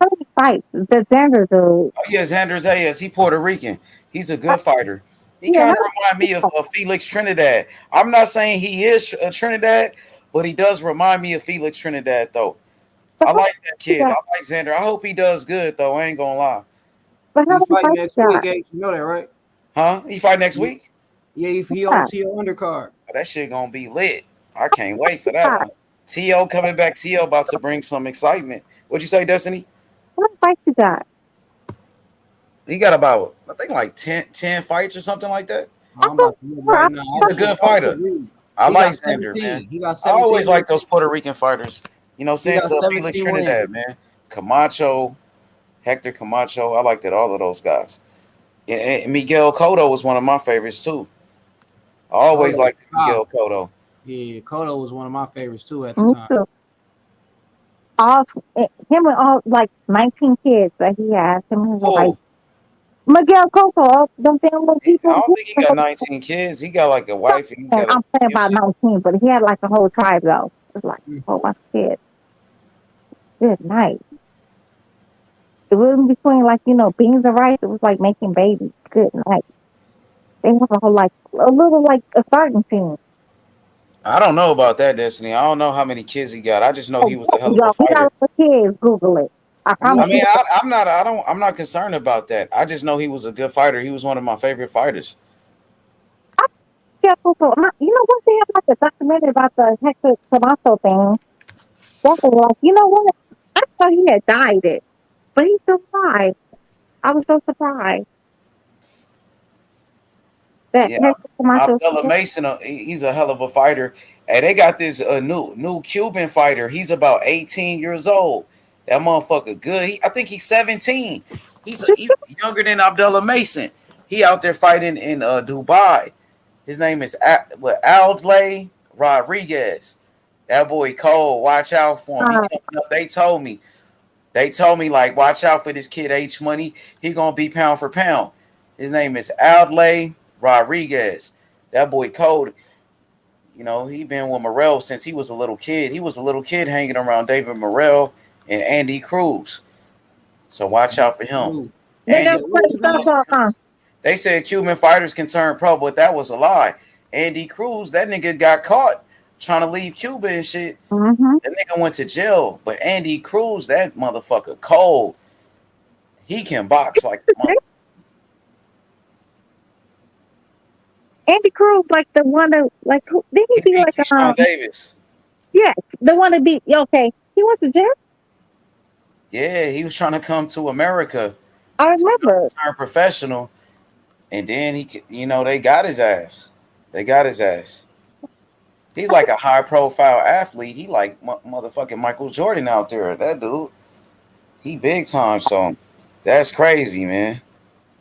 How many fights? The Xander dude. Oh yeah, Xander Zayas. He Puerto Rican. He's a good fighter. He kind of remind me of Felix Trinidad. I'm not saying he is Trinidad, but he does remind me of Felix Trinidad though. I like that kid. I like Xander. I hope he does good though. I ain't gonna lie. But how he fight next week, H. You know that, right? Huh? He fight next week? Yeah, he on TO undercard. That shit gonna be lit. I can't wait for that one. TO coming back. TO about to bring some excitement. What'd you say, Destiny? What fights you got? He got about, I think, like 10 fights or something like that. I'm about to look right now. He's a good fighter. I like Xander, man. He got I always like those Puerto Rican fighters. You know, since Felix 17 Trinidad, man. Camacho, Hector Camacho. I liked all of those guys. And Miguel Cotto was one of my favorites, too. I always liked Miguel Cotto. Yeah, Cotto was one of my favorites, too, at the time. Too. Him with all, like, 19 kids that he has. Him and his wife. Miguel Cotto, them damn little people. I don't think he got 19 kids. He got, like, a wife. And he got I'm saying about 19, but he had, like, a whole tribe, though. It was, like, a whole bunch of kids. Good night. It wasn't between, like, beans and rice. It was, like, making babies. Good night. They have a whole, like, a little, like, a starting team. I don't know about that, Destiny. I don't know how many kids he got. I just know he was a hell of a He fighter. got kids. Google it. I'm not concerned about that. I just know he was a good fighter. He was one of my favorite fighters. Yeah, so you know what? They have like a documentary about the Hector Camacho thing. That's like, you know what? I thought he had died it, but he's still alive. I was so surprised. Abdullah Mason, he's a hell of a fighter. And they got this new Cuban fighter. He's about 18 years old. That motherfucker good. I think he's 17. He's younger than Abdullah Mason. He out there fighting in Dubai. His name is Aldley Rodriguez. That boy cold. Watch out for him. He coming up. They told me like watch out for this kid H Money. He gonna be pound for pound. His name is Aldley Rodriguez. That boy cold. You know, he been with Morrell since he was a little kid. He was a little kid hanging around David Morrell and Andy Cruz. So watch out for him. They said Cuban fighters can turn pro, but that was a lie. Andy Cruz, that nigga got caught trying to leave Cuba and shit. That nigga went to jail. But Andy Cruz, that motherfucker cold. He can box like a motherfucker. Andy Cruz, like the one that, like, who did he be like? Sean Davis. Yeah, the one that beat. Okay, he went to jail. Yeah, he was trying to come to America. I remember. Turn professional, and then they got his ass. They got his ass. He's like a high-profile athlete. He like motherfucking Michael Jordan out there. That dude, he big time. So that's crazy, man.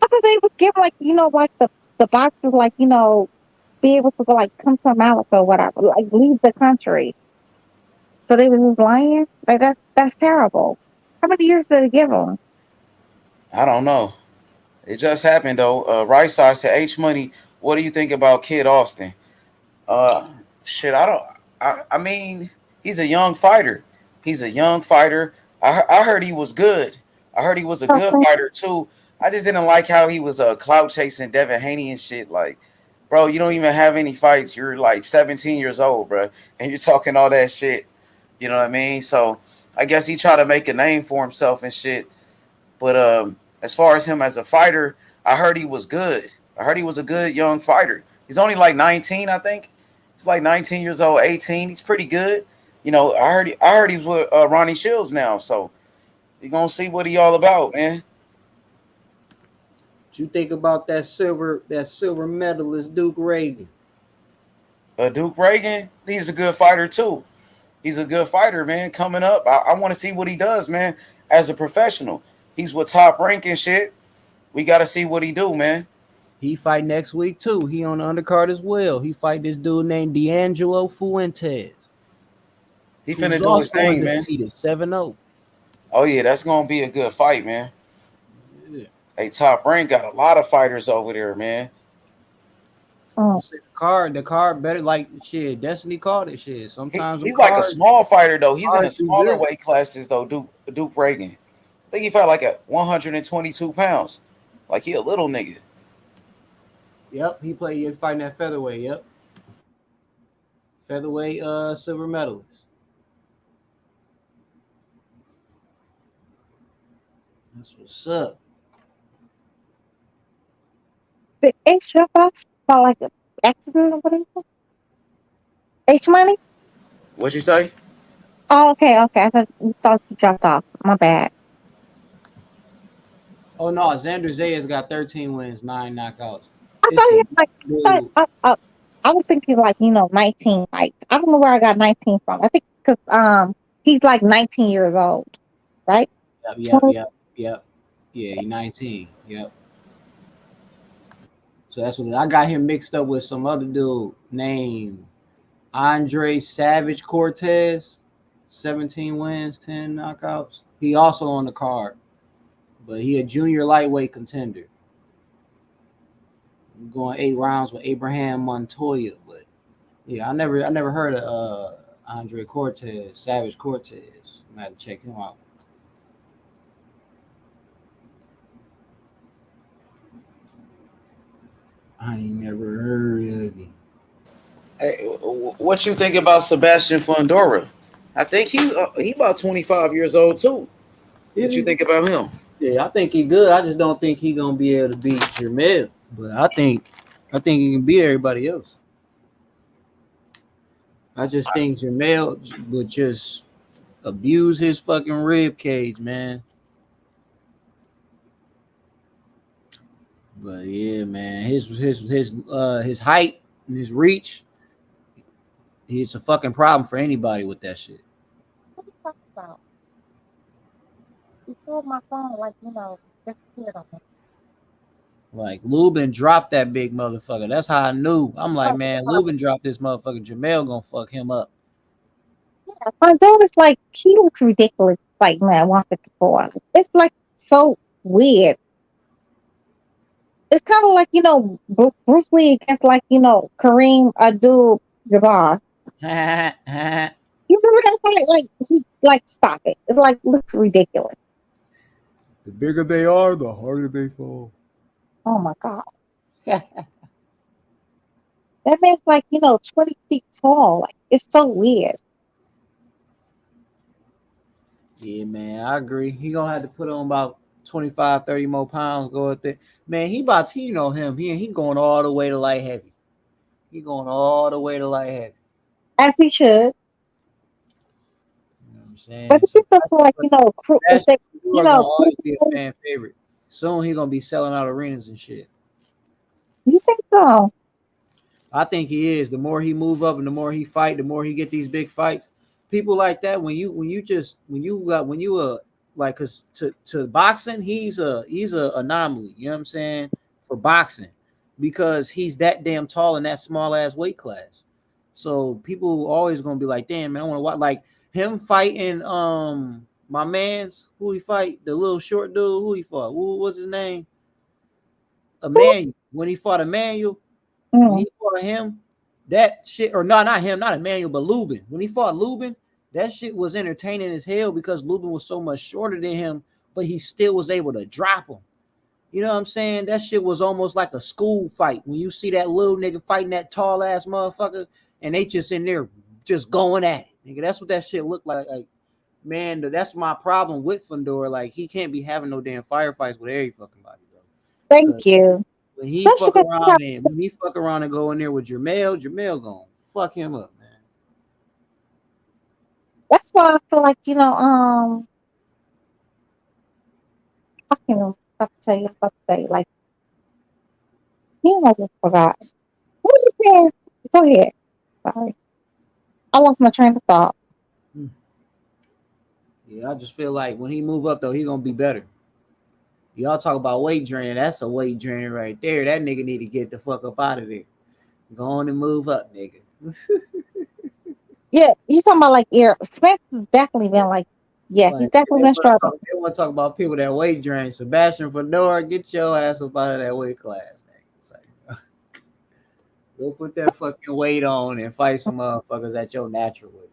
I thought they was giving like like the boxers like be able to go like come to America or whatever, like leave the country. So they was just lying. Like that's terrible. How many years did it give them? I don't know. It just happened though. Right side said, H Money, what do you think about Kid Austin? Shit, I mean, he's a young fighter. He's a young fighter. I heard he was good. I heard he was a good fighter too. I just didn't like how he was clout chasing Devin Haney and shit. Like, bro, you don't even have any fights. You're like 17 years old, bro, and you're talking all that shit. You know what I mean? So I guess he tried to make a name for himself and shit. But as far as him as a fighter, I heard he was good. I heard he was a good young fighter. He's only like 19, I think. He's like 19 years old, 18. He's pretty good. You know, I heard he's with Ronnie Shields now. So you're gonna see what he all about, man. What you think about that silver medalist Duke Reagan? Duke Reagan, he's a good fighter too. He's a good fighter, man. Coming up, I want to see what he does, man. As a professional, he's with Top Rank and shit. We got to see what he do, man. He fight next week too. He on the undercard as well. He fight this dude named D'Angelo Fuentes. He finna do his thing, man. 7-0. Oh yeah, that's gonna be a good fight, man. Yeah. Hey, Top Rank got a lot of fighters over there, man. Oh, the card better like shit. Destiny called it shit. Sometimes he's like a small fighter though. He's in the smaller weight classes though. Duke Reagan, I think he fought like at 122 pounds. Like he a little nigga. Yep, he fighting at featherweight. Yep, featherweight silver medalist. That's what's up. The H drop off for like an accident or whatever. H Money. What'd you say? Oh, okay. I thought you dropped off. My bad. Oh no, Xander Zayas got 13 wins, 9 knockouts. I thought he had like I was thinking like 19 fights. I don't know where I got 19 from. I think because he's like 19 years old, right? Yep. Yeah, he's 19. Yep. So that's what I got him mixed up with some other dude named Andre Savage Cortez, 17 wins, 10 knockouts. He also on the card, but he a junior lightweight contender. I'm going 8 rounds with Abraham Montoya, but yeah, I never heard of Andre Cortez, Savage Cortez. I'm gonna have to check him out. I ain't never heard of him. Hey, what you think about Sebastian Fundora? I think he about 25 years old too. What you think about him? Yeah, I think he good. I just don't think he gonna be able to beat Jermell. But I think he can beat everybody else. I just think Jermell would just abuse his fucking rib cage, man. But yeah, man, his height and his reach, it's a fucking problem for anybody with that shit. What are you talking about? You called my phone like Like Lubin dropped that big motherfucker. That's how I knew. I'm like, man, Lubin dropped this motherfucker. Jamel gonna fuck him up. Yeah, Fundora is like he looks ridiculous. Like man, 154. It's like so weird. It's kind of like Bruce Lee against like Kareem Abdul-Jabbar. You remember that fight? Like he like stop it. It like looks ridiculous. The bigger they are, the harder they fall. Oh my god. That man's like 20 feet tall. Like it's so weird. Yeah, man, I agree. He gonna have to put on about 25, 30 more pounds. Go up there, man. He about to, him. He going all the way to light heavy. He going all the way to light heavy. As he should. You know what I'm saying? But it's So just like that's it's like, gonna always be a fan favorite. Soon he gonna be selling out arenas and shit. You think so? I think he is. The more he move up and the more he fight, the more he get these big fights. People like that, when you like, cause to boxing, he's a anomaly. You know what I'm saying? For boxing, because he's that damn tall in that small ass weight class. So people always gonna be like, damn man, I want to watch like him fighting. My man's who he fight, the little short dude who he fought. What was his name? Emmanuel. When he fought Emmanuel. When he fought him, that shit, or no, not him, not Emmanuel, but Lubin. When he fought Lubin, that shit was entertaining as hell because Lubin was so much shorter than him, but he still was able to drop him. You know what I'm saying? That shit was almost like a school fight. When you see that little nigga fighting that tall ass motherfucker, and they just in there just going at it. Nigga, that's what that shit looked like. Like, man, that's my problem with Fundora. Like, he can't be having no damn firefights with every fucking body, bro. Thank you. When he fuck around and go in there with Jamel gonna fuck him up, man. That's why I feel like I can't know what to say. Like, I just forgot. What did you say? Go ahead. Sorry, I lost my train of thought. Yeah, I just feel like when he move up though, he gonna be better. Y'all talk about weight draining. That's a weight drainer right there. That nigga need to get the fuck up out of there. Go on and move up, nigga. Yeah, you talking about like Errol Spence has definitely been like, yeah, he's definitely been struggling. They want to talk about people that weight drain. Sebastian Fedora, get your ass up out of that weight class. Like, go put that fucking weight on and fight some motherfuckers at your natural weight.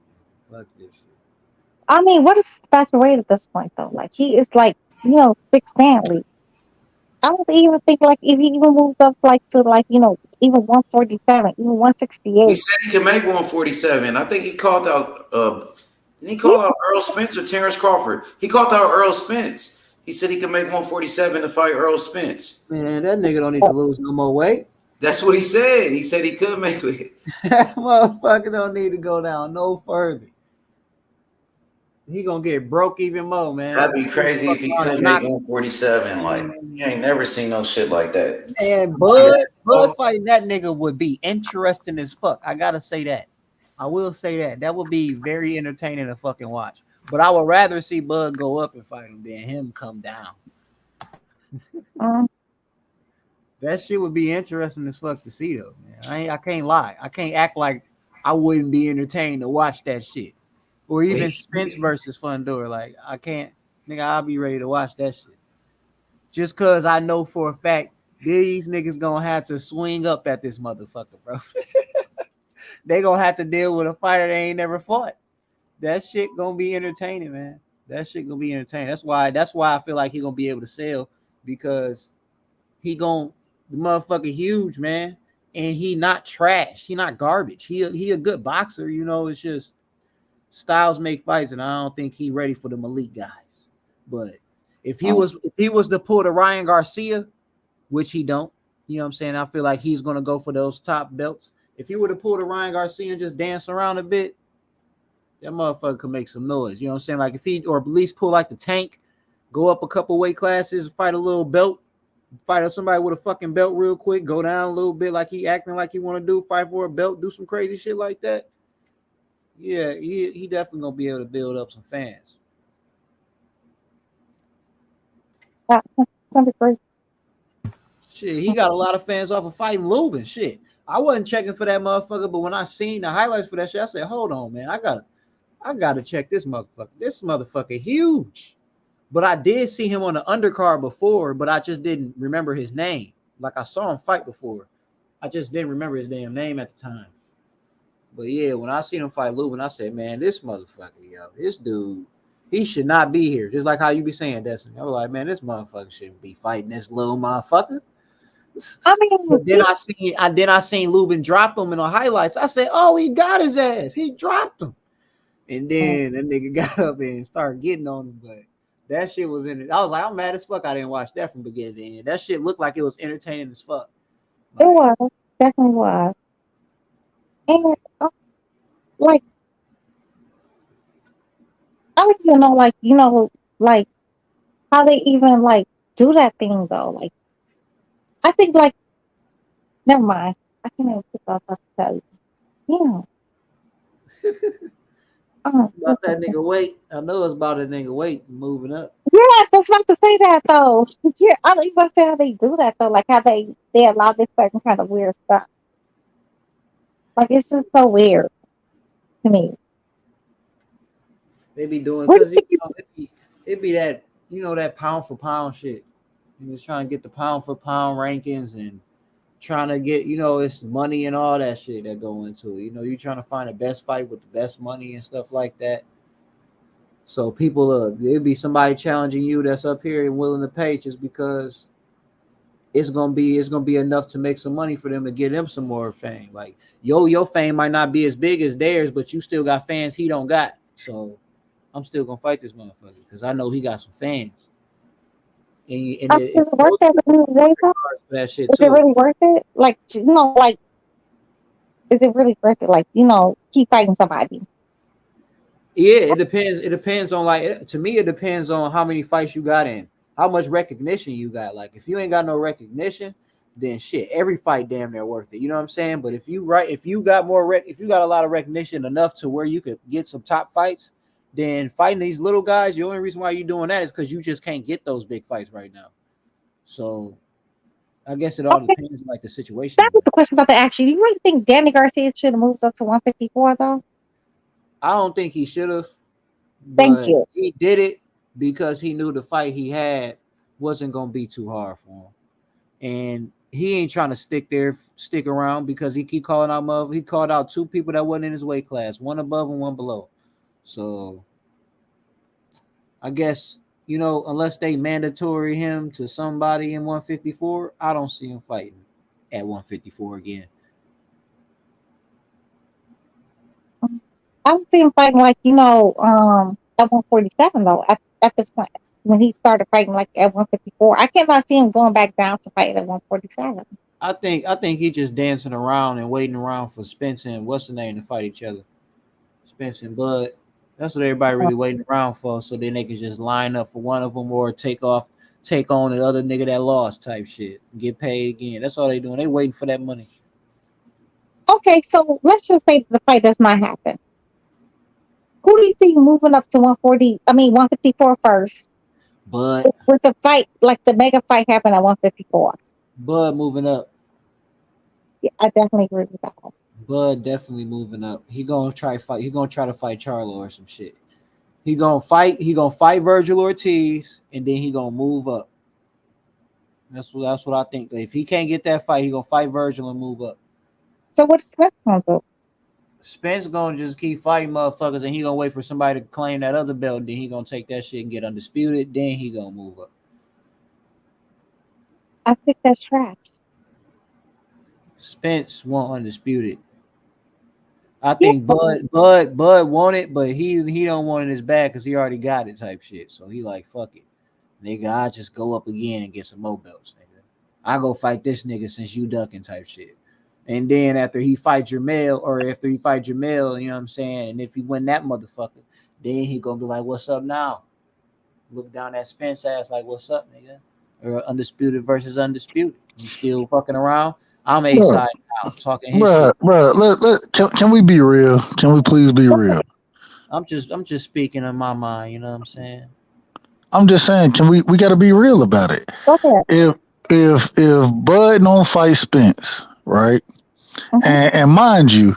Fuck this shit. I mean, what is Sebastian weight at this point though? Like he is like, 6 Stanley. I don't even think like if he even moves up like to like, even 147, even 168. He said he can make 147. I think he called out didn't he call out Errol Spence or Terence Crawford? He called out Errol Spence. He said he can make 147 to fight Errol Spence. Man, that nigga don't need to lose no more weight. That's what he said. He said he could make it. That motherfucker don't need to go down no further. He gonna get broke even more, man. That'd be crazy if he could make 147. Like, you ain't never seen no shit like that. And Bud fighting that nigga would be interesting as fuck. I gotta say that. I will say that. That would be very entertaining to fucking watch. But I would rather see Bud go up and fight him than him come down. That shit would be interesting as fuck to see though, man. I can't lie. I can't act like I wouldn't be entertained to watch that shit. Or even Spence versus Fundora. Like, I can't, nigga, I'll be ready to watch that shit. Just cause I know for a fact these niggas gonna have to swing up at this motherfucker, bro. They gonna have to deal with a fighter they ain't never fought. That shit gonna be entertaining, man. That shit gonna be entertaining. That's why I feel like he gonna be able to sell, because the motherfucker huge, man. And he not trash. He not garbage. He a good boxer, it's just styles make fights, and I don't think he ready for the elite guys. But if he was to pull the Ryan Garcia, which he don't, you know what I'm saying? I feel like he's gonna go for those top belts. If he were to pull the Ryan Garcia and just dance around a bit, that motherfucker could make some noise. You know what I'm saying? Like if he, or at least pull like the Tank, go up a couple weight classes, fight a little belt, fight somebody with a fucking belt real quick, go down a little bit like he acting like he want to do, fight for a belt, do some crazy shit like that. Yeah, he definitely gonna be able to build up some fans. gonna be great. Shit, he got a lot of fans off of fighting Lubin. Shit, I wasn't checking for that motherfucker, but when I seen the highlights for that shit, I said, "Hold on, man, I gotta check this motherfucker. This motherfucker huge." But I did see him on the undercard before, but I just didn't remember his name. Like I saw him fight before, I just didn't remember his damn name at the time. But yeah, when I seen him fight Lubin, I said, "Man, this motherfucker, yo, this dude, he should not be here." Just like how you be saying, Destiny. I was like, "Man, this motherfucker shouldn't be fighting this little motherfucker." I mean, But then I seen Lubin drop him in the highlights. I said, "Oh, he got his ass. He dropped him." And then that nigga got up and started getting on him. But that shit was in it. I was like, I'm mad as fuck. I didn't watch that from beginning to end. That shit looked like it was entertaining as fuck. It was, definitely was. And like, I don't even know, like, like how they even like do that thing though. Like, I think like, never mind. I can't even pick up what to tell you. Yeah. About that nigga weight. I know it's about that nigga weight moving up. Yeah, I was about to say that though. Yeah, I don't even say how they do that though. Like how they allow this certain kind of weird stuff. Like it's just so weird to me. They be doing What do because you think it be that that pound for pound shit. He was trying to get the pound for pound rankings and trying to get it's money and all that shit that go into it. You're trying to find the best fight with the best money and stuff like that. So people, it'd be somebody challenging you that's up here and willing to pay just because it's gonna be enough to make some money for them to get them some more fame. Like your fame might not be as big as theirs, but you still got fans he don't got. So I'm still gonna fight this motherfucker because I know he got some fans. And it worth it for that shit Is too. it really worth it? Like like is it really worth it? Like keep fighting somebody. Yeah, it depends. It depends on to me, it depends on how many fights you got in, how much recognition you got. Like if you ain't got no recognition, then shit, every fight damn near worth it. You know what I'm saying? But if you got if you got a lot of recognition enough to where you could get some top fights, then fighting these little guys, the only reason why you're doing that is because you just can't get those big fights right now. So I guess it all depends on the situation. That was the question about to ask you. Do you really think Danny Garcia should have moved up to 154 though? I don't think he should have. Thank you. He did it because he knew the fight he had wasn't gonna be too hard for him, and he ain't trying to stick around because he keep calling out he called out two people that wasn't in his weight class, one above and one below. So I guess unless they mandatory him to somebody in 154, I don't see him fighting at 154 again. I don't see him fighting at 147 though. At this point, when he started fighting at 154, I cannot see him going back down to fight at 147. I think he's just dancing around and waiting around for Spence and what's the name to fight each other. Spence and Bud. That's what everybody really waiting around for, so then they can just line up for one of them or take on the other nigga that lost type shit. Get paid again. That's all they doing. They waiting for that money. Okay, so let's just say the fight does not happen. Who do you see moving up to 154 first? Bud. With the fight, the mega fight happen at 154. Bud moving up. Yeah, I definitely agree with that. Bud definitely moving up. He gonna try to fight Charlo or some shit. He gonna fight Virgil Ortiz and then he gonna move up. That's what I think. If he can't get that fight, he gonna fight Virgil and move up. So what is Spence gonna do? Spence gonna just keep fighting motherfuckers and he gonna wait for somebody to claim that other belt. And then he gonna take that shit and get undisputed. Then he gonna move up. I think that's trash. Spence want undisputed. I think Bud want it, but he don't want it as bad because he already got it type shit. So he like, fuck it. Nigga, I'll just go up again and get some more belts, nigga. I go fight this nigga since you ducking type shit. And then after he fight Jamel, you know what I'm saying? And if he win that motherfucker, then he gonna be like, what's up now? Look down at Spence ass like, what's up, nigga? Or undisputed versus undisputed. You still fucking around? I'm A side now, talking his shit. Bro, can we be real? Can we please be real? I'm just speaking in my mind, you know what I'm saying? I'm just saying, we got to be real about it. Okay. If Bud don't fight Spence, right? And mind you,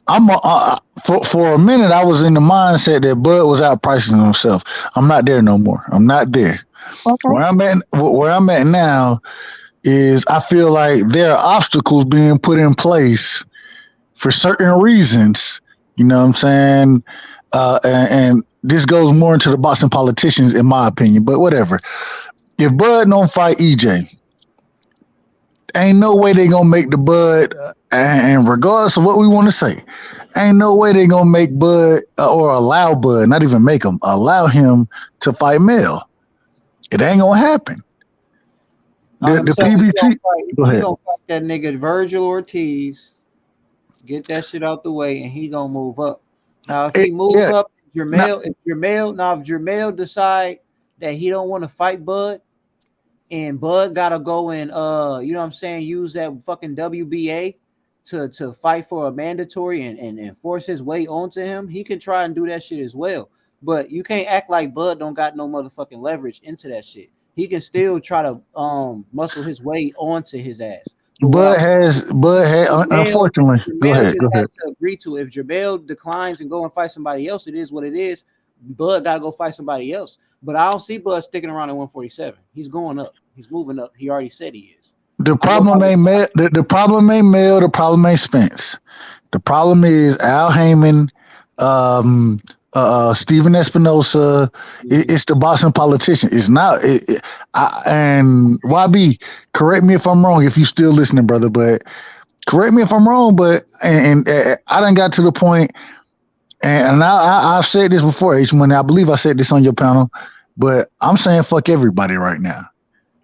for a minute I was in the mindset that Bud was outpricing himself. I'm not there no more. I'm not there. Okay. Where I'm at now is I feel like there are obstacles being put in place for certain reasons. You know what I'm saying? And this goes more into the boxing politicians, in my opinion. But whatever. If Bud don't fight EJ, ain't no way they gonna make the Bud, and regardless of what we want to say, ain't no way they gonna make Bud or allow Bud, not even make him, allow him to fight Mel. It ain't gonna happen. The PBC. Go ahead. He gonna fight that nigga Virgil Ortiz, get that shit out the way, and he gonna move up. Now, if he move up, if Jermell decide that he don't want to fight Bud, and Bud gotta go and you know what I'm saying, use that fucking WBA to fight for a mandatory and force his way onto him, he can try and do that shit as well. But you can't act like Bud don't got no motherfucking leverage into that shit. He can still try to muscle his way onto his ass. Bud has unfortunately. Go ahead. Has to agree to if Jermell declines and go and fight somebody else, it is what it is. Bud gotta go fight somebody else. But I don't see Bud sticking around at 147. He's going up. He's moving up. He already said he is. The problem ain't Mel. The problem ain't Mel. The problem ain't Spence. The problem is Al Heyman, Steven Espinosa. It's the boxing politician. It's not. And YB, correct me if I'm wrong. If you still listening, brother, but correct me if I'm wrong. But and I done got to the point, and I've said this before, H-Money. I believe I said this on your panel, but I'm saying fuck everybody right now.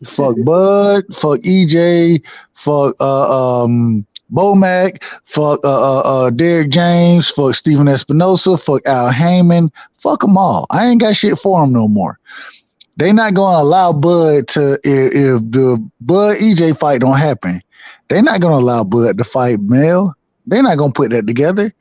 Fuck Bud, fuck EJ, fuck Bomac, fuck Derek James, fuck Steven Espinosa, fuck Al Heyman, fuck them all. I ain't got shit for them no more. They not gonna allow Bud to, if the Bud EJ fight don't happen, they not gonna allow Bud to fight Mel. They're not gonna put that together.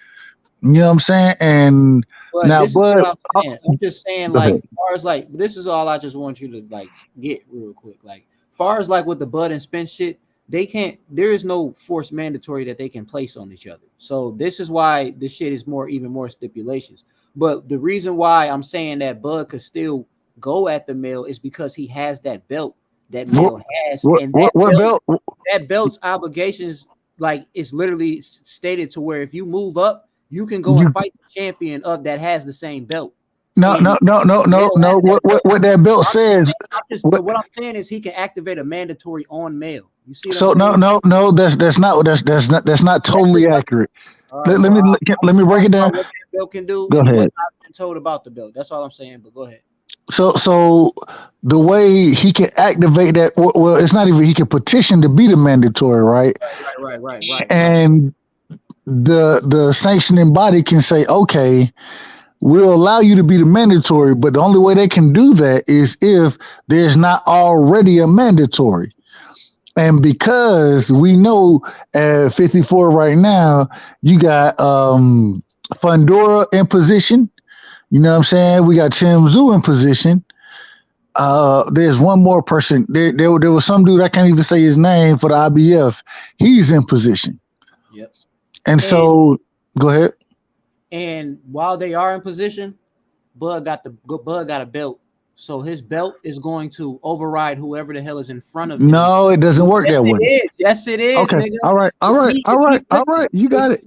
You know what I'm saying? And but now, this Bud, is what I'm saying. I'm just saying, like, as far as like, this is all I just want you to like get real quick. Like, as far as like with the Bud and Spence shit, they can't. There is no forced mandatory that they can place on each other. So this is why this shit is even more stipulations. But the reason why I'm saying that Bud could still go at the Mel is because he has that belt that Mel has, and that belt's obligations, like, it's literally stated to where if you move up, you can go and fight the champion of that has the same belt. No. What that belt says. What I'm saying is he can activate a mandatory on Mel. You see? So no. That's not totally accurate. Let me break it down. What that belt can do. Go ahead. What I've been told about the belt. That's all I'm saying. But go ahead. So the way he can activate that, well, it's not even, he can petition to be the mandatory, right? Right. And the sanctioning body can say, okay, we'll allow you to be the mandatory, but the only way they can do that is if there's not already a mandatory. And because we know at 54 right now, you got Fundora in position. You know what I'm saying? We got Tim Tszyu in position. There's one more person. There was some dude, I can't even say his name, for the IBF. He's in position. Yep. And so, go ahead. And while they are in position, Bud got a belt. So his belt is going to override whoever the hell is in front of him. No, it doesn't work that way. Yes, it is. Okay. Nigga. All right. You got it.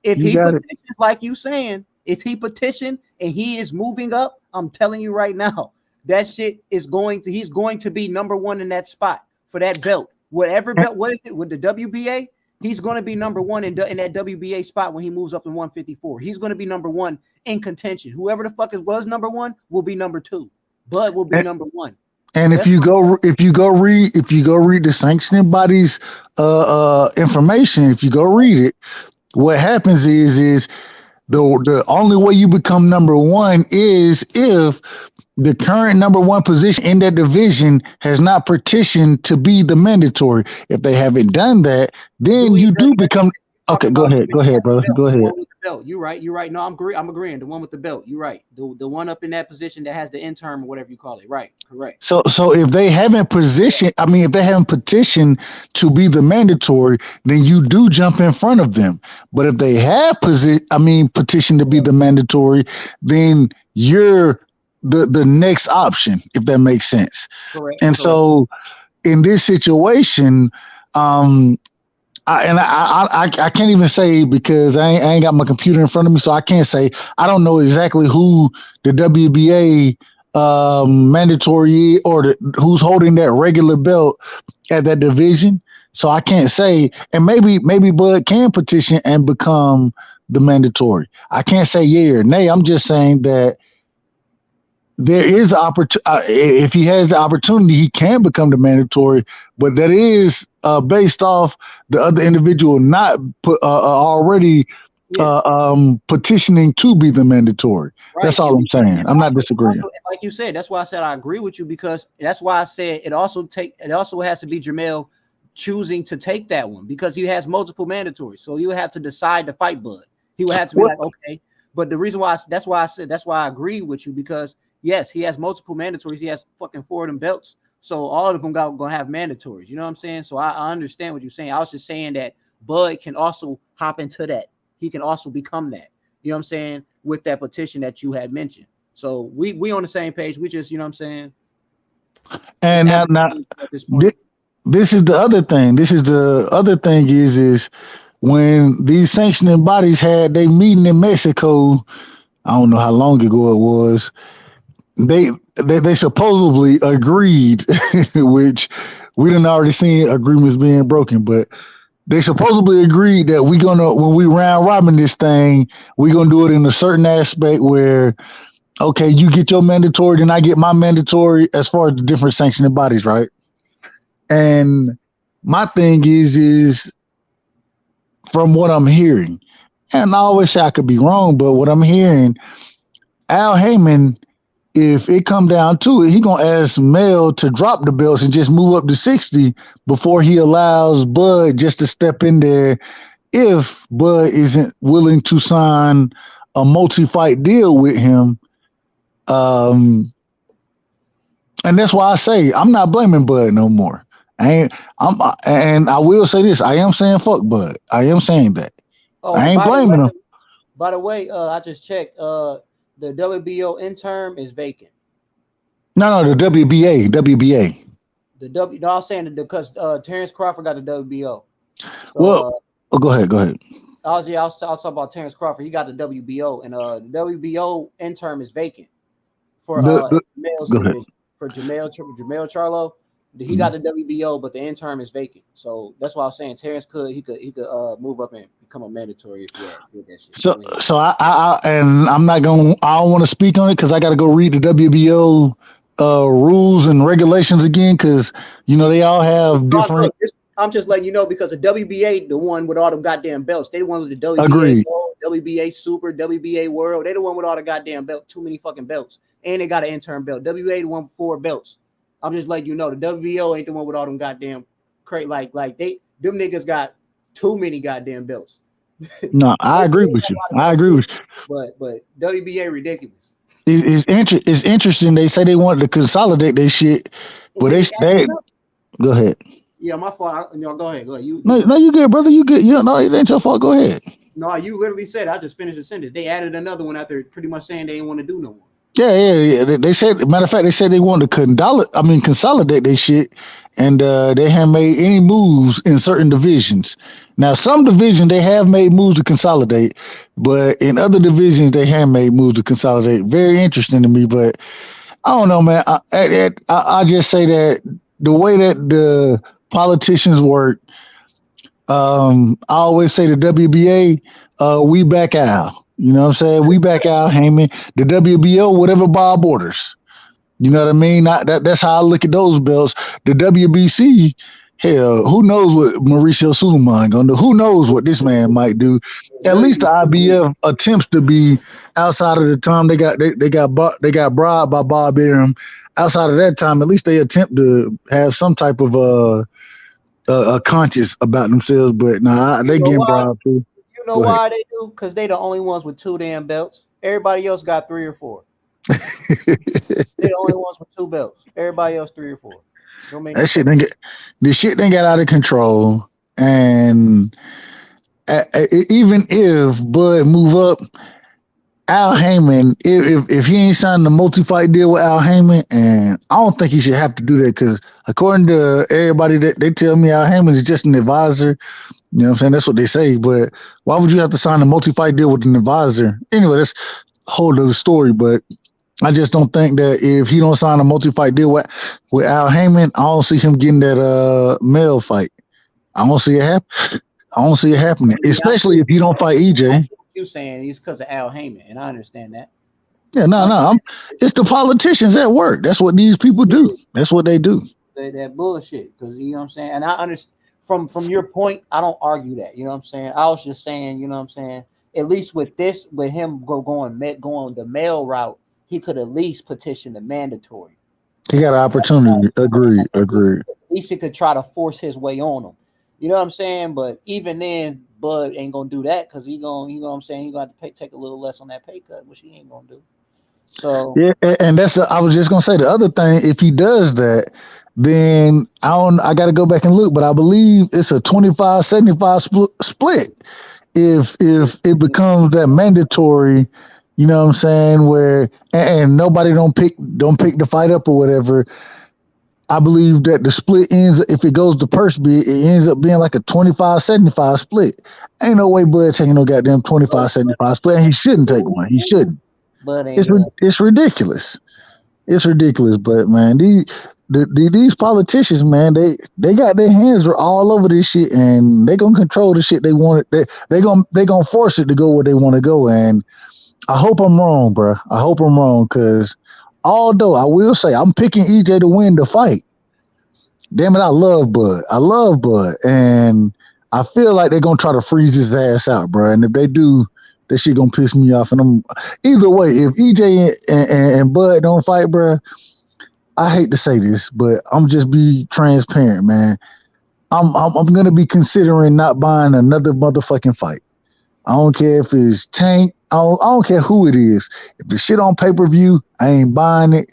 If he petitions, like you saying, if he petitioned and he is moving up, I'm telling you right now, that shit is he's going to be number one in that spot for that belt. Whatever belt, what is it with the WBA? He's going to be number one in that WBA spot when he moves up to 154. He's going to be number one in contention. Whoever the fuck was number one will be number two. Bud will be number one. And if you go read the sanctioning body's information, if you go read it, what happens is the only way you become number one is if the current number one position in that division has not petitioned to be the mandatory. If they haven't done that, then you do become. Okay, go ahead, brother. Go ahead. The one with the belt. You're right. No, I'm agreeing. The one with the belt. You're right. The one up in that position that has the interim or whatever you call it. Right. Correct. So if they haven't if they haven't petitioned to be the mandatory, then you do jump in front of them. But if they have petitioned to be the mandatory, then you're the next option, if that makes sense. Correct. And so in this situation, I can't even say because I ain't got my computer in front of me, so I can't say. I don't know exactly who the WBA mandatory or who's holding that regular belt at that division. So I can't say. And maybe Bud can petition and become the mandatory. I can't say yeah or nay. I'm just saying that there is if he has the opportunity, he can become the mandatory, but that is based off the other individual not already petitioning to be the mandatory. Right. That's all I'm saying. I'm not disagreeing. Like you said, that's why I said I agree with you, because that's why I said it also has to be Jamel choosing to take that one, because he has multiple mandatories. So you have to decide to fight Bud. He would have to be like, okay. But the reason why that's why I agree with you, because yes, he has multiple mandatories. He has fucking 4 of them belts. So all of them gonna have mandatories. You know what I'm saying? So I understand what you're saying. I was just saying that Bud can also hop into that. He can also become that. You know what I'm saying? With that petition that you had mentioned. So we on the same page. We just, you know what I'm saying? And now this is the other thing. Is when these sanctioning bodies had their meeting in Mexico, I don't know how long ago it was. They supposedly agreed, which we didn't already seen agreements being broken, but they supposedly agreed that when we round robin this thing, we're gonna do it in a certain aspect where, okay, you get your mandatory, then I get my mandatory as far as the different sanctioning bodies, right? And my thing is from what I'm hearing, and I always say I could be wrong, but what I'm hearing, Al Heyman, if it come down to it, he gonna ask Mel to drop the belts and just move up to 60 before he allows Bud just to step in there if Bud isn't willing to sign a multi-fight deal with him. And that's why I say I'm not blaming Bud no more. And I will say this: I am saying fuck Bud. I am saying that. I ain't blaming him. By the way, I just checked. The WBO interim is vacant. No, the WBA. No, I was saying that because Terence Crawford got the WBO. So, go ahead. I was talking about Terence Crawford. He got the WBO, and the WBO interim is vacant for male's division. For Jamel Charlo. He got the WBO, but the interim is vacant. So that's why I was saying Terence could move up and become a mandatory if he did that shit. So I I'm not gonna. I don't want to speak on it because I got to go read the WBO rules and regulations again, because they all have different. I'm just letting you know, because the WBA, the one with all them goddamn belts, they the one with the WBA Agreed. World, WBA Super, WBA World. They the one with all the goddamn belt, too many fucking belts, and they got an interim belt. WBA the one with 4 belts. I'm just letting you know the WBO ain't the one with all them goddamn crate. Like them niggas got too many goddamn belts. No, I agree with you. But WBA ridiculous. It's interesting. They say they wanted to consolidate their shit, but they go ahead. Yeah, my fault. Go ahead. No, you good, brother. You good. No, it ain't your fault. Go ahead. No, you literally said. I just finished the sentence. They added another one after pretty much saying they didn't want to do no more. Yeah. They said, matter of fact, they said they wanted to consolidate their shit, and they haven't made any moves in certain divisions. Now, some divisions they have made moves to consolidate, but in other divisions they haven't made moves to consolidate. Very interesting to me, but I don't know, man. I just say that the way that the politicians work, I always say the WBA, we back out. You know what I'm saying? We back out, Heyman. The WBO, whatever Bob orders. You know what I mean? That's how I look at those belts. The WBC, hell, who knows what Mauricio Sulaiman gonna do? Who knows what this man might do? At least the IBF attempts to be outside of the time they got bribed by Bob Arum. Outside of that time, at least they attempt to have some type of conscious about themselves. But they getting bribed too. You know why they do? Because they the only ones with 2 damn belts. Everybody else got 3 or 4. They the only ones with 2 belts. Everybody else 3 or 4. That shit didn't get out of control. And even if Bud move up, Al Heyman, if he ain't signed the multi-fight deal with Al Heyman, and I don't think he should have to do that because according to everybody that they tell me Al Heyman is just an advisor. You know what I'm saying? That's what they say. But why would you have to sign a multi-fight deal with an advisor? Anyway, that's a whole other story. But I just don't think that if he don't sign a multi-fight deal with Al Heyman, I don't see him getting that male fight. I don't see it happen. I don't see it happening, especially if you don't fight EJ. You saying he's because of Al Heyman, and I understand that. Yeah, no. It's the politicians at work. That's what these people do. That's what they do. That bullshit. Because you know what I'm saying, and I understand from your point. I don't argue that. You know what I'm saying. I was just saying, you know what I'm saying. At least with him going the male route, he could at least petition the mandatory. He got an opportunity. Agreed. At least he could try to force his way on him. You know what I'm saying? But even then, Bud ain't gonna do that because you know what I'm saying, he gonna have to take a little less on that pay cut, which he ain't gonna do. So yeah, and I was just gonna say the other thing, if he does that, then I gotta go back and look, but I believe it's a 25-75 split. If it becomes that mandatory, you know what I'm saying, where and nobody don't pick the fight up or whatever. I believe that the split ends, if it goes to purse bid, it ends up being like a 25-75 split. Ain't no way Bud taking no goddamn 25-75 split. And he shouldn't take one. He shouldn't. It's ridiculous. It's ridiculous. But man, these politicians, man, they got their hands all over this shit, and they gonna control the shit they want. They gonna force it to go where they want to go. And I hope I'm wrong, bro. I hope I'm wrong because. Although I will say I'm picking EJ to win the fight. Damn it, I love Bud. And I feel like they're gonna try to freeze his ass out, bro. And if they do, that shit gonna piss me off. And either way, if EJ and Bud don't fight, bro, I hate to say this, but I'm just be transparent, man. I'm gonna be considering not buying another motherfucking fight. I don't care if it's Tank. I don't care who it is. If the shit on pay-per-view, I ain't buying it.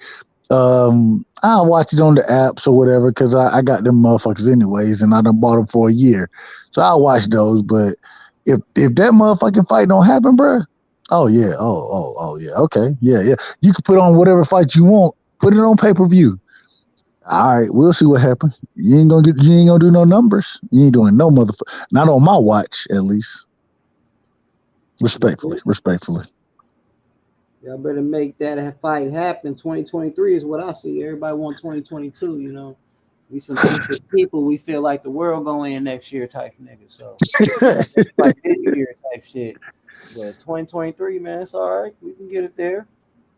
I'll watch it on the apps or whatever because I got them motherfuckers anyways, and I done bought them for a year. So I'll watch those. But if that motherfucking fight don't happen, bro, oh yeah, oh yeah, okay, yeah. You can put on whatever fight you want. Put it on pay-per-view. All right, we'll see what happens. You ain't gonna do no numbers. You ain't doing no motherfucker. Not on my watch, at least. Respectfully. Y'all better make that fight happen. 2023 is what I see. Everybody want 2022, you know. We some anxious people. We feel like the world going in next year type niggas. So like this year type shit. But 2023, man, it's all right. We can get it there.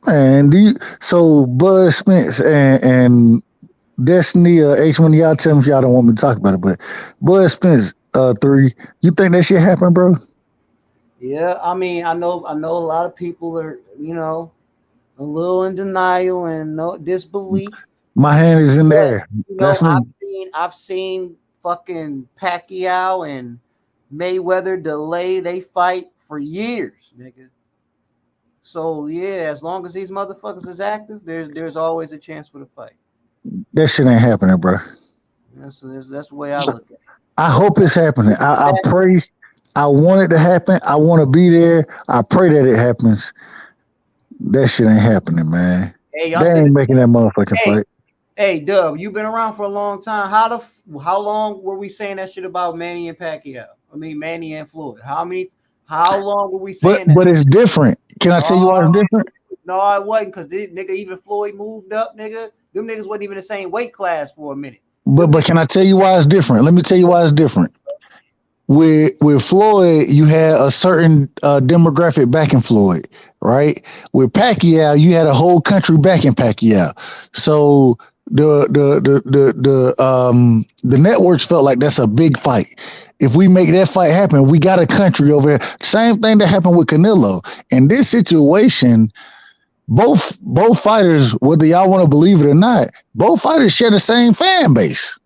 Man, so Bud Spence and Destiny H1, y'all tell me if y'all don't want me to talk about it, but Bud Spence 3, you think that shit happen, bro? Yeah, I mean, I know a lot of people are, you know, a little in denial and no disbelief. My hand is in the air. You know, I've seen fucking Pacquiao and Mayweather delay they fight for years, nigga. So yeah, as long as these motherfuckers is active, there's always a chance for the fight. That shit ain't happening, bro. That's the way I look at it. I hope it's happening. I pray. I want it to happen. I want to be there. I pray that it happens. That shit ain't happening, man. Hey, they ain't making that motherfucking fight. Hey, Dub, you been around for a long time. How long were we saying that shit about Manny and Pacquiao? I mean, Manny and Floyd. How long were we saying that? But it's different. Can I tell you why it's different? No, it wasn't, because nigga, even Floyd moved up, nigga. Them niggas wasn't even the same weight class for a minute. But can I tell you why it's different? Let me tell you why it's different. With Floyd, you had a certain demographic backing Floyd, right? With Pacquiao, you had a whole country backing Pacquiao. So the networks felt like that's a big fight. If we make that fight happen, we got a country over there. Same thing that happened with Canelo. In this situation, both fighters, whether y'all want to believe it or not, both fighters share the same fan base.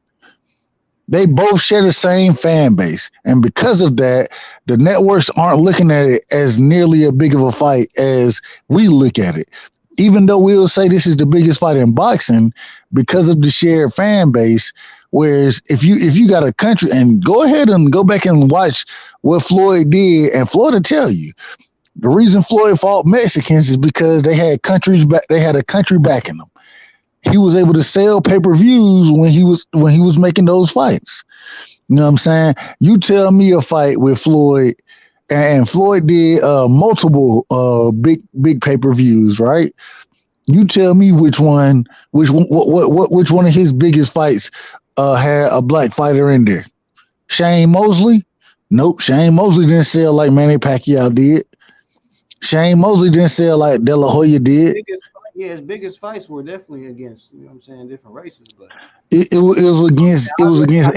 They both share the same fan base. And because of that, the networks aren't looking at it as nearly a big of a fight as we look at it. Even though we'll say this is the biggest fight in boxing because of the shared fan base. Whereas if you got a country, and go ahead and go back and watch what Floyd did, and Floyd will tell you the reason Floyd fought Mexicans is because they had a country backing them. He was able to sell pay-per-views when he was making those fights. You know what I'm saying? You tell me a fight with Floyd, and Floyd did multiple big pay-per-views, right? You tell me which one of his biggest fights had a black fighter in there. Shane Mosley? Nope. Shane Mosley didn't sell like Manny Pacquiao did. Shane Mosley didn't sell like De La Hoya did. His biggest fights were definitely against, you know what I'm saying, different races, but it was against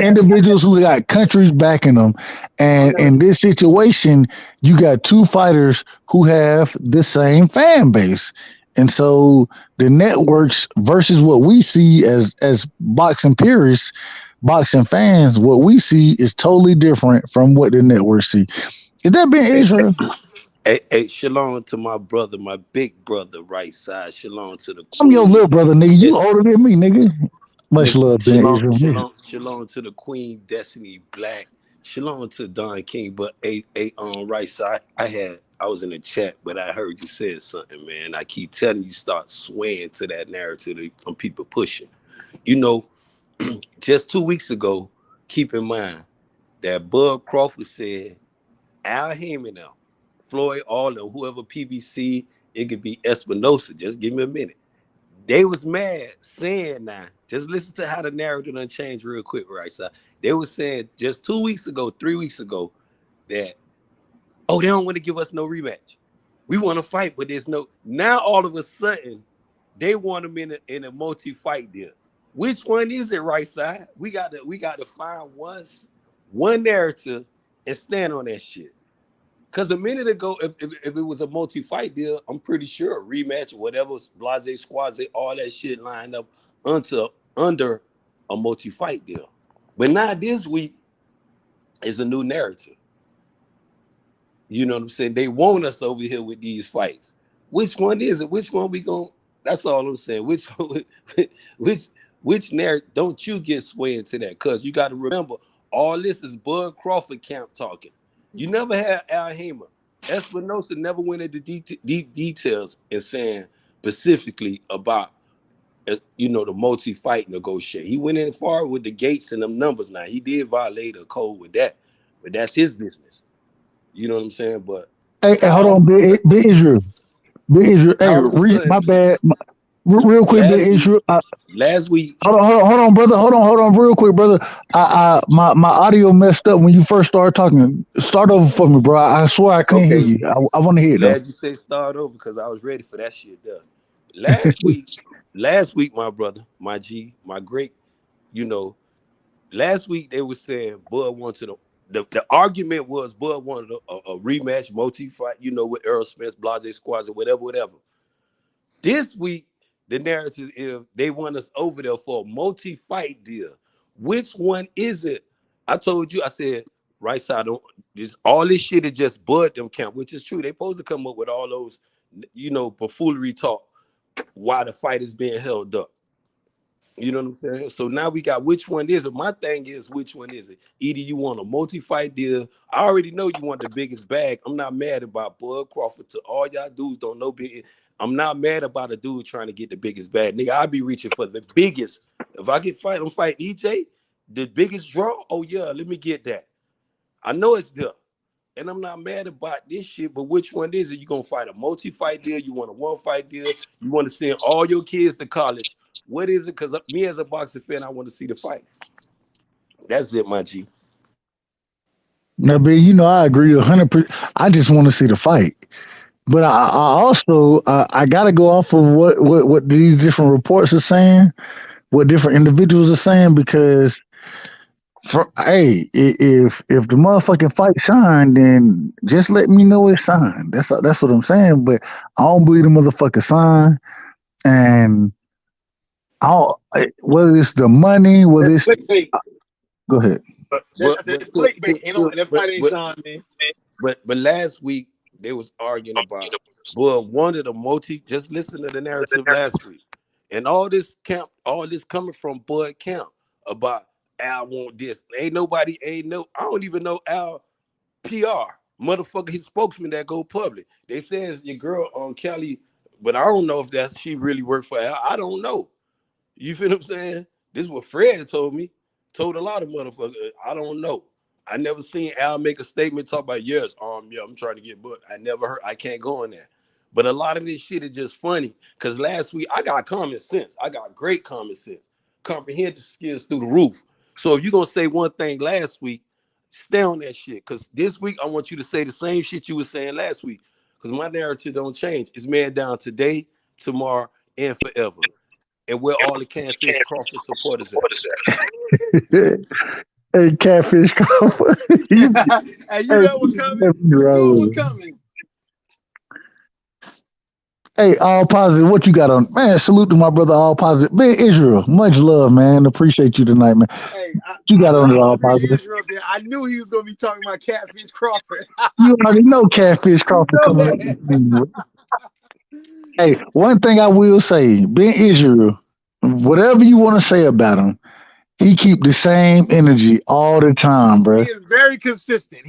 individuals who got countries backing them. And in this situation, you got two fighters who have the same fan base. And so the networks versus what we see as boxing purists, boxing fans, what we see is totally different from what the networks see. Is that been Israel? Hey, shalom to my brother, my big brother, right side. Shalom to the I'm queen. your little brother, nigga. You older than me, nigga. Much love, Ben Israel. Shalom to the queen, Destiny Black. Shalom to Don King. But right side, I was in the chat, but I heard you said something, man. I keep telling you, start swaying to that narrative on people pushing. You know, just 2 weeks ago, keep in mind that Bud Crawford said Al Heyman now, Floyd, all of them, whoever PBC, it could be Espinosa. Just give me a minute. They was mad saying now, just listen to how the narrative done changed real quick, right? So they was saying just 2 weeks ago, 3 weeks ago, that, oh, they don't want to give us no rematch. We want to fight, but there's no. Now all of a sudden, they want them in a multi-fight deal. Which one is it, right side? We got to find one narrative and stand on that shit. Because a minute ago, if it was a multi-fight deal, I'm pretty sure a rematch, whatever, blase, squaze, all that shit lined up under a multi-fight deal. But now this week is a new narrative. You know what I'm saying? They want us over here with these fights. Which one is it? Which one we going? That's all I'm saying. Which narrative? Don't you get swayed to that? Because you got to remember, all this is Bud Crawford camp talking. You never had Al Heyman. Espinosa never went into deep details and saying specifically about, the multi-fight negotiation. He went in far with the gates and them numbers. Now he did violate a code with that, but that's his business. You know what I'm saying? But hey, hold on, Big Israel. Hey, my bad. Real quick, Big Israel. Last week. Hold on, brother. Hold on, real quick, brother. My audio messed up when you first started talking. Start over for me, bro. I swear I couldn't hear you. I want to hear it though. Glad you say start over because I was ready for that shit there. Last week, my brother, my G, my great, last week they were saying Bud wanted the argument was Bud wanted a rematch, multi-fight, with Errol Spence, blase, squads, or whatever. This week, the narrative is they want us over there for a multi-fight deal. Which one is it? I told you, I said, right side, all this shit is just Bud them camp, which is true. They supposed to come up with all those, buffoonery talk while the fight is being held up. You know what I'm saying? So now we got which one is it? My thing is, which one is it? Either you want a multi-fight deal. I already know you want the biggest bag. I'm not mad about Bud Crawford. To all y'all dudes don't know big. I'm not mad about a dude trying to get the biggest bag. Nigga, I'll be reaching for the biggest. If I get I'm fighting EJ, the biggest draw. Oh yeah, let me get that. I know it's there. And I'm not mad about this shit, but which one is it? You gonna fight a multi-fight deal? You want a one-fight deal? You want to send all your kids to college? What is it? Because me as a boxing fan, I want to see the fight. That's it, my G. Now, B, I agree 100%. I just want to see the fight, but I also I got to go off of what these different reports are saying, what different individuals are saying, because if the motherfucking fight signed, then just let me know it's signed. That's what I'm saying. But I don't believe the motherfucker signed, and whether it's the money, whether it's go Go ahead. But last week they was arguing about one of the just listen to the narrative last week. And all this coming from Bud Camp about Al want this. I don't even know Al PR. Motherfucker, his spokesman that go public. They says your girl on Kelly, but I don't know if she really worked for Al. I don't know. You feel what I'm saying? This is what Fred told me. Told a lot of motherfuckers. I don't know. I never seen Al make a statement talk about I'm trying to get booked. I never heard. I can't go on there. But a lot of this shit is just funny. Cause last week I got common sense. I got great common sense, comprehension skills through the roof. So if you're gonna say one thing last week, stay on that shit. Cause this week I want you to say the same shit you were saying last week. Cause my narrative don't change. It's man down today, tomorrow, and forever. And where all the Catfish Crawford supporters at. Hey, Catfish Crawford. Hey, you know what's coming? You know what's coming. Hey, All Positive, what you got on? Man, salute to my brother, All Positive. Man, Israel, much love, man. Appreciate you tonight, man. Hey, you got on it, All Positive. I knew he was going to be talking about Catfish Crawford. You already know Catfish Crawford coming up. Hey, one thing I will say, Ben Israel, whatever you want to say about him, he keep the same energy all the time, bro. He is very consistent.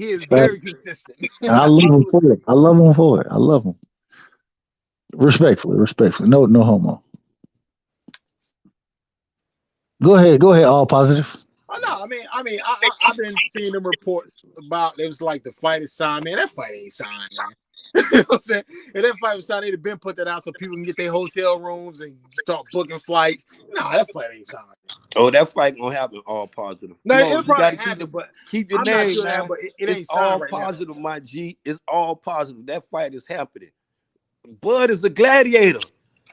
And I love him for it. I love him. Respectfully. No homo. Go ahead, All Positive. Oh, no, I've been seeing them reports about it was like the fight is signed, man. That fight ain't signed, man. You know what I'm saying? If that fight was signed, they'd have been put that out so people can get their hotel rooms and start booking flights. No, that fight ain't signed. Oh, that fight gonna happen. All positive. No, you gotta keep your name, sure man. But it it's ain't all right positive, now. my G. It's all positive. That fight is happening. Bud is a gladiator.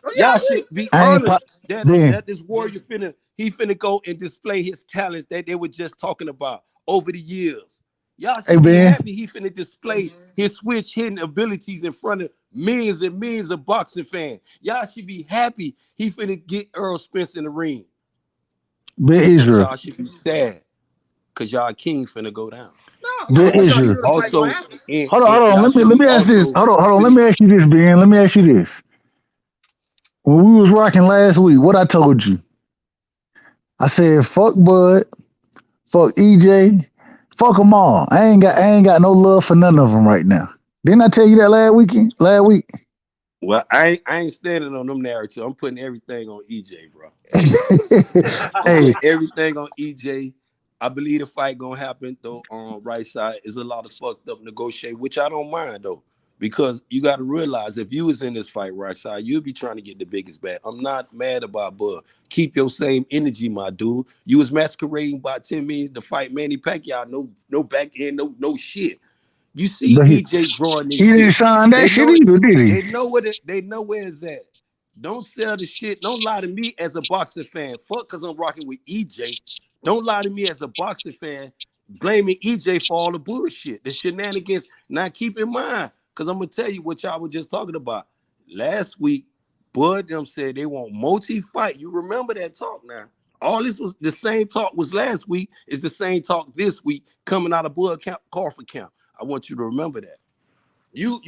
Oh, yeah, Y'all should be honored that this warrior finna go and display his talents that they were just talking about over the years. Y'all should be happy he finna display his switch hitting abilities in front of millions and millions of boxing fans. Y'all should be happy he finna get Errol Spence in the ring. Israel. Y'all should be sad because y'all king finna go down. Israel. Also, hold on. Let me ask this. Hold on. Let me ask you this, Ben. Let me ask you this. When we was rocking last week, what I told you? I said, fuck Bud, fuck EJ, fuck them all. I ain't got no love for none of them right now. Didn't I tell you that last week? Well, I ain't standing on them narratives. I'm putting everything on EJ, bro. Hey, everything on EJ. I believe the fight gonna happen though. On right side is a lot of fucked up negotiate, which I don't mind though, because you got to realize if you was in this fight right side, you'd be trying to get the biggest bag. I'm not mad about Bud. Keep your same energy, my dude. You was masquerading by 10 million to fight Manny Pacquiao. No back end, no shit. You see EJ drawing this shit. He didn't sign that shit either, did he? They know where it's at. Don't sell the shit. Don't lie to me as a boxing fan. Fuck, because I'm rocking with EJ. Don't lie to me as a boxing fan, blaming EJ for all the bullshit, the shenanigans. Now keep in mind, because I'm going to tell you what y'all were just talking about. Last week, Bud them said they want multi-fight. You remember that talk now. All this was the same talk was last week. Is the same talk this week coming out of Bud Crawford camp. I want you to remember that. You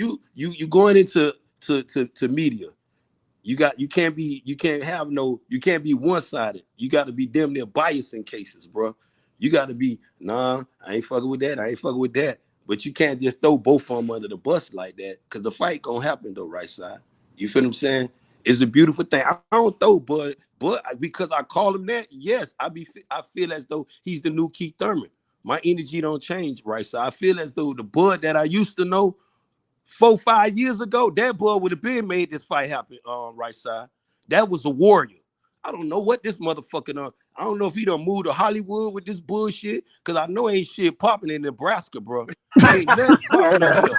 going into media. You can't be one-sided. You got to be damn near biased in cases, bro. You got to be, I ain't fucking with that. I ain't fucking with that. But you can't just throw both of them under the bus like that, because the fight gonna happen though, right side. You feel what I'm saying? It's a beautiful thing. I don't throw Bud because I call him that. Yes, I feel as though he's the new Keith Thurman. My energy don't change, right side. I feel as though the Bud that I used to know 4-5 years ago, that Bud would have been made this fight happen, right side. That was a warrior. I don't know what this motherfucker done. I don't know if he done moved to Hollywood with this bullshit, because I know ain't shit popping in Nebraska, bro. Ain't nothing popping out here.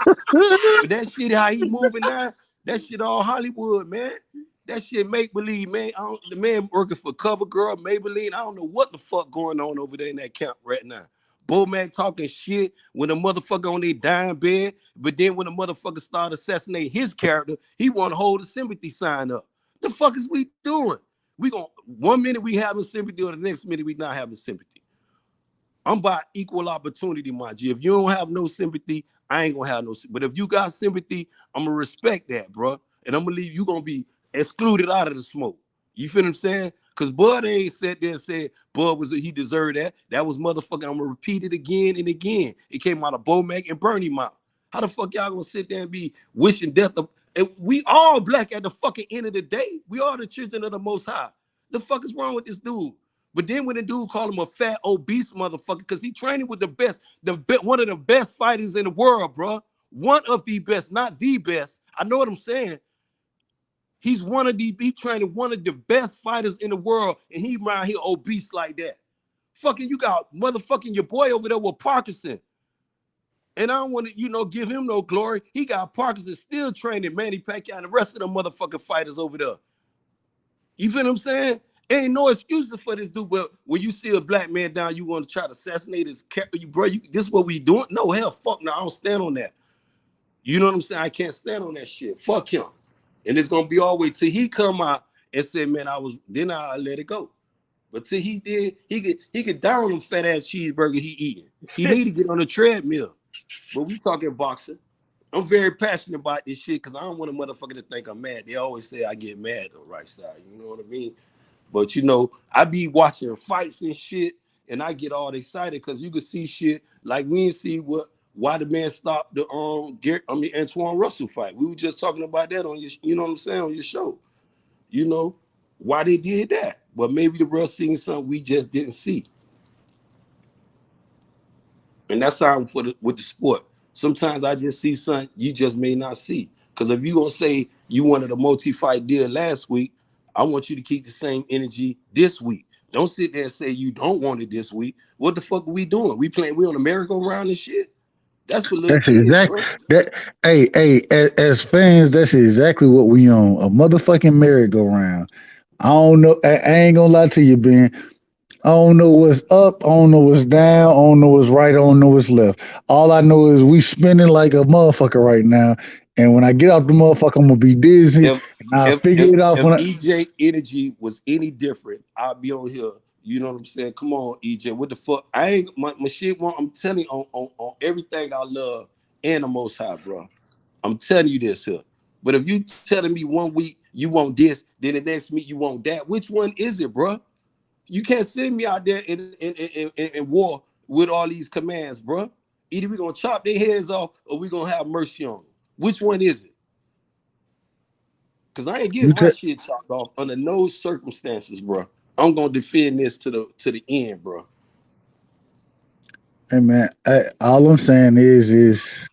But that shit, how he moving now, that shit all Hollywood, man. That shit make-believe, man. The man working for CoverGirl, Maybelline. I don't know what the fuck going on over there in that camp right now. Bowman talking shit when a motherfucker on their dying bed, but then when a motherfucker start assassinating his character, he want to hold a sympathy sign up. The fuck is we doing? We going 1 minute we having sympathy, or the next minute we not having sympathy. I'm by equal opportunity, my G. If you don't have no sympathy, I ain't gonna have no. But if you got sympathy, I'm gonna respect that, bro. And I'm gonna leave you gonna be excluded out of the smoke. You feel what I'm saying? Cause Bud ain't sat there and said Bud he deserved that. That was motherfucking. I'm gonna repeat it again and again. It came out of Bomac and Bernie mouth. How the fuck y'all gonna sit there and be wishing death? We all black at the fucking end of the day. We are the children of the Most High. The fuck is wrong with this dude? But then when the dude called him a fat, obese motherfucker, because he training with one of the best fighters in the world, bro. One of the best, not the best. I know what I'm saying. He training one of the best fighters in the world, and he around here obese like that. Fucking, you got motherfucking your boy over there with Parkinson. And I don't want to, give him no glory. He got Parkinson still training Manny Pacquiao and the rest of the motherfucking fighters over there. You feel what I'm saying? Ain't no excuses for this dude, but when you see a black man down, you want to try to assassinate his character, bro. This is what we doing? No, hell, fuck no, I don't stand on that. You know what I'm saying? I can't stand on that shit. Fuck him. And it's gonna be all the way till he come out and say, man, then I let it go. But till he did, he could down them fat ass cheeseburger he eating. He need to get on the treadmill. But we talking boxing. I'm very passionate about this shit because I don't want a motherfucker to think I'm mad. They always say I get mad on the right side. You know what I mean? But I be watching fights and shit, and I get all excited because you can see shit like we didn't see why the man stopped the Antoine Russell fight. We were just talking about that on your, you know what I'm saying, on your show. Why they did that. But maybe the world seen something we just didn't see. And that's how with the sport. Sometimes I just see something you just may not see. Because if you gonna say you wanted a multi-fight deal last week, I want you to keep the same energy this week. Don't sit there and say you don't want it this week. What the fuck are we doing? We on a merry-go-round and shit? That's exactly that. Hey, as fans, that's exactly what we on, a motherfucking merry-go-round. I don't know. I ain't gonna lie to you, Ben. I don't know what's up. I don't know what's down. I don't know what's right. I don't know what's left. All I know is we spinning like a motherfucker right now. And when I get out the motherfucker, I'm gonna be dizzy. And I'll figure it out. If EJ energy was any different, I'll be on here. You know what I'm saying? Come on, EJ. What the fuck? I ain't my shit. I'm telling you on everything I love and the Most High, bro. I'm telling you this here. But if you telling me 1 week you want this, then the next week you want that, which one is it, bro? You can't send me out there in war with all these commands, bro. Either we gonna chop their heads off or we gonna have mercy on them. Which one is it? Because I ain't getting my shit chopped off under no circumstances, bro. I'm gonna defend this to the end, bro. Hey man, all I'm saying is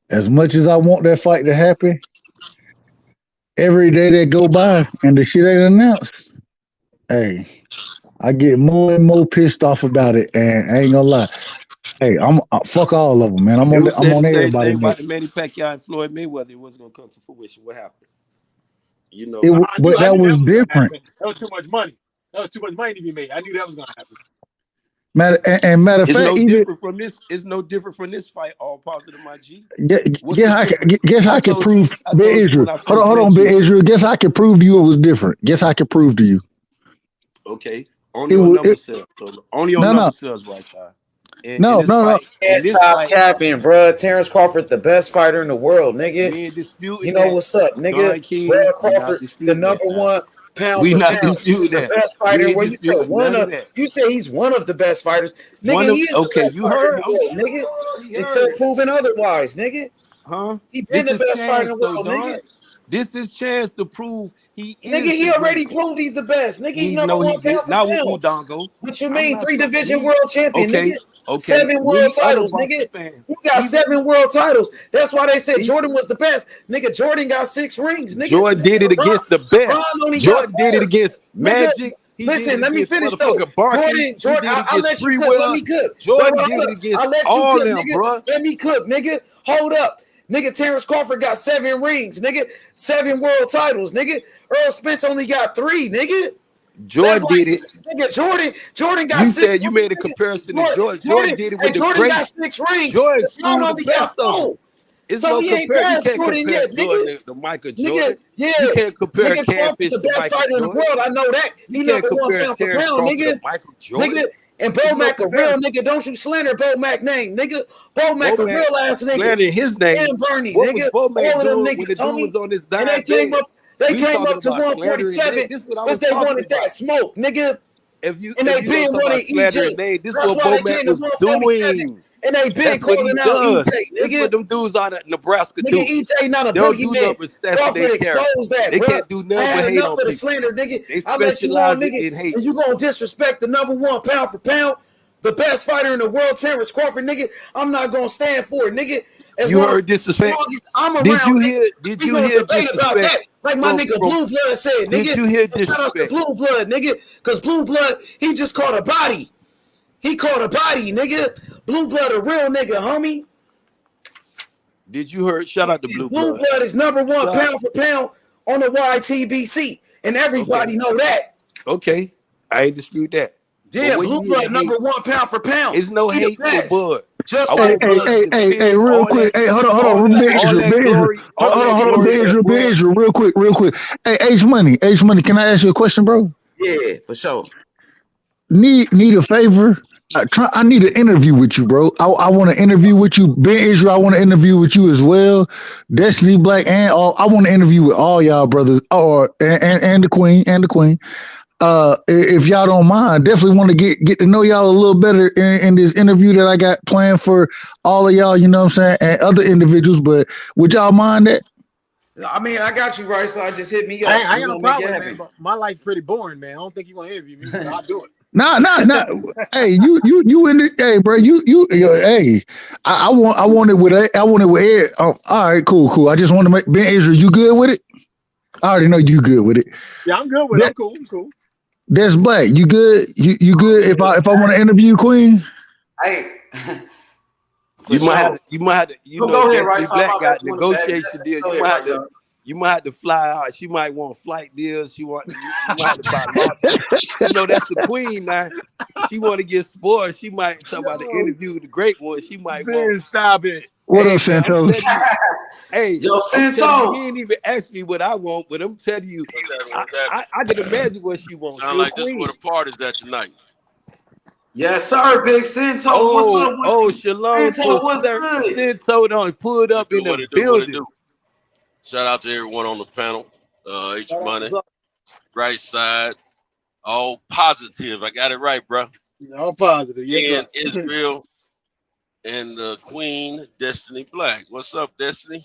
as much as I want that fight to happen, every day that go by and the shit ain't announced, hey, I get more and more pissed off about it. And I ain't gonna lie, hey, I'm fuck all of them, man. I'm on the same everybody. Thing about the Manny Pacquiao and Floyd Mayweather, it wasn't gonna come to fruition. What happened? But that was different. That was too much money. That was too much money to be made. I knew that was gonna happen. Matter of fact, it's no different from this fight. All positive, my G. Guess I could prove, Ben Israel. Hold on, Ben Israel. Guess I could prove to you it was different. Guess I could prove to you. Okay, only on number sales. Only on number sales, right side. No. Stop capping, bro. Terence Crawford, the best fighter in the world, nigga. You know what's up, nigga? Terence Crawford, the number one pound for pound, the best fighter. Where you said you say he's one of the best fighters, nigga. He is the best fighter in the world, nigga. Until proven otherwise, nigga. Huh? He been the best fighter in the world, nigga. This is chance to prove he is. Nigga, he already proved he's the best. Nigga, he's number one pound for pound. Udongo. What you mean? 3 division world champion, nigga. Okay. 7 world titles, nigga. He got 7 world titles. That's why they said Jordan was the best. Nigga, Jordan got 6 rings, nigga. Jordan did it against the best. Jordan did it against Magic. Listen, let me finish though. Jordan, I'll let you cook. Let me cook. Jordan did it against all them, bro. Let me cook, nigga. Hold up. Nigga, Terence Crawford got 7 rings, nigga. 7 world titles, nigga. Errol Spence only got 3, nigga. Jordan did it. Nigga, Jordan got 6. You said you made a comparison to Jordan. Jordan did it with the Jordan got 6 rings. Jordan only got 4. It's So no he ain't compare. You past can't Jordan compare yet, Jordan nigga. to Michael Nigga, Jordan. yeah. You can't compare Nigga, Crawford Catfish the to best Michael fighter in the Jordan. world. I know that. You He can't number one compare pound for Terence pound, Crawford to nigga. Michael Jordan. Nigga, and Bo There's no Mac a real comparison. nigga. Don't you slander Bo Mac name, nigga. Bo Mac Bo a Mac real ass nigga. slandering his name. And Bernie, What was nigga. Bo Mac All of them doing when the niggas, dude was homie. on his And dying bed? they We came talking up to about slandering name. 147 This is what I because was they talking wanted about. that smoke, nigga. If And they you gonna been talk wanting about slandering EJ. name, this is That's what why Bo they Mac came to was 147. doing. And they been That's what he calling out does. EJ, This is nigga. what them dudes out at Nebraska Nigga, do. EJ not a They don't do boogeyman. nothing but Crawford assassinate character. exposed that, They bro. can't do I nothing but had hate enough on of the people. slander, nigga. They I let you on, specialize nigga. in hate. And you gonna disrespect the number one pound for pound, the best fighter in the world, Terence Crawford, nigga. I'm not gonna stand for it, nigga. As You long heard disrespect. as I'm around, Did you nigga, hear? Did we you gonna hear debate about disrespect that. Like my nigga from? Blue Blood said, Did nigga. you hear And shout out to disrespect? Blue Blood, nigga. Cause Blue Blood, he just caught a body. He caught a body, nigga. Blue Blood, a real nigga, homie. Did you hear? Shout out to Blue Blue Blood. Blood is number one Shout- pound for pound on the YTBC, and everybody know that. Okay, I ain't dispute that. Yeah, But Blue Blood number one pound for pound. It's no He the hate for best. Bud. Just I like want Bud to Hey, finish real quick. Hey, hold on, Ben Israel, Ben Israel. Hold on, Ben Israel, real quick. Hey, H Money, can I ask you a question, bro? Yeah, for sure. Need a favor? I need an interview with you, bro. I want to interview with you, Ben Israel. I want to interview with you as well, Destiny Black, and all. I want to interview with all y'all brothers, and the Queen. If y'all don't mind, definitely want to get to know y'all a little better in this interview that I got planned for all of y'all. You know what I'm saying, and other individuals. But would y'all mind that? I mean, I got you right, so I just hit me up. I ain't got no problem, man. But my life's pretty boring, man. I don't think you want to interview me, but I'll do it. Nah. Hey, you in the hey, bro. Hey, I want it with Ed. Oh, all right, cool. I just want to make Ben Israel. You good with it? I already know you good with it. Yeah, I'm good with it. I'm cool. That's Black. You good? You good? If I want to interview Queen? Hey. You might have to. You know, go ahead, right? Black got negotiation deal. You might have to fly out. She might want flight deals. You might have to buy lobster. You know, that's the Queen now. She want to get spoiled. She might talk about the interview with the great one. She might want. Stop it. What up, Santos? Hey, yo, Santos. You ain't even ask me what I want, but I'm telling you, I can imagine what she wants. Sound like this is where the party's at tonight. Yes, sir, Big Santo. What's up? Shalom. Santo, what's good? Santo done pulled up in the building. Shout out to everyone on the panel. H Money, right side, all positive. I got it right, bro. All positive. Yeah. And Israel and the Queen, Destiny Black. What's up, Destiny?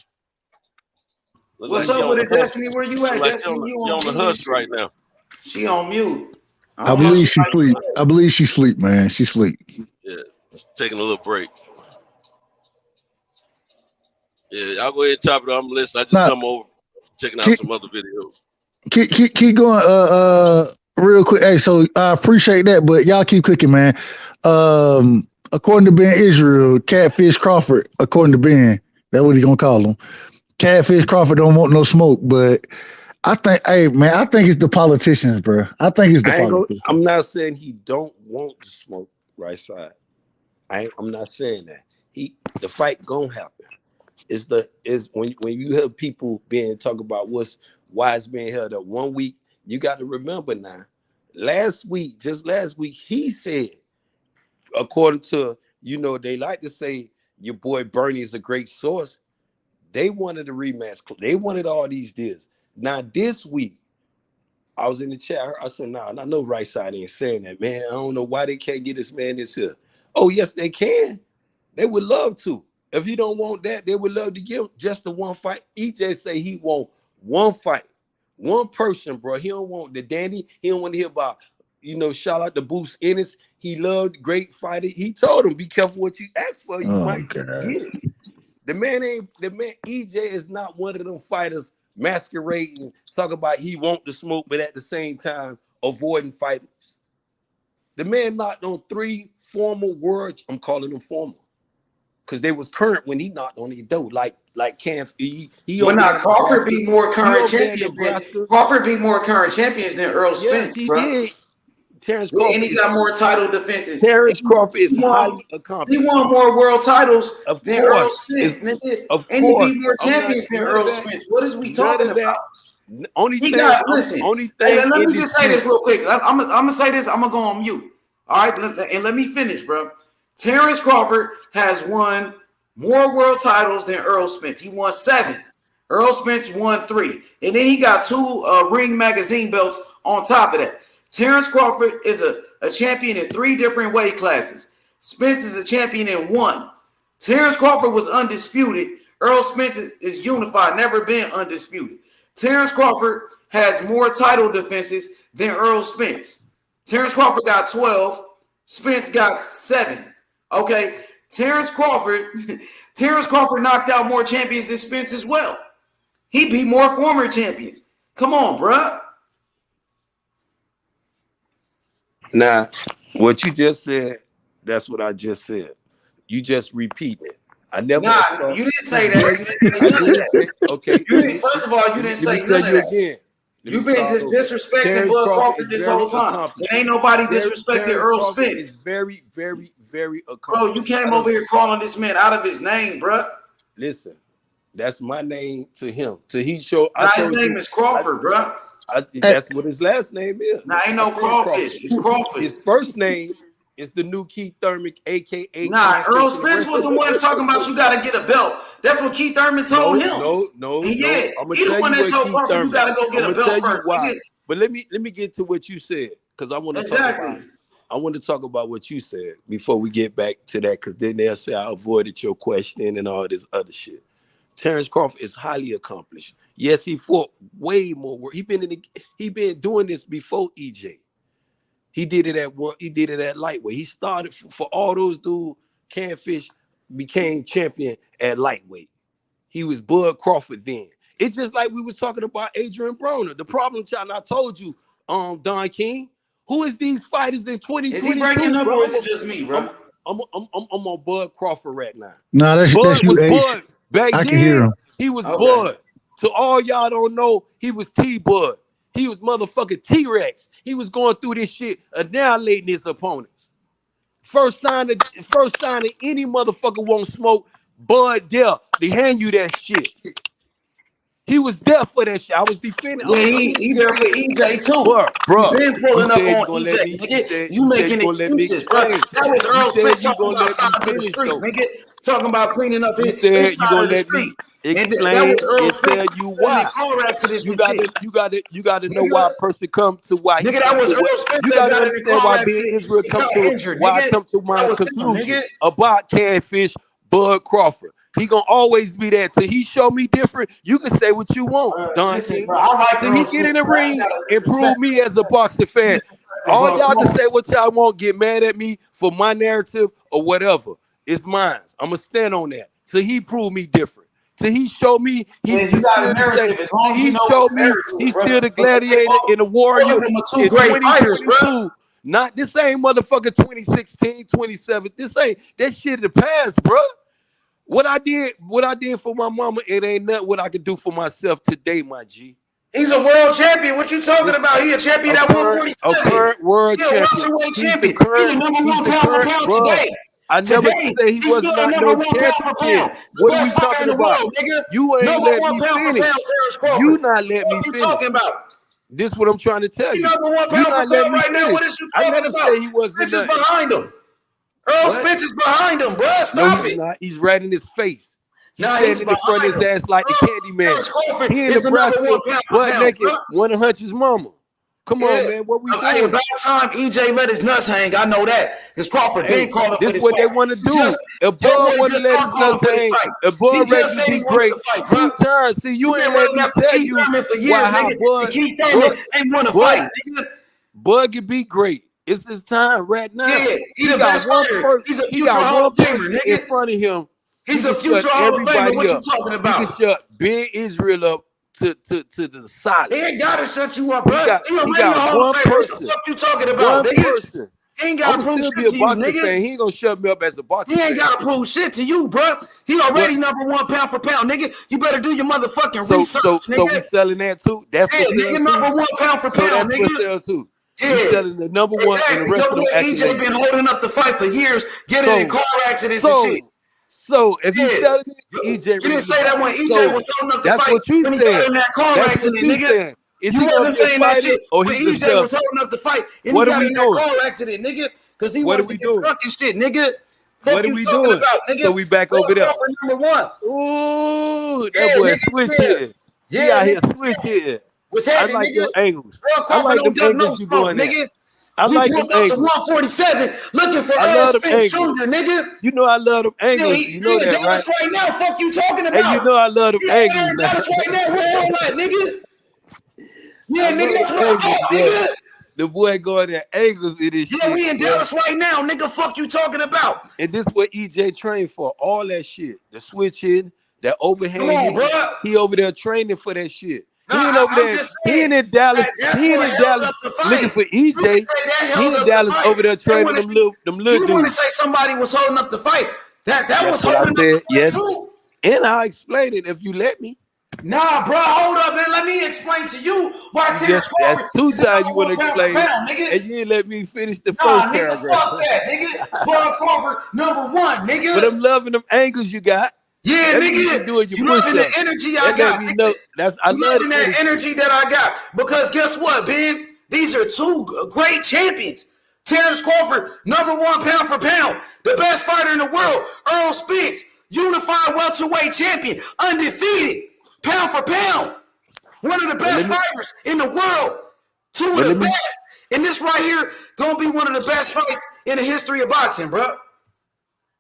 What's up with it, Destiny? Where you at, Destiny? You on the husk right now. She on mute. I believe she sleep. I believe she sleep, man. She sleep. Yeah, taking a little break. Yeah, I'll go ahead and chop it on the list. I just come over, checking out some other videos. Keep going. Real quick. Hey, so I appreciate that, but y'all keep cooking, man. According to Ben Israel, Catfish Crawford. According to Ben, that's what he gonna call him. Catfish Crawford don't want no smoke, but I think it's the politicians, bro. I think it's the politicians. I'm not saying he don't want to smoke right side. I'm not saying that. The fight gonna happen. Is when you have people talk about why it's being held up 1 week, you got to remember now. Just last week, he said, according to, they like to say your boy Bernie is a great source. They wanted a rematch. They wanted all these deals. Now this week, I was in the chat. I said, "Nah, I know right side ain't saying that, man. I don't know why they can't get this man this here." Oh, yes, they can. They would love to. If you don't want that, they would love to give just the one fight. EJ say he want one fight, one person, bro. He don't want the Danny. He don't want to hear about, shout out to Bruce Ennis. He loved great fighter. He told him, be careful what you ask for. You might just get it. The man EJ is not one of them fighters masquerading, talk about he want the smoke, but at the same time avoiding fighters. The man knocked on 3 formal words. I'm calling them formal because they was current when he knocked on the door. Like Cam, Crawford beat more current champions than Errol Spence, bro. He Terence Crawford, and he got more title defenses. Terence Crawford is highly accomplished. He won more world titles than Errol Spence, nigga. And he beat more champions than Errol Spence. What is we talking about? Only He thing, got listen. only Hey, thing. let me just say this real quick. I'm gonna say this. I'm gonna go on mute. All right, and let me finish, bro. Terence Crawford has won more world titles than Errol Spence. He won 7. Errol Spence won 3, and then he got 2 Ring Magazine belts on top of that. Terence Crawford is a champion in 3 different weight classes. Spence is a champion in 1. Terence Crawford was undisputed. Errol Spence is unified, never been undisputed. Terence Crawford has more title defenses than Errol Spence. Terence Crawford got 12. Spence got 7. Okay, Terence Crawford knocked out more champions than Spence as well. He beat more former champions. Come on, bruh. Now, what you just said, that's what I just said. You just repeating it. I never. Nah, you didn't say that. You didn't say none of that. Okay. First of all, you didn't say none of that. Again. You've been disrespecting Bud Crawford this whole time. There ain't nobody disrespected Errol Spence. Is very, very, very accomplished. Bro, you came over here calling this man out of his name, bro. Listen, that's my name to him. To he show. His name is Crawford, bro. That's what his last name is. Nah, ain't no crawfish. It's Crawford. His first name is the new Keith Thurman, aka. Nah, Errol Spence was the one talking about you got to get a belt. That's what Keith Thurman told him. No. He the one that told Crawford you got to go get a belt first. But let me get to what you said, because I want to talk about. I want to talk about what you said before we get back to that, because then they'll say I avoided your question and all this other shit. Terence Crawford is highly accomplished. Yes, he fought way more work. He been doing this before EJ. He did it at lightweight. He started for all those dudes. Canfish became champion at lightweight. He was Bud Crawford then. It's just like we was talking about Adrian Broner. The problem, child, I told you, Don King. Who is these fighters in 2022? Is he breaking up, or is it just me, bro? I'm on Bud Crawford right now. No, that's Bud you. Was Bud. Back I then, can hear him. He was Bud. So all y'all don't know, he was T-Bud. He was motherfucking T-Rex. He was going through this shit, annihilating his opponents. First sign of any motherfucker won't smoke, Bud there. They hand you that shit. He was there for that shit. I was defending. Yeah, he there for EJ too. Bro, you been pulling up on EJ, nigga. You making excuses, bro. That was Errol Spence talking about sides of the street, nigga. Talking about cleaning up his side of the street. Explain and tell you why. You gotta know why a person come to why. Nigga, that was Errol Spence. You gotta understand why being Israel come to why I come to my conclusion about Canfish, Bud Crawford. He gonna always be there till he show me different. You can say what you want, Don King. Till he get in the ring and prove me as a boxing fan. All y'all can say what y'all want, get mad at me for my narrative or whatever. It's mine. I'm gonna stand on that. Till he prove me different. Till he show me he's still the gladiator and the warrior in 2022. Not this ain't motherfucker 2016, 2017. This ain't that shit in the past, bro. What I did for my mama, it ain't nothing what I could do for myself today, my G. He's a world champion. What you talking about? He a champion at 147. A current world champion. He's champion. He's the number 1 pound for pound today. I never said he was not no champion. What are we talking about? You ain't let me finish. You not let me finish. What you talking about? This is what I'm trying to tell you. Number 1 pound for pound right now. What is you talking about? I never said he wasn't. This is behind him. Errol Spence is behind him, bro. Stop it. Not. He's right in his face. He's he's standing in front of his ass like the candy man. He in Nebraska, butt naked, want to hunch his mama. Come on, man. What we doing? About time EJ let his nuts hang. I know that. Because Crawford been called up for this. This is what they want to do. If Bud want to let his nuts hang, if Bud ready to be great, 2 times. See, you ain't let me tell you why Bud ain't want to fight. Bud can be great. It's his time right now. Yeah, he got one person. He's a future Hall of Famer, in front of him. He's a future Hall of Famer. What you talking about? He can shut Big Israel up to the solid. He ain't gotta shut you up, bro. He got one person. What the fuck you talking about, one person. He ain't gotta prove shit to you, nigga. Fan. He ain't gonna shut me up as a boxer. He ain't gotta prove shit to you, bro. He already number 1 pound for pound, nigga. You better do your motherfucking research, nigga. So we selling that too? That's nigga, number 1 pound for pound, nigga. Too. You telling the number one and the Exactly. rest Your of boy them EJ accolades. been holding up the fight for years, getting in car accidents and shit. So if you Yeah. telling it, EJ You didn't ready to say that fight. when EJ So was holding up the that's fight what you when he got said. in that car That's what accident, you nigga. saying. Is You he gonna wasn't be a saying that fighter shit or when he's a EJ was shelf? holding up the fight and What he are got we in that doing? car accident, nigga, because he What are wanted to we get doing? drunk and shit, nigga. What Fuck are you we talking doing? about, nigga? So we back Errol over there. Crawford #1. Ooh, that Yeah, boy nigga. switch Yeah. here. He Yeah, out here nigga. switch here. What's I happening, like nigga? them angles. Errol I Crawford like don't them duck no angles you smoke, going at. nigga. I We like them pulled up to angles. 147 looking for I Errol love them Spence Jr., angles. nigga. You know I love them Yeah, angles. he You know in that, right? Dallas right now. Fuck you talking Hey, you about? know I love them Yeah, we're angles, in man. Dallas right now. Where all at, nigga? I Yeah, nigga, love that's them where I'm angles, at, boy. nigga. The boy going at angles in this Yeah, shit, we in boy. Dallas right now, nigga. Fuck you talking about? And this what EJ trained for. All that shit. The switching, that overhand Come on, hitting. bro. He over there training for that shit. Nah, He ain't over I'm there. just He saying ain't in Dallas. that's He ain't what in held up Dallas the looking fight. for You can EJ. say that He held in up the Dallas fight. over there They training want to them see. little You want to dudes. say somebody was holding up the fight? That That's was what I holding up said. the fight Yes. too. And I'll explain it if you let me. Nah, bro, hold up, man. Let me explain to you why You Terence just that's Crawford two is the times you number want to one pound for explain it, pound, nigga. and you didn't let me finish the first Nah, nigga, paragraph. fuck that, nigga. Bud Crawford #1, nigga. But I'm loving them angles you got. Yeah, That means you nigga. doing your You push loving the ups. energy I That let got, me nigga. know. I You love loving the that energy that I got. Because guess what, Ben? These are two great champions. Terence Crawford, #1 pound for pound, the best fighter in the world. Errol Spence, unified welterweight champion, undefeated, pound for pound. One of the best fighters in the world. Two of the best. And this right here gonna be one of the best fights in the history of boxing, bro.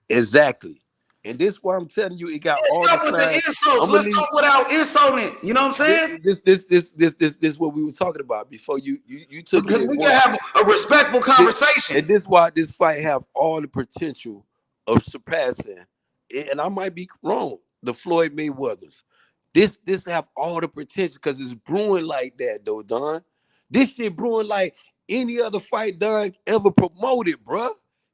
Exactly. And this why I'm telling you, it got Let's all the stop with the signs. insults. Let's talk without insulting. You know what I'm saying? This what we were talking about before you took Because it. we can have a respectful conversation. And this why this fight have all the potential of surpassing. And I might be wrong. The Floyd Mayweathers. This have all the potential because it's brewing like that though, Don. This shit brewing like any other fight Don ever promoted, bruh.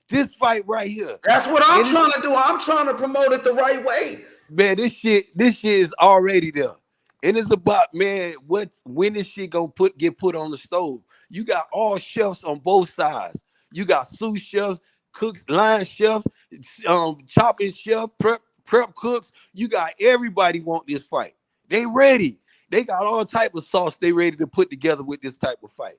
This fight right here. That's what I'm trying to do. I'm trying to promote it the right way. Man, this shit is already there. And it's about, man, when this shit gonna get put on the stove. You got all chefs on both sides. You got sous chefs, cooks, line chefs, chopping chef, prep cooks. You got everybody want this fight. They ready. They got all type of sauce they ready to put together with this type of fight.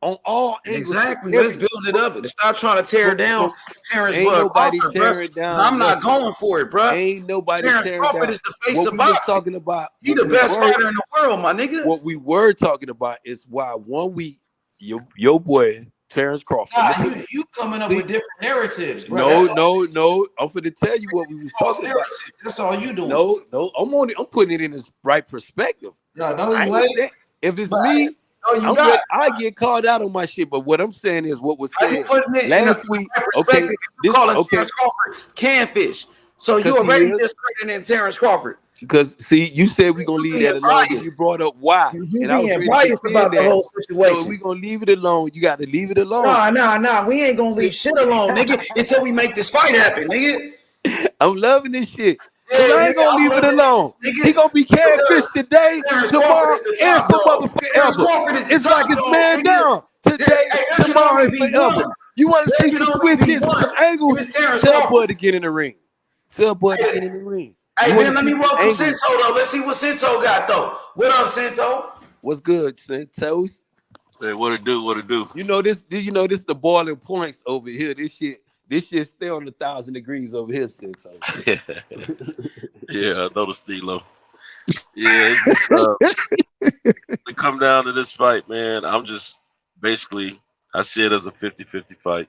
On all angles. Exactly. Let's build it up. Stop trying to tear down Terence Crawford, bro. I'm not going for it, bro. Ain't nobody Terence tearing Crawford down. is the face What of we was boxing. talking about, He the best fighter in the world, my nigga. What we were talking about is why 1 week your boy Terence Crawford. Nah, you coming up with different narratives, bro. No. I'm finna tell you what we was talking about. That's all you doing. No. I'm putting it in its right perspective. No, you ain't. If it's me, I get called out on my shit. But what I'm saying is what was said last week. Okay, Terence Crawford canfish. So you already discrediting Terence Crawford. Because see, you said we're gonna leave that alone. You brought up why. You being biased about the whole situation. So we're gonna leave it alone. You got to leave it alone. Nah. We ain't gonna leave shit alone, nigga, until we make this fight happen, nigga. I'm loving this shit. Cause I ain't gonna leave it alone. He gonna be catfish today, tomorrow, and for motherfucking ever. It's like it's man down today, tomorrow, and forever. You want to see some switches and some angles? Tell boy to get in the ring. Tell boy to get in the ring. Hey, man, let me welcome Cento, though. Let's see what Cento got, though. What up, Cento? What's good, Centos? Hey, what it do? You know this the boiling points over here. This shit stay on 1,000 degrees over here, Cento. Yeah, I know the Stilo. Yeah, to come down to this fight, man, I'm just basically I see it as a 50-50 fight.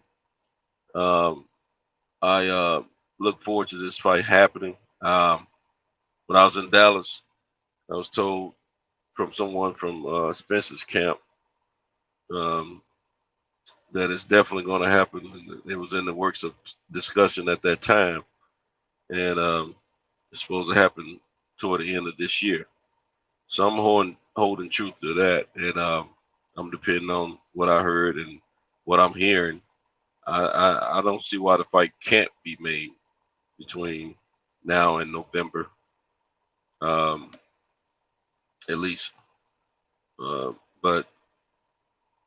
I look forward to this fight happening. When I was in Dallas, I was told from someone from Spence's camp that it's definitely going to happen. It was in the works of discussion at that time, and it's supposed to happen toward the end of this year. So I'm holding truth to that, and I'm depending on what I heard and what I'm hearing. I don't see why the fight can't be made between now and November, at least. But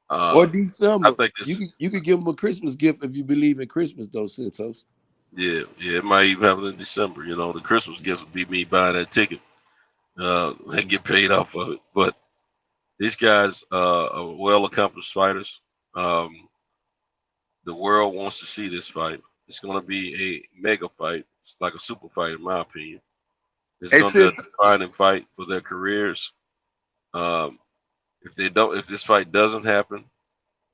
Or December. I think this. You could give him a Christmas gift if you believe in Christmas, though, Santos. Yeah, it might even happen in December. You know, the Christmas gift would be me buying that ticket and get paid off of it. But these guys are well-accomplished fighters. The world wants to see this fight. It's going to be a mega fight. It's like a super fight, in my opinion. It's going to be a defining fight for their careers. If this fight doesn't happen,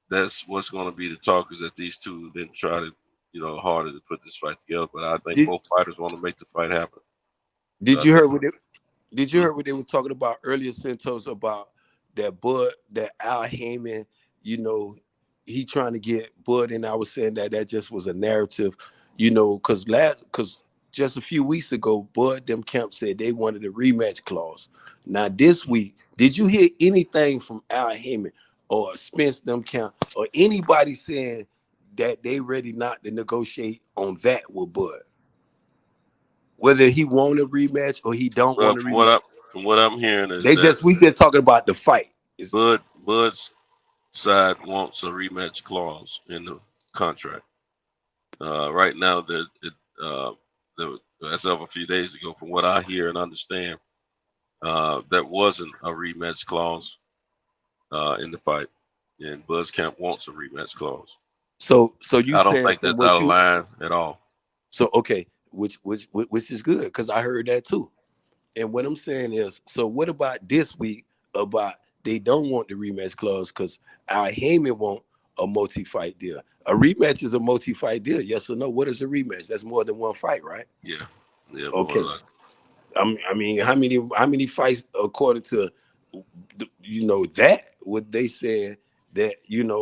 that's what's going to be the talk, is that these two then try to, harder to put this fight together. But I think both fighters want to make the fight happen. Did you hear what they were talking about earlier, Santos, about that Al Heyman, he trying to get Bud, and I was saying that just was a narrative, because just a few weeks ago, Bud them Camp said they wanted a rematch clause. Now this week, did you hear anything from Al Heyman or Spence them Camp or anybody saying that they ready not to negotiate on that with Bud? Whether he want a rematch or he don't want a rematch. From what I'm hearing is we just talking about the fight. Bud's side wants a rematch clause in the contract. Right now, as of a few days ago, from what I hear and understand, that wasn't a rematch clause in the fight, and Bud's camp wants a rematch clause. So you I don't think that's out of line at all. So okay, which is good, because I heard that too. And what I'm saying is, so what about this week about they don't want the rematch clause because Al Heyman want a multi-fight deal? A rematch is a multi-fight deal, yes or no? What is a rematch? That's more than one fight, right? Yeah. Okay. I mean, how many fights according to that? What they said that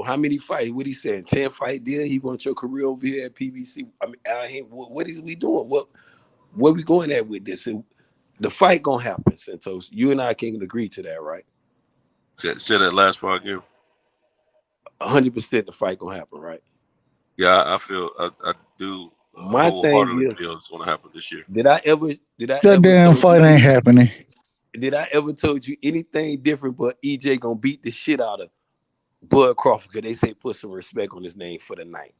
how many fights? What he saying? 10-fight deal? He wants your career over here at PBC. I mean, Al Heyman, what is we doing? Where we going at with this? The fight gonna happen, Santos. You and I can agree to that, right? Say that last part again. 100% the fight gonna happen, right? Yeah, I feel I do. My thing is, feel it's gonna happen this year. Did I ever? That damn fight ain't happening. Did I ever told you anything different? But EJ gonna beat the shit out of Bud Crawford because they say put some respect on his name for the night.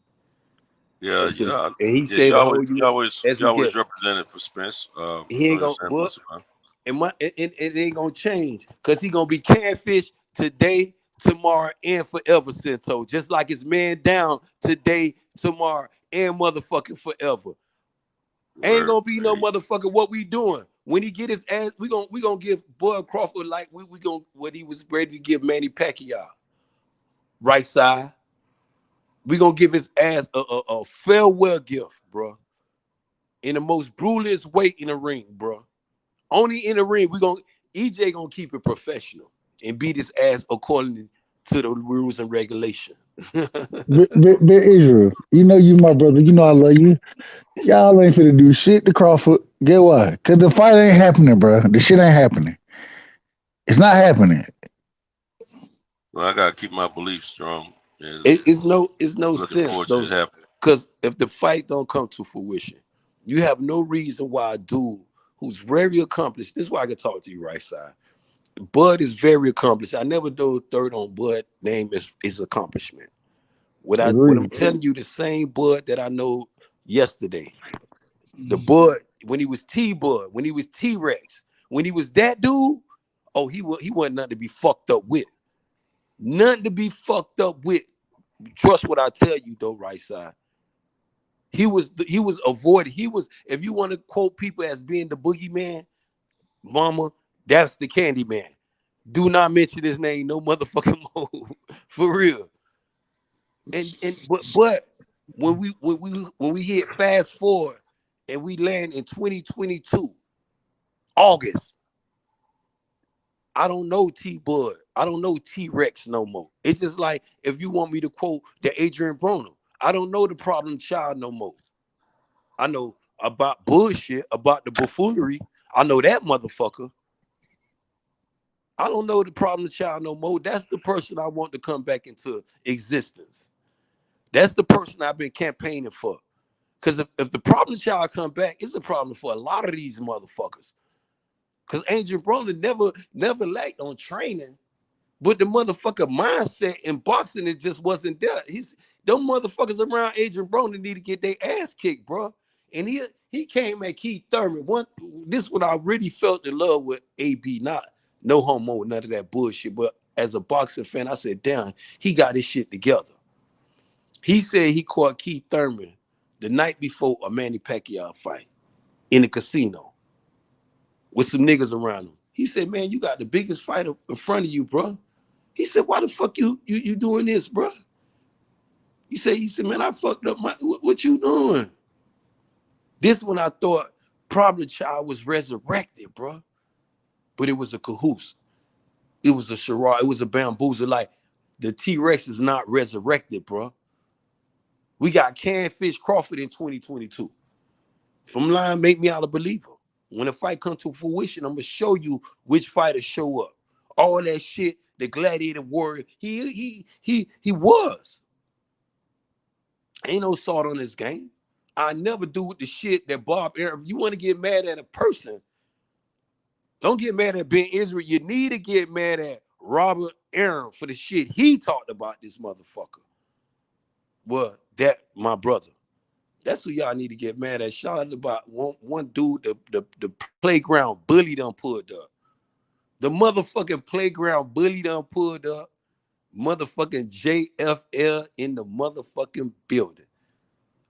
Yeah, and he said you always represented for Spence. He ain't gonna, it ain't gonna change because he gonna be catfish today, tomorrow, and forever, Sento. Just like his man down today, tomorrow, and motherfucking forever. Ain't gonna be no motherfucker. What we doing when he get his ass? We gonna give Bud Crawford like we gonna what he was ready to give Manny Pacquiao. Right side. We gonna give his ass a farewell gift, bro. In the most brutalest way in the ring, bro. Only in the ring, EJ gonna keep it professional and beat his ass according to the rules and regulation. Israel, you my brother. I love you. Y'all ain't finna do shit to Crawford. Get what? Because the fight ain't happening, bro. The shit ain't happening. It's not happening. Well, I gotta keep my beliefs strong. It's no sense though, because if the fight don't come to fruition, you have no reason why a dude who's very accomplished. This is why I can talk to you right side. Bud is very accomplished. I never do third on Bud name is accomplishment. What I'm telling you, the same Bud that I know yesterday, the Bud when he was T-Bud, when he was T-Rex, when he was that dude, he wasn't nothing to be fucked up with. Nothing to be fucked up with. Trust what I tell you, though, right side. He was avoided. If you want to quote people as being the boogeyman, mama, that's the candy man. Do not mention his name, no motherfucking more. For real. But when we hit fast forward and we land in 2022, August, I don't know T-Bud. I don't know T-Rex no more. It's just like if you want me to quote the Adrian Broner, I don't know the problem child no more. I know about bullshit, about the buffoonery. I know that motherfucker. I don't know the problem child no more. That's the person I want to come back into existence. That's the person I've been campaigning for. Because if the problem child come back, it's a problem for a lot of these motherfuckers. Because Adrian Broner never lacked on training. But the motherfucker mindset in boxing, it just wasn't there. Them motherfuckers around Adrian Broner need to get their ass kicked, bro. And he came at Keith Thurman. This is what I really felt in love with AB. Not no homo, none of that bullshit. But as a boxing fan, I said, damn, he got his shit together. He said he caught Keith Thurman the night before a Manny Pacquiao fight in the casino with some niggas around him. He said, man, you got the biggest fighter in front of you, bro. He said, why the fuck you doing this, bro? He said, man, I fucked up what you doing? This one I thought probably Child was resurrected, bro. But it was a cahoose. It was a charade. It was a bamboozle. Like the T-Rex is not resurrected, bro. We got Canfish Crawford in 2022. If I'm lying, make me out a believer. When a fight comes to fruition, I'm gonna show you which fighters show up. All that shit, the gladiator warrior, he was. Ain't no salt on this game. I never do with the shit that Bob Arum. If you want to get mad at a person, don't get mad at Ben Israel. You need to get mad at Robert Arum for the shit he talked about this motherfucker. Well, that my brother. That's who y'all need to get mad at. Shout out about one dude, the playground bully done pulled up. The motherfucking playground bully done pulled up. Motherfucking JFL in the motherfucking building.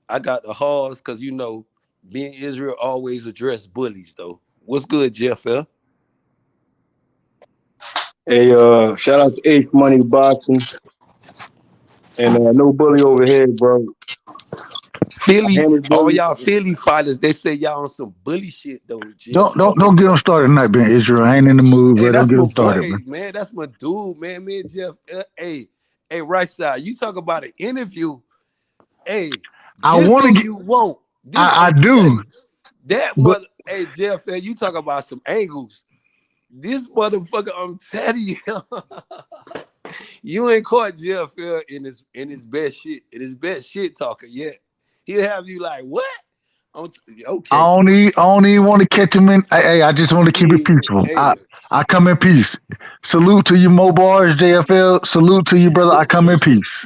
I got the halls because you know, being Israel always address bullies though. What's good, JFL? Hey, shout out to H Money Boxing. And no bully over here, bro. Philly, all y'all Philly fighters, they say y'all on some bully shit though. Don't get them started tonight, Ben Israel. I ain't in the mood, Hey, bro. Don't that's get my them started, boy, man. man. That's my dude, man. Me and Jeff. Hey, right side. You talk about an interview. Hey, I this want to who get. you want. This I I'm do, telling you, that but mother. Hey, Jeff, you talk about some angles. This motherfucker, I'm telling you, you ain't caught Jeff in his best shit, talker yet. He'll have you like, what? Okay. I don't even want to catch him in. Hey, I just want to keep it peaceful. Hey. I come in peace. Salute to you, Mo Bars, JFL. Salute to you, brother. I come in peace.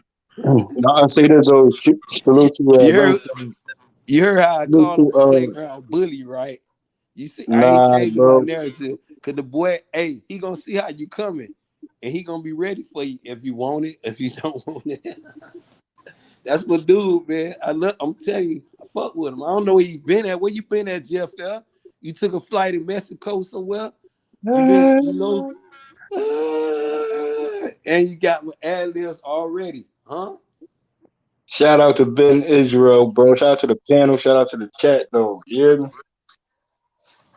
I'll say this though. Salute to You heard how I called him a playground bully, right? You see, I ain't changing my narrative because the boy, hey, he gonna see how you coming, and he gonna be ready for you if you want it, if you don't want it. That's my dude, man. I'm telling you, I fuck with him. I don't know where you been at. Where you been at, Jeff? You took a flight in Mexico somewhere? You been, and you got my ad-libs already, huh? Shout out to Ben Israel, bro. Shout out to the panel. Shout out to the chat, though. You hear me?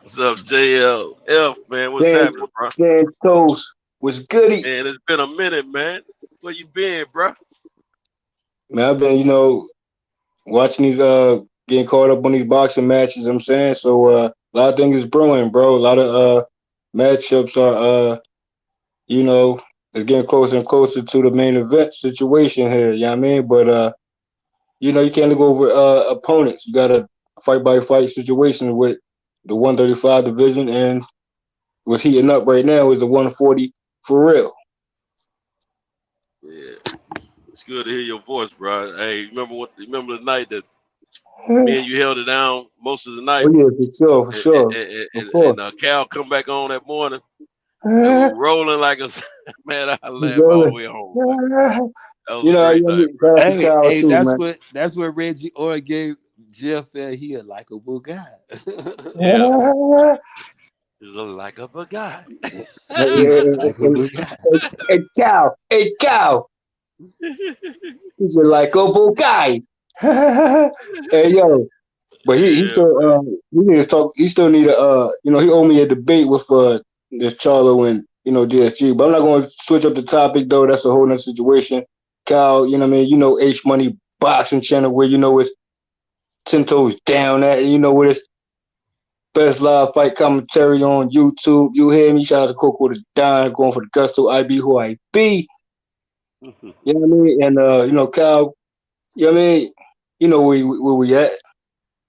What's up, JLF, man? What's happening, bro? Santos, what's goody? Man, it's been a minute, man. Where you been, bro? Man, I've been, watching these, getting caught up on these boxing matches, I'm saying. So, a lot of things is brewing, bro. A lot of, matchups are, it's getting closer and closer to the main event situation here, you know what I mean? But, you can't look over opponents. You got a fight-by-fight situation with the 135 division, and what's heating up right now is the 140 for real. Yeah, it's good to hear your voice, bro. Hey, remember the night that me and you held it down most of the night? Oh yeah, for sure. And Cal come back on that morning. And we rolling like a man. I laughed all the way home. Man. That was a great night. That's what Reggie Orr gave Jeff. He a likable guy. Yeah, he's a likable guy. Hey, Cal. He's a likable guy. Hey, yo. But he still we need to talk. He still need a he owe me a debate with this Charlo and DSG. But I'm not going to switch up the topic though. That's a whole nother situation. Cal, you know what I mean? H Money Boxing Channel where it's 10 toes down at, and where it's best live fight commentary on YouTube. You hear me? Shout out to Coco the Don going for the gusto. I be who I be. You know what I mean? And Cal, you know what I mean? Where we at.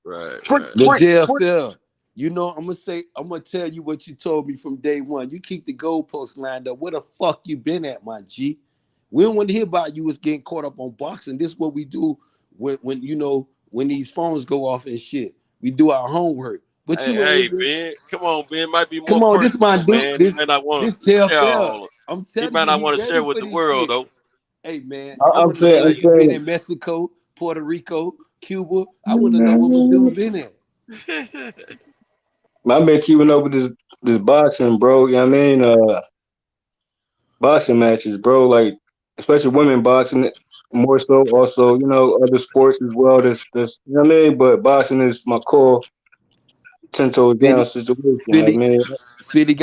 Right. The JFL. You know, I'm gonna tell you what you told me from day one. You keep the goalposts lined up. Where the fuck you been at, my G? We don't want to hear about you was getting caught up on boxing. This is what we do when you know when these phones go off and shit. We do our homework. But you Hey, ain't. Ben, come on, Ben. Might be more Come on, this my personal, dude. man. He This may not want to Jeff share Bell. all of. I'm He telling might you, not he want to share ready with for the this world, shit. though. Hey man, I I'm want to know saying, where you been in Mexico, Puerto Rico, Cuba. I want to know where my dude been at. I've been keeping up with this boxing, bro. You know what I mean? Boxing matches, bro. Like especially women boxing, more so. Also, you know, other sports as well. That's you know what I mean. But boxing is my core 10 toes down Philly, situation. Like Philly, man, Philly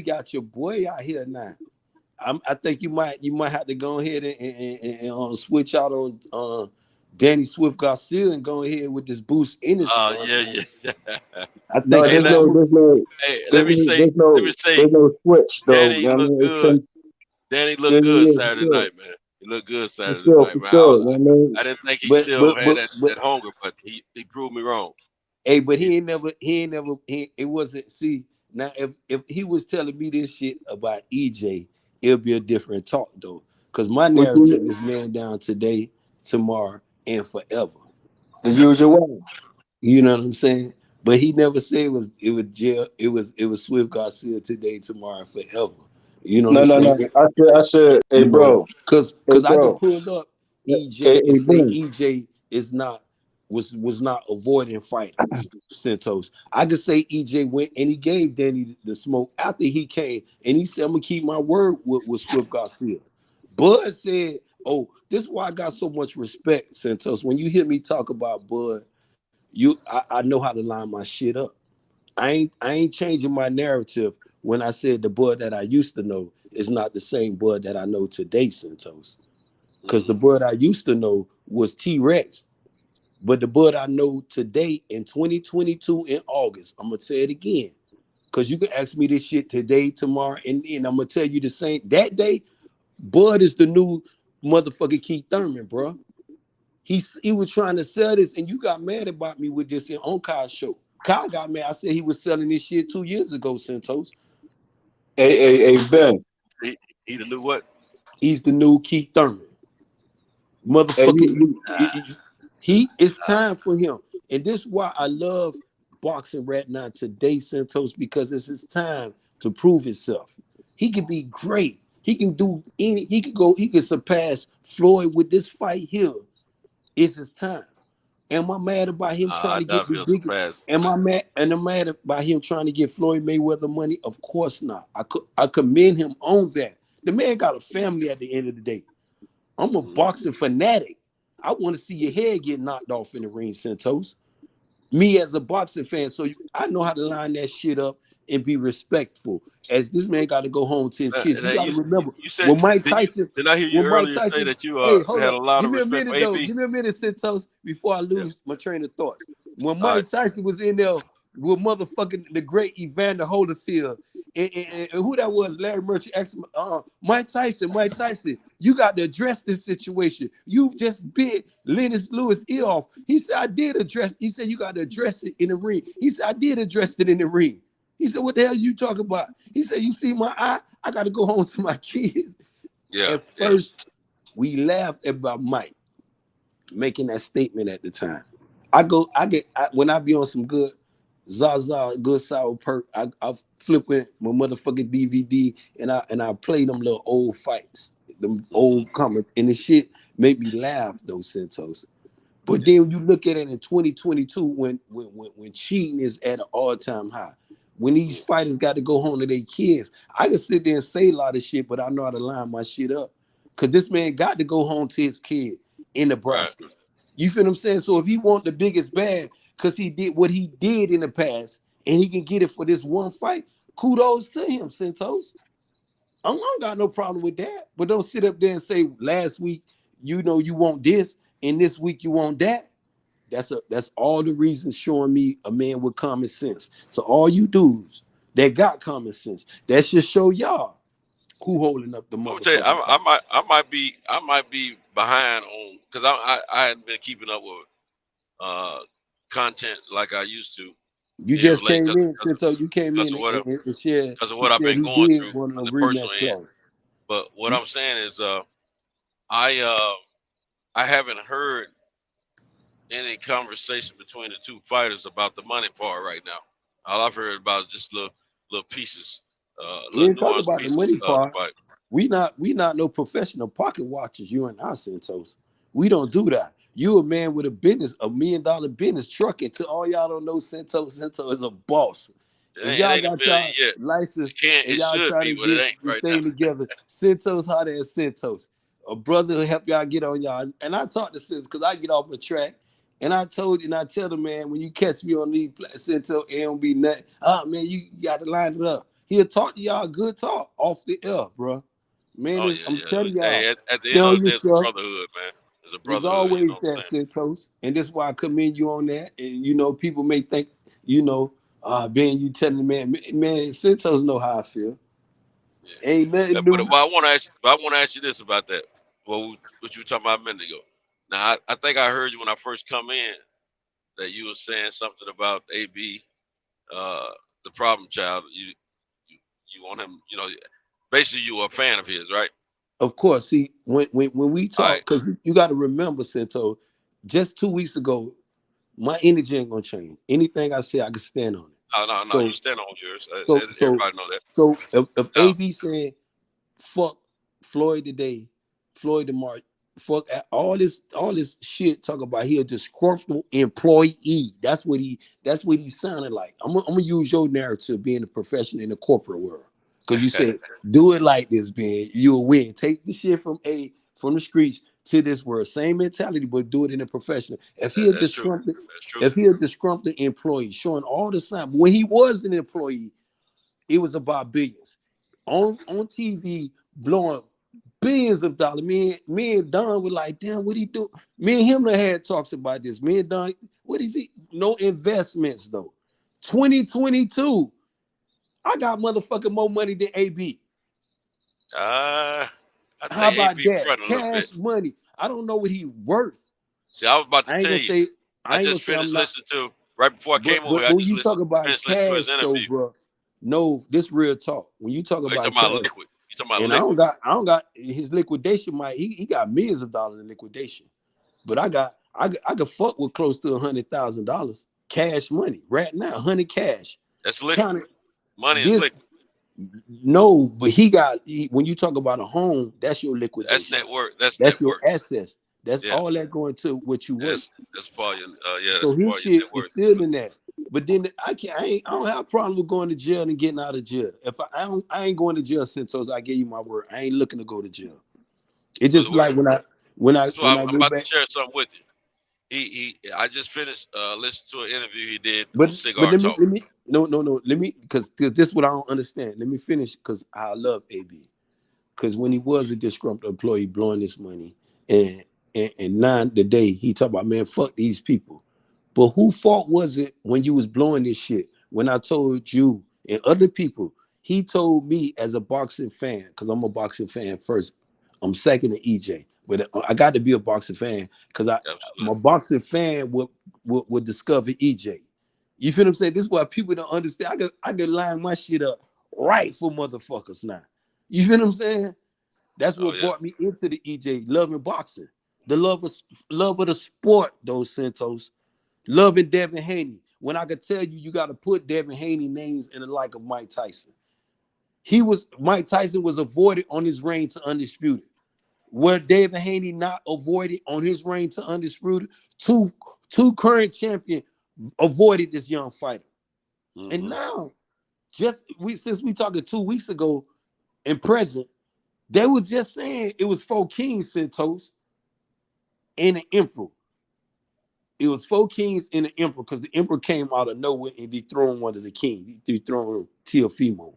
got your boy out here now. I think you might have to go ahead and switch out on Danny Swift Garcia and go ahead with this boost energy. Yeah. I no, think Hey, there's let, there's me no, say, there's no, let me say, there's no switch though. Danny You know what I looked mean? It's good. 10, Danny yeah, looked good yeah, for Saturday sure, night, man. He looked good for Saturday sure, night, for man. sure. You know what I mean? I didn't think he but still but had but that but hunger, but he proved me wrong. hey, but it wasn't. See, now if he was telling me this shit about EJ, it'll be a different talk though. Cause my What narrative you is man down today, tomorrow, and forever. the usual way? You know what I'm saying? But he never said it was Swift Garcia today, tomorrow, forever. You know what No, I'm no, saying? no. I said, hey, You know, bro, hey, cause I could bro, pull up hey, EJ and hey, say boom. EJ is not was not avoiding fighting Santos. I could say EJ went and he gave Danny the smoke after he came and he said, I'm gonna keep my word with Swift Garcia. Bud said, oh, this is why I got so much respect, Santos. When you hear me talk about Bud, I know how to line my shit up. I ain't changing my narrative when I said the Bud that I used to know is not the same Bud that I know today, Santos. Because the Bud I used to know was T-Rex. But the Bud I know today in 2022 in August, I'm gonna say it again. Because you can ask me this shit today, tomorrow, and I'm gonna tell you the same. That day, Bud is the new motherfucking Keith Thurman, bro. He was trying to sell this, and you got mad about me with this on Kyle's show. Kyle got mad. I said he was selling this shit 2 years ago, Santos. Hey, Ben. He the new what? He's the new Keith Thurman. Hey, Motherfucking, it's Nah. time for him. And this is why I love boxing right now today, Santos, because it's his time to prove himself. He can be great. He can do he can surpass Floyd with this fight here. It's his time. Am I mad about him trying I to get doubt the he'll biggest? surpass. I'm mad about him trying to get Floyd Mayweather money? Of course not. I commend him on that. The man got a family at the end of the day. I'm a boxing fanatic. I want to see your head get knocked off in the ring, Santos. Me as a boxing fan, so I know how to line that shit up and be respectful. As this man got to go home to his kids. You got to remember You said when Mike Tyson, did I hear you earlier say that you hey, hold had up, a lot give of me a respect for minute though. AB? Give me a minute, Santos, before I Yeah. lose my train of thoughts. When All right. Mike Tyson was in there with motherfucking the great Evander Holyfield, and who that was, Larry Merchant, asked him, Mike Tyson, you got to address this situation. You just bit Lennox Lewis' ear off. He said, I did address. He said, you got to address it in the ring. He said, I did address it in the ring. He said, what the hell are you talking about? He said, you see my eye? I got to go home to my kids. Yeah. At first, we laughed about Mike making that statement at the time. When I be on some good Zaza, good sour perk, I flip with my motherfucking DVD and I play them little old fights, them old comments, and the shit make me laugh though, Santos. But then you look at it in 2022 when cheating is at an all-time high. When these fighters got to go home to their kids, I can sit there and say a lot of shit, but I know how to line my shit up. Cause this man got to go home to his kid in Nebraska. Right. You feel what I'm saying? So if he want the biggest bag, cause he did what he did in the past, and he can get it for this one fight, kudos to him, Santos. I don't got no problem with that. But don't sit up there and say last week, you want this, and this week you want that. That's all the reasons showing me a man with common sense. So all you dudes that got common sense, that should show y'all who holding up the motherfucking. I might be behind on because I hadn't been keeping up with content like I used to. You just came in, Cinto. You came in and shared. Because of what I've been he going did through want on a the personal rematch end. clause. But what I'm saying is, I haven't heard any conversation between the two fighters about the money part right now. All I've heard about is just little pieces, We little ain't talking nuanced about the pieces money of the part. fight. We not no professional pocket watchers. You and I, Santos. We don't do that. You a man with a business, $1 million business trucking. To all y'all don't know, Santos is a boss. It And ain't, it y'all ain't a got million y'all yet. license and It y'all should trying be, to but it get ain't the right now. thing together. Santos, how that Santos? A brother will help y'all get on y'all. And I talk to Santos because I get off the track. And I told you, and I tell the man, when you catch me on these Santos, it don't be nothing. Oh, man, you got to line it up. He'll talk to y'all good talk off the air, bro. Man, I'm telling y'all. Hey, at the Stay end on of the day, it's a yourself. brotherhood, man. It's a There's brotherhood. You always know what I'm that, saying? Santos. And that's why I commend you on that. And, people may think, Ben, you telling the man, Santos know how I feel. Yeah. Ain't nothing But new. I want to ask you this about that. Well, what you were talking about a minute ago. Now, I think I heard you when I first come in that you were saying something about AB, the problem child. You want him, basically you were a fan of his, right? Of course, see, when we talk, because you got to remember, Santos, just 2 weeks ago, my energy ain't gonna change. Anything I say, I can stand on it. No, you stand on yours. So Everybody know that. So if No. AB saying fuck Floyd today, Floyd tomorrow, fuck all this shit talk about he a disgruntled employee. That's what he sounded like. I'm gonna use your narrative being a professional in the corporate world. Because you said do it like this, Ben. You'll win. Take the shit from the streets to this world. Same mentality, but do it in a professional. If he a disgruntled, employee, showing all the signs. When he was an employee, it was about billions. On TV, blowing billions of dollars. Me and Don were like, damn, what he do? Me and him had talks about this. Me and Don, what is he? No investments though. 2022, I got motherfucking more money than AB. I How think about AB that? front a little bit. Cash money. I don't know what he worth. See, I was about to I ain't tell gonna you. say. I ain't gonna just say I'm finished not. listening to right before I came over But here. I when just you talk about finished listening to his cash, though, interview. bro, no, this real talk. When you talk You about talking about cash, liquid? You talking about and liquid? I don't got his liquidation. He got millions of dollars in liquidation, but I could fuck with close to $100,000 cash money right now. 100 cash. That's liquid. Money is liquid. No, but when you talk about a home, that's your liquidation. That's net worth. That's net worth. Your assets. That's all that going to what you worth. That's part of your So his shit net worth. is still in that. But then I don't have a problem with going to jail and getting out of jail. If I ain't going to jail, Santos, I gave you my word. I ain't looking to go to jail. It just like when I I'm go about back. to share something with you. I just finished listening to an interview he did But on Cigar let Talk. me no let me because this is what I don't understand. Let me finish because I love AB. Because when he was a disgruntled employee blowing this money and nine the day he talked about, man, fuck these people. But who fault was it when you was blowing this shit? When I told you and other people, he told me as a boxing fan, because I'm a boxing fan first. I'm second to EJ, but I got to be a boxing fan because I'm a boxing fan would discover EJ. You feel what I'm saying? This is why people don't understand. I could line my shit up right for motherfuckers now. You feel what I'm saying? That's what brought me into the EJ, loving boxing. The love of the sport, those Santos. Loving Devin Haney. When I could tell you got to put Devin Haney names in the like of Mike Tyson. Mike Tyson was avoided on his reign to undisputed. Where Devin Haney not avoided on his reign to undisputed, two current champion avoided this young fighter. Mm-hmm. And now, since we talking 2 weeks ago in present, they was just saying it was 4 kings, Santos, and an emperor. It was 4 kings and an emperor because the emperor came out of nowhere and dethroned one of the kings. He dethroned Teofimo.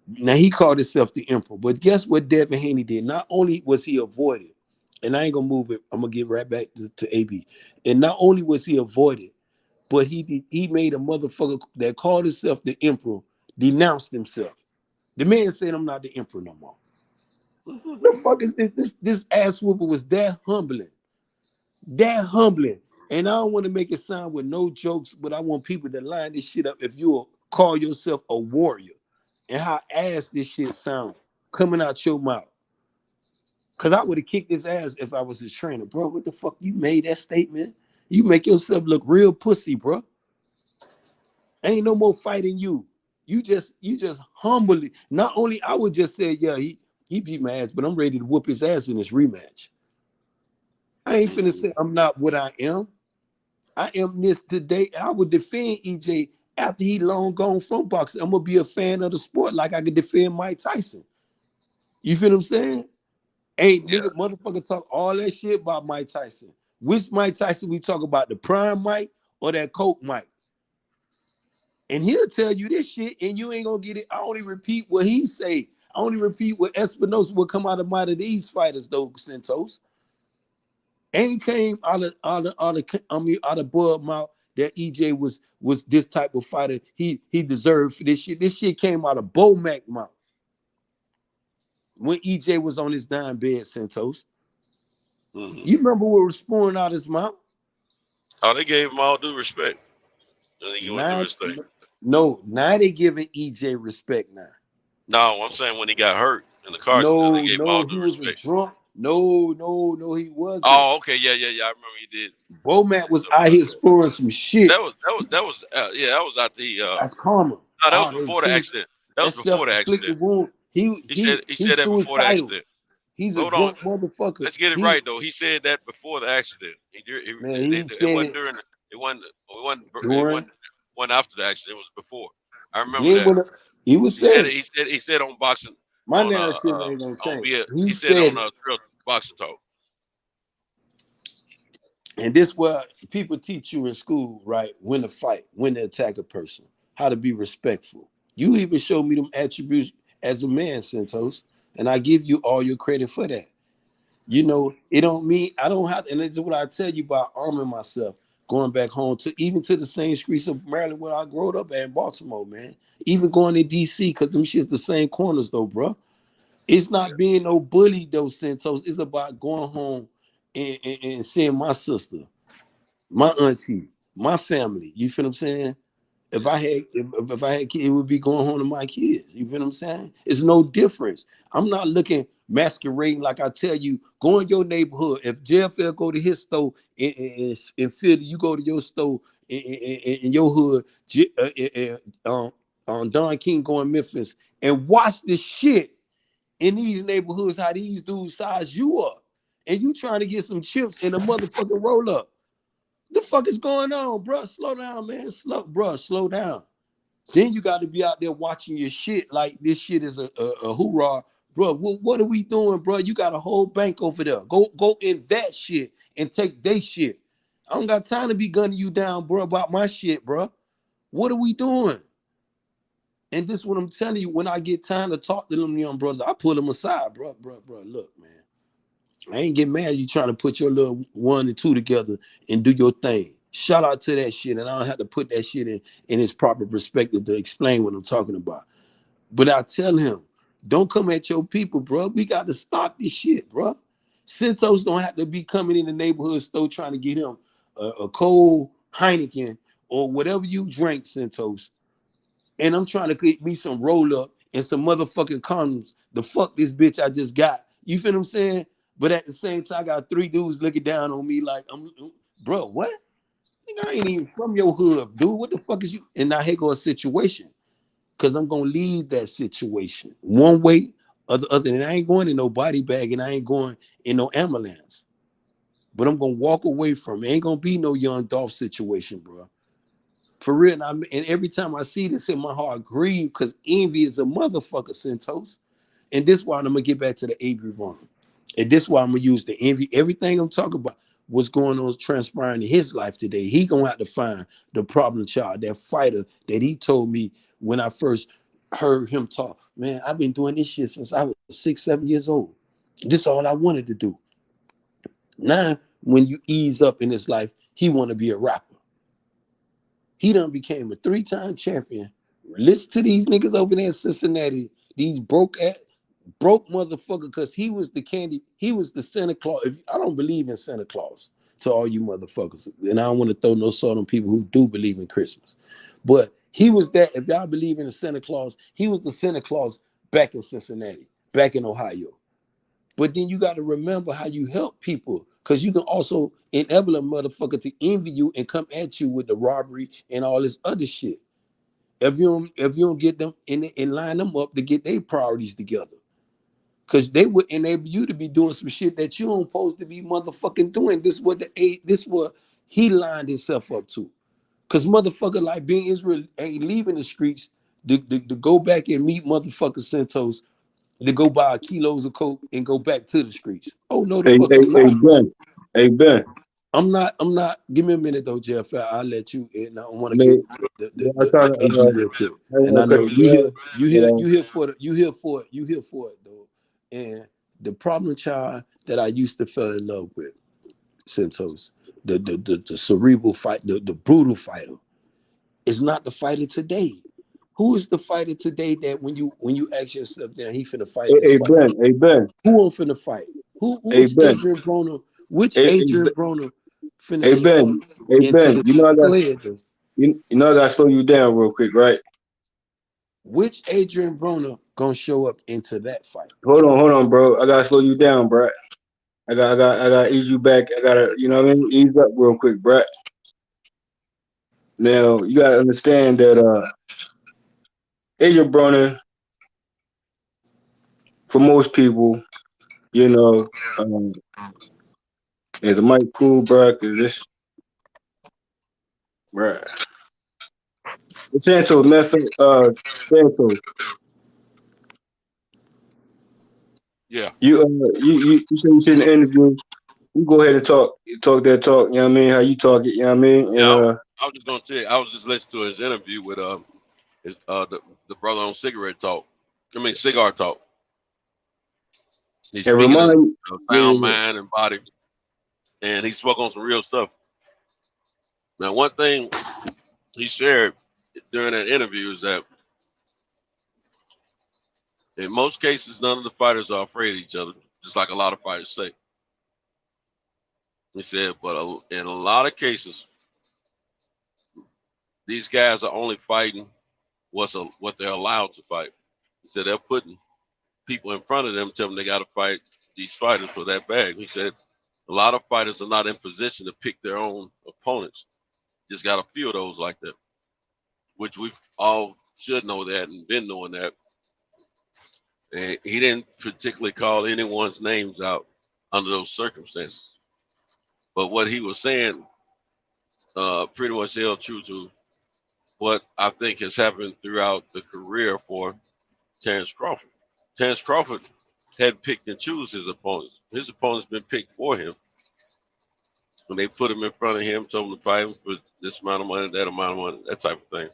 Now he called himself the emperor. But guess what Devin Haney did? Not only was he avoided, and I ain't gonna move it, I'm gonna get right back to AB. And not only was he avoided, but he made a motherfucker that called himself the emperor denounced himself. The man said, I'm not the emperor no more. The fuck is this ass whooper was that humbling. That humbling. And I don't want to make it sound with no jokes, but I want people to line this shit up. If you call yourself a warrior, and how ass this shit sound coming out your mouth. Cause I would have kicked his ass if I was his trainer, bro. What the fuck? You made that statement? You make yourself look real pussy, bro. Ain't no more fighting you. You just humbly. Not only I would just say, yeah, he beat my ass, but I'm ready to whoop his ass in this rematch. I ain't finna say I'm not what I am. I am this today. I would defend EJ after he long gone from boxing. I'm gonna be a fan of the sport like I could defend Mike Tyson. You feel what I'm saying? Ain't nigga motherfucker talk all that shit about Mike Tyson. Which Mike Tyson we talk about, the prime Mike or that coke Mike? And he'll tell you this shit, and you ain't gonna get it. I only repeat what he say. I only repeat what Espinosa will come out of these fighters, though, Santos. Ain't came out of Bud mouth that EJ was this type of fighter. He deserved for this shit. This shit came out of Bo Mac mouth when EJ was on his dying bed, Santos. You remember what was pouring out his mouth? Oh, they gave him all due respect. And he went through his thing. No, now they giving EJ respect now. No, I'm saying when he got hurt in the car accident, they gave him all due respect. Drunk. No, he wasn't. Oh, okay, yeah. I remember he did. Bomac was out here scoring some shit. That was after he. That's karma. No, that was before the accident. That was before the accident. Wound. He said that before the accident. He's a drunk motherfucker. Let's get it right though. He said that before the accident. It wasn't after the accident. It was before. I remember that. He said on boxing. My narrative ain't gonna change. He said on Real Boxing Talk. And this what people teach you in school, right? When to fight, when to attack a person, how to be respectful. You even showed me them attributes as a man, Santos, and I give you all your credit for that. You know, it don't mean I don't have, and it's what I tell you about arming myself, going back home to even to the same streets of Maryland where I grew up at in Baltimore, man. Even going to DC, because them shit's the same corners though, bro. It's not being no bully though, Santos. It's about going home and seeing my sister, my auntie, my family. You feel what I'm saying? If I had kids, it would be going home to my kids. You feel what I'm saying? It's no difference. I'm not looking masquerading like I tell you, go in your neighborhood. If JFL go to his store in Philly, you go to your store in your hood, Don King go in Memphis, and watch the shit in these neighborhoods, how these dudes size you up. And you trying to get some chips in a motherfucking roll up. The fuck is going on, bro? Slow down, man. Slow down. Then you got to be out there watching your shit like this shit is a hoorah. Bro, what are we doing, bro? You got a whole bank over there. Go in that shit and take they shit. I don't got time to be gunning you down, bro, about my shit, bro. What are we doing? And this is what I'm telling you, when I get time to talk to them young brothers, I pull them aside, bro, look, man. I ain't get mad you trying to put your little 1 and 2 together and do your thing. Shout out to that shit, and I don't have to put that shit in its proper perspective to explain what I'm talking about. But I tell him, don't come at your people, bro. We got to stop this shit, bro. Santos don't have to be coming in the neighborhood store trying to get him a cold Heineken or whatever you drink, Santos. And I'm trying to get me some roll up and some motherfucking condoms. The fuck this bitch I just got. You feel what I'm saying? But at the same time, I got 3 dudes looking down on me like, bro, what? Nigga, I ain't even from your hood, dude. What the fuck is you? And now here go a situation. Because I'm going to leave that situation one way or the other. And I ain't going in no body bag and I ain't going in no ambulance. But I'm going to walk away from it. Ain't going to be no young Dolph situation, bro. For real. And every time I see this in my heart, grieve because envy is a motherfucker, Santos. And this is why I'm going to get back to the Avery Vaughn. And this is why I'm going to use the envy. Everything I'm talking about, what's going on transpiring in his life today. He going to have to find the problem child, that fighter that he told me when I first heard him talk. Man, I've been doing this shit since I was 6, 7 years old. This is all I wanted to do. Now, when you ease up in his life, he want to be a rapper. He done became a 3-time champion. Listen to these niggas over there in Cincinnati, these broke motherfucker, because he was the candy, he was the Santa Claus. I don't believe in Santa Claus. to all you motherfuckers. And I don't want to throw no salt on people who do believe in Christmas. But he was that, if y'all believe in the Santa Claus, he was the Santa Claus back in Cincinnati, back in Ohio. But then you got to remember how you help people, because you can also enable a motherfucker to envy you and come at you with the robbery and all this other shit. If you don't get them and line them up to get their priorities together. Because they would enable you to be doing some shit that you don't supposed to be motherfucking doing. This what he lined himself up to. Because motherfucker like being Israel ain't leaving the streets to go back and meet motherfucker Santos, to go buy kilos of coke and go back to the streets. Oh no, the fuck I'm not. Ben. Hey Ben. I'm not. Give me a minute though, Jeff. I'll let you. And I want to get the interview real quick. And I know you here for it though. And the problem child that I used to fall in love with, Santos, the cerebral fight, the brutal fighter, is not the fighter today. Who is the fighter today that when you ask yourself down, he finna fight? Hey Ben. Who on finna fight? Which Adrian Broner? Which Adrian Broner finna Hey Ben. Hey Ben. You know I gotta slow you down real quick, right? Which Adrian Broner gonna show up into that fight? Hold on, bro. I gotta slow you down, bro. I gotta ease you back. I gotta, you know what I mean? Ease up real quick, bro. Now you gotta understand that Adrian Broner, for most people, you know, is a mic cool, bro, cause this, bro. Santos, Santos. Yeah. You said you seen the interview. You go ahead and talk that talk, you know what I mean? How you talk it, you know what I mean? And, Yeah, I was just gonna tell you, I was just listening to his interview with the brother on cigar talk. He's speaking of sound mind and body, and he spoke on some real stuff. Now, one thing he shared during that interview is that in most cases, none of the fighters are afraid of each other, just like a lot of fighters say. He said, but in a lot of cases, these guys are only fighting what they're allowed to fight. He said they're putting people in front of them, telling them they got to fight these fighters for that bag. He said a lot of fighters are not in position to pick their own opponents. Just got a few of those like that, which we all should know that and been knowing that. And he didn't particularly call anyone's names out under those circumstances. But what he was saying pretty much held true to what I think has happened throughout the career for Terence Crawford. Terence Crawford had picked and choose his opponents. His opponents been picked for him. When they put him in front of him, told him to fight him for this amount of money, that amount of money, that type of thing.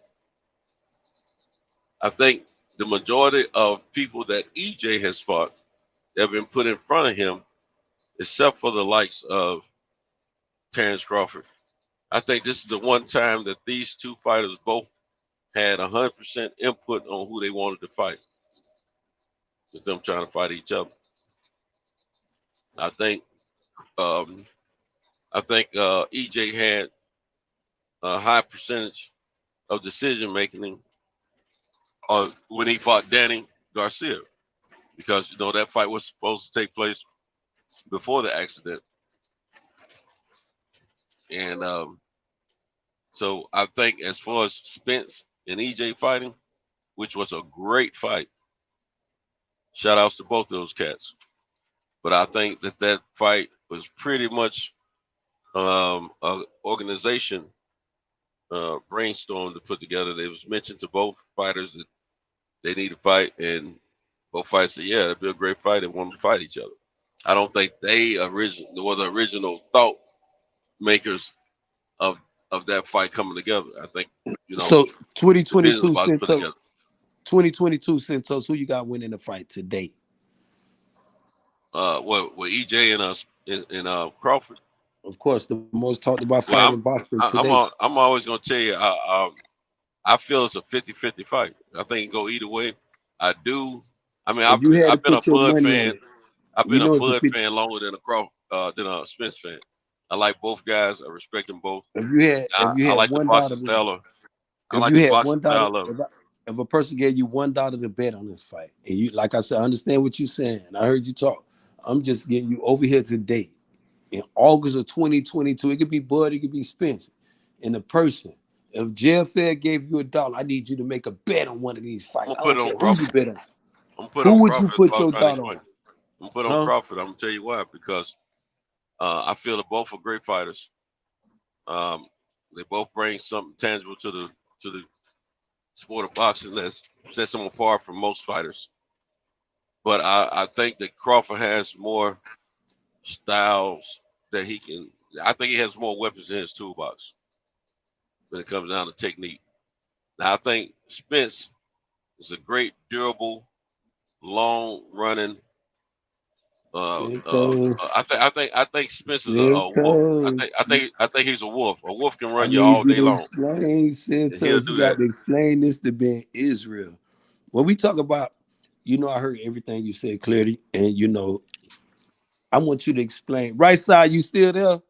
I think the majority of people that EJ has fought that have been put in front of him, except for the likes of Terence Crawford. I think this is the one time that these two fighters both had 100% input on who they wanted to fight, with them trying to fight each other. I think EJ had a high percentage of decision making when he fought Danny Garcia, because that fight was supposed to take place before the accident. And so I think as far as Spence and EJ fighting, which was a great fight, shout outs to both of those cats. But I think that fight was pretty much an organization brainstorm to put together. It was mentioned to both fighters that they need to fight, and both fighters said, yeah, it'd be a great fight, and wanted to fight each other. I don't think they were the original thought makers of that fight coming together. I think, So 2022 Santos, 2022 Santos, who you got winning the fight today? With EJ and Crawford. Of course, the most talked about fight in boxing today. I'm always gonna tell you, I feel it's a 50-50 fight. I think it can go either way. I do. I mean, I've been a Bud fan. I've been a Bud fan longer than a Spence fan. I like both guys. I respect them both. If you I had like the $1 boxing to, style. I if like you the had boxing $1, style of. if a person gave you $1 to bet on this fight, and you, like I said, I understand what you're saying. I heard you talk. I'm just getting you over here today. In August of 2022, it could be Bud, it could be Spence. And the person, if Jeff Fair gave you $1, I need you to make a bet on one of these fights. I'm I gonna put don't it care on who you Crawford. bet on. I'm gonna put Who on would you Crawford put about your fighting $1 fight. on? I'm gonna put on Crawford. I'm gonna tell you why. Because I feel that both are great fighters. They both bring something tangible to the sport of boxing that sets them apart from most fighters. But I think that Crawford has more styles that he can. I think he has more weapons in his toolbox when it comes down to technique. Now I think Spence is a great, durable, long running. I think Spence is a wolf. I think he's a wolf. A wolf can I run you need all you day to long. explain, And he'll Santos. You do got that. to explain this to be in Israel. When we talk about, I heard everything you said clearly, and I want you to explain. Right side, you still there?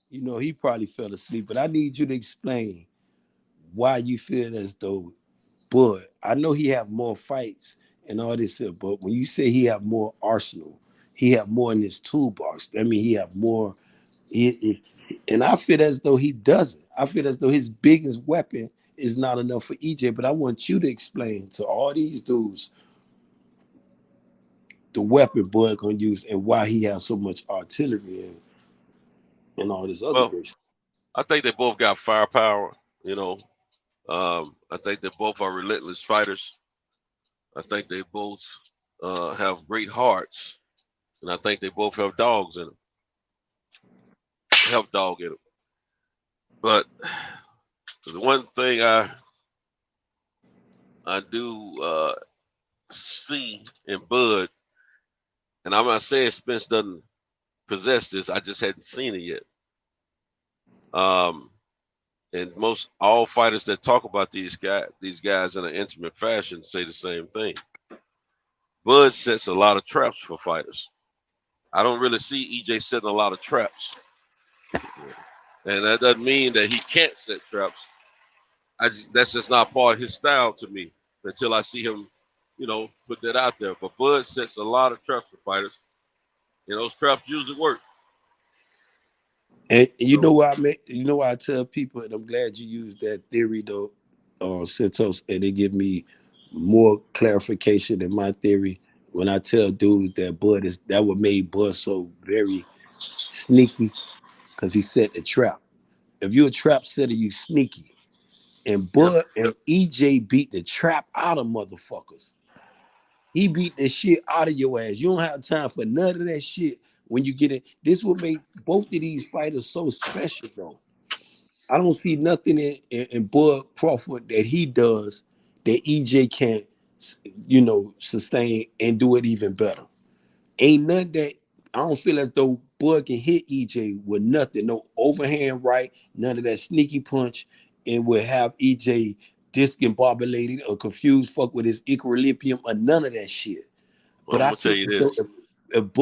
He probably fell asleep, but I need you to explain why you feel as though Bud. I know he have more fights and all this, but when you say he have more arsenal, he have more in his toolbox. That means he have more. And I feel as though he doesn't. I feel as though his biggest weapon is not enough for EJ. But I want you to explain to all these dudes the weapon Bud gonna use and why he has so much artillery and all this other great stuff. I think they both got firepower. I think they both are relentless fighters. I think they both have great hearts, and I think they both have dogs in them. Have dog in them. But the one thing I do see in Bud, and I'm not saying Spence doesn't possess this. I just hadn't seen it yet. And most all fighters that talk about these guys in an intimate fashion say the same thing. Bud sets a lot of traps for fighters. I don't really see EJ setting a lot of traps. And that doesn't mean that he can't set traps. That's just not part of his style to me until I see him, put that out there. But Bud sets a lot of traps for fighters. And those traps usually work. And you know what I tell people, and I'm glad you used that theory though, Santos, and it give me more clarification in my theory when I tell dudes that Bud that what made Bud so very sneaky, because he set the trap. If you're a trap setter, you sneaky. And Bud and EJ beat the trap out of motherfuckers. He beat the shit out of your ass. You don't have time for none of that shit when you get it. This will make both of these fighters so special, though. I don't see nothing in Bud Crawford that he does that EJ can't, sustain and do it even better. Ain't none that I don't feel as though Bud can hit EJ with nothing, no overhand right, none of that sneaky punch, and will have EJ discombobulated or confused, fuck with his equilibrium or none of that shit. Well, But I'm I gonna tell feel you as though this. if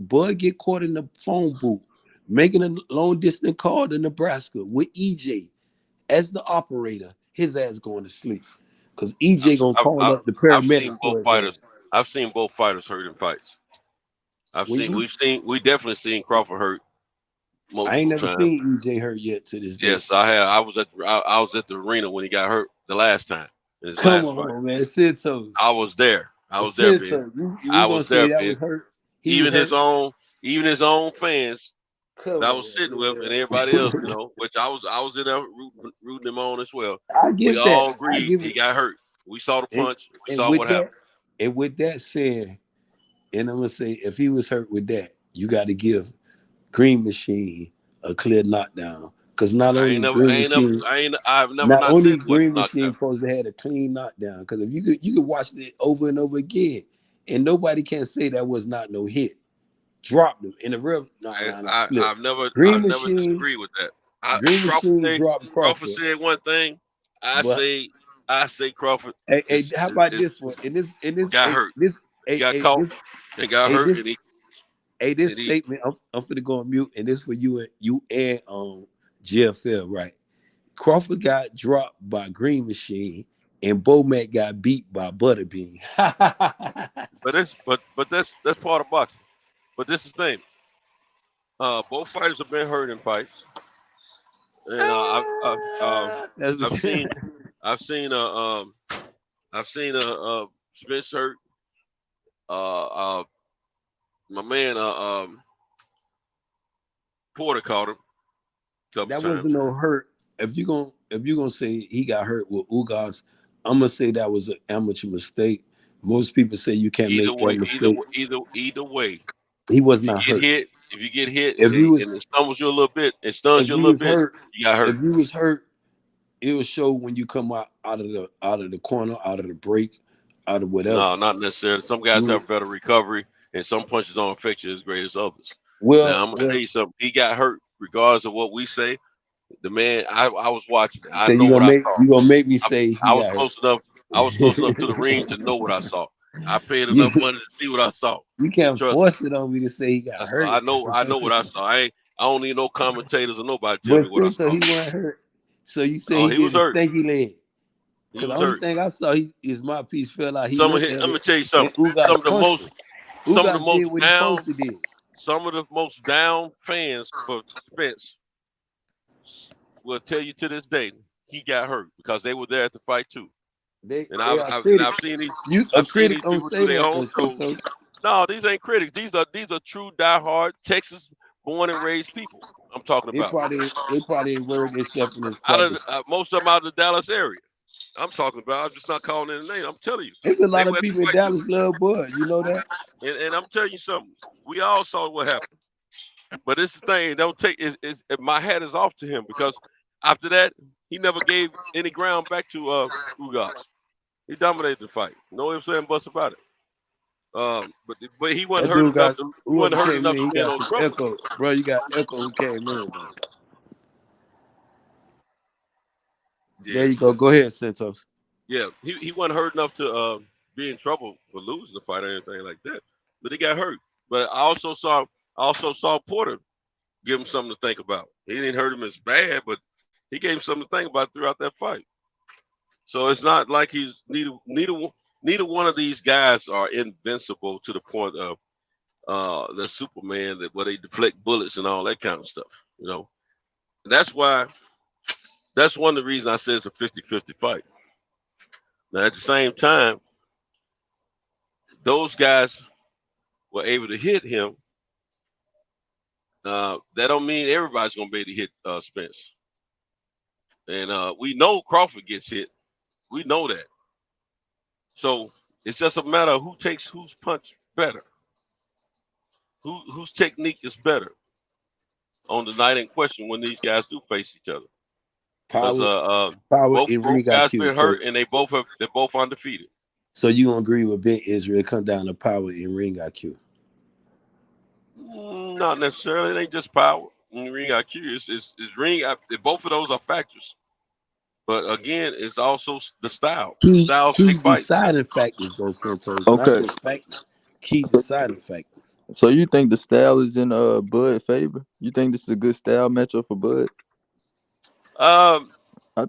Bud get caught in the phone booth, making a long distance call to Nebraska with EJ as the operator, his ass going to sleep. Because EJ gonna call up the I've seen paramedics both for his fighters. ass. I've seen both fighters hurt in fights. We definitely seen Crawford hurt I ain't multiple never times. seen EJ hurt yet to this day. Yes, I have. I was at the arena when he got hurt the last time in his Come last fight. on, man. Santos. I was there. I was there, big. Santos. You I gonna was say there, that was big. hurt? He was Even hurt. even his own fans Come that I on, was sitting with, and man. everybody else, which I was in there rooting him on as well. I We get that. all I agreed give he it. got hurt. We saw the punch. We And saw with what happened. that said, and I'm gonna say, if he was hurt with that, you got to give Green Machine a clear knockdown. Because not only Green Machine, I've never not not said only it wasn't Green a Machine knockdown. supposed to have a clean knockdown. Because if you could watch it over and over again, and nobody can say that was not no hit. Dropped him in the real. Look, I've never Green Machine, disagreed with that. Green Machine dropped Crawford Crawford. said one thing. I But say Crawford how about this one? In this, got hey, hurt. this, He hey, got hey, caught this, and got hey, hurt, this, and he Hey, this statement, I'm finna go on mute, and this for you and GFL, right? Crawford got dropped by Green Machine, and Bomac got beat by Butterbean. but that's part of boxing. But this is the thing. Both fighters have been hurt in fights, and I've seen Spence hurt. My man Porter caught him a couple That times. wasn't no hurt. If you gonna say he got hurt with Ugas, I'm gonna say that was an amateur mistake. Most people say you can't make that mistake. Either way, He was not hurt. If you get hit, If and it stumbles you a little bit, you got hurt. If you was hurt, it will show when you come out of the corner, out of the break, out of whatever. No, not necessarily. Some guys have better recovery, and some punches don't affect you as great as others. Well, now, I'm gonna tell you something. He got hurt, regardless of what we say. The man, I was watching. I know what I saw. You gonna make me say I was close enough. I was close enough to the ring to know what I saw. I paid enough money to see what I saw. You can't force it on me to say he got hurt. I know what I saw. I don't need no commentators or nobody tell me what I saw. He wasn't hurt. So you say he was hurt. Stinky leg. Because the only thing I saw is my piece fell out. Let me tell you something. Some of the most down fans for Spence will tell you to this day he got hurt because they were there at the fight too. I've seen these. I've seen these people do their own shows. No, these ain't critics. These are true diehard Texas born and raised people. I'm talking about. They probably ain't worried themselves in this most of them out of the Dallas area. I'm talking about. I'm just not calling it a name. I'm telling you. There's a lot of people in Dallas love Bud. You know that? And I'm telling you something. We all saw what happened. But it's the thing. Don't take it. My hat is off to him because after that, he never gave any ground back to Ugas. He dominated the fight. No ifs, ands, buts about it. But he wasn't hurt enough. He wasn't hurt enough to be in no trouble. Echo. Bro, you got Echo who came in, bro. Yeah. There you go. Go ahead, Santos. Yeah, he wasn't hurt enough to be in trouble for losing the fight or anything like that. But he got hurt. But I also saw Porter give him something to think about. He didn't hurt him as bad, but he gave him something to think about throughout that fight. So it's not like he's neither one of these guys are invincible to the point of the Superman where they deflect bullets and all that kind of stuff. You know, and that's one of the reasons I say it's a 50-50 fight. Now at the same time, those guys were able to hit him. That don't mean everybody's gonna be able to hit Spence. And we know Crawford gets hit. We know that. So it's just a matter of who takes whose punch better. Whose technique is better on the night in question when these guys do face each other. Because both guys been hurt and they're both undefeated. So you don't agree with Ben Israel? It comes down to power and ring IQ. Not necessarily. It ain't just power and ring IQ. It's ring. Both of those are factors. But again, it's also the style. Key deciding factors, though, Santos. Okay. Not just factors. Key deciding factors. So you think the style is in Bud favor? You think this is a good style matchup for Bud? I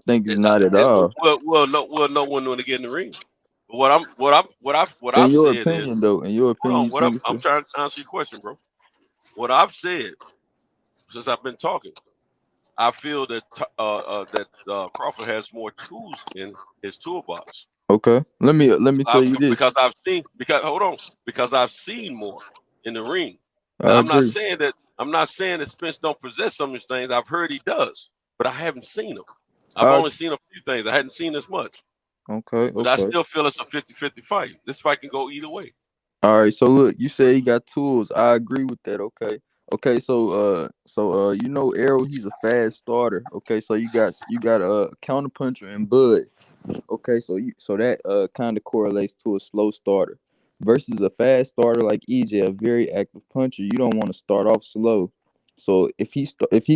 think it's not at all. We'll know when to get in the ring. What I've in your said opinion, is, though, in your opinion, I'm trying to answer your question, bro. What I've said since I've been talking, I feel that Crawford has more tools in his toolbox. Okay, let me tell you this because I've seen more in the ring. Now, I'm not saying that Spence don't possess some of these things. I've heard he does, but I haven't seen them. I've only seen a few things. I hadn't seen as much. Okay. But I still feel it's a 50-50 fight. This fight can go either way. All right. So look, you say he got tools. I agree with that. Okay. So you know Errol, he's a fast starter. Okay. So you got a counterpuncher and Bud. Okay. So that kind of correlates to a slow starter versus a fast starter like EJ, a very active puncher. You don't want to start off slow. So if he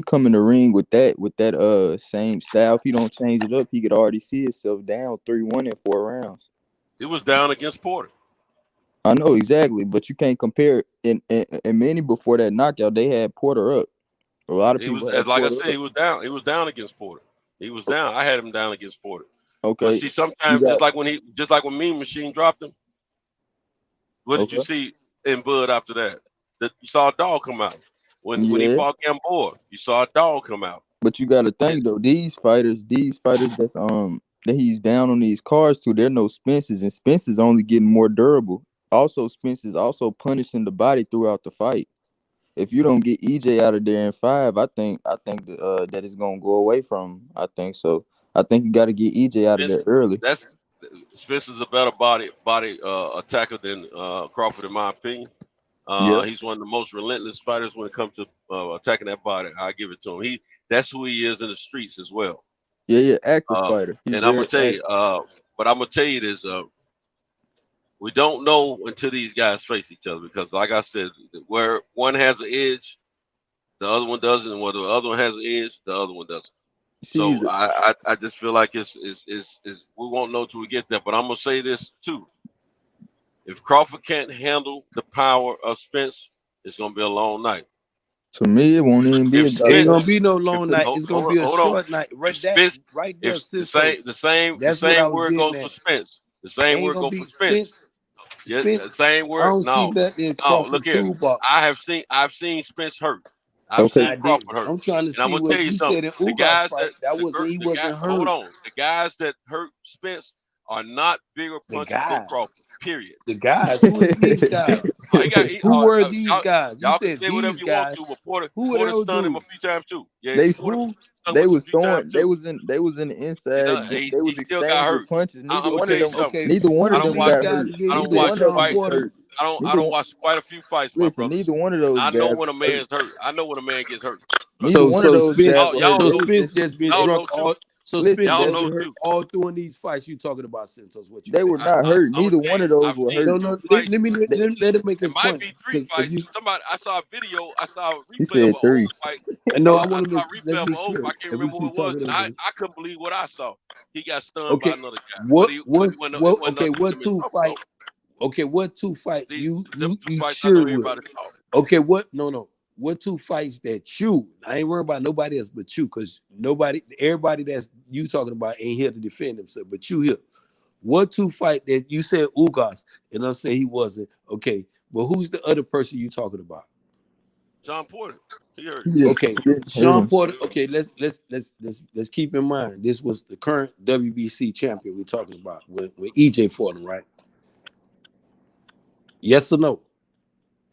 come in the ring with that same style, if he don't change it up, he could already see himself down 3-1 in 4 rounds. It was down against Porter. I know exactly, but you can't compare. In many before that knockout, they had Porter up. A lot of He was, people had like I Porter said, up. he was down. He was down against Porter. He was down. I had him down against Porter. But Okay, see, you sometimes got just like when Mean Machine dropped him. What did you okay. see in Bud after that? You saw a dog come out. When he Yeah, fought Gamboa, you saw a dog come out. but you got to And think though. These fighters that he's down on these cards to, they're no Spences, and Spence's only getting more durable. Also, Spence is also punishing the body throughout the fight. If you don't get EJ out of there in 5, I think that it's gonna go away from him. I think so. I think you got to get EJ out of there early. Spence is a better body attacker than Crawford, in my opinion. Yeah, He's one of the most relentless fighters when it comes to attacking that body. I give it to him. That's who he is in the streets as well. yeah, active fighter. He's And I'm gonna very tell active. you, but I'm gonna tell you this: we don't know until these guys face each other, because, like I said, where one has an edge, the other one doesn't, and where the other one has an edge, the other one doesn't. See, So I just feel like it's we won't know till we get there. But I'm gonna say this too: if Crawford can't handle the power of Spence, it's gonna be a long night. to me, it won't even be If about Ain't Spence, gonna be no long night. It's gonna be a hold on. short night. Right, If Spence, right there, if the Cinto. That's what I same was word getting goes for at. Spence. The same Ain't word gonna goes be for Spence. Spence. Yeah, the Spence. same I word. don't see No, nothing in look Crawford's here. toolbox. I've seen Spence hurt. I've okay. seen I did. Crawford hurt. I'm trying to And I'm see gonna tell what you you something. said in The Ugas guys fight. That wasn't he wasn't hold hurt. on. The guys that hurt Spence are not bigger The punchers than guys. Crawford. Period. The guys. Who are these guys? Who were these guys? You Y'all can said say whatever these you want guys. to, but Who were Porter those stunned him a dudes? few times too. Yeah, They Porter Who? stung they with him a was few times throwing. too. They was in the You inside. know, They he was still got exchanging hurt. punches. Neither I'm gonna one tell of you them. something. Okay. Neither one Who of are them these got guys hurt. again? I You don't Neither said one watch of them Sean fights. get Porter. hurt. I Neither don't one. watch quite a few fights, my Listen, brothers. neither one of And those I know guys when a were hurt. man's hurt. I know when a man gets hurt. Trust Neither me. one of those guys were hurt. Y'all They know. was Spence just just been Y'all drunk know too. all. So listen. Spence Y'all just know been hurt too. all through in these fights. You talking about Santos? What you They saying? were not hurt. I'm gonna Neither tell one you. of those I've were seen hurt. No, two no. Let, fights. let me let him make It his might point be three because fights. you. I saw a video. I saw a He replay of said an old 3. fight. I know. I I want to saw make. a replay Let's of be an old clear. fight. I can't If we remember who keep it was, talking and over. I couldn't believe what I saw. He got stunned by Okay. another guy, but What? it wasn't Okay. nothing for What them to two talk fight? about. Okay. What two fight? Them two You fights I sure know with? everybody saw. Okay. What? No. What two fights that you? I ain't worried about nobody else but you, because everybody that's you talking about ain't here to defend themselves, but you here. What two fight that you said Ugas, and I'm saying he wasn't okay. But who's the other person you talking about? John Porter. He hurt. Okay, He didn't hurt Sean him. Porter. Okay, let's keep in mind this was the current WBC champion we're talking about when EJ fought him, right? Yes or no?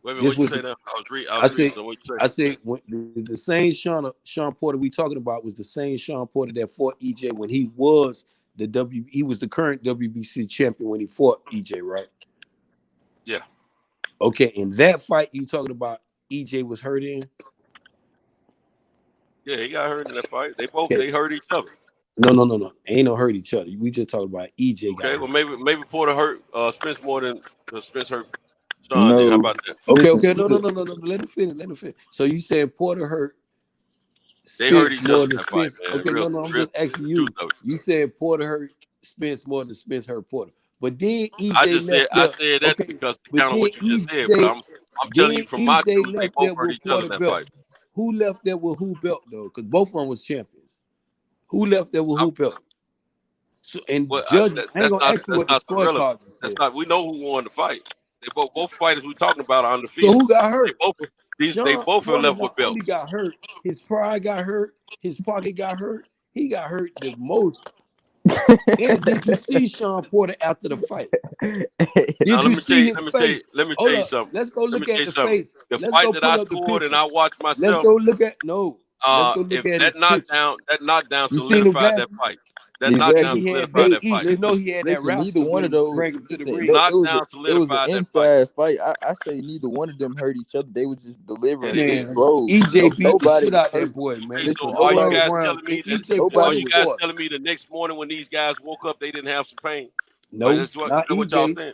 Wait a minute, This what you was say now? I I was said reading some. What you say? I said when the same Sean Porter we talking about was the same Sean Porter that fought EJ when he was he was the current WBC champion when he fought EJ, right? Yeah. Okay, in that fight you talking about EJ was hurt in? Yeah, he got hurt in that fight. Okay. They hurt each other. No. Ain't no hurt each other. We just talking about EJ got Okay, hurt. well maybe Porter hurt Spence more than Spence hurt Sean. Then how No, about that? listen. Okay. No. Let him finish. So you said Porter hurt They hurt Spence each other more in than that fight, Spence. man. Okay, no. I'm Real just asking truth you. of it. You said Porter hurt Spence more than Spence hurt Porter. But then I EJ just said left there. that Okay, because to but count on then what you just said. But I'm telling you from my truth, they left both there hurt with each other in Porter that belt. fight. Who left there with who belt though? Because both of them was champions. Who left there with who belt? So and Well, judge, I ain't gonna ask you that's what the not so relevant. scorecard That's said. not. We know who won the fight. They both fighters we talking about are So undefeated. who got hurt? They Sean both are Porter left with not only belts. got hurt, his pride got hurt, his pocket got hurt. He got hurt the most. And did you see Sean Porter after the fight? Now Did you see his face? let me tell Hold you up. something. Let's go Let me look tell at you the something. face. The Let's fight go that I pull up the scored and picture. I watched Let's myself. go look at Let's go look If at his that picture. knockdown You seen them solidified that glasses? fight. That And knockdown Exactly. he had solidified But Bay that East. fight. You know he had that listen. Neither rascal one with of him to those. bring him to the Listen, ring. it was an Solidified that fight. inside fight. I say neither one of them hurt each other. They was just Yeah, delivering they big did. Man, blows. EJ beat the Nobody shit was out that hurt. boy, Okay, man. Listen, so are No you nobody runs guys was. around. telling And me that? EJ fought Are Nobody you his was. guys daughter. telling me the next morning when these guys woke up they didn't have some pain? Or No, not that what y'all EJ. saying?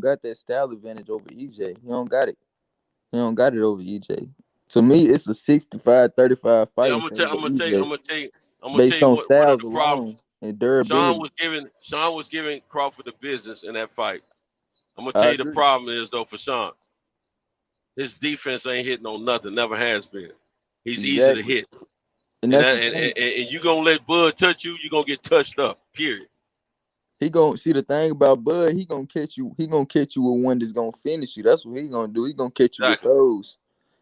don't got that style advantage over EJ. He don't got it. He don't got it over EJ. To me, it's a 65-35 fight Yeah, in favor of EJ I'm gonna tell based you on what one of styles the problems. alone and durability. Sean was giving Crawford the business in that fight. I'm gonna I tell you the agree. problem is though for Sean. His defense ain't hitting on nothing, never has been. He's easy to hit. And that's the thing. And you gonna let Bud touch you, you're gonna get touched up, period. He gonna see the thing about Bud, he gonna catch you with one that's gonna finish you. That's what he gonna do. He gonna catch you with those.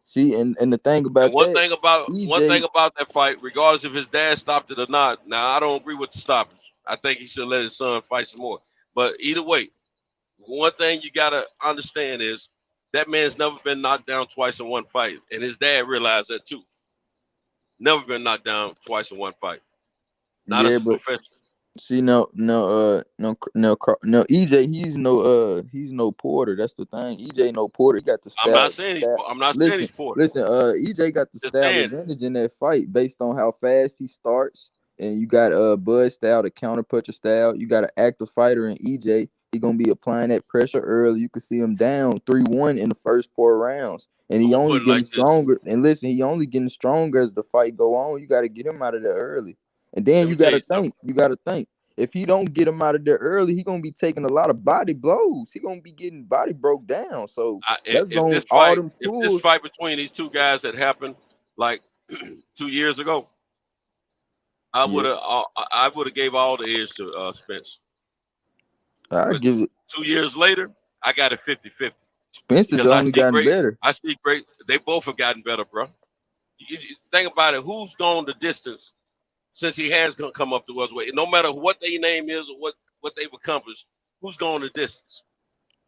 See, and the thing about And one that, thing about EJ, that fight, regardless if his dad stopped it or not. Now I don't agree with the stoppage. I think he should let his son fight some more. But either way, one thing you gotta understand is that man's never been knocked down twice in one fight, and his dad realized that too. Never been knocked down twice in one fight. Not yeah, as a but professional. see, EJ, he's no Porter. That's the thing. EJ no Porter. He got the I'm style. not saying he's Porter. Listen. EJ got the Just style saying. advantage in that fight based on how fast he starts, and you got Bud style, the counter puncher style. You got an active fighter in EJ. He gonna be applying that pressure early. You can see him down 3-1 in the first 4 rounds, and I'm he gonna only put it getting like this. stronger. And listen, he only getting stronger as the fight go on. You got to get him out of there early, and then Let you me tell got to you something. think. You got to think. If he don't get him out of there early, he gonna be taking a lot of body blows. He gonna be getting body broke down. So that's If going all them this tools. fight between these two guys had happened like 2 years ago, I Yeah, would have gave all the edge to Spence. I But give it. 2 years later, I got it 50-50 Spence has because only gotten better. I see great. They both have gotten better, bro. You think about it. Who's gone the distance since he has come up to welterweight? No matter what their name is or what they've accomplished, who's gone the distance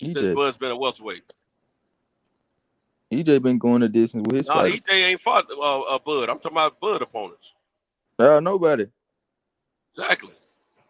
since EJ. Bud's been a welterweight? EJ been going the distance with his No, fighters. EJ ain't fought Bud. I'm talking about Bud opponents. Nobody. Exactly.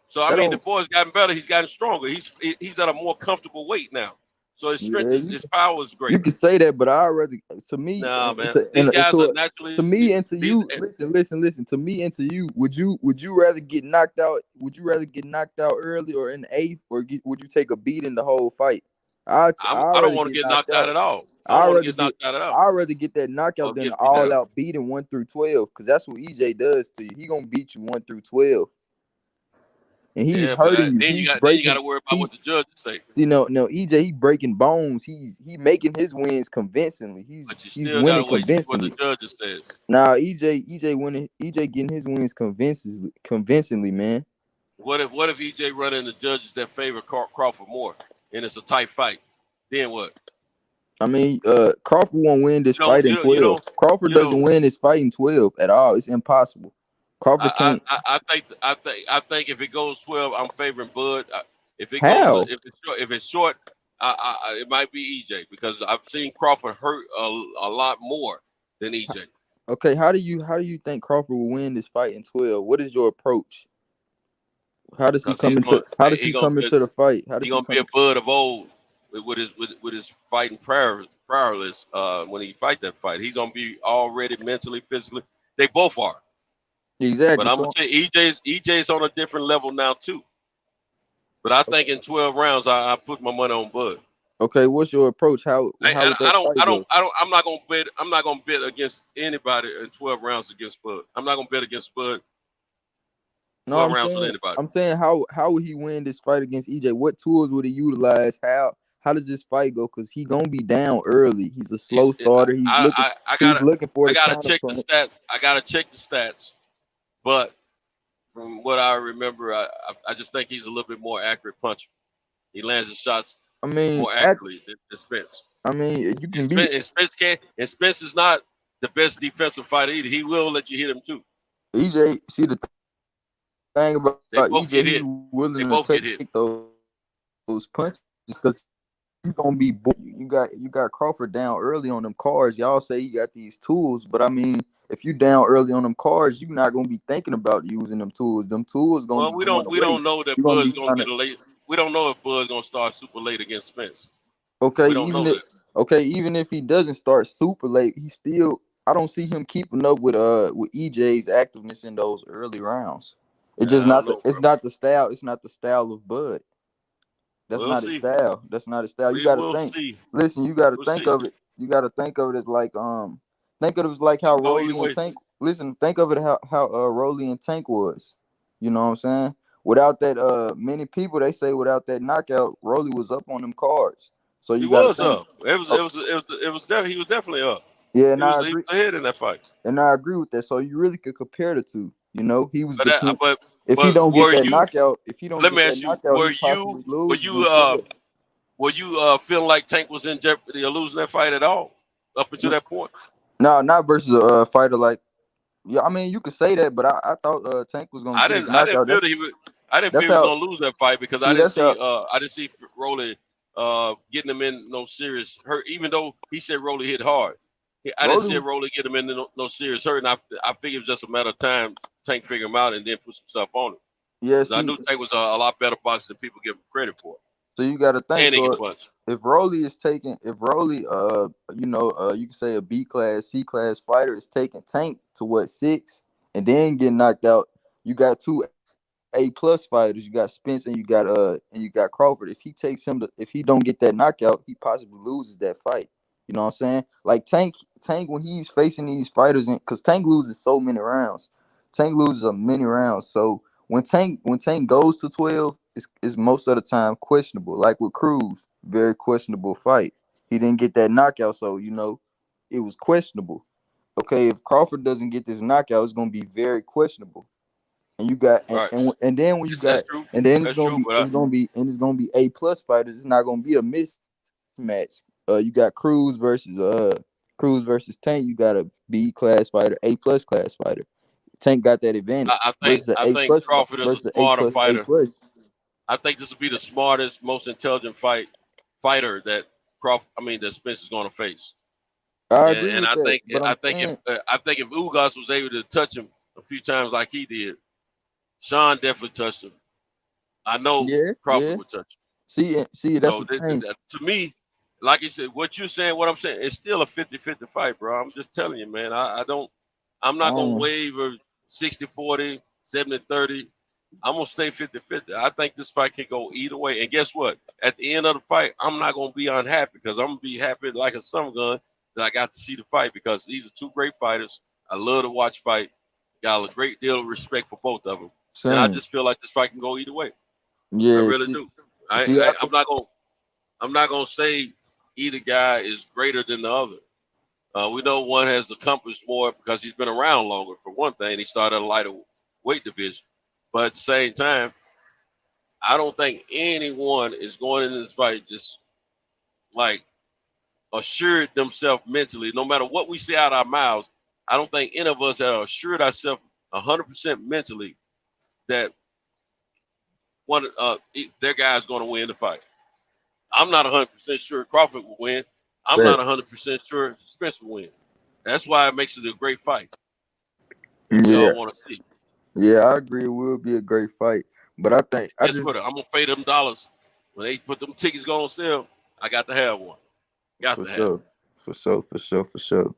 So I That mean, the don't. boy's gotten better. He's gotten stronger. He's at a more comfortable weight now. So his strength, Yeah, his power is you greater. can say that, but I rather to me Nah, and man. to, These and guys are to, naturally. to me and to These, you. Listen. To me and to you, would you rather get knocked out? Would you rather get knocked out early or in the 8th, or would you take a beating the whole fight? I I don't rather want to get get knocked knocked out out. at all. I don't I want to rather get get knocked out at all. I rather get that knockout I'll than an get beat down. all out beating 1 through 12, because that's what EJ does to you. He gonna beat you 1 through 12, and he's Yeah, but hurting you. then He's you got breaking. to worry about what the judges say. See, no, EJ, he breaking bones. He making his wins convincingly. But you He's still got to winning wait and see what the convincingly. judges says. Nah, EJ winning. EJ getting his wins convincingly, man. What if EJ running the judges that favor Crawford more, and it's a tight fight? Then what? I mean, Crawford won't win this You don't fight in 12. Crawford doesn't win this fight in 12 at all. It's impossible. Crawford can't. I think if it goes 12, I'm favoring Bud. If How? it's short, it might be EJ because I've seen Crawford hurt a lot more than EJ. Okay, how do you think Crawford will win this fight in 12? What is your approach? How does he come into the fight? How does He's he gonna come? be a Bud of old with his fighting prowess when he fight that fight. He's gonna be already mentally, physically. They both are. Exactly. But I'm gonna say EJ's on a different level now too. But I think in 12 rounds, I put my money on Bud. Okay, what's your approach? How would that fight go? I'm not gonna bet against anybody in 12 rounds against Bud. I'm not gonna bet against Bud. No, I'm saying how would he win this fight against EJ? What tools would he utilize? How does this fight go? Because he gonna be down early. He's a slow starter. He's looking for the counter check the stats. I gotta check the stats. But from what I remember, I just think he's a little bit more accurate puncher. He lands his shots more accurately than Spence. I mean, you can Spence is not the best defensive fighter either. He will let you hit him too. EJ, see the thing about EJ, he's willing to take those punches because he's gonna be. You got Crawford down early on them cards. Y'all say you got these tools, but I mean, if you down early on them cards, you're not gonna be thinking about using them tools. Them tools gonna. Well, we don't know that Bud's gonna get a late. We don't know if Bud's gonna start super late against Spence. Okay, even if he doesn't start super late, he still. I don't see him keeping up with EJ's activeness in those early rounds. It's just not the style. It's not the style of Bud. That's not his style. That's not his style. You got to think. Listen, you got to think of it. You got to think of it as like think of it as like how Rolly and Tank. Listen, think of it how Rolly and Tank was. You know what I'm saying? Without that, many people they say without that knockout, Rolly was up on them cards. So you got to think. Up. It was definitely he was definitely up. Yeah, and he was ahead in that fight. And I agree with that. So you really could compare the two. You know, he was the king. But if he don't get that knockout, let me ask you, were you feeling like Tank was in jeopardy of losing that fight at all up until that point? No, not versus a fighter like. Yeah, I mean you could say that, but I thought Tank was gonna get his I didn't knockout. feel that he was. I didn't That's feel he was how. gonna lose that fight because See, that's how. I didn't see Rolly getting him in no serious hurt. Even though he said Rolly hit hard, I didn't see Rolly, Rolly get him in no serious hurt. And I figured it was just a matter of time Tank figure him out and then put some stuff on him. yeah. 'Cause I See, knew Tank was a lot better boxer than people give him credit for. so you got to think. And he can So punch. if Rolly is taking, if Rolly, you can say a B class, C class fighter is taking Tank to what 6, and then getting knocked out. You got 2 A+ fighters. You got Spence and you got Crawford. If he takes him to, if he don't get that knockout, he possibly loses that fight. You know what I'm saying? Like Tank when he's facing these fighters, because Tank loses so many rounds. Tank loses a many rounds. So when Tank goes to 12, it's most of the time questionable. Like with Cruz, very questionable fight. He didn't get that knockout, so it was questionable. Okay, if Crawford doesn't get this knockout, it's gonna be very questionable. And you got Right. and then when you That's got true. and then That's true. But it's gonna be A+ fighters. It's not gonna be a mismatch. You got Cruz versus Tank. You got a B class fighter, A+ class fighter. Tank got that advantage versus I think Crawford is a versus A smarter plus A fighter. plus. I think this will be the smartest, most intelligent fighter that that Spence is going to face. I agree And with that, but I I'm think saying, if Ugas was able to touch him a few times like he did, Sean definitely touched him. I know yeah, Crawford yeah. would touch him. See, that's So the thing. to me, like you said, what you're saying, what I'm saying, it's still a 50-50 fight, bro. I'm just telling you, man. I'm not going to Um, waver 60-40, 70-30. I'm going to stay 50-50. I think this fight can go either way. And guess what? At the end of the fight, I'm not going to be unhappy because I'm going to be happy like a summer gun that I got to see the fight because these are 2 great fighters. I love to watch fight. Got a great deal of respect for both of them. And I same. just feel like this fight can go either way. I Yeah, really do. see, I think I'm not gonna say either guy is greater than the other. We know one has accomplished more because he's been around longer. For one thing, he started a lighter weight division. But at the same time, I don't think anyone is going into this fight just like assured themselves mentally. No matter what we say out our mouths, I don't think any of us have assured ourselves 100% mentally that their guy is going to win the fight. I'm not 100% sure Crawford will win. I'm that. not 100% sure Spence will win. That's why it makes it a great fight that we Yeah, all want to see. yeah, I agree. It will be a great fight, but I think I Guess just what? I'm gonna pay them dollars when they put them tickets on sale. I got to have one. Got for to have. sure, for sure.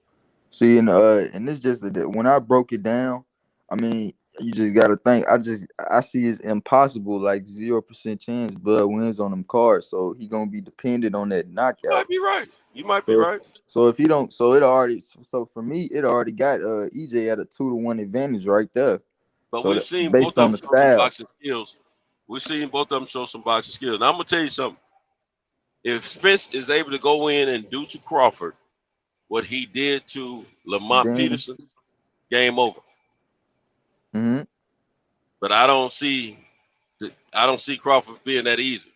See, and it's just that when I broke it down, I mean, you just gotta think. I see it's impossible, like 0% chance Bud wins on them cards, so he gonna be dependent on that You might knockout. be right. You might be So if right. so if he don't, so for me, it already got EJ at a 2-1 advantage right there. But So we've that seen both based of on them the show some style, boxing skills. We've seen both of them show some boxing skills. Now I'm gonna tell you something. If Spence is able to go in and do to Crawford what he did to Lamont then Peterson, game over. mm-hmm. But I don't see Crawford being that easy.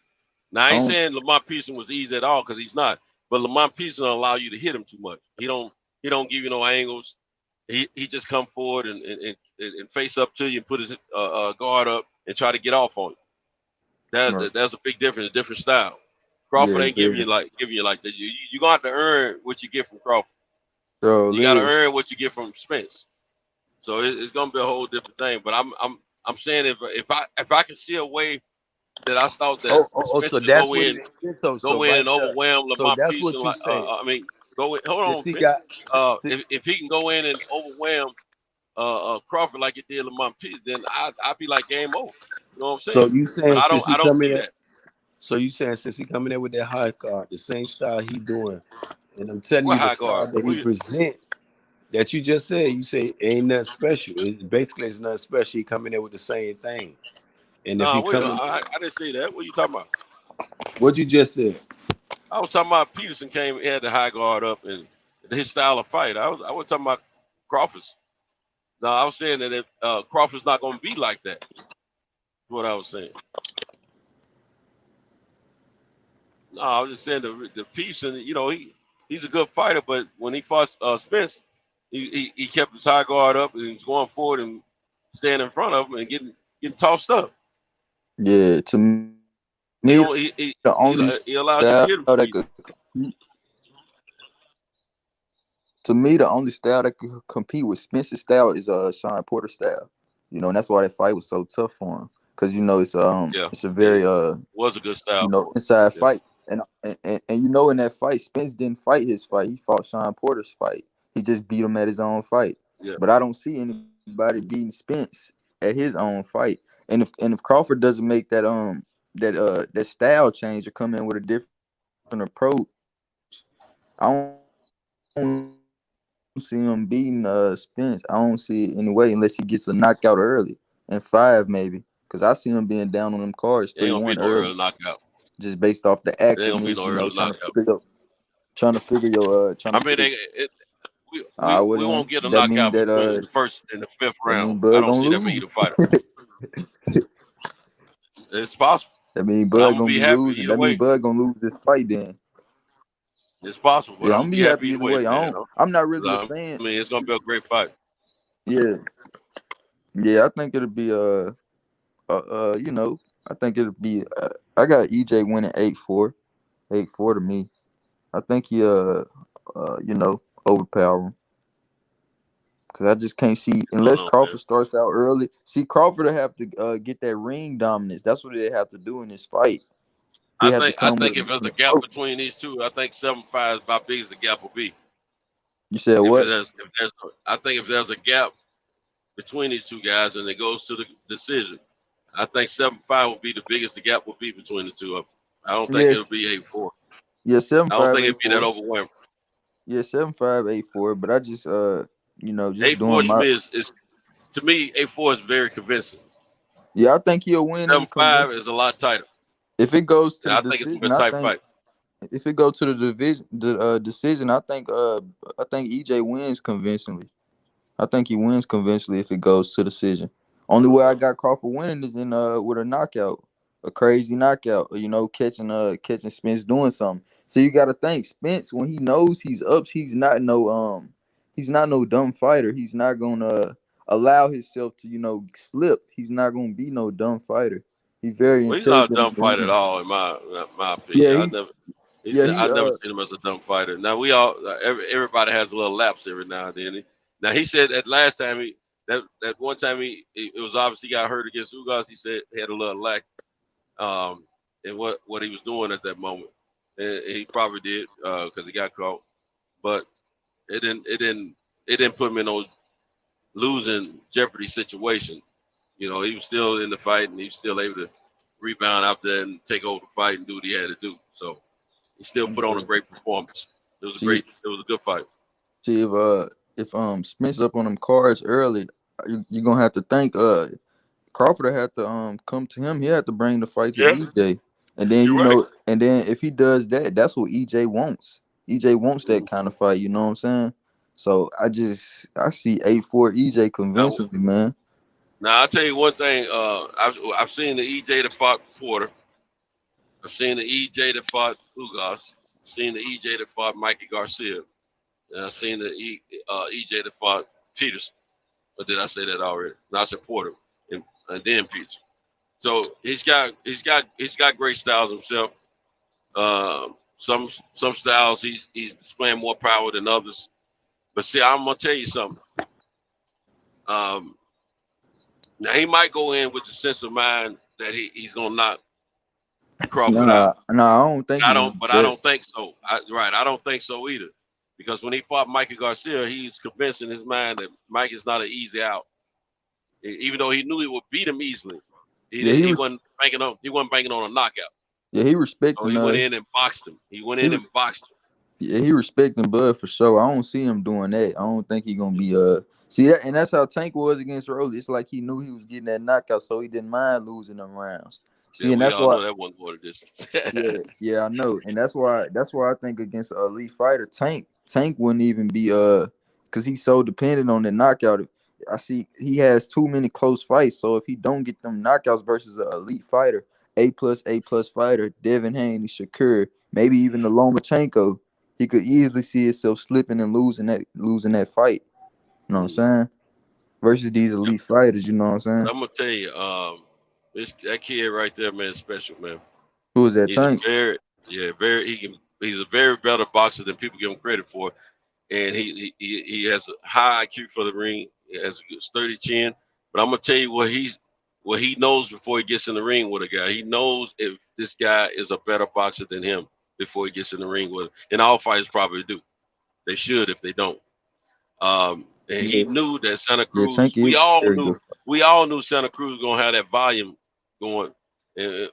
Now I I ain't don't, saying Lamont Peterson was easy at all because he's not. But Lamont Peterson don't allow you to hit him too much. He don't give you no angles. He just come forward and face up to you and put his guard up and try to get off on you. That's a big difference, a different style. Crawford yeah, ain't yeah. giving you like that. You gonna have to earn what you get from Crawford. So You got to Liz, earn what you get from Spence. So it's gonna be a whole different thing. But I'm saying if I can see a way that I thought that Spence So could that's what it is. So go in right and there. overwhelm So Lamont that's Peterson what you like saying. go in, hold Since on he Vince. got, If he can go in and overwhelm Crawford like it did Lamont Peterson, then I'd be like game over. You know what I'm so saying? you But saying since he I don't coming see in, that. so you saying since he coming in with that high card, the same style he doing, and I'm telling What you the high guard? style that he present that you just said, you say ain't nothing special. It's nothing special. He coming in with the same thing, and if No, he wait, coming, I didn't say that. What are you talking about? what you just said. I was talking about Peterson had the high guard up and his style of fight. I was talking about Crawford's. No, I was saying that if Crawford's not going to be like that. That's what I was saying. No, I was just saying the Peterson. He's a good fighter, but when he fought Spence, he kept his high guard up and he was going forward and standing in front of him and getting tossed up. Yeah, to me, He the only allowed you to style hit him. that could, to me, the only style that could compete with Spence's style is Sean Porter's style. You know, and that's why that fight was so tough for him. Because it's a very was a good style. inside fight. And you know, in that fight, Spence didn't fight his fight. He fought Sean Porter's fight. He just beat him at his own fight. Yeah. But I don't see anybody beating Spence at his own fight. And if Crawford doesn't make that style change or come in with a different approach, I don't see him beating Spence. I don't see it anyway unless he gets a knockout early in 5 maybe. Because I see him being down on them cards 3-1 early. Knockout. Just based off the activeness, trying to figure your. We won't get a knockout between the first and the 5th round. I don't see that for either fighter. It's possible. That means Bud gonna be losing. That means Bud gonna lose this fight then. It's possible. But yeah, I'm gonna be happy either way. I'm not really a fan. I mean, it's gonna be a great fight. Yeah, I think it'll be I think it'll be. I got EJ winning 8-4, 8-4 to me. I think he overpower him. Because I just can't see unless Crawford starts out early. See, Crawford will have to get that ring dominance. That's what they have to do in this fight. I think if there's a gap between these two, I think 7-5 is about big as the gap will be. You said what? I think if there's a gap between these two guys and it goes to the decision, I think 7-5 will be the biggest the gap will be between the two of them. I don't think it'll be 8-4. Yeah, 7-5. I don't think it'll be that overwhelming. Yeah, 7-5, 8-4. But I just just 8-4 doing my. is to me 8-4 is very convincing. Yeah, I think he'll win. 7-5 is a lot tighter. If it goes to I the think decision, it's a good fight. If it goes to the decision, I think EJ wins convincingly. I think he wins convincingly if it goes to decision. Only way I got Crawford winning is in with a knockout, a crazy knockout. Catching Spence doing something. So you got to think Spence when he knows he's up, he's not no dumb fighter. He's not gonna allow himself to slip. He's not gonna be no dumb fighter. He's very intelligent. He's not a dumb fighter at all, in my opinion. Yeah, I've never seen him as a dumb fighter. Now everybody has a little lapse every now and then. Now he said that last time that one time it was obvious he got hurt against Ugas. He said he had a little lack in what he was doing at that moment, and he probably did because he got caught. But it didn't put him in no losing jeopardy situation. He was still in the fight and he was still able to rebound after and take over the fight and do what he had to do. So he still put on a great performance. It was a good fight. See if Spence up on them cards early, you're gonna have to think Crawford had to come to him. He had to bring the fight to EJ. And then and then if he does that, that's what EJ wants. EJ wants that kind of fight, you know what I'm saying? So I see 8-4 EJ convincingly, man. Now I'll tell you one thing. I've seen the EJ that fought Porter. I've seen the EJ that fought Ugas. I've seen the EJ that fought Mikey Garcia. And I've seen the EJ that fought Peterson. But did I say that already? No, I said Porter and then Peterson. So he's got great styles himself. Some styles he's displaying more power than others. But see, I'm gonna tell you something. Now he might go in with the sense of mind that he's gonna knock Crawford out. No, I don't think. I don't think so. I don't think so either. Because when he fought Mikey Garcia, he's convinced in his mind that Mike is not an easy out. Even though he knew he would beat him easily, he wasn't banking on a knockout. Yeah, he respected. So he went in and boxed him. Yeah, he respecting Bud for sure. I don't see him doing that. I don't think he's gonna be see that, and that's how Tank was against Rolly. It's like he knew he was getting that knockout, so he didn't mind losing them rounds. See, and that's why that wasn't what it is. yeah, I know, and that's why I think against an elite fighter, Tank wouldn't even be because he's so dependent on the knockout. I see he has too many close fights, so if he don't get them knockouts versus an elite fighter, A+ fighter, Devin Haney, Shakur, maybe even the Lomachenko, he could easily see himself slipping and losing that fight. You know what I'm saying? Versus these elite fighters, you know what I'm saying? I'm gonna tell you, that kid right there, man, is special, man. Who is that? He's a Tank? he's a very better boxer than people give him credit for, and he has a high IQ for the ring. He has a good sturdy chin. But I'm gonna tell you what he knows before he gets in the ring with a guy. He knows if this guy is a better boxer than him before he gets in the ring with him. And all fighters probably do. They should if they don't. And he knew that Santa Cruz. Tank We is all very knew. good. We all knew Santa Cruz was gonna have that volume going, and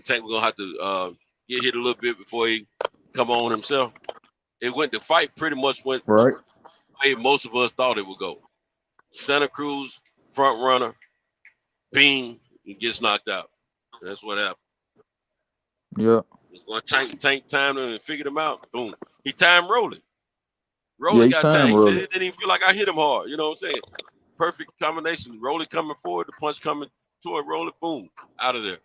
Tank was gonna have to get hit a little bit before he come on himself. The fight pretty much went right the way most of us thought it would go. Santa Cruz front runner, bing, he gets knocked out. That's what happened. Yeah. Well, Tank timed him and figured him out. Boom. He timed Rolling. Yeah, Rolling he got timed tanked. Rolling. It didn't even feel like I hit him hard. You know what I'm saying? Perfect combination. Rolling coming forward, the punch coming toward Rolling, boom, out of there.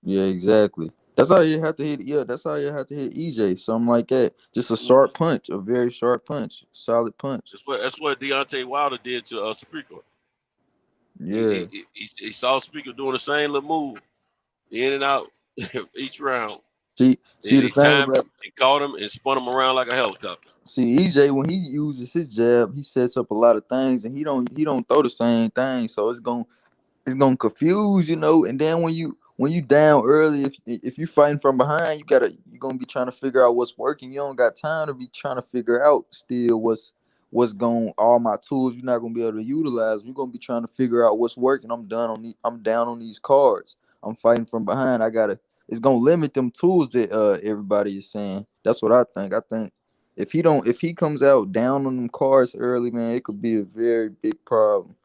Yeah, exactly. That's how you have to hit. Yeah, that's how you have to hit EJ. Something like that. Just a sharp punch, a very sharp punch, solid punch. That's what Deontay Wilder did to Speaker. Yeah. He saw Speaker doing the same little move, in and out each round. See the he thing about he caught him and spun him around like a helicopter. See EJ when he uses his jab, he sets up a lot of things, and he don't throw the same thing, so it's gonna confuse, you know. And then when you down early, if you fighting from behind, you're gonna be trying to figure out what's working. You don't got time to be trying to figure out still what's going all my tools you're not gonna be able to utilize. We're gonna be trying to figure out what's working. I'm down on these cards. I'm fighting from behind. It's gonna limit them tools that everybody is saying. That's what I think. I think if he comes out down on them cards early, man, it could be a very big problem.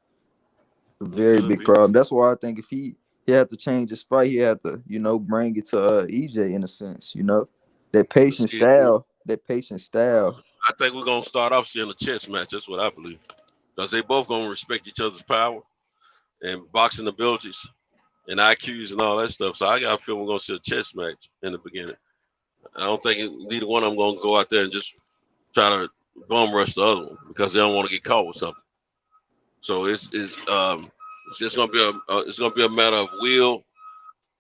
A very big problem. That's why I think if he had to change his fight, he had to, bring it to EJ in a sense, that patient style. I think we're gonna start off seeing a chess match. That's what I believe, because they both gonna respect each other's power and boxing abilities and IQs and all that stuff. So I got a feeling we're gonna see a chess match in the beginning. I don't think neither one of them gonna go out there and just try to bum rush the other one because they don't want to get caught with something. So it's just gonna be a matter of will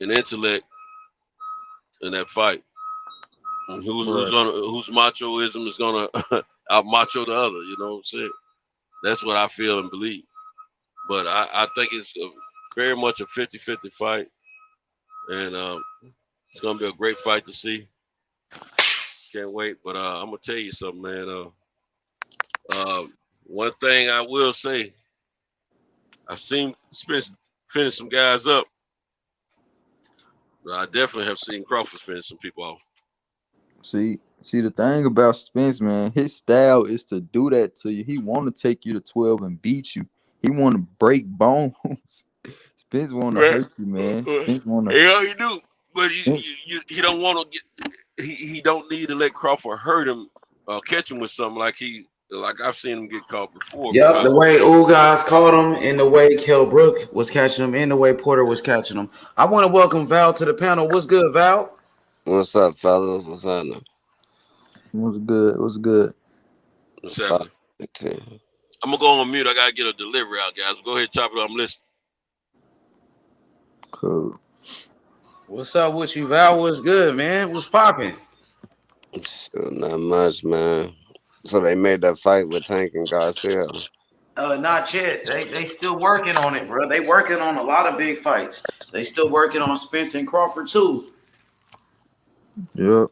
and intellect in that fight. And whose machoism is gonna out macho the other, you know what I'm saying? That's what I feel and believe. But I think it's very much a 50-50 fight. And it's gonna be a great fight to see. Can't wait. But I'm gonna tell you something, man. One thing I will say, I've seen Spence finish some guys up. But I definitely have seen Crawford finish some people off. See the thing about Spence, man, his style is to do that to you. He want to take you to 12 and beat you. He want to break bones. Spence want to hurt you, man. Spence want to. Yeah, he do, but he don't want to get. He don't need to let Crawford hurt him, catch him with something like I've seen him get caught before. Yep, the way Ugas caught him, and the way Kell Brook was catching him, and the way Porter was catching him. I want to welcome Val to the panel. What's good, Val? What's up, fellas? What's happening? What's good? What's happening? I'm gonna go on mute. I gotta get a delivery out, guys. Go ahead, chop it up. I'm listening. Cool. What's up with you, Val? What's good, man? What's popping? Not much, man. So they made that fight with Tank and Garcia. Not yet. They still working on it, bro. They working on a lot of big fights. They still working on Spence and Crawford too. Yep,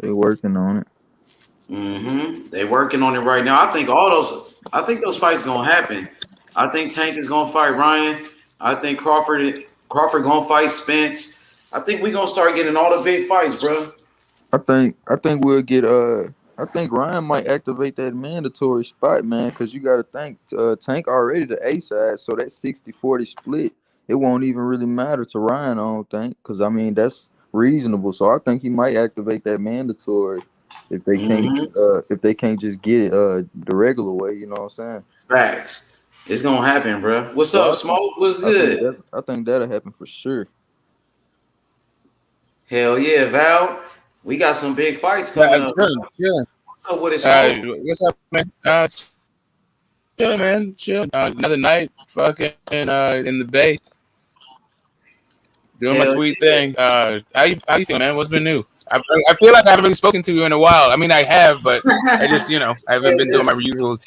they working on it. They working on it right now. I think those fights gonna happen. I think Tank is gonna fight Ryan. I think Crawford gonna fight Spence. I think we gonna start getting all the big fights, bro. I think we'll get I think Ryan might activate that mandatory spot, man, because you got to think Tank already the A side, so that 60-40 split, it won't even really matter to Ryan, I don't think, because I mean that's reasonable. So I think he might activate that mandatory if they can't just get it the regular way. You know what I'm saying? Facts. It's gonna happen, bro. What's up, Smoke? What's good? I think that'll happen for sure. Hell yeah, Val. We got some big fights coming up. Yeah. What's up with it, Smoke? What's up, man? Chilling, man. Chill. Another night, fucking in the Bay, doing my sweet thing. How you feeling, man? What's been new? I feel like I haven't really spoken to you in a while. I mean, I have, but I just I haven't been doing my usual.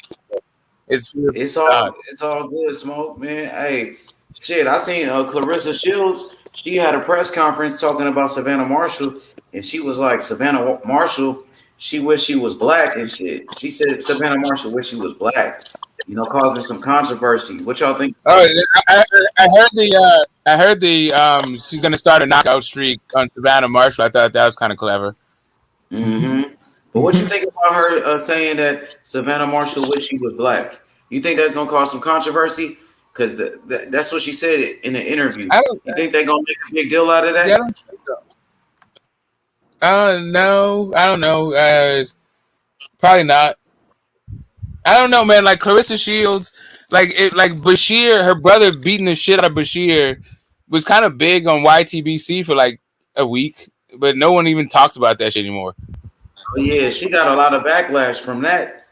It's all good, Smoke, man. Hey, shit, I seen Clarissa Shields. She had a press conference talking about Savannah Marshall, and she was like, Savannah Marshall, she wished she was black and shit. She said Savannah Marshall wished she was black, causing some controversy. What y'all think? Oh, I heard the she's gonna start a knockout streak on Savannah Marshall. I thought that was kind of clever. Mm-hmm. But what you think about her saying that Savannah Marshall wished she was black? You think that's gonna cause some controversy? Because that's what she said in the interview. You think they're gonna make a big deal out of that? Yeah, I don't think so. No, I don't know. Probably not. I don't know, man. Like Clarissa Shields, like Bashir, her brother beating the shit out of Bashir was kind of big on YTBC for like a week, but no one even talks about that shit anymore. Oh, yeah, she got a lot of backlash from that.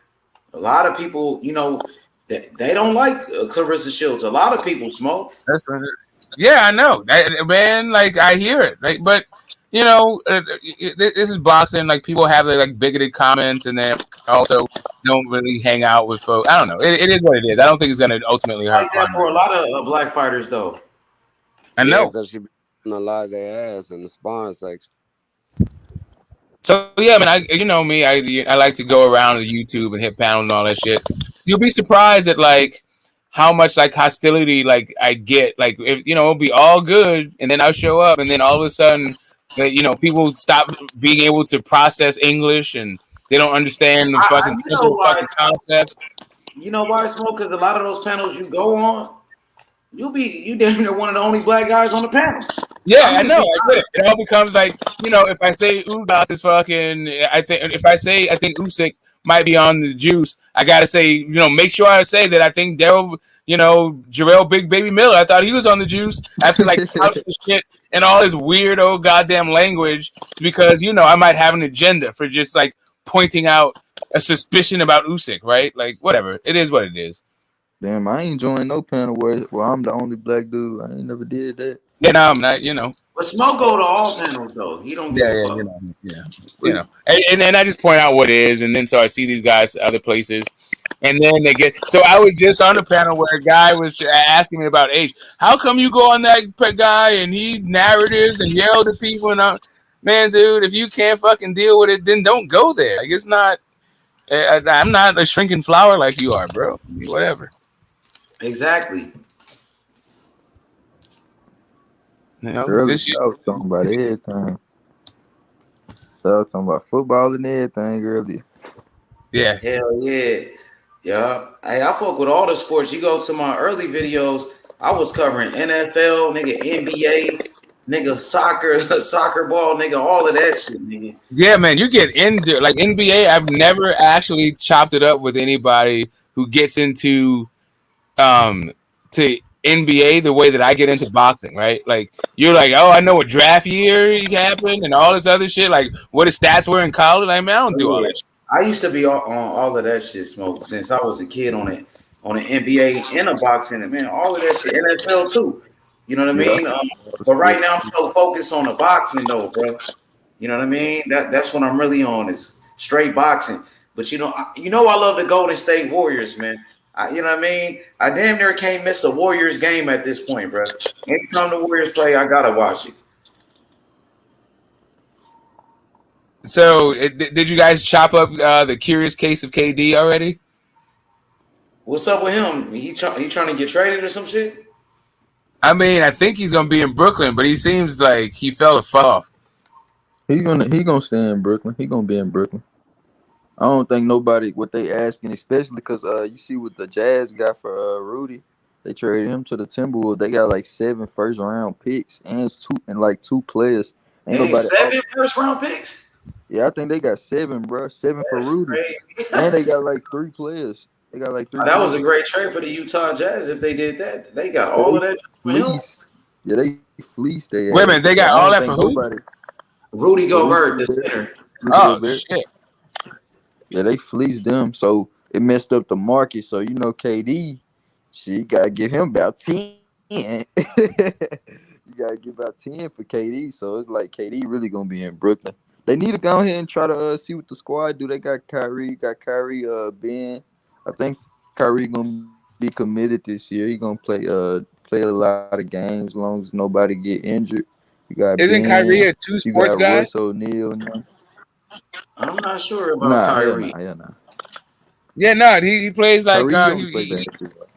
A lot of people, they don't like Clarissa Shields. A lot of people Smoke. That's right. Yeah, I know, man. Like I hear it, right? But this is boxing. Like people have their like bigoted comments, and then also don't really hang out with folks. I don't know. It is what it is. I don't think it's going to ultimately hurt. Like that for a lot of black fighters, though. I know because she be a lot of their ass in the sparring section. So yeah, man, you know me. I like to go around to YouTube and hit panels and all that shit. You'll be surprised at like how much like hostility like I get. Like if it'll be all good, and then I'll show up, and then all of a sudden, people stop being able to process English, and they don't understand the fucking simple fucking concepts. You know why, Smoke? Because a lot of those panels you go on, you damn near one of the only black guys on the panel. Yeah, I know. I get it. It all becomes like, if I say Ugas is fucking, I think Usyk might be on the juice, I gotta say, make sure I say that I think Jarrell Big Baby Miller, I thought he was on the juice after like shit and all his weird old goddamn language. It's because I might have an agenda for just like pointing out a suspicion about Usyk, right? Like whatever. It is what it is. Damn, I ain't joined no panel where I'm the only black dude. I ain't never did that. Yeah, no, I'm not. But Smoke go to all panels though. He don't give a fuck. And then I just point out what it is, and then so I see these guys other places, and then they get. So I was just on a panel where a guy was asking me about age. How come you go on that guy and he narratives and yelled at people and man, dude, if you can't fucking deal with it, then don't go there. Like it's not. I'm not a shrinking flower like you are, bro. Whatever. Exactly. Earlier, I was talking about everything. So I was talking about football and everything earlier. Yeah. Hell yeah. Yeah. Hey, I fuck with all the sports. You go to my early videos, I was covering NFL, nigga, NBA, nigga, soccer ball, nigga, all of that shit, nigga. Yeah, man, you get into like NBA. I've never actually chopped it up with anybody who gets into to NBA the way that I get into boxing, right? Like you're like, oh, I know what draft year happened and all this other shit. Like what his stats were in college. Like, man, I don't do all that shit. I used to be on all of that shit, Smoke, since I was a kid on the NBA and a boxing, and man, all of that shit, NFL too. You know what I mean? But right now I'm so focused on the boxing though, bro. You know what I mean? That's what I'm really on is straight boxing. But I love the Golden State Warriors, man. You know what I mean? I damn near can't miss a Warriors game at this point, bro. Anytime the Warriors play, I gotta watch it. So, did you guys chop up the Curious Case of KD already? What's up with him? He trying to get traded or some shit? I mean, I think he's gonna be in Brooklyn, but he seems like he fell off. He gonna stay in Brooklyn. He gonna be in Brooklyn. I don't think nobody what they asking, especially because you see what the Jazz got for Rudy. They traded him to the Timberwolves. They got like 7 first-round picks and two players. Ain't nobody 7 first-round picks? Yeah, I think they got 7, bro. 7 for Rudy, and they got like 3 players. They got like 3. That was a great trade for the Utah Jazz. If they did that, they got all of that for him. Yeah, they fleeced their. Wait a minute, they got all that for who? Rudy Gobert, the center. Oh shit. Yeah, they fleeced them. So it messed up the market. So KD, she gotta give him about 10. You gotta give about 10 for KD. So it's like KD really gonna be in Brooklyn. They need to go ahead and try to see what the squad do. They got Kyrie, Ben. I think Kyrie gonna be committed this year. He gonna play a lot of games as long as nobody get injured. You got Isn't Kyrie Ben. a two You sports got guy? Royce O'Neal. I'm not sure about Nah, Kyrie. hell nah. Yeah, no, he plays like Kyrie only play basketball.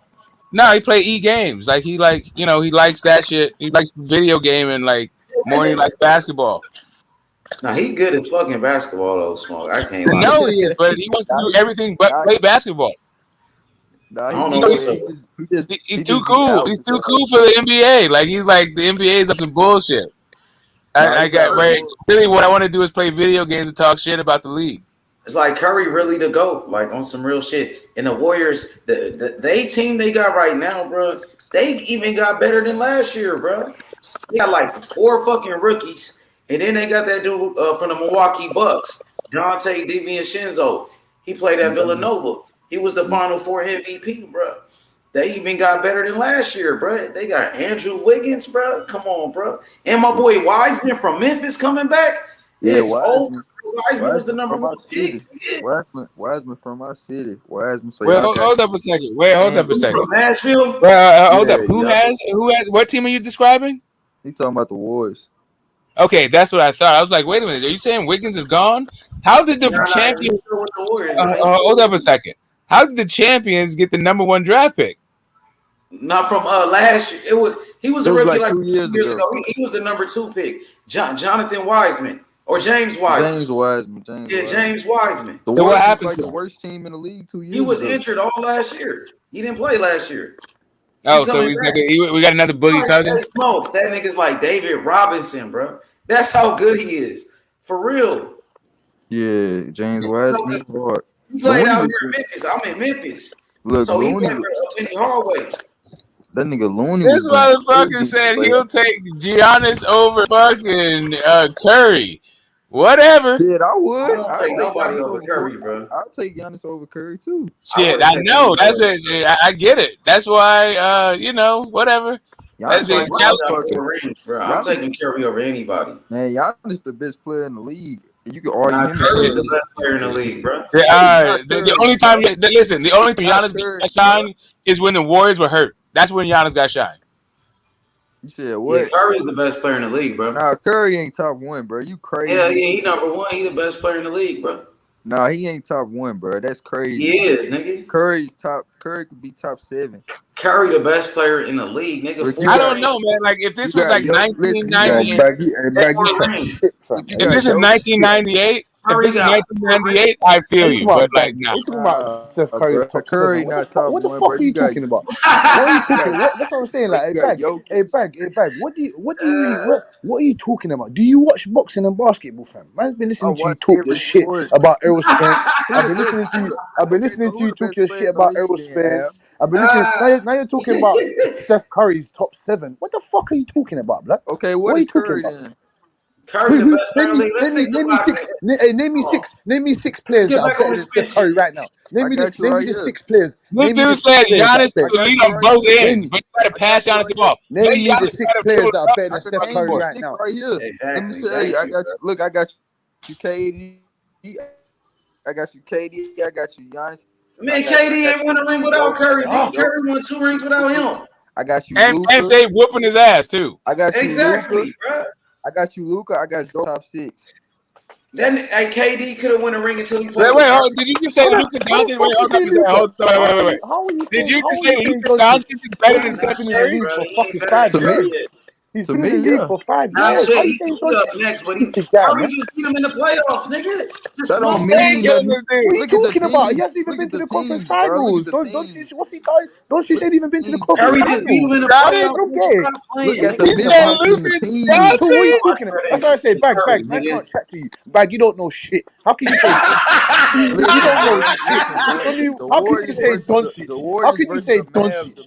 no, he play games. Like he he likes that shit. He likes video gaming like more than he likes basketball. Now he good as fucking basketball though, Smoke. I can't lie. No, he is, but he wants to do everything but play basketball. Nah, I don't know what's up. He's too cool. He's too cool for the NBA. Like he's like the NBA is like some bullshit. I got really what I want to do is play video games and talk shit about the league. It's like Curry really the GOAT, like on some real shit. And the Warriors, the team they got right now, bro, they even got better than last year, bro. They got like 4 fucking rookies, and then they got that dude from the Milwaukee Bucks, Dante DiVincenzo. He played at Villanova. He was the Final Four MVP, bro. They even got better than last year, bro. They got Andrew Wiggins, bro. Come on, bro. And my boy Wiseman from Memphis coming back. Yeah, Wiseman was the number 1 pick. Wiseman from my city. Wiseman. So Wait, hold up a second. Hold up a second. From Nashville? Hold up. Who has? What team are you describing? He talking about the Warriors. Okay, that's what I thought. I was like, wait a minute. Are you saying Wiggins is gone? How did the champion? Hold up a second. How did the champions get the number 1 draft pick? Not from last year. He was a rookie like 2 years ago. He was the number 2 pick. Jonathan Wiseman or James Wiseman. James Wiseman. The Warriors was like the worst team in the league 2 years ago. He was injured all last year. He didn't play last year. Oh, so we got another Boogie Cousins? Smoke. That nigga's like David Robinson, bro. That's how good he is. For real. Yeah, James Wiseman. He played out here in Memphis. I'm in Memphis. Look, so he played in the hallway. That nigga Looney. This motherfucker said he'll take Giannis over fucking Curry. Whatever. Shit, I would. I don't take nobody over Curry, bro. I'll take Giannis over Curry too. Shit, I know. That's it. I get it. That's why, whatever. I'm taking Curry over anybody. Man, Giannis the best player in the league. You can argue him. Curry's the best player in the league, bro. Yeah, the only time, listen, the only time Giannis got shine is when the Warriors were hurt. That's when Giannis got shine. You said what? Yeah, Curry's the best player in the league, bro. Nah, Curry ain't top 1, bro. You crazy? Yeah, he number 1. He the best player in the league, bro. Nah, he ain't top 1, bro. That's crazy. He is, nigga. Curry could be top 7. Curry the best player in the league, nigga. I don't know, man. Like if this was like 1998, if this is 1998. If this is 1998, I feel you, but like, nah. You talking about Steph Curry's top Curry 7? not top What the 1, fuck bro. are you talking about? What are you talking? That's what I'm saying. Like, Bag. What are you talking about? Do you watch boxing and basketball, fam? Man's been listening to you talk your shit about Errol Spence. I've been listening to you talk your shit about Errol Spence. I've been listening. Now you're talking about Steph Curry's top 7. What the fuck are you talking about, blood? Okay, what are you talking Curry about? then? Name me 6 players that are better than Steph Curry right now. Name me the 6 players. This dude said Giannis could lead on both ends, but you gotta pass Giannis the ball. Name me the 6 players that are better than Steph Curry right now. Right here. Let me tell you, I got you. Look, I got you, KD. I got you, KD. I got you, Giannis. Man, KD ain't won a ring without Curry. Curry won 2 rings without him. I got you, and they whooping his ass too. I got you, exactly, bro. I got you, Luka. I got Joe top 6. Then KD could have won a ring until he played. Wait, did you just say Luka Doncic? Wait. How are you Did you just say Luka Doncic is better than Steph Curry? For fucking 5 years. He's been in the league for 5 years. He's up next, but Curry just beat him in the playoffs, nigga. That don't mean nothing. What are you talking about? He hasn't even been to the conference finals. Don't you? What's he done? Don't you say he even been to the conference finals? Curry just beat him in the playoffs. Look at the team. What are you talking about? That's why I said, Bag. I can't chat to you. Bag, you don't know shit. How can you say you don't know shit? How can you say Doncic? How can you say Doncic?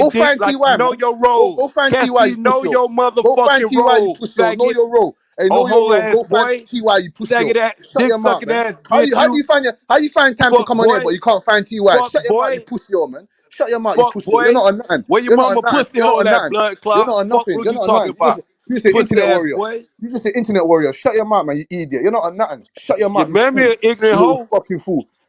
Go dick find like TY, you know man. your role. Go find TY, Cassie, you know pussy. your Go find motherfucking TY, you role, pussy. Know faggot. your role. Hey, Oh, know your whole role. ass Go find boy. TY, you pussy. Faggot ass, Shut dick your mouth, sucking man. ass bitch. How do you find time to Fuck come on here, boy. but you can't find TY? Fuck Shut your mouth, you boy. pussy, man. Shut your mouth, you Fuck pussy. You're boy. not a nothing. Where your You're not a mama nothing. pussy You're not hole a that nothing. blood You're clot? not a Fuck nothing. what You're you not a talking nothing. about? You're just an Pussy internet ass warrior. boy. You're just an internet warrior. Shut your mouth, man, you idiot. You're not a nothing. Shut your You mouth, you man me fool. an ignorant You little hoe. fucking fool.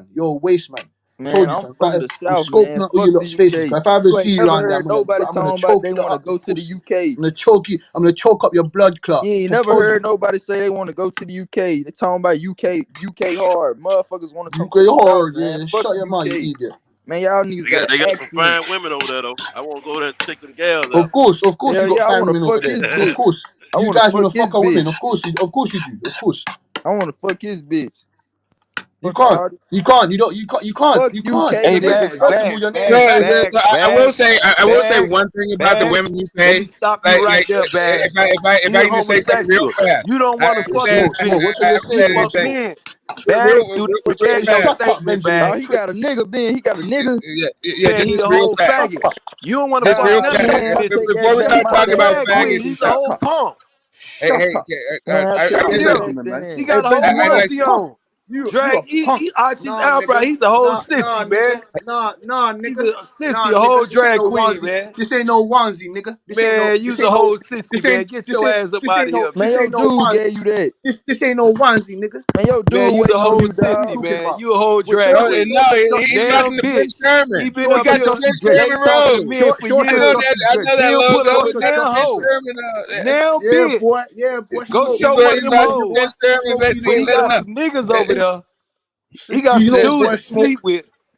man. You're a waste man. Man, Told you, I'm fam. from the I'm South, scoping man. out all Fuck your the lot's faces. UK. If I ever You see ain't you never around there, heard nobody I'm gonna talking about choke they you want to up, you go to the pussy. UK. I'm gonna choke you. I'm gonna choke up your blood clot. You ain't I never told you. heard nobody say they want to go to the UK. They talking about UK hard. Motherfuckers want to come to UK the South, hard, man. yeah. Fuck Shut the your mouth, you UK. idiot. Man, y'all niggas got an They got some accent. fine women over there though. I want to go there and take them gals Of out. course, Hell you got yeah, I fine want to women over fuck there. his Of bitch. course. I You want to guys fuck wanna his fuck our women. bitch. Of course you do. Of course. I want to fuck his bitch. You Fuck can't. all this. You can't. You don't. You can't. You can't. Fuck You UK can't. Hey, Your name. niggas. bag, First of all, bag, your name bag, is. bag, So I will bag, say bag, one thing about the bag. women you Let pay. me stop you right Like there, bag. if He I a can just say something real homosexual. fast. You don't I want to fuck understand. his Smoke. bitch. What you just He say, fuck Smoke? men. Bag, you need to Real Hey, check your fast. shut up, statement, Benjamin. Oh, bag. he got a nigga, Ben. He got a nigga. Yeah, Man, he just a real whole fast. Shut faggot. up. You don't want to Just fuck real none of his Man, fast. I'll bitches. take that Before we Man, he back. start My fuck talking about bad. drag My queen. faggots nigga. and He's a stuff, whole punk. Shut up. I, Man, I'll I, take Look I at that just him. back, He man. got a whole You a like pussy punk. on. You a Drag, punk. he arches his Nah, eyebrow. nigga. He's a whole Nah, sissy, man. nigga. Nah, He's nigga. a sissy, Nah, a whole nigga. This ain't drag no queen, onesie. man. This ain't no onesie, nigga. Man, you's a whole sissy, man. Get your ass up out of here, Man, man. This your ain't no dude onesie. gave you that. This ain't no onesie, nigga. Man, your Man, dude you's a waiting on whole you, What you sissy, dog. talking man. about? You a whole What drag short? queen. he's Damn rocking the Ben bitch. Sherman. He been Short up He got shut the here your Ben late Sherman talking to robe. men short for short I shut know years. your that. I know that Then put logo up short a with shut the your damn Ben hoe. Sherman. Now bitch. yeah, boy. Go Smoke. He's show one of he's them You know, rocking the Ben hoes. Sherman. smoke. You For know, he Let him got boy. know. some niggas over there. He got You some know, dudes boy. to Smoke. sleep with.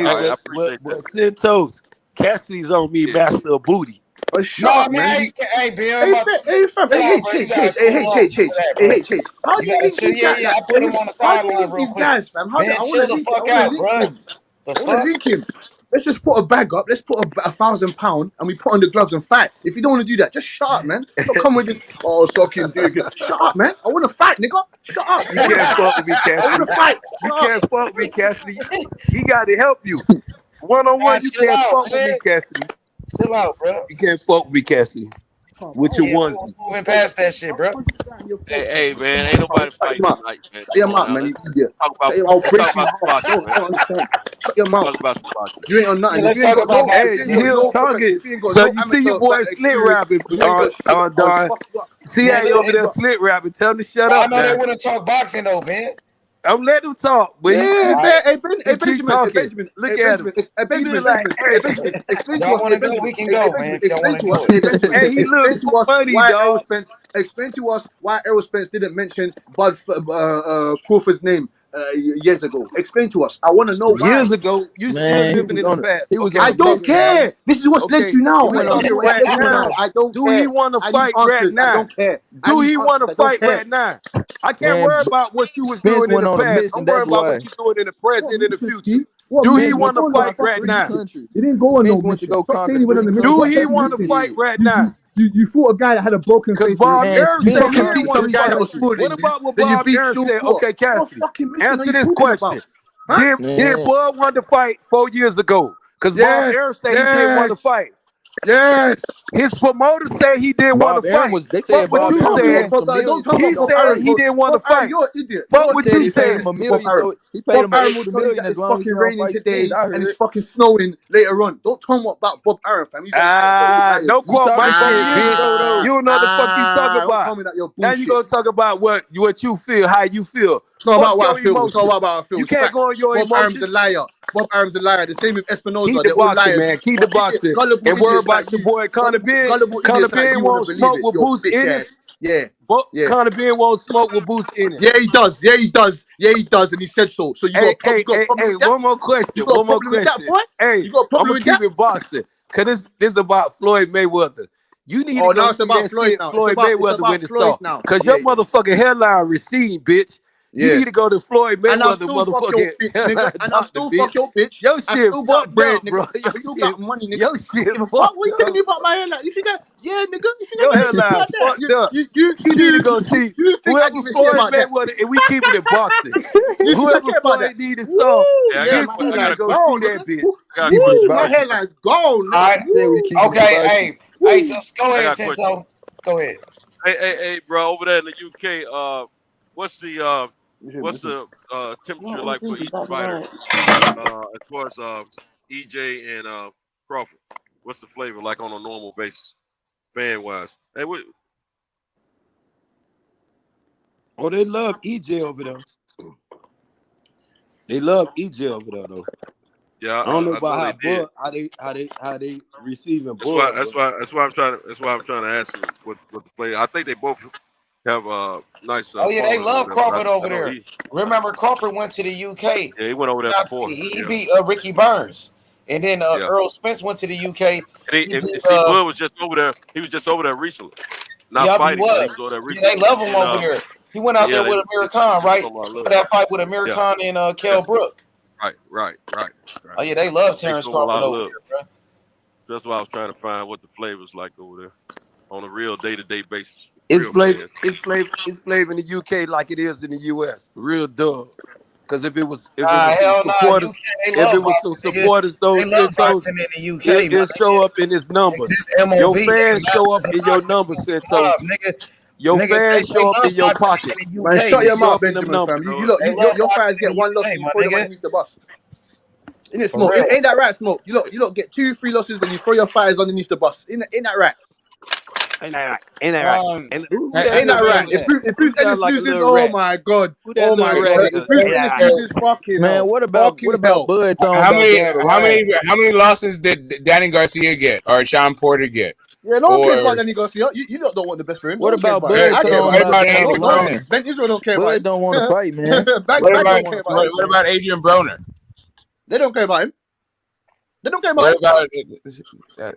Hey, All right, I but appreciate that. Santos, Cassidy's on me, master of booty. Oh, shut up, man. Hey, Bill, Hey, fam. Hey, H. How do you link these guys? I put him on the How do you sideline link real these quick. guys, fam? I Man, want chill to the link. I fuck want to out, link bro. him. The I want to fuck? link him. Let's just put a bag up. Let's put £1,000 and we put on the gloves and fight. If you don't want to do that, just shut up, man. Don't come with this. Oh, sucking dick. Shut up, man. I want to fight, nigga. Shut up. You can't fuck with me, I want Cassidy. to fight. You can't fuck with me, Cassidy. He got to help you. One-on-one, you chill can't out, fuck with man. me, Cassidy. Chill out, bro. You can't fuck with me, Cassidy. With your one. Moving past that shit, bro. Hey, man, ain't nobody fighting tonight, man. Shut your Come on mouth, now. man. You Let's idiot. talk about, Shut your mouth. let's Break talk his about some heart. boxing, man. Don't understand. Shut your mouth. Talk about some boxing. You ain't on nothing. Yeah, If let's you ain't talk got about no, Hey, if you ain't got Jill no, Tongue. if you ain't got So no you see amateur your boy slit experience, rapping you ain't got shit. on I'll Don. fuck you up. See Man, how he over there slit rapping. Tell him to shut I up know they now. want to talk boxing though, man. I'm letting him talk, but Yeah, man. Hey, Benjamin. Hey, Benjamin. Look at him. Hey, Benjamin. Explain to us. Hey, Benjamin. Hey, Benjamin. Explain to us. Hey, Benjamin. And he Explain looked to us funny, why Errol dog. Spence. Explain to us why Errol Spence didn't mention Bud Crawford's name years ago. Explain to us. I want to know why. Years ago, you're still Man, living in the past. I don't care. This is what's led to now. We I don't care talking what right you're now. I don't Do care. he want to I need fight right answers. I now? don't care. Do he want to I don't fight care. right now? I can't Man, worry about what you was Spence doing in went the on a past. mission. I'm worried That's about why. what you're doing in the present and in the future. What Do he mission? want to He's going fight on right three now? missions. He didn't go on no Spence went to mission. go Stop saying conquer he went on 3 the mission. Do What he mission want you to think? fight right now? You fought a guy that had a broken Because face. Bob Man, Aaron You said Spence he fucking didn't beat want some to guy that fight. was smaller What than you. about what Then you Bob beat Aaron Sean said? Court. Okay, What Cassidy, fucking mission are answer you this talking question. about? Huh? Did Bud want to fight 4 years ago? Because Bob Aaron Yes. said he didn't want to fight. Yes. His promoter said he didn't want to Bob Aaron fight. was. They Fuck said what Bob you Aaron was said. getting for Don't millions. tell me He Bob said Aaron. he didn't want to Bob Aaron, fight. you're an idiot. Fuck You're what He said you he paid him said. a Bob million, Aaron. so he paid Bob him an Aaron will extra tell you million that as it's long as he fucking don't raining fight Spence. today I and it's heard. fucking snowing later on. Don't tell me about Bob Aaron, fam. He's a liar. You're liars. Don't We quote my talking 4 shit, years bitch. ago though. You don't know the fuck you talking Don't tell about. me that you're Now you bullshit. gonna talk about what you feel, how you feel. It's not Fuck about what I your feel. It's not emotions. about how I feel. You It's can't facts. go on your Bob Arum's a emotions. liar. Bob Arum's a liar. The same with Espinoza. Keep the They're all boxing, liars. man. Keep the boxing. Gullible And worry idiots like about your you. boy Conor Ben. Gullible Conor idiots like Ben you want won't to believe smoke it. with You're Boost bitch in him. ass. Yeah. But Yeah. Conor Ben won't smoke with Boost in him. Yeah, he does. Yeah, he does. Yeah, he does. And he said so. So you got a problem with that? One more question. You got a problem with that, boy? Hey, You got a I'm problem gonna with keep that? it boxing. Cause this is about Floyd Mayweather. You need Oh, to go now it's see about that Floyd shit now. Floyd It's Mayweather about when it's Floyd off. now. Cause Yeah, your motherfucking headline receding, bitch. You yeah. need to go to Floyd And I'll Mayweather still fuck your motherfucking bitch, nigga. headline And I'll doctor, still bitch. fuck your bitch. Your I shit still got fucked bread, up, nigga. bro. I still got money, nigga. Your shit Give a fuck. fucked What you telling up. me about my hairline? You think yeah, nigga. You think I Your give a shit headline about that? fucked up. You You need to go see you think I whoever give a shit Floyd about that? Mayweather, and we keep it in boxing. You think I Whoever care about that? Floyd needed Woo! saw, Yeah, get my Cooley to hairline's go gone, see nigga. that bitch. Woo! My hairline's gone, nigga. All right. Woo! Okay, hey, so go I ahead, got a question. Senso. Go ahead. Hey, bro, over there in the UK, what's the temperature like for each fighter? As far as EJ and Crawford, what's the flavor like on a normal basis, fan wise? Hey, what? Oh, they love EJ over there. They love EJ over there, though. Yeah, I don't know I about know they did. how they receiving That's why Bud. I'm trying to ask you what the flavor. I think they both have nice. Oh yeah, they following love over there, Crawford over there. Remember, Crawford went to the UK. Yeah, he went over there before. He Yeah. beat Ricky Burns, and then Yeah. Errol Spence went to the UK. And see, Bud was just over there. He was just over there recently, not fighting, but he was over there recently. They love him over there. He went out there with Amir Khan, right? For that fight with Amir Khan and Kell Brook. Right. Oh yeah, they love Terence Crawford over there, bro. So that's why I was trying to find what the flavor's like over there on a real day-to-day basis. It's flavor in the UK like it is in the US. Real dub. Because if it was some supporters, they love boxing in the UK. It'll show up in its numbers. Your fans show up in your numbers, nigga. Your fans show up in your pocket. Man, shut your mouth, Benjamin, fam. Your fans get one loss and you throw them underneath the bus. Innit, Smoke? Ain't that right, Smoke? You lot get 2-3 losses, then you throw your fighters underneath the bus. Ain't that right? Ain't that right? Ain't that right? If Bruce Ennis loses, oh my god. Oh my god. If Bruce Ennis loses, fucking man, hell. what about Bud talking how many losses did Danny Garcia get or Sean Porter get? Yeah, no one cares about Danny Garcia. You lot don't want the best for him. What about Bud talking about Andy Ryan? Ben Israel don't care Bud about him. don't want to fight, man. What about Adrian Broner? They don't care about him. They don't care about him.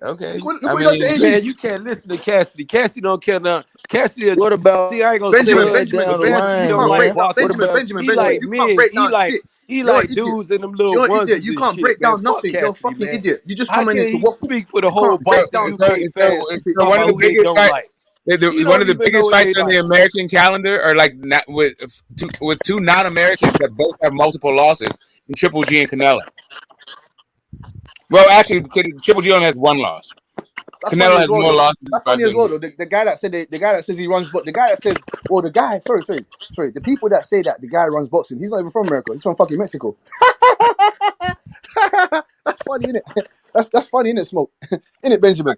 Okay. Man, you can't listen to Cassidy. Cassidy don't care now. Cassidy. What about I ain't gonna Benjamin? He like dudes in them little onesies. You can't break down nothing. You're a fucking idiot. You just coming into what speak for the whole boxing UK fans. One of the biggest fights. One of the biggest fights on the American calendar are like with two non-Americans that both have multiple losses in Triple G and Canelo. Well, actually, Triple G only has one loss. That's Canelo has more losses. That's funny as well, though. The guy that says he runs, but the guy that says, sorry, the people that say that the guy runs boxing, he's not even from America. He's from fucking Mexico. That's funny, innit? That's funny, innit, Smoke? Innit, Benjamin?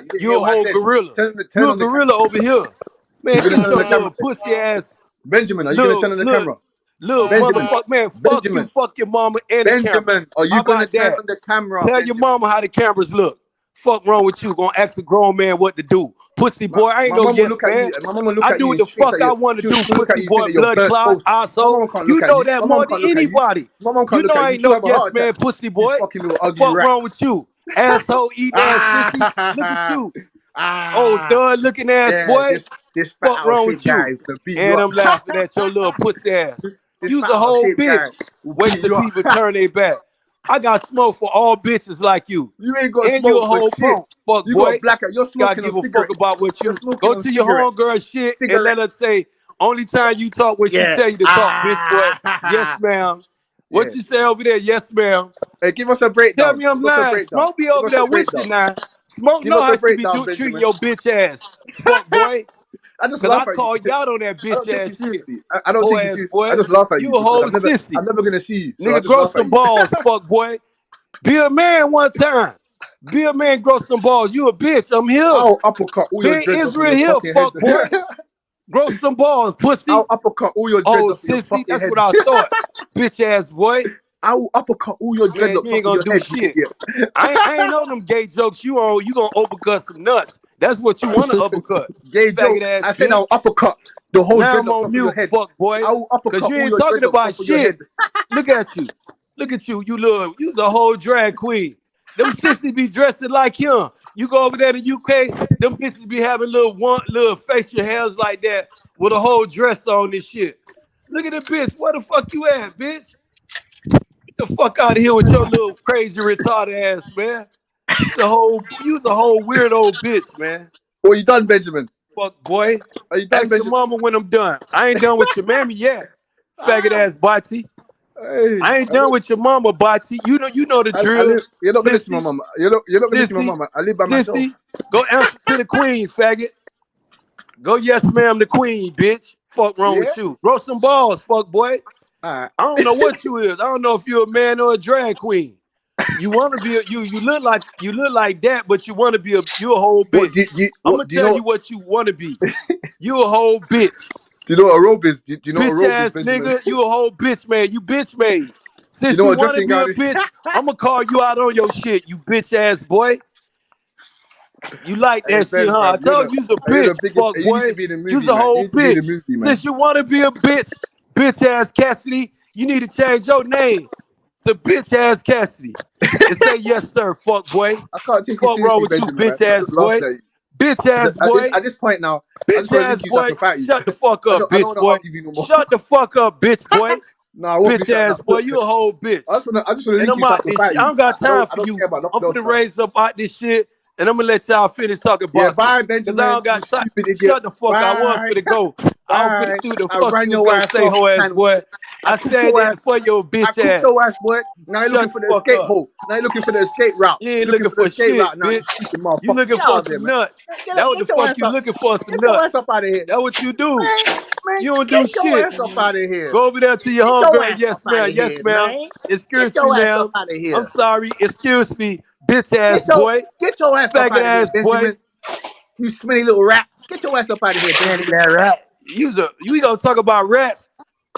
that. You didn't You hear a what I whole said. gorilla. Turn You a on the camera. gorilla over here. Man, You gonna get turn on your the camera, little pussy ass. Benjamin? Are you gonna turn on the camera? Little Benjamin, motherfucker, man, fuck you, Benjamin, fuck your mama and the camera. Benjamin, are How you gonna about turn that? on the camera? Tell Benjamin? your mama how the cameras look. Fuck wrong with you? Gonna ask a grown man what to do. Pussy boy, I ain't My no mom will yes look at man. you. My mom will look I at do you what and the she thinks fuck that I want to do, she'll look at pussy you and think boy, that you're blood burnt clot, toast. My asshole. mom can't You look at know you. that My more mom than can't look at you. anybody. My mom can't You look know at I you. ain't She'll no have a yes heart man, attack. pussy You boy. fucking little ugly Fuck rat. wrong with you? Asshole eating ass sissy. Look at you. Oh, thug looking ass Yeah, boy. this fat Fuck out of wrong shape with guy you? is gonna beat you And up. I'm laughing at your little pussy ass. This You's fat a out of whole shape guy bitch. will Wait beat till you up. people turn their back. I got smoke for all bitches like you. You ain't got And you a smoke for whole shit. punk, fuck You got boy. black out. You're Gotta smoking on give a fuck cigarettes. about what You're you smoking go on to your cigarettes. homegirl shit and let her Cigarettes. say, only time you talk when she Yeah. tell you to talk, bitch boy. Yes, ma'am. What you say over there? Yes, ma'am. Hey, give us a breakdown. Tell me I'm lying. Smoke be over there with you now. Smoke know how she be treating your bitch ass. Fuck boy. Cause I call you out on that bitch I don't take ass you seriously. shit. I don't take you seriously. Boy. I just laugh at you. You a whole sissy. I'm never gonna see you. So nigga, I just grow laugh at some you. balls, fuck boy. Be a man one time. Be a man, grow some balls. You a bitch. I'm here. I'll uppercut all your dreads off Israel your here, fucking fuck head. boy. Grow some balls, pussy. I'll uppercut all your dreads off your fucking that's head. what I thought. Bitch ass boy. I will uppercut all your dreadlocks you ain't off gonna your do head. shit. I ain't know them gay jokes. You gonna uppercut some nuts. That's what you want to uppercut. Gay jokes. I said I'll uppercut the whole now dreadlocks I'm on off mute, your head. fuck boy. I will uppercut you all ain't your talking dreadlocks about off of your head. Look at you. Look at you. You's a whole drag queen. Them sissies be dressing like him. You go over there to UK, them bitches be having little facial hairs like that with a whole dress on this shit. Look at the bitch. Where the fuck you at, bitch? Get the fuck out of here with your little crazy retarded ass, man. You's a whole weirdo bitch, man. What you done, Benjamin? Fuck boy. Are you done, Ask your mama when I'm done. I ain't done with your mammy yet. Faggot ass Bati. Hey, I ain't done with your mama, Bati. You know the drill. You're not gonna listen to my mama. You're not gonna listen to my mama. I live by myself. Go answer to the queen, faggot. Go yes, ma'am, the queen, bitch. Fuck wrong with you. Grow some balls, fuck boy. I don't know what you is. I don't know if you're a man or a drag queen. You want to be you look like that, but you want to be you a whole bitch. I'm gonna tell you what you want to be. You a whole bitch. Do you know what a robe is? Do you know what a robe ass is, Benjamin? nigga? You a whole bitch, man. You bitch made. Since you know you want to be a bitch, I'm gonna call you out on your shit, you bitch ass boy. You like that shit, huh? I told you, you's a bitch, fuck boy. You's a whole bitch. Since you want to be a bitch ass Cassidy, you need to change your name to bitch ass Cassidy and say yes, sir, fuck boy. I can't take you seriously, wrong with Benjamin, you, bitch ass boy. Bitch ass boy. At this point now, bitch ass boy. Shut the fuck up, bitch boy. Shut the fuck up, bitch boy. Bitch ass boy, you a whole bitch. I just wanna link you so I can fight you. I don't got time for you. I'm finna raise up out this shit, and I'm gonna let y'all finish talking about yeah, bye, Benjamin. I don't got time. Shut the fuck. I was finna go. I was finna do the fuck you gonna say, hoe ass boy. I said that for your bitch ass. I kicked your ass, boy. Now you're looking for the escape hole. Now you're looking for the escape route. You ain't looking for shit, bitch. You looking for some nuts. That what the fuck you looking for, some nuts. Get your ass up out of here. That what you do. Man, you don't do shit. Get your ass up out of here. Go over there to your homegirl. Yes, ma'am. Yes, ma'am. Excuse me, ma'am. I'm sorry. Excuse me, bitch ass boy. Get your ass up out of here, Benjamin. You smelly little rat. Get your ass up out of here, Benjamin. Rat. You gonna talk about rats?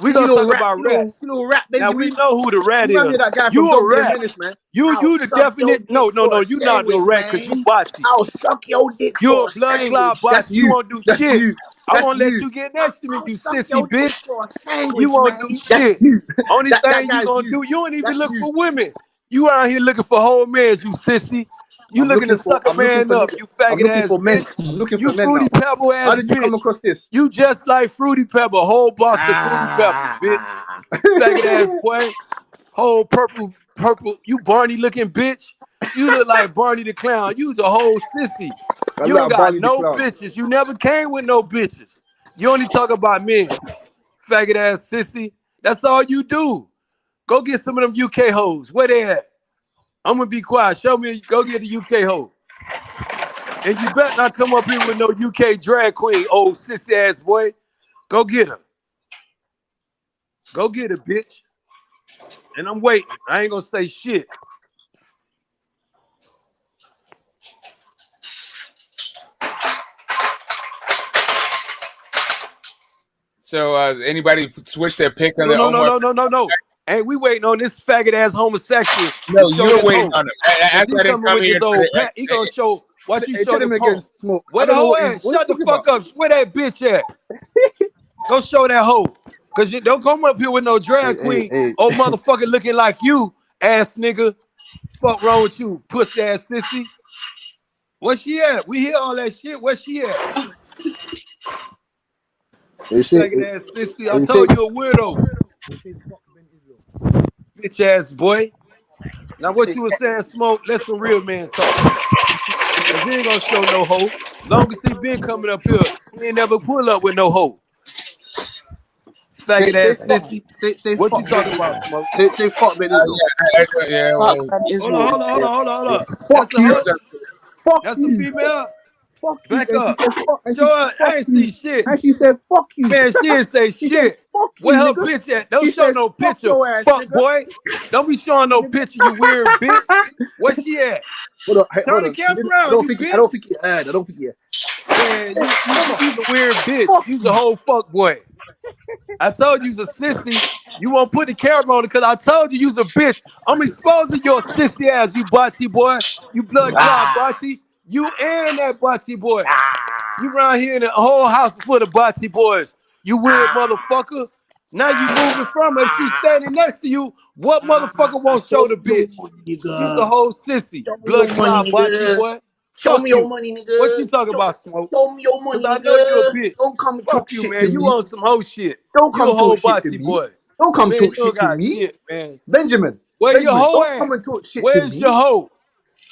We gonna talk about rats. You little rat, Benjamin. Now we know who the rat is. Remember that guy you from a rat. Menace, man. You the definite. No. You not no rat because you botchy. I'll suck your dick. You a blood clot botchy. You won't do shit. You. I won't let you get next to me, you sissy bitch. Sandwich, you won't do shit. Only thing you gonna do, you don't even look for women. You out here looking for whole men, you sissy. You looking to suck a man up, you faggot ass bitch. I'm looking you for men Fruity now. Pebble ass How did you bitch. come across this? You just like Fruity Pebble, whole box of Fruity Pebble, bitch. Faggot ass boy. Whole purple, you Barney looking bitch. You look like Barney the Clown. You's a whole sissy. You don't got no bitches. You never came with no bitches. You only talk about men. Faggot ass sissy. That's all you do. Go get some of them UK hoes. Where they at? I'm gonna be quiet. Show me. Go get the UK hoe. And you better not come up here with no UK drag queen, old sissy ass boy. Go get her. Go get her, bitch. And I'm waiting. I ain't gonna say shit. So anybody switch their pick on No. Hey, we waiting on this faggot ass homosexual. No, you're waiting on him. After I didn't come here, he gonna show what you show him the against smoke. Where the hoe at? Shut the fuck up. Where that bitch at? Go show that hoe. Cause you don't come up here with no drag queen. Old motherfucker looking like you, ass nigga. Fuck wrong with you, pussy ass sissy. Where she at? We hear all that shit. Where she at? Faggot ass sissy. I told you a weirdo. Bitch ass boy. Now what you was saying, Smoke? Let some real man talk. Cause he ain't gonna show no hoe. Long as he been coming up here, he ain't never pull up with no hoe. Faggot ass fuck. sissy. Say What fuck you talking Ben about, Israel. Smoke? Say fuck Ben Israel. Fuck Ben Hold on, Israel. hold on, hold on, hold on, hold on. Fuck That's a you. hook. Fuck That's a you. female. Fuck you. Back And she up. said fuck. And she Show said her. fuck I ain't you. see shit. And she said fuck you. Man, she didn't say She said shit. fuck Where you, her nigga. bitch at? Don't She show said no fuck picture. your ass, Fuck nigga. boy. Don't be showing no picture, you weird bitch. Where she at? Hold on, hey, Turn hold the on. camera I around, don't you think. I bitch. don't think you heard. I don't think you. Man, you's a weird bitch. Fuck You's you. a whole fuck boy. I told you's a sissy. You won't put the camera on it because I told you you's a bitch. I'm exposing your sissy ass, you botsy boy. You blood clot botsy. You and that botsy boy. You around here in a whole house full of botsy boys. You weird motherfucker. Now you moving from her. She's standing next to you. What motherfucker won't show the bitch? You's a whole sissy. Show me Blood your clot money, botsy nigga. boy. Show Fuck me your you. money, What you nigga. talking about, Smoke? Show me your money, Because I know you a nigga. bitch. Don't come and Fuck talk you, shit man. to You me. want some hoe shit. Don't You come a whole talk shit to botsy me. boy. Don't come Man, talk you don't shit to got me. shit, man. Benjamin. Where your hoe Don't at? come and talk shit to Where's your me. hoe?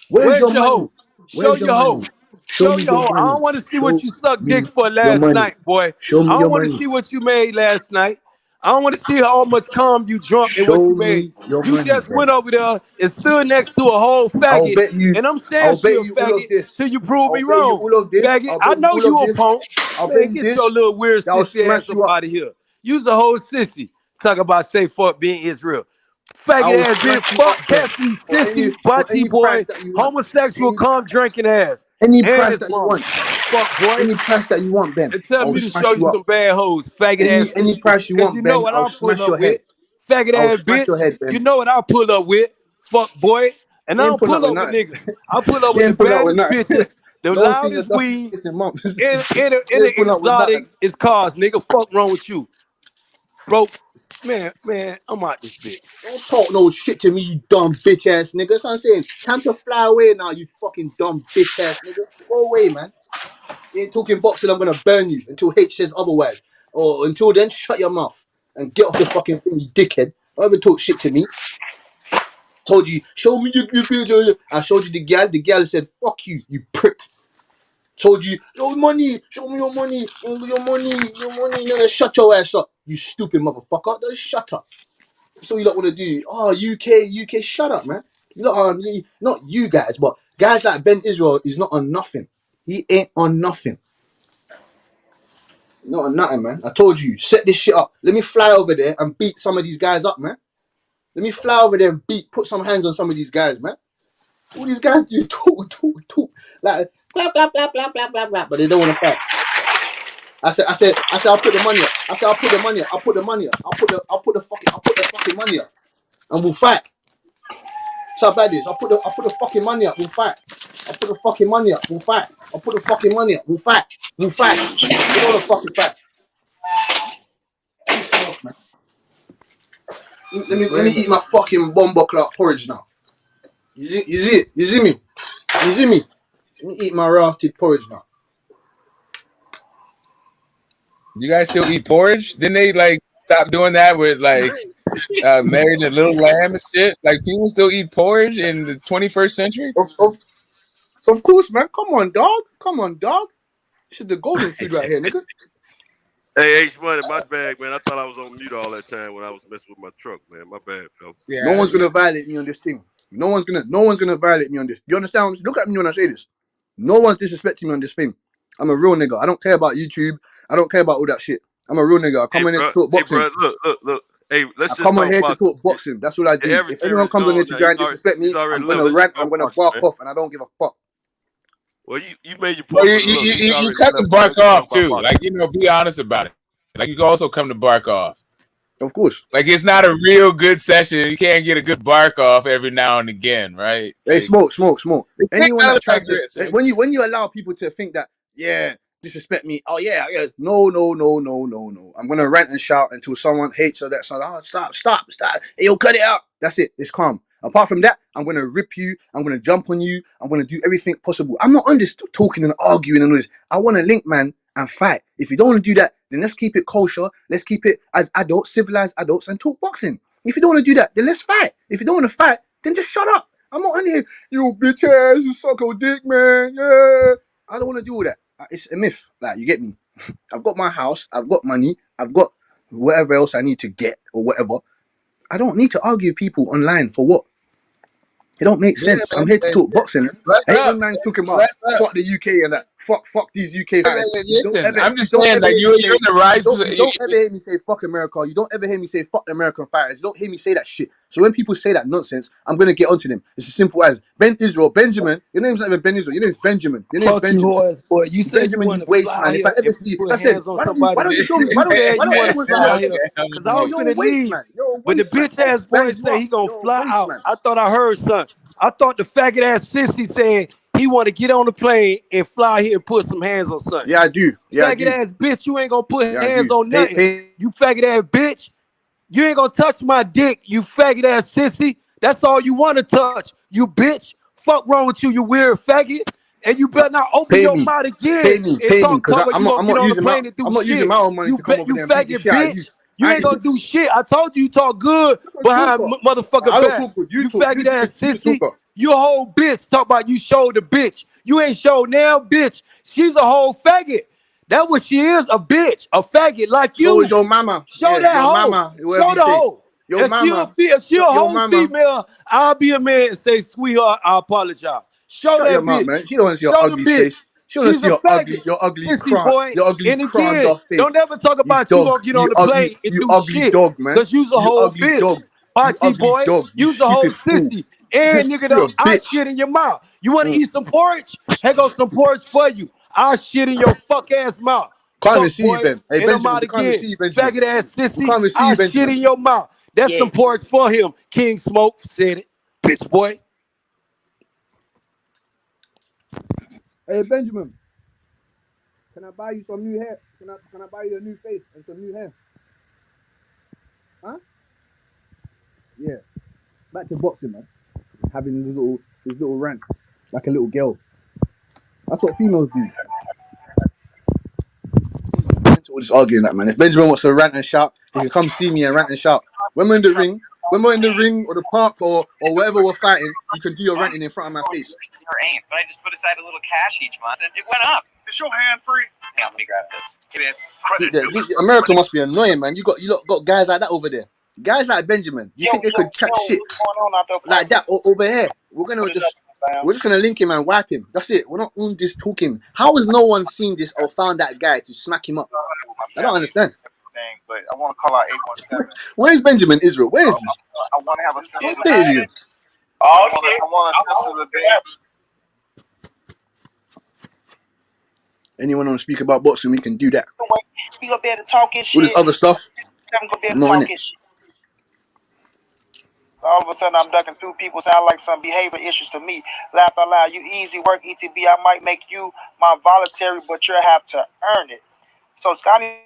Where's Where's your your money? hoe? Show Where's your your hoe. money? Show Show me your your hoe. I money. don't want to see what Show you sucked me dick for your last money. night, boy. Show me I your don't want to money. see what you made last night. I don't want to see how much cum you drunk and what Show you made. me your You money, just Ben. went over there and stood next to a whole I'll faggot, bet you. and I'm saying I'll she bet a you all of faggot this. till you prove me I'll bet you wrong. all of this. Faggot, I'll I bet you know all you of a this. punk. I'll bet Man, you get your this. little weird I'll sissy ass smash up you up. out of here. You's a whole sissy. Talk about say fuck being Israel. I Faggot will ass bitch, smash you fuck up, Ben. Cassidy, For sissy, any butty price boy, that you want. homosexual, cum drinking ass, Any and price his that you mama. want. Fuck boy. Any price that you want, Ben. And tell I'll me to show smash you you up. some bad hoes, faggot ass Any sissy. price you Cause you want, know Ben. what I'll I'll pull smash up your head. with. Faggot I'll ass smash bitch. your head, You Ben. know what I'll pull up with. Fuck boy. And I You ain't don't pulling up pull with up with nothing. niggas. I pull up You with the ain't pulling up with baddest nothing. bitches, the No one seen your loudest dusty weed, face in months. and You the ain't pulling up with exotic nothing. is cars, nigga. Fuck wrong with you. Bro, man, I'm out this bitch. Don't talk no shit to me, you dumb bitch ass nigga. That's what I'm saying. Time to fly away now, you fucking dumb bitch ass nigga. Go away, man. You ain't talking boxing, I'm gonna burn you until H says otherwise. Or until then, shut your mouth and get off the fucking thing, you dickhead. Don't ever talk shit to me. Told you, show me your picture. I showed you the gal. The gal said, fuck you, you prick. Told you, your money, show me your money, your money, nigga, shut your ass up. You stupid motherfucker. Just shut up. That's all you lot want to do. Oh, UK, shut up, man. You lot are, not you guys, but guys like Ben Israel is not on nothing. He ain't on nothing. Not on nothing, man. I told you, set this shit up. Let me fly over there and beat some of these guys up, man. Let me fly over there and put some hands on some of these guys, man. All these guys do talk. Like, blah, but they don't want to fight. I said, I'll put the money up. I'll put the money up. I'll put the fucking money up. And we'll fight. That's how bad it is. I'll put the fucking money up, we'll fight. I'll put the fucking money up, we'll fight. I'll put the fucking money up, we'll fight. We'll fight. We don't want to fucking fight. Piss me off, man. Let me eat my fucking bomber clock porridge now. You see me? Let me eat my rafted porridge now. You guys still eat porridge? Didn't they like stop doing that with like married a little lamb and shit? Like people still eat porridge in the 21st century? Of course, man. Come on, dog. This is the golden food right here, nigga. Hey, H Money, my bad, man. I thought I was on mute all that time when I was messing with my truck, man. My bad, fellas. Yeah, No one's gonna violate me on this thing. No one's gonna violate me on this. You understand? Look at me when I say this. No one's disrespecting me on this thing. I'm a real nigga. I don't care about YouTube. I don't care about all that shit. I'm a real nigga. I come in here to talk boxing. Look. Hey, let's I just come on talk here to about talk boxing. That's what I your do. If adversary anyone is comes on here gone to now. try and disrespect me, He's already I'm left. gonna Let's just rant. talk I'm gonna boxing, bark man. off, and I don't give a fuck. Well, you made your Well, point with a look. He's you already come to left, man. bark We can talk off about too. boxing. Like, you know, be honest about it. Like you can also come to bark off. Of course. Like it's not a real good session. You can't get a good bark off every now and again, right? Hey, Like, smoke. Anyone that tries to when you allow people to think that disrespect me. Oh yeah. No. I'm gonna rant and shout until someone hates or that. So stop. Hey, yo, cut it out. That's it. It's calm. Apart from that, I'm gonna rip you. I'm gonna jump on you. I'm gonna do everything possible. I'm not on this talking and arguing and all this. I want to link, man, and fight. If you don't want to do that, then let's keep it kosher. Let's keep it as adults, civilized adults, and talk boxing. If you don't want to do that, then let's fight. If you don't want to fight, then just shut up. I'm not on here. You bitch ass, you suck your dick, man. Yeah. I don't want to do all that. It's a myth. Like, you get me? I've got my house. I've got money. I've got whatever else I need to get or whatever. I don't need to argue with people online for what? It don't make sense. I'm here to talk boxing. I hate when man's talking about fuck the UK and that. Fuck these UK fighters. Listen, I'm just saying, like you're in the right. You don't ever hear me say fuck America. You don't ever hear me say fuck the American fighters. You don't hear me say that shit. So when people say that nonsense, I'm gonna get onto them. It's as simple as Benjamin. Your name's not even Ben Israel. Your name's Benjamin. Your name's Fuck Benjamin. you, horse boy. You said Benjamin, you want to waste fly man. If here I ever and see you, put I said, hands on why somebody. don't you show me? You Why don't said you you want to fly here because I Yo, was you're a finna waste leave, man. You're a but the waste man. bitch ass boy said he gonna fly out. I thought I heard something. I thought the faggot ass sissy said he want to get on the plane and fly here and put some hands on something. Yeah, I do. Yeah, I Faggot do. ass bitch, you ain't gonna put Yeah, I hands do. on nothing. Hey, You faggot ass bitch. You ain't gonna touch my dick, you faggot ass sissy. That's all you want to touch, you bitch. Fuck wrong with you, you weird faggot. And you better not open pay your me, mouth pay again me, and talk because about you gonna I'm get not on the using my plane and do I'm not using shit. my own money to come over You there and beat the faggot shit out of you. bitch. You ain't gonna do shit. I told you talk good behind motherfucker I don't back. talk good. You You faggot ass the sissy. talker. You a whole bitch. Talk about you showed the bitch. You ain't showed now, bitch. She's a whole faggot. That's what she is, a bitch, a faggot like So you. is your mama. Show Yeah, that your hoe. mama, whatever Show you the say. hoe. Your mama. If she a Your whole mama. female, I'll be a man and say, sweetheart, I apologize. Show Shut your that mouth, bitch. man. She don't want to see your Show the ugly bitch. face. She want to She's see a faggot. your ugly Sissy boy. And crammed again, off don't face. ever talk You about you dog. gonna get on the plane and You do ugly shit. dog, man. Cause you's a You whole ugly bitch. dog. You Party ugly boy, dog. You you's a whole stupid fool. sissy. And nigga, You're a I bitch. shit in your mouth. You wanna eat some porridge? Here goes some porridge for you. I'll shit in your fuck ass mouth. Can't even Fuck see you, boy. Ben. Hey, And I'm Benjamin, out we can't even again. see you, Benjamin. Faggot ass We sissy. can't even see I'll you, shit Benjamin. in your mouth. That's Yeah. some porridge for him. King Smoke said it. Bitch boy. Hey, Benjamin, can I buy you some new hair? Can I buy you a new face and some new hair? Huh? Yeah. Back to boxing, man. Having this little rant, like a little girl. That's what females do. All this arguing that, man. If Benjamin wants to rant and shout, he can come see me and rant and shout. When we're in the ring or the park or wherever we're fighting, you can do your ranting in front of my face. But I just put aside a little cash each month and it went up. Is your hand free? Yeah, let me grab this. America must be annoying, man. You got guys like that over there. Guys like Benjamin. You think they could chat shit like that over here? We're just gonna link him and wipe him. That's it. We're not on this talking. How has no one seen this or found that guy to smack him up? I don't understand. But I want to call out 817. Where's Benjamin Israel? Where is he? I want to have a sister. What state is he in? Oh, shit. I want a sister to be. Anyone want to speak about boxing, we can do that. We gonna be able to talk and shit. All this other stuff, I'm gonna be able I'm to not in talk it. and shit. All of a sudden, I'm ducking two people. Sound like some behavior issues to me. Laugh out loud. You easy work, ETB. I might make you my voluntary, but you'll have to earn it. So, Scotty.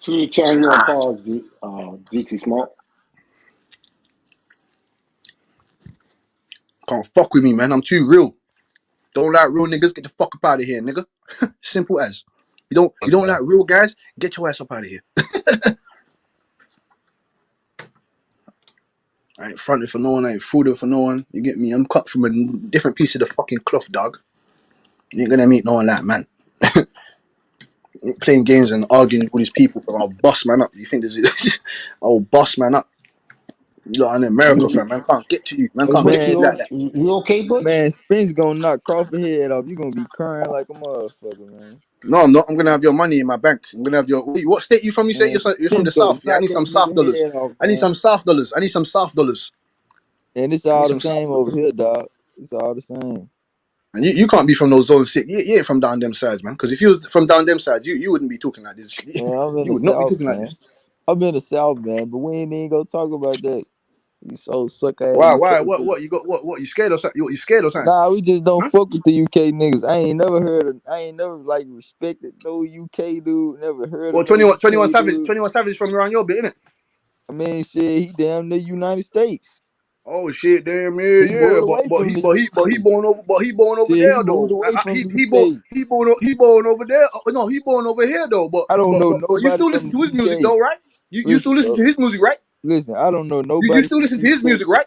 Can you turn your pause, GT Smoke? Can't fuck with me, man. I'm too real. Don't like real niggas, get the fuck up out of here, nigga. Simple as. You don't like real guys, get your ass up out of here. I ain't fronting for no one, I ain't fooling for no one. You get me? I'm cut from a different piece of the fucking cloth, dog. You ain't gonna meet no one like man. Playing games and arguing with all these people from I'll boss man up. You think this I'll boss man up. You lot in America, fam. Man can't get to you. Man Hey, can't Butch, get to you like that. you okay, Butch? Man, Spence gonna knock Crawford head off. You gonna be crying like a motherfucker, man. No, I'm not. I'm gonna have your money in my bank. I'm gonna have your. Wait, what state you from? You say Man, you're from the Spence gonna south. Yeah, I knock need that some South nigga dollars. head off, I need man. some South dollars. I need some South dollars. And it's I need all the some South same over dollars. here, dog. It's all the same. And you can't be from those zone 6. You ain't from down them sides, man. Because if you was from down them sides, you wouldn't be talking like this. Man, I'm in You the would not be South, talking like man. this. I'm in the South, man. But we ain't even gonna talk about that. You so suck ass Why? UK What? niggas. You got? What? You scared or something? You scared or something? Nah, we just don't Huh? fuck with the UK niggas. I ain't never like respected no UK dude. Never heard Well, of no 21 UK Savage. dude. 21 Savage from around your bit, innit? I mean, shit, he damn near United States. Oh shit, damn He yeah. moved away But from he the but he but he UK. born over Shit, he there moved though. away from the He UK. born over there. No, he born over here though. I don't know But you nobody still from listen the to his music UK. though, right? You still Listen, listen bro. to his music, right? Listen, I don't know You nobody still from listen to the his UK. music, right?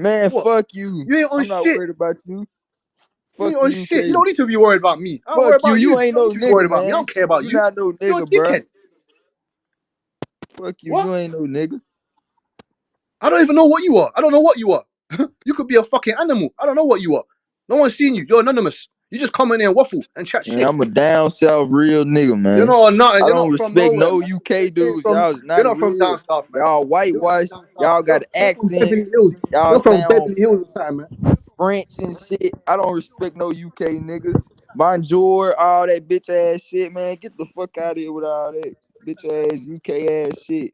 Man, What? fuck you. You ain't on I'm not shit. worried about you. You Fuck ain't on the shit. You UK. don't need to be worried about me. I don't worry Fuck you. about you. You You ain't don't no need to be worried nigga, about me. I man. don't care about You you. not no You're a nigga, bruh. dickhead. Fuck you. What? You ain't no nigga. I don't even know what you are. I don't know what you are. You could be a fucking animal. I don't know what you are. No one's seen you. You're anonymous. You just come in there and waffle and chat Man, shit. I'm a down south real nigga, man. You're not nothing. I You're don't not from respect nowhere, no man. UK dudes. Y'all is You're not not from down real. south, man. Y'all whitewash. Y'all got You're from accents. Beverly Hills. Y'all You're from sound Beverly Hills or something, man. French and shit. I don't respect no UK niggas. Bonjour, all that bitch ass shit, man. Get the fuck out of here with all that bitch ass UK ass shit.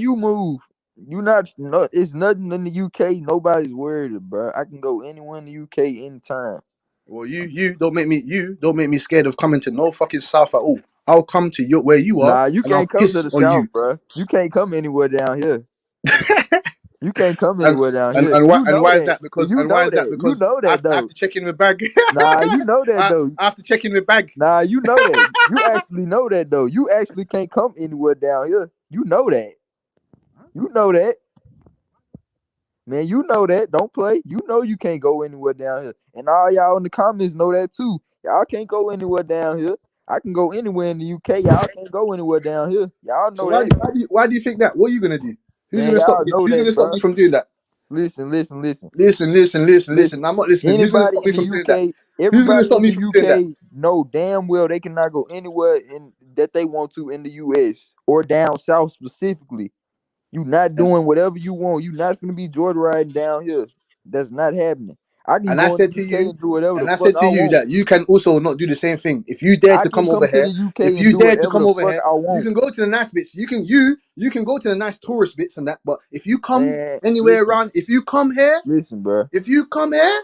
you move. You not no. It's nothing in the UK. Nobody's worried, bro. I can go anywhere in the UK anytime. Well, you don't make me scared of coming to no fucking South at all. I'll come to where you are, Nah, you and I'll can't come to piss the on south, you. bro. You can't come anywhere down here. You can't come And anywhere down and here. and why You and know why is that. that? Because You and why know is that? that. You Because know that I have though. to check in with Bag. Nah, you know that I though. have to check in with Bag. Nah, you know that. You actually know that though. You actually can't come anywhere down here. You know that. You know that. Man, you know that. Don't play. You know you can't go anywhere down here. And all y'all in the comments know that too. Y'all can't go anywhere down here. I can go anywhere in the UK. Y'all can't go anywhere down here. Y'all So know that. why do you think that? What are you gonna do? Who's Man, gonna stop y'all me? know Who's that, gonna stop bro. me from doing that? Listen. Listen. I'm not listening. Who's gonna Anybody stop me in the from doing that? UK, Who's gonna everybody stop in me the from doing that? UK know damn well they cannot go anywhere in that they want to in the US or down south specifically. You not doing whatever you want. You not finna be joy riding down here. That's not happening. I can And I go in said the to UK you, and do whatever the and I fuck said to I you want. that you can also not do the same thing. If you dare I to can come come over to here, the UK if and you do dare to whatever come the over fuck here, I you want. can go to the nice bits. You can go to the nice tourist bits and that. But if you come Man, anywhere listen, around, if you come here, bro. if you come here,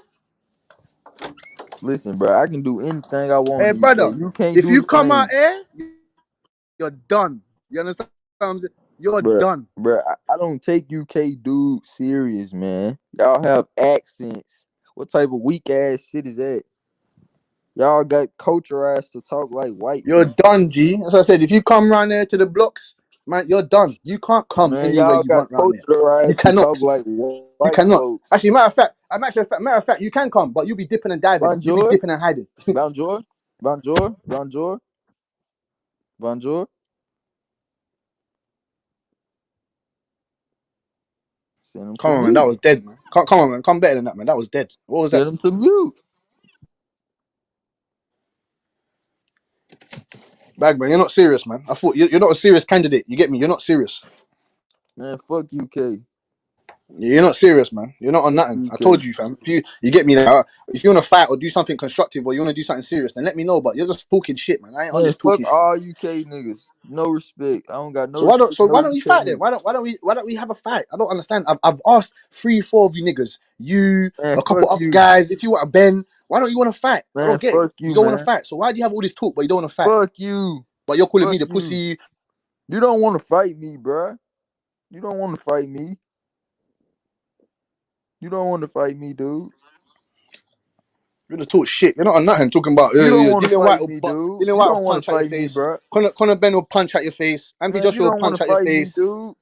Listen, bro. I can do anything I want hey in the brother, UK. You can't if do you the come out same. here, you're done. You understand what I'm saying? You're Bruh, done. I don't take UK dude serious, man. Y'all have accents. What type of weak ass shit is that? Y'all got culturized to talk like white You're people. done, G. As I said, if you come round there to the blocks, man, you're done. You can't come Man, anywhere y'all you got want round there. You culturized to cannot. talk like You white cannot. folks. Actually, matter of fact, you can come, but you'll be dipping and diving. You'll be Bonjour, dipping and hiding. bonjour, bonjour, bonjour, bonjour. Send them Come to on, man. That mute. was dead, man. Come on, man. Come better than that, man. That was dead. What was that? Send them to mute. Bag, man. You're not serious, man. I thought you're not a serious candidate. You get me? You're not serious. Man, fuck UK. You're not serious, man. You're not on Fuck nothing. I UK. told you, fam. If you get me now, if you want to fight or do something constructive or you want to do something serious, then let me know. But you're just talking shit, man. I ain't on Man, this fuck talking shit. all UK niggas. No respect. I don't got no So why don't respect so for no why don't we UK fight then? niggas. Why don't we have a fight? I don't understand. I've asked 3, 4 of you niggas, you, Man, a fuck couple other you. guys. If you want to bend, why don't you want to fight? I Man, don't get it. fuck You you, don't want to man. fight. So why do you have all this talk but you don't want to fight? Fuck you. But you're calling me Fuck the you. pussy. You don't want to fight me, bruh. You don't want to fight me. You don't want to fight me, dude. You're gonna talk shit. You're not on nothing. Talking about You don't want to Dylan White fight will me, dude. Dylan You White will don't want to punch at your fight me, face. bruh. Conor Ben will punch at your face. Anthony Man, you Joshua will don't want punch to at your fight me, face. dude.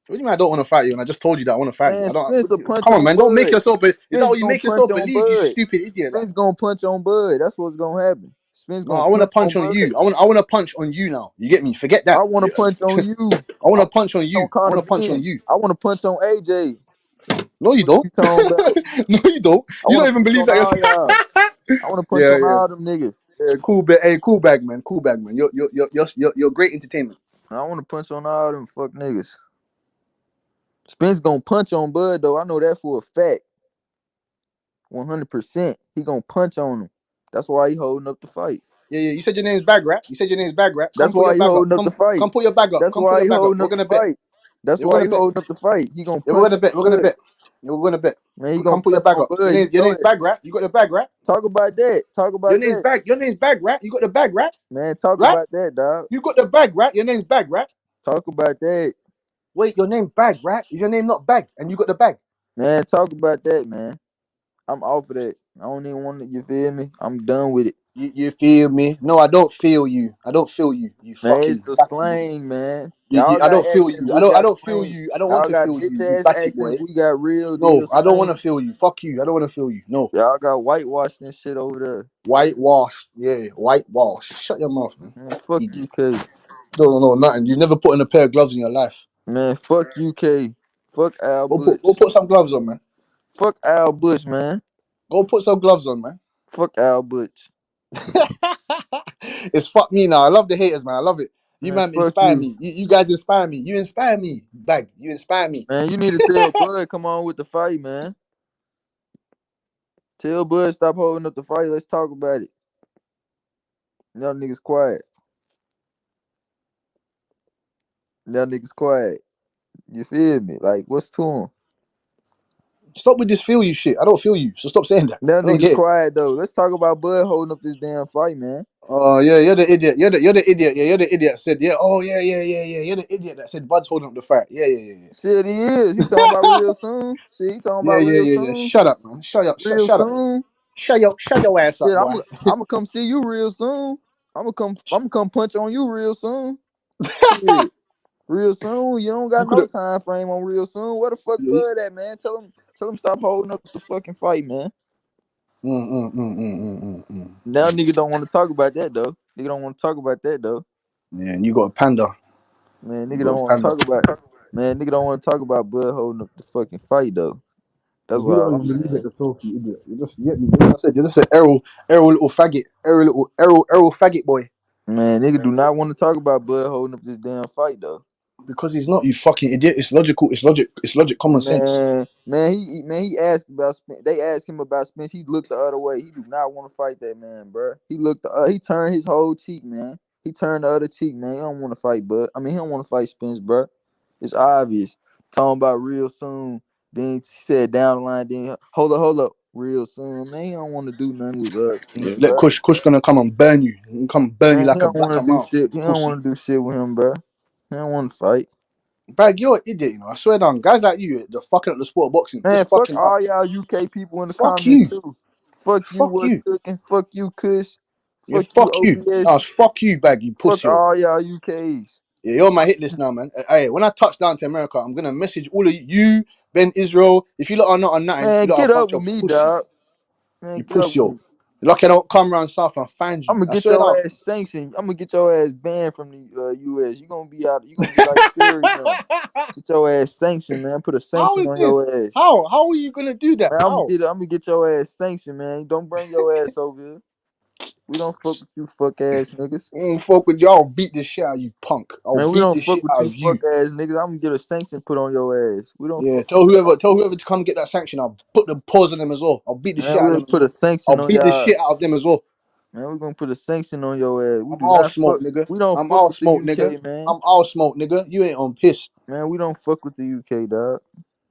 What do you mean I don't want to fight you? And I just told you that I want to fight you. Man, I don't. Spence a punch Come on, on man. Don't make Bud. yourself. Is that Spence what you gonna make punch yourself on believe? You Bud. stupid idiot. Like. Spence gonna punch on Bud. That's what's gonna happen. Spence No, gonna I want to punch punch on on Bud. you. I want to punch on you now. You get me? Forget that. I want to punch on you. I want I to want to punch on punch on you. I want Conor to punch on Ben. you. I want to punch on AJ. No, you Fuck don't. you talking about? No, you don't. I You want don't to even punch believe on that. all y'all. I want to punch Yeah, on yeah, all them niggas. yeah. Cool, hey, cool bag, man. Cool bag, man. You're great entertainment. I want to punch on all them fuck niggas. Spence gonna punch on Bud though. I know that for a fact. 100%. He gonna punch on him. That's why he holding up the fight. Yeah, yeah. You said your name's Bag Rat. You said your name's Bag Rat. Come That's put why your he bag up. holding up the fight. Come put your bag up. That's Come put why your he bag up. holding We're up the gonna bet. fight. That's Yeah, we're why gonna he bet. holding up the fight. He gonna Yeah, we're punch gonna on bet. We're gonna Bud. bet. Yeah, we're gonna bet. Man, he gonna Come put your punch bag on up. Bud. You Your know name's it. Bag Rat. You got the bag rat. Talk about that. Talk Your about name's that. bag. Your name's Bag Rat. You got the bag rat. Man, talk Right? about that, dog. You got the bag rat. Your name's Bag Rat. Talk about that. Wait, your name Bag Rat. Is your name not Bag? And you got the bag. Man, talk about that, man. I'm off of that. I don't even want to, you feel me? I'm done with it. You feel me? No, I don't feel you. I don't feel you. You Man, fucking it's a batty. slang, man. Y'all I got don't feel accents, you. we I got don't feel slang. you. I don't want Y'all to got feel you. bitch You ass batty accents, boy. we got real deal No, I don't want to slang. feel you. Fuck you. I don't want to feel you. No. Y'all got whitewashed and shit over there. Whitewash. Yeah, whitewash. Shut your mouth, man. Man, fuck Idiot. UK. Don't know nothing. You've never put on a pair of gloves in your life. Man, fuck UK. Fuck Al Bush. Go put some gloves on, man. Fuck Al Bush, man. Go put some gloves on, man. Fuck Al Bush. It's fuck me now. I love the haters, man. I love it. You Man, man fuck inspire you. me. You guys inspire me. You inspire me. Bag. You inspire me. Man, you need to tell Bud come on with the fight, man. Tell Bud stop holding up the fight. Let's talk about it. Y'all niggas quiet. Y'all niggas quiet. You feel me? Like, what's to him? Stop with this feel you shit. I don't feel you, so stop saying that. That I don't nigga get it. quiet though. Let's talk about Bud holding up this damn fight, man. Oh yeah, you're the idiot. You're the idiot. Yeah, you're the idiot. That said, yeah. Oh yeah. You're the idiot that said Bud's holding up the fight. Yeah. Shit, he is. He talking about real soon. Shit, he talking about real Yeah. soon. Shut up, man. Shut up. Real Shut up. soon. Shut your ass Shit, up, boy. I'm gonna come see you real soon. I'm gonna come punch on you real soon. Shit. Real soon. You don't got no time frame on real soon. Where the fuck Bud at, man? Tell him stop holding up the fucking fight, man. Now nigga don't want to talk about that though. Nigga don't want to talk about that though. Man, you got a panda. Man, nigga don't want to talk about it. Man, nigga don't want to talk about Bud holding up the fucking fight though. That's You what don't I'm even believe saying. it yourself, you idiot. You just get me. Like I said, you're just an Errol little faggot. Errol faggot boy. Man, nigga do not want to talk about Bud holding up this damn fight though. Because he's not, you fucking idiot. It's logical. It's logic. Common sense. He asked about Spence. They asked him about Spence. He looked the other way. He do not want to fight that man, bro. He turned his whole cheek, man. He turned the other cheek, man. He don't want to fight Bud. I mean, he don't want to fight Spence, bro. It's obvious. Talking about real soon. Then he said down the line. Then hold up, real soon, man. He don't want to do nothing with Spence. Yeah, let Kush gonna come and burn you. He come burn you Man, he like a don't want black to do mouth. shit. He don't want to do shit with him, bro. He don't want to fight. Bag, you're an idiot, you know. I swear down, guys like you, they're fucking up the sport of boxing. Man, Just fuck fucking all up. y'all UK people in the Fuck comments you. too. Fuck you, what's cooking? Fuck you, Kush. Yeah, Fuck you, fuck you. OBS. Fuck you, bag, you Fuck pussy. all y'all UKs. Yeah, you're on my hit list now, man. Hey, when I touch down to America, I'm gonna message all of you, Ben Israel. If you lot are not on nothing, Man, you lot are get a up bunch with of me, pussy. dog. Man, You get up pussy, with yo. me. Lucky I don't come around south and find you. I'm gonna I get swear your down. ass sanctioned. I'm gonna get your ass banned from the US. You gonna be out. You gonna be like Fury now. Get your ass sanctioned, man. Put a How sanction is on this? your ass. How are you gonna do that? Man, How? I'm gonna get your ass sanctioned, man. Don't bring your ass over here. We don't fuck with you, fuck ass niggas. Fuck with y'all. Beat the shit out of you, punk. I'll Man, we beat don't the fuck shit with out you, of you. fuck ass niggas. I'm gonna get a sanction put on your ass. We don't Yeah, fuck tell with y'all. whoever to come get that sanction. I'll put the pause on them as well. I'll beat the shit Man, out we're of gonna them as put a well. sanction I'll on beat the y'all. shit out of them as well. Man, we're gonna put a sanction on your ass. We I'm do all not smoke, fuck. nigga. We don't I'm fuck all with the smoke, nigga. UK, man. I'm all smoke, nigga. You ain't on piss. Man, we don't fuck with the UK, dog.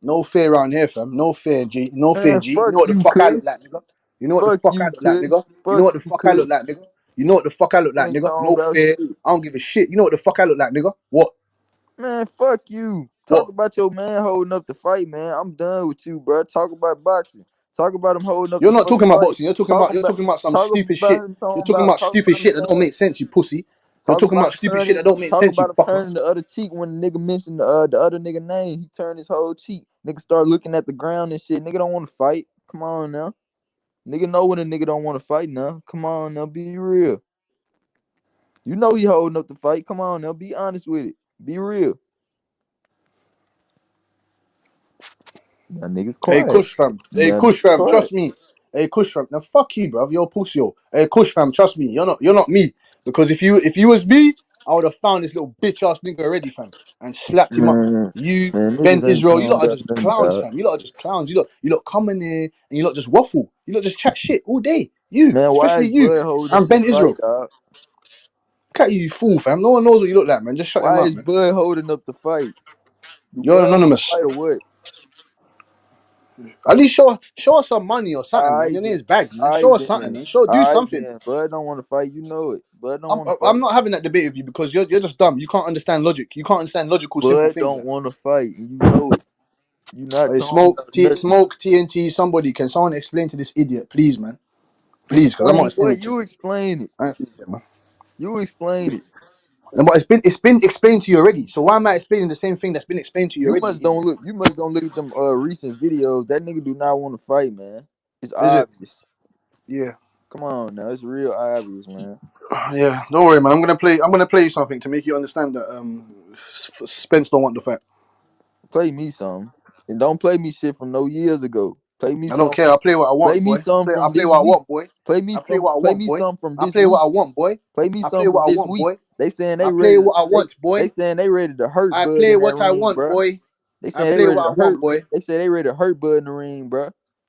No fear around here, fam. No fear, G. No fear, Man, G. You fuck know what the you, fuck I look Kush. like, nigga. You know what the Fuck fuck I you, look like, Kush. nigga. You know Fuck what the you, fuck I look Kush. like, nigga. You know what the fuck I look You like, ain't nigga. talking No about fear. shit. I don't give a shit. You know what the fuck I look like, nigga. What? Man, fuck you. What? Talk about your man holding up the fight, man. I'm done with you, bro. Talk about boxing. Talk about him holding up You're the not fucking talking about fight. boxing. You're talking about some Talk stupid about shit. him You're talking talking about about stupid him shit that don't saying make sense, you pussy. You're talking about stupid shit that don't make sense, you fucker. turning the other cheek when the nigga mentioned the other nigga name. He turned his whole cheek. Nigga start looking at the ground and shit. Nigga don't want to fight. Come on now. Nigga know when a nigga don't want to fight now. Come on now, be real. You know he holding up the fight. Come on now, be honest with it. Be real. Y'all niggas Hey, quiet. Kush fam. Hey, Y'all Kush niggas fam. quiet. Trust me. Hey, Kush fam. Now fuck you, bruv. You're a pussy, yo. Hey, Kush fam. Trust me. You're not me. Because if you was me, I would have found this little bitch ass nigga already, fam, and slapped him up. Man, You, Ben niggas ain't Israel, you talking lot are about just nothing, clowns, dog. fam. You lot are just clowns. You lot come in there and you lot just waffle. You lot just chat shit all day. You, Man, why especially is you, Bud holding up and Ben this fight, Israel. dog? Look at you fool, fam. No one knows what you look like, man. Just shut your Why mouth, is man. Bud holding up the fight? Do You're Bud want to anonymous. fight or what? At least show us some money or something, man. Alright Your then. name's Bag, man. Show Alright us something, then. man. Do Alright something. then. Bud don't want to fight. You know it. Bud don't I'm want to I'm fight. not having that debate with you because you're just dumb. You can't understand logic. You can't understand logical, simple Bud things. don't Like, want to fight, and you know it. You not hey, talking about nothing. smoke, TNT. Somebody, can someone explain to this idiot, please, man? Please, because I'm not Explain explaining what? it to You explain it. you. Man. You explain it. But it's been explained to you already. So why am I explaining the same thing that's been explained to you You already, must you idiot? don't look. You must don't look at them recent videos. That nigga do not want to fight, man. It's Is it? obvious. Yeah. Come on now, it's real obvious, man. Yeah. Don't worry, man. I'm gonna play you something to make you understand that Spence don't want the fight. Play me some, and don't play me shit from no years ago. Play me I don't some. care. I'll play what I Play want, me boy. some I from play this what I week. want, boy. Play me I play some. what I Play want, me boy. some from I this play what week. I want, boy. Play me I some play from what I this want, week. boy. They saying I they play ready to. what I want, They boy. saying they ready to hurt I Bud play in that what I ring, want, bruh. boy. They I saying they play ready what I to hurt. want, boy. They say they ready to hurt Bud in the ring, bruh.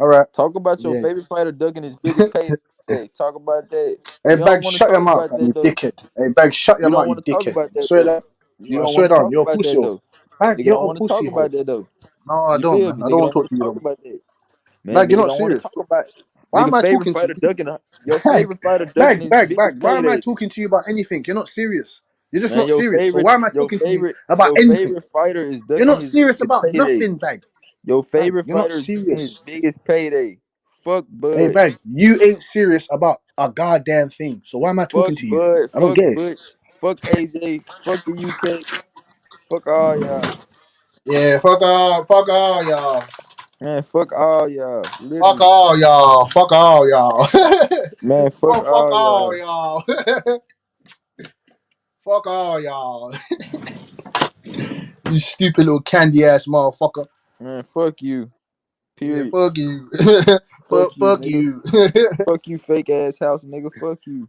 All right. Talk about your Yeah. favorite fighter ducking his biggest payday. Talk about that. Hey, You don't Bag, want to shut your talk mouth, about fam, that you though. dickhead. Hey, Bag, shut You your don't mouth, you want to talk dickhead, about fam. I that swear though. that. You I don't swear want to down, talk you're a about pussy. that though. Bag, Nigga you're don't a want to talk pussy, about hoe. that though. No, I You don't, feel man. me? I don't Nigga want don't to want talk to to you, talk though. about that. Man, Bag, you're nigga not don't want to serious. talk about Why nigga am I favorite talking to fighter you? ducking your Bag, favorite fighter ducking bag, his bag, bag. biggest Why am I payday. talking to you about anything? You're not serious. You're just Man, not serious. So why am I talking to you about your anything? favorite fighter is You're ducking not his serious biggest about payday. nothing, Bag. Your Bag, favorite you're not fighter is ducking his serious. biggest payday. Fuck Hey, Bud. Bag, you ain't serious about a goddamn thing. So why am I Fuck talking to you? Bud. I don't Fuck get it. Butch. Fuck AJ. Fuck the UK. Fuck all y'all. Yeah, fuck all y'all. Man, fuck all y'all. Fuck Literally. all y'all. Fuck all y'all. Man, fuck Fuck all all y'all. y'all. Fuck all y'all. You stupid little candy ass motherfucker. Man, fuck you. Yeah, Period. fuck you. Fuck you, fuck nigga. you. Fuck you, fake ass house, nigga. Fuck you.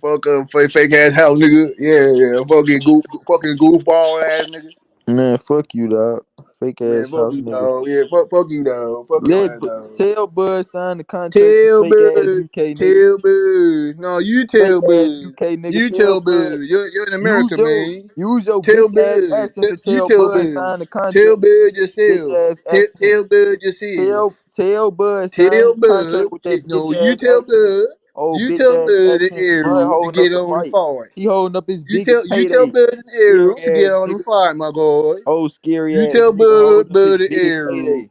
Fuck fake ass house nigga. Yeah. Fucking goofball ass nigga. Man, fuck you, dog. Fake Man, ass fuck house, you, nigga. dog. Yeah, fuck you, dog. Fuck your ass, dog. Tell Bud sign the contract, you Tell fake ass Bud. UK nigga. Tell Bud. No, you Fake tell ass Bud. UK nigga. You Tell tell Bud. Bud. You're in America, man. Use your Tell bitch ass Bud. accent to You tell tell Bud Bud. sign the Tell contract. Bud Bitch yourself. ass accent. Tell Bud yourself. Tell Bud sign Tell his Bud. contract with that No, bitch you ass tell accent. Bud. Oh, You bitch tell ass Bud the accent. Bud arrow to holding up get the on the fight. fight. He holding up his You biggest tell payday. Bud the arrow Scary to get ass on the nigga. fight, my boy. Oh, scary You ass tell nigga Bud holding up his the biggest arrow. payday.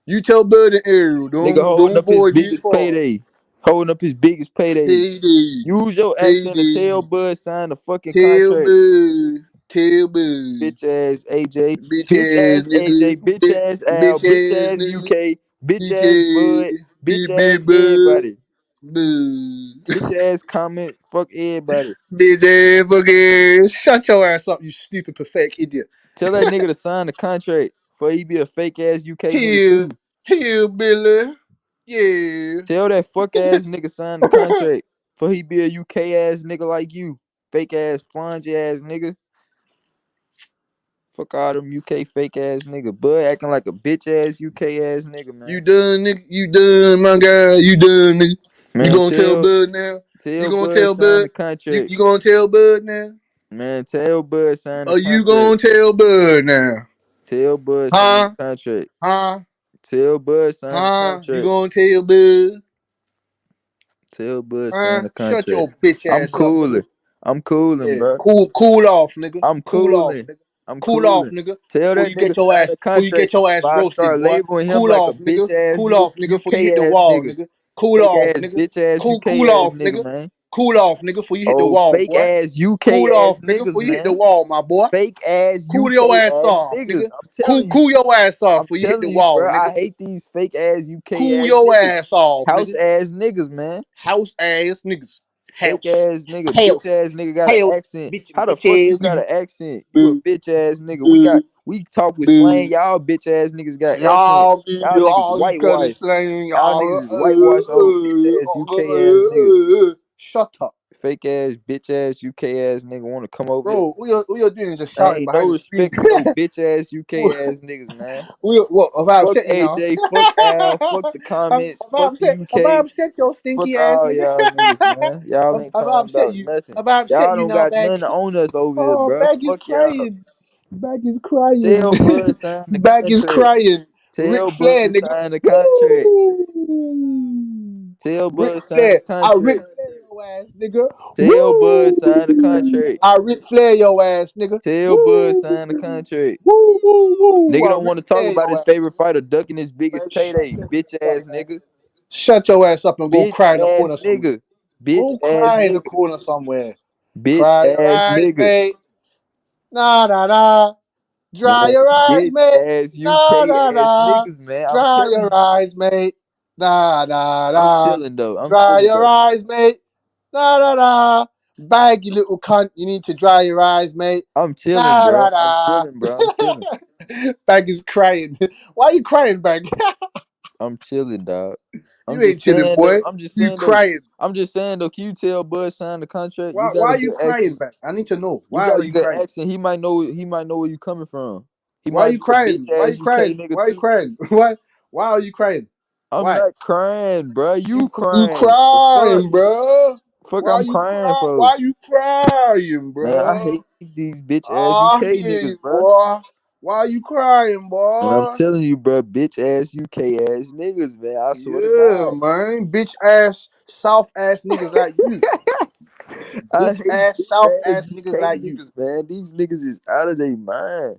You tell Bud the arrow. Nigga Don't holding up his avoid these biggest fights. payday. Holding up his biggest payday. Payday. Use your accent to Payday. tell Bud sign the fucking Tell contract. Bud. Tell Bud. Bitch ass AJ. Bitch Bitch ass ass nigga. AJ. Bitch ass Al. Bitch Bitch ass ass nigga. UK. Bitch Bitch ass Bud. ass. Bitch ass Big Bud. everybody. Bud. Bitch ass comment. Fuck everybody. Bitch ass fucking. Shut your ass up, you stupid, perfect idiot. Tell that nigga to sign the contract for he be a fake ass UK nigga Here. too. Here, Billy. Yeah. Tell that fuck ass nigga sign the contract for he be a UK ass nigga like you. Fake ass, flange ass nigga. Fuck all them UK fake ass nigga. Bud acting like a bitch ass UK ass nigga, man. You done, nigga? You done, my guy? You done, nigga? You Man, gonna tell Bud now? You gonna Bud tell sign Bud? the contract. You gonna tell Bud now? Man, tell Bud sign the Are you contract. gonna tell Bud now? Tell Bud sign the Huh? contract. Huh? Tell Bud sign the Huh? You contract. gonna tell Bud? Tell Bud sign Huh? the Shut contract. your bitch I'm ass up, nigga. cooling. I'm cooling, Yeah, bro. cool off, nigga. I'm Cool off, cooling. nigga. I'm Cool off, cooling. nigga. Tell Before that you get nigga your sign ass, the before you get contract. your ass Before I roasted, start boy. labeling him Cool like a off, bitch nigga. ass Cool nigga, off, nigga. Before you hit UK the ass wall, nigga. nigga. Cool Fake off, ass, nigga. bitch ass Cool UK ass off, nigga, nigga. man. Cool off, nigga. Before you hit the Oh, wall, fake boy. ass UK Cool ass off, nigga. niggas, Before you hit the man. wall, my boy. Fake ass Cool UK your ass ass off, niggas. nigga. I'm telling you. Cool your ass off I'm before you hit the telling you, wall, bro. nigga. I hate these fake ass UK Cool ass your niggas. ass off, House nigga. ass niggas, man. House ass niggas. Fake House. ass nigga, bitch House. ass nigga got an House. accent. Bitch How the fuck ass you got nigga. an accent? You a Boo. bitch ass nigga. Boo. We talk with slang. Boo. Y'all bitch ass niggas got accent. Y'all be Y'all niggas all you got is whitewash. slang, Y'all y'all. niggas is whitewash old bitch ass UK ass nigga. Shut up. Fake ass bitch ass UK ass nigga want to come over here. Bro, what you're doing is just I shouting ain't no behind the screen. respect for no bitch ass UK ass niggas, man. What, have I Fuck upset you now? AJ, fuck Al, fuck the comments, fuck the Have I UK, upset your fuck stinky ass all nigga? y'all niggas, man. Y'all ain't Have I talking upset about you? nothing. Have I upset Y'all you don't now, got Bag? nothing to own us over here, Oh, bro. Bag is Fuck y'all. crying. Bag is crying. Tell Bud sign the Bag is contract. crying. Ric Tell Bud Flair, nigga. sign the contract. Woo! Tell Ric Bud sign the Flair. I Ric contract. Flair your ass, nigga. Tell Bud sign the contract. I Ric Flair your ass, nigga. Tell Bud Woo! sign the contract. Woo, woo, woo. Nigga I don't Ric want to talk Flair about your his ass. favorite fighter ducking his biggest Man, payday. Bitch ass nigga. shut your ass up and go Bitch cry in the ass corner somewhere. nigga. Bitch Go ass cry in the nigga. corner somewhere. Bitch Cry your ass eyes, nigga. mate. Nah, nah, nah. Dry Man, your eyes, bitch mate. ass Nah, UK nah, ass nah. niggas, man. I'm Dry telling your you. eyes, mate. Nah, nah, I'm nah. chilling though. I'm Dry chilling your though. eyes, mate. Nah, nah, nah. Bag, you little cunt. You need to dry your eyes, mate. I'm chilling, Nah, bro. nah, I'm nah. chilling, bro. I'm chilling. Bag is crying. Why are you crying, Bag? I'm chilling, dog. You ain't chilling, boy. You crying. I'm just saying though, can you tell Bud sign the contract? You Why got a are you good crying, accent. Bag? I need to know. You Why got are a you good crying? accent. He might know where you coming from. He Why are might you be a bitch crying? Why are ass you UK crying? nigga Why are you too. crying? Why are you crying? I'm Why? not crying, bro. You You crying. The fuck? crying, bro? Fuck Why I'm you crying cry? for. Why you crying, Man, I bro? hate these bitch ass Ah, UK yeah, niggas, bro. boy. Why you crying, And I'm boy? telling you, bro, bitch ass UK ass niggas, man. I swear to Yeah, God. man. Bitch ass, South ass niggas like you. I Bitch hate ass, bitch South ass ass niggas UK like you. niggas, man. These niggas is out of their mind.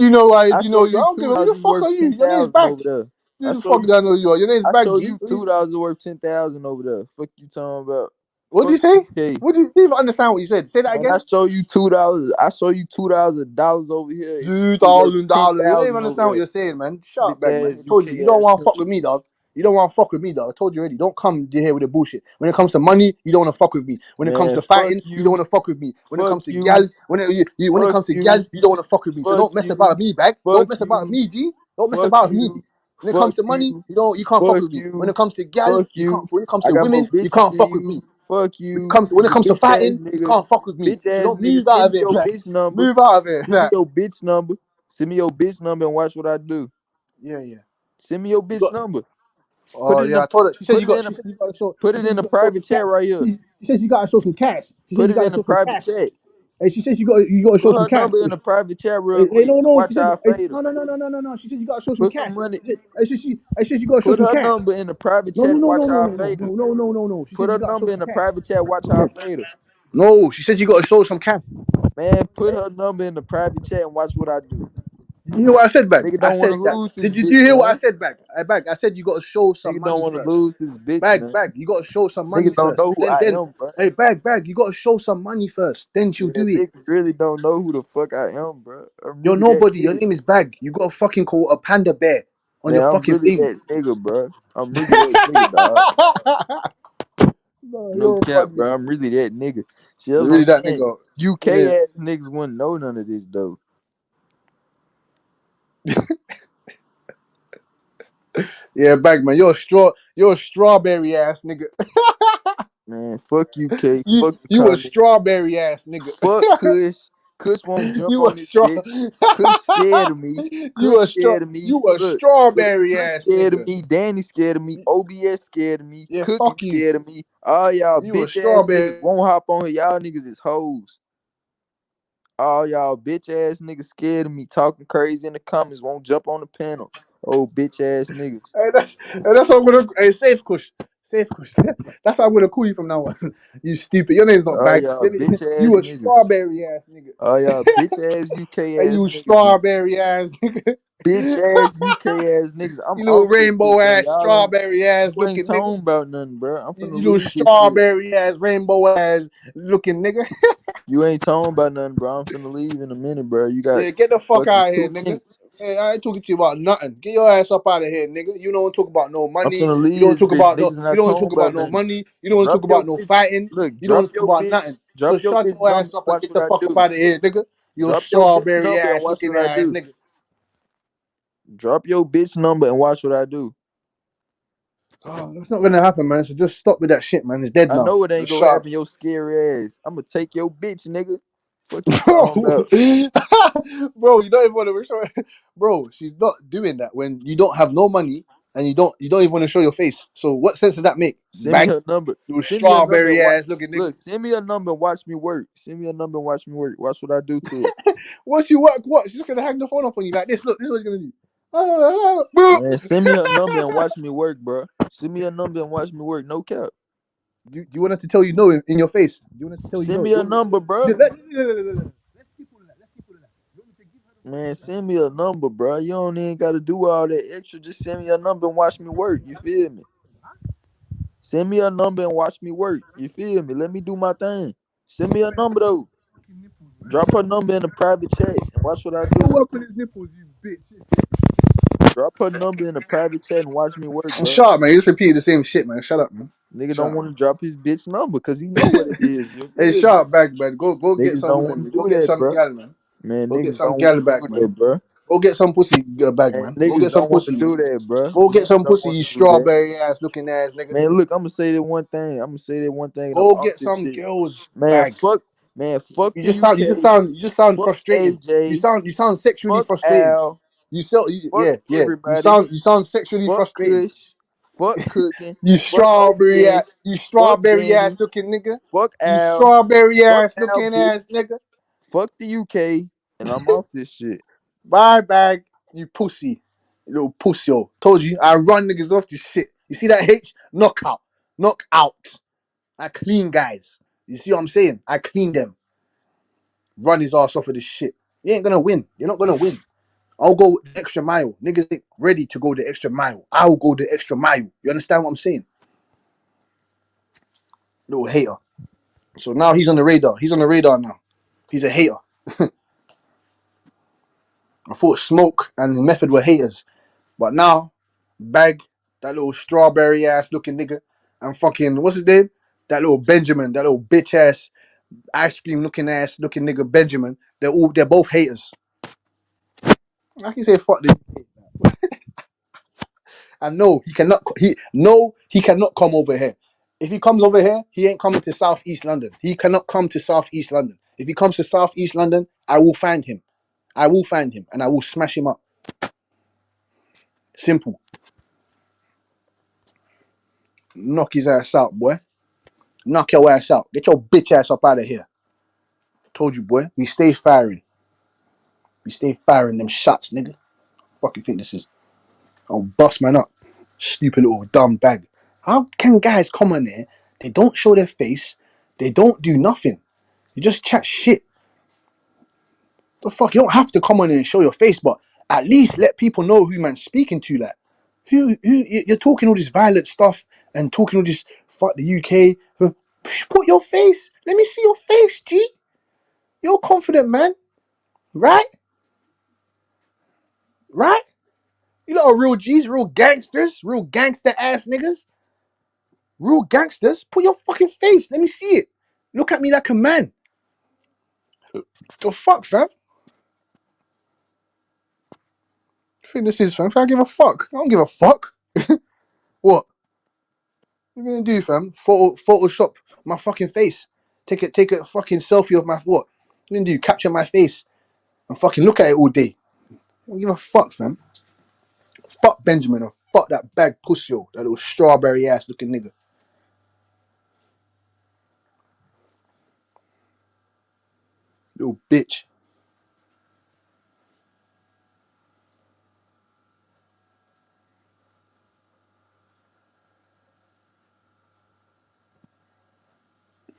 you know why? I You know you. I showed don't give a who the $2 fuck worth are you? Your name's 10,000 Bag. over there. Who the fuck do I know you are? Your name's I Bag, showed G. you $2 worth 10,000 over there. Fuck you talking about? What did you say? What did you even understand what you said? Say that again. I show you $2. I show you $2,000 over here. $2,000. You don't even over understand what there. you're saying, man. Shut up, Bitch Bag, man. ass I told you. UK You don't ass want to fuck nigga. with me, dog. You don't want to fuck with me, dog. I told you already. Don't come here with the bullshit. When it comes to money, you don't want to fuck with me. When it comes Man, to fuck fighting, you don't you. want to fuck with me. When it Fuck comes to you. gals, when it Fuck comes to you. gals, you don't want to fuck with me. So Fuck don't mess you. about me, Bag. Don't Fuck mess about you. me, G. Don't mess Fuck about me. you. When it Fuck comes to money, you. you can't fuck Fuck with me. When you. it comes to gal, Fuck you can't. you. When it comes I to got more women, you bitches can't than fuck with you. me. Fuck you. When it You comes to bitch ass fighting, you nigga. can't fuck with me. Bitch So ass don't nigga. move out Send of me it, your man. bitch number. Move out of it. Send me your bitch number. Send me your bitch number and watch what I do. Yeah. Send me your You bitch got. number. Put Oh it in yeah, a I told her. She said put you it got. in a She said you got to show. put She it said in you a got to show private some chat cash. right here. She said you got to show some cash. She said Put you it got to in a show some private cash. chat. Hey, she said you got to show Put some her cash. number in a private chat real Hey, quick and no. watch She how said I fade her. no. She said you got to show some Put cash. some money. She said you got to show Put some her cash. number in the private No, chat no, and no, watch no, no, how I no, no, fade her. no, no, no, no. She Put said her you got to show number in some the cash. private chat, watch how I fade her. No, she said you got to show some cash. Man, put her number in the private chat and watch what I do. Did you hear what I said back? Nigga I don't want said to that. lose his Did you bitch, hear what I man. said back? I said you got to show some Nigga don't money want to first. lose his bitch, Bag, man. you got to show some money Nigga don't first. know who Then, I am, bro. hey, bag, you got to show some money first. Then she'll Yeah, do it. niggas really don't know who the fuck I am, bro. I'm You're really that nobody. Your nigga. name is Bag. You got a fucking call a panda bear on Man, your I'm fucking really thing. that nigga, bro. I'm really that nigga, dog. No, No you're cap, funny. bro. I'm really that nigga. See, that's You're what really I'm that saying. nigga. UK Yeah, ass niggas wouldn't know none of this, though. yeah, Bag man. You're a strawberry ass nigga. Man, fuck UK. Fuck the You a comment. strawberry ass nigga. Fuck Kush. Kush won't jump you on a this straw. bitch. Kush scared of me. you Kush a straw. scared of me. You a Look, strawberry Kush ass scared of nigga. me. Danny scared of me. OBS scared of me. Yeah, Cookie fuck you. scared of me. All y'all You a bitch ass niggas strawberry. won't hop on here. Y'all niggas is hoes. All y'all bitch ass niggas scared of me, talking crazy in the comments, won't jump on the panel. Oh, bitch ass niggas. That's what I'm gonna. Hey, safe kush. That's how I'm gonna call you from now on. You stupid. Your name's not All Bag. y'all bitch ass You a niggas. strawberry ass nigga. All y'all bitch ass UK Hey, ass you niggas, man. strawberry ass nigga. Bitch ass UK ass niggas. I'm You little off this rainbow shit, bro. ass, Y'all ain't strawberry ass you ain't looking nigga. talking about nothing, bro. I'm You finna little leave this shit. strawberry ass, rainbow ass looking nigga. You ain't talking about nothing, bro. I'm finna leave in a minute, bro. You got Yeah, get the fuck fucking out of here, 2 nigga. minutes. Hey, I ain't talking to you about nothing. Get your ass up out of here, nigga. You don't talk about no I'm money. finna You leave don't this talk bitch. about no. Niggas You not don't talking talk about about no nothing. money. You don't Drop talk your about no bitch. fighting. Look, You don't talk about bitch. nothing. So Drop your shut bitch your number ass and up and watch get what the I fuck up do. out of here, nigga. You Drop your bitch strawberry number and ass watch looking what I ass do. nigga. Drop your bitch number and watch what I do. Oh, that's not gonna happen, man. So just stop with that shit, man. It's dead I now. know it ain't Just gonna shut up. happen, your scary ass. I'ma take your bitch, nigga. Fuck you Bro, talking about. bro, you don't even want to show. Bro, she's not doing that when you don't have no money and you don't even want to show your face. So what sense does that make? Send me Bag, her number. you Send me a number and strawberry watch. ass looking nigga. Look, send me a number and watch me work. Send me a number and watch me work. Watch what I do to her. Once you work, what? She's just gonna hang the phone up on you like this. Look, this is what she's gonna do. Oh, no. Man, send me a number and watch me work, bro. Send me a number and watch me work. No cap. Do you want her to tell you no in your face? Do you want her to tell you Send no? me a number, bro. Man, send me a number, bro. You don't even gotta do all that extra. Just send me a number and watch me work. You feel me? Send me a number and watch me work. You feel me? Let me do my thing. Send me a number though. Drop her number in the private chat and watch what I do. Go work on his nipples, you bitch. Drop her number in the private chat and watch me work, bro. Shut up, man. You just repeated the same shit, man. Shut up, man. Nigga Shut don't up. want to drop his bitch number because he know what it is. You Hey, feel shut me? up, bag, man. Go get Niggas don't some. want to Go do get that, some bro. gal, man. Man, Go get niggas some don't want gal to back, do man. that, bro. Go get some pussy bag, Man, man. Go niggas get some don't want to pussy, do man. that, bro. Go get Niggas some don't pussy, want you to do that. strawberry ass looking ass nigga. Man, look, I'm gonna say that one thing. And I'm Go off get this some shit. girls Man, bag. fuck You just the sound you just UK. sound you just sound Fuck frustrated. AJ. You sound sexually Fuck frustrated. Al. Fuck Yeah. everybody. You sound sexually Fuck frustrated. Kush. Fuck Cooking. You Fuck OBS. Fuck strawberry ass Danny. looking nigga. Fuck You Al. strawberry Fuck ass Al, looking bitch. ass nigga. Fuck the UK. And I'm off this shit. Bye bag, you pussy. You little pussy. Told you, I run niggas off this shit. You see that H? Knockout. Knock out. I clean guys. You see what I'm saying? I clean them. Run his ass off of this shit. You ain't gonna win. You're not gonna win. I'll go the extra mile. Niggas ain't ready to go the extra mile. I'll go the extra mile. You understand what I'm saying? Little hater. So now he's on the radar. He's on the radar now. He's a hater. I thought Smoke and Method were haters. But now, Bag, that little strawberry ass looking nigga, and fucking, what's his name? That little Benjamin, that little bitch ass, ice cream looking ass looking nigga Benjamin. They're both haters. I can say fuck this. And no, he cannot come over here. If he comes over here, he ain't coming to Southeast London. He cannot come to Southeast London. If he comes to Southeast London, I will find him. I will find him and I will smash him up. Simple. Knock his ass out, boy. Knock your ass out. Get your bitch ass up out of here. Told you, boy. We stay firing. We stay firing them shots, nigga. Fucking think this is. I'll bust man up. Stupid little dumb bag. How can guys come on there? They don't show their face. They don't do nothing. You just chat shit. The fuck? You don't have to come on and show your face, but at least let people know who man's speaking to. Like, who you're talking all this violent stuff and talking all this fuck the UK. Put your face. Let me see your face, G. You're confident, man. Right? Right? You lot are real G's, real gangsters, real gangster ass niggas. Real gangsters. Put your fucking face. Let me see it. Look at me like a man. The fuck, fam? I think this is, fam. I give a fuck. I don't give a fuck. What? What you gonna do, fam? Photoshop my fucking face. Take a fucking selfie of my what? What you gonna do? Capture my face and fucking look at it all day. I don't give a fuck, fam. Fuck Benjamin and fuck that bag pussy, that little strawberry ass looking nigga. Little bitch.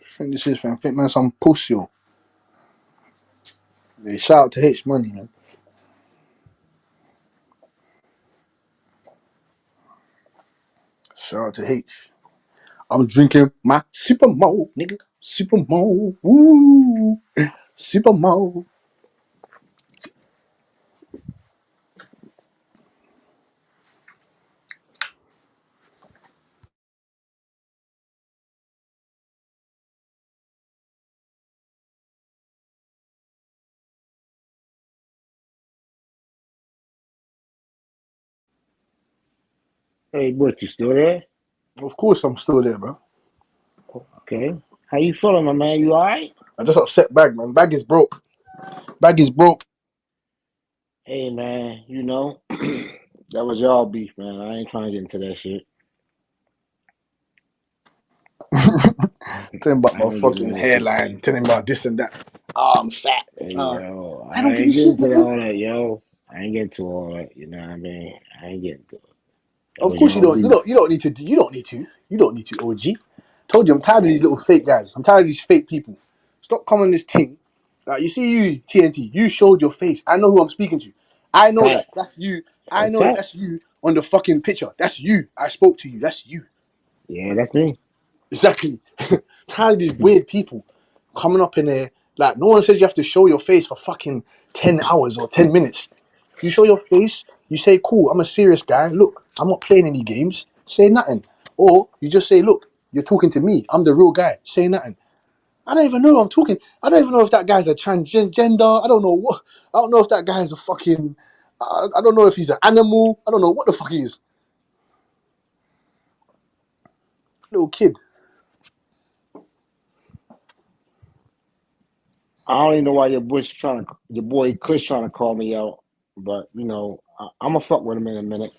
I think this is, fam. I think man some pussy. Yeah, shout out to H Money, man. Shout out to H. I'm drinking my Super Mo, nigga. Super Mo. Woo. Super Mo. Hey, Butch, you still there? Of course I'm still there, bro. Okay. How you feeling, my man? You all right? I just upset Bag, man. Bag is broke. Bag is broke. Hey, man, you know, that was y'all beef, man. I ain't trying to get into that shit. Tell him about I my ain't getting fucking into that shit. hairline. Tell him about this and that. Oh, I'm fat. Hey, yo, I I don't give a ain't shit, getting to nigga. all that, yo. I ain't getting to all that, you know what I mean? I ain't getting to it. That Of was course you y'all don't. beef. You don't need to. You don't need to. You don't need to. OG. Told you I'm tired of these little fake guys. I'm tired of these fake people. Stop coming this thing. You see you TNT. You showed your face. I know who I'm speaking to. I know that. Fact. That's you. I That's know that. fact. That's you on the fucking picture. That's you. I spoke to you. That's you. Yeah, that's me. Exactly. Tired of these weird people coming up in there. Like, no one says you have to show your face for fucking 10 hours or 10 minutes. You show your face, you say, cool, I'm a serious guy. Look, I'm not playing any games. Say nothing. Or you just say, look, you're talking to me. I'm the real guy. Say nothing. I don't even know who I'm talking. I don't even know if that guy's a transgender. I don't know what. I don't know if that guy's a fucking. I don't know if he's an animal. I don't know what the fuck he is. Little kid. I don't even know why your boy Kush trying to call me out, but you know, I'm gonna fuck with him in a minute.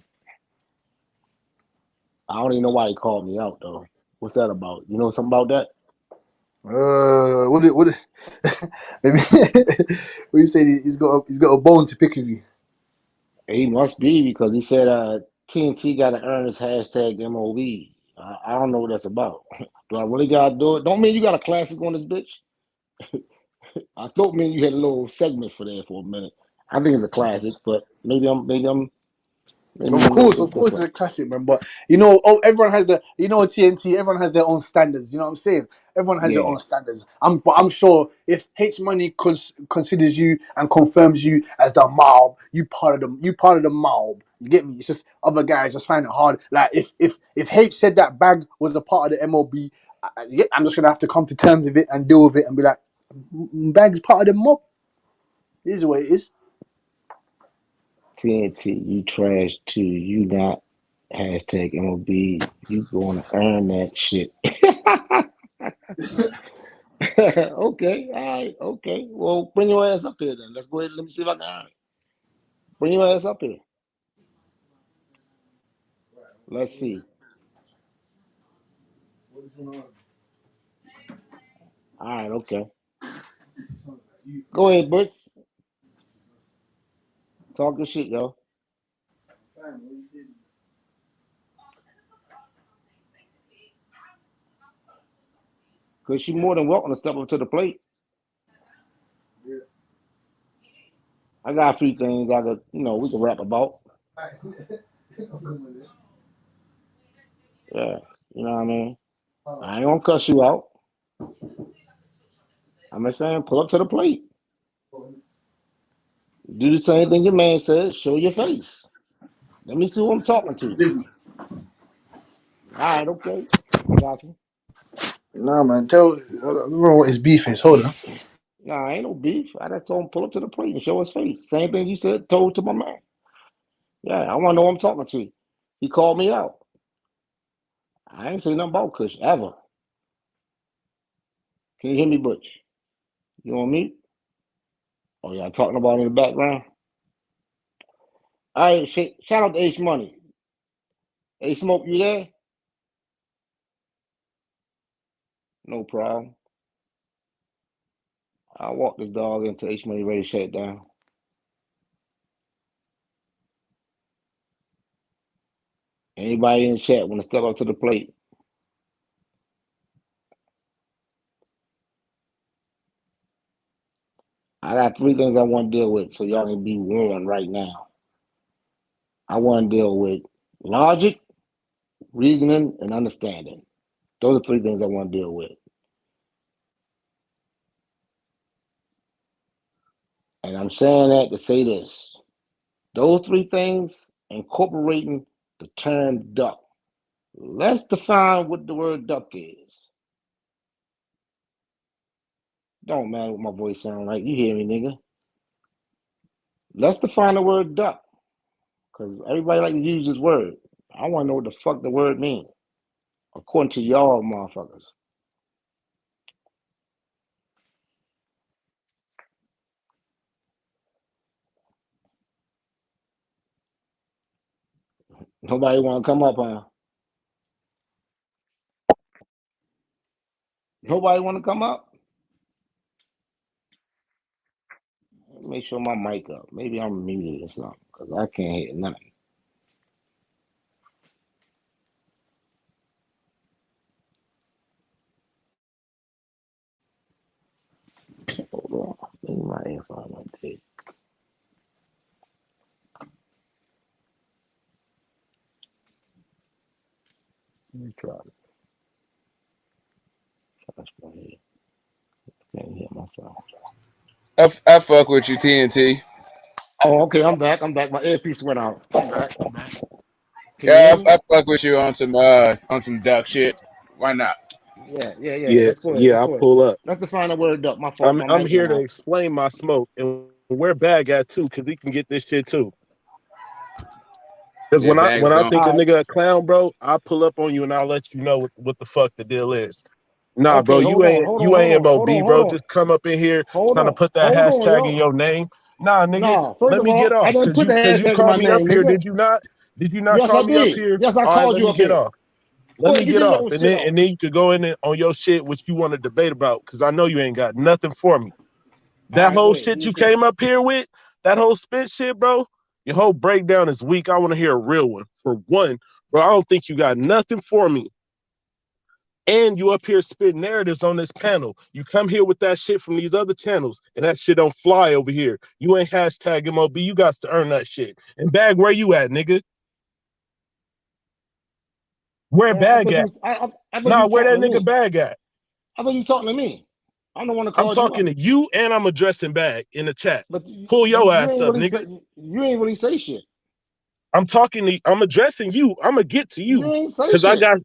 I don't even know why he called me out though. What's that about? You know something about that? What? Maybe what you say? He's got a bone to pick with you. He must be because he said TNT got to earn his hashtag MOV. I don't know what that's about. Do I really gotta do it? Don't mean you got a classic on this bitch. I thought maybe you had a little segment for that for a minute. I think it's a classic, but maybe I'm a little Of bit course, it's different. a classic, man. But you know, everyone has TNT. Everyone has their own standards. You know what I'm saying? Everyone has their Yeah, own standards. But I'm sure if H Money considers you and confirms you as the mob, you part of the mob. You get me? It's just other guys just find it hard. Like if H said that Bag was a part of the MOB, I'm just gonna have to come to terms with it and deal with it and be like, Bag's part of the mob. This is what it is. TNT, you trash too. You not Hashtag MLB. You going to earn that shit. Okay, all right, okay. Well, bring your ass up here then. Let's go ahead. Let me see if I can earn it. Bring your ass up here. Let's see. All right, okay. Go ahead, Butch. Talk your shit, yo. Because she's more than welcome to step up to the plate. I got a few things I could, we can rap about. Yeah, you know what I mean? I ain't gonna cuss you out. I'm just saying, pull up to the plate. Do the same thing your man says. Show your face. Let me see who I'm talking to. All right, okay. I got you. Nah, man. I don't know what his beef is. Hold on. Nah, ain't no beef. I just told him pull up to the plate and show his face. Same thing you said, told to my man. Yeah, I want to know who I'm talking to. He called me out. I ain't say nothing about Kush ever. Can you hear me, Butch? You on mute? Oh, yeah, talking about in the background? All right, shout out to Ace Money. Ace Smoke, you there? No problem. I'll walk this dog into Ace Money ready to shut it down. Anybody in the chat want to step up to the plate? I got 3 things I want to deal with, so y'all can be warned right now. I want to deal with logic, reasoning, and understanding. Those are 3 things I want to deal with. And I'm saying that to say this. Those 3 things incorporating the term duck. Let's define what the word duck is. Don't matter what my voice sounds like. You hear me, nigga. Let's define the word duck. Because everybody like to use this word. I want to know what the fuck the word means. According to y'all motherfuckers. Nobody want to come up, huh? Nobody want to come up? Make sure my mic up. Maybe I'm muted or something. Because I can't hear nothing. Hold on. Maybe my earphone went dead. Let me try it. Can't hear myself. I fuck with you, TNT. Oh, okay. I'm back. My earpiece went out. I'm back. Yeah, I fuck with you on some duck shit. Why not? Yeah. Let's go ahead. I pull up. Let's define the word duck. My fault. I'm here to explain my smoke and where Bag at too, because he can get this shit too. Because when I think a nigga a clown, bro, I pull up on you and I'll let you know what the fuck the deal is. Nah, okay, bro, you ain't MOB, bro. Just come up in here trying to put that hashtag in your name. Nah, nigga, let me get off. Because you called me up here, did you not? Did you not call me up here? Yes, I called you up here. Get off. Let me get off, and then you could go in on your shit, which you want to debate about, because I know you ain't got nothing for me. That whole shit you came up here with, that whole spit shit, bro, your whole breakdown is weak. I want to hear a real one. For one, bro, I don't think you got nothing for me. And you up here spitting narratives on this panel. You come here with that shit from these other channels, and that shit don't fly over here. You ain't hashtag MOB. You got to earn that shit. And Bag, where you at, nigga? Where Bag at? Nah, where that nigga Bag at? I thought you were talking to me. I'm the one that called I'm talking to you, and I'm addressing Bag in the chat. Pull your ass up, nigga. You ain't really say shit. I'm addressing you. I'm gonna get to you because I got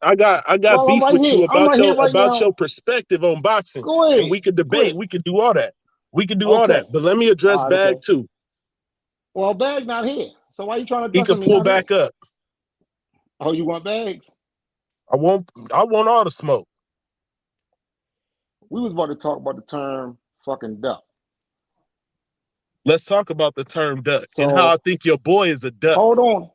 beef right with here. you about your perspective on boxing. Go ahead. And we could debate. We could do all that. All that. But let me address Bag too. Well, Bag not here. So why are you trying to address him? He could pull back up. Oh, you want bags? I want all the smoke. We was about to talk about the term fucking duck. Let's talk about the term duck and how I think your boy is a duck. Hold on.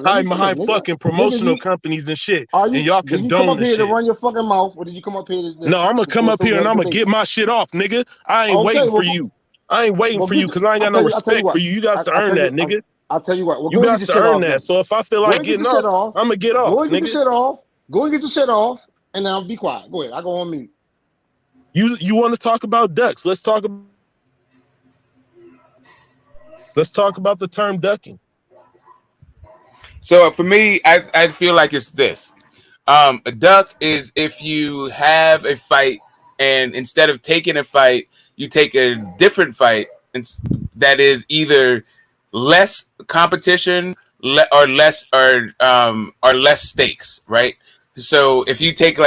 Hiding behind fucking promotional companies and shit. And y'all Did you condone come up the here shit. to run your fucking mouth, or did you come up here to No, I'm gonna come up here and I'm gonna get my shit off, nigga. I ain't waiting for you. I ain't waiting for you because I ain't got no respect for you. You got to earn that, nigga. I'll tell you what. Well, You got to earn that. So if I feel like getting off, I'm gonna get off. Go and get the shit off. Go and get the shit off, and now be quiet. Go ahead. I go on mute. You want to talk about ducks? Let's talk about the term ducking. So for me, I feel like it's this. A duck is if you have a fight and instead of taking a fight, you take a different fight that is either less competition or less stakes, right? So if you take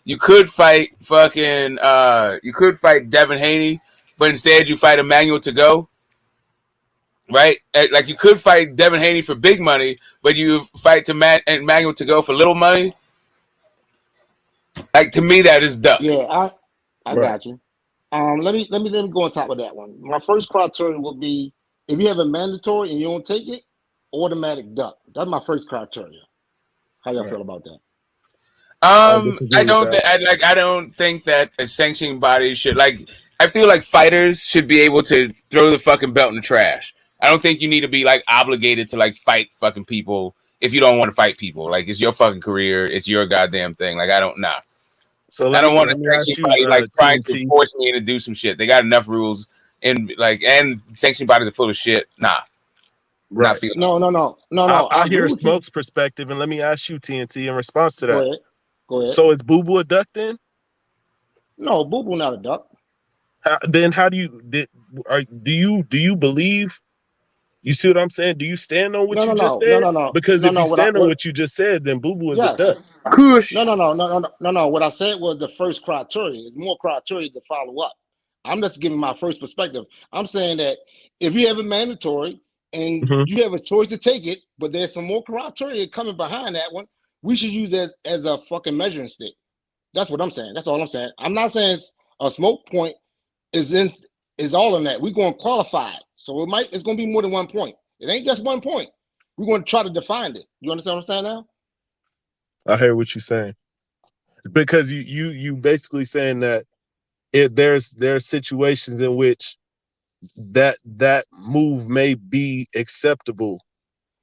you could fight Devin Haney, but instead you fight Emmanuel to go. Right, like you could fight Devin Haney for big money, but you fight Emmanuel to go for little money. Like to me, that is duck. Yeah, I got you. Let me go on top of that one. My first criteria would be if you have a mandatory and you don't take it, automatic duck. That's my first criteria. How y'all feel about that? I don't think that a sanctioning body should I feel like fighters should be able to throw the fucking belt in the trash. I don't think you need to be obligated to fight fucking people if you don't want to fight people. It's your fucking career. It's your goddamn thing. I don't know. So I don't want to sanction body trying to force me to do some shit. They got enough rules and sanction bodies are full of shit. Nah. Right. Not feeling No. I hear Smoke's perspective, and let me ask you, TNT, in response to that. Go ahead. So is Boo Boo a duck then? No, Boo Boo not a duck. Then how do you believe? You see what I'm saying? Do you stand on what you just said? No. Because if you stand on what you just said, then Boo Boo is a duck. No. What I said was the first criteria. There's more criteria to follow up. I'm just giving my first perspective. I'm saying that if you have a mandatory and you have a choice to take it, but there's some more criteria coming behind that one, we should use it as a fucking measuring stick. That's what I'm saying. That's all I'm saying. I'm not saying a smoke point is all in that. We're going to qualify it. So it's going to be more than 1 point. It ain't just 1 point. We're going to try to define it. You understand what I'm saying now? I hear what you're saying. Because you basically saying that there's situations in which that move may be acceptable.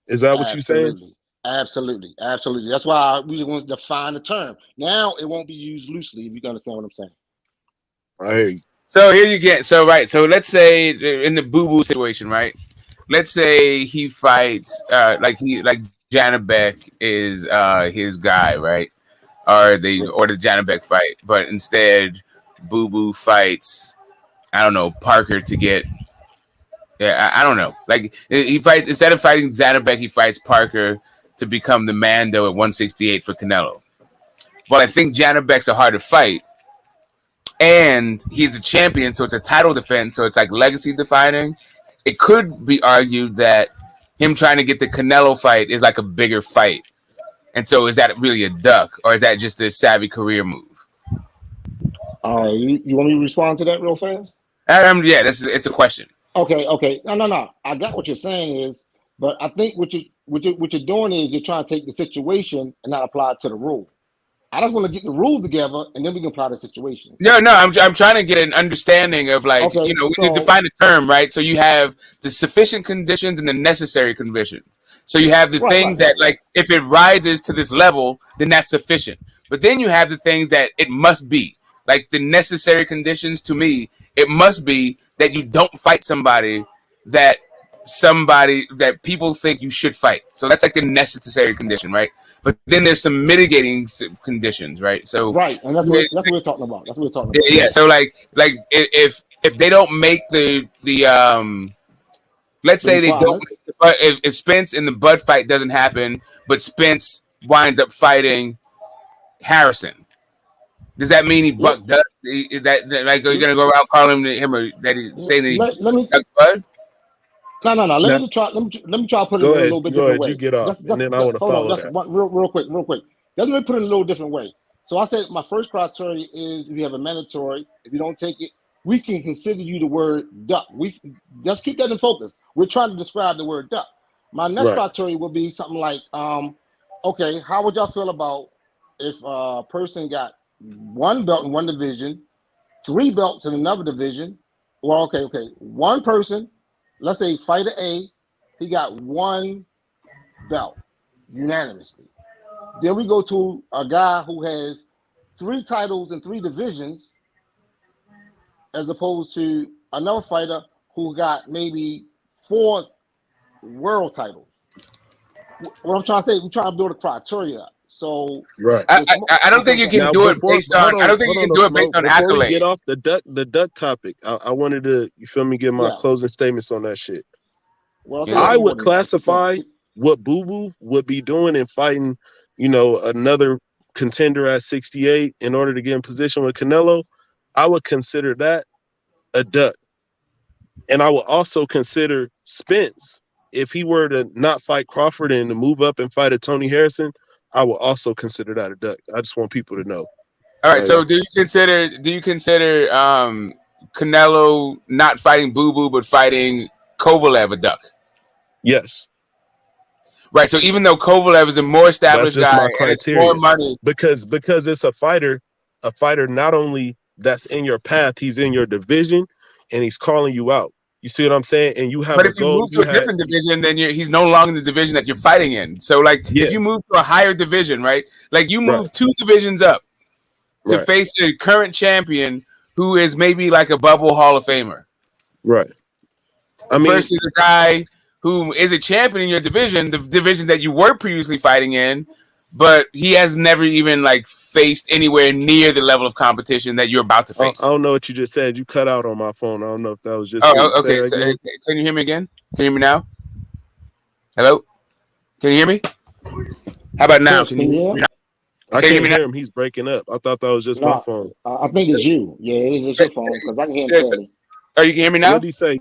Is that what you're saying? Absolutely. That's why we want to define the term. Now it won't be used loosely, if you understand what I'm saying. I hear you. So here you get so let's say in the Boo Boo situation, right? Let's say he fights Janabek is his guy, right? Or the Janabek fight, but instead Boo Boo fights Parker to get I don't know. He fights instead of fighting Janabek, he fights Parker to become the Mando at 168 for Canelo. But I think Janabek's a harder fight. And he's a champion, so it's a title defense, so it's legacy defining. It could be argued that him trying to get the Canelo fight is a bigger fight. And so is that really a duck, or is that just a savvy career move? You want me to respond to that real fast? Yeah, it's a question. Okay. No. I got what you're saying but I think what you're doing is you're trying to take the situation and not apply it to the rule. I just want to get the rules together, and then we can apply the situation. No, I'm trying to get an understanding of we define the term, right? So you have the sufficient conditions and the necessary conditions. So you have the things that if it rises to this level, then that's sufficient. But then you have the things that it must be. The necessary conditions to me, it must be that you don't fight somebody that people think you should fight. So that's the necessary condition, right? But then there's some mitigating conditions, right? So and that's what we're talking about. Yeah. So if they don't make the let's say they don't. If Spence in the Bud fight doesn't happen, but Spence winds up fighting Harrison, does that mean he bucked up? Are you gonna go around calling him that he's saying that he Bud? No. Now, Let me try to put it in a little bit go different ahead. way. You get off, and then I want to Hold on. follow Just that. one real quick. Let me put it in a little different way. So I said my first criteria is if you have a mandatory. If you don't take it, we can consider you the word duck. We just keep that in focus. We're trying to describe the word duck. My next criteria would be something like, okay, how would y'all feel about if a person got one belt in one division, 3 belts in another division? Well, okay. One person, let's say fighter A, he got 1 belt unanimously. Then we go to a guy who has 3 titles in 3 divisions, as opposed to another fighter who got maybe 4 world titles. What I'm trying to say, we're trying to build a criteria. So I don't think you can do it based on. I don't think you can do it based on before we accolades. get off the duck topic, I wanted to, you feel me, give my closing statements on that shit. Well, I would classify what Boo Boo would be doing in fighting, another contender at 68 in order to get in position with Canelo. I would consider that a duck. And I would also consider Spence, if he were to not fight Crawford and to move up and fight a Tony Harrison, I will also consider that a duck. I just want people to know. All right. So do you consider Canelo not fighting Boo Boo but fighting Kovalev a duck? Yes. Right. So even though Kovalev is a more established guy and it's more money, because it's a fighter not only that's in your path, he's in your division and he's calling you out. You see what I'm saying? And you have but if you move to a different division, then he's no longer in the division that you're fighting in. So, if you move to a higher division, right? Like you move 2 divisions up to face a current champion who is maybe like a bubble Hall of Famer, right? I mean, versus a guy who is a champion in your division, the division that you were previously fighting in, but he has never even faced anywhere near the level of competition that you're about to face. I don't know what you just said. You cut out on my phone. I don't know if that was just. Okay. So, can you hear me again? Can you hear me now? Hello? Can you hear me? How about now? Can you hear me now? I can't hear him. He's breaking up. I thought that was just my phone. I think it's you. Yeah, it's your phone because I can hear him clearly. Oh, you can hear me now? What did he say?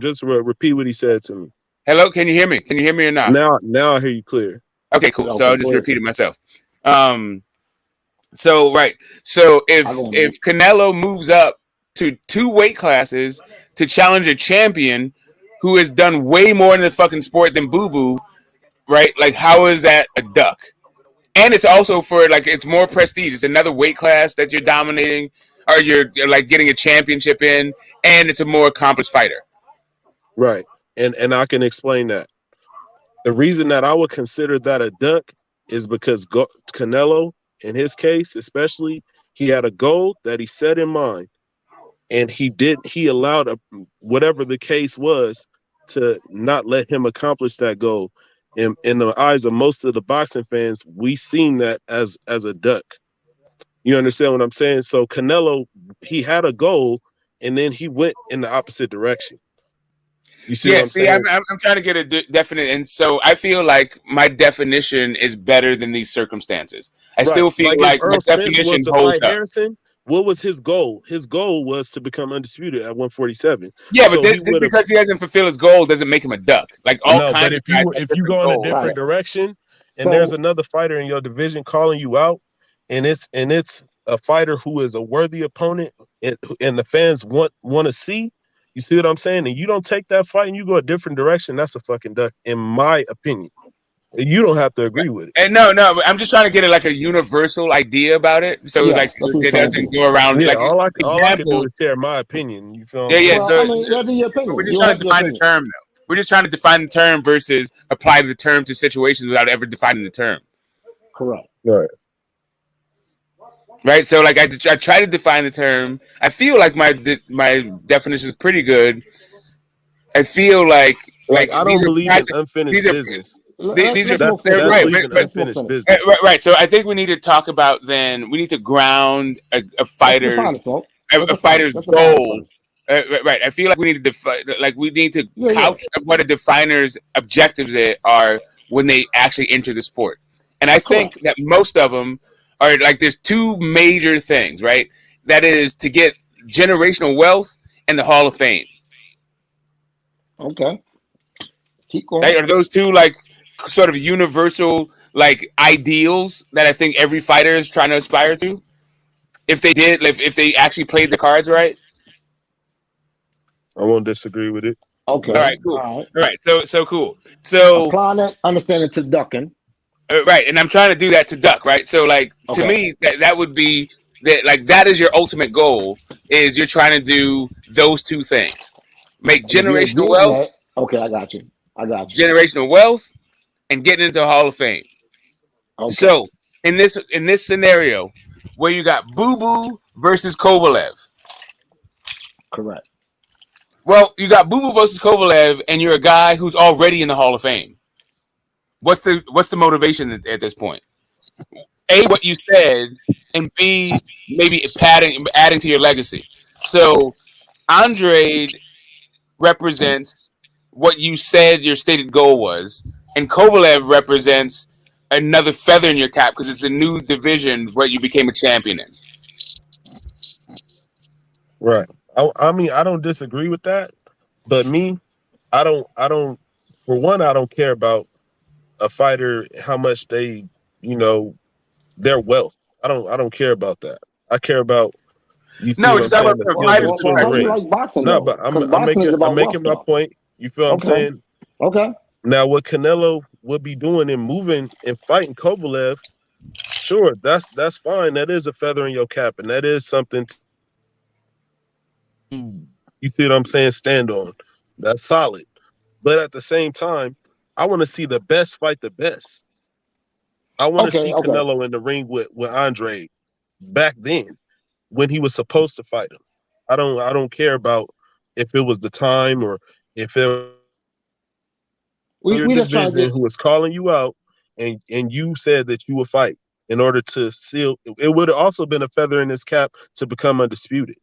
Just repeat what he said to me. Hello? Can you hear me? Can you hear me or not? Now I hear you clear. Okay, cool. So I'll just repeat it myself. So if Canelo moves up to 2 weight classes to challenge a champion who has done way more in the fucking sport than Boo Boo, right? Like, how is that a duck? And it's also for it's more prestige. It's another weight class that you're dominating, or you're getting a championship in, and it's a more accomplished fighter. Right, and I can explain that. The reason that I would consider that a duck is because Canelo, in his case especially, he had a goal that he set in mind, and he allowed whatever the case was to not let him accomplish that goal. In the eyes of most of the boxing fans, we seen that as a duck. You understand what I'm saying? So Canelo, he had a goal, and then he went in the opposite direction. You see what I'm saying? I'm trying to get a definite, and so I feel like my definition is better than these circumstances. I still feel like Errol the Spence definition was to holds fight up. Harrison. What was his goal? His goal was to become undisputed at 147. Yeah, but just because he hasn't fulfilled his goal doesn't make him a duck. But if you go in a different direction, and there's another fighter in your division calling you out, and it's a fighter who is a worthy opponent, and the fans want to see. You see what I'm saying? And you don't take that fight and you go a different direction, that's a fucking duck, in my opinion. You don't have to agree with it. And no, I'm just trying to get a universal idea about it, so it doesn't go around. Yeah, all I can do is share my opinion. You feel me? Yeah. Well, that'd be your opinion. We're just trying to define the term, though. We're just trying to define the term versus apply the term to situations without ever defining the term. Correct. Right. So I try to define the term. I feel like my definition is pretty good. I feel like I don't believe it's unfinished business. These are that's right, unfinished business. Right. So I think we need to talk about then. We need to ground a fighter's goal. Right. I feel like we need to couch what a definer's objectives are when they actually enter the sport. And I think that most of them are there's 2 major things, right? That is to get generational wealth and the Hall of Fame. Okay. Keep going. Are those two like sort of universal like ideals that I think every fighter is trying to aspire to? If they actually played the cards right. I won't disagree with it. Okay. All right, cool. All right, so cool. So applying that understanding to ducking. Right, and I'm trying to do that to duck, right? So like to Okay. me that would be that like that is your ultimate goal is you're trying to do those two things. Make And if you're generational getting wealth, that, okay, I got you. generational wealth and getting into the Hall of Fame. Okay. So in this scenario where you got Boo Boo versus Kovalev. Correct. Well, you got Boo Boo versus Kovalev and you're a guy who's already in the Hall of Fame. What's the motivation at this point? A, what you said, and B, maybe adding to your legacy. So Andre represents what you said your stated goal was, and Kovalev represents another feather in your cap because it's a new division where you became a champion in. Right. I mean, I don't disagree with that, but me, I don't. For one, I don't care about a fighter how much they, their wealth. I don't care about that. I care about you. See what I'm saying? The skill that's in the ring. Like boxing, no, but I'm making my point. You feel what I'm saying? Okay. Now, what Canelo would be doing and moving and fighting Kovalev, sure, that's fine. That is a feather in your cap, and that is something. You see what I'm saying? Stand on. That's solid. But at the same time, I want to see the best fight the best. I want to see Canelo in the ring with Andre back then when he was supposed to fight him. I don't care about if it was the time or if it your division who was calling you out and you said that you would fight in order to seal. It would have also been a feather in his cap to become undisputed.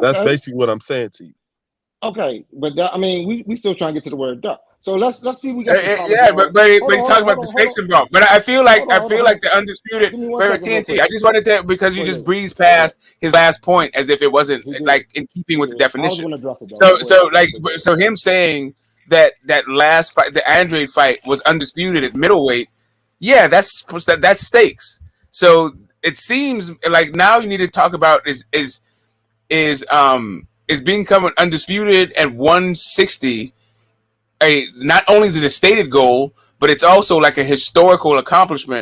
That's basically what I'm saying to you. Okay, but I mean, we still trying to get to the word duck. So let's see. We got but he's talking about the stakes involved. But I feel like the undisputed TNT. I just wanted to because you just breezed past his last point as if it wasn't like in keeping with the definition. So him saying that last fight, the Andre fight, was undisputed at middleweight. Yeah, that's stakes. So it seems like now you need to talk about is becoming undisputed at 160. Not only is it a stated goal, but it's also like a historical accomplishment